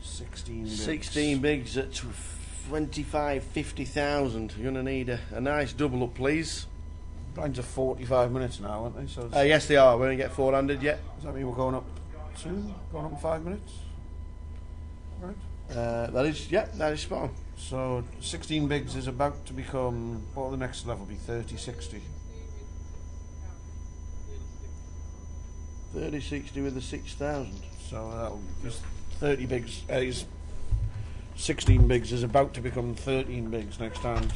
J: 16 bigs.
C: 16 bigs at 25, 50,000. You're going to need a nice double up, please.
J: Blinds are 45 minutes now, aren't they? So
C: yes, they are. We're going to get 400 yet.
J: Does that mean we're going up soon? Going up in 5 minutes? Right.
C: That is spot on.
J: So 16 bigs is about to become, what will the next level be? 30-60.
C: 30-60 with the 6,000.
J: So that'll just 30 bigs. Is 16 bigs is about to become 13 bigs next time.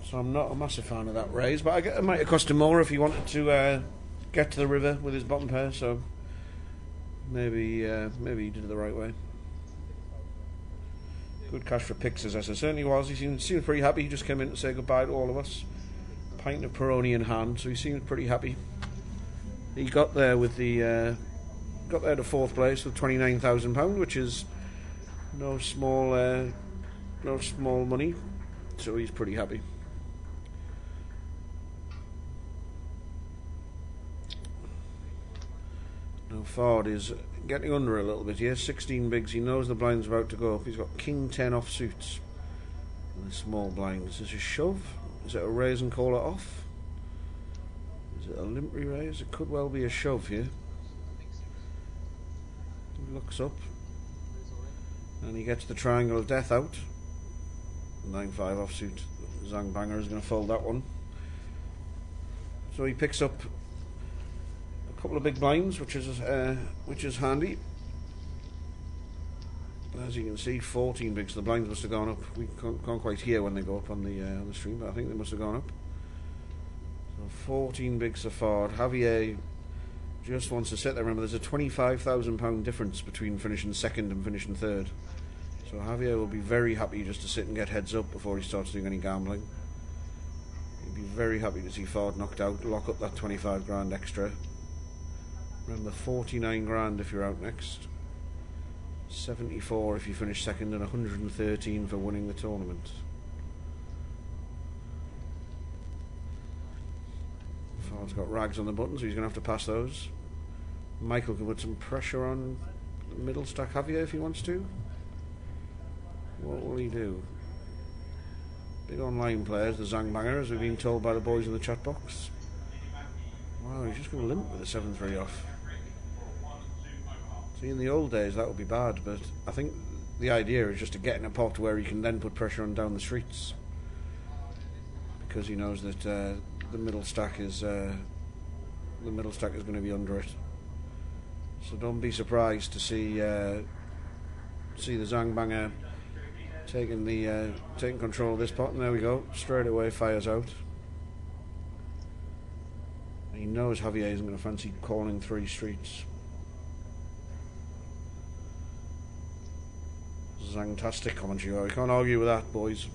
J: So I'm not a massive fan of that raise, but it might have cost him more if he wanted to get to the river with his bottom pair. So maybe he did it the right way. Good cash for Pixers, as it certainly was. He seemed pretty happy. He just came in to say goodbye to all of us. Pint of Peroni in hand, so he seemed pretty happy. He got there with the got there to 4th place with £29,000, which is no small money. So he's pretty happy. Now Ford is getting under a little bit here. 16 bigs. He knows the blind's about to go up. He's got King 10 off suits. And the small blind. Is this a shove? Is it a raise and call it off? Is it a limp raise? It could well be a shove here. He looks up. And he gets the triangle of death out. 9-5 offsuit. Zang Banger is going to fold that one. So he picks up a couple of big blinds, which is handy. As you can see, 14 bigs. The blinds must have gone up. We can't quite hear when they go up on the stream, but I think they must have gone up. So 14 bigs so far. Javier just wants to sit there. Remember, there's a £25,000 difference between finishing second and finishing third. So Javier will be very happy just to sit and get heads up before he starts doing any gambling. He'd be very happy to see Ford knocked out, lock up that 25 grand extra. Remember, 49 grand if you're out next. 74 if you finish second, and 113 for winning the tournament. Ford's got rags on the button, so he's going to have to pass those. Michael can put some pressure on the middle stack Javier if he wants to. What will he do? Big online players, the Zang Banger, as we've been told by the boys in the chat box. Wow, he's just going to limp with a 7-3 off. See, in the old days that would be bad, but I think the idea is just to get in a pot where he can then put pressure on down the streets, because he knows that the middle stack is going to be under it. So don't be surprised to see the Zangbanger taking control of this pot. And there we go, straight away fires out. He knows Javier isn't going to fancy calling 3 streets. Zangtastic commentary. We can't argue with that, boys.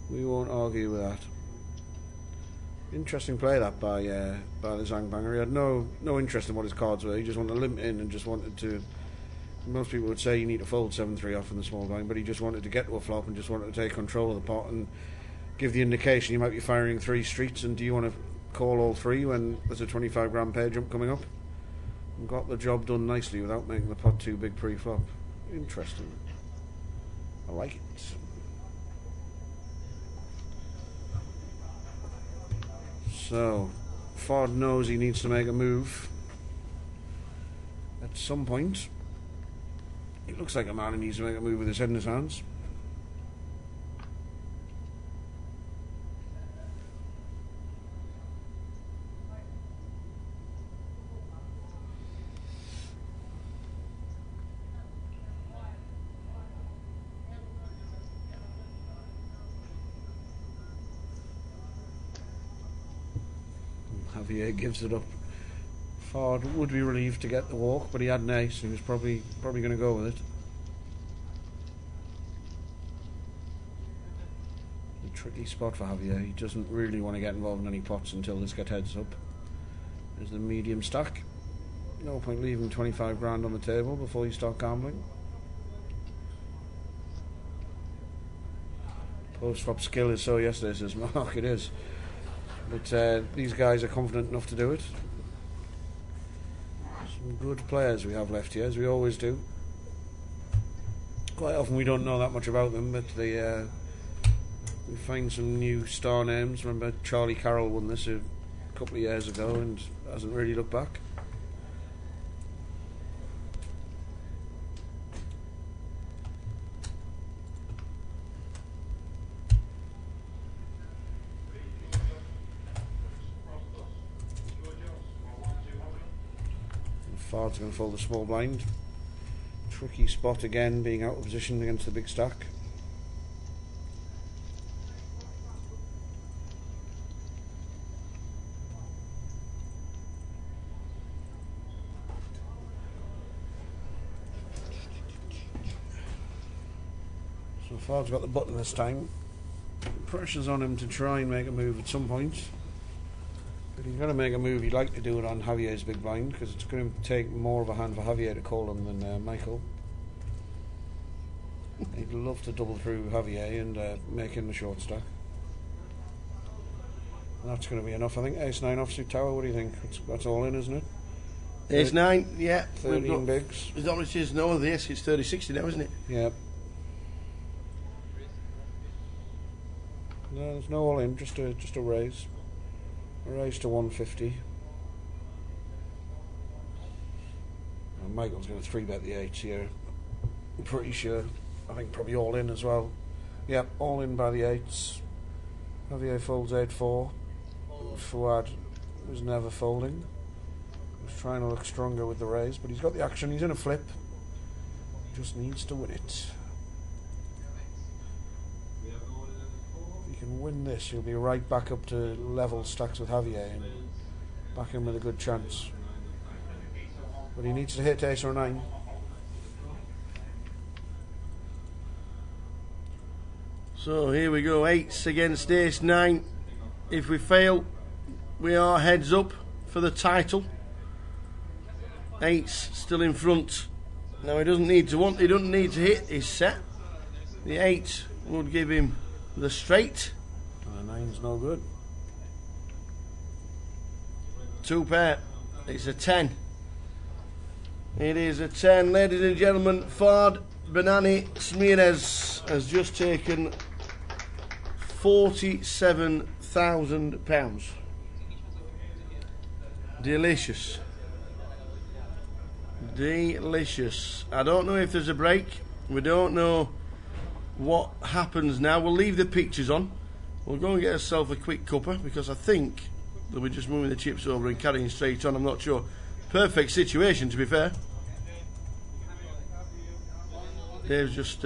J: We won't argue with that. Interesting play that by the Zangbanger. He had no interest in what his cards were. He just wanted to limp in and just wanted to. Most people would say you need to fold 7-3 off in the small blind, but he just wanted to get to a flop and just wanted to take control of the pot and give the indication you might be firing 3 streets, and do you want to call all 3 when there's a 25 grand pair jump coming up? And got the job done nicely without making the pot too big pre-flop. Interesting. I like it. So, Ford knows he needs to make a move at some point. It looks like a man who needs to make a move with his head in his hands. Javier gives it up. Ford would be relieved to get the walk, but he had an ace. He was probably going to go with it. A tricky spot for Javier. He doesn't really want to get involved in any pots until this gets heads up. There's the medium stack. No point leaving 25 grand on the table before you start gambling. Post-flop skill is so yesterday, says Mark. It is. But these guys are confident enough to do it. Some good players we have left here, as we always do. Quite often we don't know that much about them, but we find some new star names. Remember Charlie Carroll won this a couple of years ago and hasn't really looked back. Fard's going to fold the small blind. Tricky spot again, being out of position against the big stack. So Fard's got the button this time. Pressure's on him to try and make a move at some point. If he's going to make a move, he'd like to do it on Javier's big blind, because it's going to take more of a hand for Javier to call him than Michael. He'd love to double through Javier and make him the short stack. And that's going to be enough, I think. Ace-9 offsuit tower, what do you think? That's all in, isn't it?
C: Ace-9, yeah.
J: 13 bigs.
C: As long as there's no other ace, it's 30-60 now, isn't it?
J: Yep. No, there's no all in, just a raise. A raise to 150. And Michael's going to 3-bet the 8s here. I'm pretty sure. I think probably all in as well. Yep, all in by the 8s. Javier folds 8-4. Fuad was never folding. He was trying to look stronger with the raise, but he's got the action. He's in a flip. Just needs to win it. If he can win this, he'll be right back up to level stacks with Javier and back in with a good chance. But he needs to hit ace or 9.
C: So here we go, 8s against ace-9. If we fail, we are heads up for the title. 8s still in front. Now he doesn't need to hit his set. The 8 would give him the straight.
J: And the 9's no good.
C: 2 pair. It's a 10. It is a 10, ladies and gentlemen. Fard Benani Smirez has just taken £47,000. Delicious. Delicious. I don't know if there's a break. We don't know what happens now. We'll leave the pictures on. We'll go and get ourselves a quick cuppa, because I think they'll be just moving the chips over and carrying straight on. I'm not sure. Perfect situation, to be fair. Dave's just,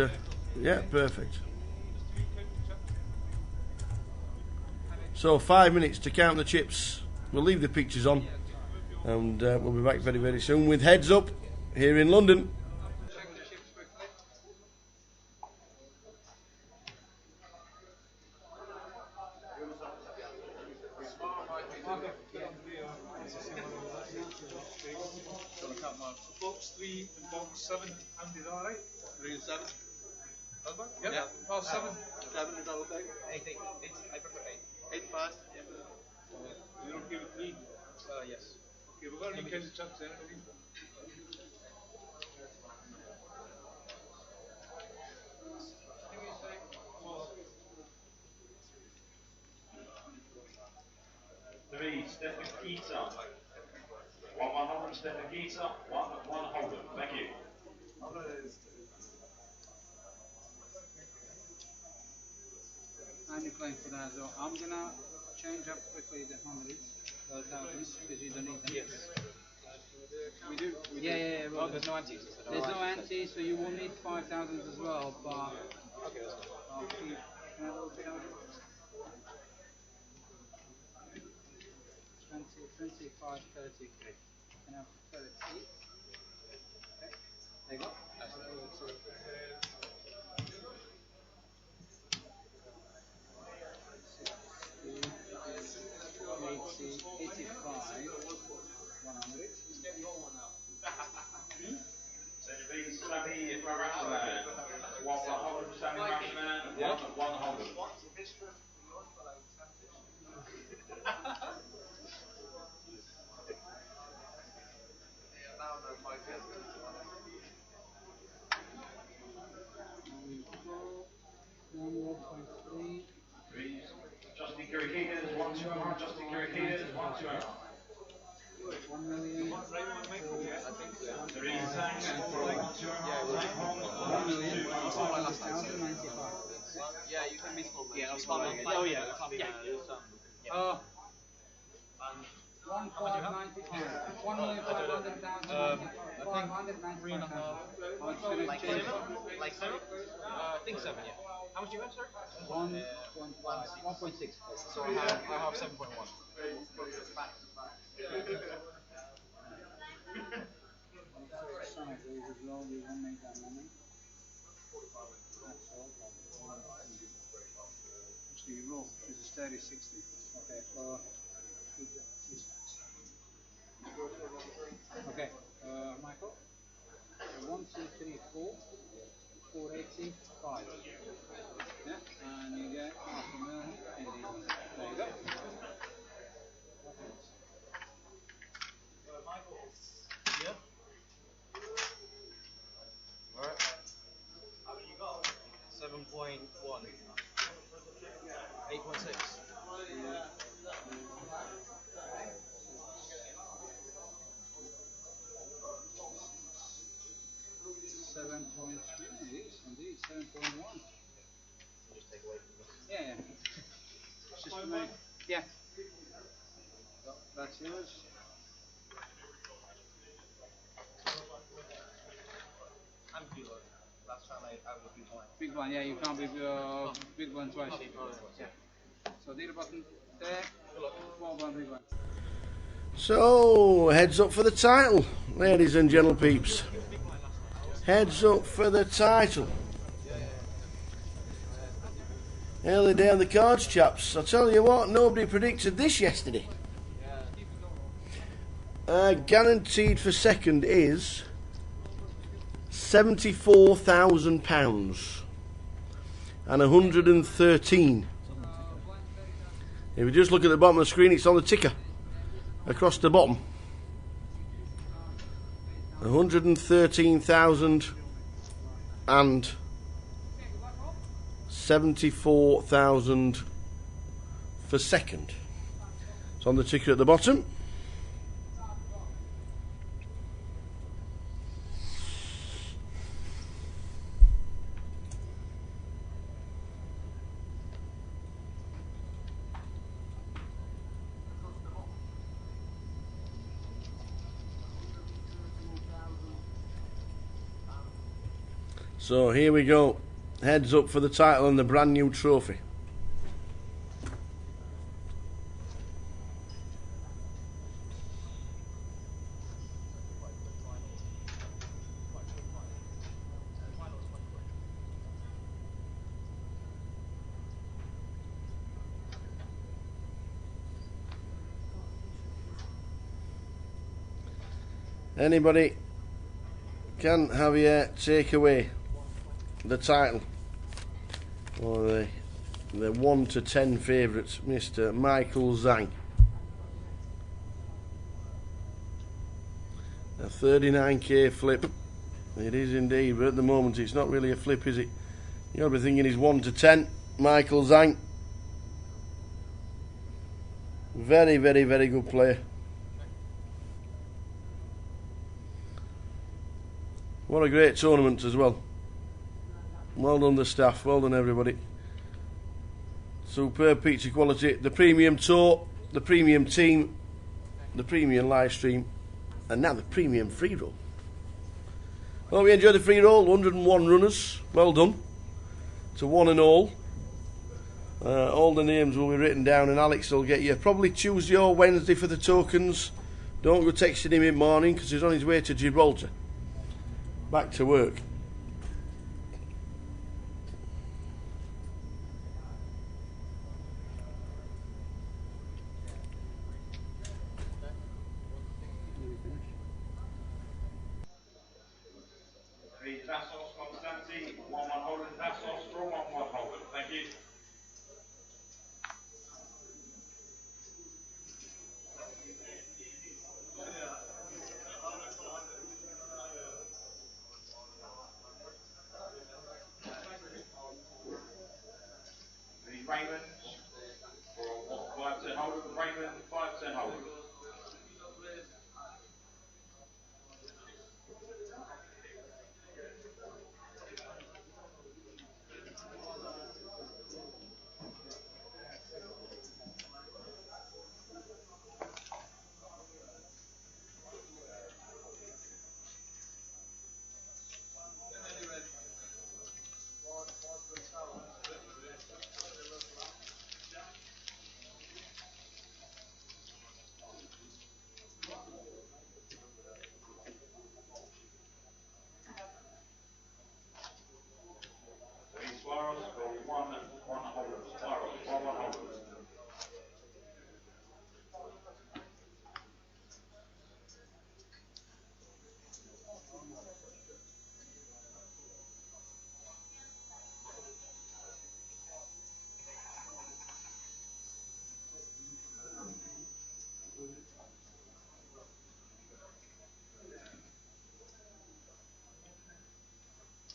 C: yeah, perfect. So 5 minutes to count the chips. We'll leave the pictures on, and we'll be back very, very soon with Heads Up here in London.
O: Box 3 and box 7, Andy, is that alright?
A: 3 and 7.
O: Yeah. Oh, 7.
A: 7, is that okay?
M: 8, 8, 8. I prefer 8.
A: 8 fast. Yeah.
O: You're okay with 3?
M: Yes.
O: Okay, we've got any kind of chips there.
U: Three, Stefan Keita. 1 Stefan Keita, 1 Holden. Thank you.
B: And you're playing for that as well. I'm gonna change up quickly the hundreds, thousands, because you don't need them.
M: Yes.
B: We do. Yeah.
M: Oh, there's no antes.
B: There's no anti, so you will need 5,000 as well, but
M: Okay, that's fine.
B: I'll keep another 20, 25, 30. Can I have 30? Okay. There you go. 85, 100.
U: Sammy Rashman. 1 Holden, Sammy Rashman, 1 Holden. Justin Kirikides, 1 2 Justin Kirikides, 1 2
B: 1 million.
U: 3 Zhang for 1 2
B: 1 million. 1,095.
M: Yeah, you can miss more. Yeah, oh yeah, it can't be
B: Oh. 1,595. 1,500,000. 595,000.
M: Like 7? Like 7? I think 7, yeah. How much do you have, sir?
B: 1.6.
M: So I have 7.1.
B: We won't make that money. Actually, you roll. This is 30, 60. Okay. Okay. Michael. 1, 2, 3, 4. 485. Yeah. And you get half a mil in the. There you go.
M: Yeah. Alright. 7.1. 8.6.
B: 7.3. It is indeed 7.1.
M: Just take away from this.
B: Yeah. It's just to make. Yeah. That's yours.
M: I'm below. Last time I was big one.
B: Big one, yeah, you can't be big one twice. Yeah. So deal button there, small one, big one.
C: So, heads up for the title, ladies and gentle peeps. Heads up for the title. Early day on the cards, chaps. I tell you what, nobody predicted this yesterday. Guaranteed for second is £74,000 and 113. If you just look at the bottom of the screen, it's on the ticker across the bottom. 113,000 and 74,000 for second. It's on the ticker at the bottom. So here we go. Heads up for the title and the brand new trophy. Anybody can Javier take away the title, or the 1 to 10 favourites, Mr. Michael Zhang. A 39k flip. It is indeed, but at the moment it's not really a flip, is it? You'll be thinking he's 1 to 10. Michael Zhang. Very, very, very good player. What a great tournament as well. Well done the staff, well done everybody. Superb picture quality, the premium tour, the premium team, the premium live stream, and now the premium free roll. Hope you enjoyed the free roll. 101 runners, well done to one and all. All the names will be written down and Alex will get you probably Tuesday or Wednesday for the tokens. Don't go texting him in the morning because he's on his way to Gibraltar. Back to work.
U: Dassos Constanti, 1-1 Holden. Dassos from 1-1 Holden. Thank you. The Raymond for 5% Holden. Raymond 5% Holden.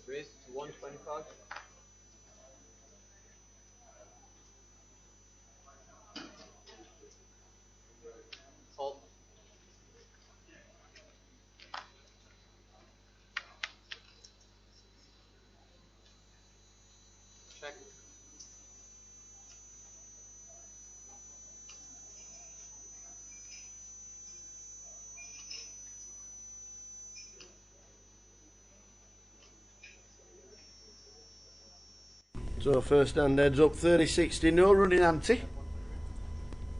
B: Raised to 125. Hold. Check.
C: So first hand heads up, 30-60, no running ante.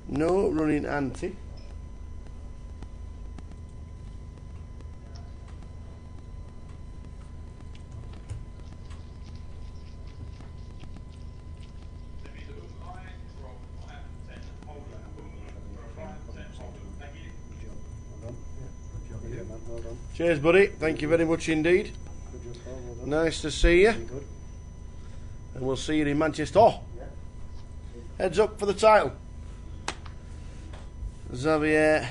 C: No running ante. Cheers, buddy. Thank you very much indeed. Nice to see you. And we'll see you in Manchester. Oh, heads up for the title. Javier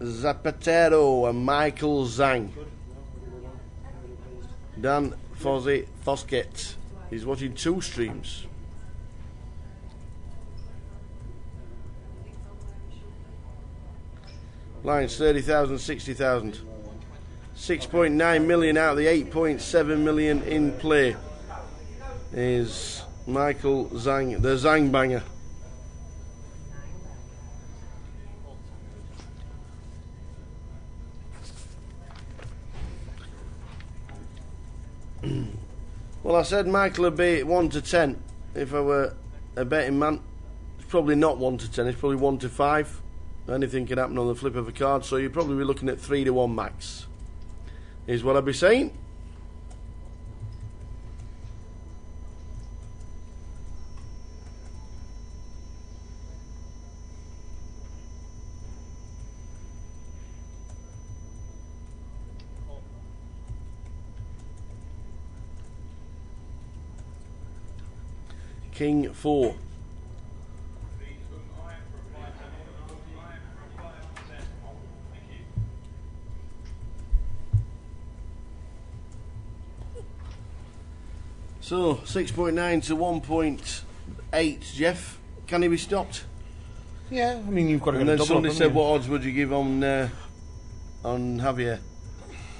C: Zapatero and Michael Zhang. Dan Fosket. He's watching 2 streams. Lines 30,000, 60,000. 6.9 million out of the 8.7 million in play is Michael Zhang, the Zhang banger. Well, I said Michael would be 1 to 10 if I were a betting man. It's probably not 1 to 10, it's probably 1 to 5. Anything can happen on the flip of a card, so you'd probably be looking at 3 to 1 max. Is what I'd be saying. King 4. So 6.9 to 1.8, Jeff. Can he be stopped?
J: Yeah, I mean you've got to.
C: And
J: get a
C: then
J: double
C: somebody
J: up,
C: said,
J: haven't you?
C: what odds would you give on Javier?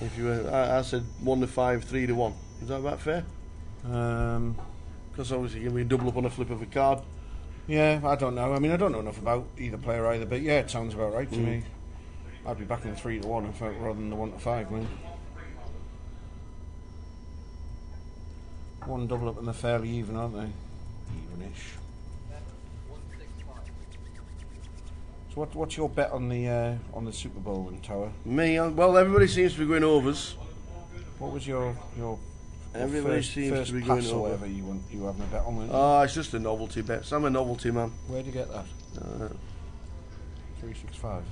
C: If you were, I said 1 to 5, 3 to 1. Is that about fair? Because obviously you're going to be double up on a flip of a card.
J: Yeah, I don't know. I mean, I don't know enough about either player either, but yeah, it sounds about right to me. I'd be backing the 3 to 1 rather than the 1 to 5 win. One double up and they're fairly even, aren't they? Evenish. So what's your bet on the Super Bowl in Tower?
C: Me, well, everybody seems to be going overs.
J: What was your
C: Everybody
J: first
C: seems to be
J: pass
C: going
J: or
C: over.
J: whatever you having a bet on? weren't you?
C: Oh, it's just a novelty bet. So I'm a novelty man.
J: Where'd you get that? 365.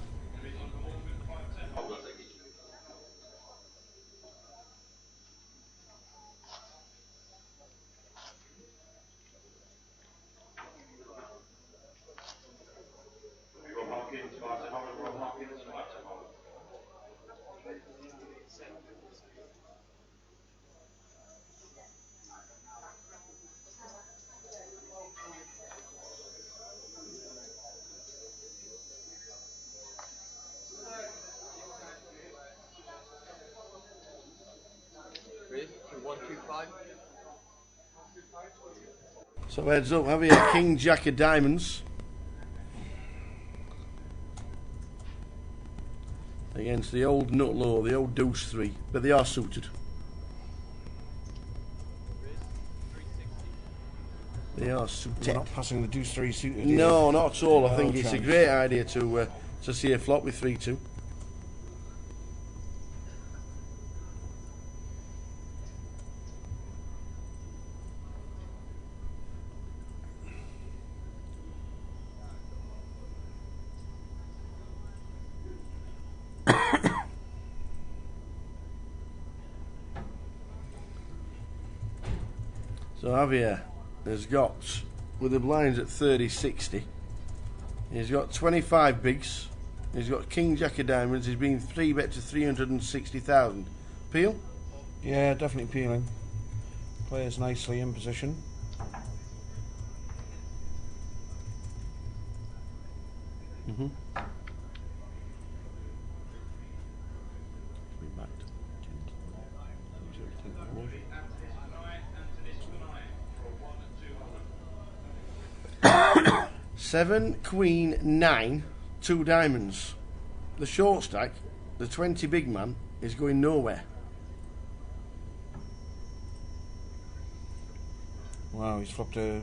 C: So heads up, have you a King Jack of Diamonds against the old nut low, the old deuce 3, but they are suited. They are suited.
J: We're not passing the deuce 3 suited.
C: No, not at all. I
J: No
C: think it's a
J: chance.
C: great idea to see a flop with 3-2. So Javier has got, with the blinds at 30-60, he's got 25 bigs, he's got King Jack of Diamonds, he's been 3-bet to 360,000. Peel?
J: Yeah, definitely peeling. Players nicely in position.
C: Mm-hmm. Seven, Queen, 9, 2 diamonds. The short stack, the 20 big man, is going nowhere.
J: Wow, he's flopped a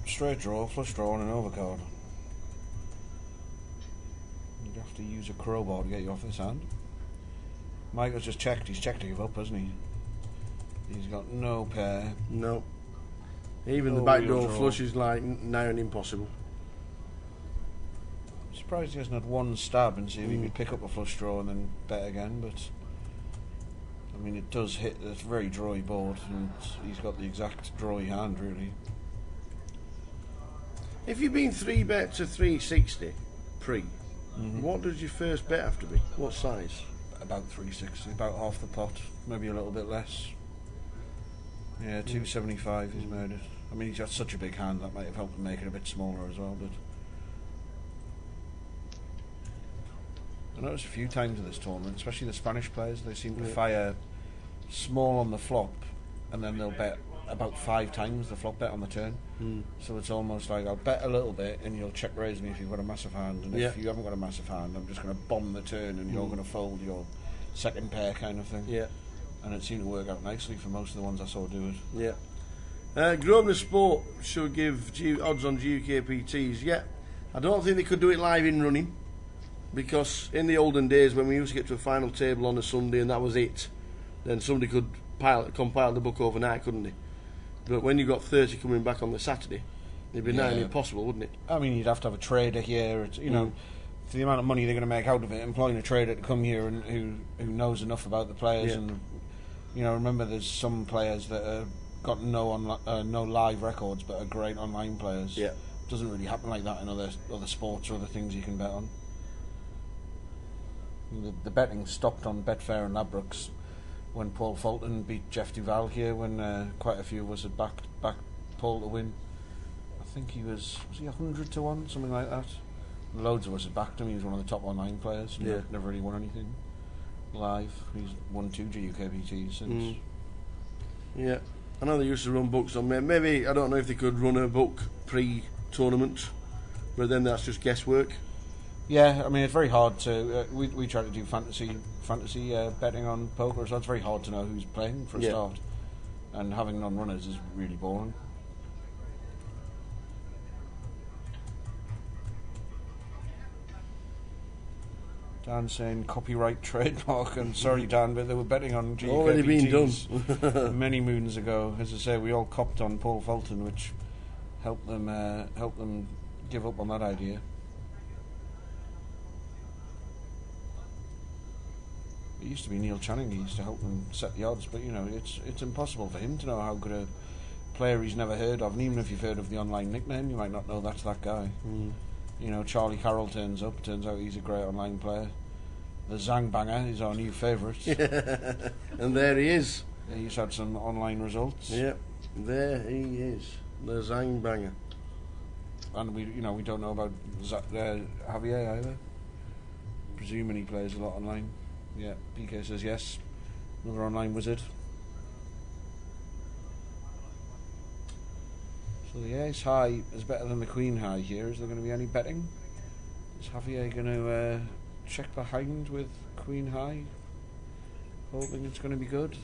J: straight draw, flush draw, and an overcard. You'd have to use a crowbar to get you off this hand. Michael's just checked. He's checked to give up, hasn't he? He's got no pair.
C: No. Even
J: No
C: the back
J: real
C: door
J: draw.
C: flush is like now and impossible.
J: Surprised he hasn't had one stab and see if he could pick up a flush draw and then bet again, but I mean it does hit a very drawy board and he's got the exact drawy hand really.
C: If you've been 3-bet to 360 pre, what does your first bet have to be? What size?
J: About 360, about half the pot, maybe a little bit less. Yeah, 275 he's made it. I mean he's got such a big hand that might have helped him make it a bit smaller as well, but I noticed a few times in this tournament, especially the Spanish players, they seem to fire small on the flop and then they'll bet about 5 times the flop bet on the turn. So it's almost like I'll bet a little bit and you'll check raise me if you've got a massive hand, and if you haven't got a massive hand I'm just going to bomb the turn and you're going to fold your second pair kind of thing.
C: Yeah.
J: and it seemed to work out nicely for most of the ones I saw do it.
C: Yeah. Grosvenor Sport should give odds on GUKPTs. Yeah, I don't think they could do it live in running, because in the olden days when we used to get to a final table on a Sunday and that was it, then somebody could compile the book overnight, couldn't they? But when you got 30 coming back on the Saturday, it'd be nigh impossible, wouldn't it?
J: I mean, you'd have to have a trader here. It's, you know, for the amount of money they're going to make out of it, employing a trader to come here and who knows enough about the players. And you know, remember, there's some players that got no live records but are great online players.
C: Yeah,
J: it doesn't really happen like that in other sports or other things you can bet on. The betting stopped on Betfair and Ladbrokes when Paul Fulton beat Jeff Duval here, when quite a few of us had backed Paul to win. I think he was he 100 to 1, something like that. Loads of us had backed him. He was one of the top online players. Never really won anything live. He's won 2 GUKPTs since.
C: Yeah, I know they used to run books on me. Maybe, I don't know if they could run a book pre-tournament, but then that's just guesswork.
J: Yeah, I mean, it's very hard to. We try to do fantasy betting on poker, so it's very hard to know who's playing for a start. And having non-runners is really boring. Dan saying copyright trademark, and sorry Dan, but they were betting on GUKPTs
C: already been done
J: many moons ago. As I say, we all copped on Paul Fulton, which helped them give up on that idea. It used to be Neil Channing. He used to help them set the odds, but you know, it's impossible for him to know how good a player he's never heard of. And even if you've heard of the online nickname, you might not know that's that guy. You know, Charlie Carroll turns up. Turns out he's a great online player. The Zang Banger is our new favourite.
C: And there he is.
J: He's had some online results.
C: Yep, there he is, the Zang Banger.
J: And we don't know about Javier either. Presuming he plays a lot online. Yeah, PK says yes. Another online wizard. So the ace high is better than the queen high here. Is there going to be any betting? Is Javier going to check behind with queen high, hoping it's going to be good?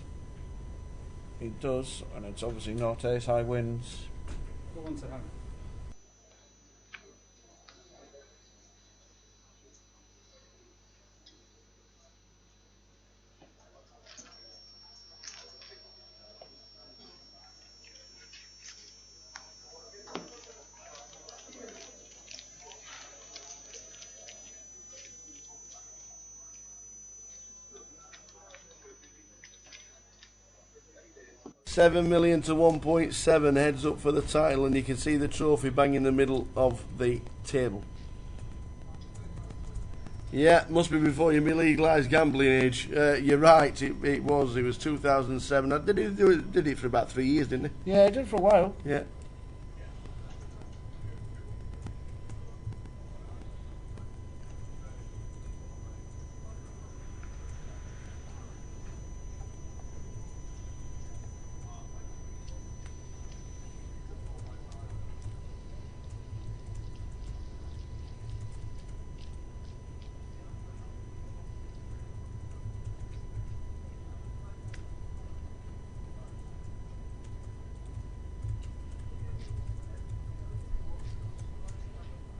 J: He does, and it's obviously not. Ace high wins.
B: Go on to home.
C: $7 million to 1.7, heads up for the title, and you can see the trophy bang in the middle of the table. Yeah, must be before your legalised gambling age. You're right, it was 2007. Did it for about 3 years, didn't it?
J: Yeah, it did for a while.
C: Yeah.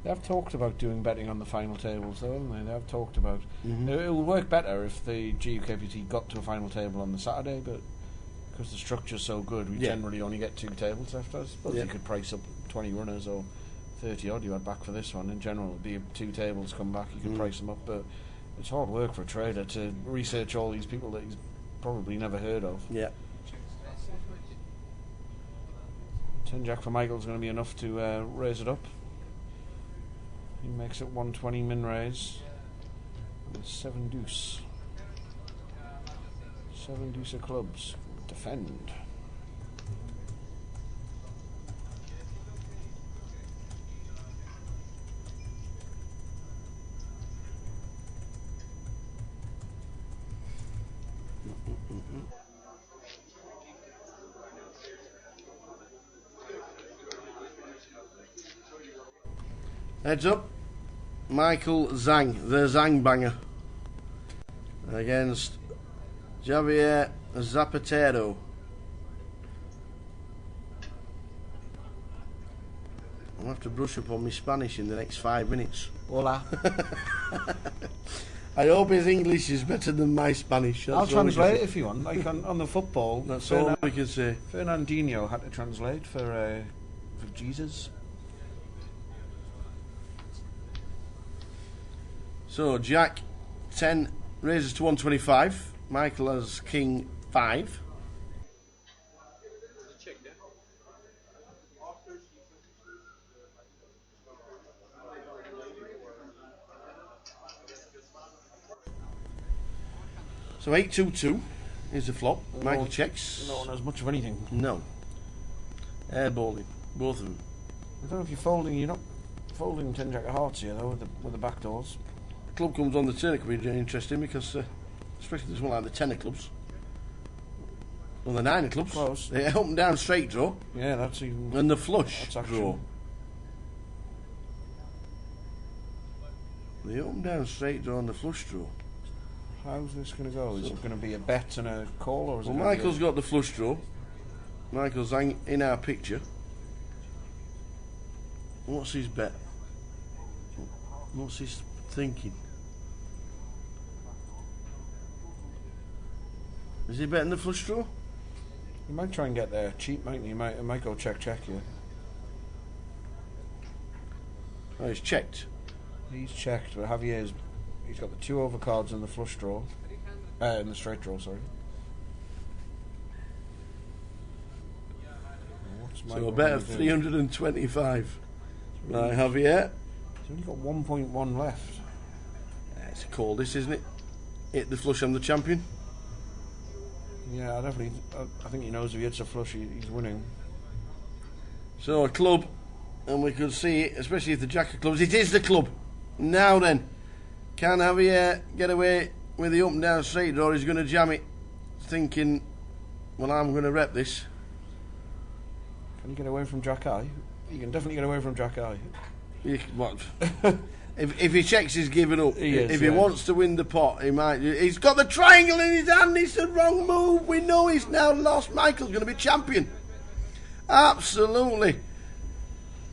J: They have talked about doing betting on the final tables, though, haven't they? They have talked about. It would work better if the GUKPT got to a final table on the Saturday, but because the structure's so good, we generally only get 2 tables left. I suppose you could price up 20 runners or 30 odd you had back for this one. In general, it'd be 2 tables come back, you could price them up, but it's hard work for a trader to research all these people that he's probably never heard of.
C: Yeah.
J: 10 Jack for Michael's going to be enough to raise it up. He makes it 120 min raise. And 7 deuce. 7 deuce of clubs. Defend.
C: Heads up, Michael Zhang, the Zhang Banger, against Javier Zapatero. I'll have to brush up on my Spanish in the next 5 minutes.
J: Hola.
C: I hope his English is better than my Spanish.
J: I'll translate it if you want. Like on the football,
C: that's all we can say.
J: Fernandinho had to translate for Jesus.
C: So Jack 10 raises to 125. Michael has King 5. So 8-2-2 is the flop. Michael checks.
J: No one has much of anything.
C: No. Airballing, both of them.
J: I don't know if you're not folding 10 jack of hearts here though with the back doors.
C: Club comes on the turn. It could be interesting because especially this one like the 10 of clubs. Well, the 9 of clubs.
J: Close.
C: They up and down straight draw.
J: Yeah, that's even.
C: And the flush
J: draw. The
C: up and down straight draw and the flush draw.
J: How's this going to go? Is it going to be a bet and a call, or is it?
C: Well, Michael's got the flush draw. Michael's in our picture. What's his bet? What's his thinking? Is he betting the flush draw?
J: You might try and get there cheap, mightn't you? He might go check here.
C: Oh, he's checked.
J: He's checked, but Javier's. He's got the 2 overcards in the flush draw. In the straight draw, sorry.
C: So a bet of 325. Right, Javier.
J: He's only got 1.1 left.
C: It's a call, this, isn't it? Hit the flush, I'm the champion.
J: Yeah, I think he knows if he hits a flush, he's winning.
C: So a club, and we could see it, especially if the jack of clubs. It is the club. Now then. Can Javier get away with the up and down straight draw? He's going to jam it, thinking, well, I'm going to rep this.
J: Can he get away from Jack Eye? He can definitely get away from Jack Eye.
C: What? if he checks, he's given up. If he
J: yeah.
C: wants to win the pot, he might. He's got the triangle in his hand. It's the wrong move. We know he's now lost. Michael's going to be champion. Absolutely.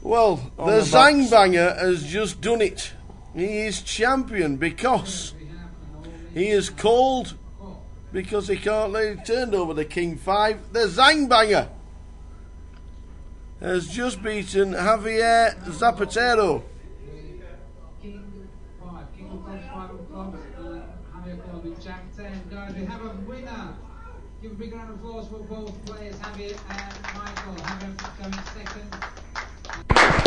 C: Well, the Zangbanger has just done it. He is champion because he is called because he can't let it turned over the King 5. The Zangbanger has just beaten Javier Zapatero.
B: King 5, King of Clubs, 5 of Clubs, Javier Club with Jack 10. Guys, we have a winner. Give a big round of applause for both players, Javier and Michael. Javier coming second.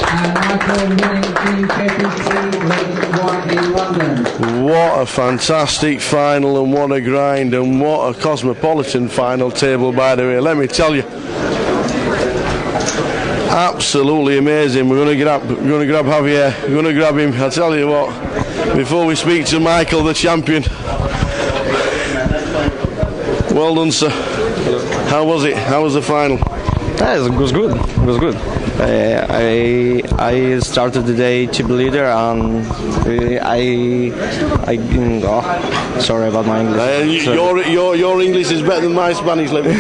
B: And Michael winning the GUKPT League 1 in London.
C: What a fantastic final, and what a grind, and what a cosmopolitan final table, by the way, let me tell you. Absolutely amazing. We're going to grab Javier, we're going to grab him. I'll tell you what, before we speak to Michael, the champion. Well done, sir. How was it? How was the final?
P: It was good. It was good. I started the day to be leader, and sorry about my English.
C: Your English is better than my Spanish. Let me.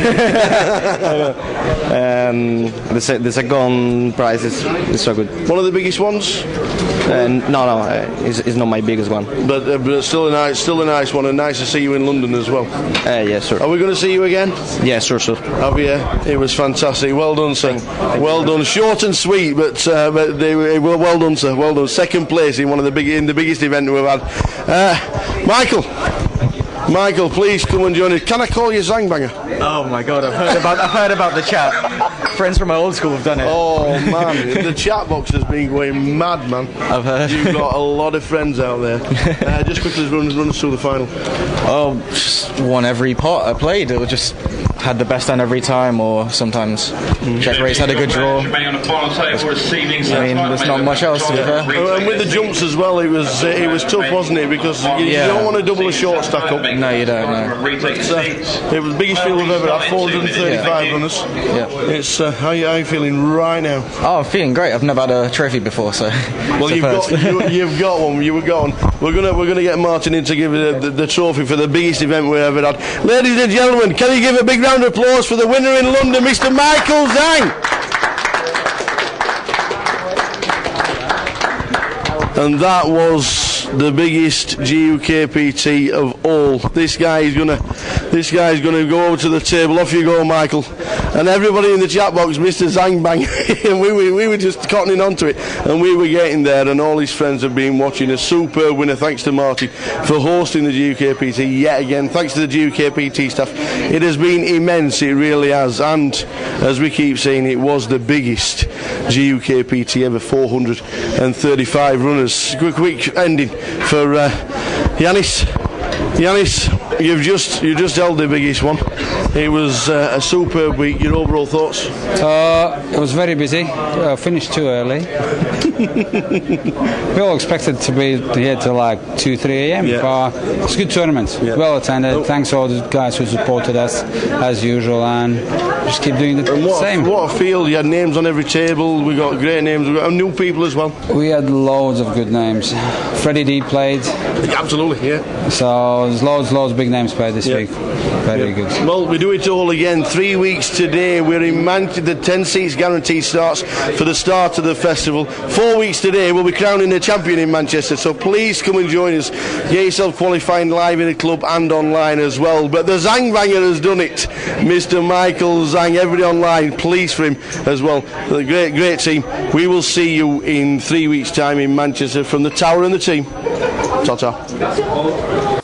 P: The second prize is so good.
C: One of the biggest ones?
P: No, it's not my biggest one.
C: But still a nice one, and nice to see you in London as well.
P: Yes, sir.
C: Are we going to see you again?
P: Yes, sure.
C: Javier, it was fantastic. Well done, sir. Well done. Short and sweet, but they were well done, sir. Well done. Second place in the biggest event we've had. Michael, please come and join us. Can I call you Zangbanger?
P: Oh my God, I've heard about the chat. Friends from my old school have done it.
C: Oh man, the chat box has been going mad, man.
P: I've heard.
C: You've got a lot of friends out there. Just quickly run us through the final.
P: Oh, just won every pot I played. It was just had the best end every time, or sometimes check race had a good draw. I mean, there's not much else to be fair.
C: And with the jumps as well, it was tough, wasn't it? Because you don't want to double a short stack up.
P: No, you don't. No.
C: It was the biggest field we've ever had, 435 runners.
P: Yeah.
C: It's how are you feeling right now?
P: Oh, I'm feeling great. I've never had a trophy before, so.
C: Well, you've got one. We're gonna get Martin in to give the trophy for the biggest event we ever had. Ladies and gentlemen, can you give a big round of applause for the winner in London, Mr. Michael Zhang? And that was the biggest GUKPT of all. This guy is gonna go over to the table. Off you go, Michael. And everybody in the chat box, Mr. Zhang Bang. we were just cottoning onto it, and we were getting there. And all his friends have been watching. A superb winner. Thanks to Marty for hosting the GUKPT yet again. Thanks to the GUKPT staff. It has been immense. It really has. And as we keep saying, it was the biggest GUKPT ever. 435 runners. Quick ending for Yanis. Yanis, you've just held the biggest one. It was a superb week. Your overall thoughts?
B: It was very busy. Finished too early. We all expected to be here till like 2-3 a.m. But it's a good tournament. Well attended. Thanks to all the guys who supported us as usual, and just keep doing the same.
C: What a field! You had names on every table. We got great names. We got new people as well.
B: We had loads of good names. Freddie D played.
C: Absolutely, yeah.
B: So there's loads of big names played this week. Very good.
C: Well, we do it all again. 3 weeks today. We're in Manchester. The 10 seats guarantee starts for the start of the festival. 4 weeks today, we'll be crowning the champion in Manchester. So please come and join us. Get yourself qualifying live in the club and online as well. But the Zhang Banger has done it. Mr. Michael Zhang. Everybody online, please for him as well. The great team. We will see you in 3 weeks' time in Manchester from the Tower and the team. Ta-ta.